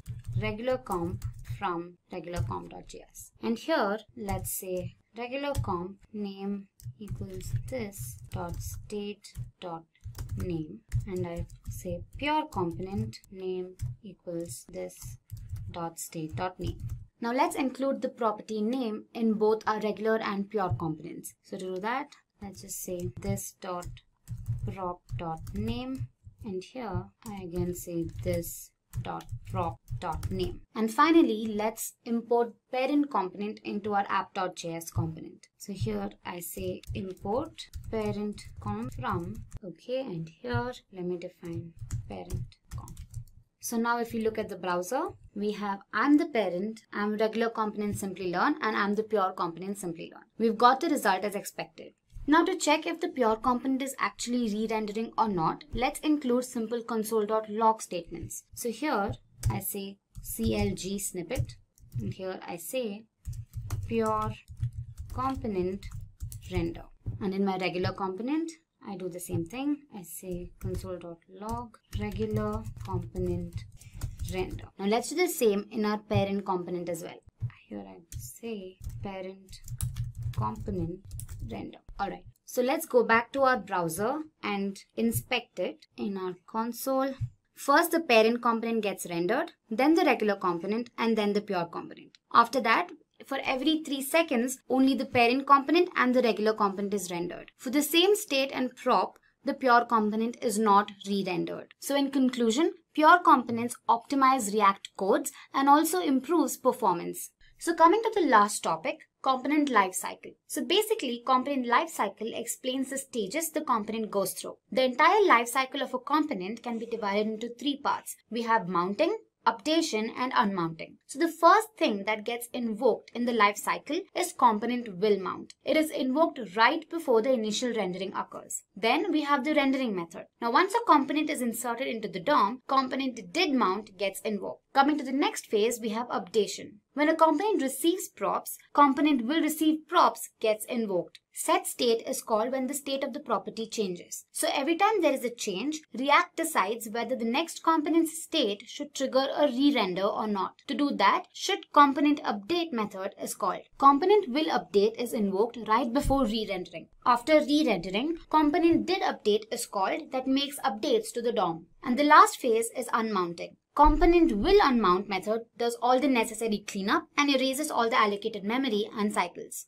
regular comp from regular comp.js. And here let's say regular comp name equals this dot state dot name, and I say pure component name equals this dot state dot name. Now let's include the property name in both our regular and pure components. So to do that, let's just say this dot prop dot name, and here I again say this dot prop dot name. And finally, let's import parent component into our app.js component. So here I say import parent comp from, okay, and here let me define parent comp. So now if you look at the browser, we have I'm the parent, I'm regular component Simplilearn, and I'm the pure component Simplilearn. We've got the result as expected. Now to check if the pure component is actually re-rendering or not, let's include simple console.log statements. So here I say clg snippet, and here I say pure component render. And in my regular component, I do the same thing. I say console.log regular component render. Now let's do the same in our parent component as well. Here I say parent component render. Alright, so let's go back to our browser and inspect it in our console. First the parent component gets rendered, then the regular component, and then the pure component. After that, for every 3 seconds, only the parent component and the regular component is rendered. For the same state and prop, the pure component is not re-rendered. So in conclusion, pure components optimize React codes and also improves performance. So coming to the last topic, component lifecycle. So basically, component lifecycle explains the stages the component goes through. The entire lifecycle of a component can be divided into 3 parts. We have mounting, updation, and unmounting. So the first thing that gets invoked in the lifecycle is component will mount. It is invoked right before the initial rendering occurs. Then we have the rendering method. Now once a component is inserted into the DOM, component did mount gets invoked. Coming to the next phase, we have updation. When a component receives props, component will receive props gets invoked. Set state is called when the state of the property changes. So every time there is a change, React decides whether the next component's state should trigger a re-render or not. To do that, should component update method is called. Component will update is invoked right before re-rendering. After re-rendering, component did update is called that makes updates to the DOM. And the last phase is unmounting. Component will unmount method does all the necessary cleanup and erases all the allocated memory and cycles.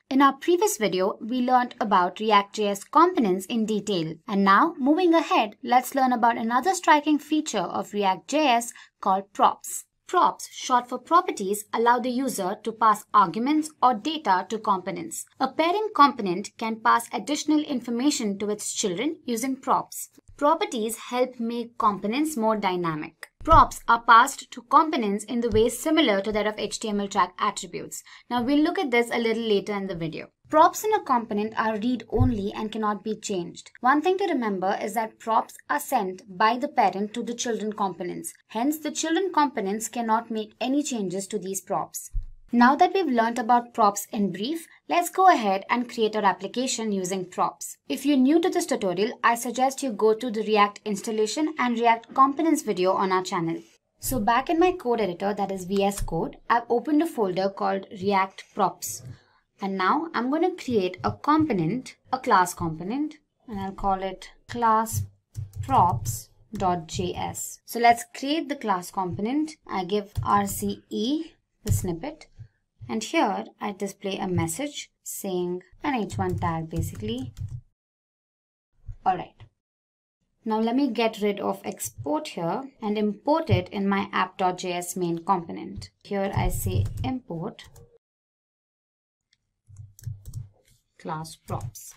In our previous video, we learned about React.js components in detail. And now, moving ahead, let's learn about another striking feature of React.js called props. Props, short for properties, allow the user to pass arguments or data to components. A parent component can pass additional information to its children using props. Properties help make components more dynamic. Props are passed to components in the way similar to that of HTML tag attributes. Now we'll look at this a little later in the video. Props in a component are read-only and cannot be changed. One thing to remember is that props are sent by the parent to the children components. Hence, the children components cannot make any changes to these props. Now that we've learnt about props in brief, let's go ahead and create our application using props. If you're new to this tutorial, I suggest you go to the React installation and React components video on our channel. So back in my code editor, that is VS Code, I've opened a folder called React Props. And now I'm going to create a component, a class component, and I'll call it class props.js. So let's create the class component. I give RCE the snippet. And here I display a message saying an h1 tag basically. Alright. Now let me get rid of export here and import it in my app.js main component. Here I say import class props.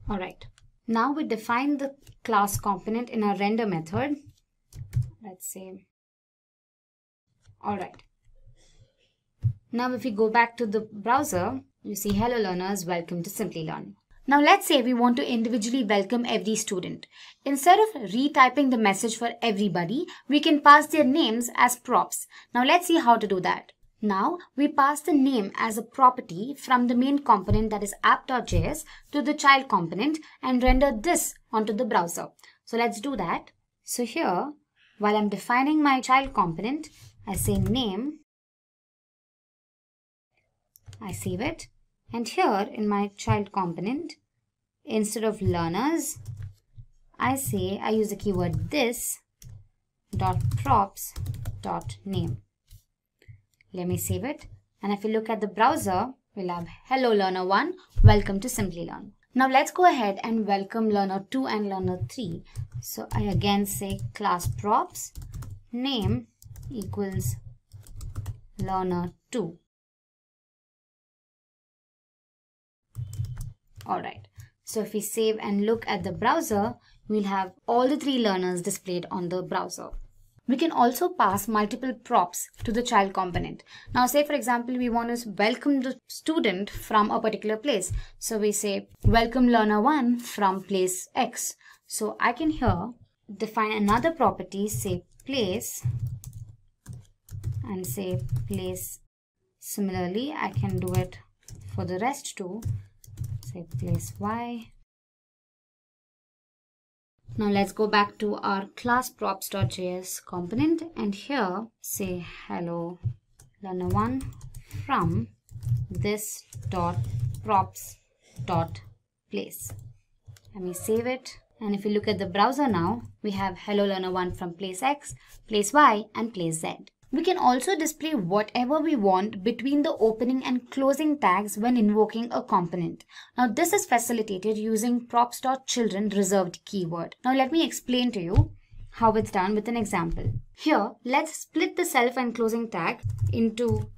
Alright. Now we define the class component in our render method. Let's say. Alright. Now if we go back to the browser, you see hello learners, welcome to Simplilearn. Now let's say we want to individually welcome every student. Instead of retyping the message for everybody, we can pass their names as props. Now let's see how to do that. Now we pass the name as a property from the main component, that is app.js, to the child component and render this onto the browser. So let's do that. So here, while I'm defining my child component, I say name. I save it, and here in my child component, instead of learners, I use the keyword this dot props dot name. Let me save it, and if you look at the browser, we'll have hello learner 1, welcome to Simplilearn. Now let's go ahead and welcome learner 2 and learner 3. So I again say class props name equals learner 2. Alright, so if we save and look at the browser, we'll have all the 3 learners displayed on the browser. We can also pass multiple props to the child component. Now say for example, we want to welcome the student from a particular place. So we say welcome learner 1 from place X. So I can here define another property, say place, and say place. Similarly, I can do it for the rest too. Say place Y. Now let's go back to our class props.js component and here say hello learner 1 from this dot props dot place. Let me save it. And if you look at the browser now, we have hello learner 1 from place X, place Y, and place Z. We can also display whatever we want between the opening and closing tags when invoking a component. Now this is facilitated using props.children reserved keyword. Now let me explain to you how it's done with an example. Here, let's split the self and closing tag into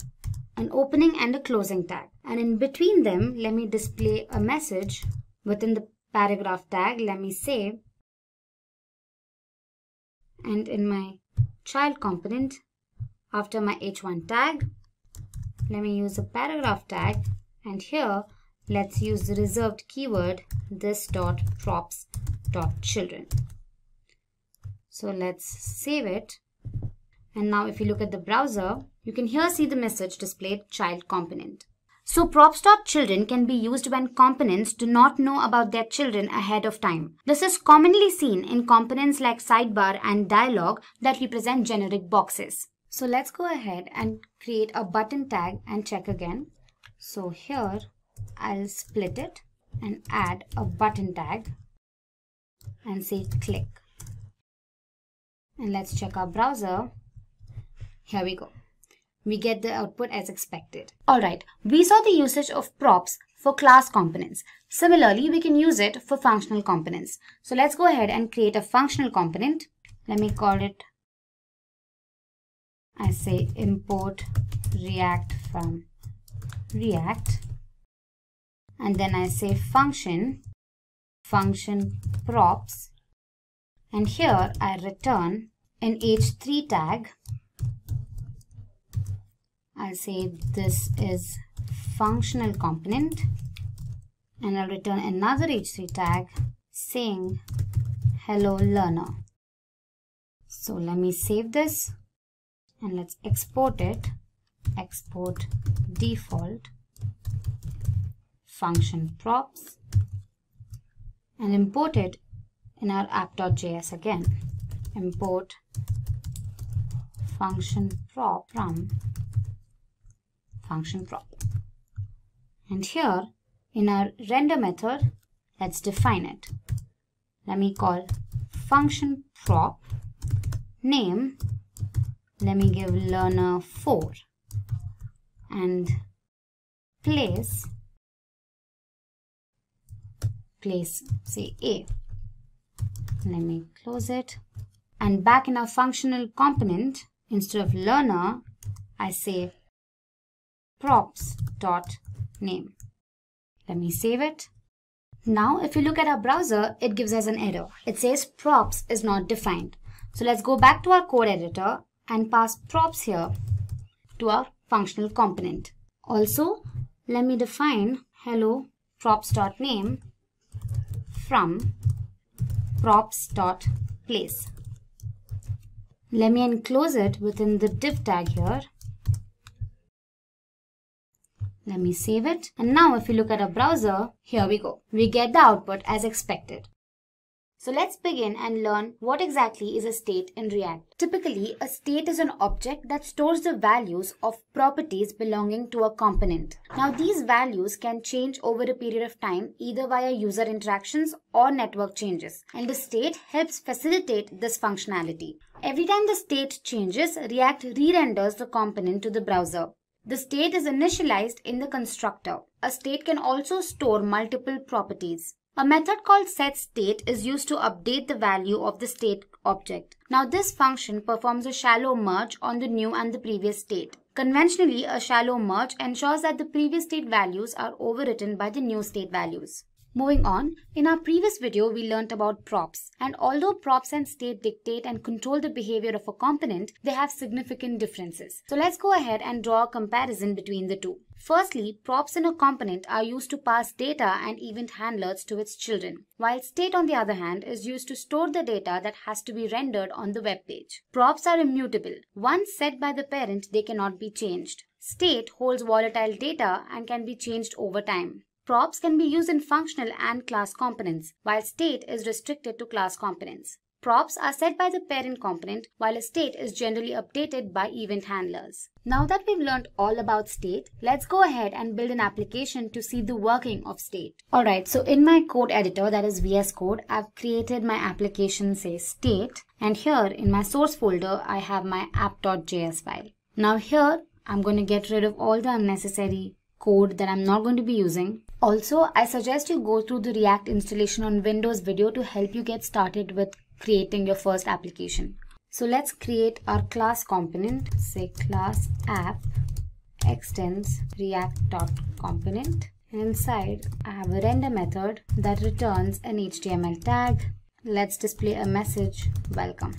an opening and a closing tag. And in between them, let me display a message within the paragraph tag. Let me say, and in my child component, after my h1 tag, let me use a paragraph tag, and here let's use the reserved keyword this dot props dot children. So let's save it. And now if you look at the browser, you can here see the message displayed child component. So props.children can be used when components do not know about their children ahead of time. This is commonly seen in components like sidebar and dialog that represent generic boxes. So let's go ahead and create a button tag and check again. So here I'll split it and add a button tag and say click. And let's check our browser. Here we go. We get the output as expected. Alright, we saw the usage of props for class components. Similarly, we can use it for functional components. So let's go ahead and create a functional component. Let me call it, I say import React from React. And then I say function props. And here I return an h3 tag. I'll say this is functional component, and I'll return another h3 tag saying hello learner. So let me save this and let's export it. Export default function props and import it in our app.js again. Import function prop from function prop. And here in our render method, let's define it. Let me call function prop name. Let me give learner 4 and place say A. Let me close it. And back in our functional component, instead of learner, I say props.name. Let me save it. Now, if you look at our browser, it gives us an error. It says props is not defined. So let's go back to our code editor and pass props here to our functional component. Also, let me define hello props.name from props.place. Let me enclose it within the div tag here. Let me save it. And now if you look at our browser, here we go. We get the output as expected. So let's begin and learn what exactly is a state in React. Typically, a state is an object that stores the values of properties belonging to a component. Now these values can change over a period of time either via user interactions or network changes. And the state helps facilitate this functionality. Every time the state changes, React re-renders the component to the browser. The state is initialized in the constructor. A state can also store multiple properties. A method called setState is used to update the value of the state object. Now this function performs a shallow merge on the new and the previous state. Conventionally, a shallow merge ensures that the previous state values are overwritten by the new state values. Moving on, in our previous video we learnt about props, and although props and state dictate and control the behavior of a component, they have significant differences. So let's go ahead and draw a comparison between the two. Firstly, props in a component are used to pass data and event handlers to its children, while state on the other hand is used to store the data that has to be rendered on the web page. Props are immutable. Once set by the parent, they cannot be changed. State holds volatile data and can be changed over time. Props can be used in functional and class components, while state is restricted to class components. Props are set by the parent component, while a state is generally updated by event handlers. Now that we've learned all about state, let's go ahead and build an application to see the working of state. Alright, so in my code editor, that is VS Code, I've created my application, say state, and here in my source folder, I have my app.js file. Now here, I'm going to get rid of all the unnecessary code that I'm not going to be using. Also, I suggest you go through the React installation on Windows video to help you get started with creating your first application. So let's create our class component, say class app extends react.component. Inside, I have a render method that returns an HTML tag. Let's display a message, welcome.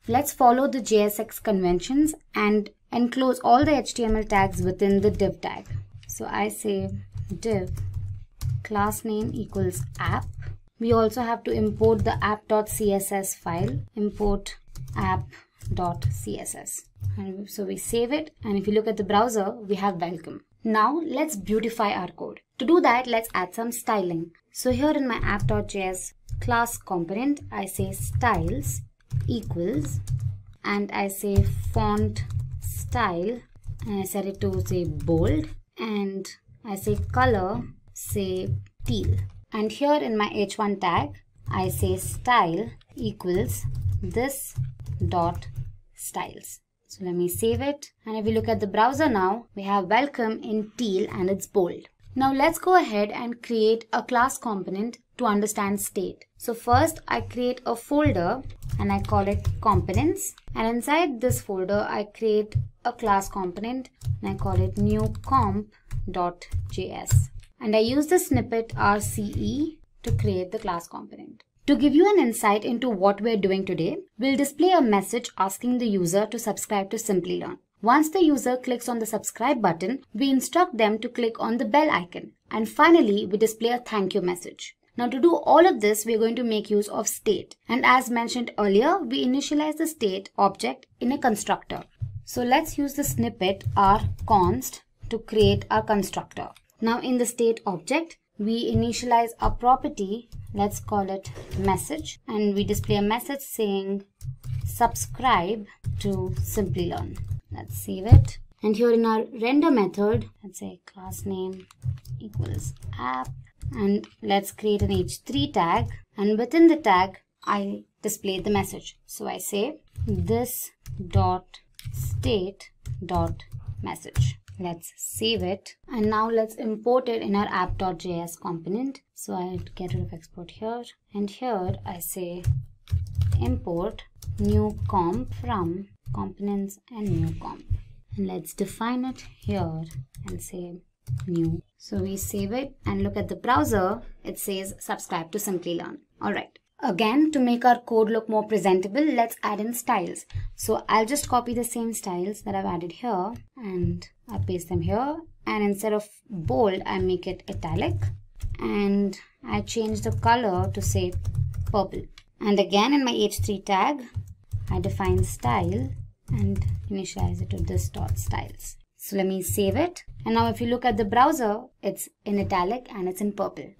Let's follow the JSX conventions and enclose all the HTML tags within the div tag. So I say div class name equals app. We also have to import the app.css file, import app.css. And so we save it, and if you look at the browser, we have welcome. Now let's beautify our code. To do that, let's add some styling. So here in my app.js class component, I say styles equals, and I say font style, and I set it to say bold, and I say color, say teal. And here in my h1 tag, I say style equals this dot styles. So let me save it. And if we look at the browser now, we have welcome in teal and it's bold. Now let's go ahead and create a class component to understand state. So first I create a folder and I call it components. And inside this folder, I create a class component and I call it new comp.js. And I use the snippet RCE to create the class component. To give you an insight into what we're doing today, we'll display a message asking the user to subscribe to Simplilearn. Once the user clicks on the subscribe button, we instruct them to click on the bell icon. And finally, we display a thank you message. Now to do all of this, we're going to make use of state. And as mentioned earlier, we initialize the state object in a constructor. So let's use the snippet rconst to create our constructor. Now in the state object, we initialize a property, let's call it message, and we display a message saying subscribe to Simplilearn. Let's save it. And here in our render method, let's say class name equals app, and let's create an h3 tag, and within the tag, I display the message. So I say this dot state dot message. Let's save it, and now let's import it in our app.js component. So I get rid of export here, and here I say import new comp from components and new comp, and let's define it here and say new. So we save it and look at the browser, it says subscribe to Simplilearn. Alright. Again, to make our code look more presentable, let's add in styles. So I'll just copy the same styles that I've added here and I paste them here. And instead of bold, I make it italic. And I change the color to say purple. And again, in my h3 tag, I define style and initialize it to this dot styles. So let me save it. And now if you look at the browser, it's in italic and it's in purple.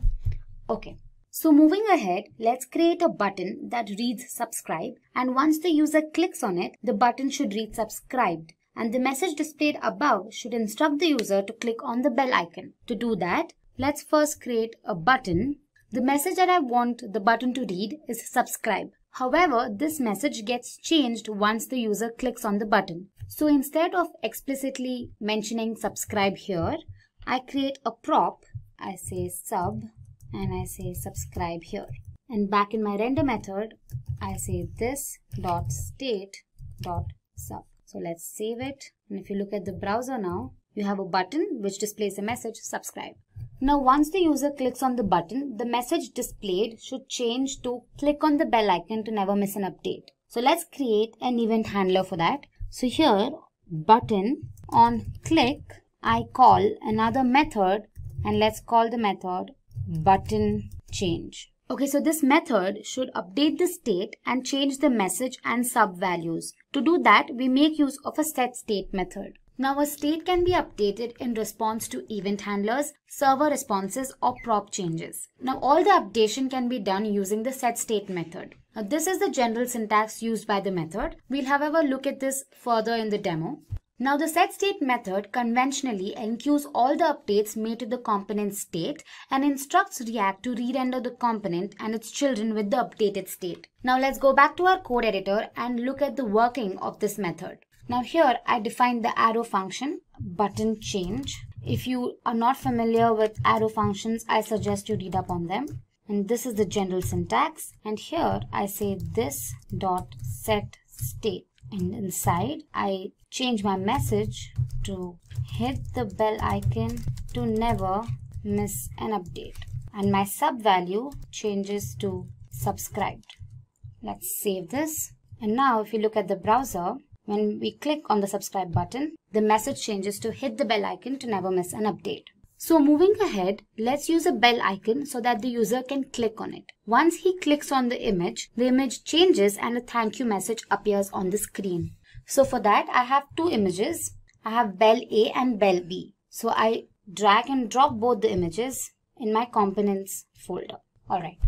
Okay. So moving ahead, let's create a button that reads subscribe, and once the user clicks on it, the button should read subscribed, and the message displayed above should instruct the user to click on the bell icon. To do that, let's first create a button. The message that I want the button to read is subscribe. However, this message gets changed once the user clicks on the button. So instead of explicitly mentioning subscribe here, I create a prop. I say sub and I say subscribe here. And back in my render method, I say this dot state dot sub. So let's save it. And if you look at the browser now, you have a button which displays a message subscribe. Now once the user clicks on the button, the message displayed should change to click on the bell icon to never miss an update. So let's create an event handler for that. So here, button on click, I call another method, and let's call the method button change. Okay, so this method should update the state and change the message and sub values. To do that, we make use of a set state method. Now a state can be updated in response to event handlers, server responses, or prop changes. Now all the updation can be done using the set state method. Now this is the general syntax used by the method. We'll however look at this further in the demo. Now the setState method conventionally enqueues all the updates made to the component state and instructs React to re-render the component and its children with the updated state. Now let's go back to our code editor and look at the working of this method. Now here I define the arrow function, button change. If you are not familiar with arrow functions, I suggest you read up on them. And this is the general syntax. And here I say this dot set state. And inside I change my message to hit the bell icon to never miss an update. And my sub value changes to subscribed. Let's save this. And now if you look at the browser, when we click on the subscribe button, the message changes to hit the bell icon to never miss an update. So moving ahead, let's use a bell icon so that the user can click on it. Once he clicks on the image changes and a thank you message appears on the screen. So for that, I have two images. I have bell A and bell B. So I drag and drop both the images in my components folder. Alright.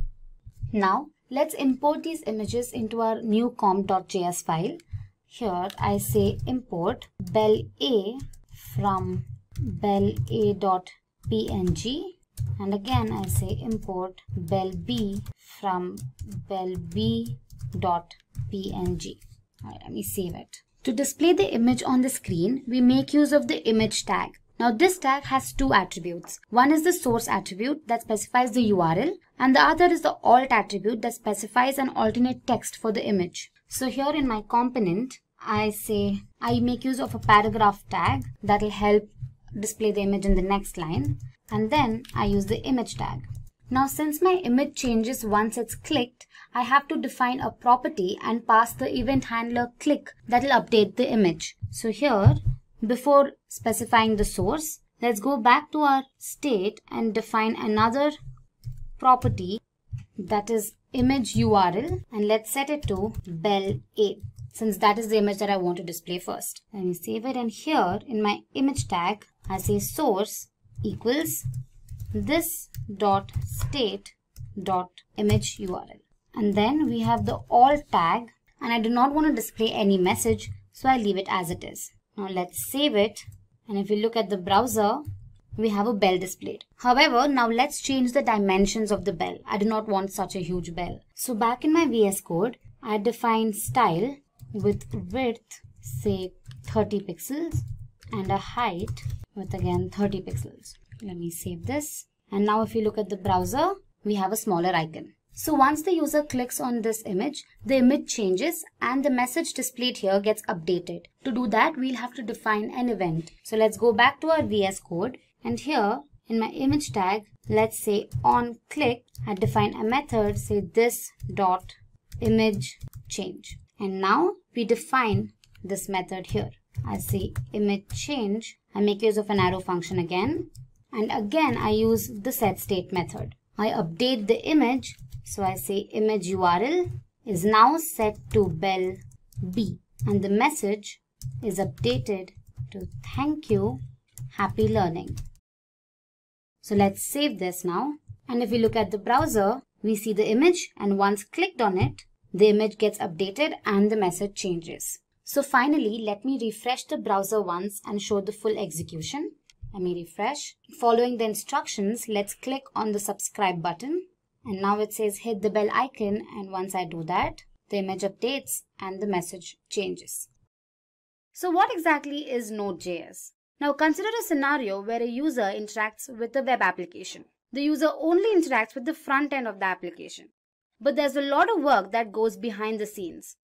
Now let's import these images into our new comp.js file. Here I say import bell A from bell A.png, and again I say import bell B from bell B.png. Alright, let me save it. To display the image on the screen, we make use of the image tag. Now this tag has two attributes. One is the source attribute that specifies the URL, and the other is the alt attribute that specifies an alternate text for the image. So here in my component, I make use of a paragraph tag that will help display the image in the next line, and then I use the image tag. Now since my image changes once it's clicked, I have to define a property and pass the event handler click that will update the image. So here, before specifying the source, let's go back to our state and define another property that is image URL, and let's set it to bell A, since that is the image that I want to display first. Let me save it, and here in my image tag, I say source equals this dot state dot image URL. And then we have the alt tag, and I do not want to display any message, so I leave it as it is. Now let's save it, and if you look at the browser, we have a bell displayed. However, now let's change the dimensions of the bell. I do not want such a huge bell. So back in my VS Code, I define style with width, say 30 pixels, and a height with again 30 pixels. Let me save this. And now if you look at the browser, we have a smaller icon. So once the user clicks on this image, the image changes and the message displayed here gets updated. To do that, we'll have to define an event. So let's go back to our VS Code, and here in my image tag, let's say on click, I define a method, say this dot image change. And now we define this method here. I say image change. I make use of an arrow function again. And again, I use the setState method. I update the image. So I say image URL is now set to bell B. And the message is updated to thank you, happy learning. So let's save this now. And if we look at the browser, we see the image, and once clicked on it, the image gets updated and the message changes. So finally, let me refresh the browser once and show the full execution. Let me refresh. Following the instructions, let's click on the subscribe button. And now it says hit the bell icon, and once I do that, the image updates and the message changes. So what exactly is Node.js? Now consider a scenario where a user interacts with a web application. The user only interacts with the front end of the application. But there's a lot of work that goes behind the scenes.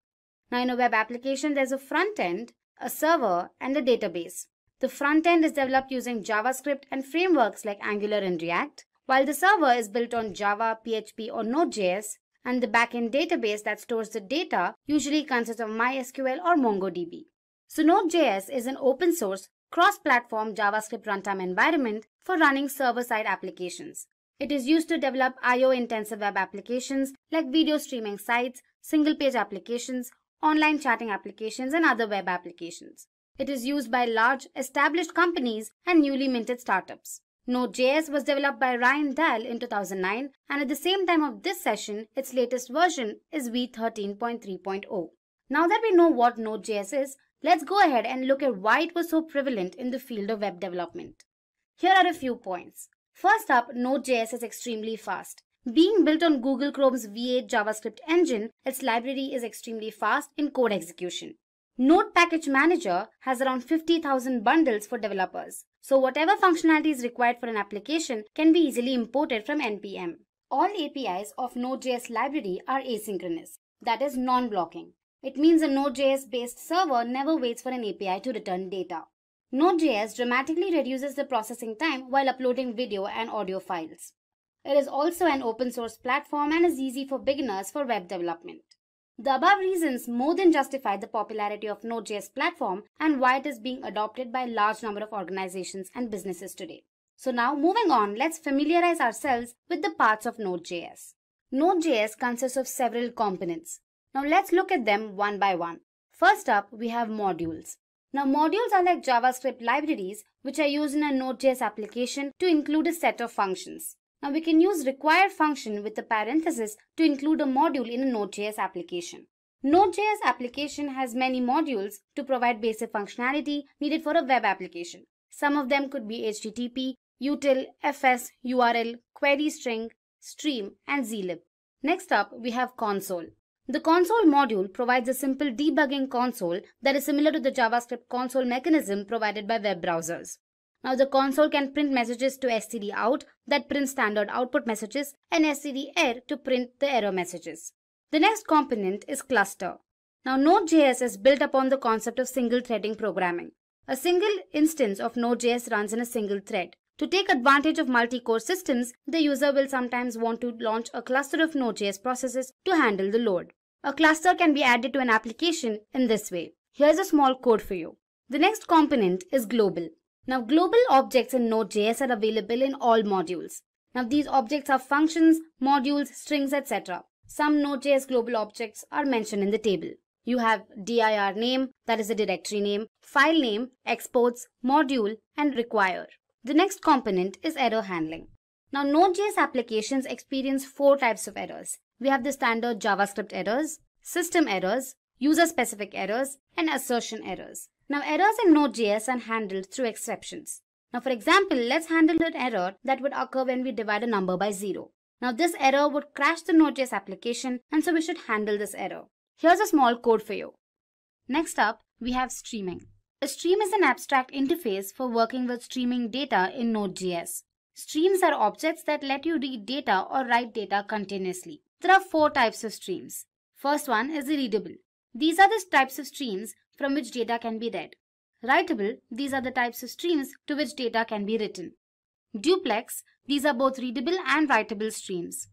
Now in a web application, there's a front end, a server, and a database. The front end is developed using JavaScript and frameworks like Angular and React, while the server is built on Java, PHP or Node.js, and the backend database that stores the data usually consists of MySQL or MongoDB. So Node.js is an open source, cross-platform JavaScript runtime environment for running server-side applications. It is used to develop I/O-intensive web applications like video streaming sites, single-page applications, online chatting applications, and other web applications. It is used by large, established companies and newly minted startups. Node.js was developed by Ryan Dahl in 2009, and at the same time of this session, its latest version is v13.3.0. Now that we know what Node.js is, let's go ahead and look at why it was so prevalent in the field of web development. Here are a few points. First up, Node.js is extremely fast. Being built on Google Chrome's V8 JavaScript engine, its library is extremely fast in code execution. Node Package Manager has around 50,000 bundles for developers, so whatever functionality is required for an application can be easily imported from NPM. All APIs of Node.js library are asynchronous, that is non-blocking. It means a Node.js-based server never waits for an API to return data. Node.js dramatically reduces the processing time while uploading video and audio files. It is also an open source platform and is easy for beginners for web development. The above reasons more than justify the popularity of Node.js platform and why it is being adopted by a large number of organizations and businesses today. So now moving on, let's familiarize ourselves with the parts of Node.js. Node.js consists of several components. Now let's look at them one by one. First up, we have modules. Now modules are like JavaScript libraries which are used in a Node.js application to include a set of functions. Now we can use required function with a parenthesis to include a module in a Node.js application. Node.js application has many modules to provide basic functionality needed for a web application. Some of them could be HTTP, util, fs, URL, query string, stream, and zlib. Next up, we have console. The console module provides a simple debugging console that is similar to the JavaScript console mechanism provided by web browsers. Now the console can print messages to stdout that print standard output messages and stderr to print the error messages. The next component is cluster. Now Node.js is built upon the concept of single threading programming. A single instance of Node.js runs in a single thread. To take advantage of multi-core systems, the user will sometimes want to launch a cluster of Node.js processes to handle the load. A cluster can be added to an application in this way. Here's a small code for you. The next component is global. Now global objects in Node.js are available in all modules. Now these objects are functions, modules, strings, etc. Some Node.js global objects are mentioned in the table. You have dir name, that is the directory name, file name, exports, module, and require. The next component is error handling. Now Node.js applications experience 4 types of errors. We have the standard JavaScript errors, system errors, user-specific errors, and assertion errors. Now errors in Node.js are handled through exceptions. Now for example, let's handle an error that would occur when we divide a number by 0. Now this error would crash the Node.js application, and so we should handle this error. Here's a small code for you. Next up, we have streaming. A stream is an abstract interface for working with streaming data in Node.js. Streams are objects that let you read data or write data continuously. There are 4 types of streams. First one is the readable. These are the types of streams from which data can be read. Writable, these are the types of streams to which data can be written. Duplex, these are both readable and writable streams.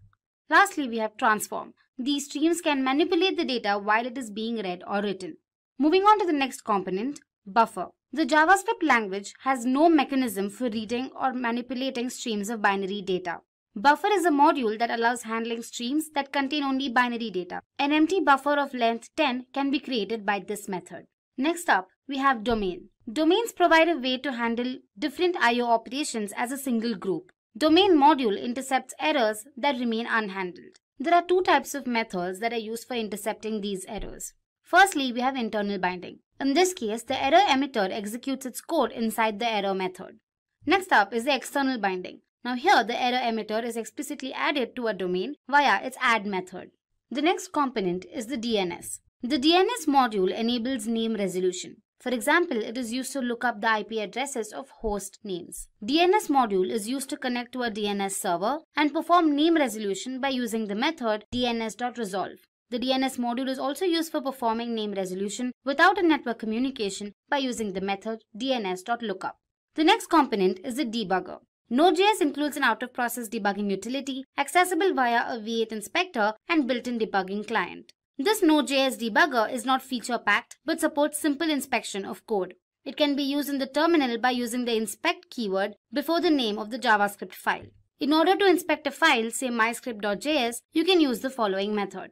Lastly, we have transform. These streams can manipulate the data while it is being read or written. Moving on to the next component, buffer. The JavaScript language has no mechanism for reading or manipulating streams of binary data. Buffer is a module that allows handling streams that contain only binary data. An empty buffer of length 10 can be created by this method. Next up, we have domain. Domains provide a way to handle different I/O operations as a single group. Domain module intercepts errors that remain unhandled. There are 2 types of methods that are used for intercepting these errors. Firstly, we have internal binding. In this case, the error emitter executes its code inside the error method. Next up is the external binding. Now here, the error emitter is explicitly added to a domain via its add method. The next component is the DNS. The DNS module enables name resolution. For example, it is used to look up the IP addresses of host names. DNS module is used to connect to a DNS server and perform name resolution by using the method dns.resolve. The DNS module is also used for performing name resolution without a network communication by using the method dns.lookup. The next component is the debugger. Node.js includes an out-of-process debugging utility accessible via a V8 inspector and built-in debugging client. This Node.js debugger is not feature-packed but supports simple inspection of code. It can be used in the terminal by using the inspect keyword before the name of the JavaScript file. In order to inspect a file, say myscript.js, you can use the following method.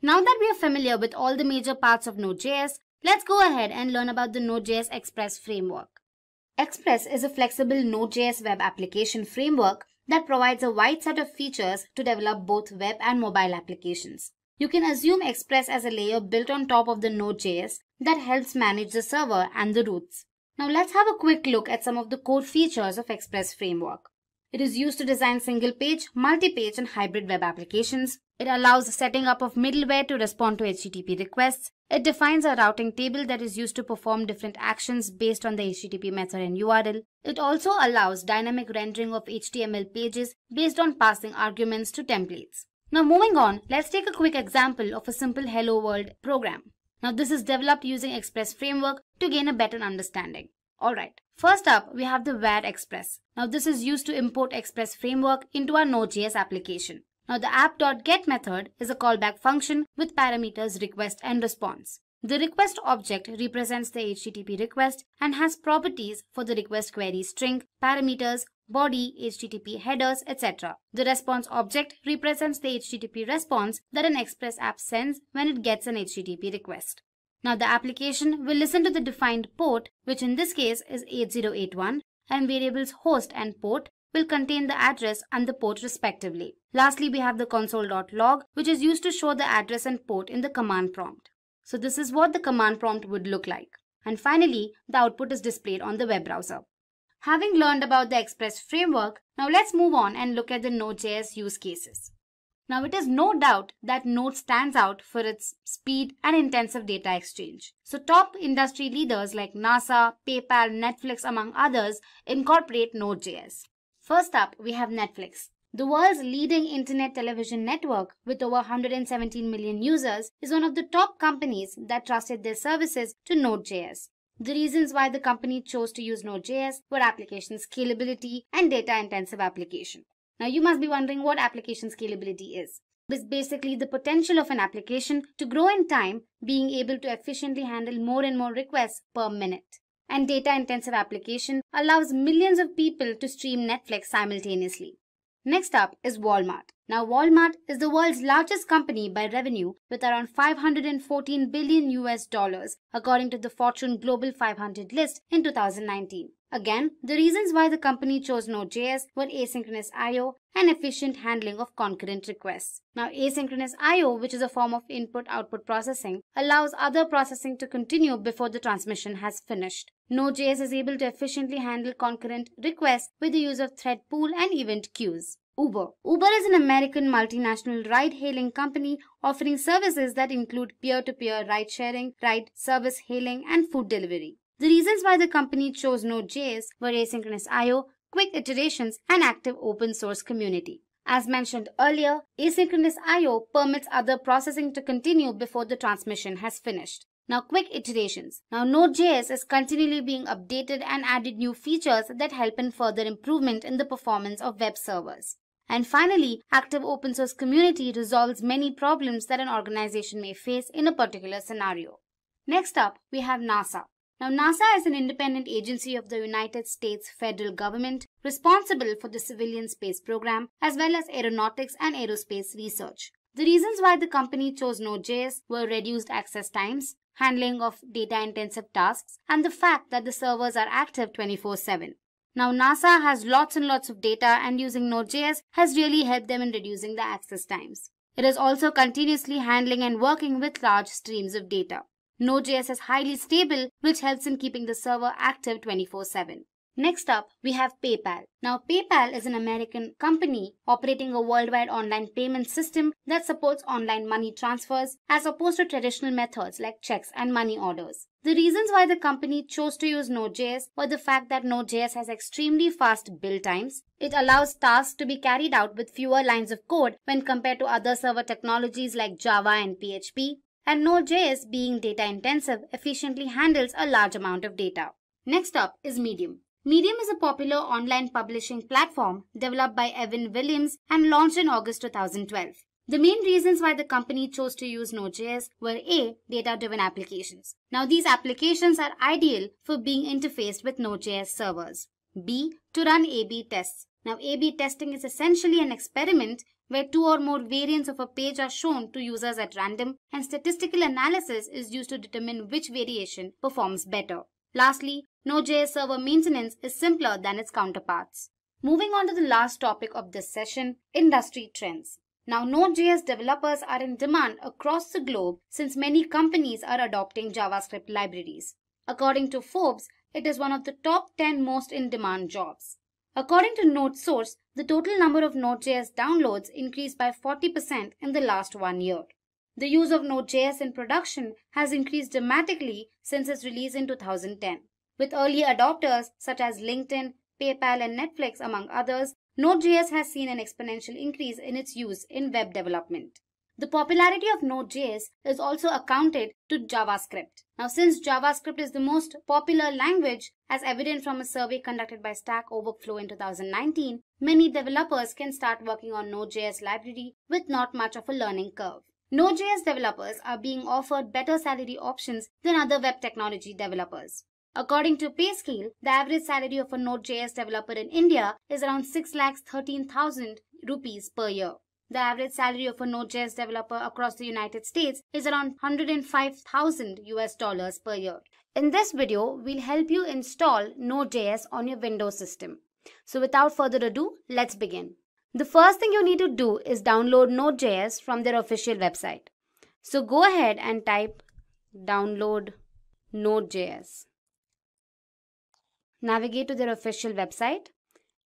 Now that we are familiar with all the major parts of Node.js, let's go ahead and learn about the Node.js Express framework. Express is a flexible Node.js web application framework that provides a wide set of features to develop both web and mobile applications. You can assume Express as a layer built on top of the Node.js that helps manage the server and the routes. Now let's have a quick look at some of the core features of Express framework. It is used to design single-page, multi-page and hybrid web applications. It allows setting up of middleware to respond to HTTP requests. It defines a routing table that is used to perform different actions based on the HTTP method and URL. It also allows dynamic rendering of HTML pages based on passing arguments to templates. Now moving on, let's take a quick example of a simple Hello World program. Now this is developed using Express framework to gain a better understanding. Alright, first up we have the where express. Now this is used to import Express framework into our Node.js application. Now the app.get method is a callback function with parameters request and response. The request object represents the HTTP request and has properties for the request query string, parameters, body, HTTP headers, etc. The response object represents the HTTP response that an Express app sends when it gets an HTTP request. Now the application will listen to the defined port, which in this case is 8081, and variables host and port will contain the address and the port respectively. Lastly, we have the console.log, which is used to show the address and port in the command prompt. So this is what the command prompt would look like. And finally, the output is displayed on the web browser. Having learned about the Express framework, now let's move on and look at the Node.js use cases. Now it is no doubt that Node stands out for its speed and intensive data exchange. So top industry leaders like NASA, PayPal, Netflix among others incorporate Node.js. First up, we have Netflix. The world's leading internet television network with over 117 million users is one of the top companies that trusted their services to Node.js. The reasons why the company chose to use Node.js were application scalability and data-intensive application. Now you must be wondering what application scalability is. It is basically the potential of an application to grow in time, being able to efficiently handle more and more requests per minute. And data-intensive application allows millions of people to stream Netflix simultaneously. Next up is Walmart. Now Walmart is the world's largest company by revenue with around $514 billion according to the Fortune Global 500 list in 2019. Again, the reasons why the company chose Node.js were asynchronous I/O and efficient handling of concurrent requests. Now asynchronous I/O, which is a form of input-output processing, allows other processing to continue before the transmission has finished. Node.js is able to efficiently handle concurrent requests with the use of thread pool and event queues. Uber. Uber is an American multinational ride-hailing company offering services that include peer-to-peer ride-sharing, ride service hailing, and food delivery. The reasons why the company chose Node.js were asynchronous I/O, quick iterations, and active open source community. As mentioned earlier, asynchronous I/O permits other processing to continue before the transmission has finished. Now quick iterations. Now Node.js is continually being updated and added new features that help in further improvement in the performance of web servers. And finally, active open source community resolves many problems that an organization may face in a particular scenario. Next up, we have NASA. Now, NASA is an independent agency of the United States federal government responsible for the civilian space program as well as aeronautics and aerospace research. The reasons why the company chose Node.js were reduced access times, handling of data-intensive tasks, and the fact that the servers are active 24/7. Now, NASA has lots and lots of data, and using Node.js has really helped them in reducing the access times. It is also continuously handling and working with large streams of data. Node.js is highly stable, which helps in keeping the server active 24/7. Next up, we have PayPal. Now, PayPal is an American company operating a worldwide online payment system that supports online money transfers as opposed to traditional methods like checks and money orders. The reasons why the company chose to use Node.js were the fact that Node.js has extremely fast build times. It allows tasks to be carried out with fewer lines of code when compared to other server technologies like Java and PHP. And Node.js, being data intensive, efficiently handles a large amount of data. Next up is Medium. Medium is a popular online publishing platform developed by Evan Williams and launched in August 2012. The main reasons why the company chose to use Node.js were A. Data-driven applications. Now these applications are ideal for being interfaced with Node.js servers. B. To run A/B tests. Now A/B testing is essentially an experiment where two or more variants of a page are shown to users at random, and statistical analysis is used to determine which variation performs better. Lastly, Node.js server maintenance is simpler than its counterparts. Moving on to the last topic of this session, industry trends. Now, Node.js developers are in demand across the globe since many companies are adopting JavaScript libraries. According to Forbes, it is one of the top 10 most in-demand jobs. According to NodeSource, the total number of Node.js downloads increased by 40% in the last 1 year. The use of Node.js in production has increased dramatically since its release in 2010. With early adopters such as LinkedIn, PayPal, and Netflix, among others, Node.js has seen an exponential increase in its use in web development. The popularity of Node.js is also accounted to JavaScript. Now, since JavaScript is the most popular language, as evident from a survey conducted by Stack Overflow in 2019, many developers can start working on Node.js library with not much of a learning curve. Node.js developers are being offered better salary options than other web technology developers. According to PayScale, the average salary of a Node.js developer in India is around 6,13,000 rupees per year. The average salary of a Node.js developer across the United States is around $105,000 per year. In this video, we'll help you install Node.js on your Windows system. So without further ado, let's begin. The first thing you need to do is download Node.js from their official website. So go ahead and type download Node.js. Navigate to their official website,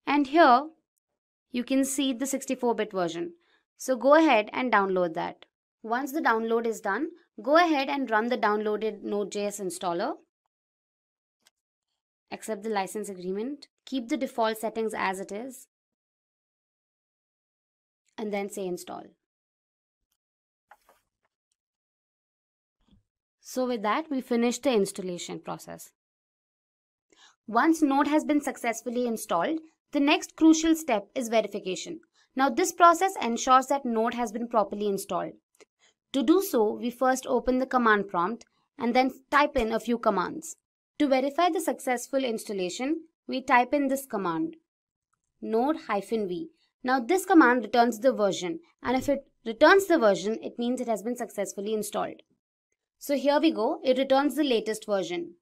and here you can see the 64-bit version. So go ahead and download that. Once the download is done, go ahead and run the downloaded Node.js installer. Accept the license agreement. Keep the default settings as it is. And then say install. So with that, we finished the installation process. Once Node has been successfully installed, the next crucial step is verification. Now this process ensures that Node has been properly installed. To do so, we first open the command prompt and then type in a few commands. To verify the successful installation, we type in this command, node-v. Now this command returns the version, and if it returns the version, it means it has been successfully installed. So here we go, it returns the latest version.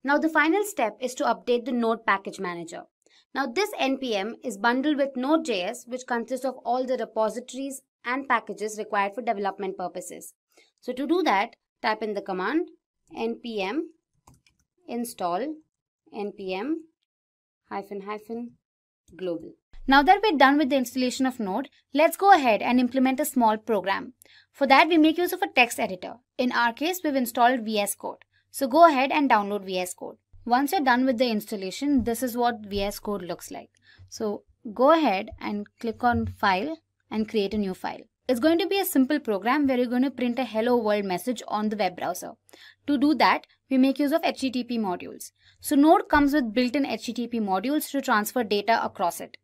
Now the final step is to update the Node package manager. Now this npm is bundled with Node.js, which consists of all the repositories and packages required for development purposes. So to do that, type in the command npm install npm -- global. Now that we're done with the installation of Node, let's go ahead and implement a small program. For that, we make use of a text editor. In our case, we've installed VS Code. So go ahead and download VS Code. Once you're done with the installation, this is what VS Code looks like. So go ahead and click on File and create a new file. It's going to be a simple program where you're going to print a hello world message on the web browser. To do that, we make use of HTTP modules. So Node comes with built-in HTTP modules to transfer data across it.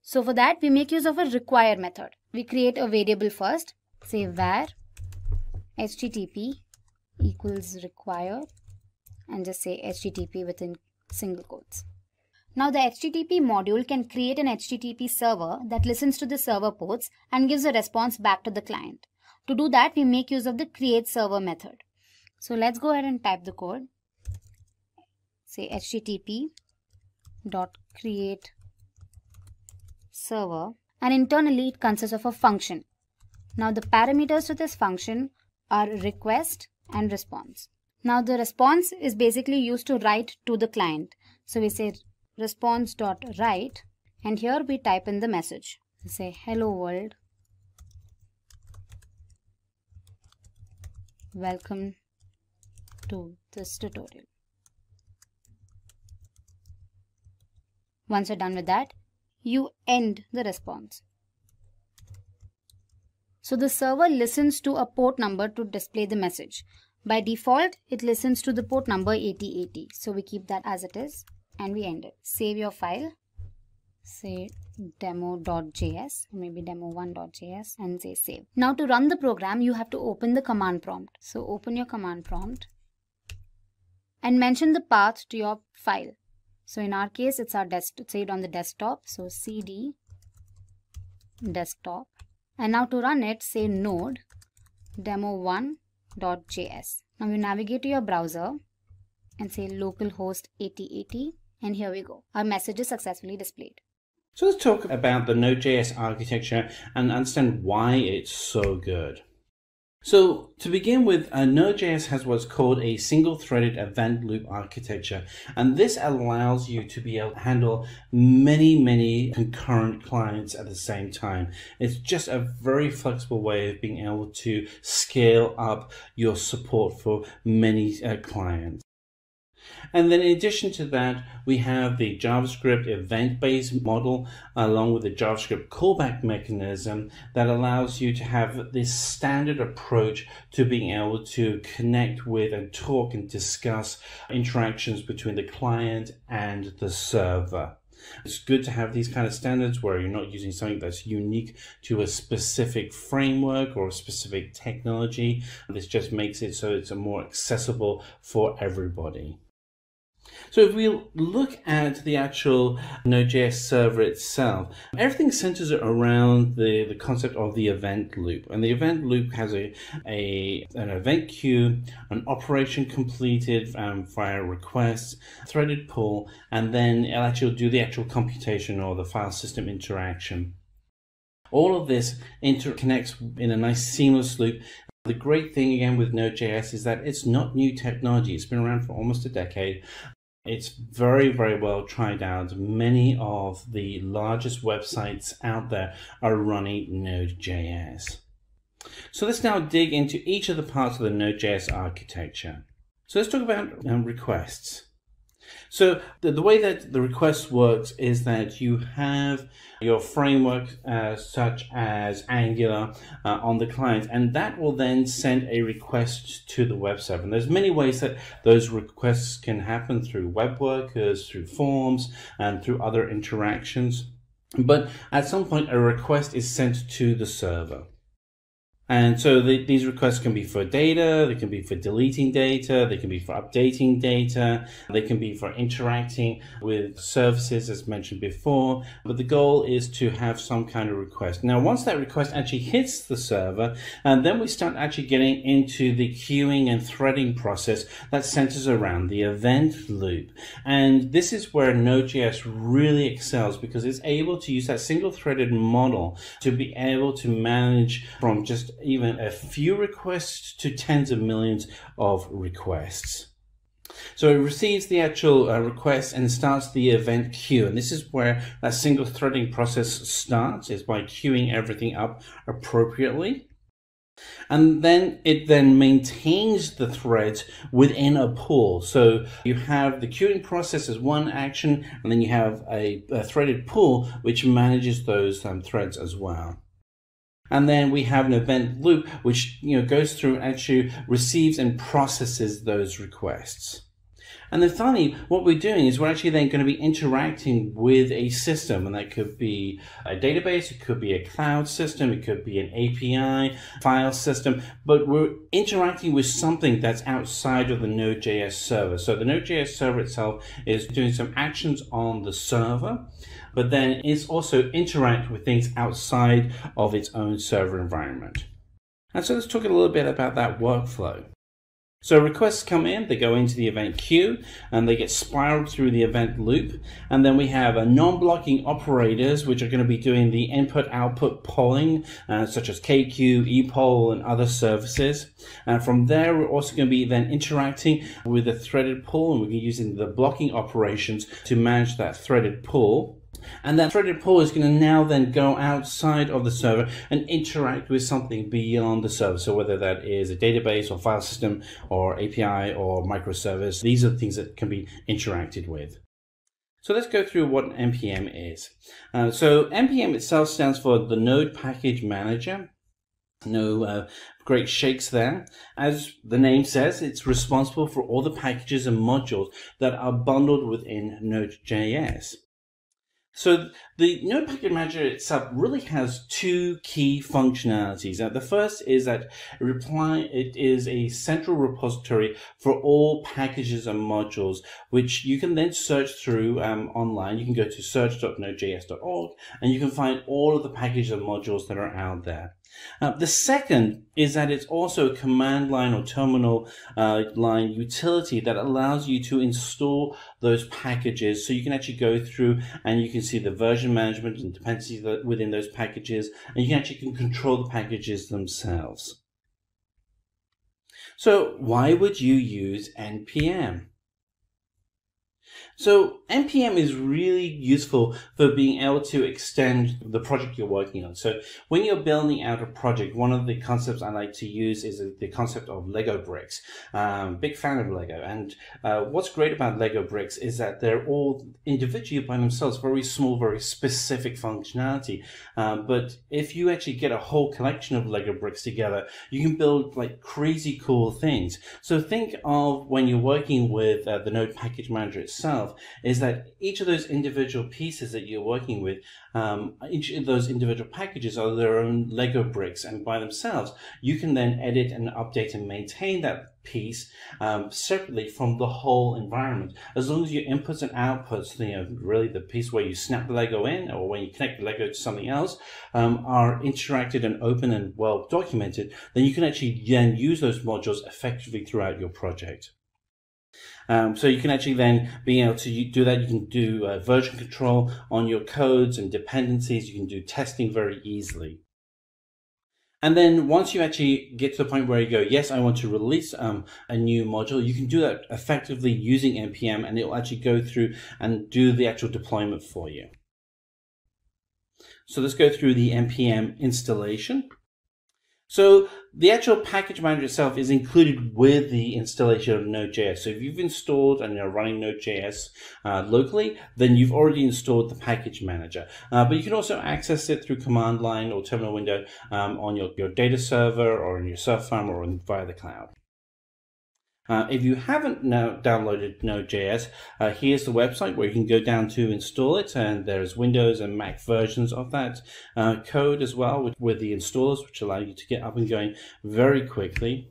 So for that, we make use of a require method. We create a variable first, say var HTTP equals require, and just say HTTP within single quotes. Now the HTTP module can create an HTTP server that listens to the server ports and gives a response back to the client. To do that, we make use of the create server method. So let's go ahead and type the code. Say http.create server, and internally it consists of a function. Now the parameters to this function are request and response. Now the response is basically used to write to the client. So we say response.write, and here we type in the message. We say hello world, welcome to this tutorial. Once you're done with that, you end the response. So the server listens to a port number to display the message. By default, it listens to the port number 8080. So we keep that as it is and we end it. Save your file, say demo.js, maybe demo1.js, and say save. Now to run the program, you have to open the command prompt. So open your command prompt and mention the path to your file. So in our case, it's our saved on the desktop. So cd desktop. And now to run it, say node demo1.js. Now you navigate to your browser and say localhost 8080, and here we go. Our message is successfully displayed. So let's talk about the Node.js architecture and understand why it's so good. So to begin with, Node.js has what's called a single-threaded event loop architecture, and this allows you to be able to handle many concurrent clients at the same time. It's just a very flexible way of being able to scale up your support for many clients. And then in addition to that, we have the JavaScript event-based model along with the JavaScript callback mechanism that allows you to have this standard approach to being able to connect with and talk and discuss interactions between the client and the server. It's good to have these kind of standards where you're not using something that's unique to a specific framework or a specific technology. This just makes it so it's more accessible for everybody. So if we look at the actual Node.js server itself, everything centers around the concept of the event loop. And the event loop has an event queue, an operation completed via requests, threaded pull, and then it'll actually do the actual computation or the file system interaction. All of this interconnects in a nice seamless loop. The great thing again with Node.js is that it's not new technology. It's been around for almost a decade. It's very well tried out. Many of the largest websites out there are running Node.js. So let's now dig into each of the parts of the Node.js architecture. So let's talk about requests. So the way that the request works is that you have your framework such as Angular on the client, and that will then send a request to the web server. And there's many ways that those requests can happen through web workers, through forms, and through other interactions. But at some point, a request is sent to the server. And so these requests can be for data, they can be for deleting data, they can be for updating data, they can be for interacting with services as mentioned before, but the goal is to have some kind of request. Now, once that request actually hits the server, and then we start actually getting into the queuing and threading process that centers around the event loop. And this is where Node.js really excels because it's able to use that single-threaded model to be able to manage from just even a few requests to tens of millions of requests. So it receives the actual request and starts the event queue. And this is where that single threading process starts, is by queuing everything up appropriately. And then it then maintains the threads within a pool. So you have the queuing process as one action, and then you have a threaded pool which manages those threads as well. And then we have an event loop, which goes through and actually receives and processes those requests. And then finally, what we're doing is we're actually then going to be interacting with a system, and that could be a database, it could be a cloud system, it could be an API, file system, but we're interacting with something that's outside of the Node.js server. So the Node.js server itself is doing some actions on the server, but then it's also interact with things outside of its own server environment. And so let's talk a little bit about that workflow. So requests come in, they go into the event queue, and they get spiraled through the event loop. And then we have non-blocking operators, which are going to be doing the input-output polling, such as KQ, ePoll, and other services. And from there, we're also going to be then interacting with the threaded pull, and we're using the blocking operations to manage that threaded pull. And that threaded pull is going to now then go outside of the server and interact with something beyond the server. So whether that is a database or file system or API or microservice, these are the things that can be interacted with. So let's go through what NPM is. So NPM itself stands for the Node Package Manager. No great shakes there. As the name says, it's responsible for all the packages and modules that are bundled within Node.js. So the Node Package Manager itself really has two key functionalities. The first is that it is a central repository for all packages and modules, which you can then search through online. You can go to search.nodejs.org and you can find all of the packages and modules that are out there. The second is that it's also a command line or terminal line utility that allows you to install those packages. So you can actually go through and you can see the version management and dependencies within those packages, and you can control the packages themselves. So why would you use NPM? So NPM is really useful for being able to extend the project you're working on. So when you're building out a project, one of the concepts I like to use is the concept of Lego bricks. Big fan of Lego. And what's great about Lego bricks is that they're all individually by themselves, very small, very specific functionality. But if you actually get a whole collection of Lego bricks together, you can build like crazy cool things. So think of when you're working with the Node Package Manager itself, is that each of those individual pieces that you're working with, each of those individual packages are their own Lego bricks, and by themselves you can then edit and update and maintain that piece separately from the whole environment. As long as your inputs and outputs, really the piece where you snap the Lego in or when you connect the Lego to something else, are interacted and open and well documented, then you can actually then use those modules effectively throughout your project. So you can actually then be able to do that. You can do version control on your codes and dependencies. You can do testing very easily. And then once you actually get to the point where you go, yes, I want to release a new module, you can do that effectively using NPM, and it will actually go through and do the actual deployment for you. So let's go through the NPM installation. So the actual package manager itself is included with the installation of Node.js. So if you've installed and you're running Node.js locally, then you've already installed the package manager. But you can also access it through command line or terminal window on your data server or in your server farm or via the cloud. If you haven't now downloaded Node.js, here's the website where you can go down to install it, and there's Windows and Mac versions of that code as well with the installers, which allow you to get up and going very quickly.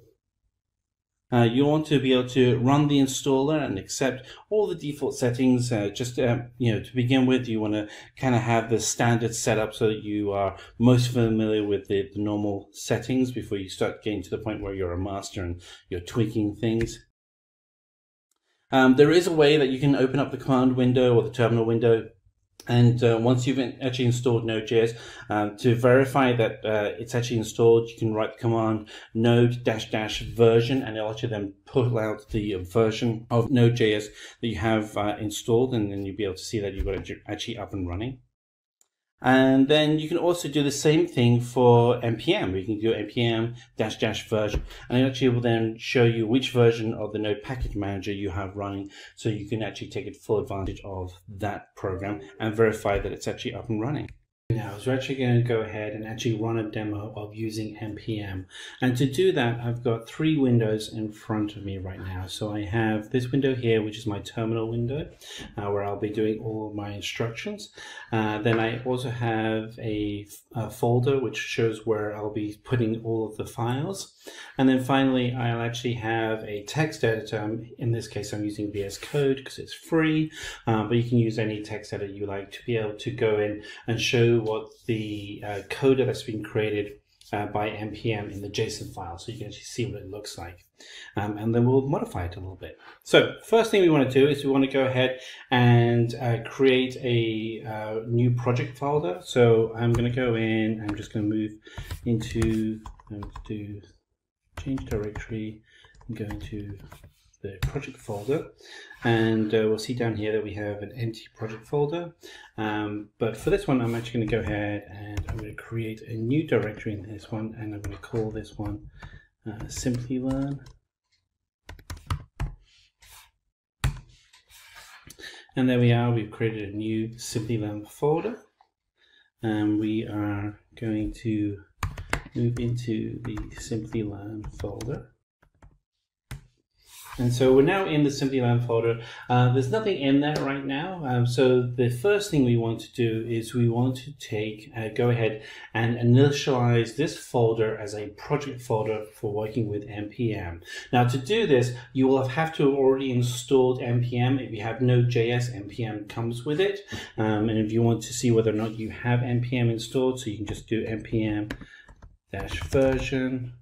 You want to be able to run the installer and accept all the default settings. To begin with, you want to kind of have the standard setup so that you are most familiar with the normal settings before you start getting to the point where you're a master and you're tweaking things. There is a way that you can open up the command window or the terminal window. And once you've actually installed Node.js, to verify that it's actually installed, you can write the command node-version, and it'll actually then pull out the version of Node.js that you have installed, and then you'll be able to see that you've got it actually up and running. And then you can also do the same thing for NPM. You can do npm-version, and it actually will then show you which version of the Node Package Manager you have running, so you can actually take full advantage of that program and verify that it's actually up and running. Now, so we're actually going to go ahead and actually run a demo of using NPM. And to do that, I've got three windows in front of me right now. So I have this window here, which is my terminal window, where I'll be doing all of my instructions. Then I also have a folder which shows where I'll be putting all of the files. And then finally, I'll actually have a text editor. In this case, I'm using VS Code because it's free, but you can use any text editor you like to be able to go in and show what the code that's been created by NPM in the JSON file, so you can actually see what it looks like. And then we'll modify it a little bit. So first thing we want to do is we want to go ahead and create a new project folder. So I'm going to go in, I'm just going to move into, do change directory, I'm going to the project folder, and we'll see down here that we have an empty project folder. But for this one, I'm actually going to go ahead and I'm going to create a new directory in this one, and I'm going to call this one Simplilearn. And there we are, we've created a new Simplilearn folder, and we are going to move into the Simplilearn folder. And so we're now in the Simplilearn folder. There's nothing in there right now. So the first thing we want to do is we want to go ahead and initialize this folder as a project folder for working with NPM. Now to do this, you will have to have already installed NPM. If you have Node.js, NPM comes with it. And if you want to see whether or not you have NPM installed, so you can just do npm-version.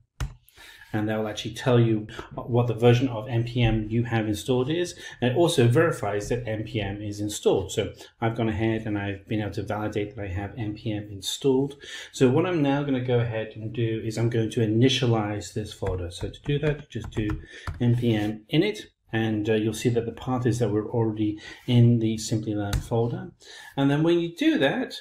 And that will actually tell you what the version of NPM you have installed is. And it also verifies that NPM is installed. So I've gone ahead and I've been able to validate that I have NPM installed. So what I'm now going to go ahead and do is I'm going to initialize this folder. So to do that, just do npm init. And you'll see that the path is that we're already in the Simplilearn folder. And then when you do that,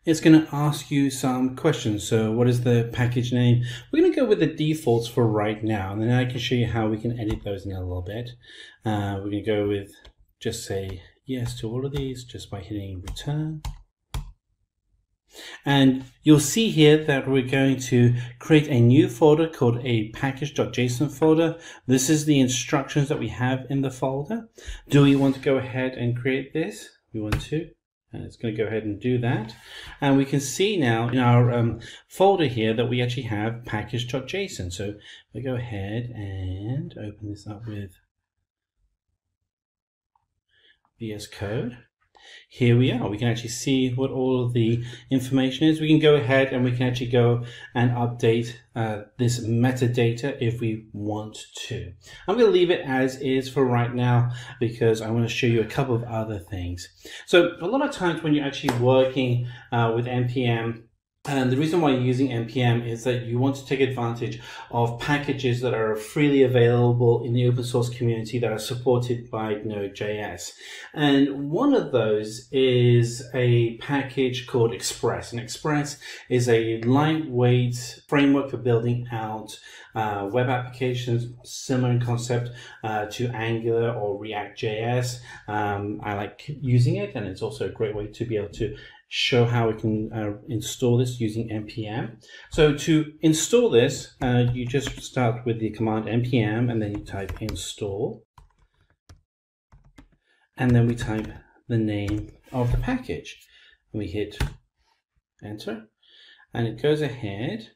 it's going to ask you some questions. So what is the package name? We're going to go with the defaults for right now, and then I can show you how we can edit those in a little bit. We're going to go with just say yes to all of these just by hitting return. And you'll see here that we're going to create a new folder called a package.json folder. This is the instructions that we have in the folder. Do we want to go ahead and create this? We want to. And it's going to go ahead and do that. And we can see now in our folder here that we actually have package.json. So we go ahead and open this up with VS Code. Here we are. We can actually see what all of the information is. We can go ahead and we can actually go and update this metadata if we want to. I'm going to leave it as is for right now because I want to show you a couple of other things. So a lot of times when you're actually working with NPM, and the reason why you're using NPM is that you want to take advantage of packages that are freely available in the open source community that are supported by Node.js. And one of those is a package called Express. And Express is a lightweight framework for building out web applications, similar in concept to Angular or React.js. I like using it, and it's also a great way to be able to show how we can install this using npm. So to install this, you just start with the command npm and then you type install, and then we type the name of the package and we hit enter, and it goes ahead,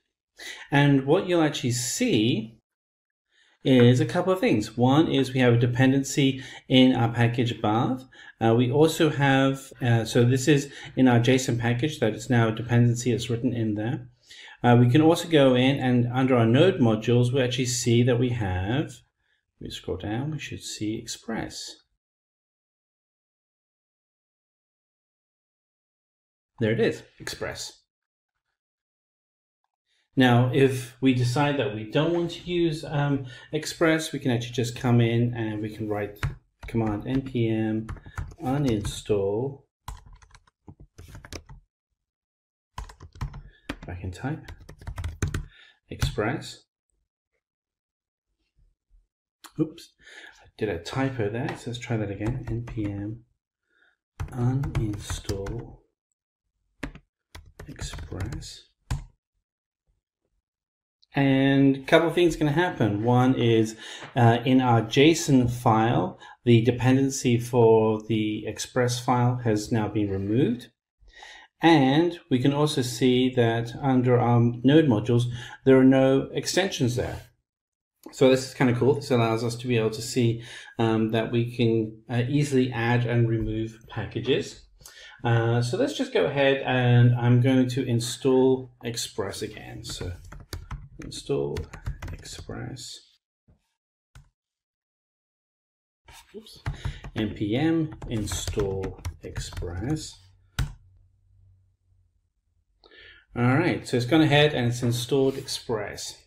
and what you'll actually see is a couple of things. One is we have a dependency in our package path. We also have, so this is in our JSON package, that is now a dependency that's written in there. We can also go in and under our node modules, we actually see that we have, we scroll down, we should see Express. There it is, Express. Now, if we decide that we don't want to use Express, we can actually just come in and we can write command npm uninstall. I can type Express. Oops, I did a typo there, so let's try that again. npm uninstall Express. And a couple of things can happen. One is in our JSON file, the dependency for the Express file has now been removed. And we can also see that under our node modules, there are no extensions there. So this is kind of cool. This allows us to be able to see that we can easily add and remove packages. So let's just go ahead and I'm going to install Express again. So install Express. Oops. npm install Express. All right, so it's gone ahead and it's installed Express.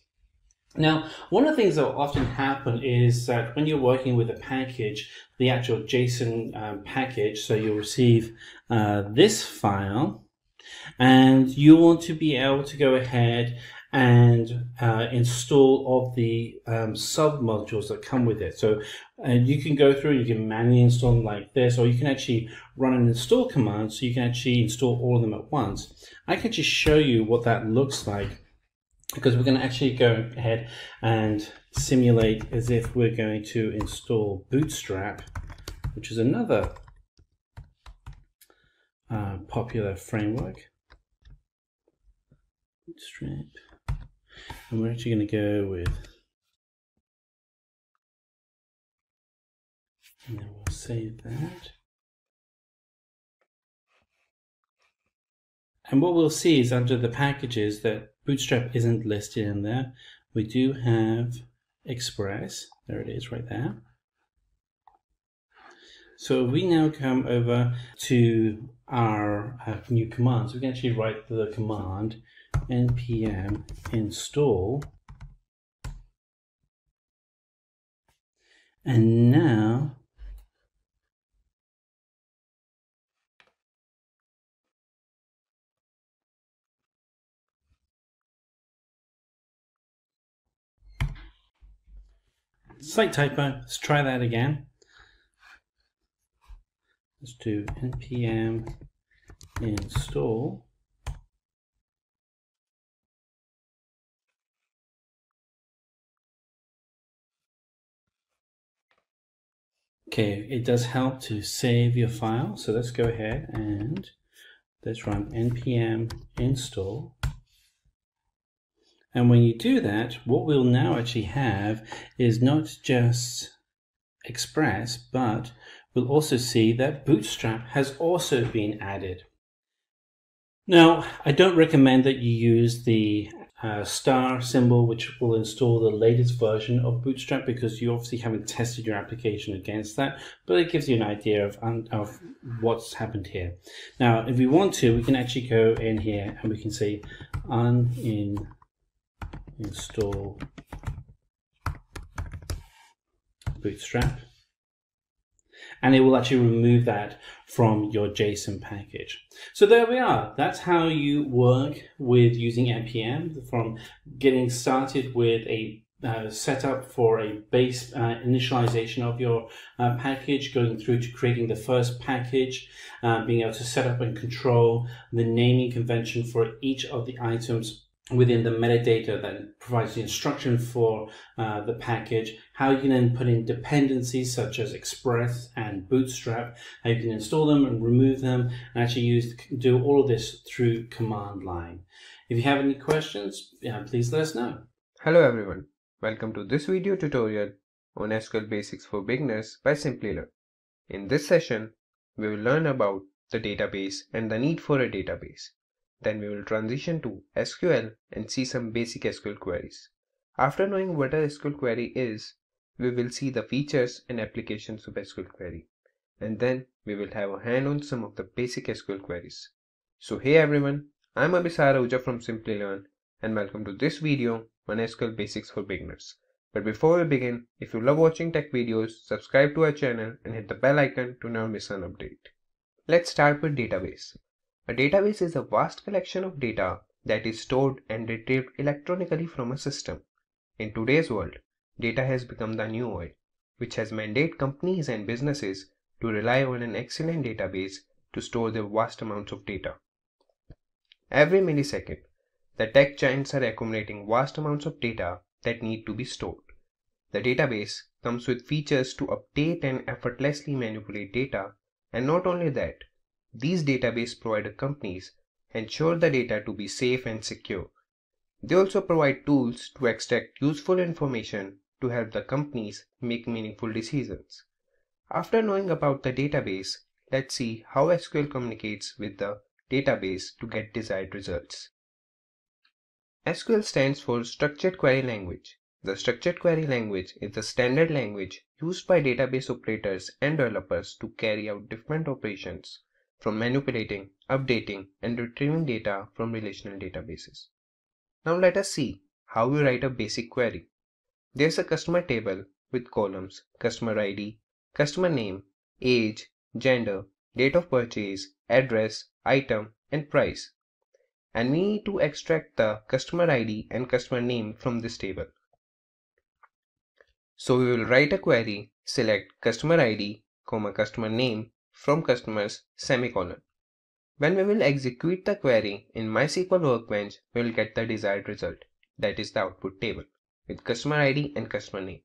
Now, one of the things that will often happen is that when you're working with a package, the actual JSON package, so you'll receive this file, and you want to be able to go ahead and install all of the sub-modules that come with it. So you can go through and you can manually install them like this, or you can actually run an install command so you can actually install all of them at once. I can just show you what that looks like, because we're going to actually go ahead and simulate as if we're going to install Bootstrap, which is another popular framework. Bootstrap. And we're actually going to go with, and then we'll save that. And what we'll see is under the packages that Bootstrap isn't listed in there. We do have Express. There it is right there. So we now come over to our new commands. We can actually write the command npm install. And now slight typo, let's try that again. Let's do npm install. Okay, it does help to save your file, so let's go ahead and let's run npm install. And when you do that, what we'll now actually have is not just Express, but we'll also see that Bootstrap has also been added. Now, I don't recommend that you use the star symbol, which will install the latest version of Bootstrap, because you obviously haven't tested your application against that, but it gives you an idea of what's happened here. Now, if we want to, we can actually go in here and we can say uninstall Bootstrap, and it will actually remove that from your JSON package. So there we are. That's how you work with using npm, from getting started with a setup for a base initialization of your package, going through to creating the first package, being able to set up and control the naming convention for each of the items within the metadata that provides the instruction for the package, how you can then put in dependencies such as Express and Bootstrap, how you can install them and remove them, and actually do all of this through command line. If you have any questions, please let us know. Hello everyone, welcome to this video tutorial on SQL Basics for Beginners by Simplilearn. In this session, we will learn about the database and the need for a database. Then we will transition to SQL and see some basic SQL queries. After knowing what a SQL query is, we will see the features and applications of SQL query. And then we will have a hand on some of the basic SQL queries. So hey everyone, I'm Abhisar Ahuja from Simplilearn and welcome to this video on SQL Basics for Beginners. But before we begin, if you love watching tech videos, subscribe to our channel and hit the bell icon to never miss an update. Let's start with database. A database is a vast collection of data that is stored and retrieved electronically from a system. In today's world, data has become the new oil, which has mandated companies and businesses to rely on an excellent database to store their vast amounts of data. Every millisecond, the tech giants are accumulating vast amounts of data that need to be stored. The database comes with features to update and effortlessly manipulate data, and not only that, these database provider companies ensure the data to be safe and secure. They also provide tools to extract useful information to help the companies make meaningful decisions. After knowing about the database, let's see how SQL communicates with the database to get desired results. SQL stands for Structured Query Language. The Structured Query Language is the standard language used by database operators and developers to carry out different operations, from manipulating, updating, and retrieving data from relational databases. Now let us see how we write a basic query. There's a customer table with columns, customer ID, customer name, age, gender, date of purchase, address, item, and price. And we need to extract the customer ID and customer name from this table. So we will write a query, select customer ID, customer name from customers, semicolon. When we will execute the query in MySQL Workbench, we will get the desired result, that is the output table, with customer ID and customer name.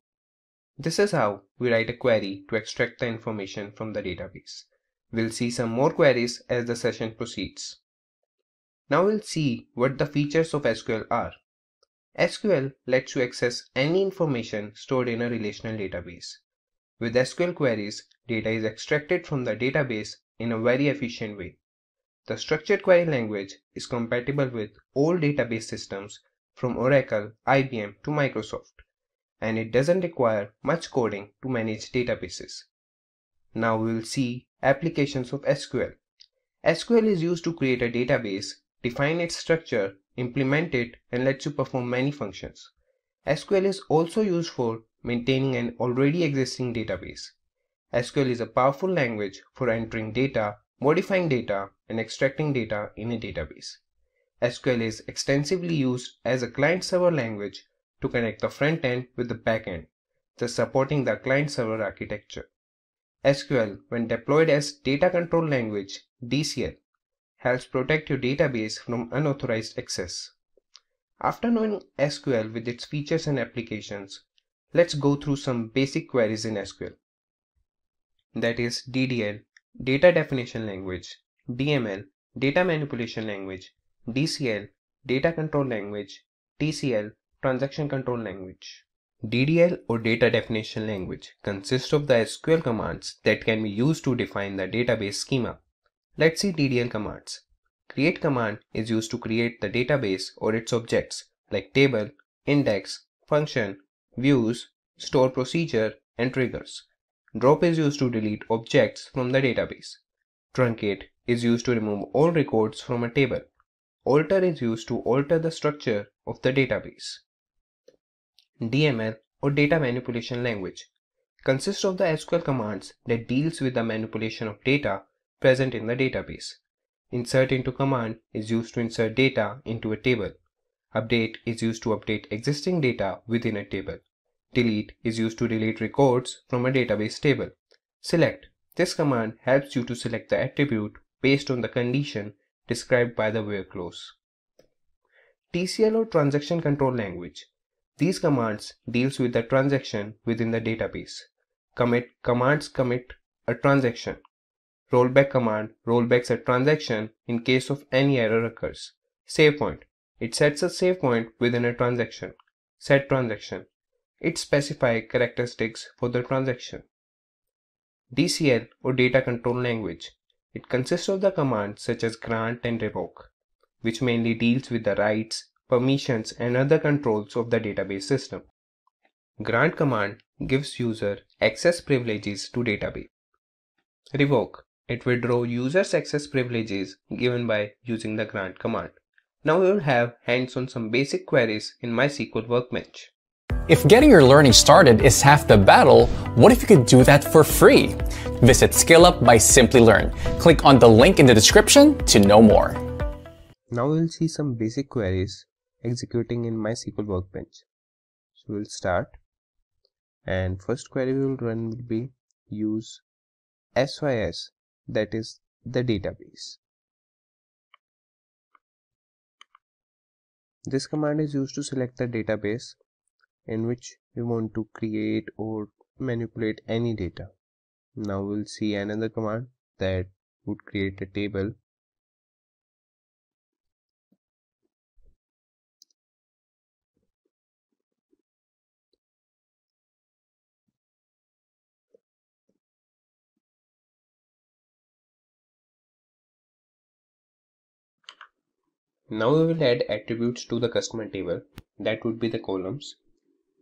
This is how we write a query to extract the information from the database. We'll see some more queries as the session proceeds. Now we'll see what the features of SQL are. SQL lets you access any information stored in a relational database. With SQL queries, data is extracted from the database in a very efficient way. The structured query language is compatible with all database systems from Oracle, IBM to Microsoft, and it doesn't require much coding to manage databases. Now we will see applications of SQL. SQL is used to create a database, define its structure, implement it, and lets you perform many functions. SQL is also used for maintaining an already existing database. SQL is a powerful language for entering data, modifying data, and extracting data in a database. SQL is extensively used as a client-server language to connect the front end with the back end, thus supporting the client-server architecture. SQL, when deployed as data control language (DCL), helps protect your database from unauthorized access. After knowing SQL with its features and applications, let's go through some basic queries in SQL. That is DDL, Data Definition Language, DML, Data Manipulation Language, DCL, Data Control Language, TCL, Transaction Control Language. DDL or Data Definition Language consists of the SQL commands that can be used to define the database schema. Let's see DDL commands. Create command is used to create the database or its objects like table, index, function, views, store procedure, and triggers. Drop is used to delete objects from the database. Truncate is used to remove all records from a table. Alter is used to alter the structure of the database. DML or Data Manipulation Language consists of the SQL commands that deals with the manipulation of data present in the database. Insert into command is used to insert data into a table. Update is used to update existing data within a table. Delete is used to delete records from a database table. Select. This command helps you to select the attribute based on the condition described by the where clause. TCL or Transaction Control Language. These commands deals with the transaction within the database. Commit commands commit a transaction. Rollback command rollbacks a transaction in case of any error occurs. Save point. It sets a save point within a transaction. Set transaction. It specifies characteristics for the transaction. DCL or Data Control Language. It consists of the commands such as grant and revoke, which mainly deals with the rights, permissions, and other controls of the database system. Grant command gives user access privileges to database. Revoke. It withdraws users access privileges given by using the grant command. Now we will have hands on some basic queries in MySQL Workbench. If getting your learning started is half the battle, what if you could do that for free? Visit SkillUp by Simplilearn. Click on the link in the description to know more. Now we will see some basic queries executing in MySQL Workbench. So we'll start, and first query we will run will be use sys, that is the database. This command is used to select the database in which we want to create or manipulate any data. Now we'll see another command that would create a table. Now we will add attributes to the customer table. That would be the columns.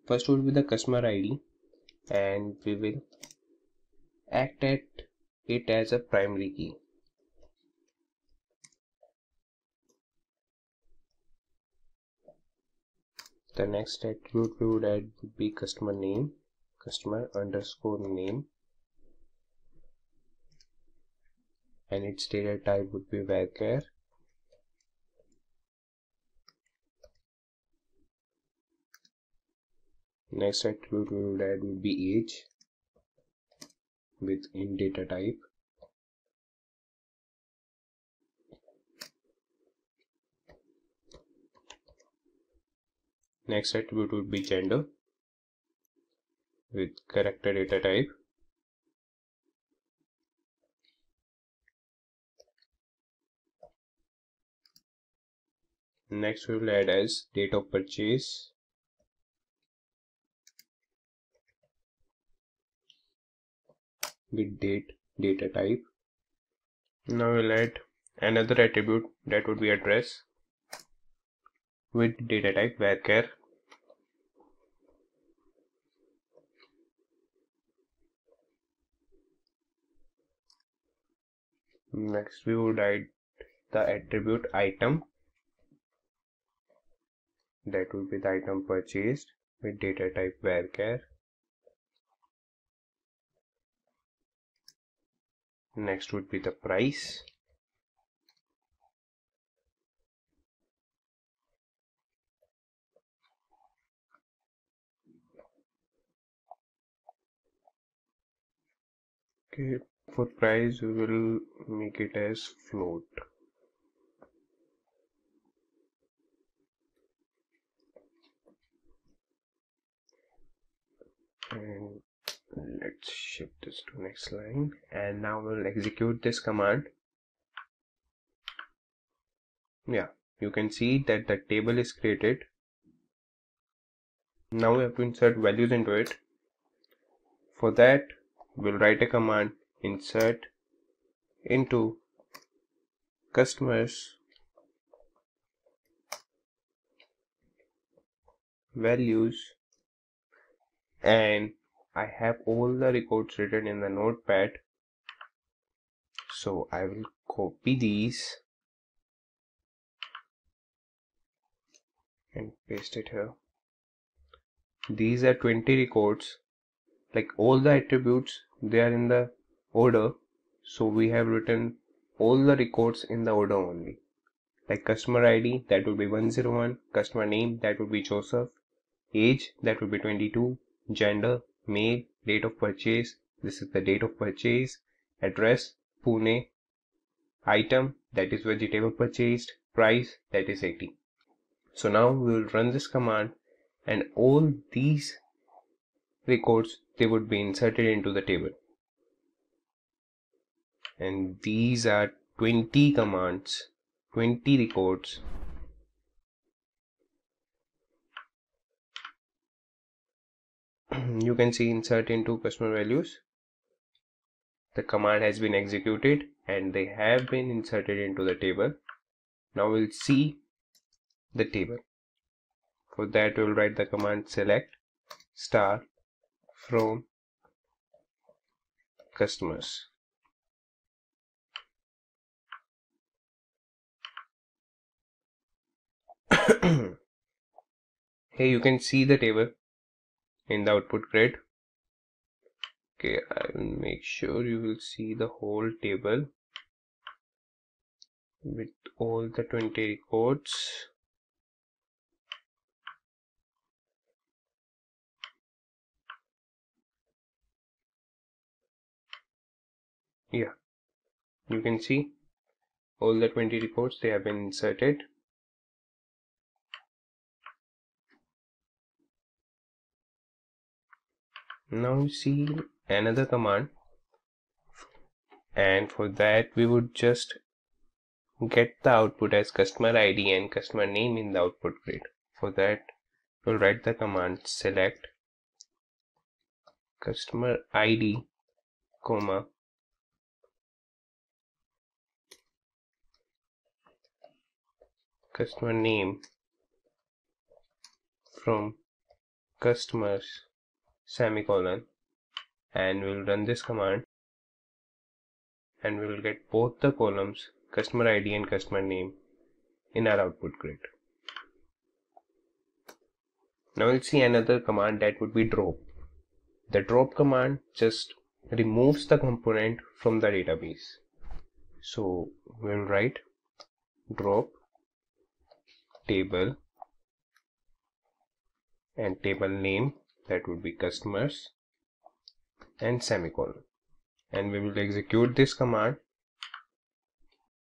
First would be the customer ID, and we will act at it as a primary key. The next attribute we would add would be customer name, customer underscore name, and its data type would be varchar. Next attribute we would add would be age with int data type. Next attribute would be gender with character data type. Next we will add as date of purchase with date data type. Now we'll add another attribute that would be address with data type varchar. Next we would add the attribute item, that would be the item purchased with data type varchar. Next would be the price. Okay, for price we will make it as float. And let's shift this to next line, and now we'll execute this command. Yeah, you can see that the table is created. Now we have to insert values into it. For that we'll write a command insert into customers values, and I have all the records written in the notepad, so I will copy these and paste it here. These are 20 records, like all the attributes they are in the order, so we have written all the records in the order only. Like customer ID, that would be 101, customer name, that would be Joseph, age, that would be 22, gender, male, date of purchase, this is the date of purchase, address, Pune, item, that is vegetable purchased, price, that is 80. So now we will run this command, and all these records, they would be inserted into the table. And these are 20 commands, 20 records. You can see insert into customer values. The command has been executed and they have been inserted into the table. Now we'll see the table. For that we'll write the command select star from customers. Here you can see the table in the output grid. Okay, I will make sure you will see the whole table with all the 20 records. Yeah, you can see all the 20 records, they have been inserted. Now you see another command, and for that we would just get the output as customer ID and customer name in the output grid. For that we'll write the command select customer ID, comma, customer name from customers, semicolon, and we'll run this command and we will get both the columns customer ID and customer name in our output grid. Now we'll see another command that would be drop. The drop command just removes the component from the database. So we'll write drop table and table name, that would be customers, and semicolon, and we will execute this command.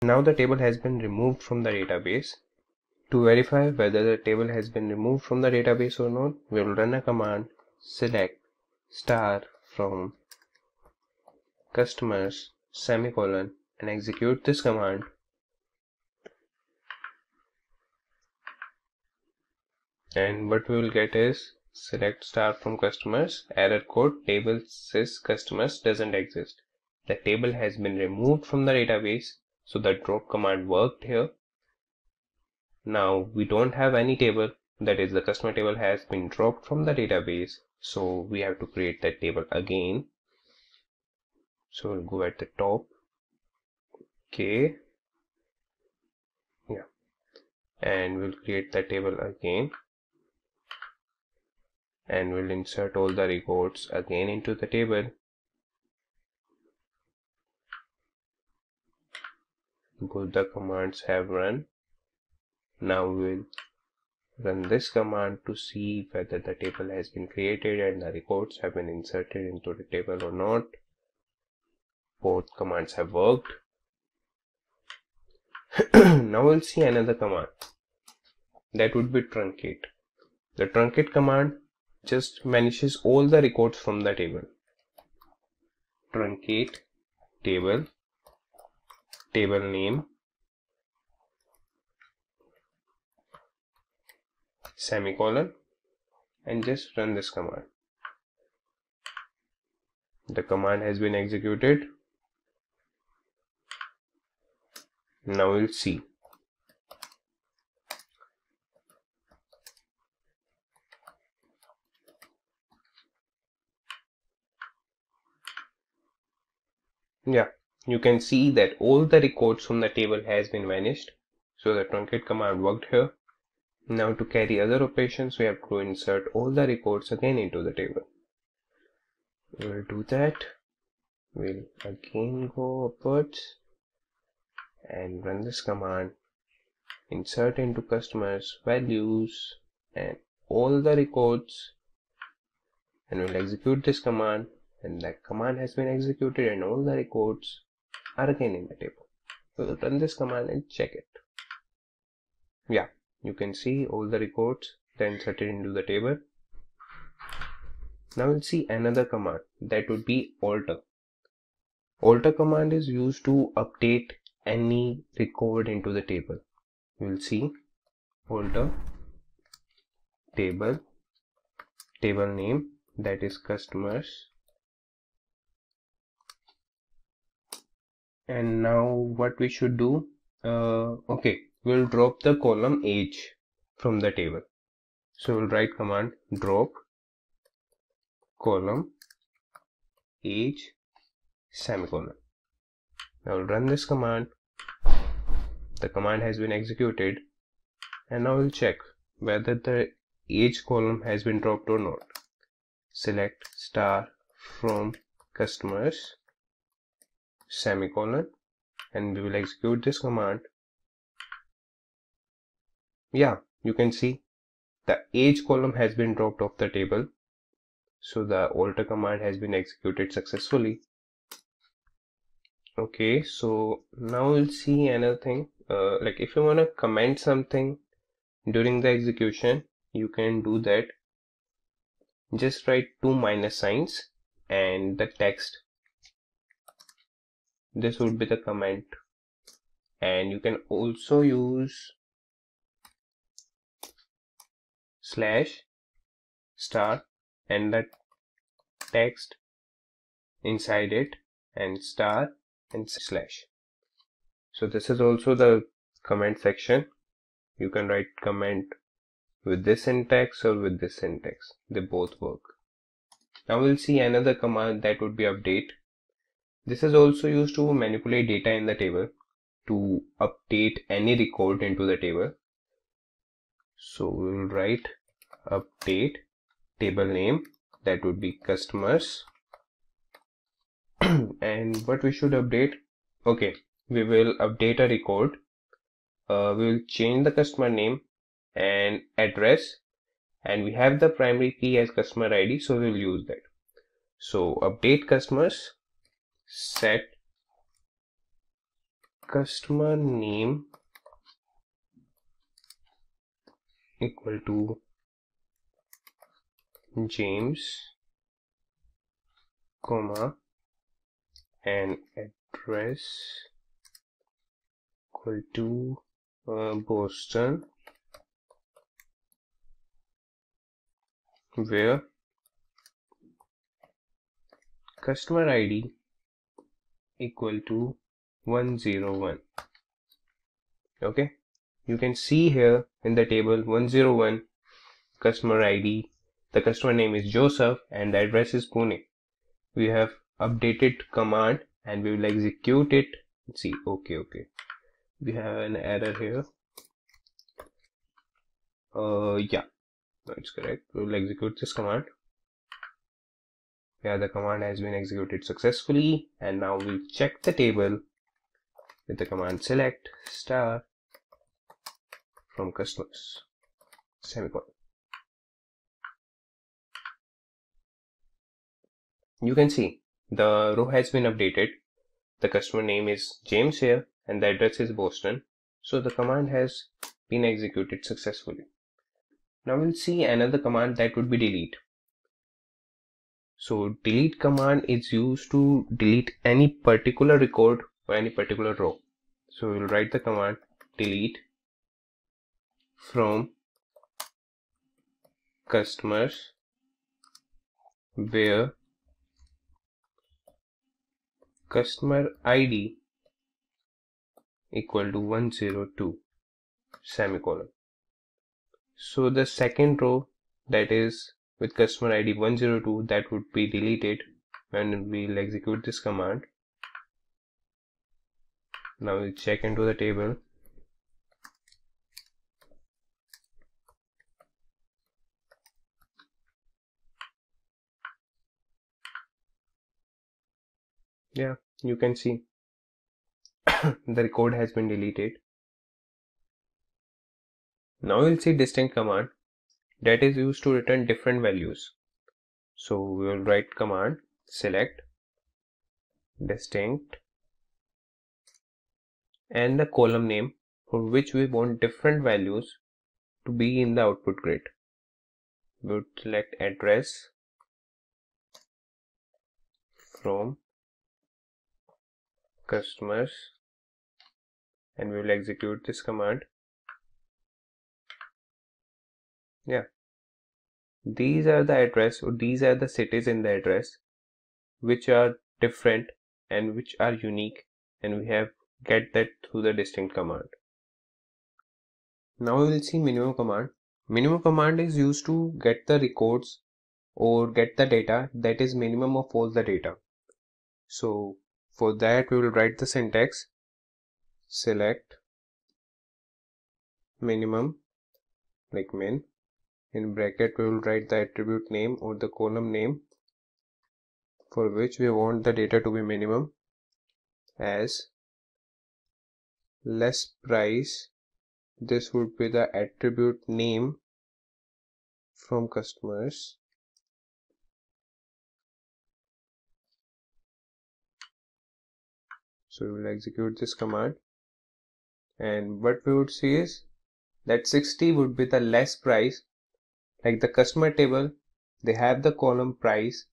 Now the table has been removed from the database. To verify whether the table has been removed from the database or not, we will run a command select star from customers semicolon and execute this command. And what we will get is select star from customers, error code, table sys customers doesn't exist. The table has been removed from the database, so the drop command worked here. Now we don't have any table, that is the customer table has been dropped from the database, so we have to create that table again. So we'll go at the top. Okay. Yeah. And we'll create the table again. And we'll insert all the records again into the table. Both the commands have run. Now we'll run this command to see whether the table has been created and the records have been inserted into the table or not. Both commands have worked. Now we'll see another command. That would be truncate. The truncate command just vanishes all the records from the table. Truncate table, table name, semicolon, and just run this command. The command has been executed. Now we'll see. Yeah, you can see that all the records from the table has been vanished. So the truncate command worked here. Now to carry other operations, we have to insert all the records again into the table. We'll do that. We'll again go upwards and run this command. Insert into customers values and all the records, and we'll execute this command. And that command has been executed and all the records are again in the table. We'll run this command and check it. Yeah, you can see all the records then inserted into the table. Now we'll see another command, that would be alter. Alter command is used to update any record into the table. We'll see alter table, table name, that is customers. And now what we should do, okay, we'll drop the column age from the table. So we'll write command drop column age semicolon. Now we'll run this command. The command has been executed, and now we'll check whether the age column has been dropped or not. Select star from customers semicolon, and we will execute this command. Yeah, you can see the age column has been dropped off the table, so the alter command has been executed successfully. Okay, so now we'll see another thing. Like if you want to comment something during the execution, you can do that. Just write 2 minus signs and the text. This would be the comment, and you can also use slash star and the text inside it, and star and slash. So this is also the comment section. You can write comment with this syntax or with this syntax. They both work. Now we'll see another command, that would be update. This is also used to manipulate data in the table, to update any record into the table. So we'll write update table name, that would be customers. And what we should update? Okay, we will update a record. We will change the customer name and address, and we have the primary key as customer ID, so we'll use that. So update customers, set customer name equal to James, comma, and address equal to Boston, where customer ID equal to 101. Okay, you can see here in the table 101 customer ID, the customer name is Joseph, and the address is Pune. We have updated command and we will execute it. Let's see, okay, we have an error here. Yeah, that's correct. We will execute this command. Yeah, the command has been executed successfully, and now we'll check the table with the command select star from customers, semicolon. You can see the row has been updated. The customer name is James here and the address is Boston. So the command has been executed successfully. Now we'll see another command, that would be delete. So delete command is used to delete any particular record or any particular row. So we'll write the command delete from customers where customer ID equal to 102, semicolon. So the second row, that is with customer ID 102, that would be deleted when we'll execute this command. Now we'll check into the table. Yeah, you can see the record has been deleted. Now we'll see distinct command, that is used to return different values. So we will write command select distinct and the column name for which we want different values to be in the output grid. We would select address from customers and we will execute this command. Yeah, these are the address, or these are the cities in the address which are different and which are unique, and we have get that through the distinct command. Now we will see minimum command. Minimum command is used to get the records or get the data that is minimum of all the data. So for that we will write the syntax select minimum, like min, in bracket we will write the attribute name or the column name for which we want the data to be minimum as less price. This would be the attribute name from customers. So we will execute this command, and what we would see is that 60 would be the less price. Like the customer table, they have the column price,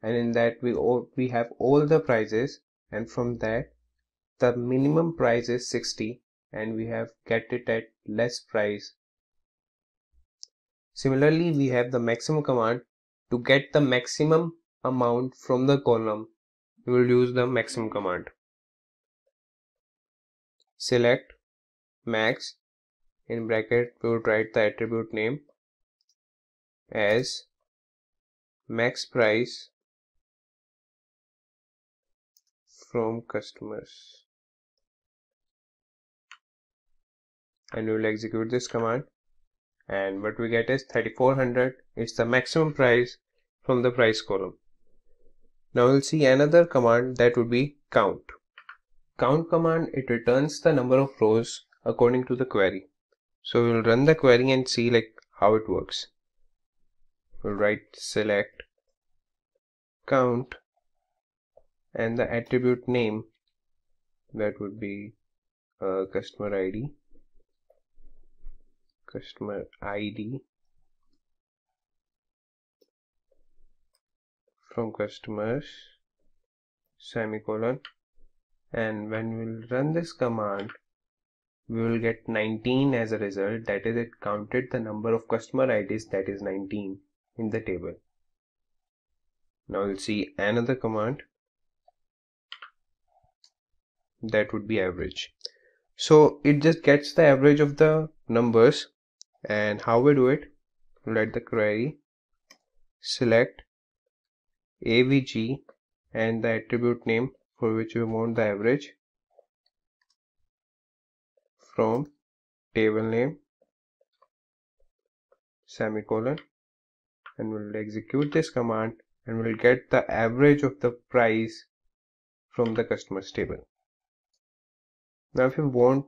and in that we have all the prices, and from that the minimum price is 60 and we have get it at less price. Similarly, we have the maximum command. To get the maximum amount from the column, we will use the maximum command. Select max, in bracket we would write the attribute name as max price from customers, and we will execute this command. and what we get is 3400 is the maximum price from the price column. Now we'll see another command, that would be count. Count command, it returns the number of rows according to the query. So we'll run the query and see like how it works. We'll write select count and the attribute name, that would be customer ID from customers semicolon, and when we'll run this command we will get 19 as a result. That is, it counted the number of customer IDs, that is 19, in the table. Now we'll see another command, that would be average. So it just gets the average of the numbers, and how we do it, let the query select avg and the attribute name for which we want the average from table name semicolon, and we'll execute this command and we'll get the average of the price from the customers table. Now if you want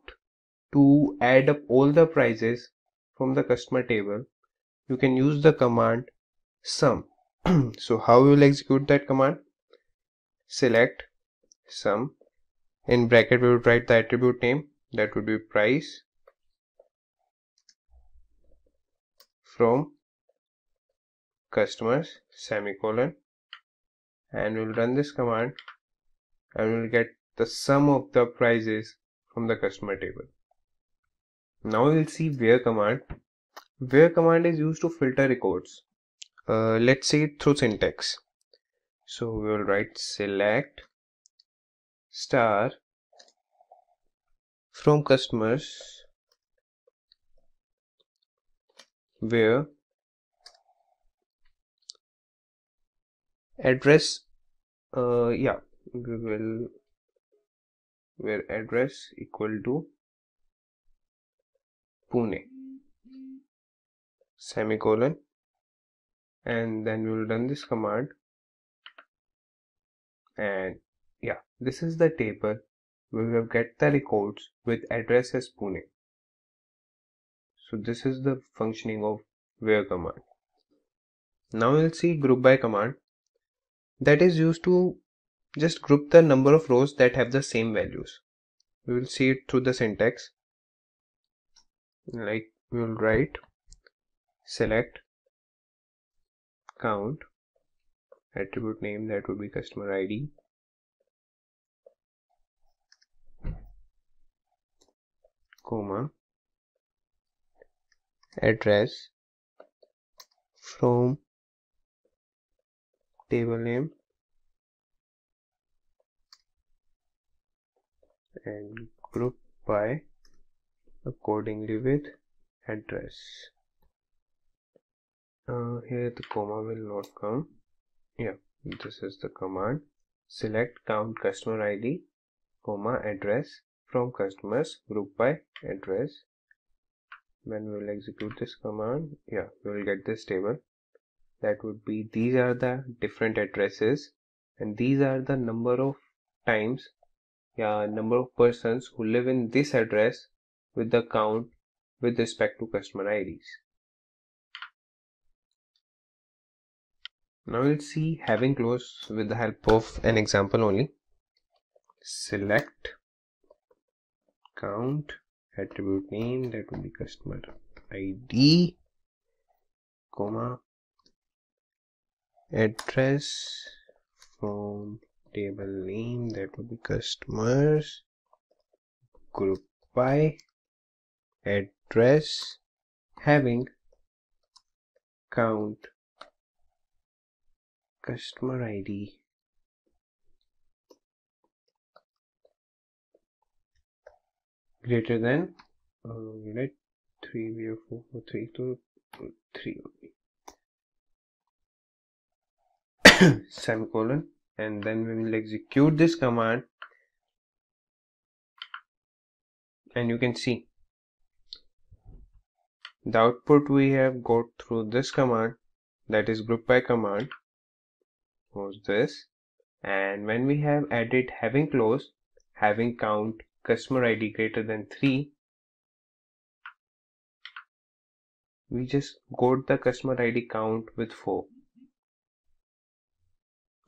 to add up all the prices from the customer table, you can use the command sum. So how we will execute that command? Select sum, in bracket we would write the attribute name, that would be price from customers semicolon, and we'll run this command and we'll get the sum of the prices from the customer table. Now we'll see where command. Where command is used to filter records. Let's see it through syntax. So we will write select star from customers where address we will where address equal to Pune semicolon, and then we will run this command, and this is the table we will get the records with address as Pune. So this is the functioning of where command. Now we'll see group by command, that is used to just group the number of rows that have the same values. We will see it through the syntax. Like we will write select count, attribute name, that would be customer ID, comma, address from table name, and group by accordingly with address. Here the comma will not come. This is the command. Select count customer ID, comma, address from customers, group by address. When we will execute this command, we will get this table. That would be, these are the different addresses and these are the number of times, number of persons who live in this address with the count with respect to customer IDs. Now we'll see having close with the help of an example only. Select count, attribute name, that will be customer ID, comma, address from table name, that will be customers, group by address, having count customer ID greater than 30443 to 3 only. Semicolon, and then we will execute this command, and you can see The output we have got through this command, that is group by command, was this. And when we have added having close, having count, customer ID greater than 3, we just got the customer ID count with 4.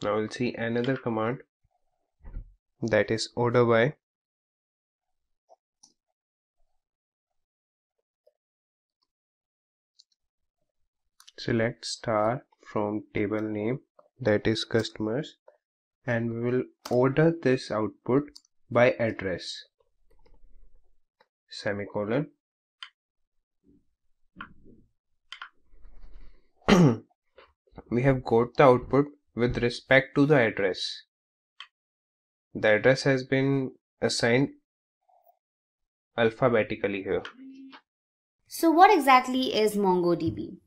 Now we'll see another command, that is order by. Select star from table name, that is customers, and we will order this output by address, semicolon. We have got the output with respect to the address. The address has been assigned alphabetically here. So what exactly is MongoDB?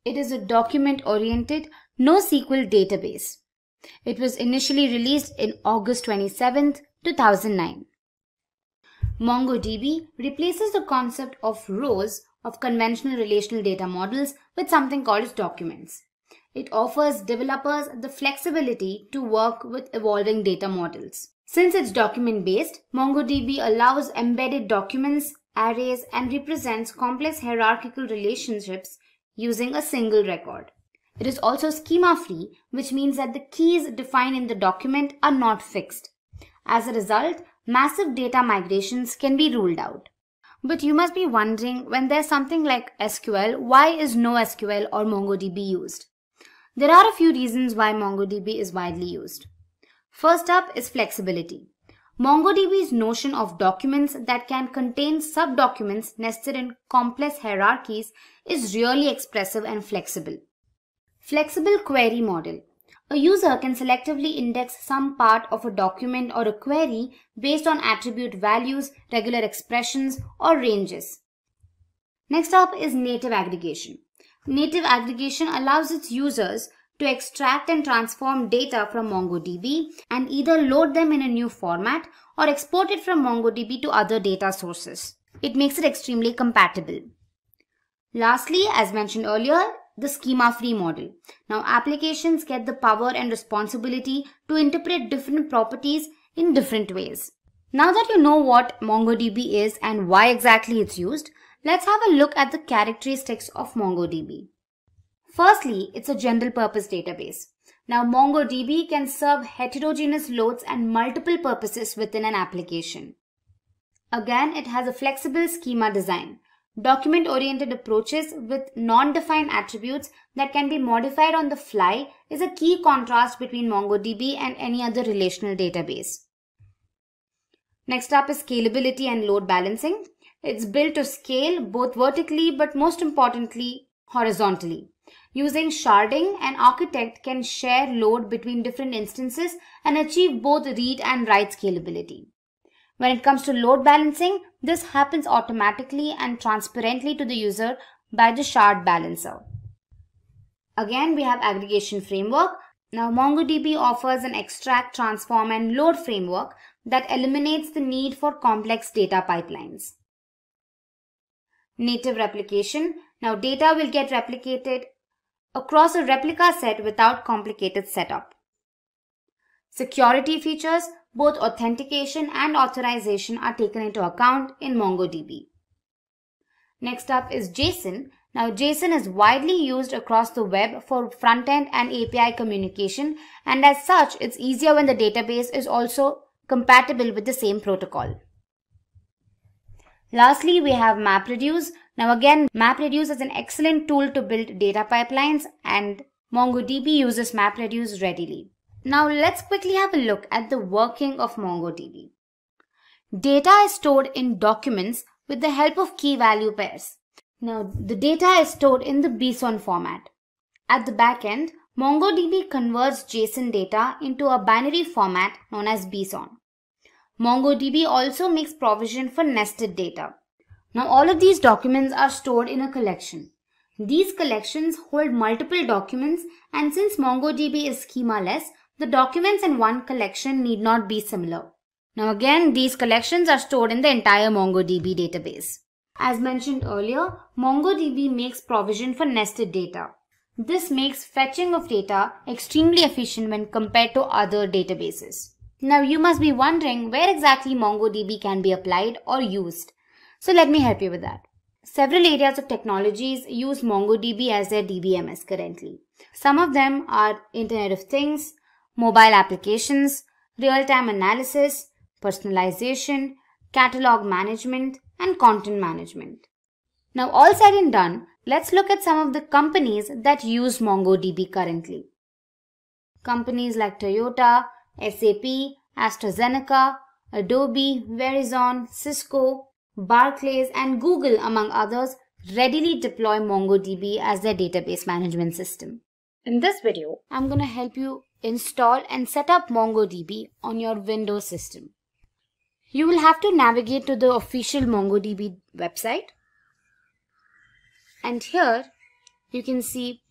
It is a document-oriented NoSQL database. It was initially released in August 27, 2009. MongoDB replaces the concept of rows of conventional relational data models with something called documents. It offers developers the flexibility to work with evolving data models. Since it's document-based, MongoDB allows embedded documents, arrays, and represents complex hierarchical relationships using a single record. It is also schema-free, which means that the keys defined in the document are not fixed. As a result, massive data migrations can be ruled out. But you must be wondering, when there's something like SQL, why is NoSQL or MongoDB used? There are a few reasons why MongoDB is widely used. First up is flexibility. MongoDB's notion of documents that can contain sub-documents nested in complex hierarchies is really expressive and flexible. Flexible query model. A user can selectively index some part of a document or a query based on attribute values, regular expressions, or ranges. Next up is native aggregation. Native aggregation allows its users to extract and transform data from MongoDB and either load them in a new format or export it from MongoDB to other data sources. It makes it extremely compatible. Lastly, as mentioned earlier, the schema-free model. Now, applications get the power and responsibility to interpret different properties in different ways. Now that you know what MongoDB is and why exactly it's used, let's have a look at the characteristics of MongoDB. Firstly, it's a general purpose database. Now, MongoDB can serve heterogeneous loads and multiple purposes within an application. Again, it has a flexible schema design. Document-oriented approaches with non-defined attributes that can be modified on the fly is a key contrast between MongoDB and any other relational database. Next up is scalability and load balancing. It's built to scale both vertically but most importantly horizontally. Using sharding, an architect can share load between different instances and achieve both read and write scalability. When it comes to load balancing, this happens automatically and transparently to the user by the shard balancer. Again, we have aggregation framework. Now, MongoDB offers an extract, transform, and load framework that eliminates the need for complex data pipelines. Native replication. Now, data will get replicated across a replica set without complicated setup. Security features. Both authentication and authorization are taken into account in MongoDB. Next up is JSON. Now, JSON is widely used across the web for front-end and API communication, and as such, it's easier when the database is also compatible with the same protocol. Lastly, we have MapReduce. Now again, MapReduce is an excellent tool to build data pipelines, and MongoDB uses MapReduce readily. Now let's quickly have a look at the working of MongoDB. Data is stored in documents with the help of key-value pairs. Now the data is stored in the BSON format. At the back end, MongoDB converts JSON data into a binary format known as BSON. MongoDB also makes provision for nested data. Now all of these documents are stored in a collection. These collections hold multiple documents, and since MongoDB is schema-less, the documents in one collection need not be similar. Now again, these collections are stored in the entire MongoDB database. As mentioned earlier, MongoDB makes provision for nested data. This makes fetching of data extremely efficient when compared to other databases. Now you must be wondering where exactly MongoDB can be applied or used. So let me help you with that. Several areas of technologies use MongoDB as their DBMS currently. Some of them are Internet of Things, mobile applications, real-time analysis, personalization, catalog management, and content management. Now all said and done, let's look at some of the companies that use MongoDB currently. Companies like Toyota, SAP, AstraZeneca, Adobe, Verizon, Cisco, Barclays, and Google, among others, readily deploy MongoDB as their database management system. In this video, I'm going to help you install and set up MongoDB on your Windows system. You will have to navigate to the official MongoDB website. And here you can see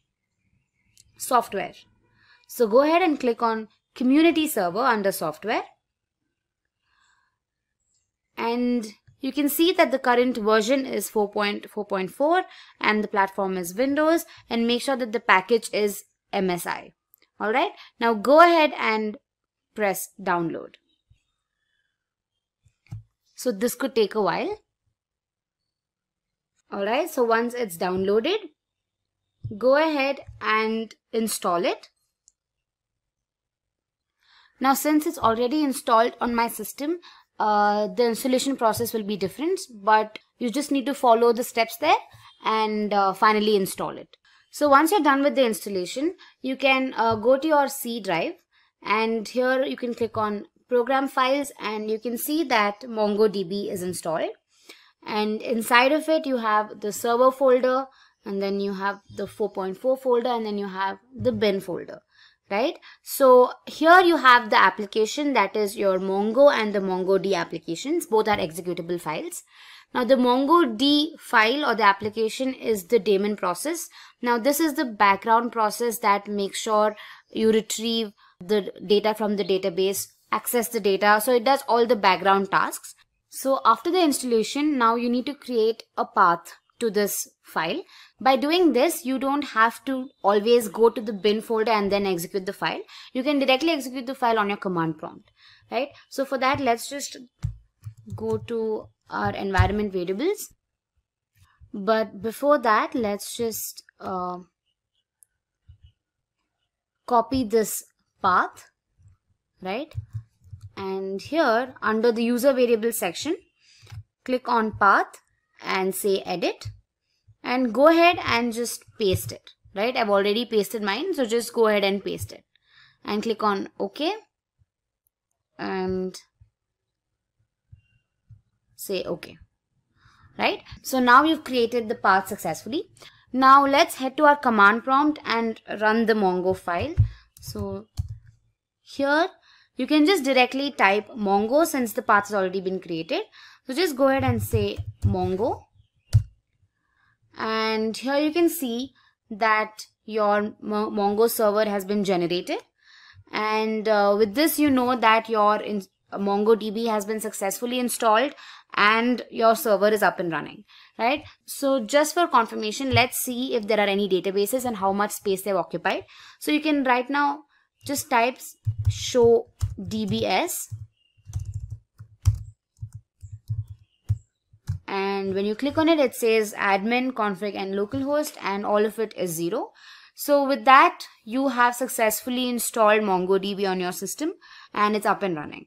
software. So go ahead and click on Community Server under Software. And you can see that the current version is 4.4.4 and the platform is Windows, and make sure that the package is MSI. Alright, now go ahead and press download. So this could take a while. Alright, so once it's downloaded, go ahead and install it. Now since it's already installed on my system, the installation process will be different, but you just need to follow the steps there and finally install it. So once you're done with the installation, you can go to your C drive, and here you can click on Program Files, and you can see that MongoDB is installed. And inside of it, you have the server folder, and then you have the 4.4 folder, and then you have the bin folder. Right? So here you have the application, that is your Mongo and the MongoD applications. Both are executable files. Now the MongoD file or the application is the daemon process. Now this is the background process that makes sure you retrieve the data from the database, access the data. So it does all the background tasks. So after the installation, now you need to create a path to this file. By doing this, you don't have to always go to the bin folder and then execute the file. You can directly execute the file on your command prompt, right? So for that, let's just go to our environment variables. But before that, let's just copy this path, right? And here under the user variable section, click on path and say edit, and go ahead and just paste it, right? I've already pasted mine, so just go ahead and paste it and click on OK and say OK, right? So now you've created the path successfully. Now let's head to our command prompt and run the Mongo file. So here you can just directly type Mongo since the path has already been created. So just go ahead and say Mongo, and here you can see that your Mongo server has been generated, and with this you know that your MongoDB has been successfully installed and your server is up and running, right? So just for confirmation, let's see if there are any databases and how much space they've occupied. So you can right now just type show DBS, and when you click on it, it says admin, config and localhost, and all of it is 0. So with that, you have successfully installed MongoDB on your system and it's up and running.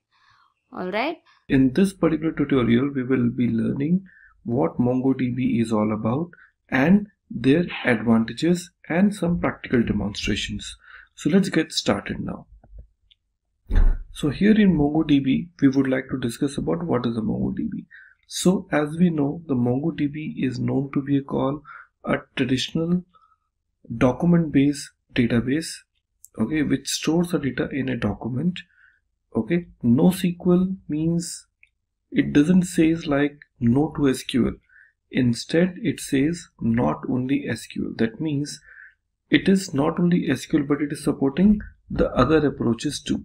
Alright. In this particular tutorial, we will be learning what MongoDB is all about and their advantages and some practical demonstrations. So let's get started now. So here in MongoDB, we would like to discuss about what is a MongoDB. So as we know, the MongoDB is known to be called a traditional document-based database, okay, which stores the data in a document. Okay, NoSQL means it doesn't say like no to SQL. Instead, it says not only SQL. That means it is not only SQL, but it is supporting the other approaches too.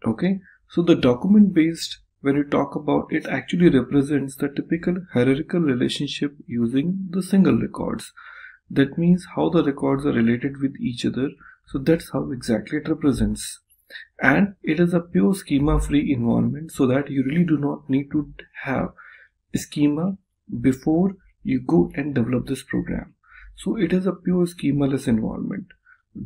Okay, so the document-based when we talk about it, actually represents the typical hierarchical relationship using the single records. That means how the records are related with each other. So that's how exactly it represents. And it is a pure schema free environment, so that you really do not need to have a schema before you go and develop this program. So it is a pure schemaless environment.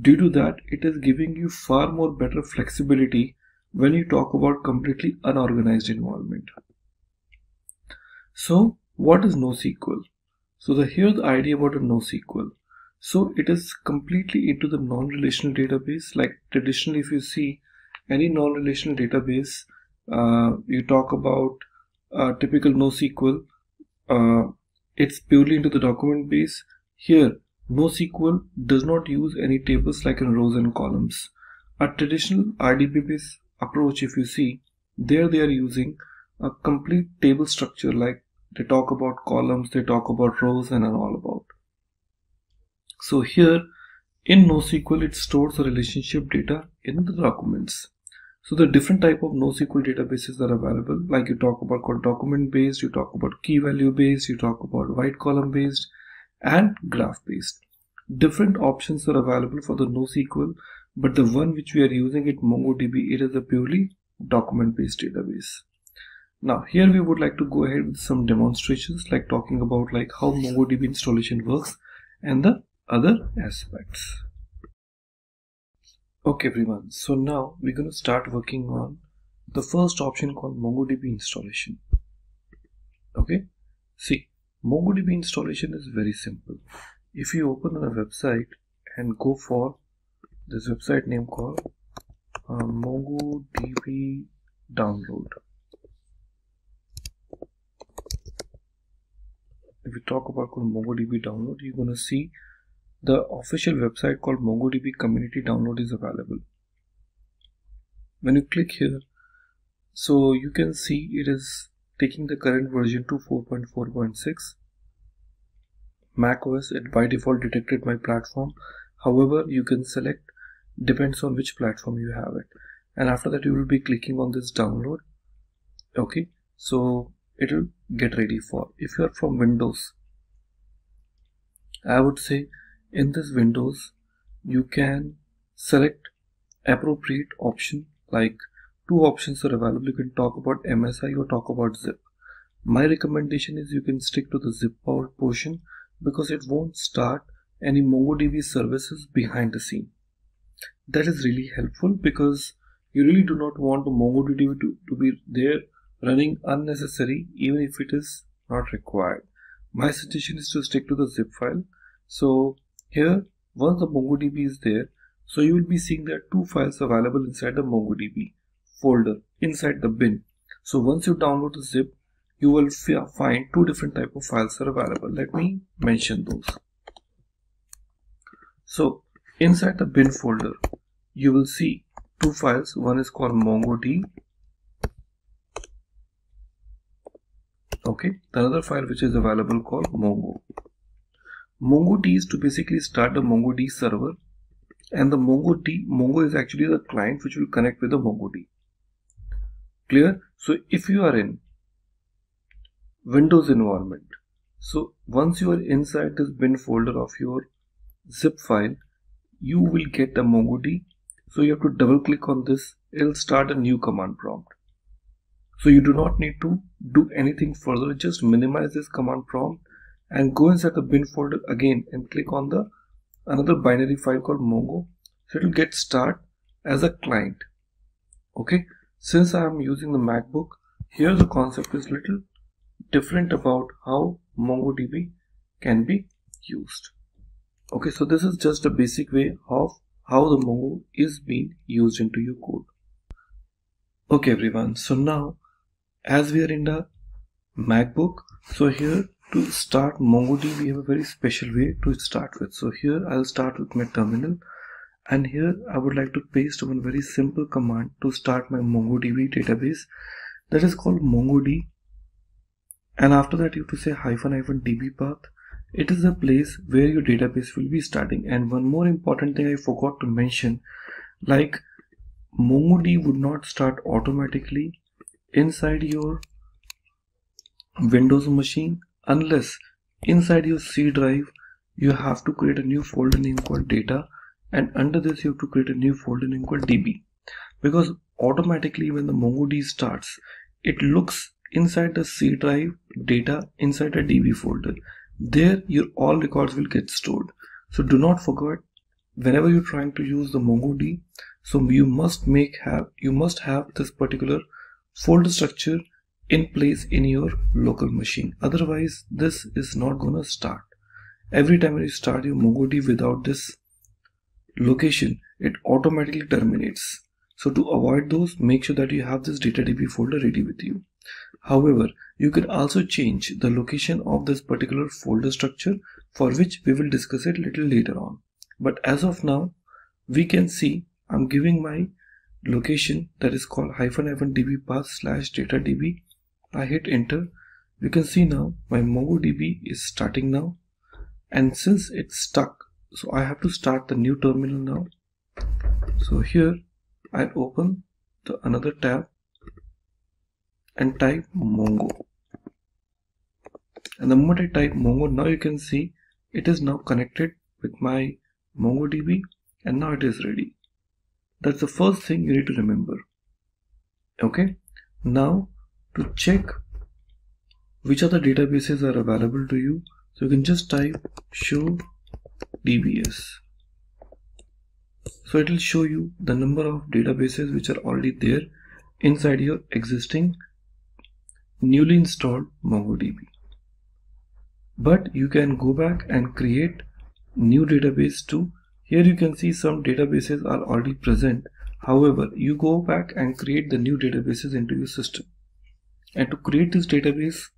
Due to that, it is giving you far more better flexibility when you talk about completely unorganized environment. So what is NoSQL? So here's the idea about a NoSQL. So it is completely into the non-relational database. Like traditionally, if you see any non-relational database, you talk about typical NoSQL, it's purely into the document base. Here, NoSQL does not use any tables like in rows and columns. A traditional RDB based approach, if you see, there they are using a complete table structure, like they talk about columns, they talk about rows and all about. So here in NoSQL, it stores the relationship data in the documents. So the different type of NoSQL databases are available, like you talk about document based, you talk about key value based, you talk about white column based and graph based. Different options are available for the NoSQL, but the one which we are using it, MongoDB, it is a purely document based database. Now here we would like to go ahead with some demonstrations, like talking about like how MongoDB installation works and the other aspects. Okay everyone, so now we're going to start working on the first option called MongoDB installation. Okay, see, MongoDB installation is very simple. If you open on a website and go for this website name called MongoDB download. If you talk about MongoDB download, you're going to see the official website called MongoDB community download is available. When you click here, so you can see it is taking the current version to 4.4.6. macOS, it by default detected my platform. However, you can select, depends on which platform you have it. And after that you will be clicking on this download. Okay, so it will get ready for. If you are from Windows, I would say in this Windows you can select appropriate option, like two options are available. You can talk about MSI or talk about zip. My recommendation is you can stick to the zip portion, because it won't start any MongoDB services behind the scene. That is really helpful, because you really do not want the MongoDB to be there running unnecessary, even if it is not required. My suggestion is to stick to the zip file. So here, once the MongoDB is there, so you will be seeing there are two files available inside the MongoDB folder, inside the bin. So once you download the zip, you will find two different type of files are available. Let me mention those. So inside the bin folder, you will see two files. One is called MongoD. Okay, the other file which is available called Mongo. MongoD is to basically start the MongoD server, and the Mongo is actually the client which will connect with the MongoD. Clear? So if you are in Windows environment, so once you are inside this bin folder of your zip file, you will get the MongoD. So you have to double click on this. It will start a new command prompt. So you do not need to do anything further. Just minimize this command prompt and go inside the bin folder again and click on the another binary file called Mongo. So it will get start as a client. Okay, since I am using the MacBook, here the concept is little different about how MongoDB can be used. Okay, so this is just a basic way of how the Mongo is being used into your code. Okay everyone, so now as we are in the MacBook, so here to start MongoDB we have a very special way to start with. So here I'll start with my terminal, and here I would like to paste one very simple command to start my MongoDB database, that is called mongod, and after that you have to say --db path. It is the place where your database will be starting. And one more important thing I forgot to mention, like MongoD would not start automatically inside your Windows machine, unless inside your C drive you have to create a new folder name called data, and under this you have to create a new folder name called db, because automatically when the MongoDB starts, it looks inside the C drive data inside a db folder. There your all records will get stored. So do not forget, whenever you're trying to use the MongoDB, so you must have this particular folder structure in place in your local machine. Otherwise this is not gonna start. Every time when you start your MongoDB without this location, it automatically terminates. So to avoid those, make sure that you have this DataDB folder ready with you. However, you can also change the location of this particular folder structure, for which we will discuss it little later on. But as of now, we can see I'm giving my location that is called -db path/datadb. I hit enter. You can see now my MongoDB is starting now, and since it's stuck, so I have to start the new terminal now. So here I open another tab and type Mongo, and the moment I type Mongo, now you can see it is now connected with my MongoDB, and now it is ready. That's the first thing you need to remember. Okay, now to check which other databases are available to you, so you can just type show DBS. So it will show you the number of databases which are already there inside your existing newly installed MongoDB. But you can go back and create new database too. Here you can see some databases are already present. However, you go back and create the new databases into your system. And to create this database,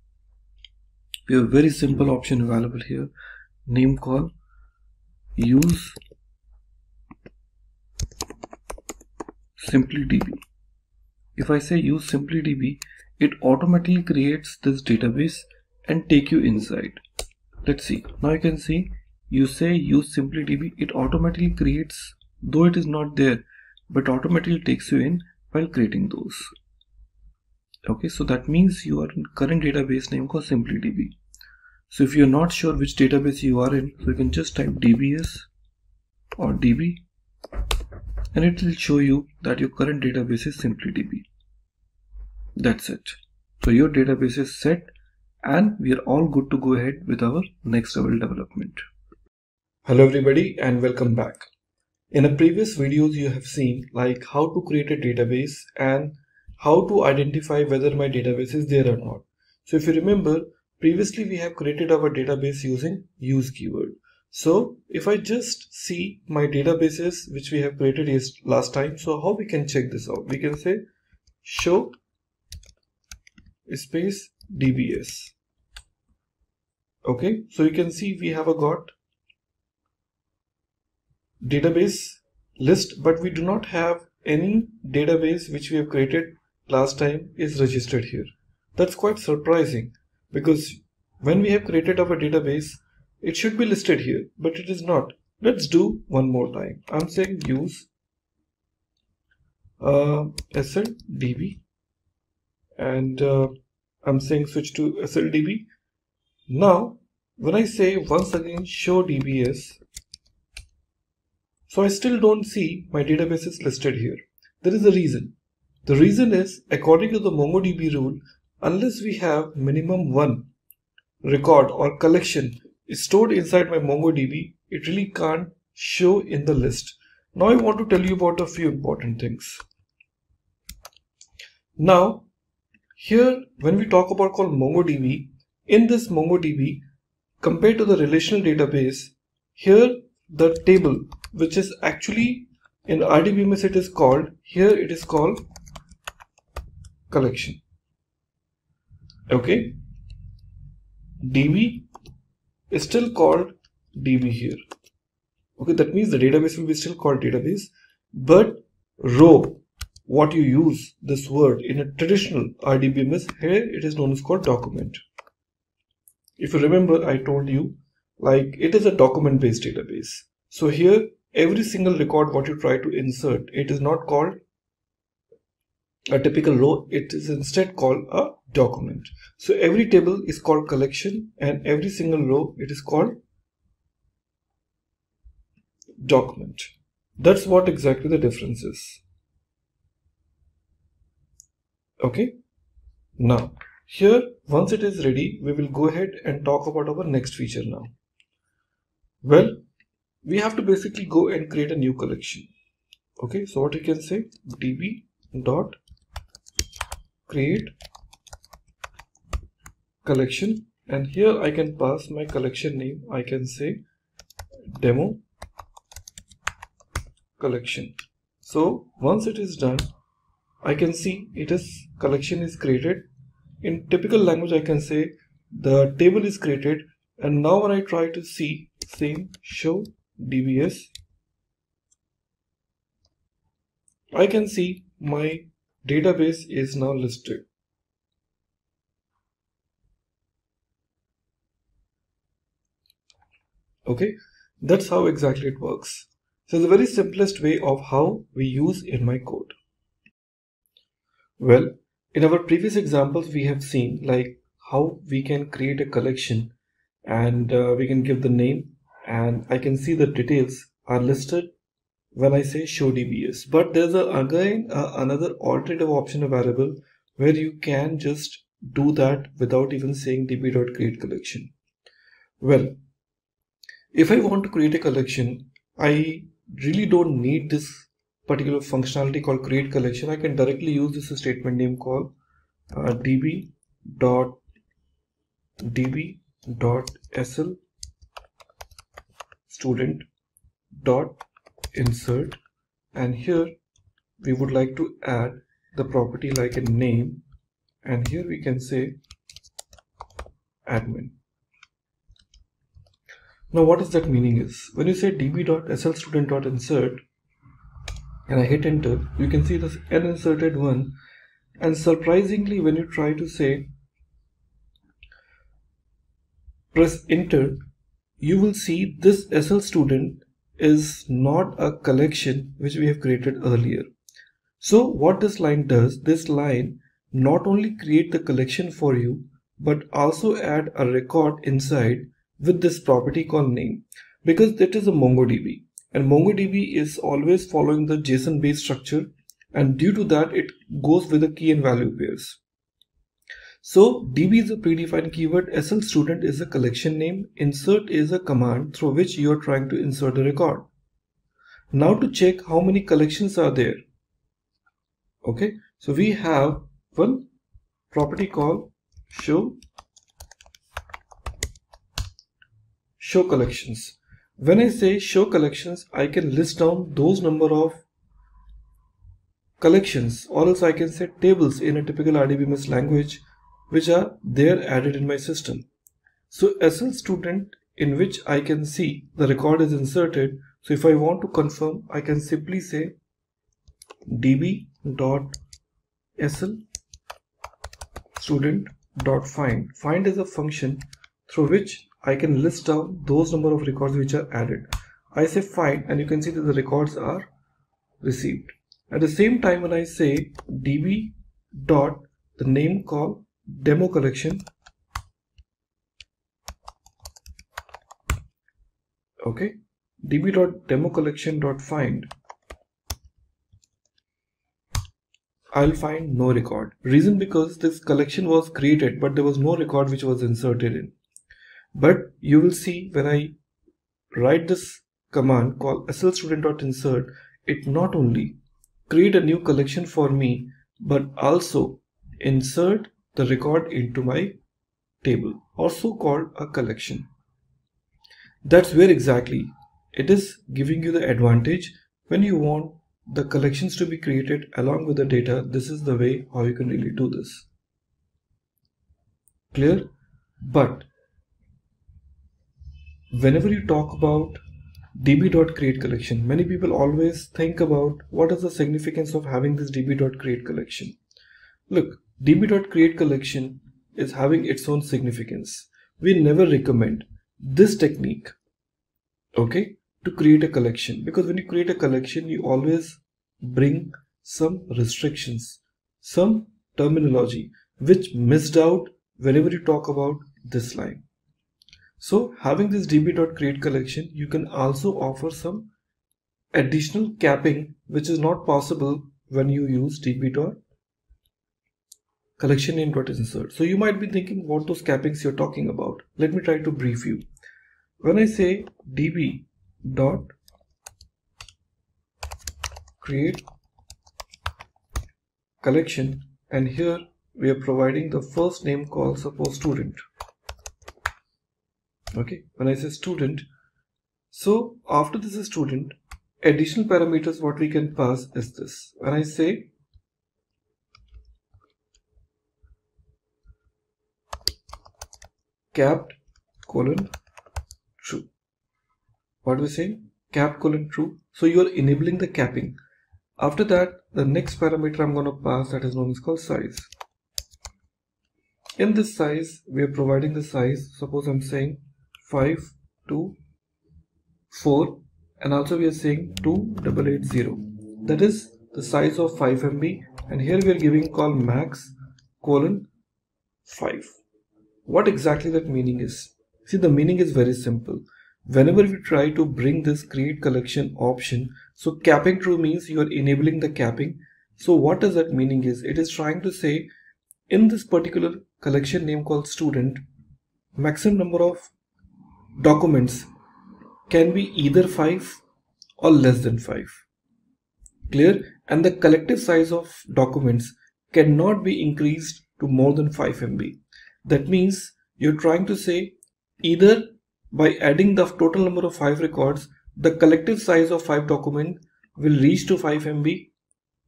we have a very simple option available here, name called use SimpliDB. If I say use SimpliDB, it automatically creates this database and take you inside. Let's see. Now you can see you say use SimpliDB, it automatically creates, though it is not there, but automatically takes you in while creating those. Okay, so that means you are in current database name called SimpliDB. So if you're not sure which database you are in, so you can just type DBS or DB, and it will show you that your current database is SimpliDB. That's it. So your database is set, and we are all good to go ahead with our next level development. Hello everybody and welcome back. In the previous videos you have seen like how to create a database and how to identify whether my database is there or not. So if you remember, previously we have created our database using use keyword. So if I just see my databases which we have created last time, so how we can check this out? We can say show space DBS. Okay, so you can see we have got database list, but we do not have any database which we have created last time is registered here. That's quite surprising, because when we have created our database, it should be listed here, but it is not. Let's do one more time. I'm saying use SLDB, and I'm saying switch to SLDB. Now when I say once again show DBS, so I still don't see my database is listed here. There is a reason. The reason is, according to the MongoDB rule, unless we have minimum one record or collection stored inside my MongoDB, it really can't show in the list. Now I want to tell you about a few important things. Now here when we talk about called MongoDB, in this MongoDB compared to the relational database, here the table which is actually in RDBMS it is called, here it is called collection. Okay, DB is still called DB here. Okay, that means the database will be still called database, but row, what you use this word in a traditional RDBMS, here it is known as called document. If you remember, I told you like it is a document based database. So here every single record what you try to insert, it is not called a typical row, it is instead called a document. So every table is called collection and every single row it is called document. That's what exactly the difference is. Okay. Now here, once it is ready, we will go ahead and talk about our next feature now. Well, we have to basically go and create a new collection. Okay, so what you can say, db dot create collection, and here I can pass my collection name. I can say demo collection. So once it is done, I can see it is collection is created. In typical language, I can say the table is created, and now when I try to see same show dbs, I can see my database is now listed. Okay, that's how exactly it works. So the very simplest way of how we use in my code. Well, in our previous examples, we have seen like how we can create a collection and we can give the name, and I can see the details are listed when I say show dbs. But there's again another alternative option available where you can just do that without even saying db.create collection. Well, if I want to create a collection, I really don't need this particular functionality called create collection. I can directly use this statement name called db.sl student.insert, and here we would like to add the property like a name, and here we can say admin. Now what is that meaning is, when you say db.sl student.insert and I hit enter, you can see this an inserted one, and surprisingly when you try to say press enter, you will see this SL student is not a collection which we have created earlier. So what this line does, this line not only create the collection for you but also add a record inside with this property called name, because that is a MongoDB, and MongoDB is always following the JSON based structure, and due to that it goes with the key and value pairs. So db is a predefined keyword, SL student is a collection name, insert is a command through which you are trying to insert a record. Now to check how many collections are there. Okay, so we have one property called show collections. When I say show collections, I can list down those number of collections, or else I can say tables in a typical RDBMS language which are there added in my system. So SL student in which I can see the record is inserted. So if I want to confirm, I can simply say db.sl student.find. Find is a function through which I can list down those number of records which are added. I say find, and you can see that the records are received. At the same time, when I say db dot the name called demo collection, okay, db.democollection.find, I'll find no record. Reason because this collection was created but there was no record which was inserted in. But you will see when I write this command called slstudent.insert, it not only create a new collection for me but also insert the record into my table, also called a collection. That's where exactly it is giving you the advantage when you want the collections to be created along with the data. This is the way how you can really do this. Clear? But whenever you talk about db.create collection, many people always think about what is the significance of having this db.create collection. Look, db.create collection is having its own significance. We never recommend this technique, okay, to create a collection, because when you create a collection you always bring some restrictions. some terminology which missed out whenever you talk about this line. So having this db.create collection, you can also offer some additional capping which is not possible when you use db.collection name.insert. So you might be thinking what those cappings you're talking about. Let me try to brief you. When I say db.create collection, and here we are providing the first name called suppose student. Okay, when I say student, so after this is student, additional parameters what we can pass is this. When I say capped colon true, what do we say? Capped colon true. So you are enabling the capping. After that, the next parameter I'm going to pass, that is known as called size. In this size, we are providing the size. Suppose I'm saying 5 to 4, and also we are saying 2880. That is the size of 5 MB, and here we are giving call max colon 5. What exactly that meaning is? See, the meaning is very simple. Whenever we try to bring this create collection option, so capping true means you are enabling the capping. So what does that meaning is? It is trying to say in this particular collection name called student, maximum number of documents can be either 5 or less than 5. Clear? And the collective size of documents cannot be increased to more than 5 MB. That means you're trying to say either by adding the total number of 5 records, the collective size of 5 documents will reach to 5 MB,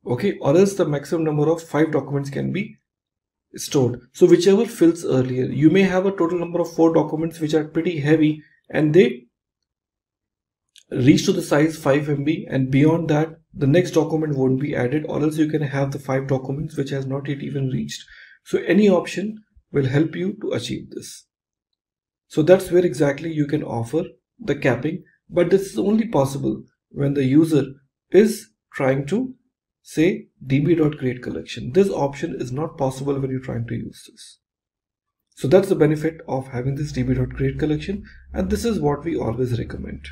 okay, or else the maximum number of 5 documents can be stored. So whichever fills earlier. You may have a total number of 4 documents which are pretty heavy and they reach to the size 5 MB, and beyond that the next document won't be added, or else you can have the 5 documents which has not yet even reached. So any option will help you to achieve this. So that's where exactly you can offer the capping, but this is only possible when the user is trying to say db.create collection. This option is not possible when you're trying to use this. So that's the benefit of having this db.create collection, and this is what we always recommend.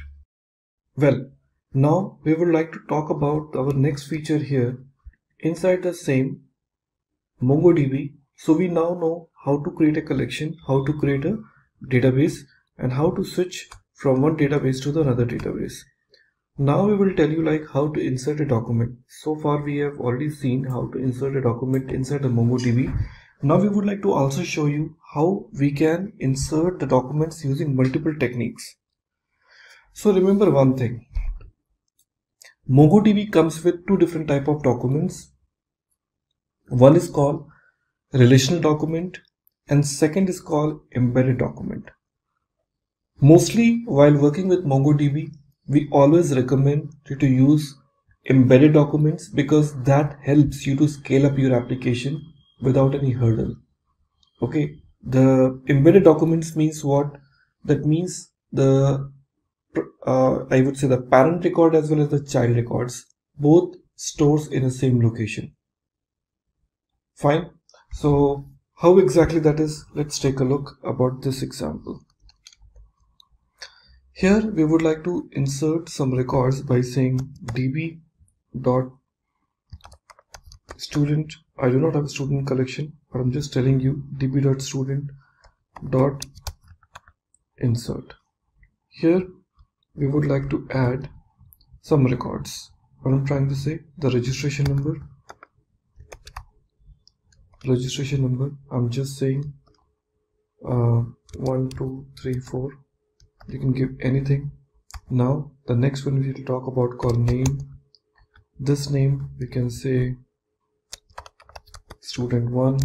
Well, now we would like to talk about our next feature here inside the same MongoDB. So we now know how to create a collection, how to create a database, and how to switch from one database to the another database. Now we will tell you like how to insert a document. So far we have already seen how to insert a document inside the MongoDB. Now we would like to also show you how we can insert the documents using multiple techniques. So remember one thing, MongoDB comes with two different types of documents. One is called relational document and second is called embedded document. Mostly while working with MongoDB, we always recommend you to use embedded documents because that helps you to scale up your application without any hurdle. Okay, the embedded documents means what? That means the I would say the parent record as well as the child records both stores in the same location. Fine. So how exactly that is? Let's take a look about this example. Here we would like to insert some records by saying db.student. I do not have a student collection, but I'm just telling you db.student.insert. Here we would like to add some records. What I'm trying to say, the registration number. I'm just saying 1, 2, 3, 4. You can give anything. Now the next one we will talk about called name. This name we can say student1,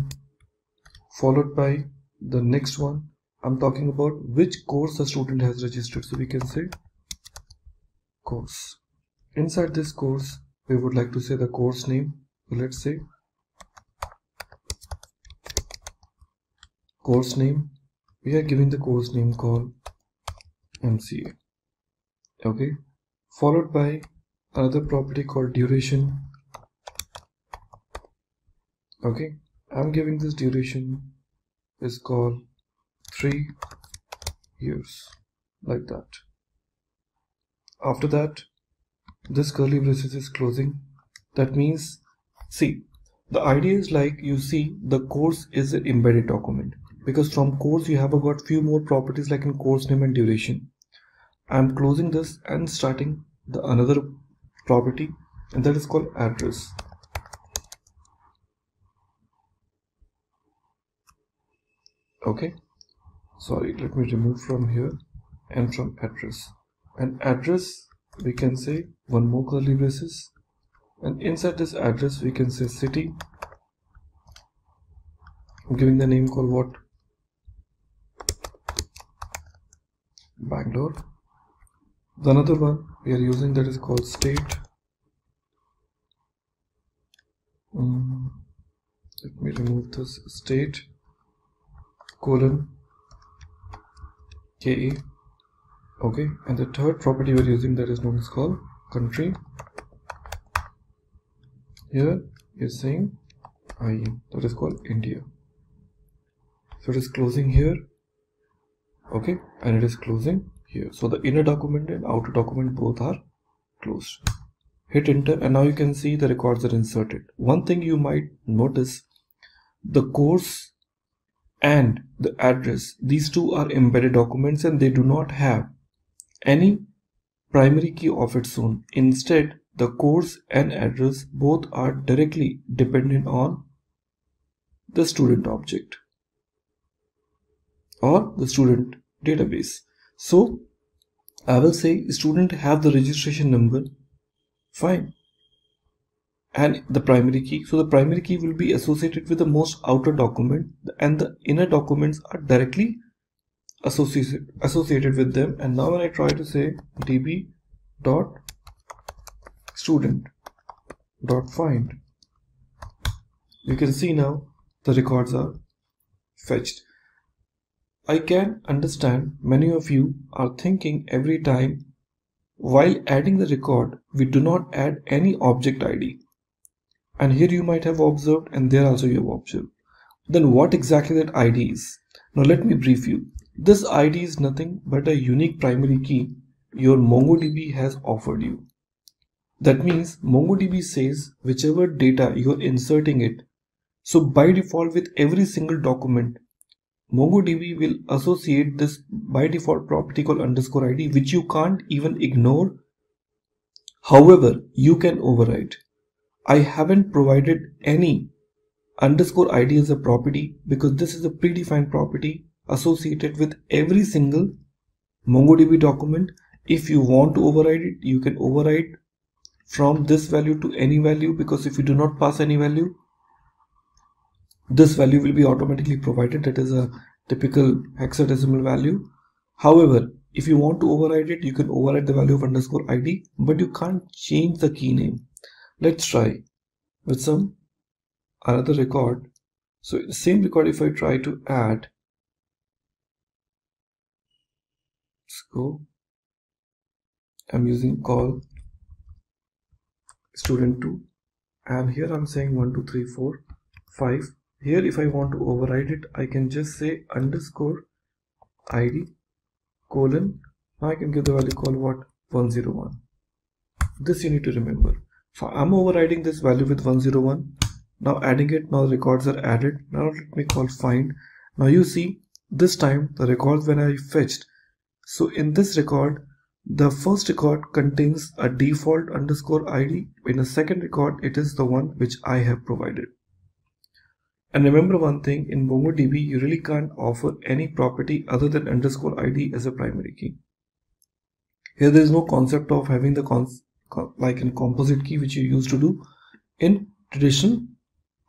followed by the next one. I'm talking about which course the student has registered, so we can say course. Inside this course we would like to say the course name. So let's say course name. We are giving the course name called MCA. Okay, followed by another property called duration. Okay, I'm giving this duration is called 3 years, like that. After that, this curly braces is closing. That means, see, the idea is like you see the course is an embedded document, because from course you have got few more properties like in course name and duration. I'm closing this and starting the another property, and that is called address. Okay, sorry, let me remove from here and from address. And address, we can say one more curly braces, and inside this address we can say city. I'm giving the name called what? Bangalore. The another one we are using that is called state. Let me remove this state colon KE. Okay, and the third property we are using that is known as called country. Here you're saying IE, that is called India. So it is closing here, okay, and it is closing here. So the inner document and outer document both are closed. Hit enter, and now you can see the records are inserted. One thing you might notice, the course and the address, these two are embedded documents and they do not have any primary key of its own. Instead, the course and address both are directly dependent on the student object or the student database. So I will say student have the registration number, fine, and the primary key. So the primary key will be associated with the most outer document, and the inner documents are directly associated with them. And now when I try to say db dot student dot find, you can see now the records are fetched. I can understand many of you are thinking every time while adding the record we do not add any object ID, and here you might have observed and there also you have observed. Then what exactly that ID is? Now let me brief you. This ID is nothing but a unique primary key your MongoDB has offered you. That means MongoDB says whichever data you are inserting it. So by default with every single document, MongoDB will associate this by default property called underscore ID, which you can't even ignore. However, you can override. I haven't provided any underscore ID as a property because this is a predefined property associated with every single MongoDB document. If you want to override it, you can override from this value to any value, because if you do not pass any value, this value will be automatically provided. That is a typical hexadecimal value. However, if you want to override it, you can override the value of underscore ID, but you can't change the key name. Let's try with some another record. So the same record, if I try to add, let's go. I'm using call student2, and here I'm saying 1 2 3 4 5. Here if I want to override it, I can just say underscore ID colon. Now I can give the value called what? 101. This you need to remember. So I'm overriding this value with 101. Now adding it, now the records are added. Now let me call find. Now you see this time the records when I fetched. So in this record, the first record contains a default underscore ID. In the second record, it is the one which I have provided. And remember one thing, in MongoDB, you really can't offer any property other than underscore ID as a primary key. Here there is no concept of having the like a composite key which you used to do in traditional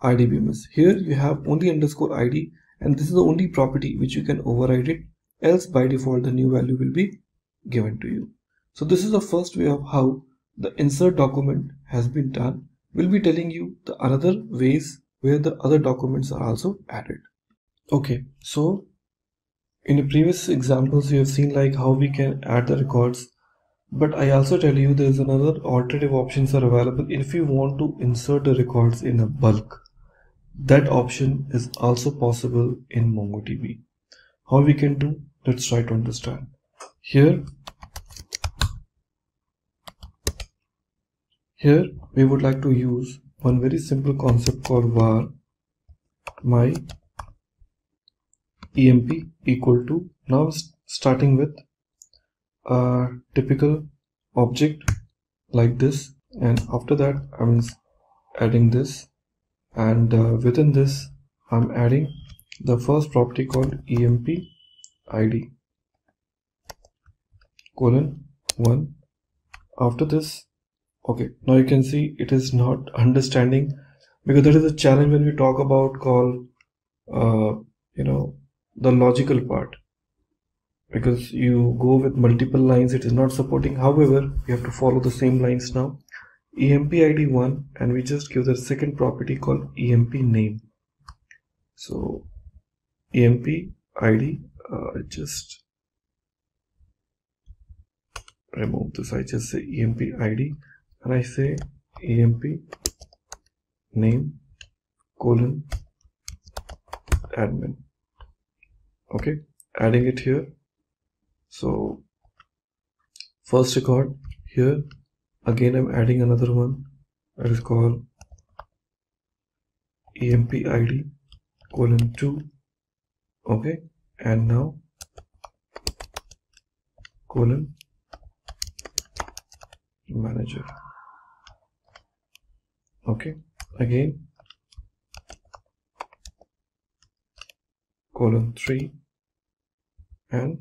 IDBMS. Here you have only underscore ID, and this is the only property which you can override it, else by default the new value will be given to you. So this is the first way of how the insert document has been done. We'll be telling you the other ways where the other documents are also added. Okay, so in the previous examples you have seen like how we can add the records, but I also tell you there is another alternative options are available if you want to insert the records in a bulk. that option is also possible in MongoDB. How we can do? Let's try to understand. Here we would like to use one very simple concept called var my emp equal to, now starting with a typical object like this, and after that I'm adding this, and within this I'm adding the first property called emp id colon 1. After this, okay, now you can see it is not understanding, because that is a challenge when we talk about call the logical part, because you go with multiple lines, it is not supporting. However, we have to follow the same lines now. emp id 1, and we just give the second property called emp name. So emp id, just remove this, I just say emp id and I say emp name colon admin. Okay, adding it here. So first record here, again I'm adding another one that is called emp id colon 2. Okay, and now colon manager. Okay, again colon 3 and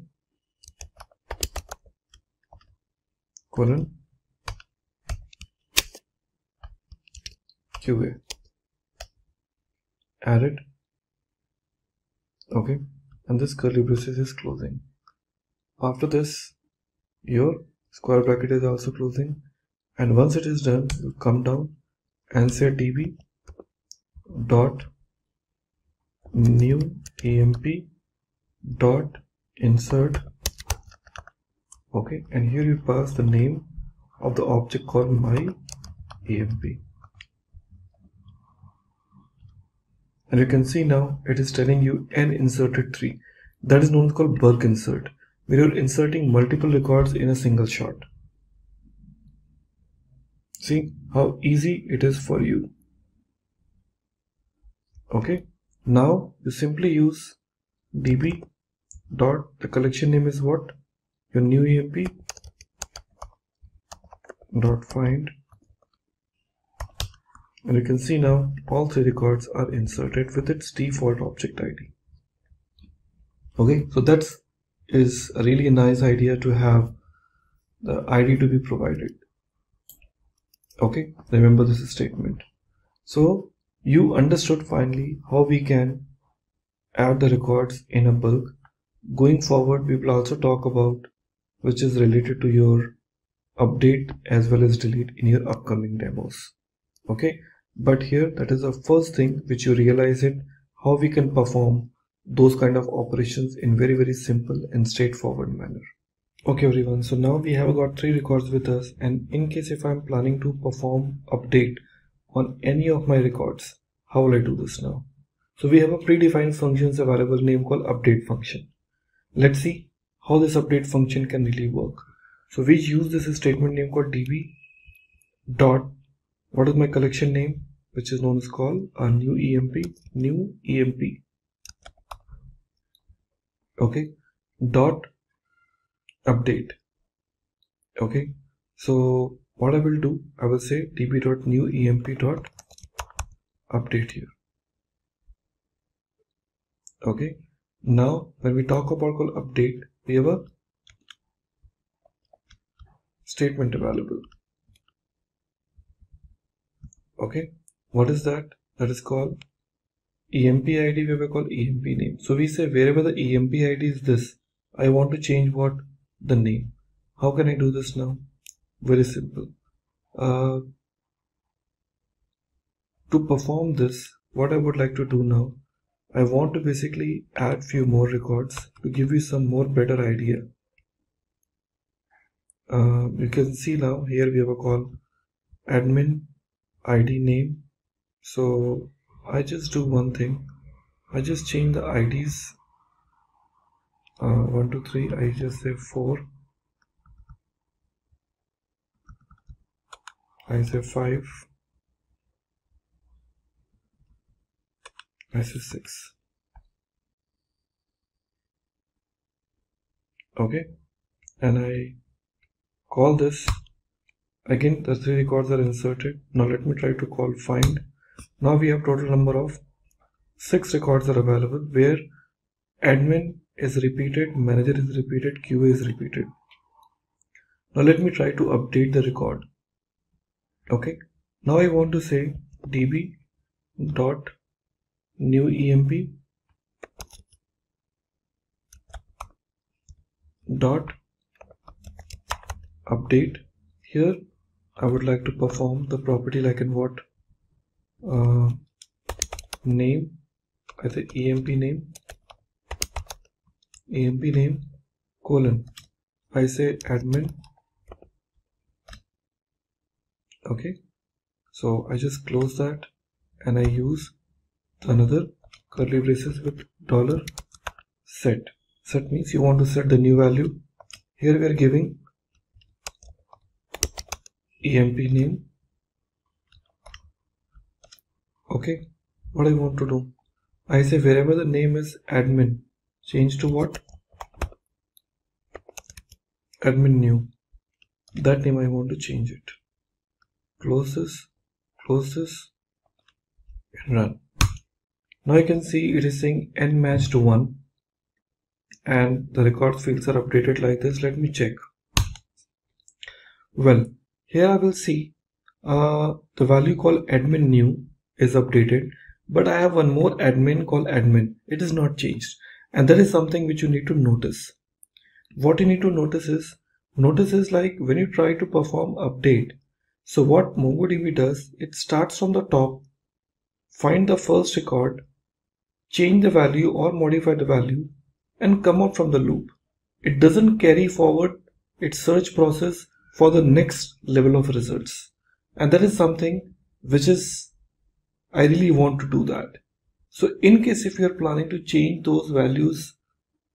colon QA. Add it. Okay, and this curly braces is closing. After this, your square bracket is also closing, and once it is done, you come down and say db dot new emp dot insert. Okay, and here you pass the name of the object called my emp, and you can see now it is telling you n inserted 3. That is known as called bulk insert, where you're inserting multiple records in a single shot. See how easy it is for you. Okay, now you simply use db dot, the collection name is what? Your new emp dot find, and you can see now all 3 records are inserted with its default object ID. Okay, so that is a really nice idea to have the ID to be provided. Okay, remember this statement. So you understood finally how we can add the records in a bulk. Going forward, we will also talk about which is related to your update as well as delete in your upcoming demos. Okay, but here that is the first thing which you realize it, how we can perform those kind of operations in very simple and straightforward manner. Okay everyone, so now we have got 3 records with us, and in case if I'm planning to perform update on any of my records, how will I do this now? So we have a predefined functions available name called update function. Let's see how this update function can really work. So we use this statement name called db dot, what is my collection name, which is known as called a new emp. Okay, dot update. Okay, so what I will do, I will say db dot new emp dot update here. Okay, now when we talk about called update, we have a statement available. Okay, what is that? That is called emp id, we have called emp name. So we say wherever the emp id is this, I want to change what? The name. How can I do this now? Very simple. To perform this, what I would like to do now, I want to basically add few more records to give you some more better idea. You can see now here we have a call admin id name. So I just do one thing. I just change the IDs. 1, 2, 3. I just say 4. I say 5. I say 6. Okay, and I call this. Again, the 3 records are inserted. Now let me try to call find. Now we have total number of 6 records are available, where admin is repeated, manager is repeated, QA is repeated. Now let me try to update the record. Okay, now I want to say db dot new emp dot update. Here I would like to perform the property like in what name. I say emp name colon. I say admin. Okay, so I just close that and I use another curly braces with dollar set. Set means you want to set the new value. Here we are giving emp name. Okay, what I want to do, I say wherever the name is admin, change to what? Admin new. That name I want to change it. Close this, and run. Now you can see it is saying n match to 1 and the record fields are updated like this. Let me check. Well, here I will see the value called admin new is updated, but I have one more admin called admin. It is not changed, and that is something which you need to notice. What you need to notice is like when you try to perform update. So what MongoDB does, it starts from the top, find the first record, change the value or modify the value, and come out from the loop. It doesn't carry forward its search process for the next level of results. And that is something which is, I really want to do that. So in case if you are planning to change those values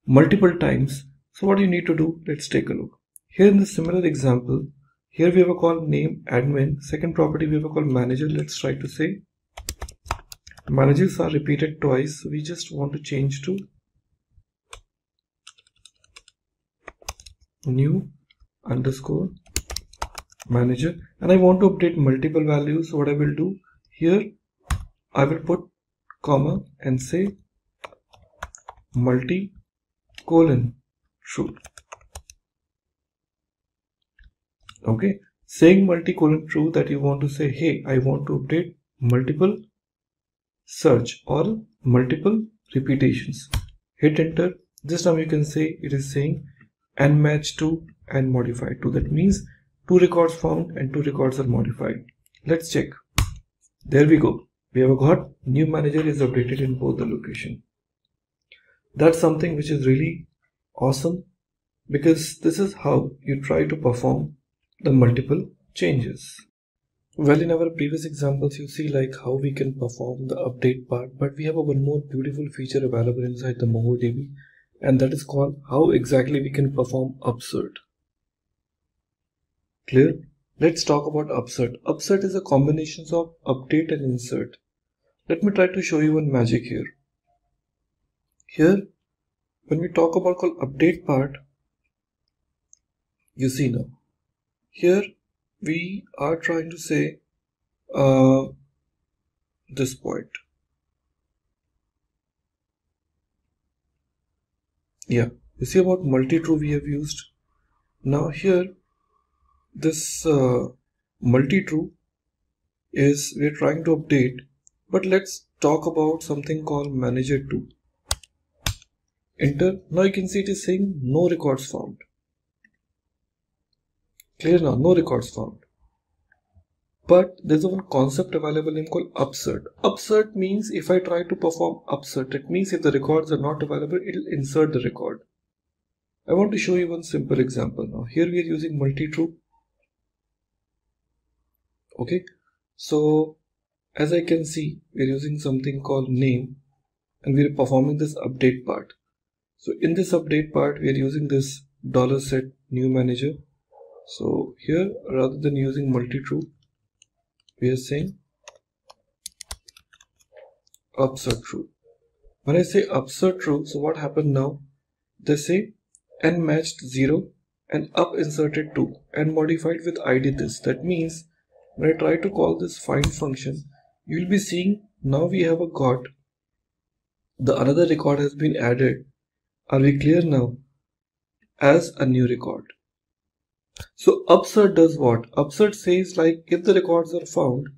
multiple times, so what you need to do, let's take a look. Here in the similar example, here we have a call name admin, second property we have a call manager. Let's try to say managers are repeated twice, so we just want to change to new underscore manager, and I want to update multiple values. So what I will do here, I will put comma and say multi colon true. Okay, saying multi-colon true, that you want to say, hey, I want to update multiple search or multiple repetitions. Hit enter. This time you can say it is saying and match to and modify to. That means 2 records found and 2 records are modified. Let's check. There we go. We have got new manager is updated in both the location. That's something which is really awesome, because this is how you try to perform the multiple changes. Well, in our previous examples, you see like how we can perform the update part, but we have a one more beautiful feature available inside the MongoDB, and that is called how exactly we can perform upsert. Clear? Let's talk about upsert. Upsert is a combination of update and insert. Let me try to show you one magic here. Here, when we talk about called update part, you see now, here we are trying to say this point. Yeah, you see about multi-true we have used. Now here, this multi-true is we're trying to update, but let's talk about something called manager 2. Enter. Now you can see it is saying no records found. Clear now, no records found. But there's one concept available in called upsert. Upsert means if I try to perform upsert, it means if the records are not available, it will insert the record. I want to show you one simple example now. Here we are using multi-true. Okay, so as I can see, we're using something called name, and we're performing this update part. So in this update part, we're using this $set new manager. So here, rather than using multi-true, we are saying upsert true. When I say upsert true, so what happened now? They say n matched 0 and up inserted 2 and modified with id this. That means when I try to call this find function, you will be seeing now we have a got the another record has been added. Are we clear now? As a new record. So upsert does what? Upsert says like if the records are found,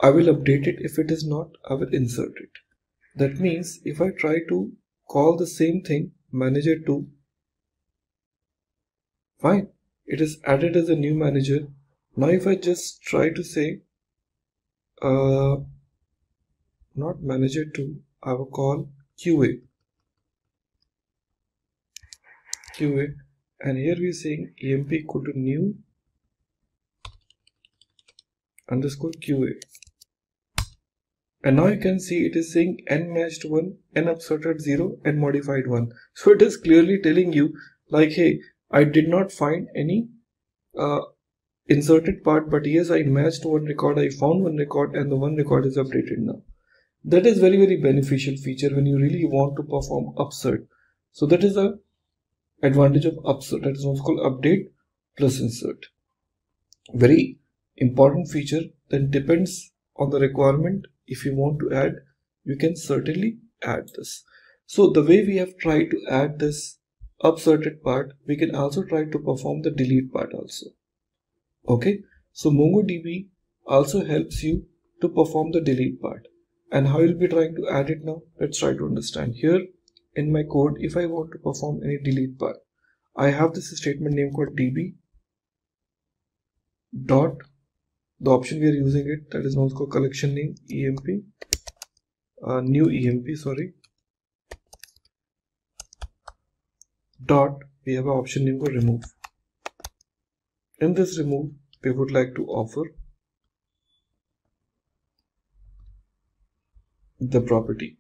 I will update it. If it is not, I will insert it. That means if I try to call the same thing, manager 2, fine, it is added as a new manager. Now if I just try to say not manager 2, I will call QA, and here we are saying emp equal to new underscore QA. And now you can see it is saying n matched 1, n upserted 0, and modified 1. So it is clearly telling you like, hey, I did not find any inserted part, but yes, I matched one record, I found one record, and the one record is updated now. That is very, very beneficial feature when you really want to perform upsert. So that is the advantage of upsert. That is what's called update plus insert. Very important feature that depends on the requirement. If you want to add, you can certainly add this. So the way we have tried to add this upserted part, we can also try to perform the delete part also. Okay, so MongoDB also helps you to perform the delete part. And how you'll be trying to add it now? Let's try to understand. Here in my code, if I want to perform any delete part, I have this statement name called db dot, the option we are using it, that is now called collection name emp, new emp, sorry, dot, we have an option name called remove. In this remove, we would like to offer the property.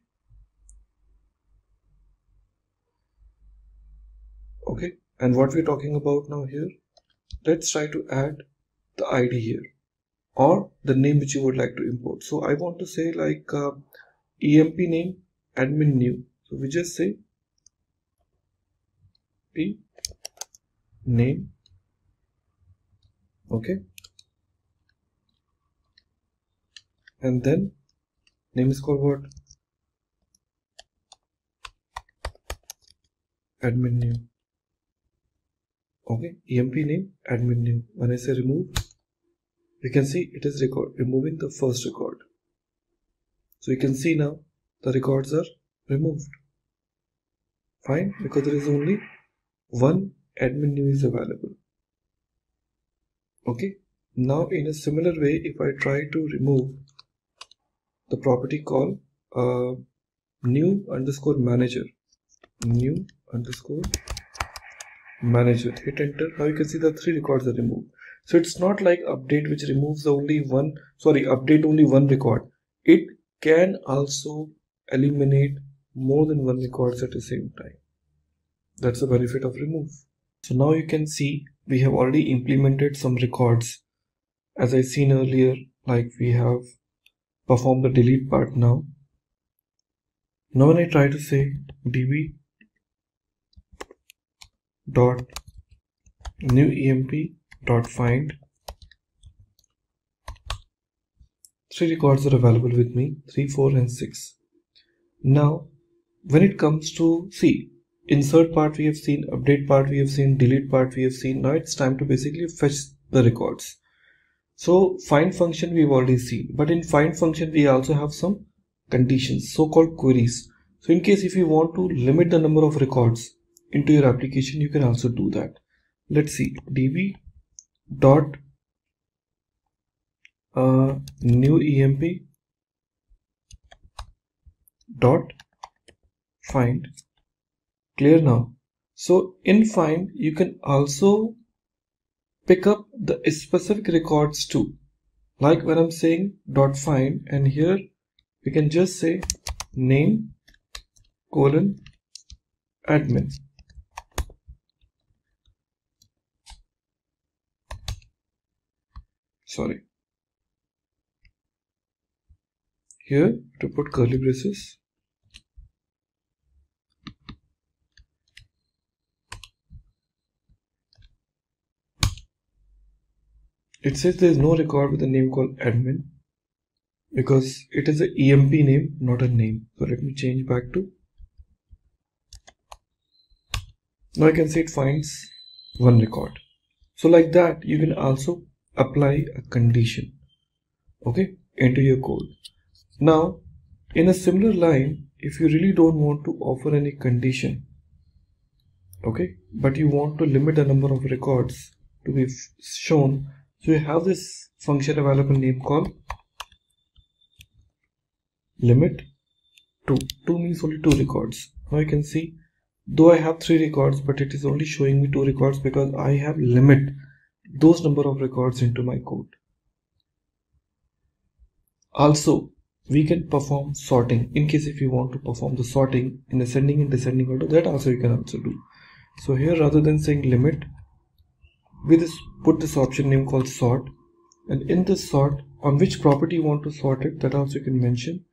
Okay, and what we're talking about now here, let's try to add the ID here or the name which you would like to import. So I want to say like emp name admin new. So we just say p name. Okay, and then name is called what? Admin new. Okay, emp name admin new. When I say remove, you can see it is removing the first record. So you can see now the records are removed. Fine, because there is only one admin new is available. Okay, now in a similar way, if I try to remove the property called new underscore manager, new underscore manager, hit enter. Now you can see the 3 records are removed. So it's not like update which removes update only one record. It can also eliminate more than one records at the same time. That's the benefit of remove. So now you can see we have already implemented some records. As I seen earlier, like we have performed the delete part now. Now when I try to say db dot new emp dot find, 3 records are available with me, 3, 4 and 6. Now when it comes to insert part we have seen, update part we have seen, delete part we have seen. Now it's time to basically fetch the records. So find function we've already seen, but in find function we also have some conditions, so-called queries. So in case if you want to limit the number of records into your application, you can also do that. Let's see, db dot new emp dot find. Clear now? So in find you can also pick up the specific records too. Like when I'm saying dot find, and here we can just say name colon admin. Sorry. Here to put curly braces. It says there is no record with a name called admin because it is an EMP name, not a name. So let me change back to. Now I can see it finds one record. So like that, you can also apply a condition, okay, into your code. Now, in a similar line, if you really don't want to offer any condition, okay, but you want to limit the number of records to be shown, so you have this function available name called limit 2. 2 means only 2 records. Now you can see, though I have 3 records, but it is only showing me 2 records because I have limit those number of records into my code. Also, we can perform sorting in case if you want to perform the sorting in ascending and descending order, that also you can also do. So here, rather than saying limit, we just put this option name called sort, and in this sort, on which property you want to sort it, that also you can mention.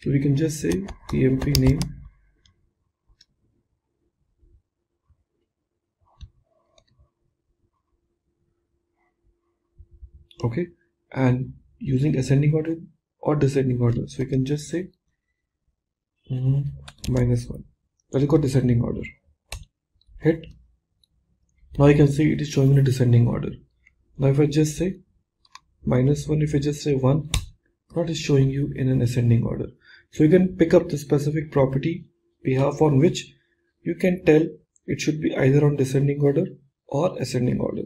So we can just say emp name okay, and using ascending order or descending order, so you can just say -1. That is called descending order. Hit. Now you can see it is showing in a descending order. Now if I just say -1, if I just say 1, now it is showing you in an ascending order. So you can pick up the specific property behalf on which you can tell it should be either on descending order or ascending order.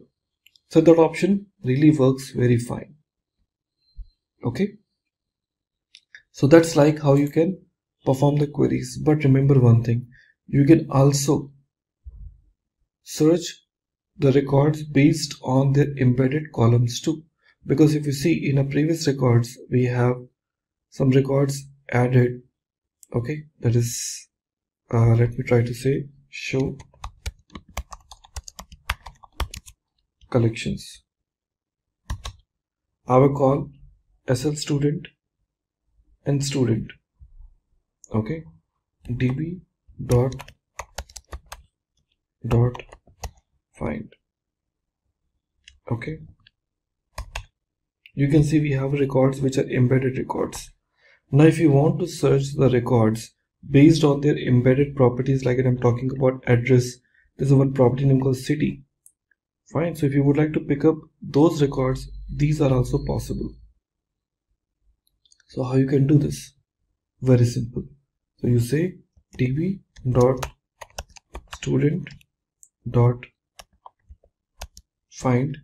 So that option really works very fine. Okay. So that's like how you can perform the queries. But remember one thing, you can also search the records based on their embedded columns too. Because if you see in our previous records, we have some records added. Okay, that is, let me try to say show collections. I will call SL student and student. Okay, db dot find. Okay, you can see we have records which are embedded records. Now if you want to search the records based on their embedded properties, like I'm talking about address, there's one property name called city. Fine, so if you would like to pick up those records, these are also possible. So how you can do this? Very simple. So you say db dot student dot find.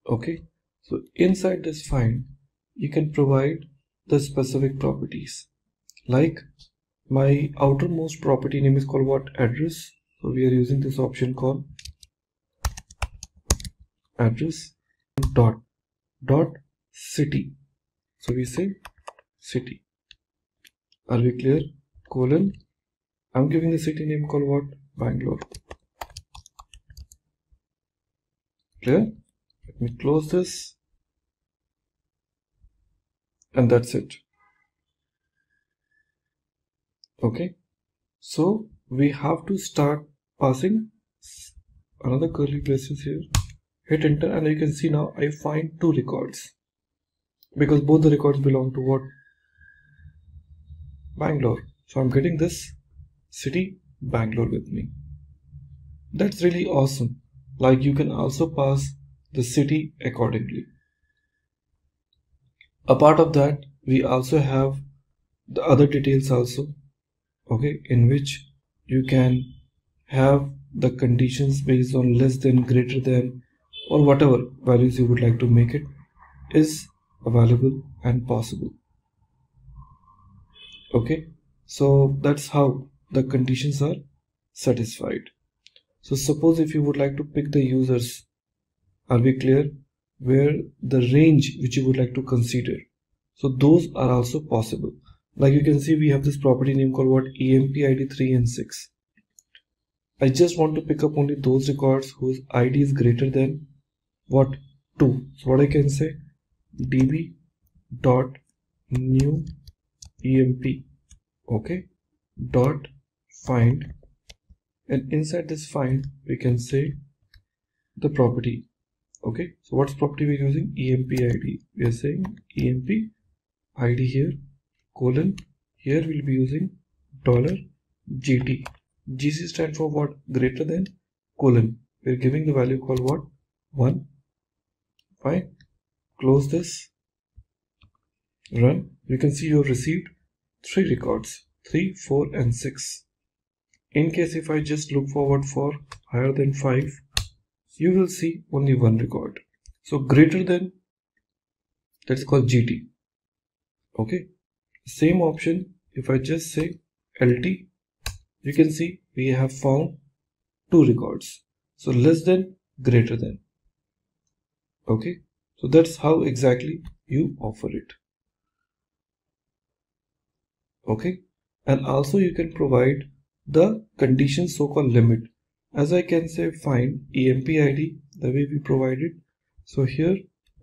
Okay, so inside this find you can provide the specific properties. Like my outermost property name is called what? Address. So we are using this option called address dot city. So we say city. Are we clear? Colon. I'm giving the city name called what? Bangalore. Clear? Let me close this. And that's it. Okay. So we have to start passing another curly braces here. Hit enter, and you can see now I find 2 records because both the records belong to what? Bangalore. So I'm getting this city Bangalore with me. That's really awesome. Like you can also pass the city accordingly. A part of that, we also have the other details also, okay, in which you can have the conditions based on less than, greater than, or whatever values you would like to make it is available and possible. Okay, so that's how the conditions are satisfied. So suppose if you would like to pick the users, are we clear? where the range which you would like to consider. So those are also possible. Like you can see, we have this property name called what? EMP ID 3 and 6. I just want to pick up only those records whose ID is greater than what? 2. So what I can say, db dot new emp, okay, dot find, and inside this find we can say the property. Okay, so what's property we're using? emp id. We are saying emp id here, colon, here we'll be using $GT. GC stands for what? Greater than, colon, we're giving the value called what? 1. Fine, close this, run. You can see you have received 3 records, 3, 4 and 6. In case if I just look forward for higher than 5, you will see only 1 record. So greater than, that's called GT. Okay, same option, if I just say LT, you can see we have found 2 records. So less than, greater than. Okay, so that's how exactly you offer it. Okay, and also you can provide the condition, so-called limit. As I can say, find EMP ID the way we provided. So here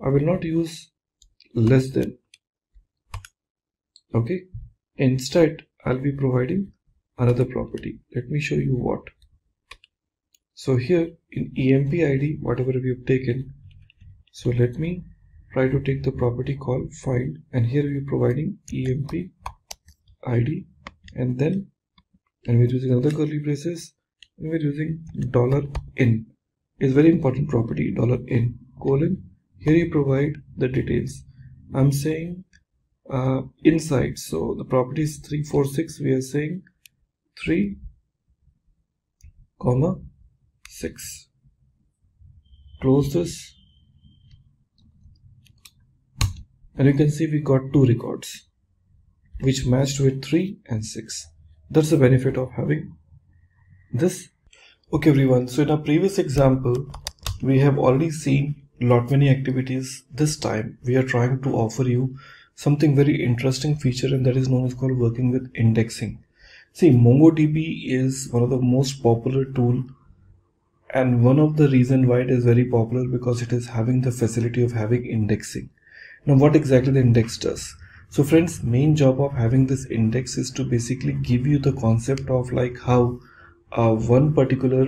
I will not use less than. Okay, instead I'll be providing another property. Let me show you what. So here in EMP ID, whatever we have taken, so let me try to take the property called find, and here we are providing EMP ID, and then we're using another curly braces, and we're using $in. Is very important property, $in, colon, here you provide the details. I'm saying inside, so the property is 346, we are saying 3, 6. Close this, and you can see we got 2 records which matched with 3 and 6. That's the benefit of having this. Okay everyone, so in our previous example we have already seen many activities. This time we are trying to offer you something very interesting feature, and that is known as called working with indexing. See, MongoDB is one of the most popular tool, and one of the reason why it is very popular because it is having the facility of having indexing. Now what exactly the index does? So friends, main job of having this index is to basically give you the concept of like how one particular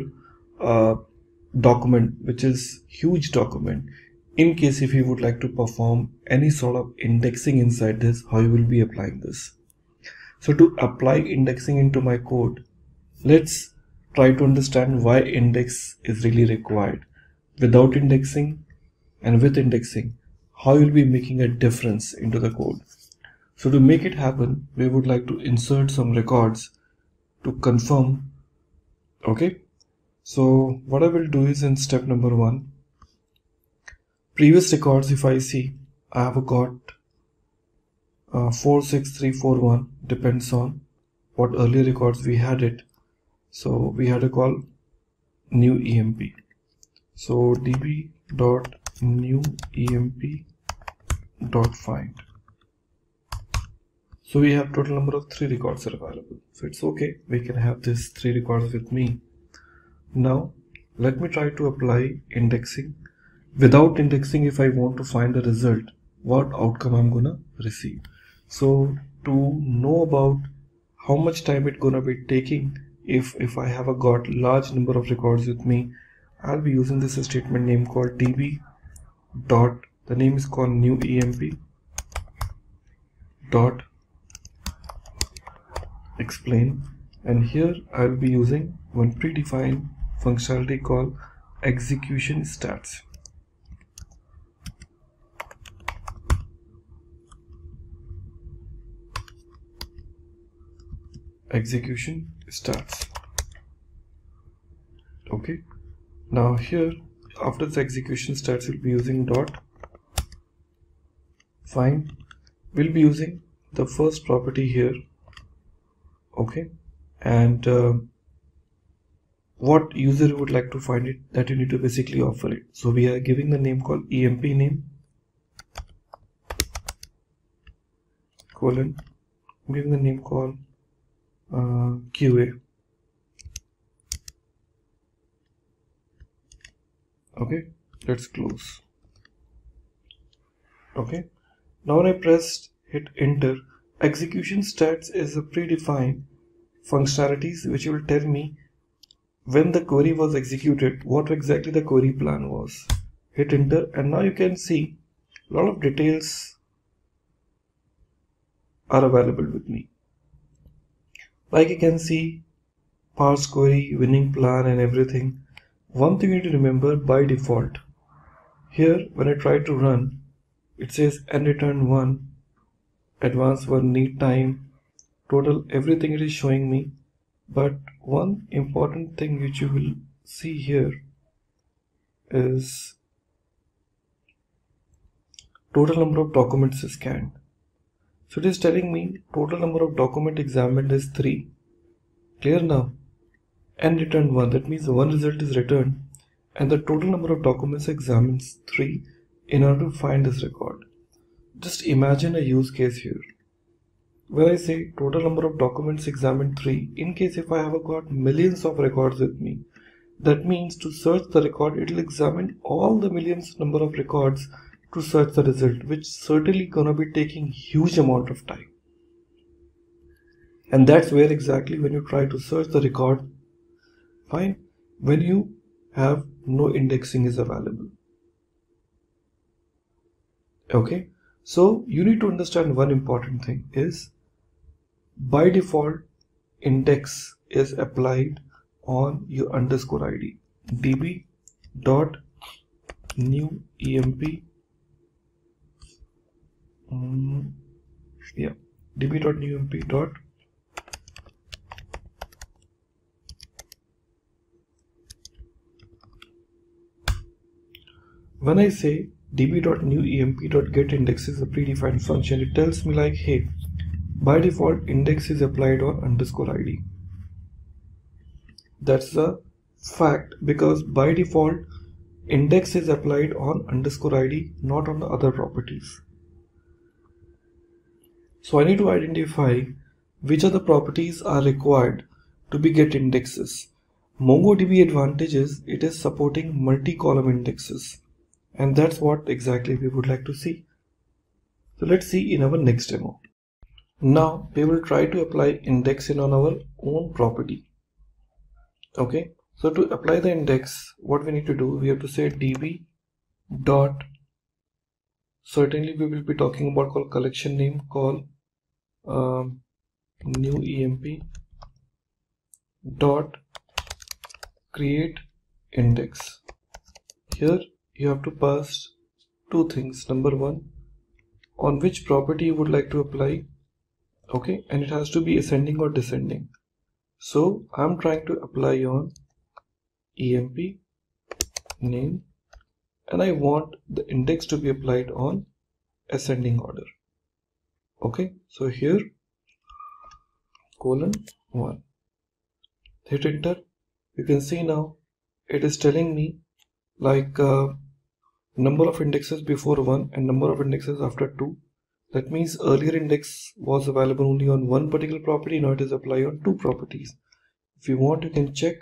document, which is huge document, in case if you would like to perform any sort of indexing inside this, how you will be applying this. So to apply indexing into my code, let's try to understand why index is really required. Without indexing and with indexing, how you'll be making a difference into the code. So to make it happen, we would like to insert some records to confirm. Okay, so what I will do is in step number 1, previous records, if I see, I have got 46341, depends on what earlier records we had it. So we had a call new emp. So db dot new emp dot find. So we have total number of 3 records are available. So it's okay, we can have this 3 records with me. Now let me try to apply indexing. Without indexing, if I want to find the result, what outcome I'm gonna receive. So to know about how much time it's gonna be taking, if I have got large number of records with me, I'll be using this statement name called db dot, the name is called new emp dot explain, and here I'll be using one predefined functionality called execution stats. Execution stats. Okay, now here after this execution stats, we'll be using dot find. We'll be using the first property here. Okay, and what user would like to find it, that you need to basically offer it. So we are giving the name called EMP name colon, giving the name called QA. Okay, let's close. Okay, now when I hit enter, execution stats is a predefined functionalities which will tell me when the query was executed, what exactly the query plan was. Hit enter, and now you can see a lot of details are available with me. Like you can see parse query, winning plan and everything. One thing you need to remember, by default, here when I try to run, it says and return 1, advanced 1, need time, total, everything it is showing me. But one important thing which you will see here is total number of documents scanned. So it is telling me total number of document examined is 3. Clear now? And return 1, that means one result is returned and the total number of documents examined is 3 in order to find this record. Just imagine a use case here. When I say total number of documents examined 3, in case if I have got millions of records with me, that means to search the record, it will examine all the millions number of records to search the result, which certainly gonna be taking huge amount of time. And that's where exactly when you try to search the record, fine, when you have no indexing is available. Okay, so you need to understand one important thing is, by default, index is applied on your underscore ID. db dot new emp db dot new emp dot when I say db.newemp.get index is a predefined function, it tells me like, hey, by default index is applied on underscore ID. That's a fact, because by default index is applied on underscore ID, not on the other properties. So I need to identify which of the properties are required to be get indexes. MongoDB advantage is it is supporting multi-column indexes, and that's what exactly we would like to see. So let's see in our next demo. Now we will try to apply indexing on our own property. Okay, so to apply the index, what we need to do, we have to say db dot, certainly we will be talking about called collection name called new emp dot create index. Here you have to pass two things. Number one, on which property you would like to apply. Okay, and it has to be ascending or descending. So I'm trying to apply on emp name, and I want the index to be applied on ascending order. Okay, so here colon 1, hit enter. You can see now it is telling me like number of indexes before 1 and number of indexes after 2. That means earlier index was available only on one particular property, now it is applied on 2 properties. If you want, you can check.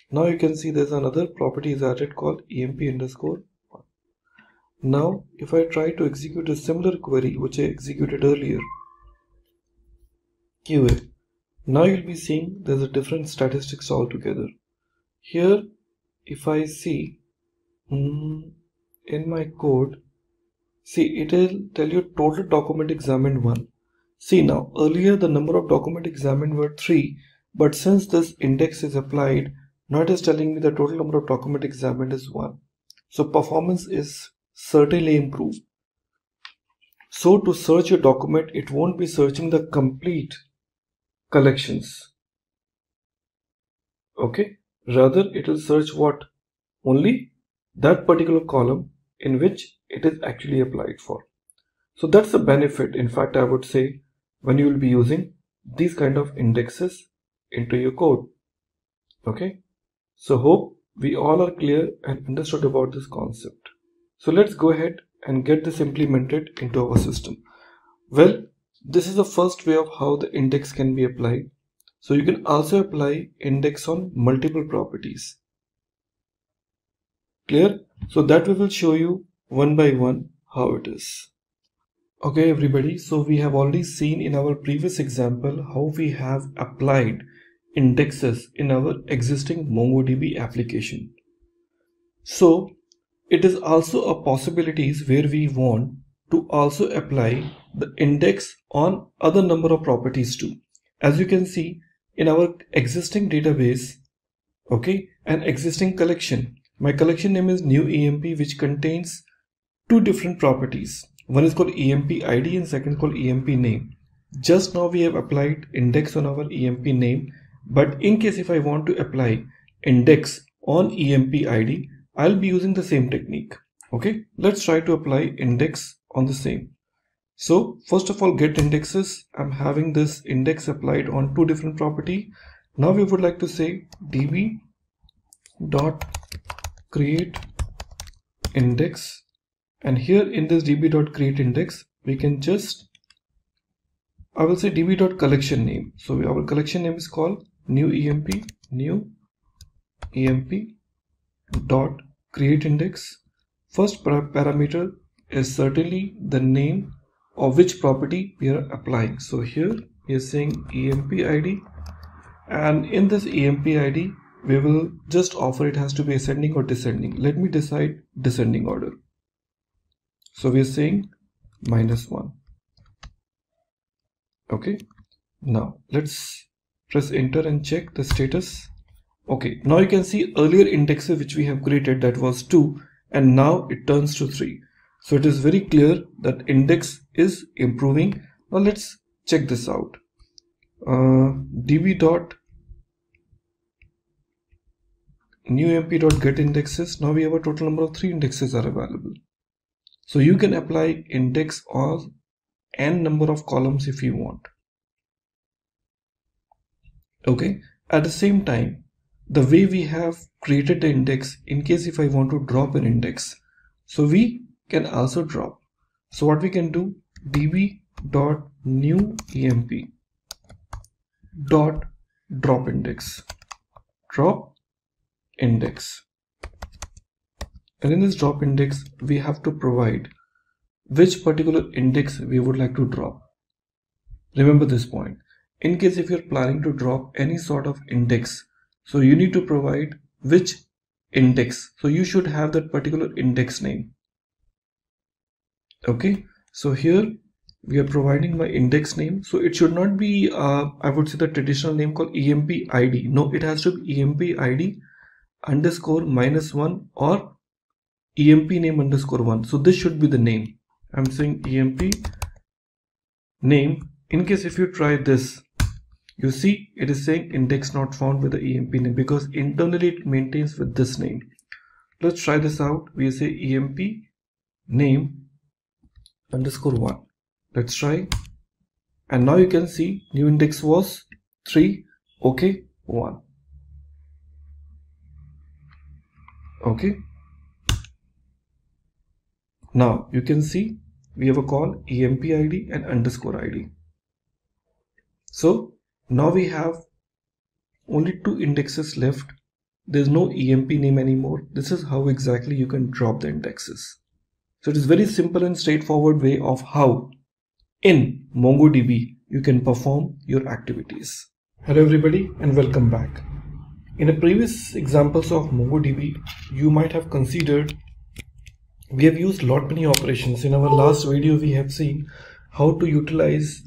Now you can see there's another property is added called emp underscore 1. Now if I try to execute a similar query which I executed earlier, QA, now you'll be seeing there's a different statistics altogether. Here if I see in my code, see it will tell you total document examined 1. See now earlier the number of document examined were 3, but since this index is applied, now it is telling me the total number of document examined is 1. So performance is certainly improved. So to search your document, it won't be searching the complete collections. Okay, rather it will search what? Only that particular column in which it is actually applied for. So that's the benefit, in fact, I would say, when you will be using these kind of indexes into your code. Okay, So hope we all are clear and understood about this concept. So let's go ahead and get this implemented into our system. Well, this is the first way of how the index can be applied. So you can also apply index on multiple properties. Clear? So that we will show you one by one how it is. Okay everybody, so we have already seen in our previous example how we have applied indexes in our existing MongoDB application. So it is also a possibilities where we want to also apply the index on other number of properties too. As you can see in our existing database, okay, an existing collection. My collection name is new EMP, which contains two different properties. One is called EMP ID and second called EMP name. Just now we have applied index on our EMP name, but in case if I want to apply index on EMP ID, I'll be using the same technique. Okay, let's try to apply index on the same. So first of all, get indexes. I'm having this index applied on two different property. Now we would like to say db dot create index, and here in this db.createIndex we can just, I will say db.collection name. So our collection name is called new EMP dot create index. First parameter is certainly the name of which property we are applying. So here we are saying EMP ID, and in this EMP ID we will just offer it has to be ascending or descending. Let me decide descending order. So we are saying -1. Okay, now let's press enter and check the status. Okay, now you can see earlier indexes which we have created, that was 2, and now it turns to 3. So it is very clear that index is improving. Now let's check this out. db.newemp.getIndexes. Now we have a total number of 3 indexes are available. So you can apply index on n number of columns if you want. Okay, at the same time, the way we have created the index, in case if I want to drop an index, so we can also drop. So what we can do, db.newemp.dropIndex, drop index. And in this drop index, we have to provide which particular index we would like to drop. Remember this point. In case if you're planning to drop any sort of index, so you need to provide which index. So you should have that particular index name. Okay, so here we are providing my index name. So it should not be, I would say, the traditional name called EMP ID. No, it has to be EMP ID underscore -1 or EMP name underscore 1. So this should be the name. I'm saying EMP name. In case if you try this, you see it is saying index not found with the EMP name because internally it maintains with this name. Let's try this out. We say EMP name underscore 1. Let's try. And now you can see new index was 3. Okay, 1. Okay. Now you can see we have a call EMP ID and underscore ID. So now we have only 2 indexes left. There's no EMP name anymore. This is how exactly you can drop the indexes. So it is very simple and straightforward way of how in MongoDB you can perform your activities. Hello everybody and welcome back. In the previous examples of MongoDB, you might have considered we have used lot many operations. In our last video, we have seen how to utilize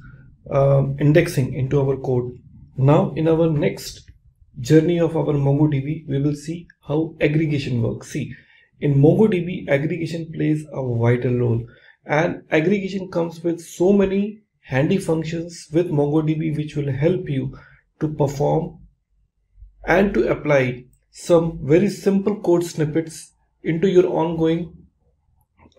indexing into our code. Now, in our next journey of our MongoDB, we will see how aggregation works. See, in MongoDB, aggregation plays a vital role, and aggregation comes with so many handy functions with MongoDB which will help you to perform and to apply some very simple code snippets into your ongoing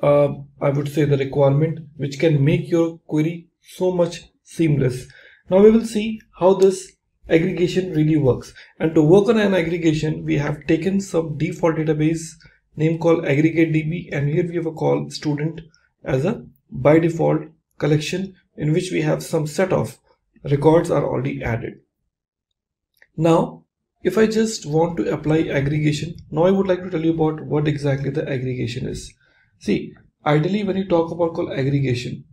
I would say the requirement, which can make your query so much seamless. Now we will see how this aggregation really works. And to work on an aggregation, we have taken some default database name called aggregatedb, and here we have a call student as a by default collection in which we have some set of records are already added. Now, if I just want to apply aggregation, now I would like to tell you about what exactly the aggregation is. See, ideally when you talk about call aggregation,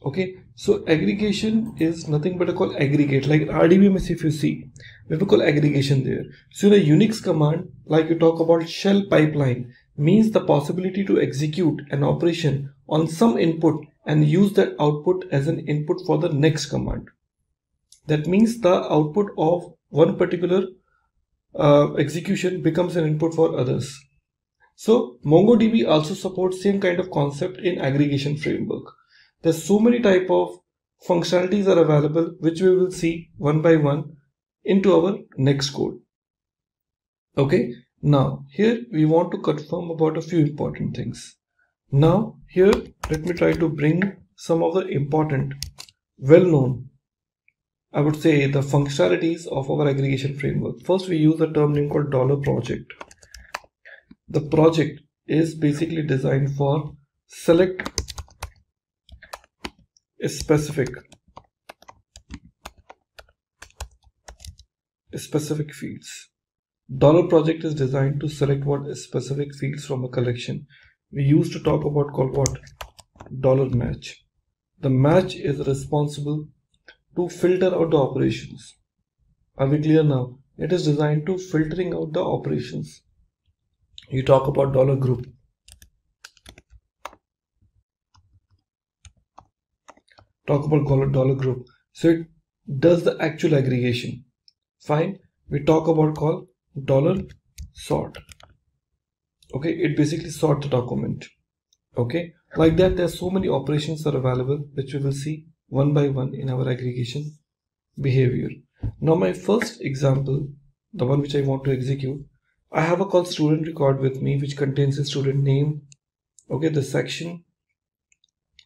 okay, so aggregation is nothing but a call aggregate, like RDBMS. If you see, we have a call aggregation there. So in a Unix command, like you talk about shell pipeline, means the possibility to execute an operation on some input and use that output as an input for the next command. That means the output of one particular execution becomes an input for others. So MongoDB also supports same kind of concept in aggregation framework. There's so many type of functionalities are available, which we will see one by one into our next code. Okay, now here we want to confirm about a few important things. Now here let me try to bring some of the important, well-known, I would say, the functionalities of our aggregation framework. First, we use a term name called $project. The project is basically designed for select a specific fields. $project is designed to select what specific fields from a collection. We used to talk about called what? $match. The match is responsible to filter out the operations. Are we clear now? It is designed to filtering out the operations. You talk about $group. Talk about $group. So it does the actual aggregation. Fine. We talk about call $sort. Okay, it basically sort the document. Okay, like that there are so many operations are available, which we will see one by one in our aggregation behavior. Now my first example, the one which I want to execute, I have a called student record with me, which contains the student name, okay, the section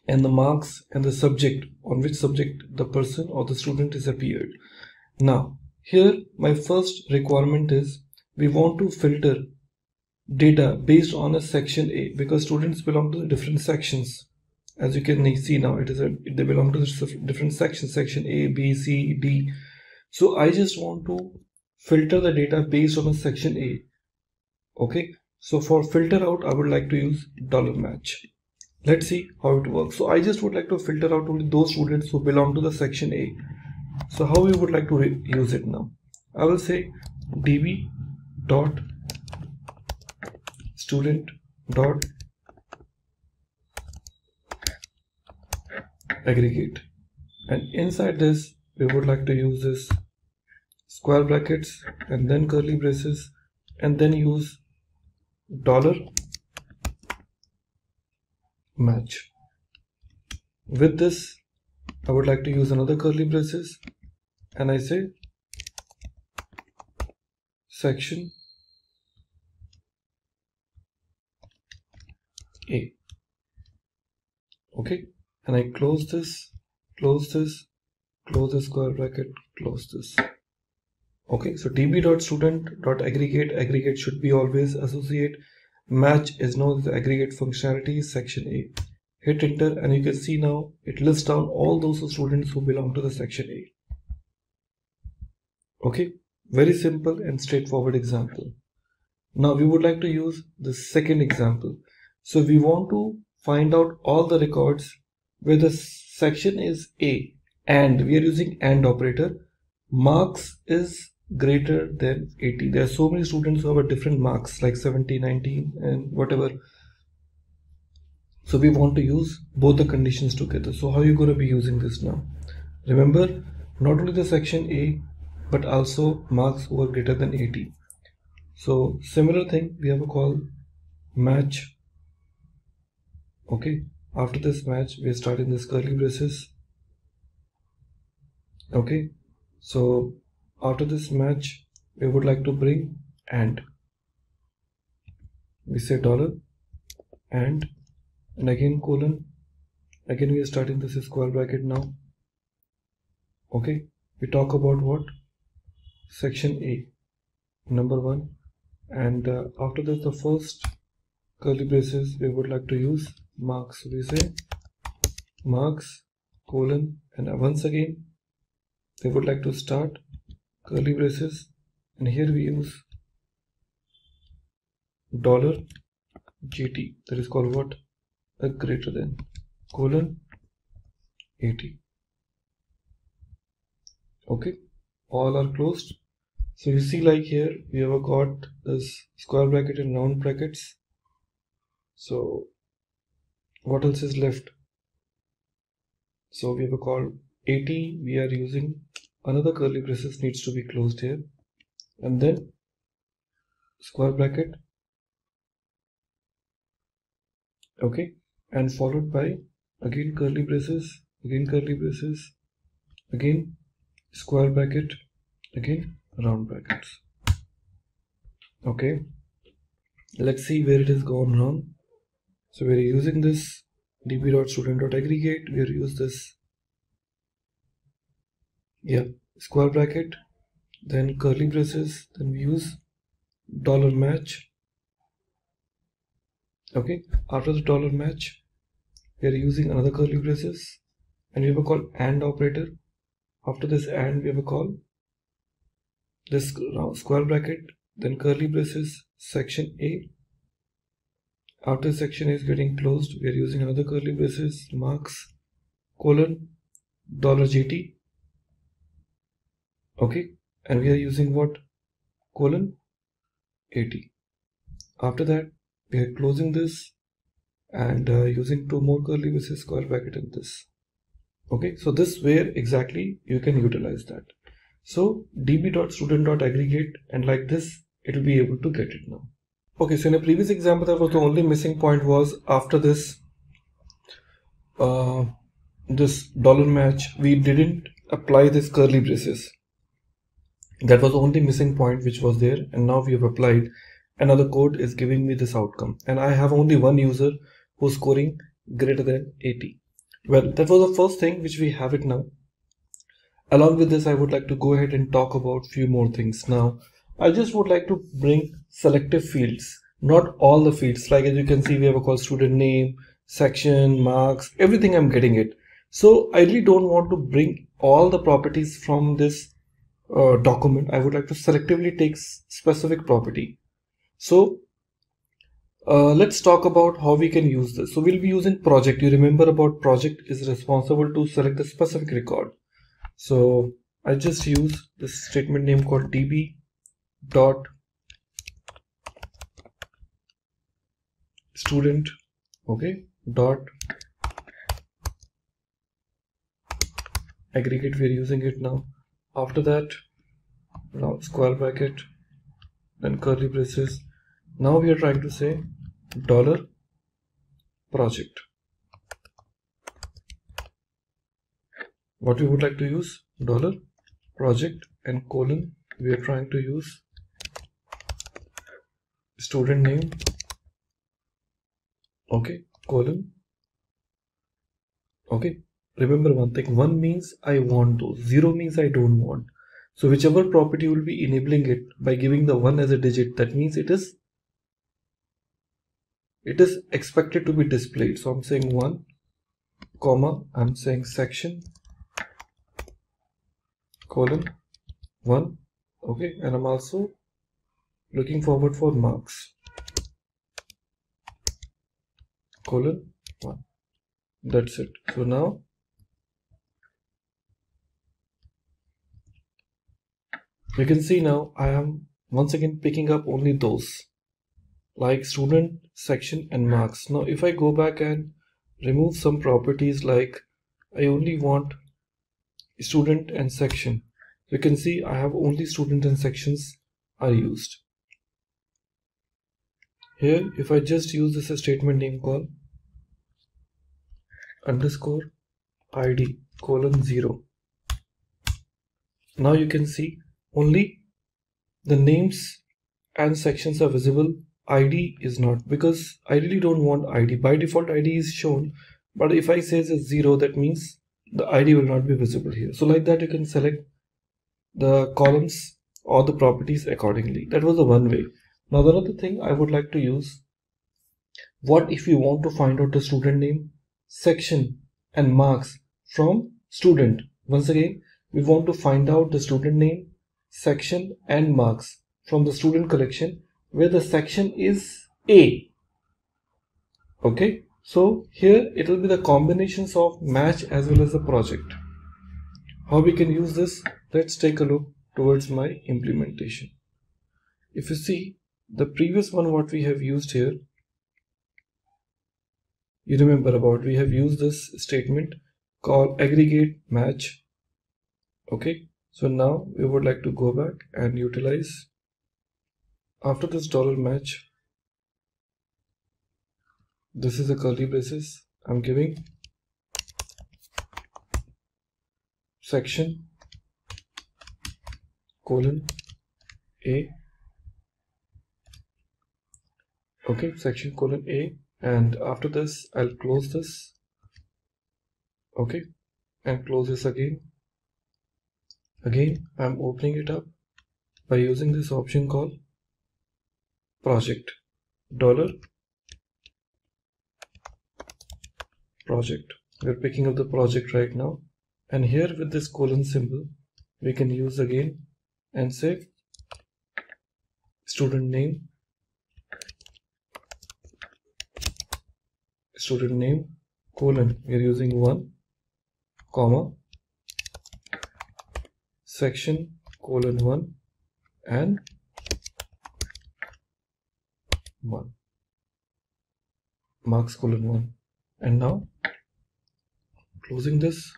and the marks and the subject, on which subject the person or the student is appeared. Now here my first requirement is we want to filter data based on a section A, because students belong to the different sections. As you can see now, they belong to the different sections, section A, B, C, D. So I just want to filter the data based on a section A. Okay, so for filter out, I would like to use $match. Let's see how it works. So I just would like to filter out only those students who belong to the section A. So how we would like to use it now? I will say db dot student dot aggregate, and inside this we would like to use this square brackets and then curly braces, and then use $match. With this I would like to use another curly braces, and I say section A. Okay, and I close this, close this, close the square bracket, close this. Okay, so db.student.aggregate, aggregate should be always associate. Match is now the aggregate functionality, section A. Hit enter and you can see now it lists down all those students who belong to the section A. Okay, very simple and straightforward example. Now we would like to use the second example. So we want to find out all the records where the section is A and we are using AND operator. Marks is greater than 80. There are so many students who have a different marks like 70, 90 and whatever. So we want to use both the conditions together. So how are you going to be using this now? Remember, not only the section A but also marks who are greater than 80. So similar thing, we have a call match. Okay, after this match we are starting this curly braces. Okay, so after this match we would like to bring AND. We say $and again colon, again we are starting this square bracket now. Okay, we talk about what? section A, number 1, and after this the first curly braces we would like to use marks. So we say marks colon, and once again we would like to start curly braces, and here we use $GT, that is called what? A greater than colon 80. Okay, all are closed. So you see, like here we have got this square bracket and round brackets. So what else is left? So we have called 80, we are using another curly braces needs to be closed here, and then square bracket, okay, and followed by again curly braces, again curly braces, again square bracket, again round brackets. Okay, let's see where it has gone wrong. So we are using this db.student.aggregate, we are use this square bracket, then curly braces, then we use $match. Okay, after the $match we are using another curly braces, and we have a call AND operator. After this AND we have a call this square bracket, then curly braces, section A. After section A is getting closed, we are using another curly braces, marks colon $GT. Okay, and we are using what? Colon 80. After that we are closing this and using two more curly braces, square bracket, in this. Okay, so this where exactly you can utilize that. So db.student.aggregate, and like this it will be able to get it now. Okay, so in a previous example that was the only missing point was after this this $match we didn't apply this curly braces. That was the only missing point which was there, and now we have applied. Another code is giving me this outcome, and I have only one user who's scoring greater than 80. Well, that was the first thing which we have it now. Along with this, I would like to go ahead and talk about few more things. Now I just would like to bring selective fields, not all the fields. Like as you can see, we have a call student name, section, marks, everything I'm getting it. So I really don't want to bring all the properties from this document. I would like to selectively take specific property. So let's talk about how we can use this. So we'll be using project. You remember about project is responsible to select the specific record. So I just use this statement name called db dot student, okay, dot aggregate. We are using it now. After that, now square bracket, then curly braces. Now we are trying to say $project. What we would like to use? $project, and colon we are trying to use student name, okay, colon. Okay, remember one thing, 1 means I want those, 0 means I don't want. So whichever property will be enabling it by giving the 1 as a digit, that means it is expected to be displayed. So I'm saying 1 comma, I'm saying section colon 1, okay, and I'm also looking forward for marks colon 1. That's it. So now you can see now I am once again picking up only those like student, section, and marks. Now if I go back and remove some properties, like I only want student and section, you can see I have only student and sections are used. Here if I just use this statement name call underscore id colon 0, now you can see only the names and sections are visible, ID is not, because I really don't want ID. By default ID is shown, but if I say it's 0, that means the ID will not be visible here. So like that you can select the columns or the properties accordingly. That was the one way. Now the other thing I would like to use, what if you want to find out the student name, section and marks from student? Once again, we want to find out the student name, section and marks from the student collection where the section is A. Okay, so here it will be the combinations of match as well as the project. How we can use this? Let's take a look towards my implementation. If you see the previous one, what we have used here, you remember about, we have used this statement called aggregate match. Okay, so now we would like to go back and utilize, after this $match, this is a curly braces, I'm giving section colon A. Okay, section colon A, and after this I'll close this. Okay, and close this again. Again, I'm opening it up by using this option called project, $project. We're picking up the project right now, and here with this colon symbol we can use again and say student name, colon, we are using 1, comma, section colon 1 and 1, marks colon 1, and now closing this.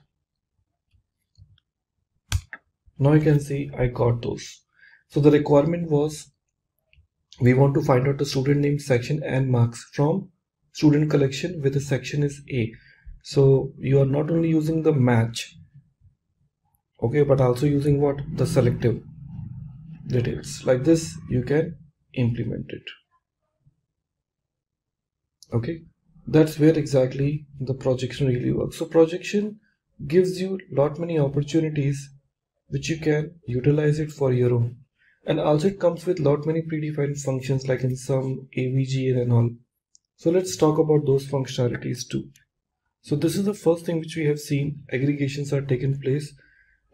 Now you can see I got those. So the requirement was, we want to find out the student name, section and marks from student collection where the section is A. So you are not only using the match, okay, but also using what? The selective details. Like this you can implement it. Okay, that's where exactly the projection really works. So projection gives you many opportunities which you can utilize it for your own, and also it comes with many predefined functions like in sum, AVG and all. So let's talk about those functionalities too. So this is the first thing which we have seen, aggregations are taken place.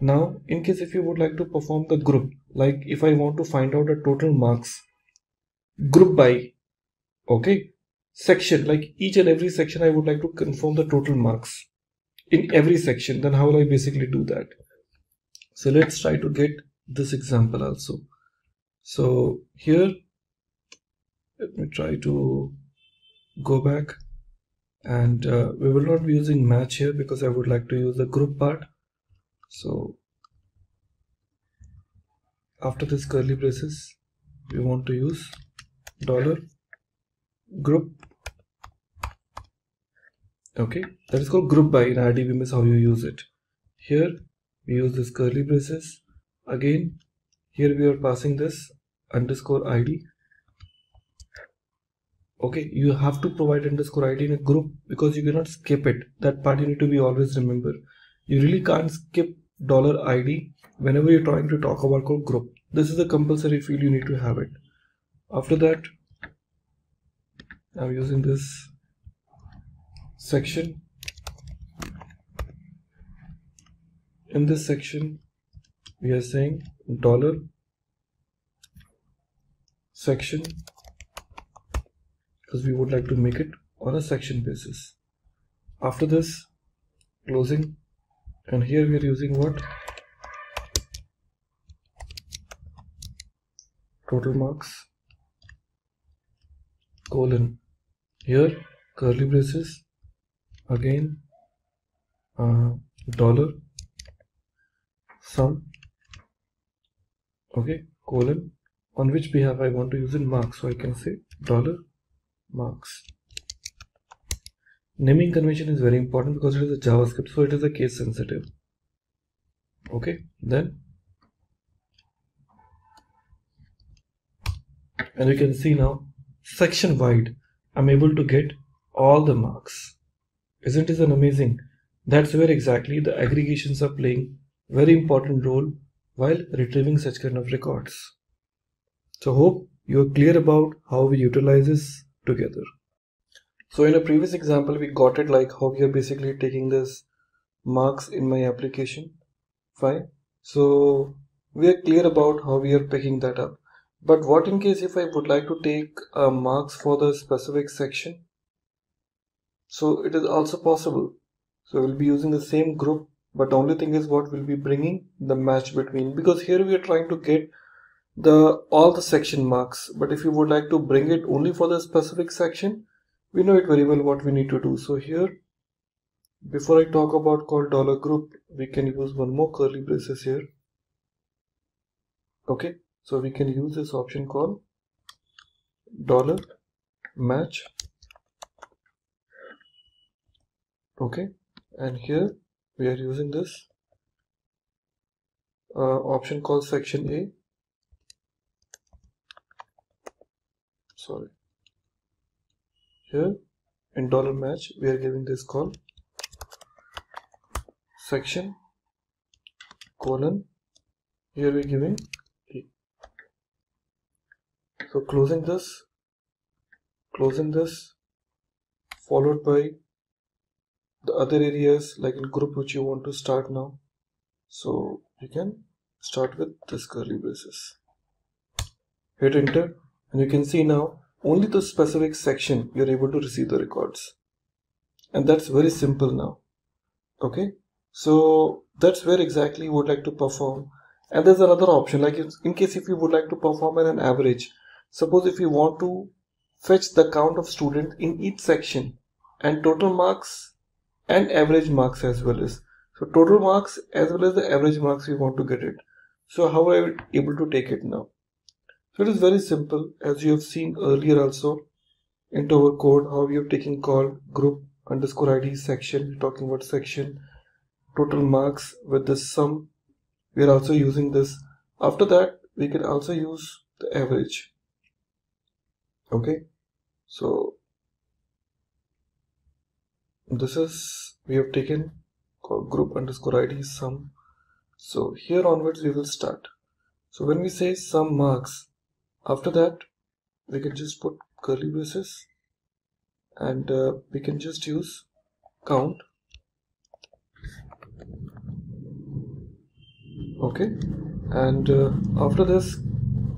Now in case if you would like to perform the group, like if I want to find out the total marks, group by, okay, section, like each and every section I would like to confirm the total marks in every section, then how will I basically do that? So let's try to get this example also. So here, let me try to go back, and we will not be using match here because I would like to use the group part. So after this curly braces, we want to use $group. Okay, that is called group by in RDBM is how you use it. Here we use this curly braces. Again, here we are passing this underscore ID. Okay, you have to provide underscore ID in a group because you cannot skip it. That part you need to be always remember. You really can't skip $ID whenever you're trying to talk about called group. This is a compulsory field, you need to have it. After that, I'm using this section. In this section, we are saying $section because we would like to make it on a section basis. After this, closing, and here we are using what? Total marks, colon, here curly braces, again $sum, okay, colon, on which behalf I want to use in marks, so I can say $marks. Naming convention is very important because it is a JavaScript, so it is a case sensitive. Okay, then, and you can see now section wide I'm able to get all the marks. Isn't it amazing? That's where exactly the aggregations are playing very important role while retrieving such kind of records. So hope you are clear about how we utilize this together. So in a previous example, we got it like how we are basically taking this marks in my application. Fine. So we are clear about how we are picking that up. But what in case if I would like to take marks for the specific section? So it is also possible. So we'll be using the same group, but the only thing is what we'll be bringing the match between, because here we are trying to get all the section marks. But if you would like to bring it only for the specific section, we know it very well what we need to do. So here, before I talk about called $group, we can use one more curly braces here. Okay, so we can use this option called $match. Okay, and here we are using this option called section A. Sorry. Here in $match we are giving this call section colon. Here we are giving A. So closing this, followed by the other areas like in group which you want to start now. So you can start with this curly braces. Hit enter and you can see now only the specific section you're able to receive the records. And that's very simple now. Okay, so that's where exactly you would like to perform. And there's another option, like in case if you would like to perform an average. Suppose if you want to fetch the count of students in each section and total marks and average marks as well as. So total marks as well as the average marks we want to get it. So how are we able to take it now? So it is very simple, as you have seen earlier also into our code, how we have taken called group underscore ID section. We're talking about section, total marks with the sum. We are also using this. After that, we can also use the average. Okay, so this is, we have taken called group underscore ID sum. So here onwards we will start. So when we say sum marks, after that we can just put curly braces and we can just use count. Okay, and after this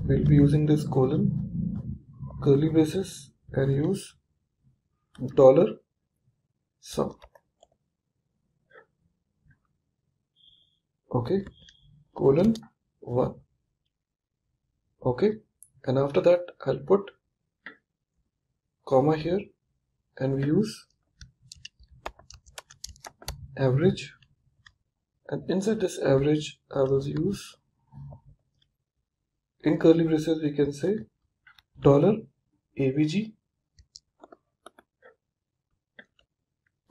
we'll be using this colon, curly braces and use $sum. Okay, colon 1. Okay, and after that I'll put comma here and we use average, and inside this average I will use, in curly braces we can say $avg.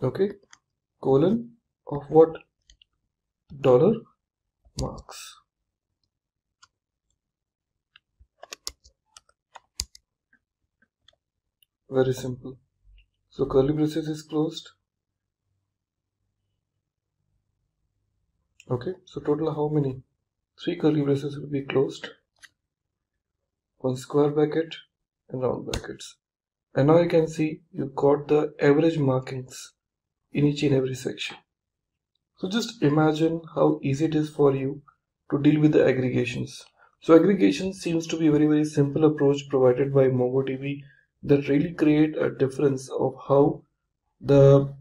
Okay, colon of what? $marks. Very simple. So curly braces is closed. Okay, so total how many? 3 curly braces will be closed, 1 square bracket and round brackets. And now you can see you got the average markings in each and every section. So just imagine how easy it is for you to deal with the aggregations. So aggregation seems to be a very simple approach provided by MongoDB that really create a difference of how the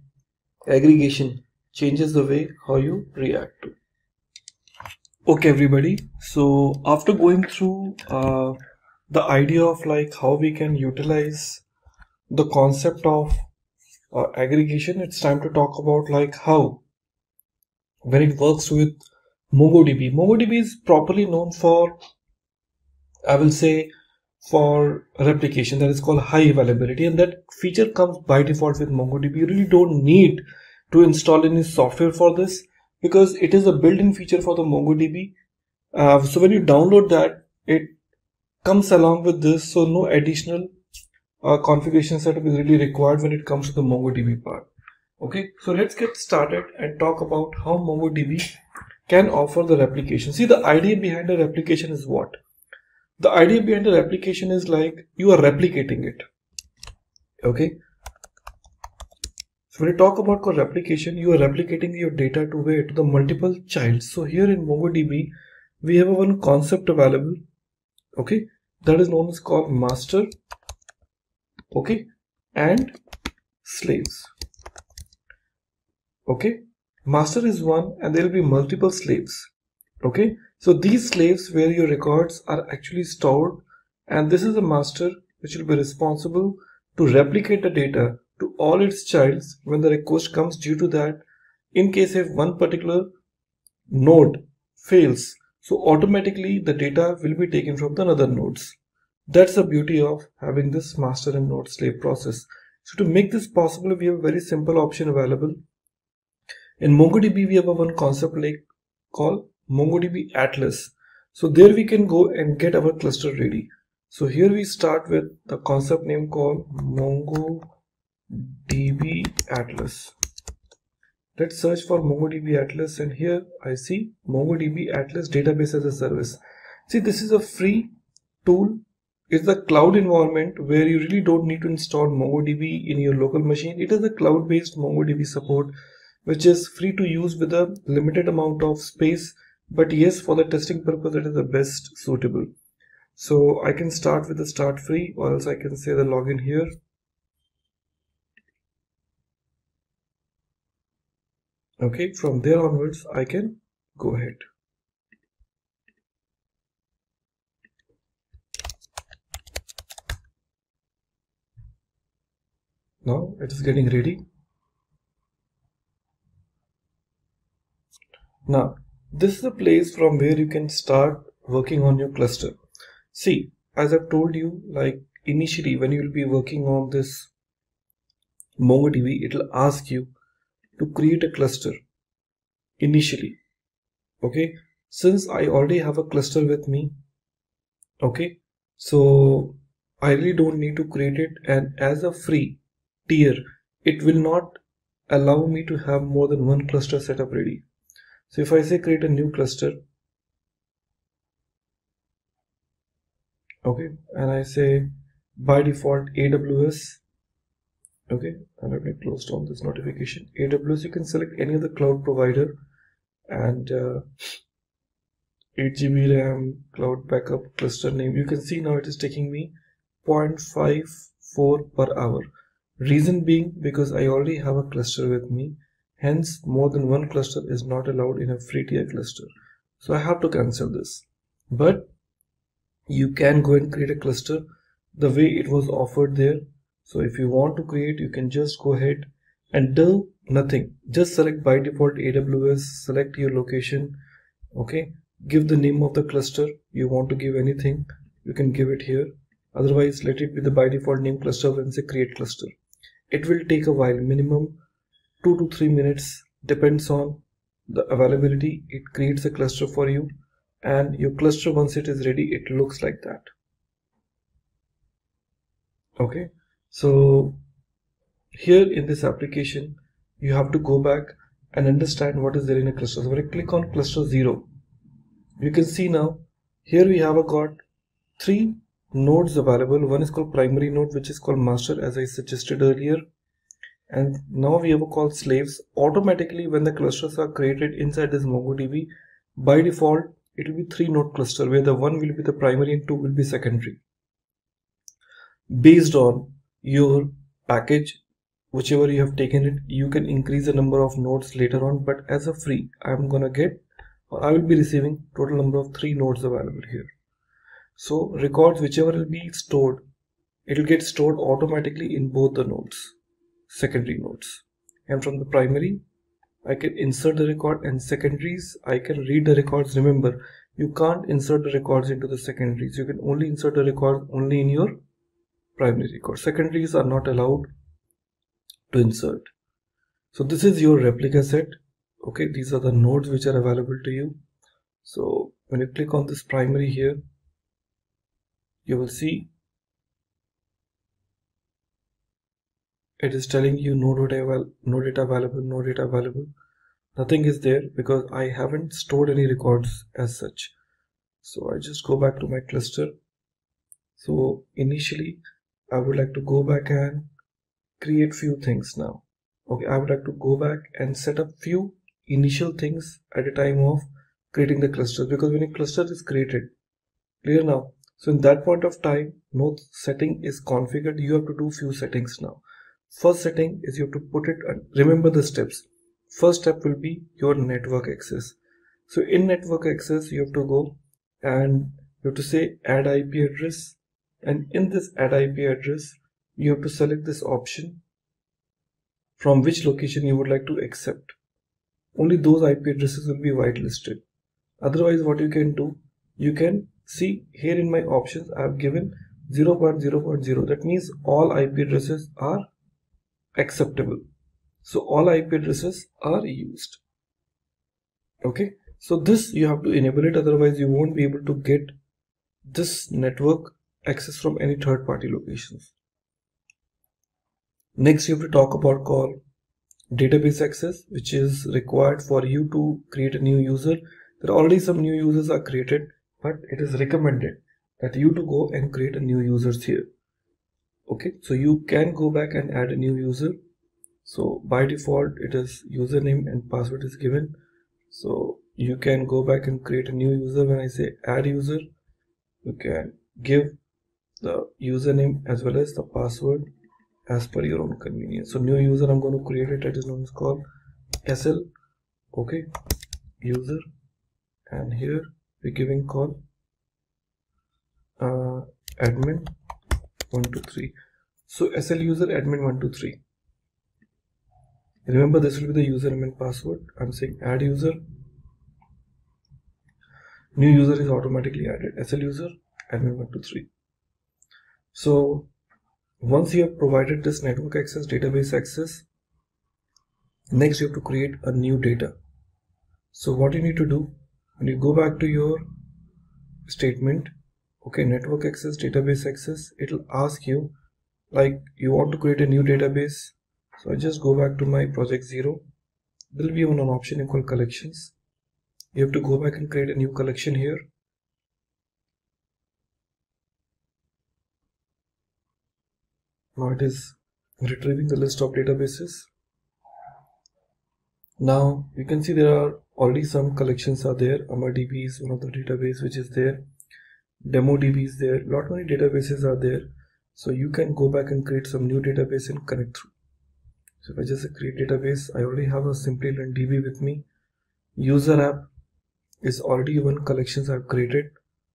aggregation changes the way how you react to. Okay everybody, so after going through the idea of like how we can utilize the concept of aggregation, it's time to talk about like how when it works with MongoDB. MongoDB is properly known for, I will say, for replication, that is called high availability, and that feature comes by default with MongoDB. You really don't need to install any software for this because it is a built-in feature for the MongoDB. So when you download that, it comes along with this, so no additional configuration setup is really required when it comes to the MongoDB part. Okay, so let's get started and talk about how MongoDB can offer the replication. See, the idea behind a replication is what? The idea behind a replication is like you are replicating it. Okay. So when you talk about replication, you are replicating your data to where? To the multiple childs. So here in MongoDB, we have one concept available. Okay. That is known as called master. Okay. And slaves. Okay. Master is one and there will be multiple slaves. Okay. So these slaves where your records are actually stored, and this is a master which will be responsible to replicate the data to all its childs when the request comes. Due to that, in case if one particular node fails, so automatically the data will be taken from the other nodes. That's the beauty of having this master and node slave process. So to make this possible, we have a very simple option available. In MongoDB, we have one concept like called MongoDB Atlas. So there we can go and get our cluster ready. So here we start with the concept name called MongoDB Atlas. Let's search for MongoDB Atlas, and here I see MongoDB Atlas Database as a Service. See, this is a free tool. It's a cloud environment where you really don't need to install MongoDB in your local machine. It is a cloud-based MongoDB support which is free to use with a limited amount of space. But yes, for the testing purpose, it is the best suitable. So I can start with the start free, or else I can say the login here. Okay, from there onwards, I can go ahead. Now it is getting ready. Now, this is a place from where you can start working on your cluster. See, as I've told you, like initially when you will be working on this MongoDB, it will ask you to create a cluster initially. Okay, since I already have a cluster with me, okay, so I really don't need to create it, and as a free tier, it will not allow me to have more than one cluster setup ready. So if I say create a new cluster, okay, and I say by default AWS, okay, and let me close down this notification. AWS, you can select any other cloud provider, and 8 GB RAM, cloud backup, cluster name. You can see now it is taking me 0.54 per hour. Reason being because I already have a cluster with me. Hence, more than one cluster is not allowed in a free tier cluster. So I have to cancel this. But you can go and create a cluster the way it was offered there. So if you want to create, you can just go ahead and do nothing. Just select by default AWS, select your location. Okay, give the name of the cluster. You want to give anything, you can give it here. Otherwise, let it be the by default name cluster and say create cluster. It will take a while, minimum 2 to 3 minutes, depends on the availability. It creates a cluster for you, and your cluster, once it is ready, it looks like that. Okay, so here in this application, you have to go back and understand what is there in a cluster. So when I click on cluster 0, you can see now here we have got 3 nodes available. One is called primary node, which is called master, as I suggested earlier. And now we have called slaves. Automatically, when the clusters are created inside this MongoDB, by default it will be 3 node cluster, where the 1 will be the primary and 2 will be secondary. Based on your package, whichever you have taken it, you can increase the number of nodes later on, but as a free, I'm gonna get, or I will be receiving total number of 3 nodes available here. So records, whichever will be stored, it will get stored automatically in both the nodes, secondary nodes. And from the primary, I can insert the record, and secondaries, I can read the records. Remember, you can't insert the records into the secondaries. You can only insert the record only in your primary record. Secondaries are not allowed to insert. So this is your replica set. Okay, these are the nodes which are available to you. So when you click on this primary here, you will see it is telling you no data available, no data available. nothing is there because I haven't stored any records as such. So I just go back to my cluster. So initially I would like to go back and create few things now. Okay, I would like to go back and set up few initial things at a time of creating the cluster, because when a cluster is created, clear now, so in that point of time no setting is configured, you have to do few settings now. First setting is you have to put it, remember the steps. First step will be your network access. So in network access you have to go and you have to say add IP address, and in this add IP address you have to select this option from which location you would like to accept. Only those IP addresses will be whitelisted. Otherwise what you can do, you can see here in my options I have given 0.0.0. that means all IP addresses are acceptable. So all IP addresses are used. Okay, so this you have to enable it, otherwise you won't be able to get this network access from any third-party locations. Next you have to talk about call database access, which is required for you to create a new user. There are already some new users are created, but it is recommended that you to go and create a new users here. Okay, so you can go back and add a new user. So by default it is username and password is given, so you can go back and create a new user. When I say add user, you can give the username as well as the password as per your own convenience. So new user I'm going to create it, that is known as called SL, okay, user, and here we're giving call admin 123. So SL user admin 123. Remember this will be the username and password. I'm saying add user, new user is automatically added, SL user admin 123. So once you have provided this network access, database access, next you have to create a new data. So what you need to do, when you go back to your statement, okay, network access, database access, it will ask you like you want to create a new database. So I just go back to my project 0. There will be an option called collections. You have to go back and create a new collection here. Now it is retrieving the list of databases. Now you can see there are already some collections are there. MongodB is one of the database which is there. DemoDB is there. Lot many databases are there. So you can go back and create some new database and connect through. So if I just create database, I already have a Simplilearn DB with me. User app is already one collections I've created.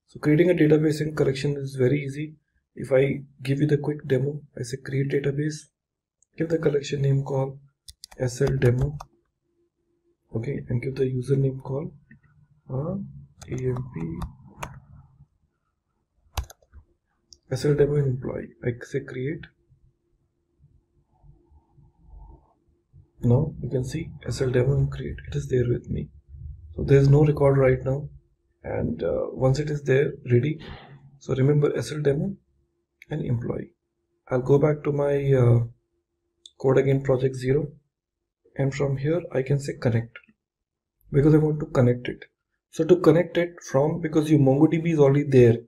So creating a database in collection is very easy. If I give you the quick demo, I say create database, give the collection name called SL demo, okay, and give the username called AMP SL demo and employee. I say create. Now you can see SL demo and create. It is there with me. So there is no record right now, and once it is there ready, so remember SL demo and employee. I'll go back to my code again, project 0, and from here I can say connect because I want to connect it. So to connect it from, because your MongoDB is already there,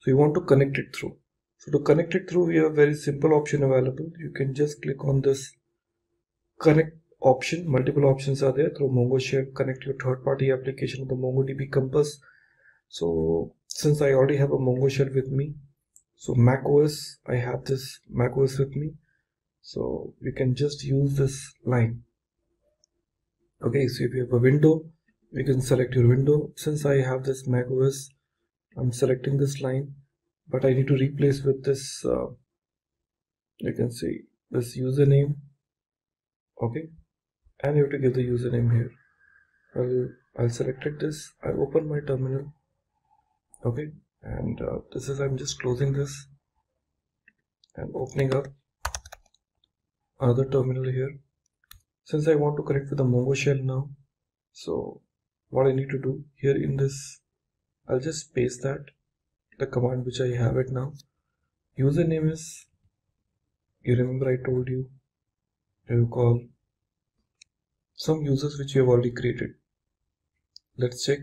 so you want to connect it through. So to connect it through, we have a very simple option available. You can just click on this connect option. Multiple options are there. Through Mongo Shell, connect your third-party application with the MongoDB Compass. So since I already have a Mongo Shell with me, so Mac OS, I have this Mac OS with me, so you can just use this line. Okay, so if you have a window, you can select your window. Since I have this Mac OS, I'm selecting this line, but I need to replace with this you can see this username, okay, and you have to give the username here. I'll select this. I open my terminal, okay, and this is, I'm just closing this and opening up another terminal here. Since I want to connect with the Mongo shell now, so what I need to do here in this, I'll just paste that, the command which I have it now. Username is, you remember I told you, you call some users which we have already created. Let's check.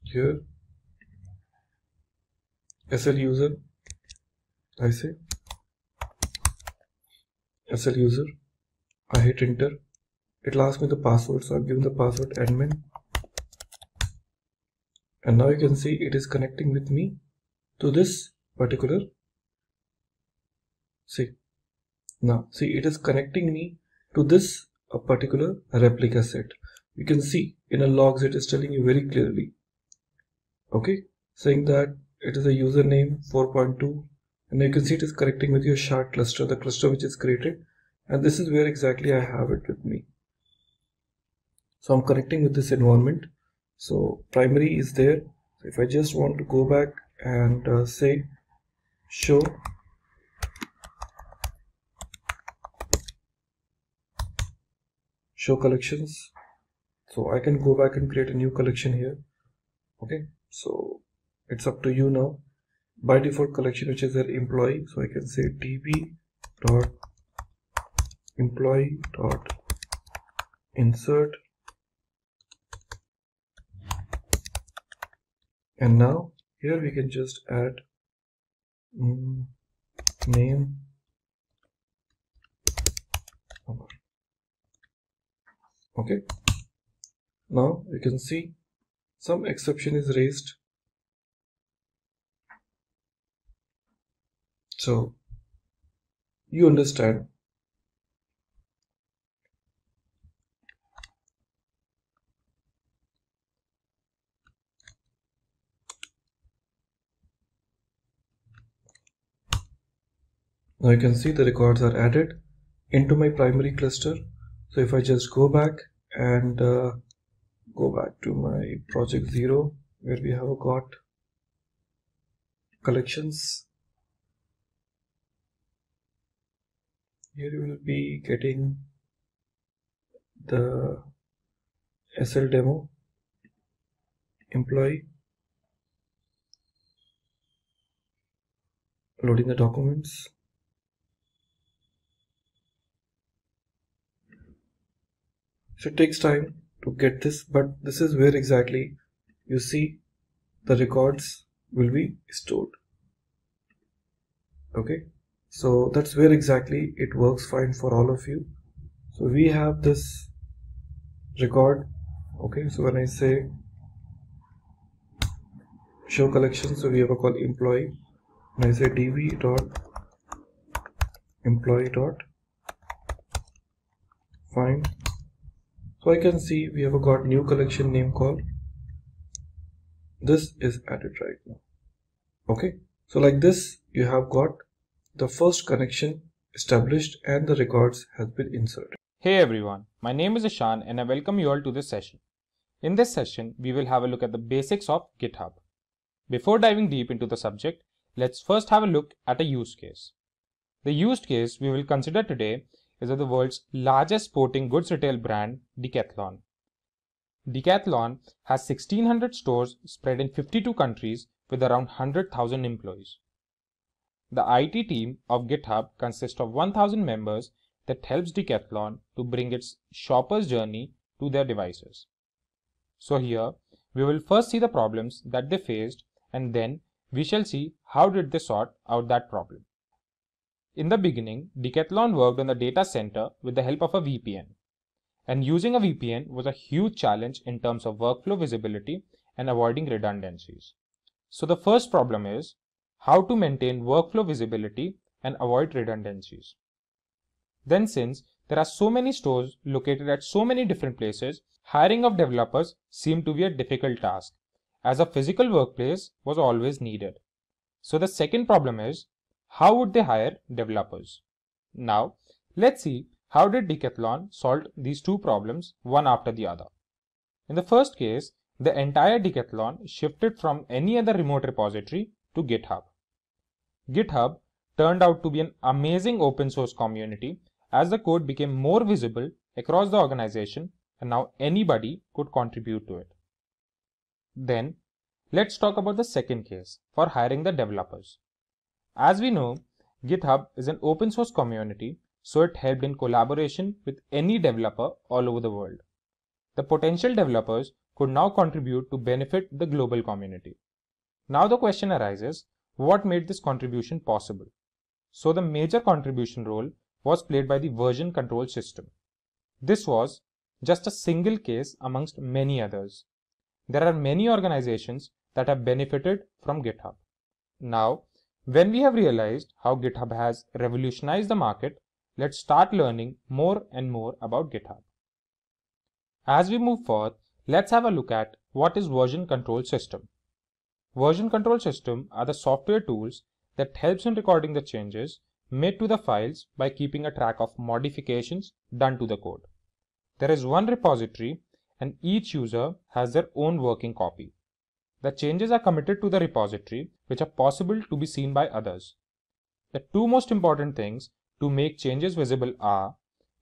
Here, SL user, I say SL user, I hit enter. It'll ask me the password, so I've given the password admin. And now you can see it is connecting with me to this particular, it is connecting me to this particular replica set. You can see in a logs it is telling you very clearly, okay, saying that it is a username 4.2, and you can see it is connecting with your shard cluster, the cluster which is created, and this is where exactly I have it with me. So I'm connecting with this environment. So primary is there. So if I just want to go back and say show collections, so I can go back and create a new collection here. Okay, so it's up to you now. By default collection which is their employee, so I can say db dot employee dot insert, and now here we can just add name, okay. Now you can see some exception is raised, so you understand. Now you can see the records are added into my primary cluster. So if I just go back and go back to my project 0 where we have got collections, here you will be getting the SL demo employee, loading the documents. So it takes time to get this, but this is where exactly you see the records will be stored. Okay, so that's where exactly it works fine for all of you. So we have this record. Okay, so when I say show collection, so we have a call employee, and I say db dot employee dot find. So I can see we have got new collection name called. This is added right now. Okay, so like this you have got the first connection established and the records has been inserted. Hey everyone, my name is Ishan and I welcome you all to this session. In this session, we will have a look at the basics of GitHub. Before diving deep into the subject, let's first have a look at a use case. The use case we will consider today is of the world's largest sporting goods retail brand, Decathlon. Decathlon has 1600 stores spread in 52 countries with around 100,000 employees. The IT team of GitHub consists of 1000 members that helps Decathlon to bring its shopper's journey to their devices. So here, we will first see the problems that they faced, and then we shall see how did they sort out that problem. In the beginning, Decathlon worked on the data center with the help of a VPN. And using a VPN was a huge challenge in terms of workflow visibility and avoiding redundancies. So the first problem is how to maintain workflow visibility and avoid redundancies. Then since there are so many stores located at so many different places, hiring of developers seemed to be a difficult task, as a physical workplace was always needed. So the second problem is, how would they hire developers? Now, let's see how did Decathlon solve these two problems one after the other. In the first case, the entire Decathlon shifted from any other remote repository to GitHub. GitHub turned out to be an amazing open source community as the code became more visible across the organization and now anybody could contribute to it. Then, let's talk about the second case for hiring the developers. As we know, GitHub is an open source community, so it helped in collaboration with any developer all over the world. The potential developers could now contribute to benefit the global community. Now the question arises, what made this contribution possible? So the major contribution role was played by the version control system. This was just a single case amongst many others. There are many organizations that have benefited from GitHub. Now, when we have realized how GitHub has revolutionized the market, let's start learning more and more about GitHub. As we move forth, let's have a look at what is version control system. Version control system are the software tools that helps in recording the changes made to the files by keeping a track of modifications done to the code. There is one repository and each user has their own working copy. The changes are committed to the repository, which are possible to be seen by others. The two most important things to make changes visible are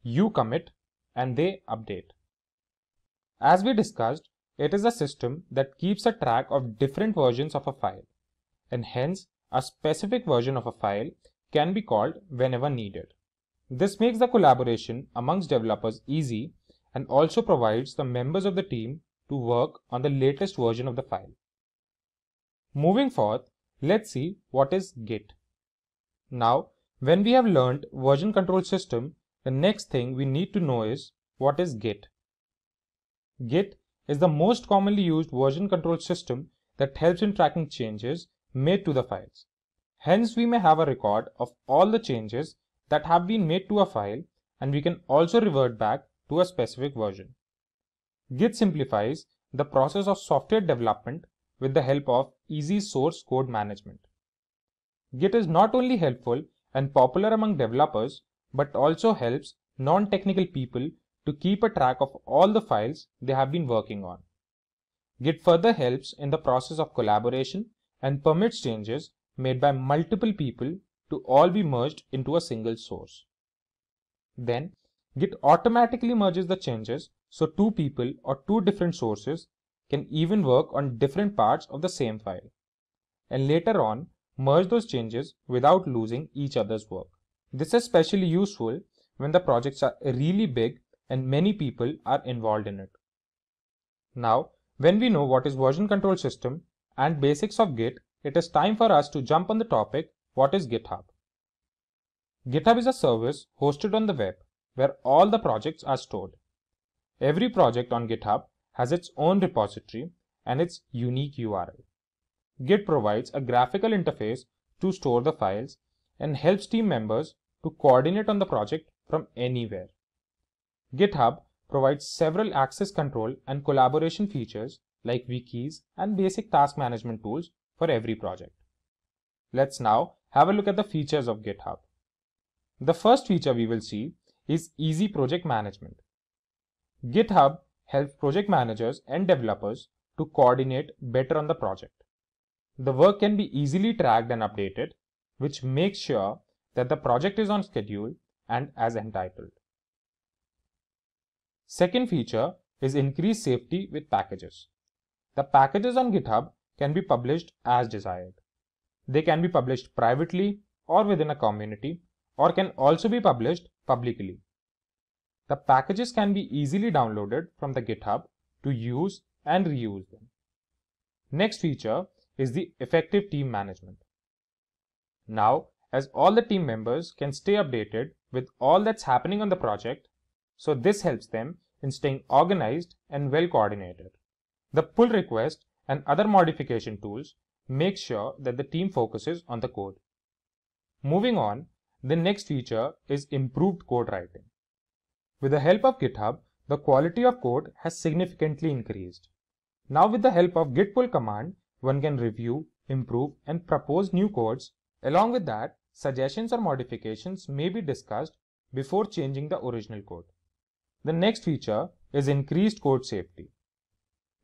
you commit and they update. As we discussed, it is a system that keeps a track of different versions of a file, and hence a specific version of a file can be called whenever needed. This makes the collaboration amongst developers easy and also provides the members of the team to work on the latest version of the file. Moving forth, let's see what is Git. Now, when we have learned version control system, the next thing we need to know is what is Git. Git is the most commonly used version control system that helps in tracking changes made to the files. Hence, we may have a record of all the changes that have been made to a file, and we can also revert back to a specific version. Git simplifies the process of software development with the help of easy source code management. Git is not only helpful and popular among developers, but also helps non-technical people to keep a track of all the files they have been working on. Git further helps in the process of collaboration and permits changes made by multiple people to all be merged into a single source. Then, Git automatically merges the changes so two people or two different sources can even work on different parts of the same file, and later on merge those changes without losing each other's work. This is especially useful when the projects are really big and many people are involved in it. Now, when we know what is version control system and basics of Git, it is time for us to jump on the topic, what is GitHub? GitHub is a service hosted on the web where all the projects are stored. Every project on GitHub has its own repository and its unique URL. Git provides a graphical interface to store the files and helps team members to coordinate on the project from anywhere. GitHub provides several access control and collaboration features like wikis and basic task management tools for every project. Let's now have a look at the features of GitHub. The first feature we will see is easy project management. GitHub helps project managers and developers to coordinate better on the project. The work can be easily tracked and updated, which makes sure that the project is on schedule and as entitled. Second feature is increased safety with packages. The packages on GitHub can be published as desired. They can be published privately or within a community, or can also be published publicly. The packages can be easily downloaded from the GitHub to use and reuse them. Next feature is the effective team management. Now, as all the team members can stay updated with all that's happening on the project, so this helps them in staying organized and well coordinated. The pull request and other modification tools make sure that the team focuses on the code. Moving on, the next feature is improved code writing. With the help of GitHub, the quality of code has significantly increased. Now with the help of git pull command, one can review, improve and propose new codes. Along with that, suggestions or modifications may be discussed before changing the original code. The next feature is increased code safety.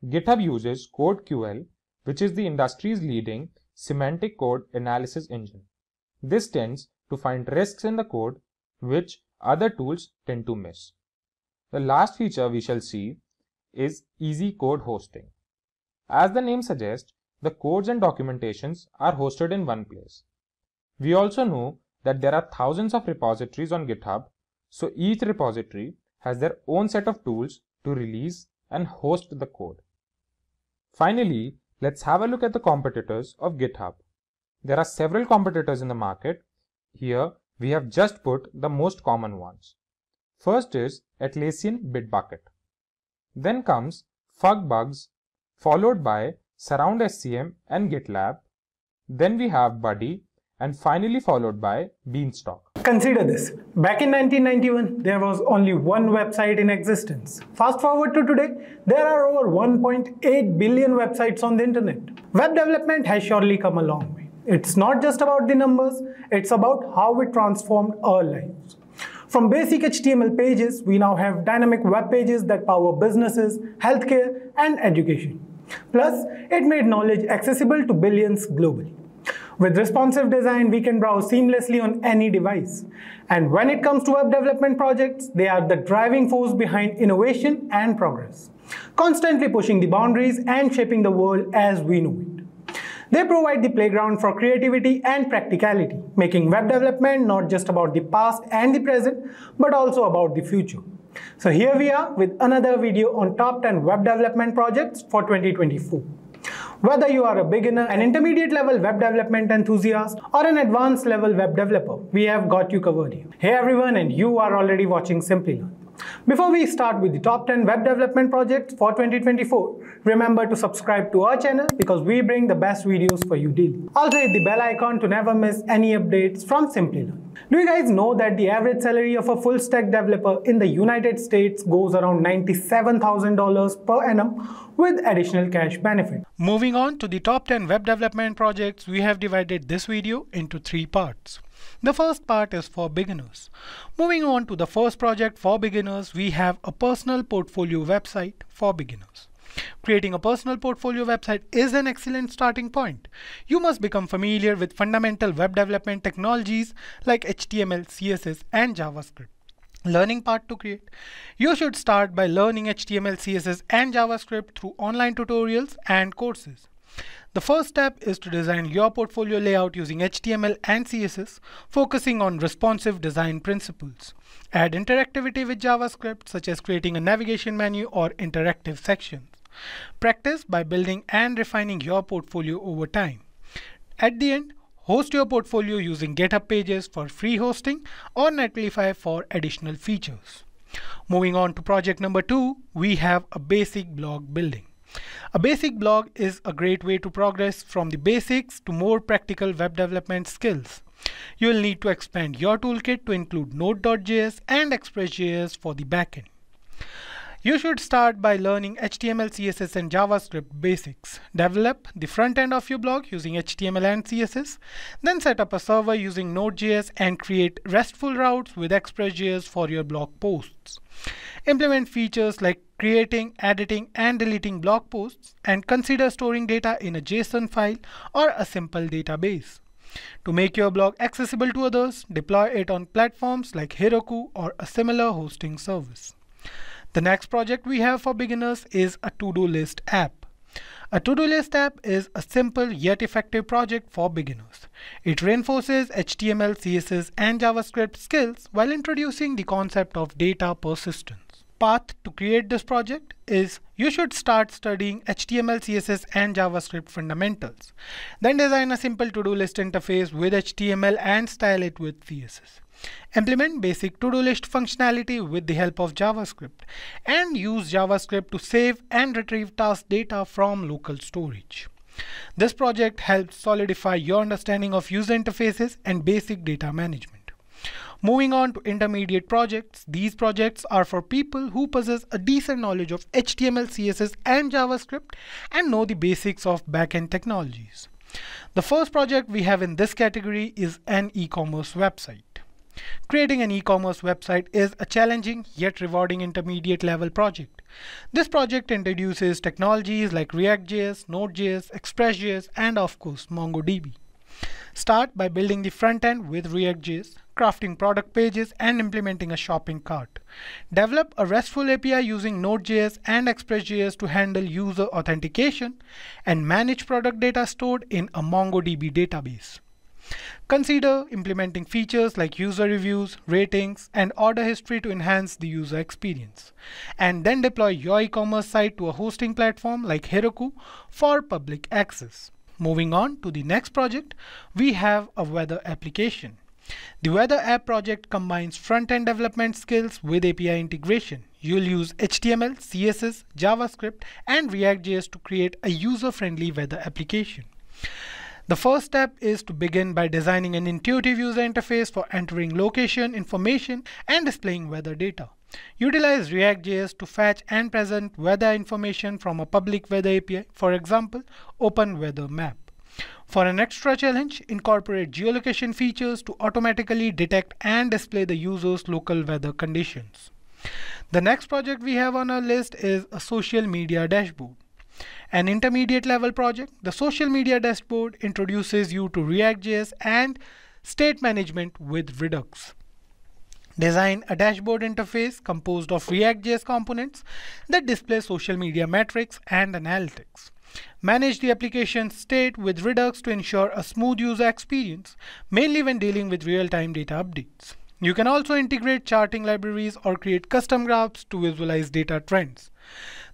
GitHub uses CodeQL, which is the industry's leading semantic code analysis engine. This tends to find risks in the code which other tools tend to miss. The last feature we shall see is easy code hosting. As the name suggests, the codes and documentations are hosted in one place. We also know that there are thousands of repositories on GitHub, so each repository has their own set of tools to release and host the code. Finally, let's have a look at the competitors of GitHub. There are several competitors in the market. Here, we have just put the most common ones. First is Atlassian Bitbucket. Then comes Fugbugs, followed by Surround SCM and GitLab. Then we have Buddy, and finally followed by Beanstalk. Consider this. Back in 1991, there was only one website in existence. Fast forward to today, there are over 1.8 billion websites on the internet. Web development has surely come a long way. It's not just about the numbers, it's about how it transformed our lives. From basic HTML pages, we now have dynamic web pages that power businesses, healthcare, and education. Plus, it made knowledge accessible to billions globally. With responsive design, we can browse seamlessly on any device. And when it comes to web development projects, they are the driving force behind innovation and progress, constantly pushing the boundaries and shaping the world as we know it. They provide the playground for creativity and practicality, making web development not just about the past and the present, but also about the future. So here we are with another video on top 10 web development projects for 2024. Whether you are a beginner, an intermediate level web development enthusiast, or an advanced level web developer, we have got you covered here. Hey everyone, and you are already watching Simplilearn. Before we start with the top 10 web development projects for 2024, remember to subscribe to our channel because we bring the best videos for you daily. Also hit the bell icon to never miss any updates from Simplilearn. Do you guys know that the average salary of a full stack developer in the United States goes around $97,000 per annum with additional cash benefit? Moving on to the top 10 web development projects, we have divided this video into 3 parts. The first part is for beginners. Moving on to the first project for beginners, we have a personal portfolio website for beginners. Creating a personal portfolio website is an excellent starting point. You must become familiar with fundamental web development technologies like HTML, CSS, and JavaScript. Learning part to create. You should start by learning HTML, CSS, and JavaScript through online tutorials and courses. The first step is to design your portfolio layout using HTML and CSS, focusing on responsive design principles. Add interactivity with JavaScript, such as creating a navigation menu or interactive sections. Practice by building and refining your portfolio over time. At the end, host your portfolio using GitHub Pages for free hosting or Netlify for additional features. Moving on to project number 2, we have a basic blog building. A basic blog is a great way to progress from the basics to more practical web development skills. You will need to expand your toolkit to include Node.js and Express.js for the backend. You should start by learning HTML, CSS, and JavaScript basics. Develop the front end of your blog using HTML and CSS. Then set up a server using Node.js and create RESTful routes with Express.js for your blog posts. Implement features like creating, editing, and deleting blog posts, and consider storing data in a JSON file or a simple database. To make your blog accessible to others, deploy it on platforms like Heroku or a similar hosting service. The next project we have for beginners is a to-do list app. A to-do list app is a simple yet effective project for beginners. It reinforces HTML, CSS, and JavaScript skills while introducing the concept of data persistence. Path to create this project is you should start studying HTML, CSS, and JavaScript fundamentals. Then design a simple to-do list interface with HTML and style it with CSS. Implement basic to-do list functionality with the help of JavaScript and use JavaScript to save and retrieve task data from local storage. This project helps solidify your understanding of user interfaces and basic data management. Moving on to intermediate projects, these projects are for people who possess a decent knowledge of HTML, CSS, and JavaScript and know the basics of backend technologies. The first project we have in this category is an e-commerce website. Creating an e-commerce website is a challenging yet rewarding intermediate level project. This project introduces technologies like React.js, Node.js, Express.js, and of course MongoDB. Start by building the front end with React.js, crafting product pages, and implementing a shopping cart. Develop a RESTful API using Node.js and Express.js to handle user authentication and manage product data stored in a MongoDB database. Consider implementing features like user reviews, ratings, and order history to enhance the user experience. And then deploy your e-commerce site to a hosting platform like Heroku for public access. Moving on to the next project, we have a weather application. The weather app project combines front-end development skills with API integration. You'll use HTML, CSS, JavaScript, and React.js to create a user-friendly weather application. The first step is to begin by designing an intuitive user interface for entering location information and displaying weather data. Utilize React.js to fetch and present weather information from a public weather API, for example, Open Weather Map. For an extra challenge, incorporate geolocation features to automatically detect and display the user's local weather conditions. The next project we have on our list is a social media dashboard. An intermediate level project, the social media dashboard introduces you to React.js and state management with Redux. Design a dashboard interface composed of React.js components that display social media metrics and analytics. Manage the application state with Redux to ensure a smooth user experience, mainly when dealing with real-time data updates. You can also integrate charting libraries or create custom graphs to visualize data trends.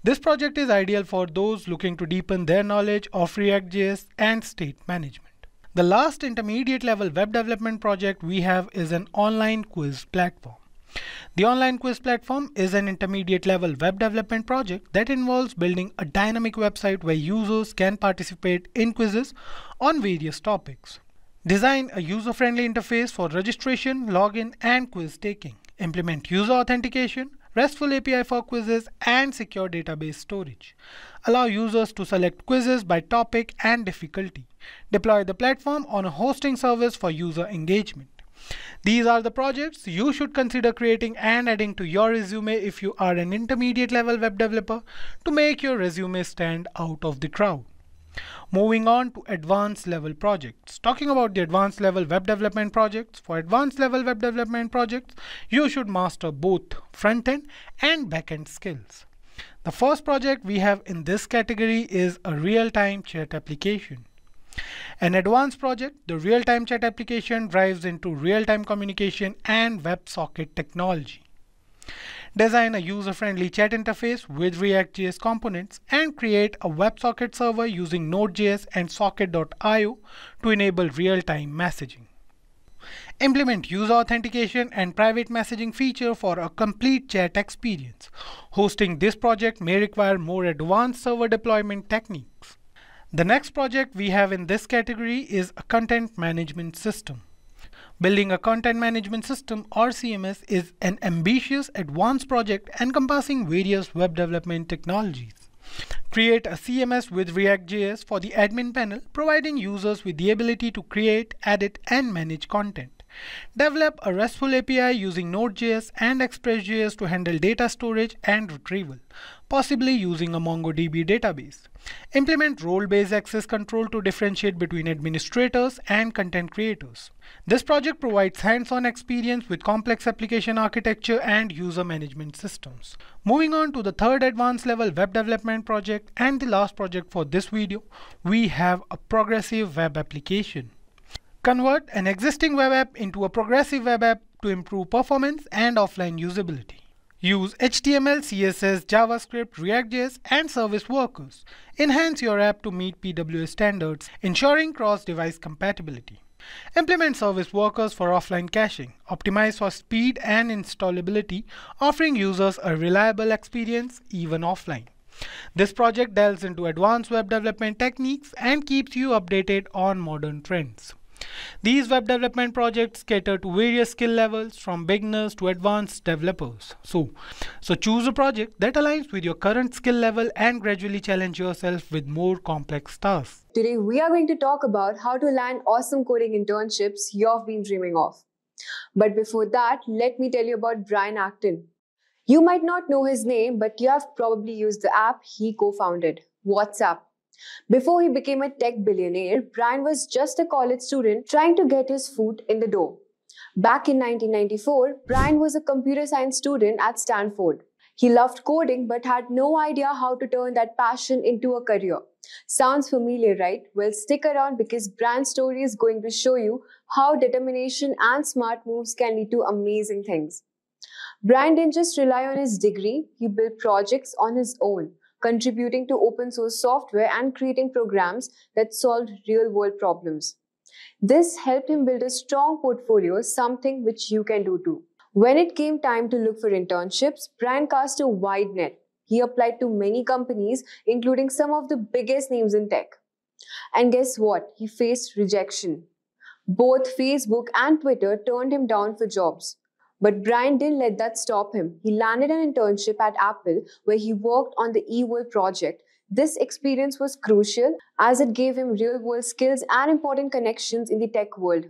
This project is ideal for those looking to deepen their knowledge of React.js and state management. The last intermediate level web development project we have is an online quiz platform. The online quiz platform is an intermediate level web development project that involves building a dynamic website where users can participate in quizzes on various topics. Design a user-friendly interface for registration, login, and quiz taking. Implement user authentication, RESTful API for quizzes, and secure database storage. Allow users to select quizzes by topic and difficulty. Deploy the platform on a hosting service for user engagement. These are the projects you should consider creating and adding to your resume if you are an intermediate level web developer to make your resume stand out of the crowd. Moving on to advanced level projects. Talking about the advanced level web development projects, for advanced level web development projects, you should master both front-end and back-end skills. The first project we have in this category is a real-time chat application. An advanced project, the real-time chat application drives into real-time communication and WebSocket technology. Design a user-friendly chat interface with React.js components and create a WebSocket server using Node.js and Socket.io to enable real-time messaging. Implement user authentication and private messaging feature for a complete chat experience. Hosting this project may require more advanced server deployment techniques. The next project we have in this category is a content management system. Building a content management system or CMS is an ambitious advanced project encompassing various web development technologies. Create a CMS with React.js for the admin panel, providing users with the ability to create, edit, and manage content. Develop a RESTful API using Node.js and Express.js to handle data storage and retrieval, possibly using a MongoDB database. Implement role-based access control to differentiate between administrators and content creators. This project provides hands-on experience with complex application architecture and user management systems. Moving on to the third advanced level web development project and the last project for this video, we have a progressive web application. Convert an existing web app into a progressive web app to improve performance and offline usability. Use HTML, CSS, JavaScript, React.js, and service workers. Enhance your app to meet PWA standards, ensuring cross-device compatibility. Implement service workers for offline caching. Optimize for speed and installability, offering users a reliable experience even offline. This project delves into advanced web development techniques and keeps you updated on modern trends. These web development projects cater to various skill levels from beginners to advanced developers. So choose a project that aligns with your current skill level and gradually challenge yourself with more complex tasks. Today we are going to talk about how to land awesome coding internships you've been dreaming of. But before that, let me tell you about Brian Acton. You might not know his name, but you have probably used the app he co-founded, WhatsApp. Before he became a tech billionaire, Brian was just a college student trying to get his foot in the door. Back in 1994, Brian was a computer science student at Stanford. He loved coding but had no idea how to turn that passion into a career. Sounds familiar, right? Well, stick around because Brian's story is going to show you how determination and smart moves can lead to amazing things. Brian didn't just rely on his degree, he built projects on his own, contributing to open source software and creating programs that solved real world problems. This helped him build a strong portfolio, something which you can do too. When it came time to look for internships, Brian cast a wide net. He applied to many companies, including some of the biggest names in tech. And guess what? He faced rejection. Both Facebook and Twitter turned him down for jobs. But Brian didn't let that stop him. He landed an internship at Apple where he worked on the eWorld project. This experience was crucial as it gave him real-world skills and important connections in the tech world.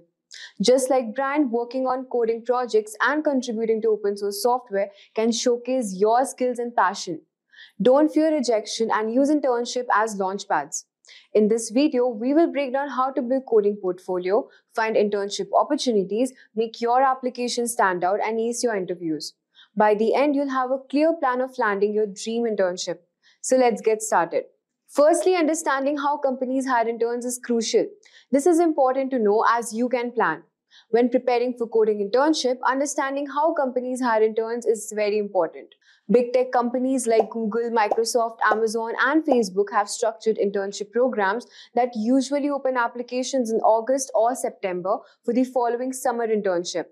Just like Brian, working on coding projects and contributing to open source software can showcase your skills and passion. Don't fear rejection and use internship as launchpads. In this video, we will break down how to build coding portfolio, find internship opportunities, make your application stand out, and ace your interviews. By the end, you'll have a clear plan of landing your dream internship. So let's get started. Firstly, understanding how companies hire interns is crucial. This is important to know as you can plan. When preparing for coding internship, understanding how companies hire interns is very important. Big tech companies like Google, Microsoft, Amazon, and Facebook have structured internship programs that usually open applications in August or September for the following summer internship.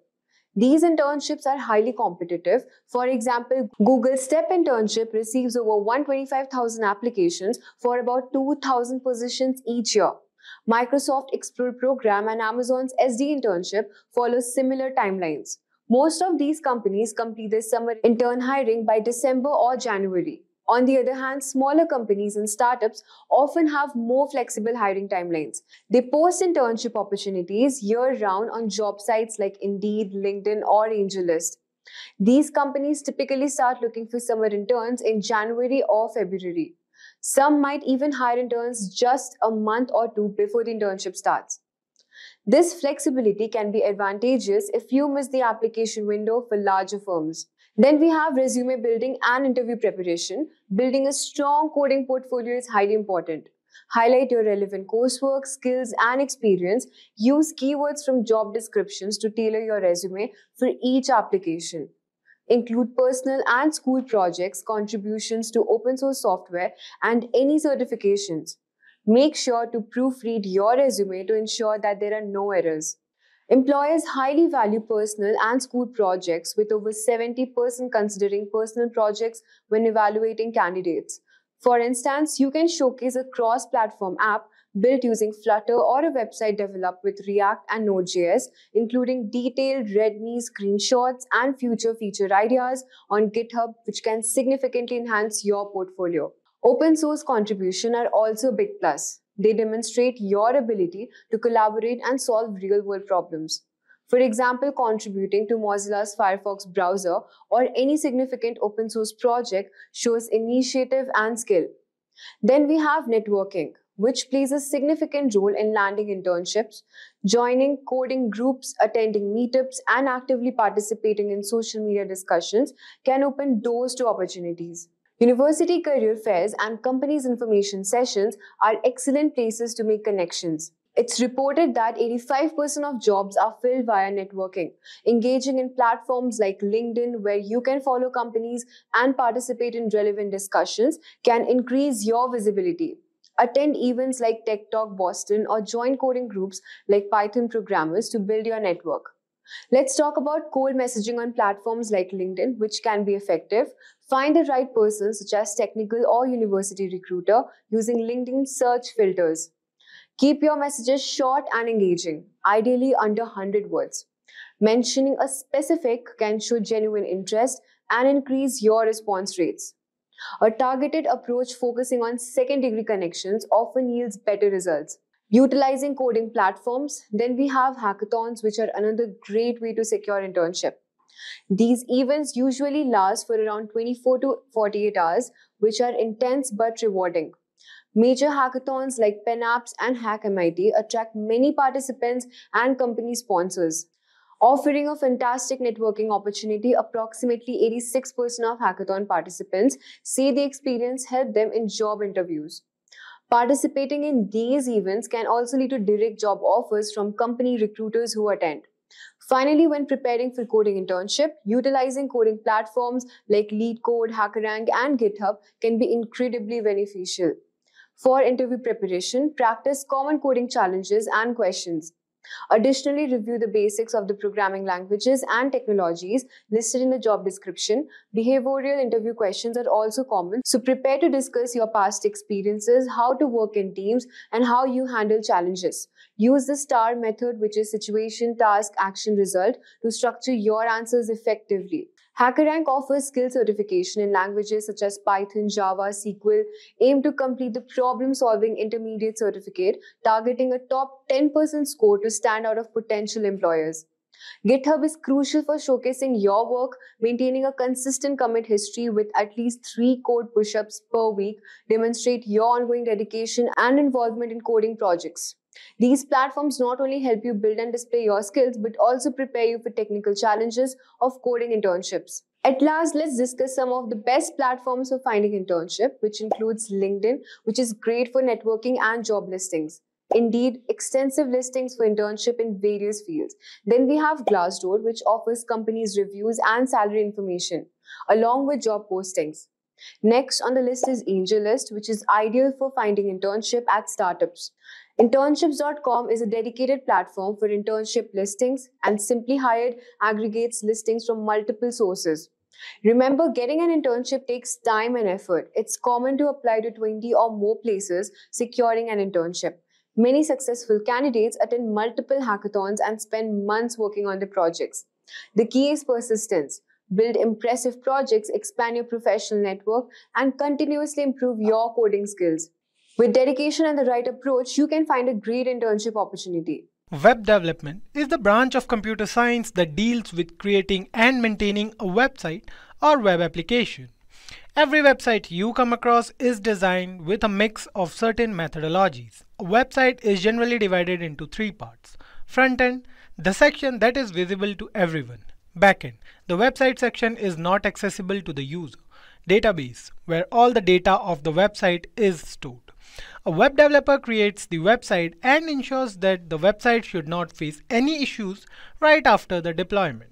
These internships are highly competitive. For example, Google's STEP internship receives over 125,000 applications for about 2,000 positions each year. Microsoft Explore program and Amazon's SD internship follow similar timelines. Most of these companies complete their summer intern hiring by December or January. On the other hand, smaller companies and startups often have more flexible hiring timelines. They post internship opportunities year-round on job sites like Indeed, LinkedIn, or AngelList. These companies typically start looking for summer interns in January or February. Some might even hire interns just a month or two before the internship starts. This flexibility can be advantageous if you miss the application window for larger firms. Then we have resume building and interview preparation. Building a strong coding portfolio is highly important. Highlight your relevant coursework, skills, and experience. Use keywords from job descriptions to tailor your resume for each application. Include personal and school projects, contributions to open source software, and any certifications. Make sure to proofread your resume to ensure that there are no errors. Employers highly value personal and school projects, with over 70% considering personal projects when evaluating candidates. For instance, you can showcase a cross-platform app built using Flutter or a website developed with React and Node.js, including detailed README screenshots and future feature ideas on GitHub, which can significantly enhance your portfolio. Open source contributions are also a big plus. They demonstrate your ability to collaborate and solve real-world problems. For example, contributing to Mozilla's Firefox browser or any significant open source project shows initiative and skill. Then we have networking, which plays a significant role in landing internships. Joining coding groups, attending meetups, and actively participating in social media discussions can open doors to opportunities. University career fairs and companies' information sessions are excellent places to make connections. It's reported that 85% of jobs are filled via networking. Engaging in platforms like LinkedIn, where you can follow companies and participate in relevant discussions, can increase your visibility. Attend events like Tech Talk Boston or join coding groups like Python programmers to build your network. Let's talk about cold messaging on platforms like LinkedIn, which can be effective. Find the right person, such as technical or university recruiter, using LinkedIn search filters. Keep your messages short and engaging, ideally under 100 words. Mentioning a specific can show genuine interest and increase your response rates. A targeted approach focusing on second-degree connections often yields better results. Utilizing coding platforms, then we have hackathons, which are another great way to secure internship. These events usually last for around 24 to 48 hours, which are intense but rewarding. Major hackathons like PenApps and Hack MIT attract many participants and company sponsors. Offering a fantastic networking opportunity, approximately 86% of hackathon participants say the experience helped them in job interviews. Participating in these events can also lead to direct job offers from company recruiters who attend. Finally, when preparing for coding internship, utilizing coding platforms like LeetCode, HackerRank, and GitHub can be incredibly beneficial. For interview preparation, practice common coding challenges and questions. Additionally, review the basics of the programming languages and technologies listed in the job description. Behavioral interview questions are also common, so prepare to discuss your past experiences, how to work in teams, and how you handle challenges. Use the STAR method, which is situation, task, action, result, to structure your answers effectively. HackerRank offers skill certification in languages such as Python, Java, SQL. Aim to complete the problem-solving intermediate certificate, targeting a top 10% score to stand out of potential employers. GitHub is crucial for showcasing your work. Maintaining a consistent commit history with at least 3 code push-ups per week demonstrate your ongoing dedication and involvement in coding projects. These platforms not only help you build and display your skills, but also prepare you for technical challenges of coding internships. At last, let's discuss some of the best platforms for finding internship, which includes LinkedIn, which is great for networking and job listings. Indeed, extensive listings for internship in various fields. Then we have Glassdoor, which offers companies reviews and salary information, along with job postings. Next on the list is AngelList, which is ideal for finding internship at startups. Internships.com is a dedicated platform for internship listings, and Simply Hired aggregates listings from multiple sources. Remember, getting an internship takes time and effort. It's common to apply to 20 or more places securing an internship. Many successful candidates attend multiple hackathons and spend months working on the projects. The key is persistence. Build impressive projects, expand your professional network, and continuously improve your coding skills. With dedication and the right approach, you can find a great internship opportunity. Web development is the branch of computer science that deals with creating and maintaining a website or web application. Every website you come across is designed with a mix of certain methodologies. A website is generally divided into 3 parts. Front end, the section that is visible to everyone. Backend, the website section is not accessible to the user. Database, where all the data of the website is stored. A web developer creates the website and ensures that the website should not face any issues right after the deployment.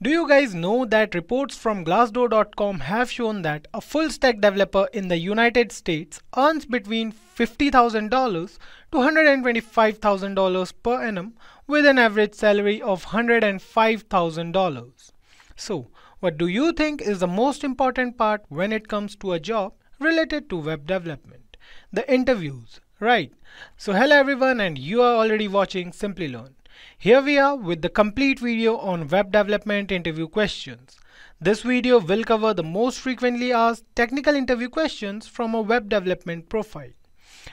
Do you guys know that reports from Glassdoor.com have shown that a full stack developer in the United States earns between $50,000 to $125,000 per annum with an average salary of $105,000. So, what do you think is the most important part when it comes to a job related to web development? The interviews, right? So hello everyone, and you are already watching Simplilearn. Here we are with the complete video on web development interview questions. This video will cover the most frequently asked technical interview questions from a web development profile.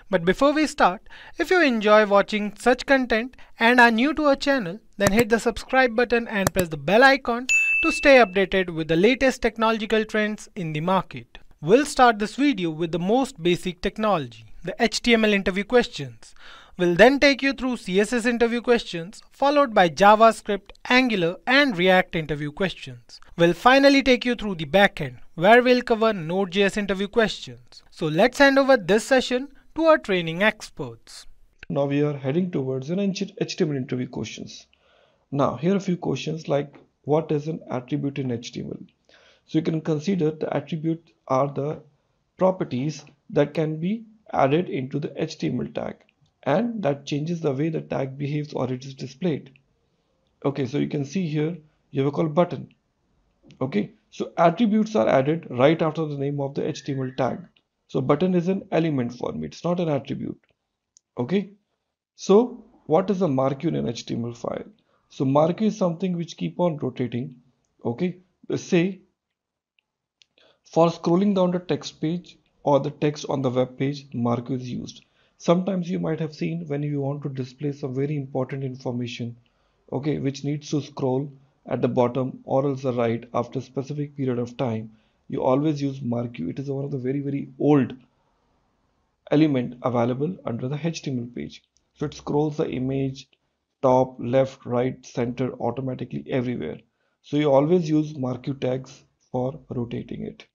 But before we start, if you enjoy watching such content and are new to our channel, then hit the subscribe button and press the bell icon to stay updated with the latest technological trends in the market. We'll start this video with the most basic technology, the HTML interview questions. We'll then take you through CSS interview questions, followed by JavaScript, Angular, and React interview questions. We'll finally take you through the backend, where we'll cover Node.js interview questions. So let's hand over this session to our training experts. Now we are heading towards an HTML interview questions. Now here are a few questions like, what is an attribute in HTML? So you can consider the attributes are the properties that can be added into the HTML tag, and that changes the way the tag behaves or it is displayed. Okay, so you can see here you have a call button. Okay, so attributes are added right after the name of the HTML tag. So button is an element for me, it's not an attribute. Okay, so what is a marquee in an HTML file? So marquee is something which keep on rotating. Okay, say for scrolling down the text page or the text on the web page, marquee is used. Sometimes you might have seen when you want to display some very important information, okay, which needs to scroll at the bottom or else the right after a specific period of time, you always use marquee. It is one of the very old element available under the HTML page. So it scrolls the image top, left, right, center automatically everywhere. So you always use marquee tags for rotating it.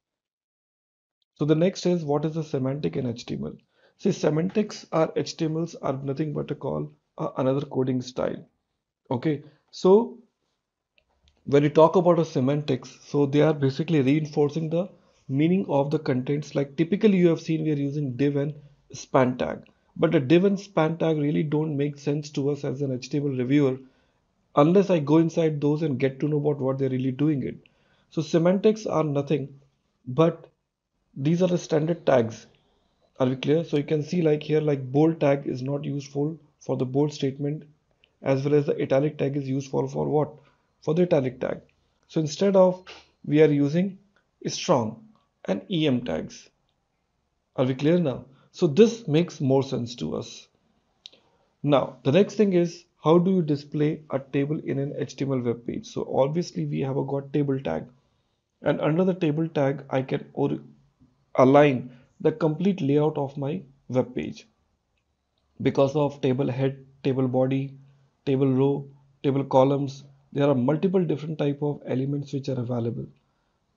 So the next is, what is the semantic in HTML? See, semantics are HTMLs are nothing but a call another coding style. Okay, so when you talk about a semantics, so they are basically reinforcing the meaning of the contents. Like typically you have seen we are using div and span tag, but the div and span tag really don't make sense to us as an HTML reviewer unless I go inside those and get to know about what they're really doing it. So semantics are nothing but these are the standard tags. Are we clear? So you can see like here, like bold tag is not useful for the bold statement, as well as the italic tag is useful for what? For the italic tag. So instead of, we are using strong and em tags. Are we clear now? So this makes more sense to us. Now, the next thing is, how do you display a table in an HTML web page? So obviously we have got table tag, and under the table tag, I can align the complete layout of my web page because of table head, table body, table row, table columns. There are multiple different type of elements which are available,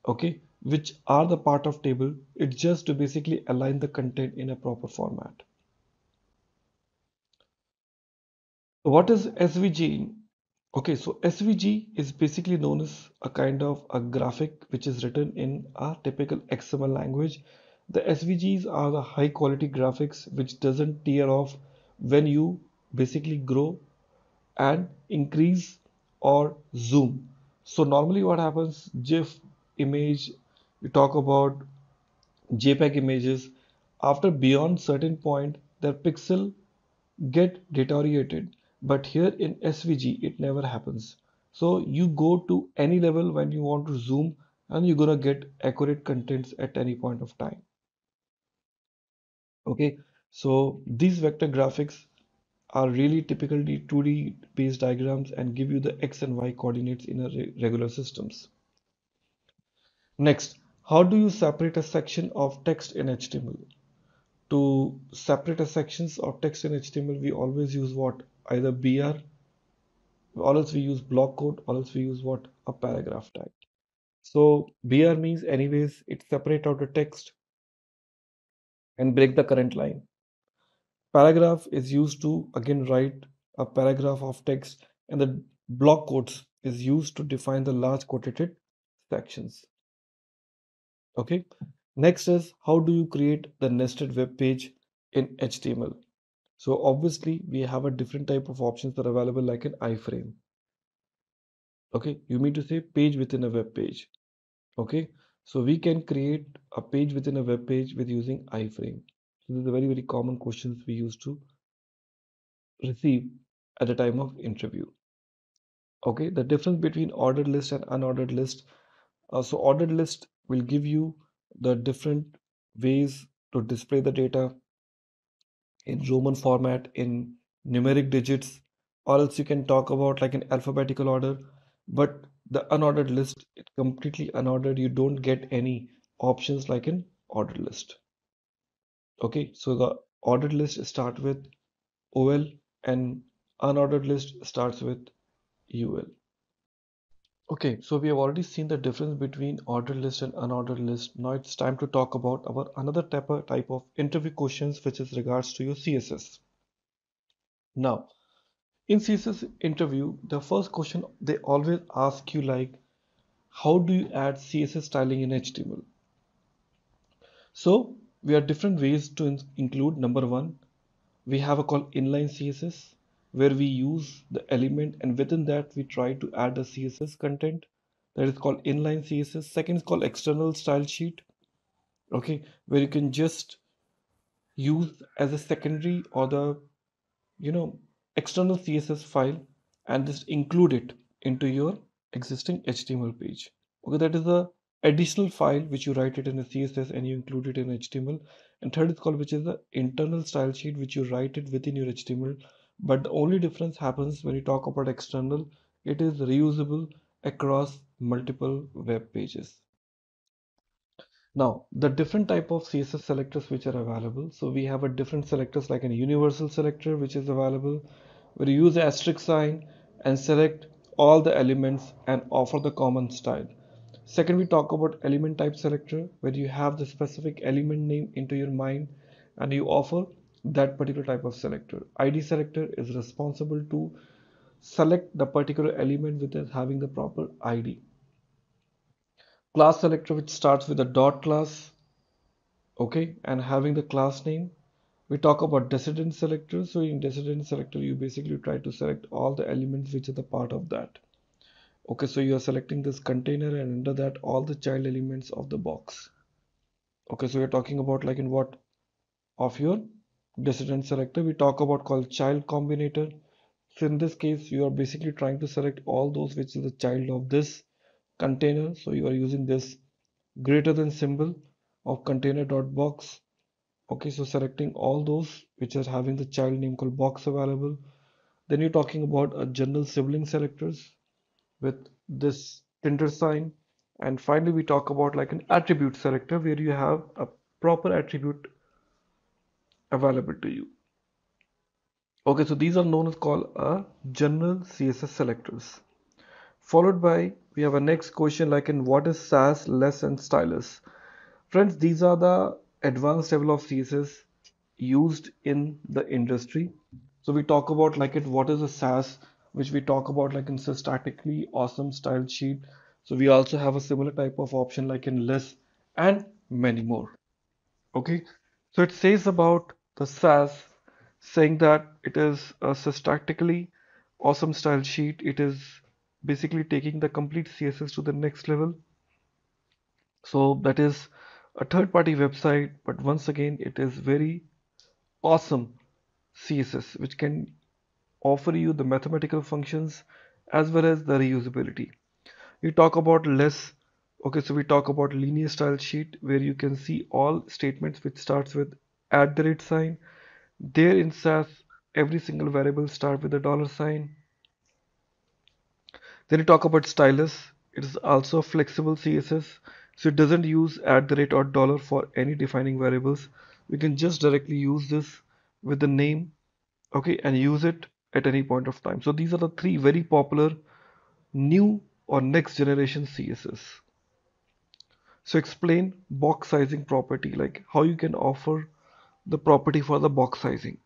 okay, which are the part of table. It's just to basically align the content in a proper format. So what is SVG? Okay, so SVG is basically known as a kind of a graphic which is written in a typical XML language. The SVGs are the high quality graphics which doesn't tear off when you basically grow and increase or zoom. So normally what happens, GIF image, we talk about JPEG images, after beyond certain point, their pixel get deteriorated, but here in SVG it never happens. So you go to any level when you want to zoom and you're gonna get accurate contents at any point of time. Okay, so these vector graphics are really typically 2D based diagrams and give you the X and Y coordinates in a regular systems. Next, how do you separate a section of text in HTML? To separate a sections of text in HTML, we always use what? Either BR, or else we use block code, or else we use what? A paragraph tag. So BR means anyways, it separate out the text and break the current line. Paragraph is used to again write a paragraph of text, and the block quotes is used to define the large quoted sections. Okay. Next is, how do you create the nested web page in HTML? So obviously we have a different type of options that are available like an iframe. Okay, you mean to say page within a web page. Okay, so we can create a page within a web page with using iframe. So this is a very common questions we used to receive at the time of interview. Okay, the difference between ordered list and unordered list. So ordered list will give you the different ways to display the data in Roman format, in numeric digits, or else you can talk about like an alphabetical order. But the unordered list, it's completely unordered. You don't get any options like an ordered list. Okay, so the ordered list start with OL and unordered list starts with UL. Okay, so we have already seen the difference between ordered list and unordered list. Now it's time to talk about our another type of interview questions, which is regards to your CSS. Now, in CSS interview, the first question they always ask you like, how do you add CSS styling in HTML? So we have different ways to include. Number one, we have a called inline CSS, where we use the element and within that we try to add a CSS content. That is called inline CSS. Second is called external style sheet. Okay, where you can just use as a secondary or the external CSS file and just include it into your existing HTML page. Okay, that is the additional file which you write it in a CSS and you include it in HTML. And third is called, which is the internal style sheet, which you write it within your HTML. But the only difference happens when you talk about external, it is reusable across multiple web pages. Now, the different type of CSS selectors which are available. So we have a different selectors like a universal selector which is available. where you use the asterisk sign and select all the elements and offer the common style. Second, we talk about element type selector, where you have the specific element name into your mind and you offer that particular type of selector. ID selector is responsible to select the particular element with it having the proper ID. Class selector, which starts with a dot class, okay, and having the class name. We talk about descendant selector. So in descendant selector, you basically try to select all the elements which are the part of that. Okay, so you are selecting this container and under that all the child elements of the box. Okay, so we're talking about like in what of your descendant selector. We talk about called child combinator. So in this case, you are basically trying to select all those which is the child of this container. So you are using this greater than symbol of container.box. Okay, so selecting all those which are having the child name called box available. Then you're talking about a general sibling selectors with this tinder sign. And finally, we talk about like an attribute selector where you have a proper attribute available to you. Okay, so these are known as called a general CSS selectors. Followed by, we have a next question like in what is Sass, less and stylus. Friends, these are the advanced level of CSS used in the industry. So we talk about like it what is a Sass, which we talk about like in statically awesome style sheet. So we also have a similar type of option like in less and many more. Okay, so it says about the Sass saying that it is a statically awesome style sheet. It is basically taking the complete CSS to the next level. So that is a third-party website, but once again, it is very awesome CSS, which can offer you the mathematical functions as well as the reusability. We talk about less. Okay, so we talk about linear style sheet where you can see all statements which starts with @sign. There in Sass, every single variable start with a $sign. Then you talk about stylus. It is also flexible CSS, so it doesn't use @ or dollar for any defining variables. We can just directly use this with the name, okay, and use it at any point of time. So these are the three very popular new or next generation CSS. So explain box sizing property, like how you can offer the property for the box sizing.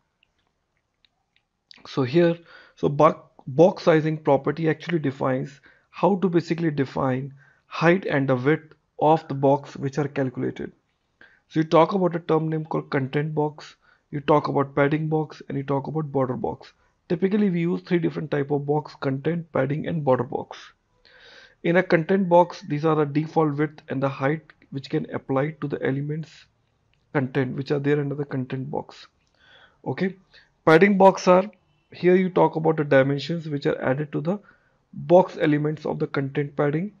So here, so box sizing property actually defines how to basically define height and the width of the box which are calculated. So you talk about a term name called content box, you talk about padding box, and you talk about border box. Typically we use three different type of box: content, padding, and border box. In a content box, these are the default width and the height which can apply to the elements content which are there under the content box. Okay, padding box are here you talk about the dimensions which are added to the box elements of the content padding.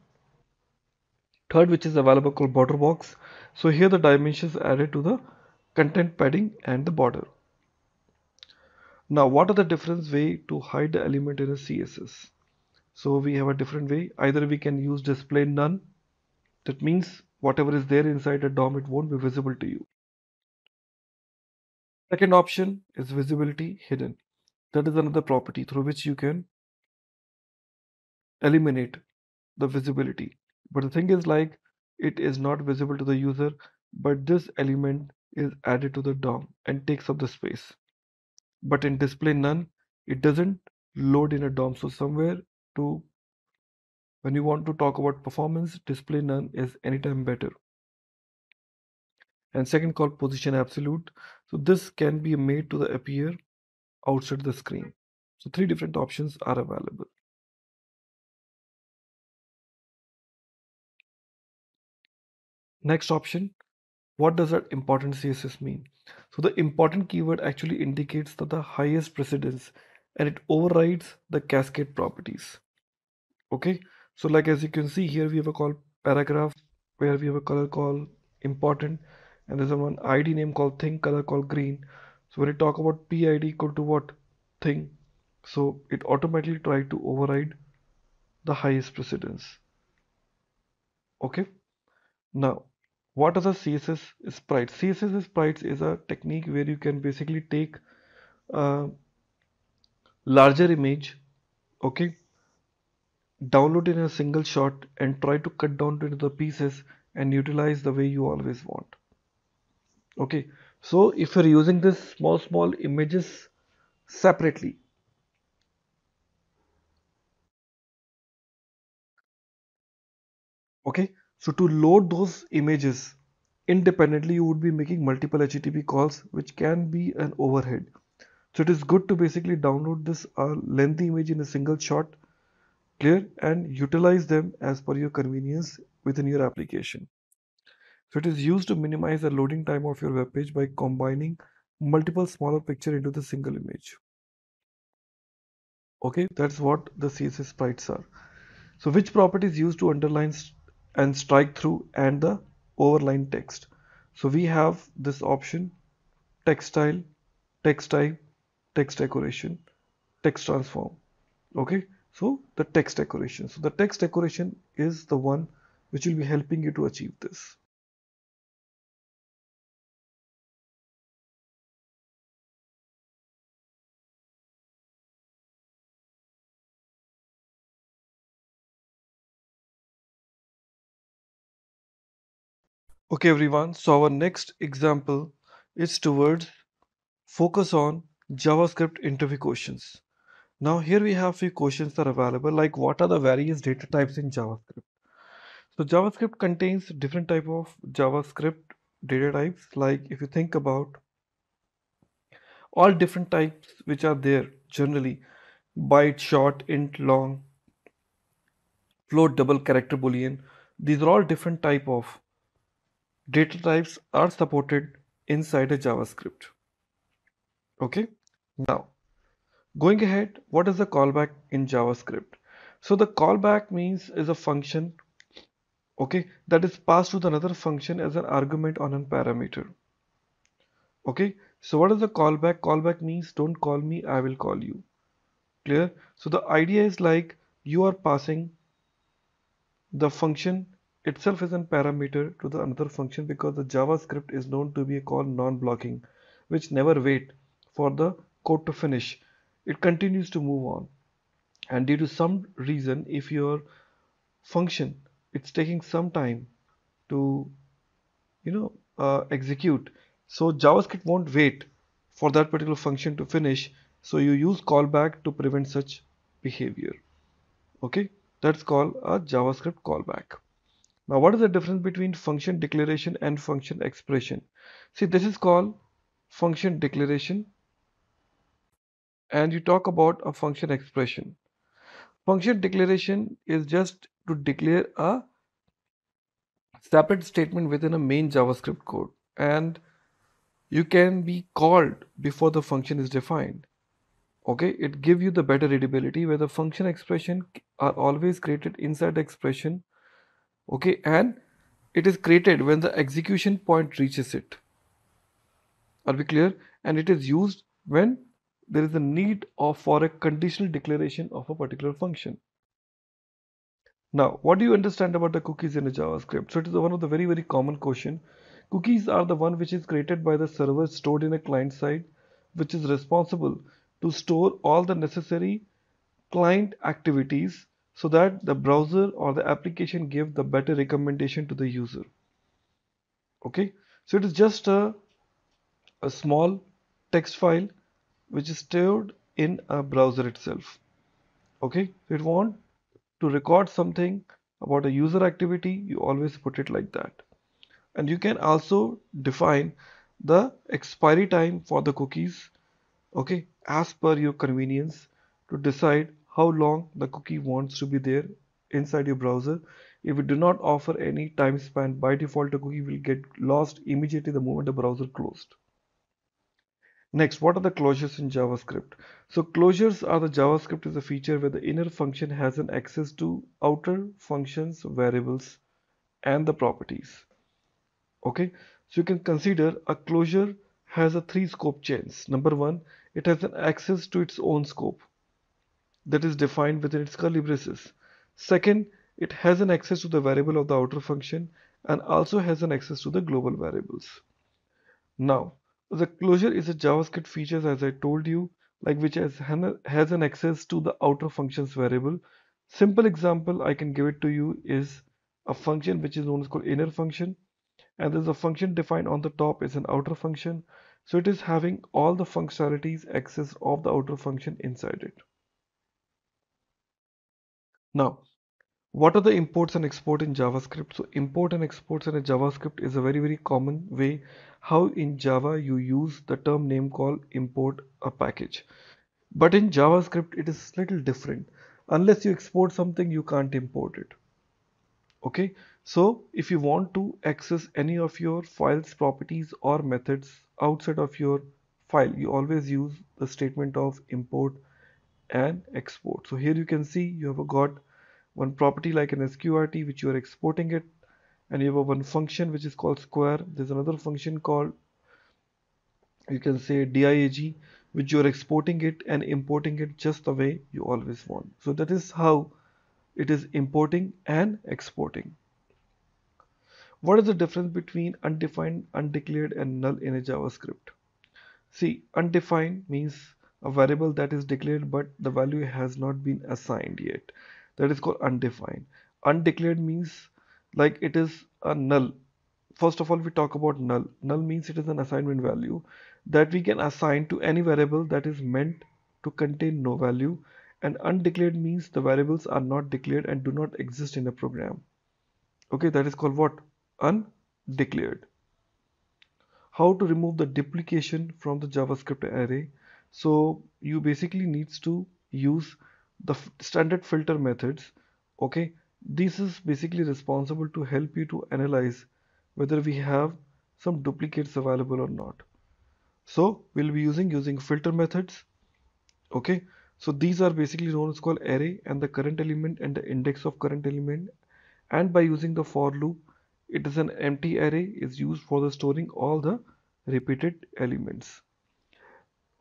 Third, which is available called border box. So here the dimensions added to the content padding and the border. Now what are the different way to hide the element in a CSS? So we have a different way. Either we can use display none. That means whatever is there inside the DOM, it won't be visible to you. Second option is visibility hidden. That is another property through which you can eliminate the visibility. But the thing is like it is not visible to the user, but this element is added to the DOM and takes up the space. But in display none, it doesn't load in a DOM. So somewhere to when you want to talk about performance, display none is anytime better. And second called position absolute. So this can be made to the appear outside the screen. So three different options are available. Next option, what does that important CSS mean? So the important keyword actually indicates that the highest precedence and it overrides the cascade properties. Okay, so like as you can see here we have a call paragraph where we have a color called important and there's a one ID name called thing, color called green. So when you talk about PID equal to what thing, so it automatically try to override the highest precedence. Okay, now what are the CSS sprites? CSS sprites is a technique where you can basically take larger image, okay, download in a single shot and try to cut down into the pieces and utilize the way you always want. Okay, so if you're using this small images separately, okay, so to load those images independently, you would be making multiple HTTP calls, which can be an overhead. So it is good to basically download this lengthy image in a single shot, clear, and utilize them as per your convenience within your application. So it is used to minimize the loading time of your web page by combining multiple smaller picture into the single image. Okay, that's what the CSS sprites are. So which property is used to underline and strike through and the overline text? So we have this option: text style, text type, text decoration, text transform. Okay, so the text decoration. So the text decoration is the one which will be helping you to achieve this. Okay everyone, so our next example is towards focus on JavaScript interview questions. Now here we have few questions that are available, like what are the various data types in JavaScript. So JavaScript contains different type of JavaScript data types, like if you think about all different types which are there generally: byte, short, int, long, float, double, character, boolean. These are all different type of data types are supported inside a JavaScript. Okay, now going ahead, what is the callback in JavaScript? So the callback means is a function, okay, that is passed to another function as an argument on a parameter. Okay, so what is the callback? Callback means don't call me, I will call you. Clear? So the idea is like you are passing the function itself as a parameter to the another function, because the JavaScript is known to be a call non-blocking, which never wait for the code to finish. It continues to move on. And due to some reason, if your function it's taking some time to execute, so JavaScript won't wait for that particular function to finish, so you use callback to prevent such behavior. Okay, that's called a JavaScript callback. Now what is the difference between function declaration and function expression? See, this is called function declaration, and you talk about a function expression. Function declaration is just to declare a separate statement within a main JavaScript code, and you can be called before the function is defined. Okay, it gives you the better readability, where the function expression are always created inside the expression. Okay, and it is created when the execution point reaches it. Are we clear? And it is used when there is a need for a conditional declaration of a particular function. Now, what do you understand about the cookies in a JavaScript? So it is one of the very common question. Cookies are the one which is created by the server stored in a client side, which is responsible to store all the necessary client activities so that the browser or the application give the better recommendation to the user. Okay, so it is just a small text file which is stored in a browser itself. Okay, if you want to record something about a user activity, you always put it like that. And you can also define the expiry time for the cookies, okay, as per your convenience, to decide how long the cookie wants to be there inside your browser. If you do not offer any time span, by default the cookie will get lost immediately the moment the browser closed. Next, what are the closures in JavaScript? So closures are the JavaScript is a feature where the inner function has an access to outer functions, variables, and the properties. Okay, so you can consider a closure has a three scope chains. Number one, it has an access to its own scope that is defined within its curly braces. Second, it has an access to the variable of the outer function and also has an access to the global variables. Now, the closure is a JavaScript feature, as I told you, like which has an access to the outer functions variable. Simple example I can give it to you is a function which is known as called inner function, and there's a function defined on the top is an outer function. So it is having all the functionalities access of the outer function inside it. Now, what are the imports and export in JavaScript? So import and exports in a JavaScript is a very common way how in Java you use the term name called import a package. But in JavaScript it is little different. Unless you export something, you can't import it. Okay, so if you want to access any of your files, properties or methods outside of your file, you always use the statement of import and export. So here you can see you have got one property like an sqrt which you are exporting it, and you have one function which is called square. There's another function called, you can say, diag, which you are exporting it and importing it just the way you always want. So that is how it is importing and exporting. What is the difference between undefined, undeclared and null in a JavaScript? See, undefined means a variable that is declared but the value has not been assigned yet. That is called undefined. Undeclared means like it is a null. First of all, we talk about null. Null means it is an assignment value that we can assign to any variable that is meant to contain no value. And undeclared means the variables are not declared and do not exist in a program. Okay, that is called what? Undeclared. How to remove the duplication from the JavaScript array? So you basically needs to use the standard filter methods. Okay, this is basically responsible to help you to analyze whether we have some duplicates available or not. So we'll be using filter methods. Okay, so these are basically known as called array and the current element and the index of current element, and by using the for loop, it is an empty array is used for the storing all the repeated elements.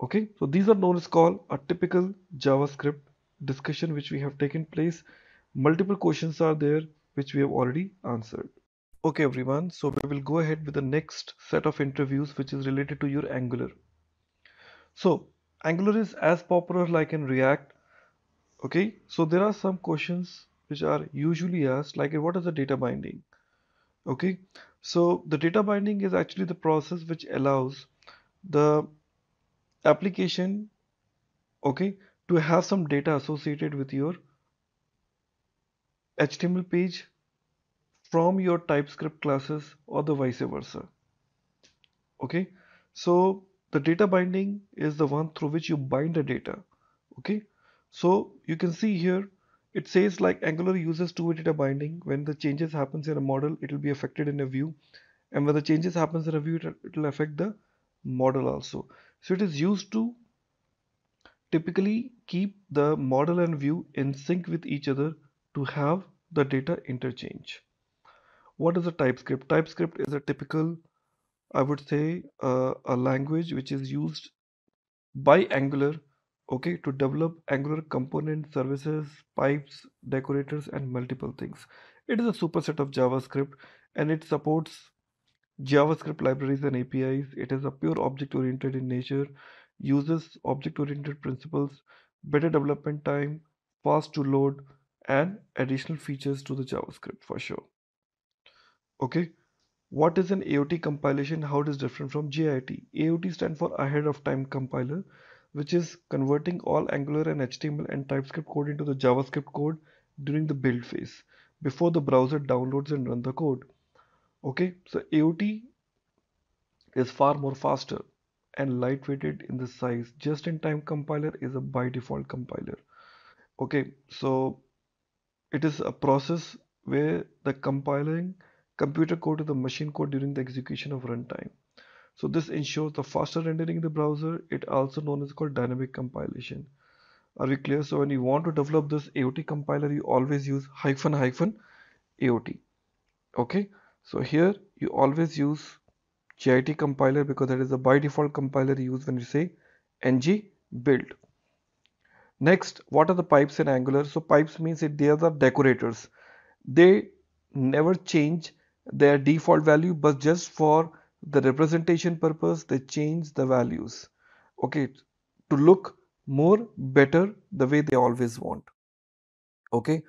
Okay, so these are known as called a typical JavaScript discussion which we have taken place. Multiple questions are there which we have already answered. Okay everyone, so we will go ahead with the next set of interviews which is related to your Angular. So Angular is as popular like in React. Okay, so there are some questions which are usually asked like what is the data binding? Okay, so the data binding is actually the process which allows the application, okay, to have some data associated with your HTML page from your TypeScript classes or the vice versa. Okay, so the data binding is the one through which you bind the data. Okay, so you can see here it says like Angular uses two-way data binding. When the changes happens in a model, it will be affected in a view, and when the changes happens in a view, it will affect the model also. So it is used to typically keep the model and view in sync with each other to have the data interchange. What is a TypeScript? TypeScript is a typical, I would say, a language which is used by Angular, okay, to develop Angular component services, pipes, decorators, and multiple things. It is a superset of JavaScript and it supports JavaScript libraries and APIs. It is a pure object-oriented in nature, uses object-oriented principles, better development time, fast to load, and additional features to the JavaScript for sure. Okay, what is an AOT compilation? How it is different from JIT? AOT stands for ahead of time compiler, which is converting all Angular and HTML and TypeScript code into the JavaScript code during the build phase before the browser downloads and run the code. Okay, so AOT is far more faster and lightweighted in the size. Just-in-time compiler is a by default compiler. Okay, so it is a process where the compiling computer code to the machine code during the execution of runtime. So this ensures the faster rendering in the browser. It also known as called dynamic compilation. Are we clear? So when you want to develop this AOT compiler, you always use hyphen AOT. Okay, so here you always use JIT compiler because that is the by default compiler used when you say ng build. Next, what are the pipes in Angular? So pipes means they are the decorators. They never change their default value, but just for the representation purpose, they change the values. Okay, to look more better the way they always want. Okay,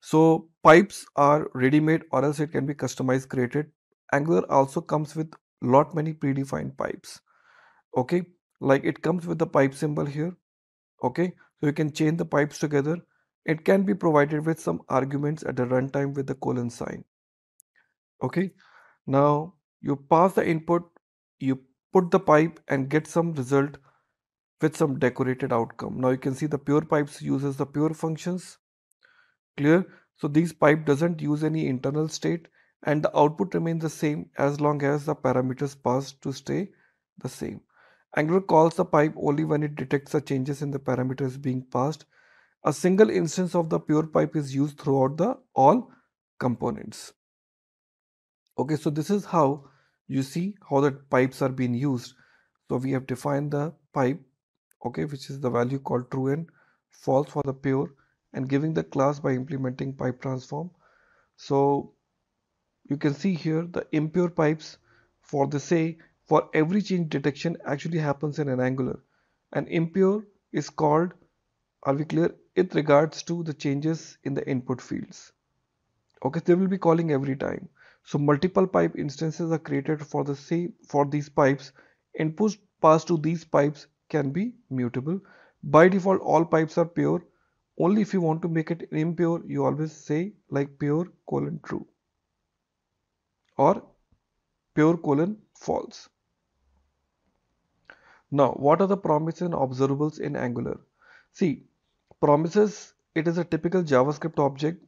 so pipes are ready-made or else it can be customized, created. Angular also comes with lot many predefined pipes. Okay, like it comes with the pipe symbol here. Okay, so you can chain the pipes together. It can be provided with some arguments at the runtime with the colon sign. Okay, now you pass the input, you put the pipe and get some result with some decorated outcome. Now you can see the pure pipes uses the pure functions. Clear? So these pipe doesn't use any internal state and the output remains the same as long as the parameters passed to stay the same. Angular calls the pipe only when it detects the changes in the parameters being passed. A single instance of the pure pipe is used throughout the all components. Okay, so this is how you see how the pipes are being used. So we have defined the pipe, okay, which is the value called true and false for the pure, and giving the class by implementing pipe transform. So you can see here the impure pipes for the say for every change detection actually happens in an Angular. And impure is called, are we clear? It regards to the changes in the input fields. Okay, they will be calling every time. So multiple pipe instances are created for the same for these pipes. Inputs passed to these pipes can be mutable. By default, all pipes are pure. Only if you want to make it impure, you always say like pure colon true or pure colon false. Now, what are the promises and observables in Angular? See, promises, it is a typical JavaScript object.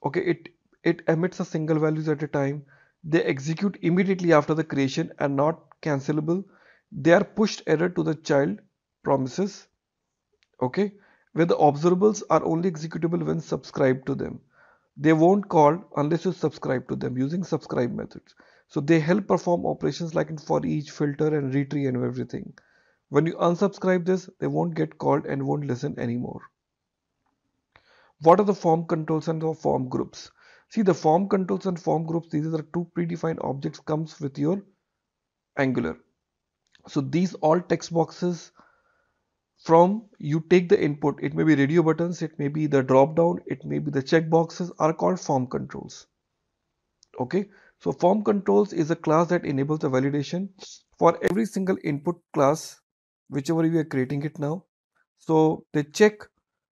Okay, it emits a single values at a time. They execute immediately after the creation and not cancelable. They are pushed error to the child promises. Okay, where the observables are only executable when subscribed to them. They won't call unless you subscribe to them using subscribe methods. So they help perform operations like in for each, filter and retree and everything. When you unsubscribe this, they won't get called and won't listen anymore. What are the form controls and the form groups? See, the form controls and form groups, these are the two predefined objects comes with your Angular. So these all text boxes from you take the input, it may be radio buttons, it may be the drop down, it may be the check boxes are called form controls. Okay, so form controls is a class that enables the validation for every single input class, whichever we are creating it now. So they check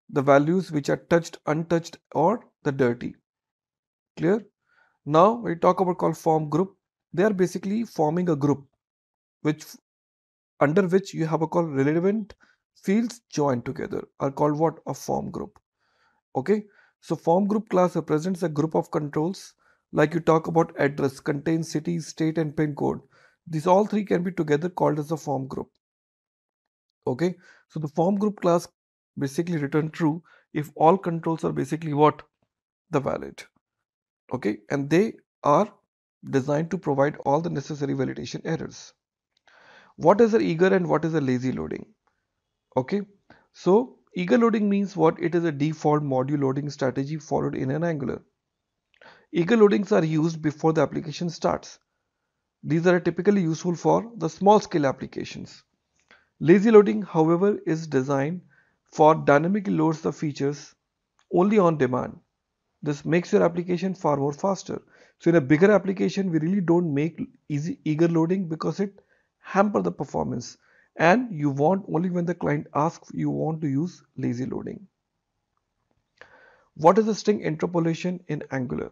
the values which are touched, untouched or the dirty. Clear? Now when we talk about called form group, they are basically forming a group which under which you have a called relevant fields joined together are called what? A form group. Okay, so form group class represents a group of controls like you talk about address, contains city, state and pin code. These all three can be together called as a form group. Okay, so the form group class basically return true if all controls are basically what? The valid. Okay, and they are designed to provide all the necessary validation errors. What is a eager and what is a lazy loading? Okay, so eager loading means what? It is a default module loading strategy followed in an Angular. Eager loadings are used before the application starts. These are typically useful for the small scale applications. Lazy loading, however, is designed for dynamically loads the features only on demand. This makes your application far more faster. So in a bigger application, we really don't make eager loading because it hamper the performance. And you want only when the client asks you want to use lazy loading. What is a string interpolation in Angular?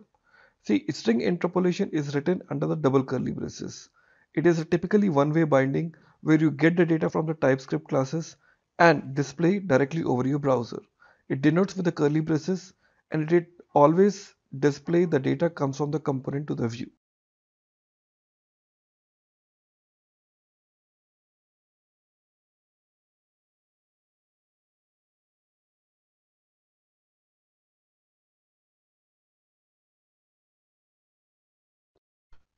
See, string interpolation is written under the double curly braces. It is a typically one-way binding where you get the data from the TypeScript classes and display directly over your browser. It denotes with the curly braces and it always display the data comes from the component to the view.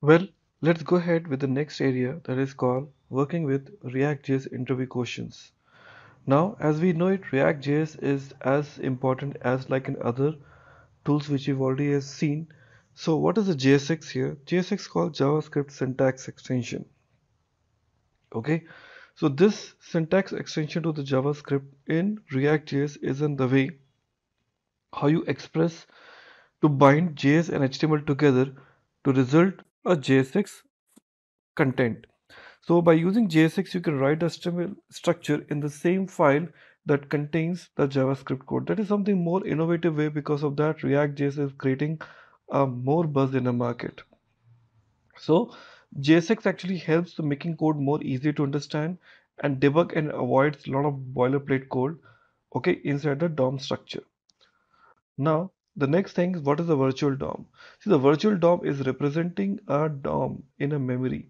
Well, let's go ahead with the next area that is called working with React.js interview questions. Now, as we know it, React.js is as important as like in other tools which you've already has seen. So what is the JSX here? JSX called JavaScript syntax extension. Okay, So this syntax extension to the JavaScript in React.js is in the way how you express to bind JS and HTML together to result a JSX content. So by using JSX, you can write HTML structure in the same file that contains the JavaScript code. That is something more innovative way. Because of that, React.js is creating more buzz in the market. So JSX actually helps to making code more easy to understand and debug and avoids a lot of boilerplate code, okay, inside the DOM structure. Now, the next thing is, what is a virtual DOM? See, the virtual DOM is representing a DOM in a memory.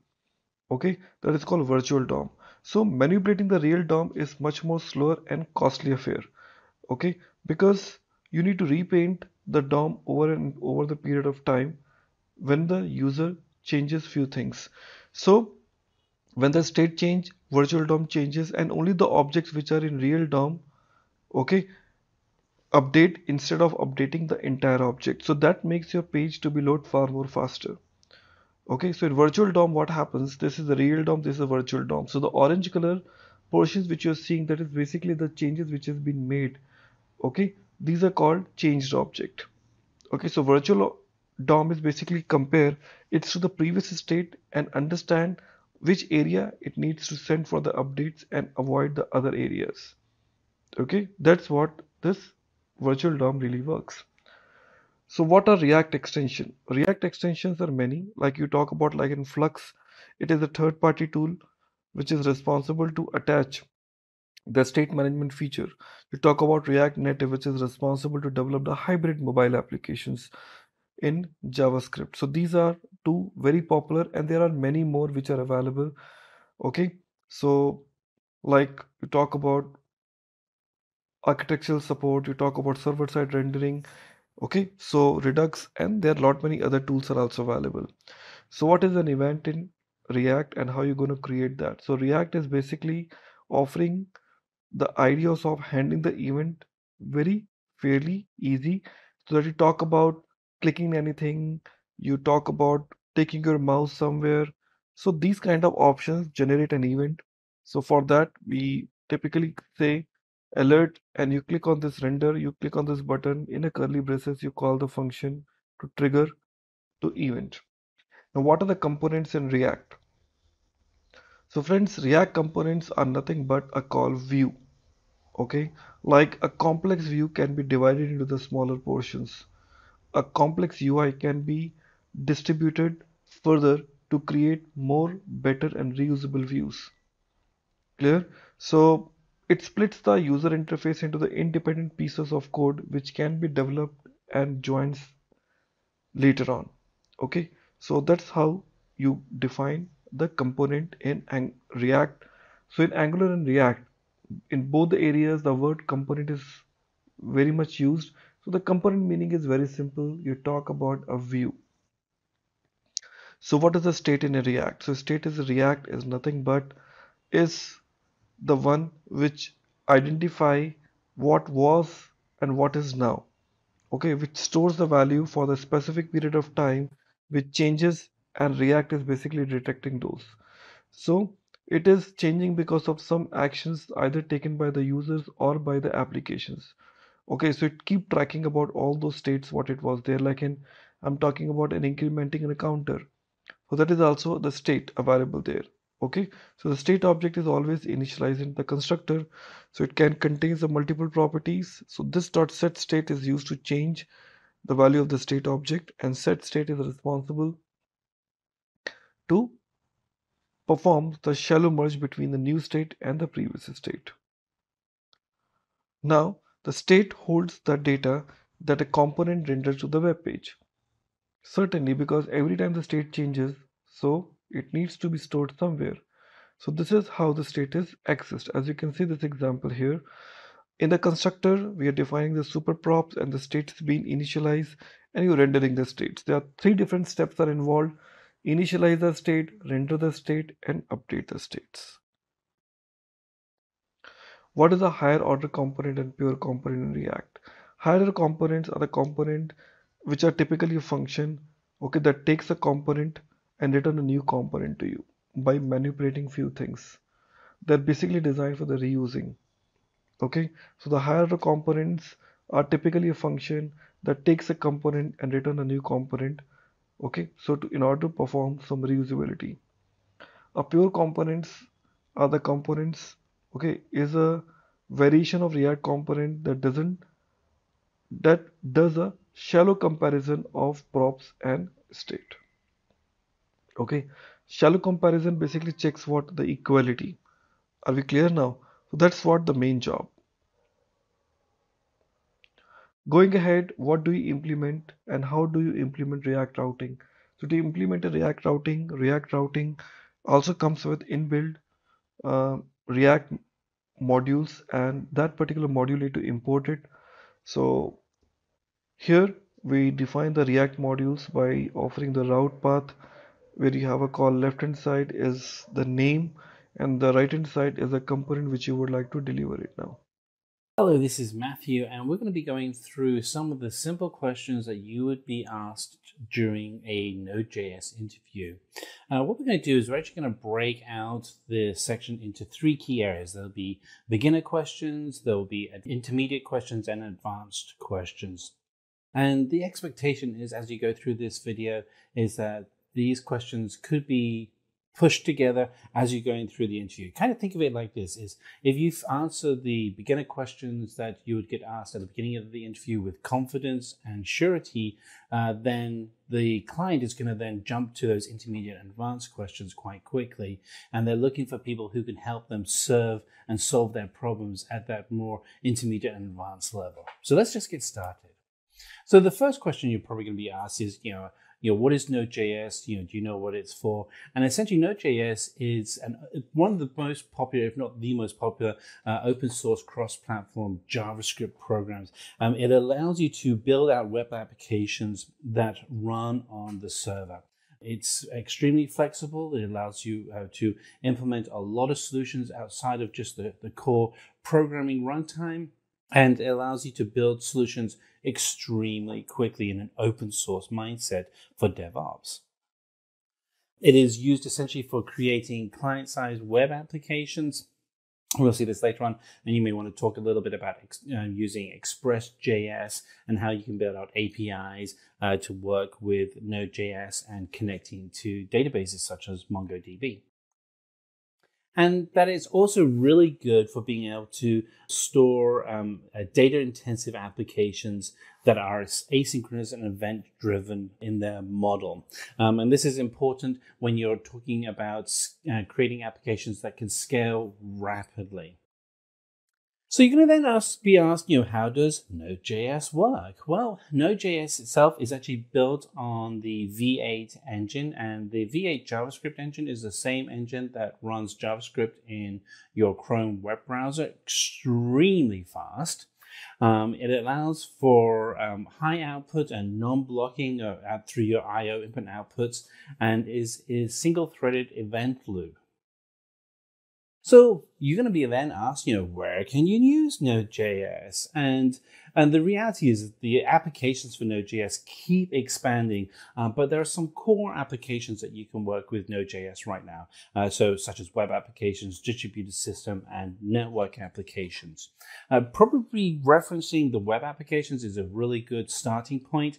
Okay, that is called virtual DOM. So manipulating the real DOM is much more slower and costly affair. Okay, because you need to repaint the DOM over and over the period of time when the user changes few things. So when the state change, virtual DOM changes, and only the objects which are in real DOM, okay, update instead of updating the entire object. So that makes your page to be load far more faster. Okay, so in virtual DOM, what happens? This is the real DOM, this is a virtual DOM. So the orange color portions which you're seeing, that is basically the changes which has been made. Okay, these are called changed object. Okay, so virtual DOM is basically compare it to the previous state and understand which area it needs to send for the updates and avoid the other areas. Okay, that's what this virtual DOM really works. So what are React extensions? React extensions are many, like you talk about like in Flux. It is a third-party tool which is responsible to attach the state management feature. You talk about React Native, which is responsible to develop the hybrid mobile applications in JavaScript. So these are two very popular, and there are many more which are available. Okay, so like you talk about architectural support, you talk about server-side rendering. Okay, so Redux, and there are a lot many other tools are also available. So what is an event in React and how you're going to create that? So React is basically offering the ideas of handling the event very fairly easy, so that you talk about clicking anything, you talk about taking your mouse somewhere. So these kind of options generate an event. So for that, we typically say alert, and you click on this render, you click on this button in a curly braces, you call the function to trigger to event. Now what are the components in React? So friends, React components are nothing but a call view. Okay, like a complex view can be divided into the smaller portions. A complex UI can be distributed further to create more better and reusable views. Clear? So it splits the user interface into the independent pieces of code which can be developed and joins later on. Okay, so that's how you define the component in React. So in Angular and React, in both the areas, the word component is very much used. So the component meaning is very simple. You talk about a view. So what is the state in a React? So state is a React is nothing but is the one which identify what was and what is now. Okay, which stores the value for the specific period of time, which changes, and React is basically detecting those. So it is changing because of some actions either taken by the users or by the applications. Okay, so it keep tracking about all those states what it was there. Like in, I'm talking about an incrementing in a counter. So that is also the state available there. Okay, so the state object is always initialized in the constructor, so it can contain the multiple properties. So this dot set state is used to change the value of the state object, and set state is responsible to perform the shallow merge between the new state and the previous state. Now the state holds the data that a component renders to the web page. Certainly, because every time the state changes, so it needs to be stored somewhere. So this is how the state is accessed. As you can see this example here, in the constructor we are defining the super props and the states being initialized, and you're rendering the states. There are three different steps are involved: initialize the state, render the state, and update the states. What is a higher order component and pure component in React? Higher components are the component which are typically a function, okay, that takes a component and return a new component to you by manipulating few things. they're basically designed for the reusing. Okay, so the higher order components are typically a function that takes a component and return a new component. Okay, so in order to perform some reusability. A pure components are the components, okay, is a variation of React component that does a shallow comparison of props and state. Okay, shallow comparison basically checks what the equality. Are we clear now? So that's what the main job. Going ahead, what do you implement and how do you implement React routing? So to implement a React routing also comes with inbuilt React modules, and that particular module need to import it. So here we define the React modules by offering the route path, where you have a call. Left hand side is the name and the right hand side is the component which you would like to deliver it now. Hello, this is Matthew, and we're going to be going through some of the simple questions that you would be asked during a Node.js interview. What we're going to do is we're actually going to break out the section into 3 key areas. There'll be beginner questions, there'll be intermediate questions, and advanced questions. And the expectation is, as you go through this video, is that these questions could be pushed together as you're going through the interview. Kind of think of it like this: is if you've answered the beginner questions that you would get asked at the beginning of the interview with confidence and surety, then the client is going to then jump to those intermediate and advanced questions quite quickly, and they're looking for people who can help them serve and solve their problems at that more intermediate and advanced level. So let's just get started. So the first question you're probably going to be asked is, what is Node.js? Do you know what it's for? And essentially, Node.js is one of the most popular, if not the most popular, open source cross-platform JavaScript programs. It allows you to build out web applications that run on the server. It's extremely flexible. It allows you to implement a lot of solutions outside of just the core programming runtime. And it allows you to build solutions extremely quickly in an open source mindset for DevOps. It is used essentially for creating client-side web applications. We'll see this later on, and you may want to talk a little bit about using Express.js and how you can build out APIs to work with Node.js and connecting to databases such as MongoDB. And that is also really good for being able to store data-intensive applications that are asynchronous and event-driven in their model. And this is important when you're talking about creating applications that can scale rapidly. So you're going to then be asked, how does Node.js work? Well, Node.js itself is actually built on the V8 engine, and the V8 JavaScript engine is the same engine that runs JavaScript in your Chrome web browser extremely fast. It allows for high output and non-blocking through your I/O input outputs, and is single-threaded event loop. So you're going to be then asked, where can you use Node.js? And the reality is that the applications for Node.js keep expanding, but there are some core applications that you can work with Node.js right now. So such as web applications, distributed system, and network applications. Probably referencing the web applications is a really good starting point,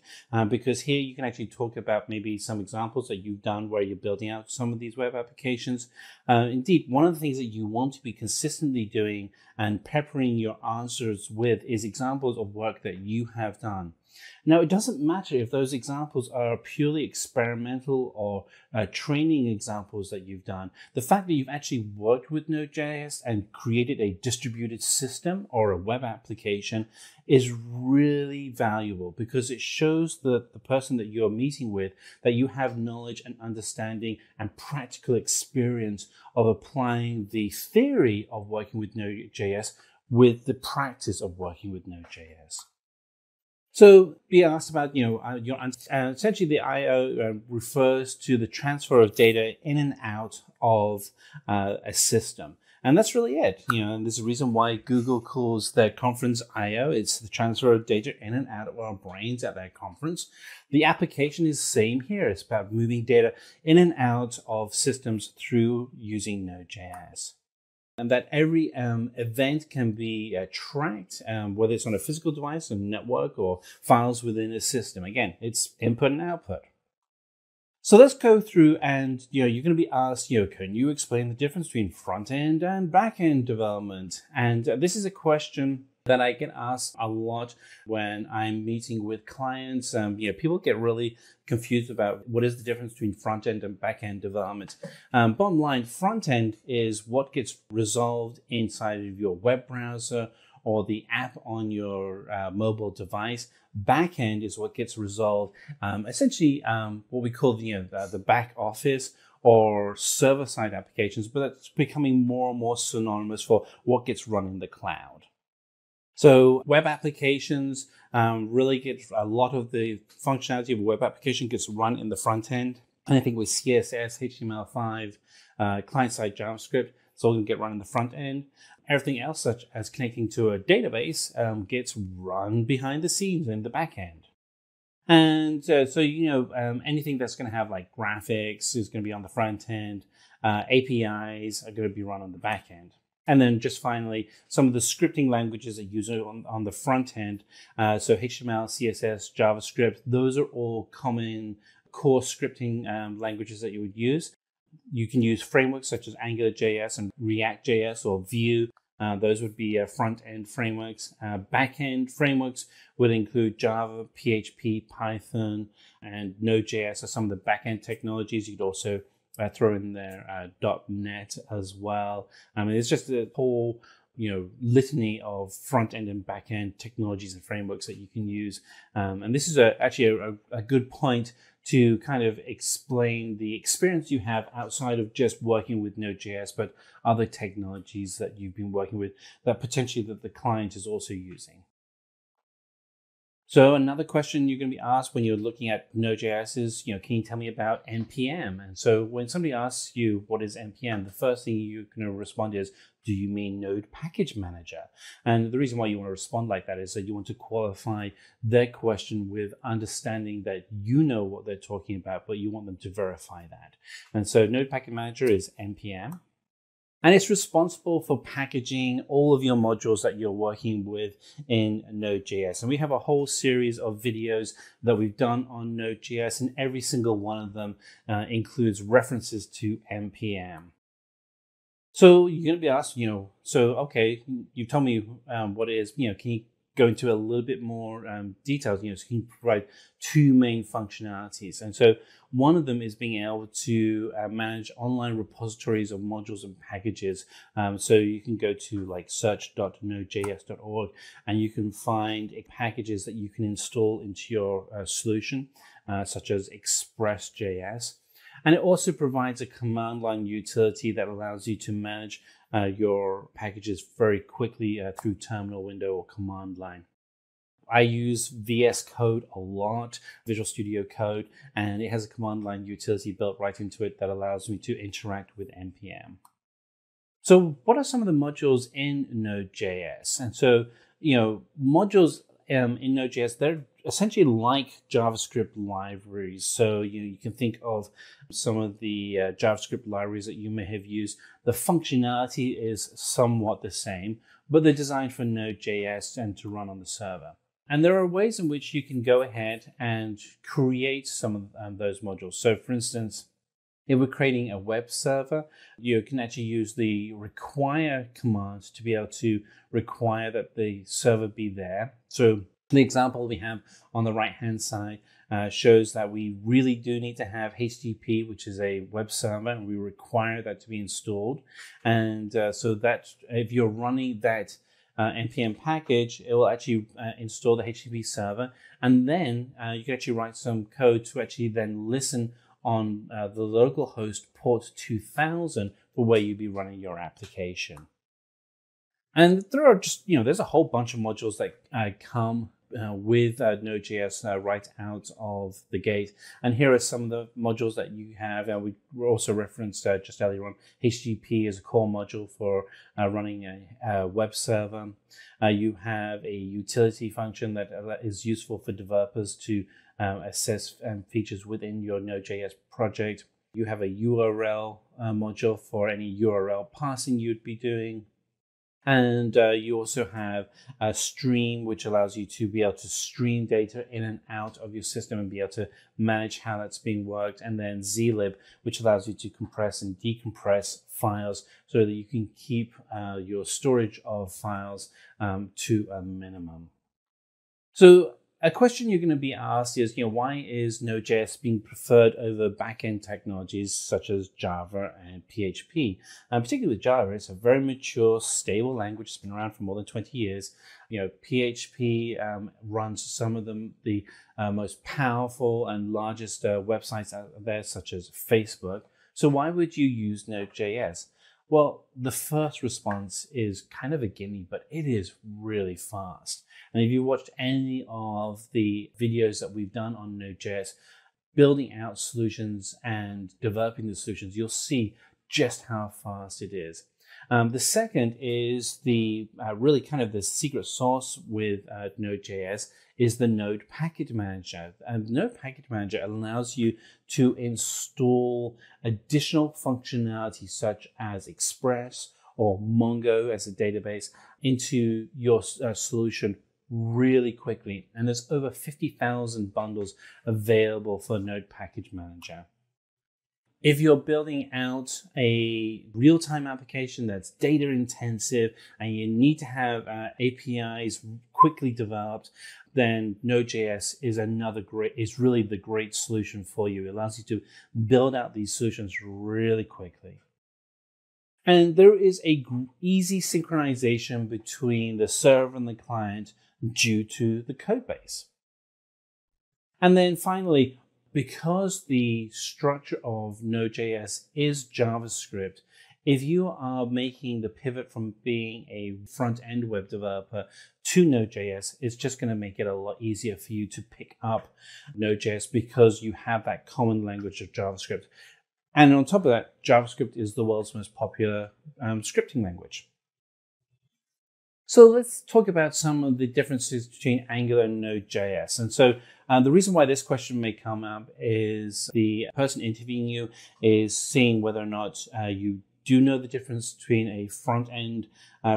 because here you can actually talk about maybe some examples that you've done where you're building out some of these web applications. Indeed, one of the things that you want to be consistently doing and peppering your answers with is examples of work that you have done. Now, it doesn't matter if those examples are purely experimental or training examples that you've done. The fact that you've actually worked with Node.js and created a distributed system or a web application is really valuable, because it shows the person that you're meeting with that you have knowledge and understanding and practical experience of applying the theory of working with Node.js with the practice of working with Node.js. So be asked about, essentially the I/O refers to the transfer of data in and out of a system. And that's really it. And there's a reason why Google calls their conference I/O. It's the transfer of data in and out of our brains at their conference. The application is the same here. It's about moving data in and out of systems through using Node.js. and that every event can be tracked, whether it's on a physical device, a network, or files within a system. Again, it's input and output. So let's go through, and you're going to be asked, can you explain the difference between front-end and back-end development? And this is a question that I get asked a lot when I'm meeting with clients. People get really confused about what is the difference between front-end and back-end development. Bottom line, front-end is what gets resolved inside of your web browser or the app on your mobile device. Backend is what gets resolved, essentially what we call the back office or server-side applications, but that's becoming more and more synonymous for what gets run in the cloud. So web applications really get a lot of the functionality of a web application gets run in the front end. Anything with CSS, HTML5, client-side JavaScript, it's all going to get run in the front end. Everything else, such as connecting to a database, gets run behind the scenes in the back end. And anything that's going to have like graphics is going to be on the front end. APIs are going to be run on the back end. And then just finally, some of the scripting languages that you use on the front end. So HTML, CSS, JavaScript, those are all common core scripting languages that you would use. You can use frameworks such as AngularJS and React.js or Vue. Those would be front-end frameworks. Back-end frameworks would include Java, PHP, Python, and Node.js are some of the back-end technologies. You'd also throw in there .NET as well. It's just a whole litany of front-end and back-end technologies and frameworks that you can use. And this is actually a good point to kind of explain the experience you have outside of just working with Node.js, but other technologies that you've been working with that potentially that the client is also using. So another question you're going to be asked when you're looking at Node.js is, can you tell me about NPM? And so when somebody asks you what is NPM, the first thing you're going to respond is, do you mean Node Package Manager? And the reason why you want to respond like that is that you want to qualify their question with understanding that you know what they're talking about, but you want them to verify that. And so Node Package Manager is NPM. And it's responsible for packaging all of your modules that you're working with in Node.js. And we have a whole series of videos that we've done on Node.js, and every single one of them includes references to NPM. So you're going to be asked, okay, you told me what it is, can you go into a little bit more details? So can you provide two main functionalities? And so one of them is being able to manage online repositories of modules and packages. So you can go to like search.nodejs.org and you can find packages that you can install into your solution, such as Express.js. And it also provides a command line utility that allows you to manage your packages very quickly through terminal window or command line. I use VS Code a lot, Visual Studio Code, and it has a command line utility built right into it that allows me to interact with NPM. So what are some of the modules in Node.js? And so, modules in Node.js, they're essentially like JavaScript libraries. So you can think of some of the JavaScript libraries that you may have used. The functionality is somewhat the same, but they're designed for Node.js and to run on the server. And there are ways in which you can go ahead and create some of those modules. So for instance, if we're creating a web server, you can actually use the require command to be able to require that the server be there. So the example we have on the right-hand side shows that we really do need to have HTTP, which is a web server, and we require that to be installed. And so that if you're running that NPM package, it will actually install the HTTP server, and then you can actually write some code to actually then listen on the local host port 2000 for where you'll be running your application. And there are just, there's a whole bunch of modules that come with Node.js right out of the gate. And here are some of the modules that you have. We also referenced just earlier on, HTTP is a core module for running a web server. You have a utility function that is useful for developers to assess features within your Node.js project. You have a URL module for any URL parsing you'd be doing. And you also have a stream, which allows you to be able to stream data in and out of your system and be able to manage how that's being worked. And then zlib, which allows you to compress and decompress files so that you can keep your storage of files to a minimum. So a question you're going to be asked is, why is Node.js being preferred over backend technologies such as Java and PHP? Particularly with Java, it's a very mature, stable language. It's been around for more than 20 years. PHP runs some of the most powerful and largest websites out there, such as Facebook. So why would you use Node.js? Well, the first response is kind of a gimme, but it is really fast. And if you watched any of the videos that we've done on Node.js, building out solutions and developing the solutions, you'll see just how fast it is. The second is the really kind of the secret sauce with Node.js is the Node Package Manager. And the Node Package Manager allows you to install additional functionality such as Express or Mongo as a database into your solution really quickly. And there's over 50,000 bundles available for Node Package Manager. If you're building out a real-time application that's data intensive and you need to have APIs quickly developed, then Node.js is really the great solution for you. It allows you to build out these solutions really quickly. And there is a easy synchronization between the server and the client due to the code base. And then finally, because the structure of Node.js is JavaScript, if you are making the pivot from being a front-end web developer to Node.js, it's just going to make it a lot easier for you to pick up Node.js because you have that common language of JavaScript. And on top of that, JavaScript is the world's most popular scripting language. So let's talk about some of the differences between Angular and Node.js. And so the reason why this question may come up is the person interviewing you is seeing whether or not you do know the difference between a front-end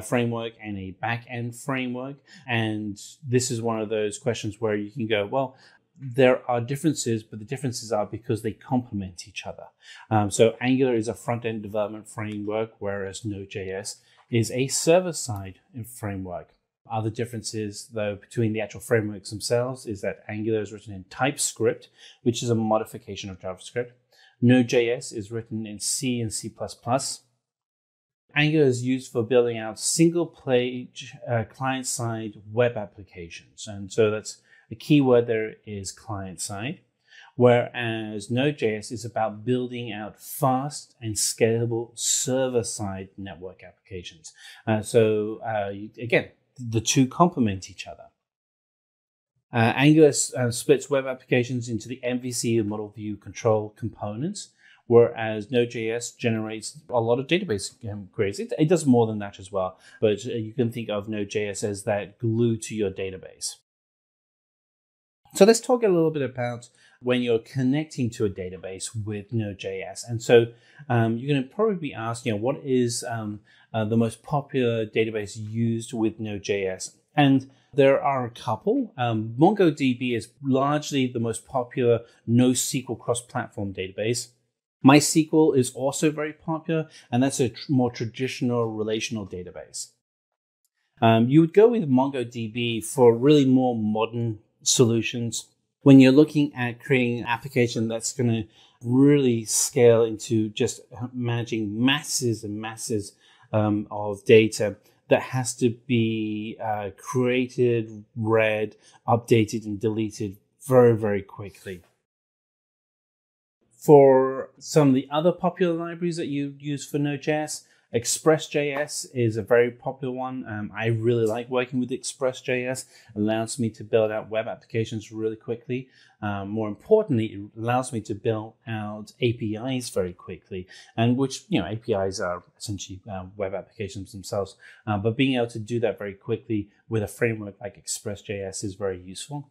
framework and a back-end framework. And this is one of those questions where you can go, well, there are differences, but the differences are because they complement each other. So Angular is a front-end development framework, whereas Node.js is a server-side framework. Other differences, though, between the actual frameworks themselves is that Angular is written in TypeScript, which is a modification of JavaScript. Node.js is written in C and C++. Angular is used for building out single-page client-side web applications. And so that's the key word there is client-side. Whereas Node.js is about building out fast and scalable server-side network applications. Again, the two complement each other. Angular splits web applications into the MVC and model view control components, whereas Node.js generates a lot of database queries. It does more than that as well, but you can think of Node.js as that glue to your database. So let's talk a little bit about when you're connecting to a database with Node.js. And so you're going to probably be asked, what is the most popular database used with Node.js? And there are a couple. MongoDB is largely the most popular NoSQL cross-platform database. MySQL is also very popular, and that's a more traditional relational database. You would go with MongoDB for really more modern solutions. When you're looking at creating an application that's going to really scale into just managing masses and masses of data that has to be created, read, updated, and deleted very, very quickly. For some of the other popular libraries that you use for Node.js, Express.js is a very popular one. I really like working with Express.js. It allows me to build out web applications really quickly. More importantly, it allows me to build out APIs very quickly, and which, APIs are essentially web applications themselves. But being able to do that very quickly with a framework like Express.js is very useful.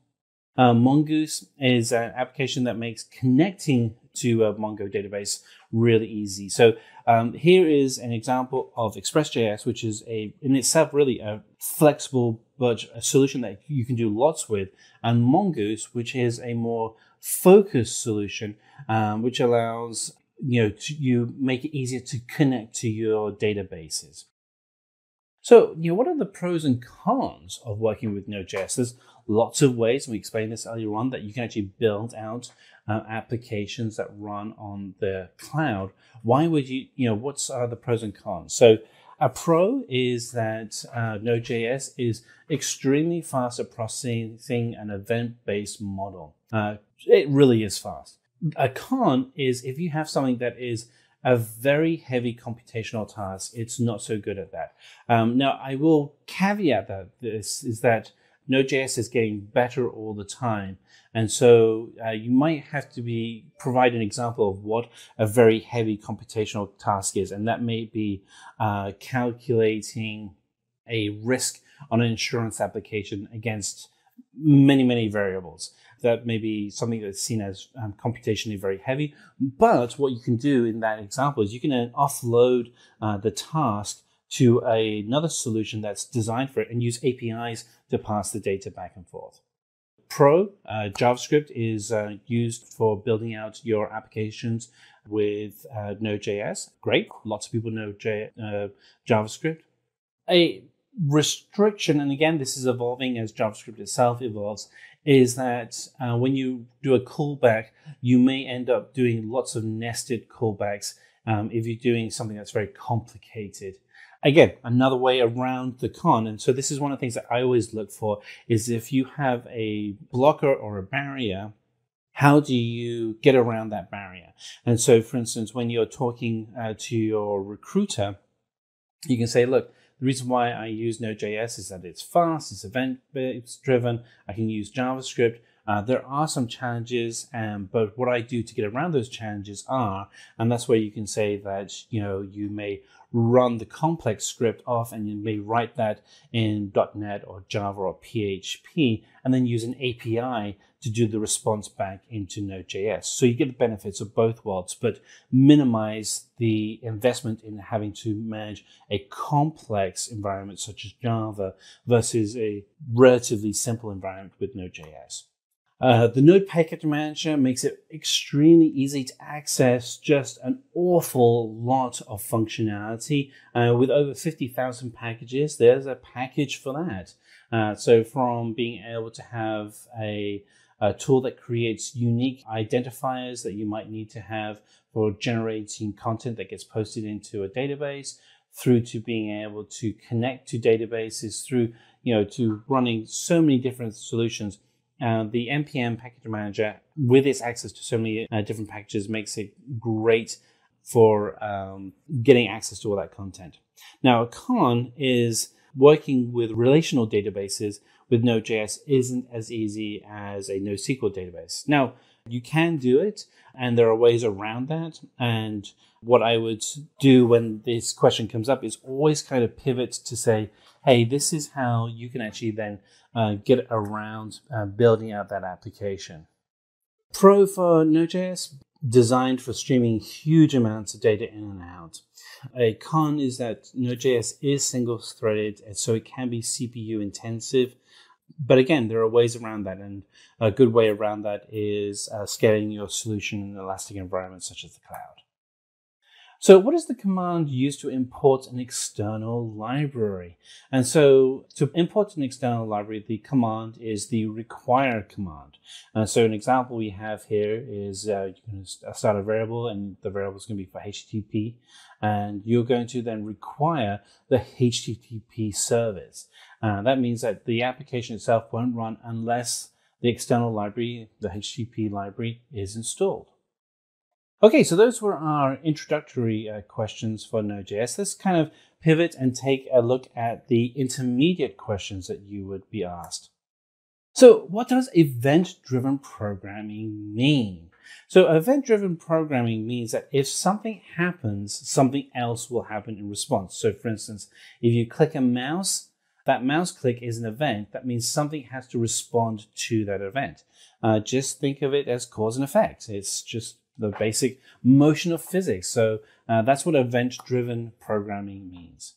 Mongoose is an application that makes connecting to a Mongo database really easy. So here is an example of Express.js, which is in itself really a flexible but a solution that you can do lots with, and Mongoose, which is a more focused solution, which allows you make it easier to connect to your databases. So, what are the pros and cons of working with Node.js? There's lots of ways, and we explained this earlier on, that you can actually build out applications that run on the cloud. Why would what are the pros and cons? So a pro is that Node.js is extremely fast at processing an event-based model. It really is fast. A con is if you have something that is a very heavy computational task, it's not so good at that. Now, I will caveat that this is that Node.js is getting better all the time. And so you might have to provide an example of what a very heavy computational task is. And that may be calculating a risk on an insurance application against many, many variables. That may be something that's seen as computationally very heavy. But what you can do in that example is you can then offload the task to another solution that's designed for it and use APIs to pass the data back and forth. Pro, JavaScript is used for building out your applications with Node.js. Great, lots of people know JavaScript. A restriction, and again, this is evolving as JavaScript itself evolves, is that when you do a callback, you may end up doing lots of nested callbacks if you're doing something that's very complicated. Again, another way around the con, and so this is one of the things that I always look for, is if you have a blocker or a barrier, how do you get around that barrier? And so, for instance, when you're talking to your recruiter, you can say, look, the reason why I use Node.js is that it's fast, it's event-based driven, I can use JavaScript. There are some challenges, but what I do to get around those challenges are, and that's where you can say that, you may run the complex script off and you may write that in .NET or Java or PHP, and then use an API to do the response back into Node.js. So you get the benefits of both worlds, but minimize the investment in having to manage a complex environment such as Java versus a relatively simple environment with Node.js. The Node Package Manager makes it extremely easy to access just an awful lot of functionality. With over 50,000 packages, there's a package for that. So from being able to have a tool that creates unique identifiers that you might need to have for generating content that gets posted into a database, through to being able to connect to databases, through to running so many different solutions. The NPM Package Manager, with its access to so many different packages, makes it great for getting access to all that content. Now, a con is working with relational databases with Node.js isn't as easy as a NoSQL database. Now, you can do it, and there are ways around that. And what I would do when this question comes up is always kind of pivot to say, hey, this is how you can actually then get around building out that application. Pro for Node.js, designed for streaming huge amounts of data in and out. A con is that Node.js is single-threaded, and so it can be CPU intensive. But again, there are ways around that, and a good way around that is scaling your solution in an elastic environment such as the cloud. So what is the command used to import an external library? And so to import an external library, the command is the require command. So an example we have here is you're going to start a variable, and the variable is going to be for HTTP. And you're going to then require the HTTP service. That means that the application itself won't run unless the external library, the HTTP library, is installed. Okay, so those were our introductory questions for Node.js. Let's kind of pivot and take a look at the intermediate questions that you would be asked. So what does event-driven programming mean? So event-driven programming means that if something happens, something else will happen in response. So for instance, if you click a mouse, that mouse click is an event. That means something has to respond to that event. Just think of it as cause and effect. It's just the basic motion of physics. So that's what event-driven programming means.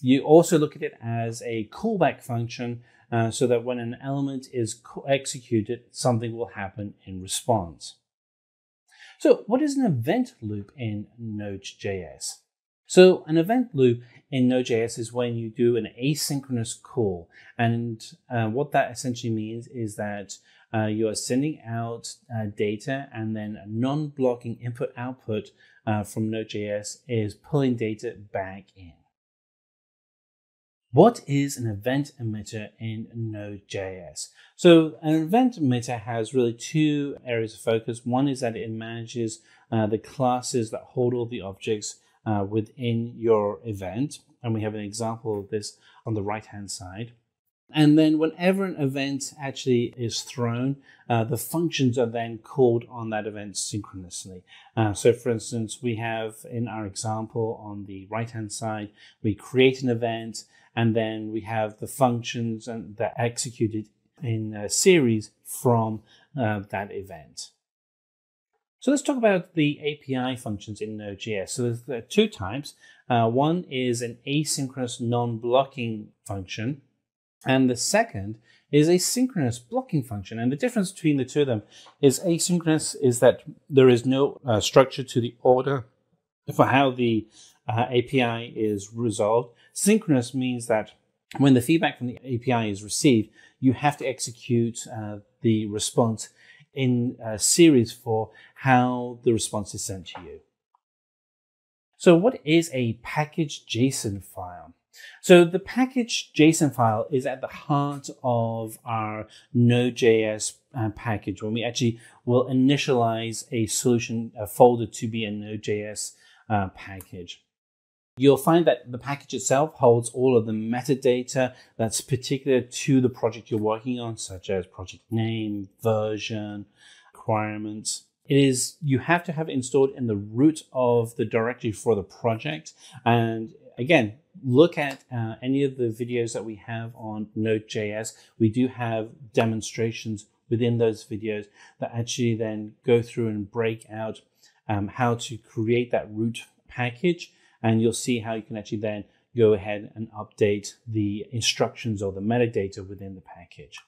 You also look at it as a callback function so that when an element is executed, something will happen in response. So what is an event loop in Node.js? So an event loop in Node.js is when you do an asynchronous call. And what that essentially means is that you are sending out data, and then a non-blocking input-output from Node.js is pulling data back in. What is an event emitter in Node.js? So an event emitter has really two areas of focus. One is that it manages the classes that hold all the objects within your event. And we have an example of this on the right-hand side. And then whenever an event actually is thrown, the functions are then called on that event synchronously. So for instance, we have in our example on the right-hand side, we create an event, and then we have the functions that are executed in a series from that event. So let's talk about the API functions in Node.js. So there are two types. One is an asynchronous non-blocking function, and the second is a synchronous blocking function. And the difference between the two of them is asynchronous is that there is no structure to the order for how the API is resolved. Synchronous means that when the feedback from the API is received, you have to execute the response in a series for how the response is sent to you. So what is a package JSON file? So the package JSON file is at the heart of our Node.js package, when we actually will initialize a solution folder to be a Node.js package. You'll find that the package itself holds all of the metadata that's particular to the project you're working on, such as project name, version, requirements. You have to have it installed in the root of the directory for the project. And again, look at any of the videos that we have on Node.js. We do have demonstrations within those videos that actually then go through and break out how to create that root package. And you'll see how you can actually then go ahead and update the instructions or the metadata within the package.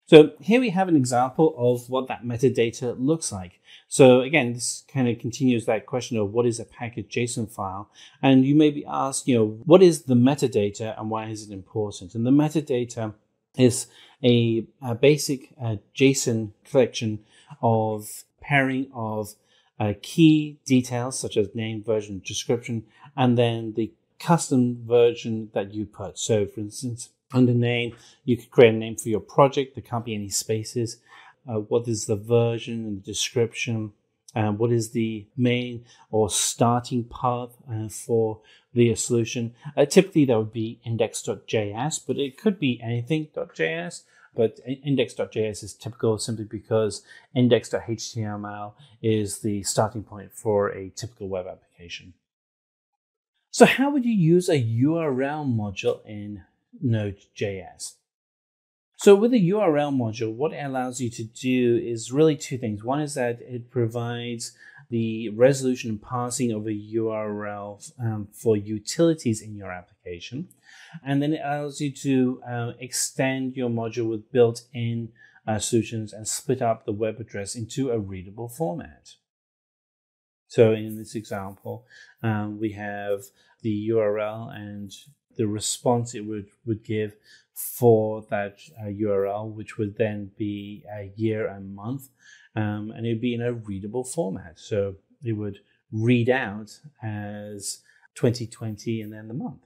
So here we have an example of what that metadata looks like. So again, this kind of continues that question of what is a package JSON file? And you may be asked, what is the metadata and why is it important? And the metadata is a basic JSON collection of pairing of key details such as name, version, description, and then the custom version that you put. So for instance, under name, you could create a name for your project. There can't be any spaces. What is the version and the description? What is the main or starting path for the solution? Typically, that would be index.js, but it could be anything.js. But index.js is typical simply because index.html is the starting point for a typical web application. So how would you use a URL module in Node.js? So with a URL module, what it allows you to do is really two things. One is that it provides the resolution and parsing of a URL for utilities in your application. And then it allows you to extend your module with built-in solutions and split up the web address into a readable format. So in this example, we have the URL and the response it would give for that URL, which would then be a year and month, and it would be in a readable format. So it would read out as 2020 and then the month.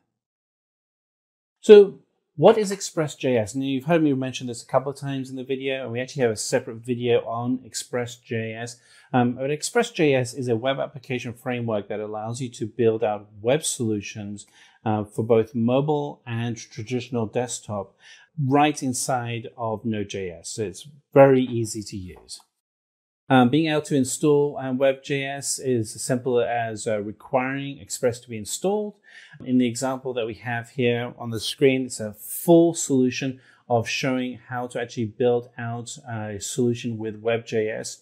So what is Express.js? Now you've heard me mention this a couple of times in the video, and we actually have a separate video on Express.js. But Express.js is a web application framework that allows you to build out web solutions for both mobile and traditional desktop right inside of Node.js. So it's very easy to use. Being able to install Web.js is as simple as requiring Express to be installed. In the example that we have here on the screen, it's a full solution of showing how to actually build out a solution with Web.js.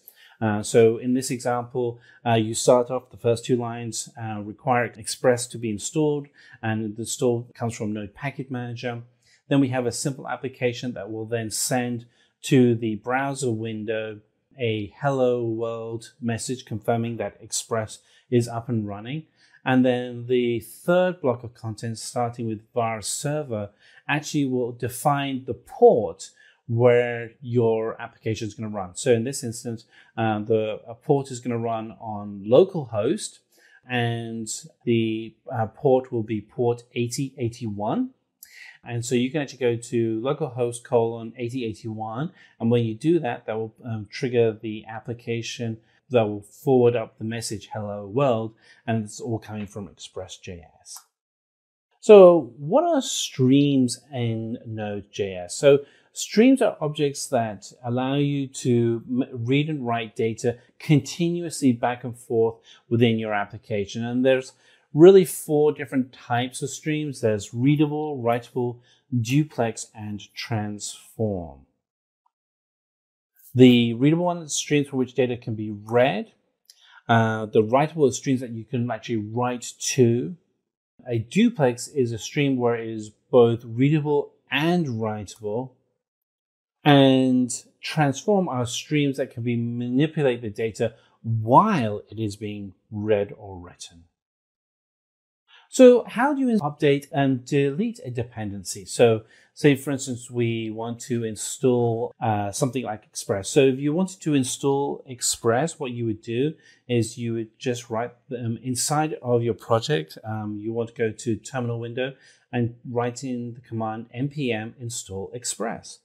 So in this example, you start off the first 2 lines require Express to be installed, and the install comes from Node Package Manager. Then we have a simple application that will then send to the browser window a hello world message confirming that Express is up and running. And then the third block of content, starting with var server, actually will define the port where your application is going to run. So in this instance, the port is going to run on localhost, and the port will be port 8081. And so you can actually go to localhost :8081, and when you do that, that will trigger the application that will forward up the message hello world, and it's all coming from Express.js. So what are streams in Node.js? So streams are objects that allow you to read and write data continuously back and forth within your application. And there's really 4 different types of streams. There's readable, writable, duplex, and transform. The readable one is streams for which data can be read. The writable is streams that you can actually write to. A duplex is a stream where it is both readable and writable. And transform are streams that can manipulate the data while it is being read or written. So how do you update and delete a dependency? So say, for instance, we want to install something like Express. So if you wanted to install Express, what you would do is you would just write inside of your project. You want to go to terminal window and write in the command npm install Express.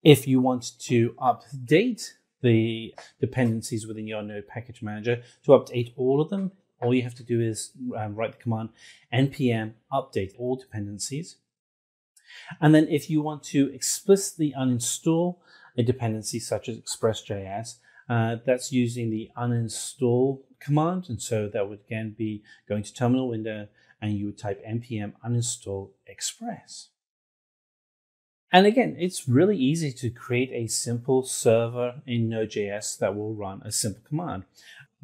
If you want to update the dependencies within your Node Package Manager, to update all of them, all you have to do is write the command npm update all dependencies. And then if you want to explicitly uninstall a dependency such as Express.js, that's using the uninstall command. And so that would again be going to terminal window, and you would type npm uninstall Express. And again, it's really easy to create a simple server in Node.js that will run a simple command.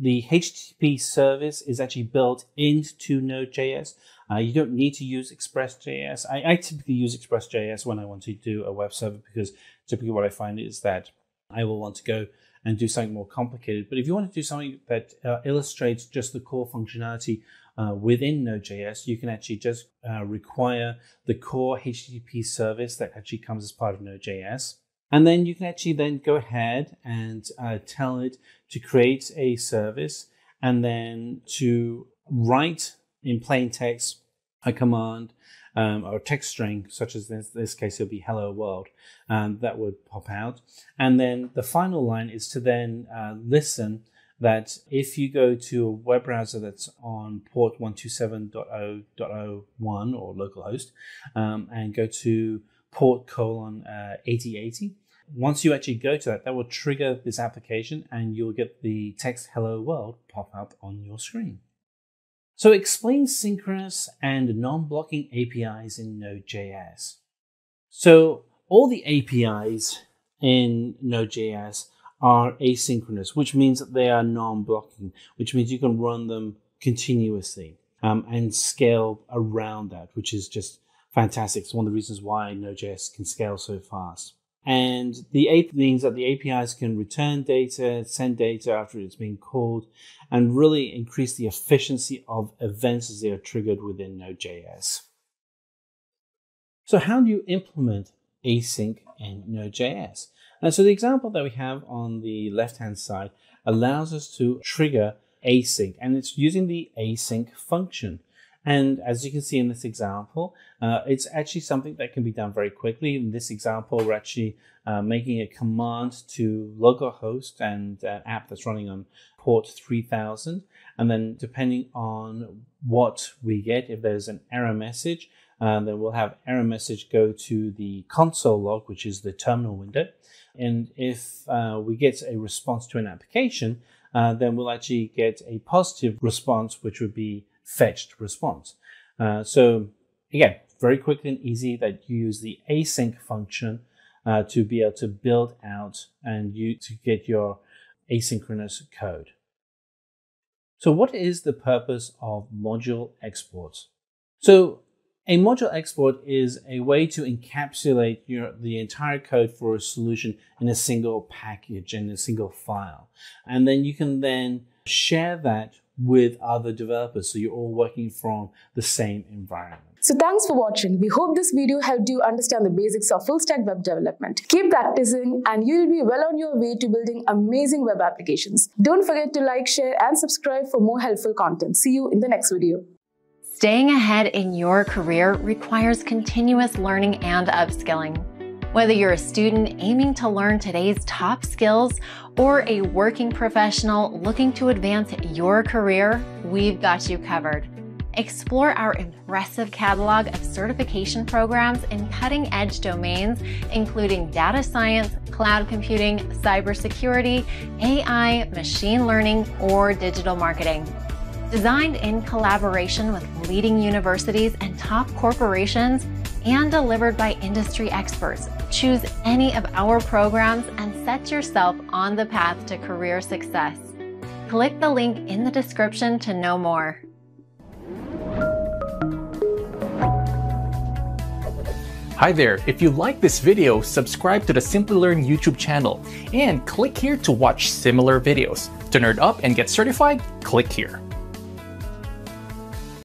The HTTP service is actually built into Node.js. You don't need to use Express.js. I typically use Express.js when I want to do a web server, because typically what I find is that I will want to go and do something more complicated. But if you want to do something that illustrates just the core functionality within Node.js, you can actually just require the core HTTP service that actually comes as part of Node.js. And then you can actually then go ahead and tell it to create a service, and then to write in plain text a command or a text string, such as in this case, it'll be hello world, that would pop out. And then the final line is to then listen that if you go to a web browser that's on port 127.0.01 or localhost, and go to port :8080. Once you actually go to that, that will trigger this application, and you'll get the text hello world pop up on your screen. So explain synchronous and non-blocking APIs in Node.js. So all the APIs in Node.js are asynchronous, which means that they are non-blocking, which means you can run them continuously and scale around that, which is just fantastic. It's one of the reasons why Node.js can scale so fast. And the API means that the APIs can return data, send data after it's been called, and really increase the efficiency of events as they are triggered within Node.js. So how do you implement async in Node.js? And so the example that we have on the left-hand side allows us to trigger async, and it's using the async function. And as you can see in this example, it's actually something that can be done very quickly. In this example, we're actually making a command to localhost and an app that's running on port 3000. And then depending on what we get, if there's an error message, then we'll have error message go to the console log, which is the terminal window. And if we get a response to an application, then we'll actually get a positive response, which would be fetched response. So again, very quick and easy that you use the async function to be able to build out and to get your asynchronous code. So what is the purpose of module exports? So a module export is a way to encapsulate the entire code for a solution in a single package, in a single file. And then you can then share that with other developers, so you're all working from the same environment. So thanks for watching. We hope this video helped you understand the basics of full stack web development. Keep practicing and you'll be well on your way to building amazing web applications. Don't forget to like, share and subscribe for more helpful content. See you in the next video. Staying ahead in your career requires continuous learning and upskilling. Whether you're a student aiming to learn today's top skills or a working professional looking to advance your career, we've got you covered. Explore our impressive catalog of certification programs in cutting-edge domains, including data science, cloud computing, cybersecurity, AI, machine learning, or digital marketing. Designed in collaboration with leading universities and top corporations, and delivered by industry experts, choose any of our programs and set yourself on the path to career success. Click the link in the description to know more. Hi there, if you like this video, subscribe to the Simplilearn YouTube channel and click here to watch similar videos. To nerd up and get certified, click here.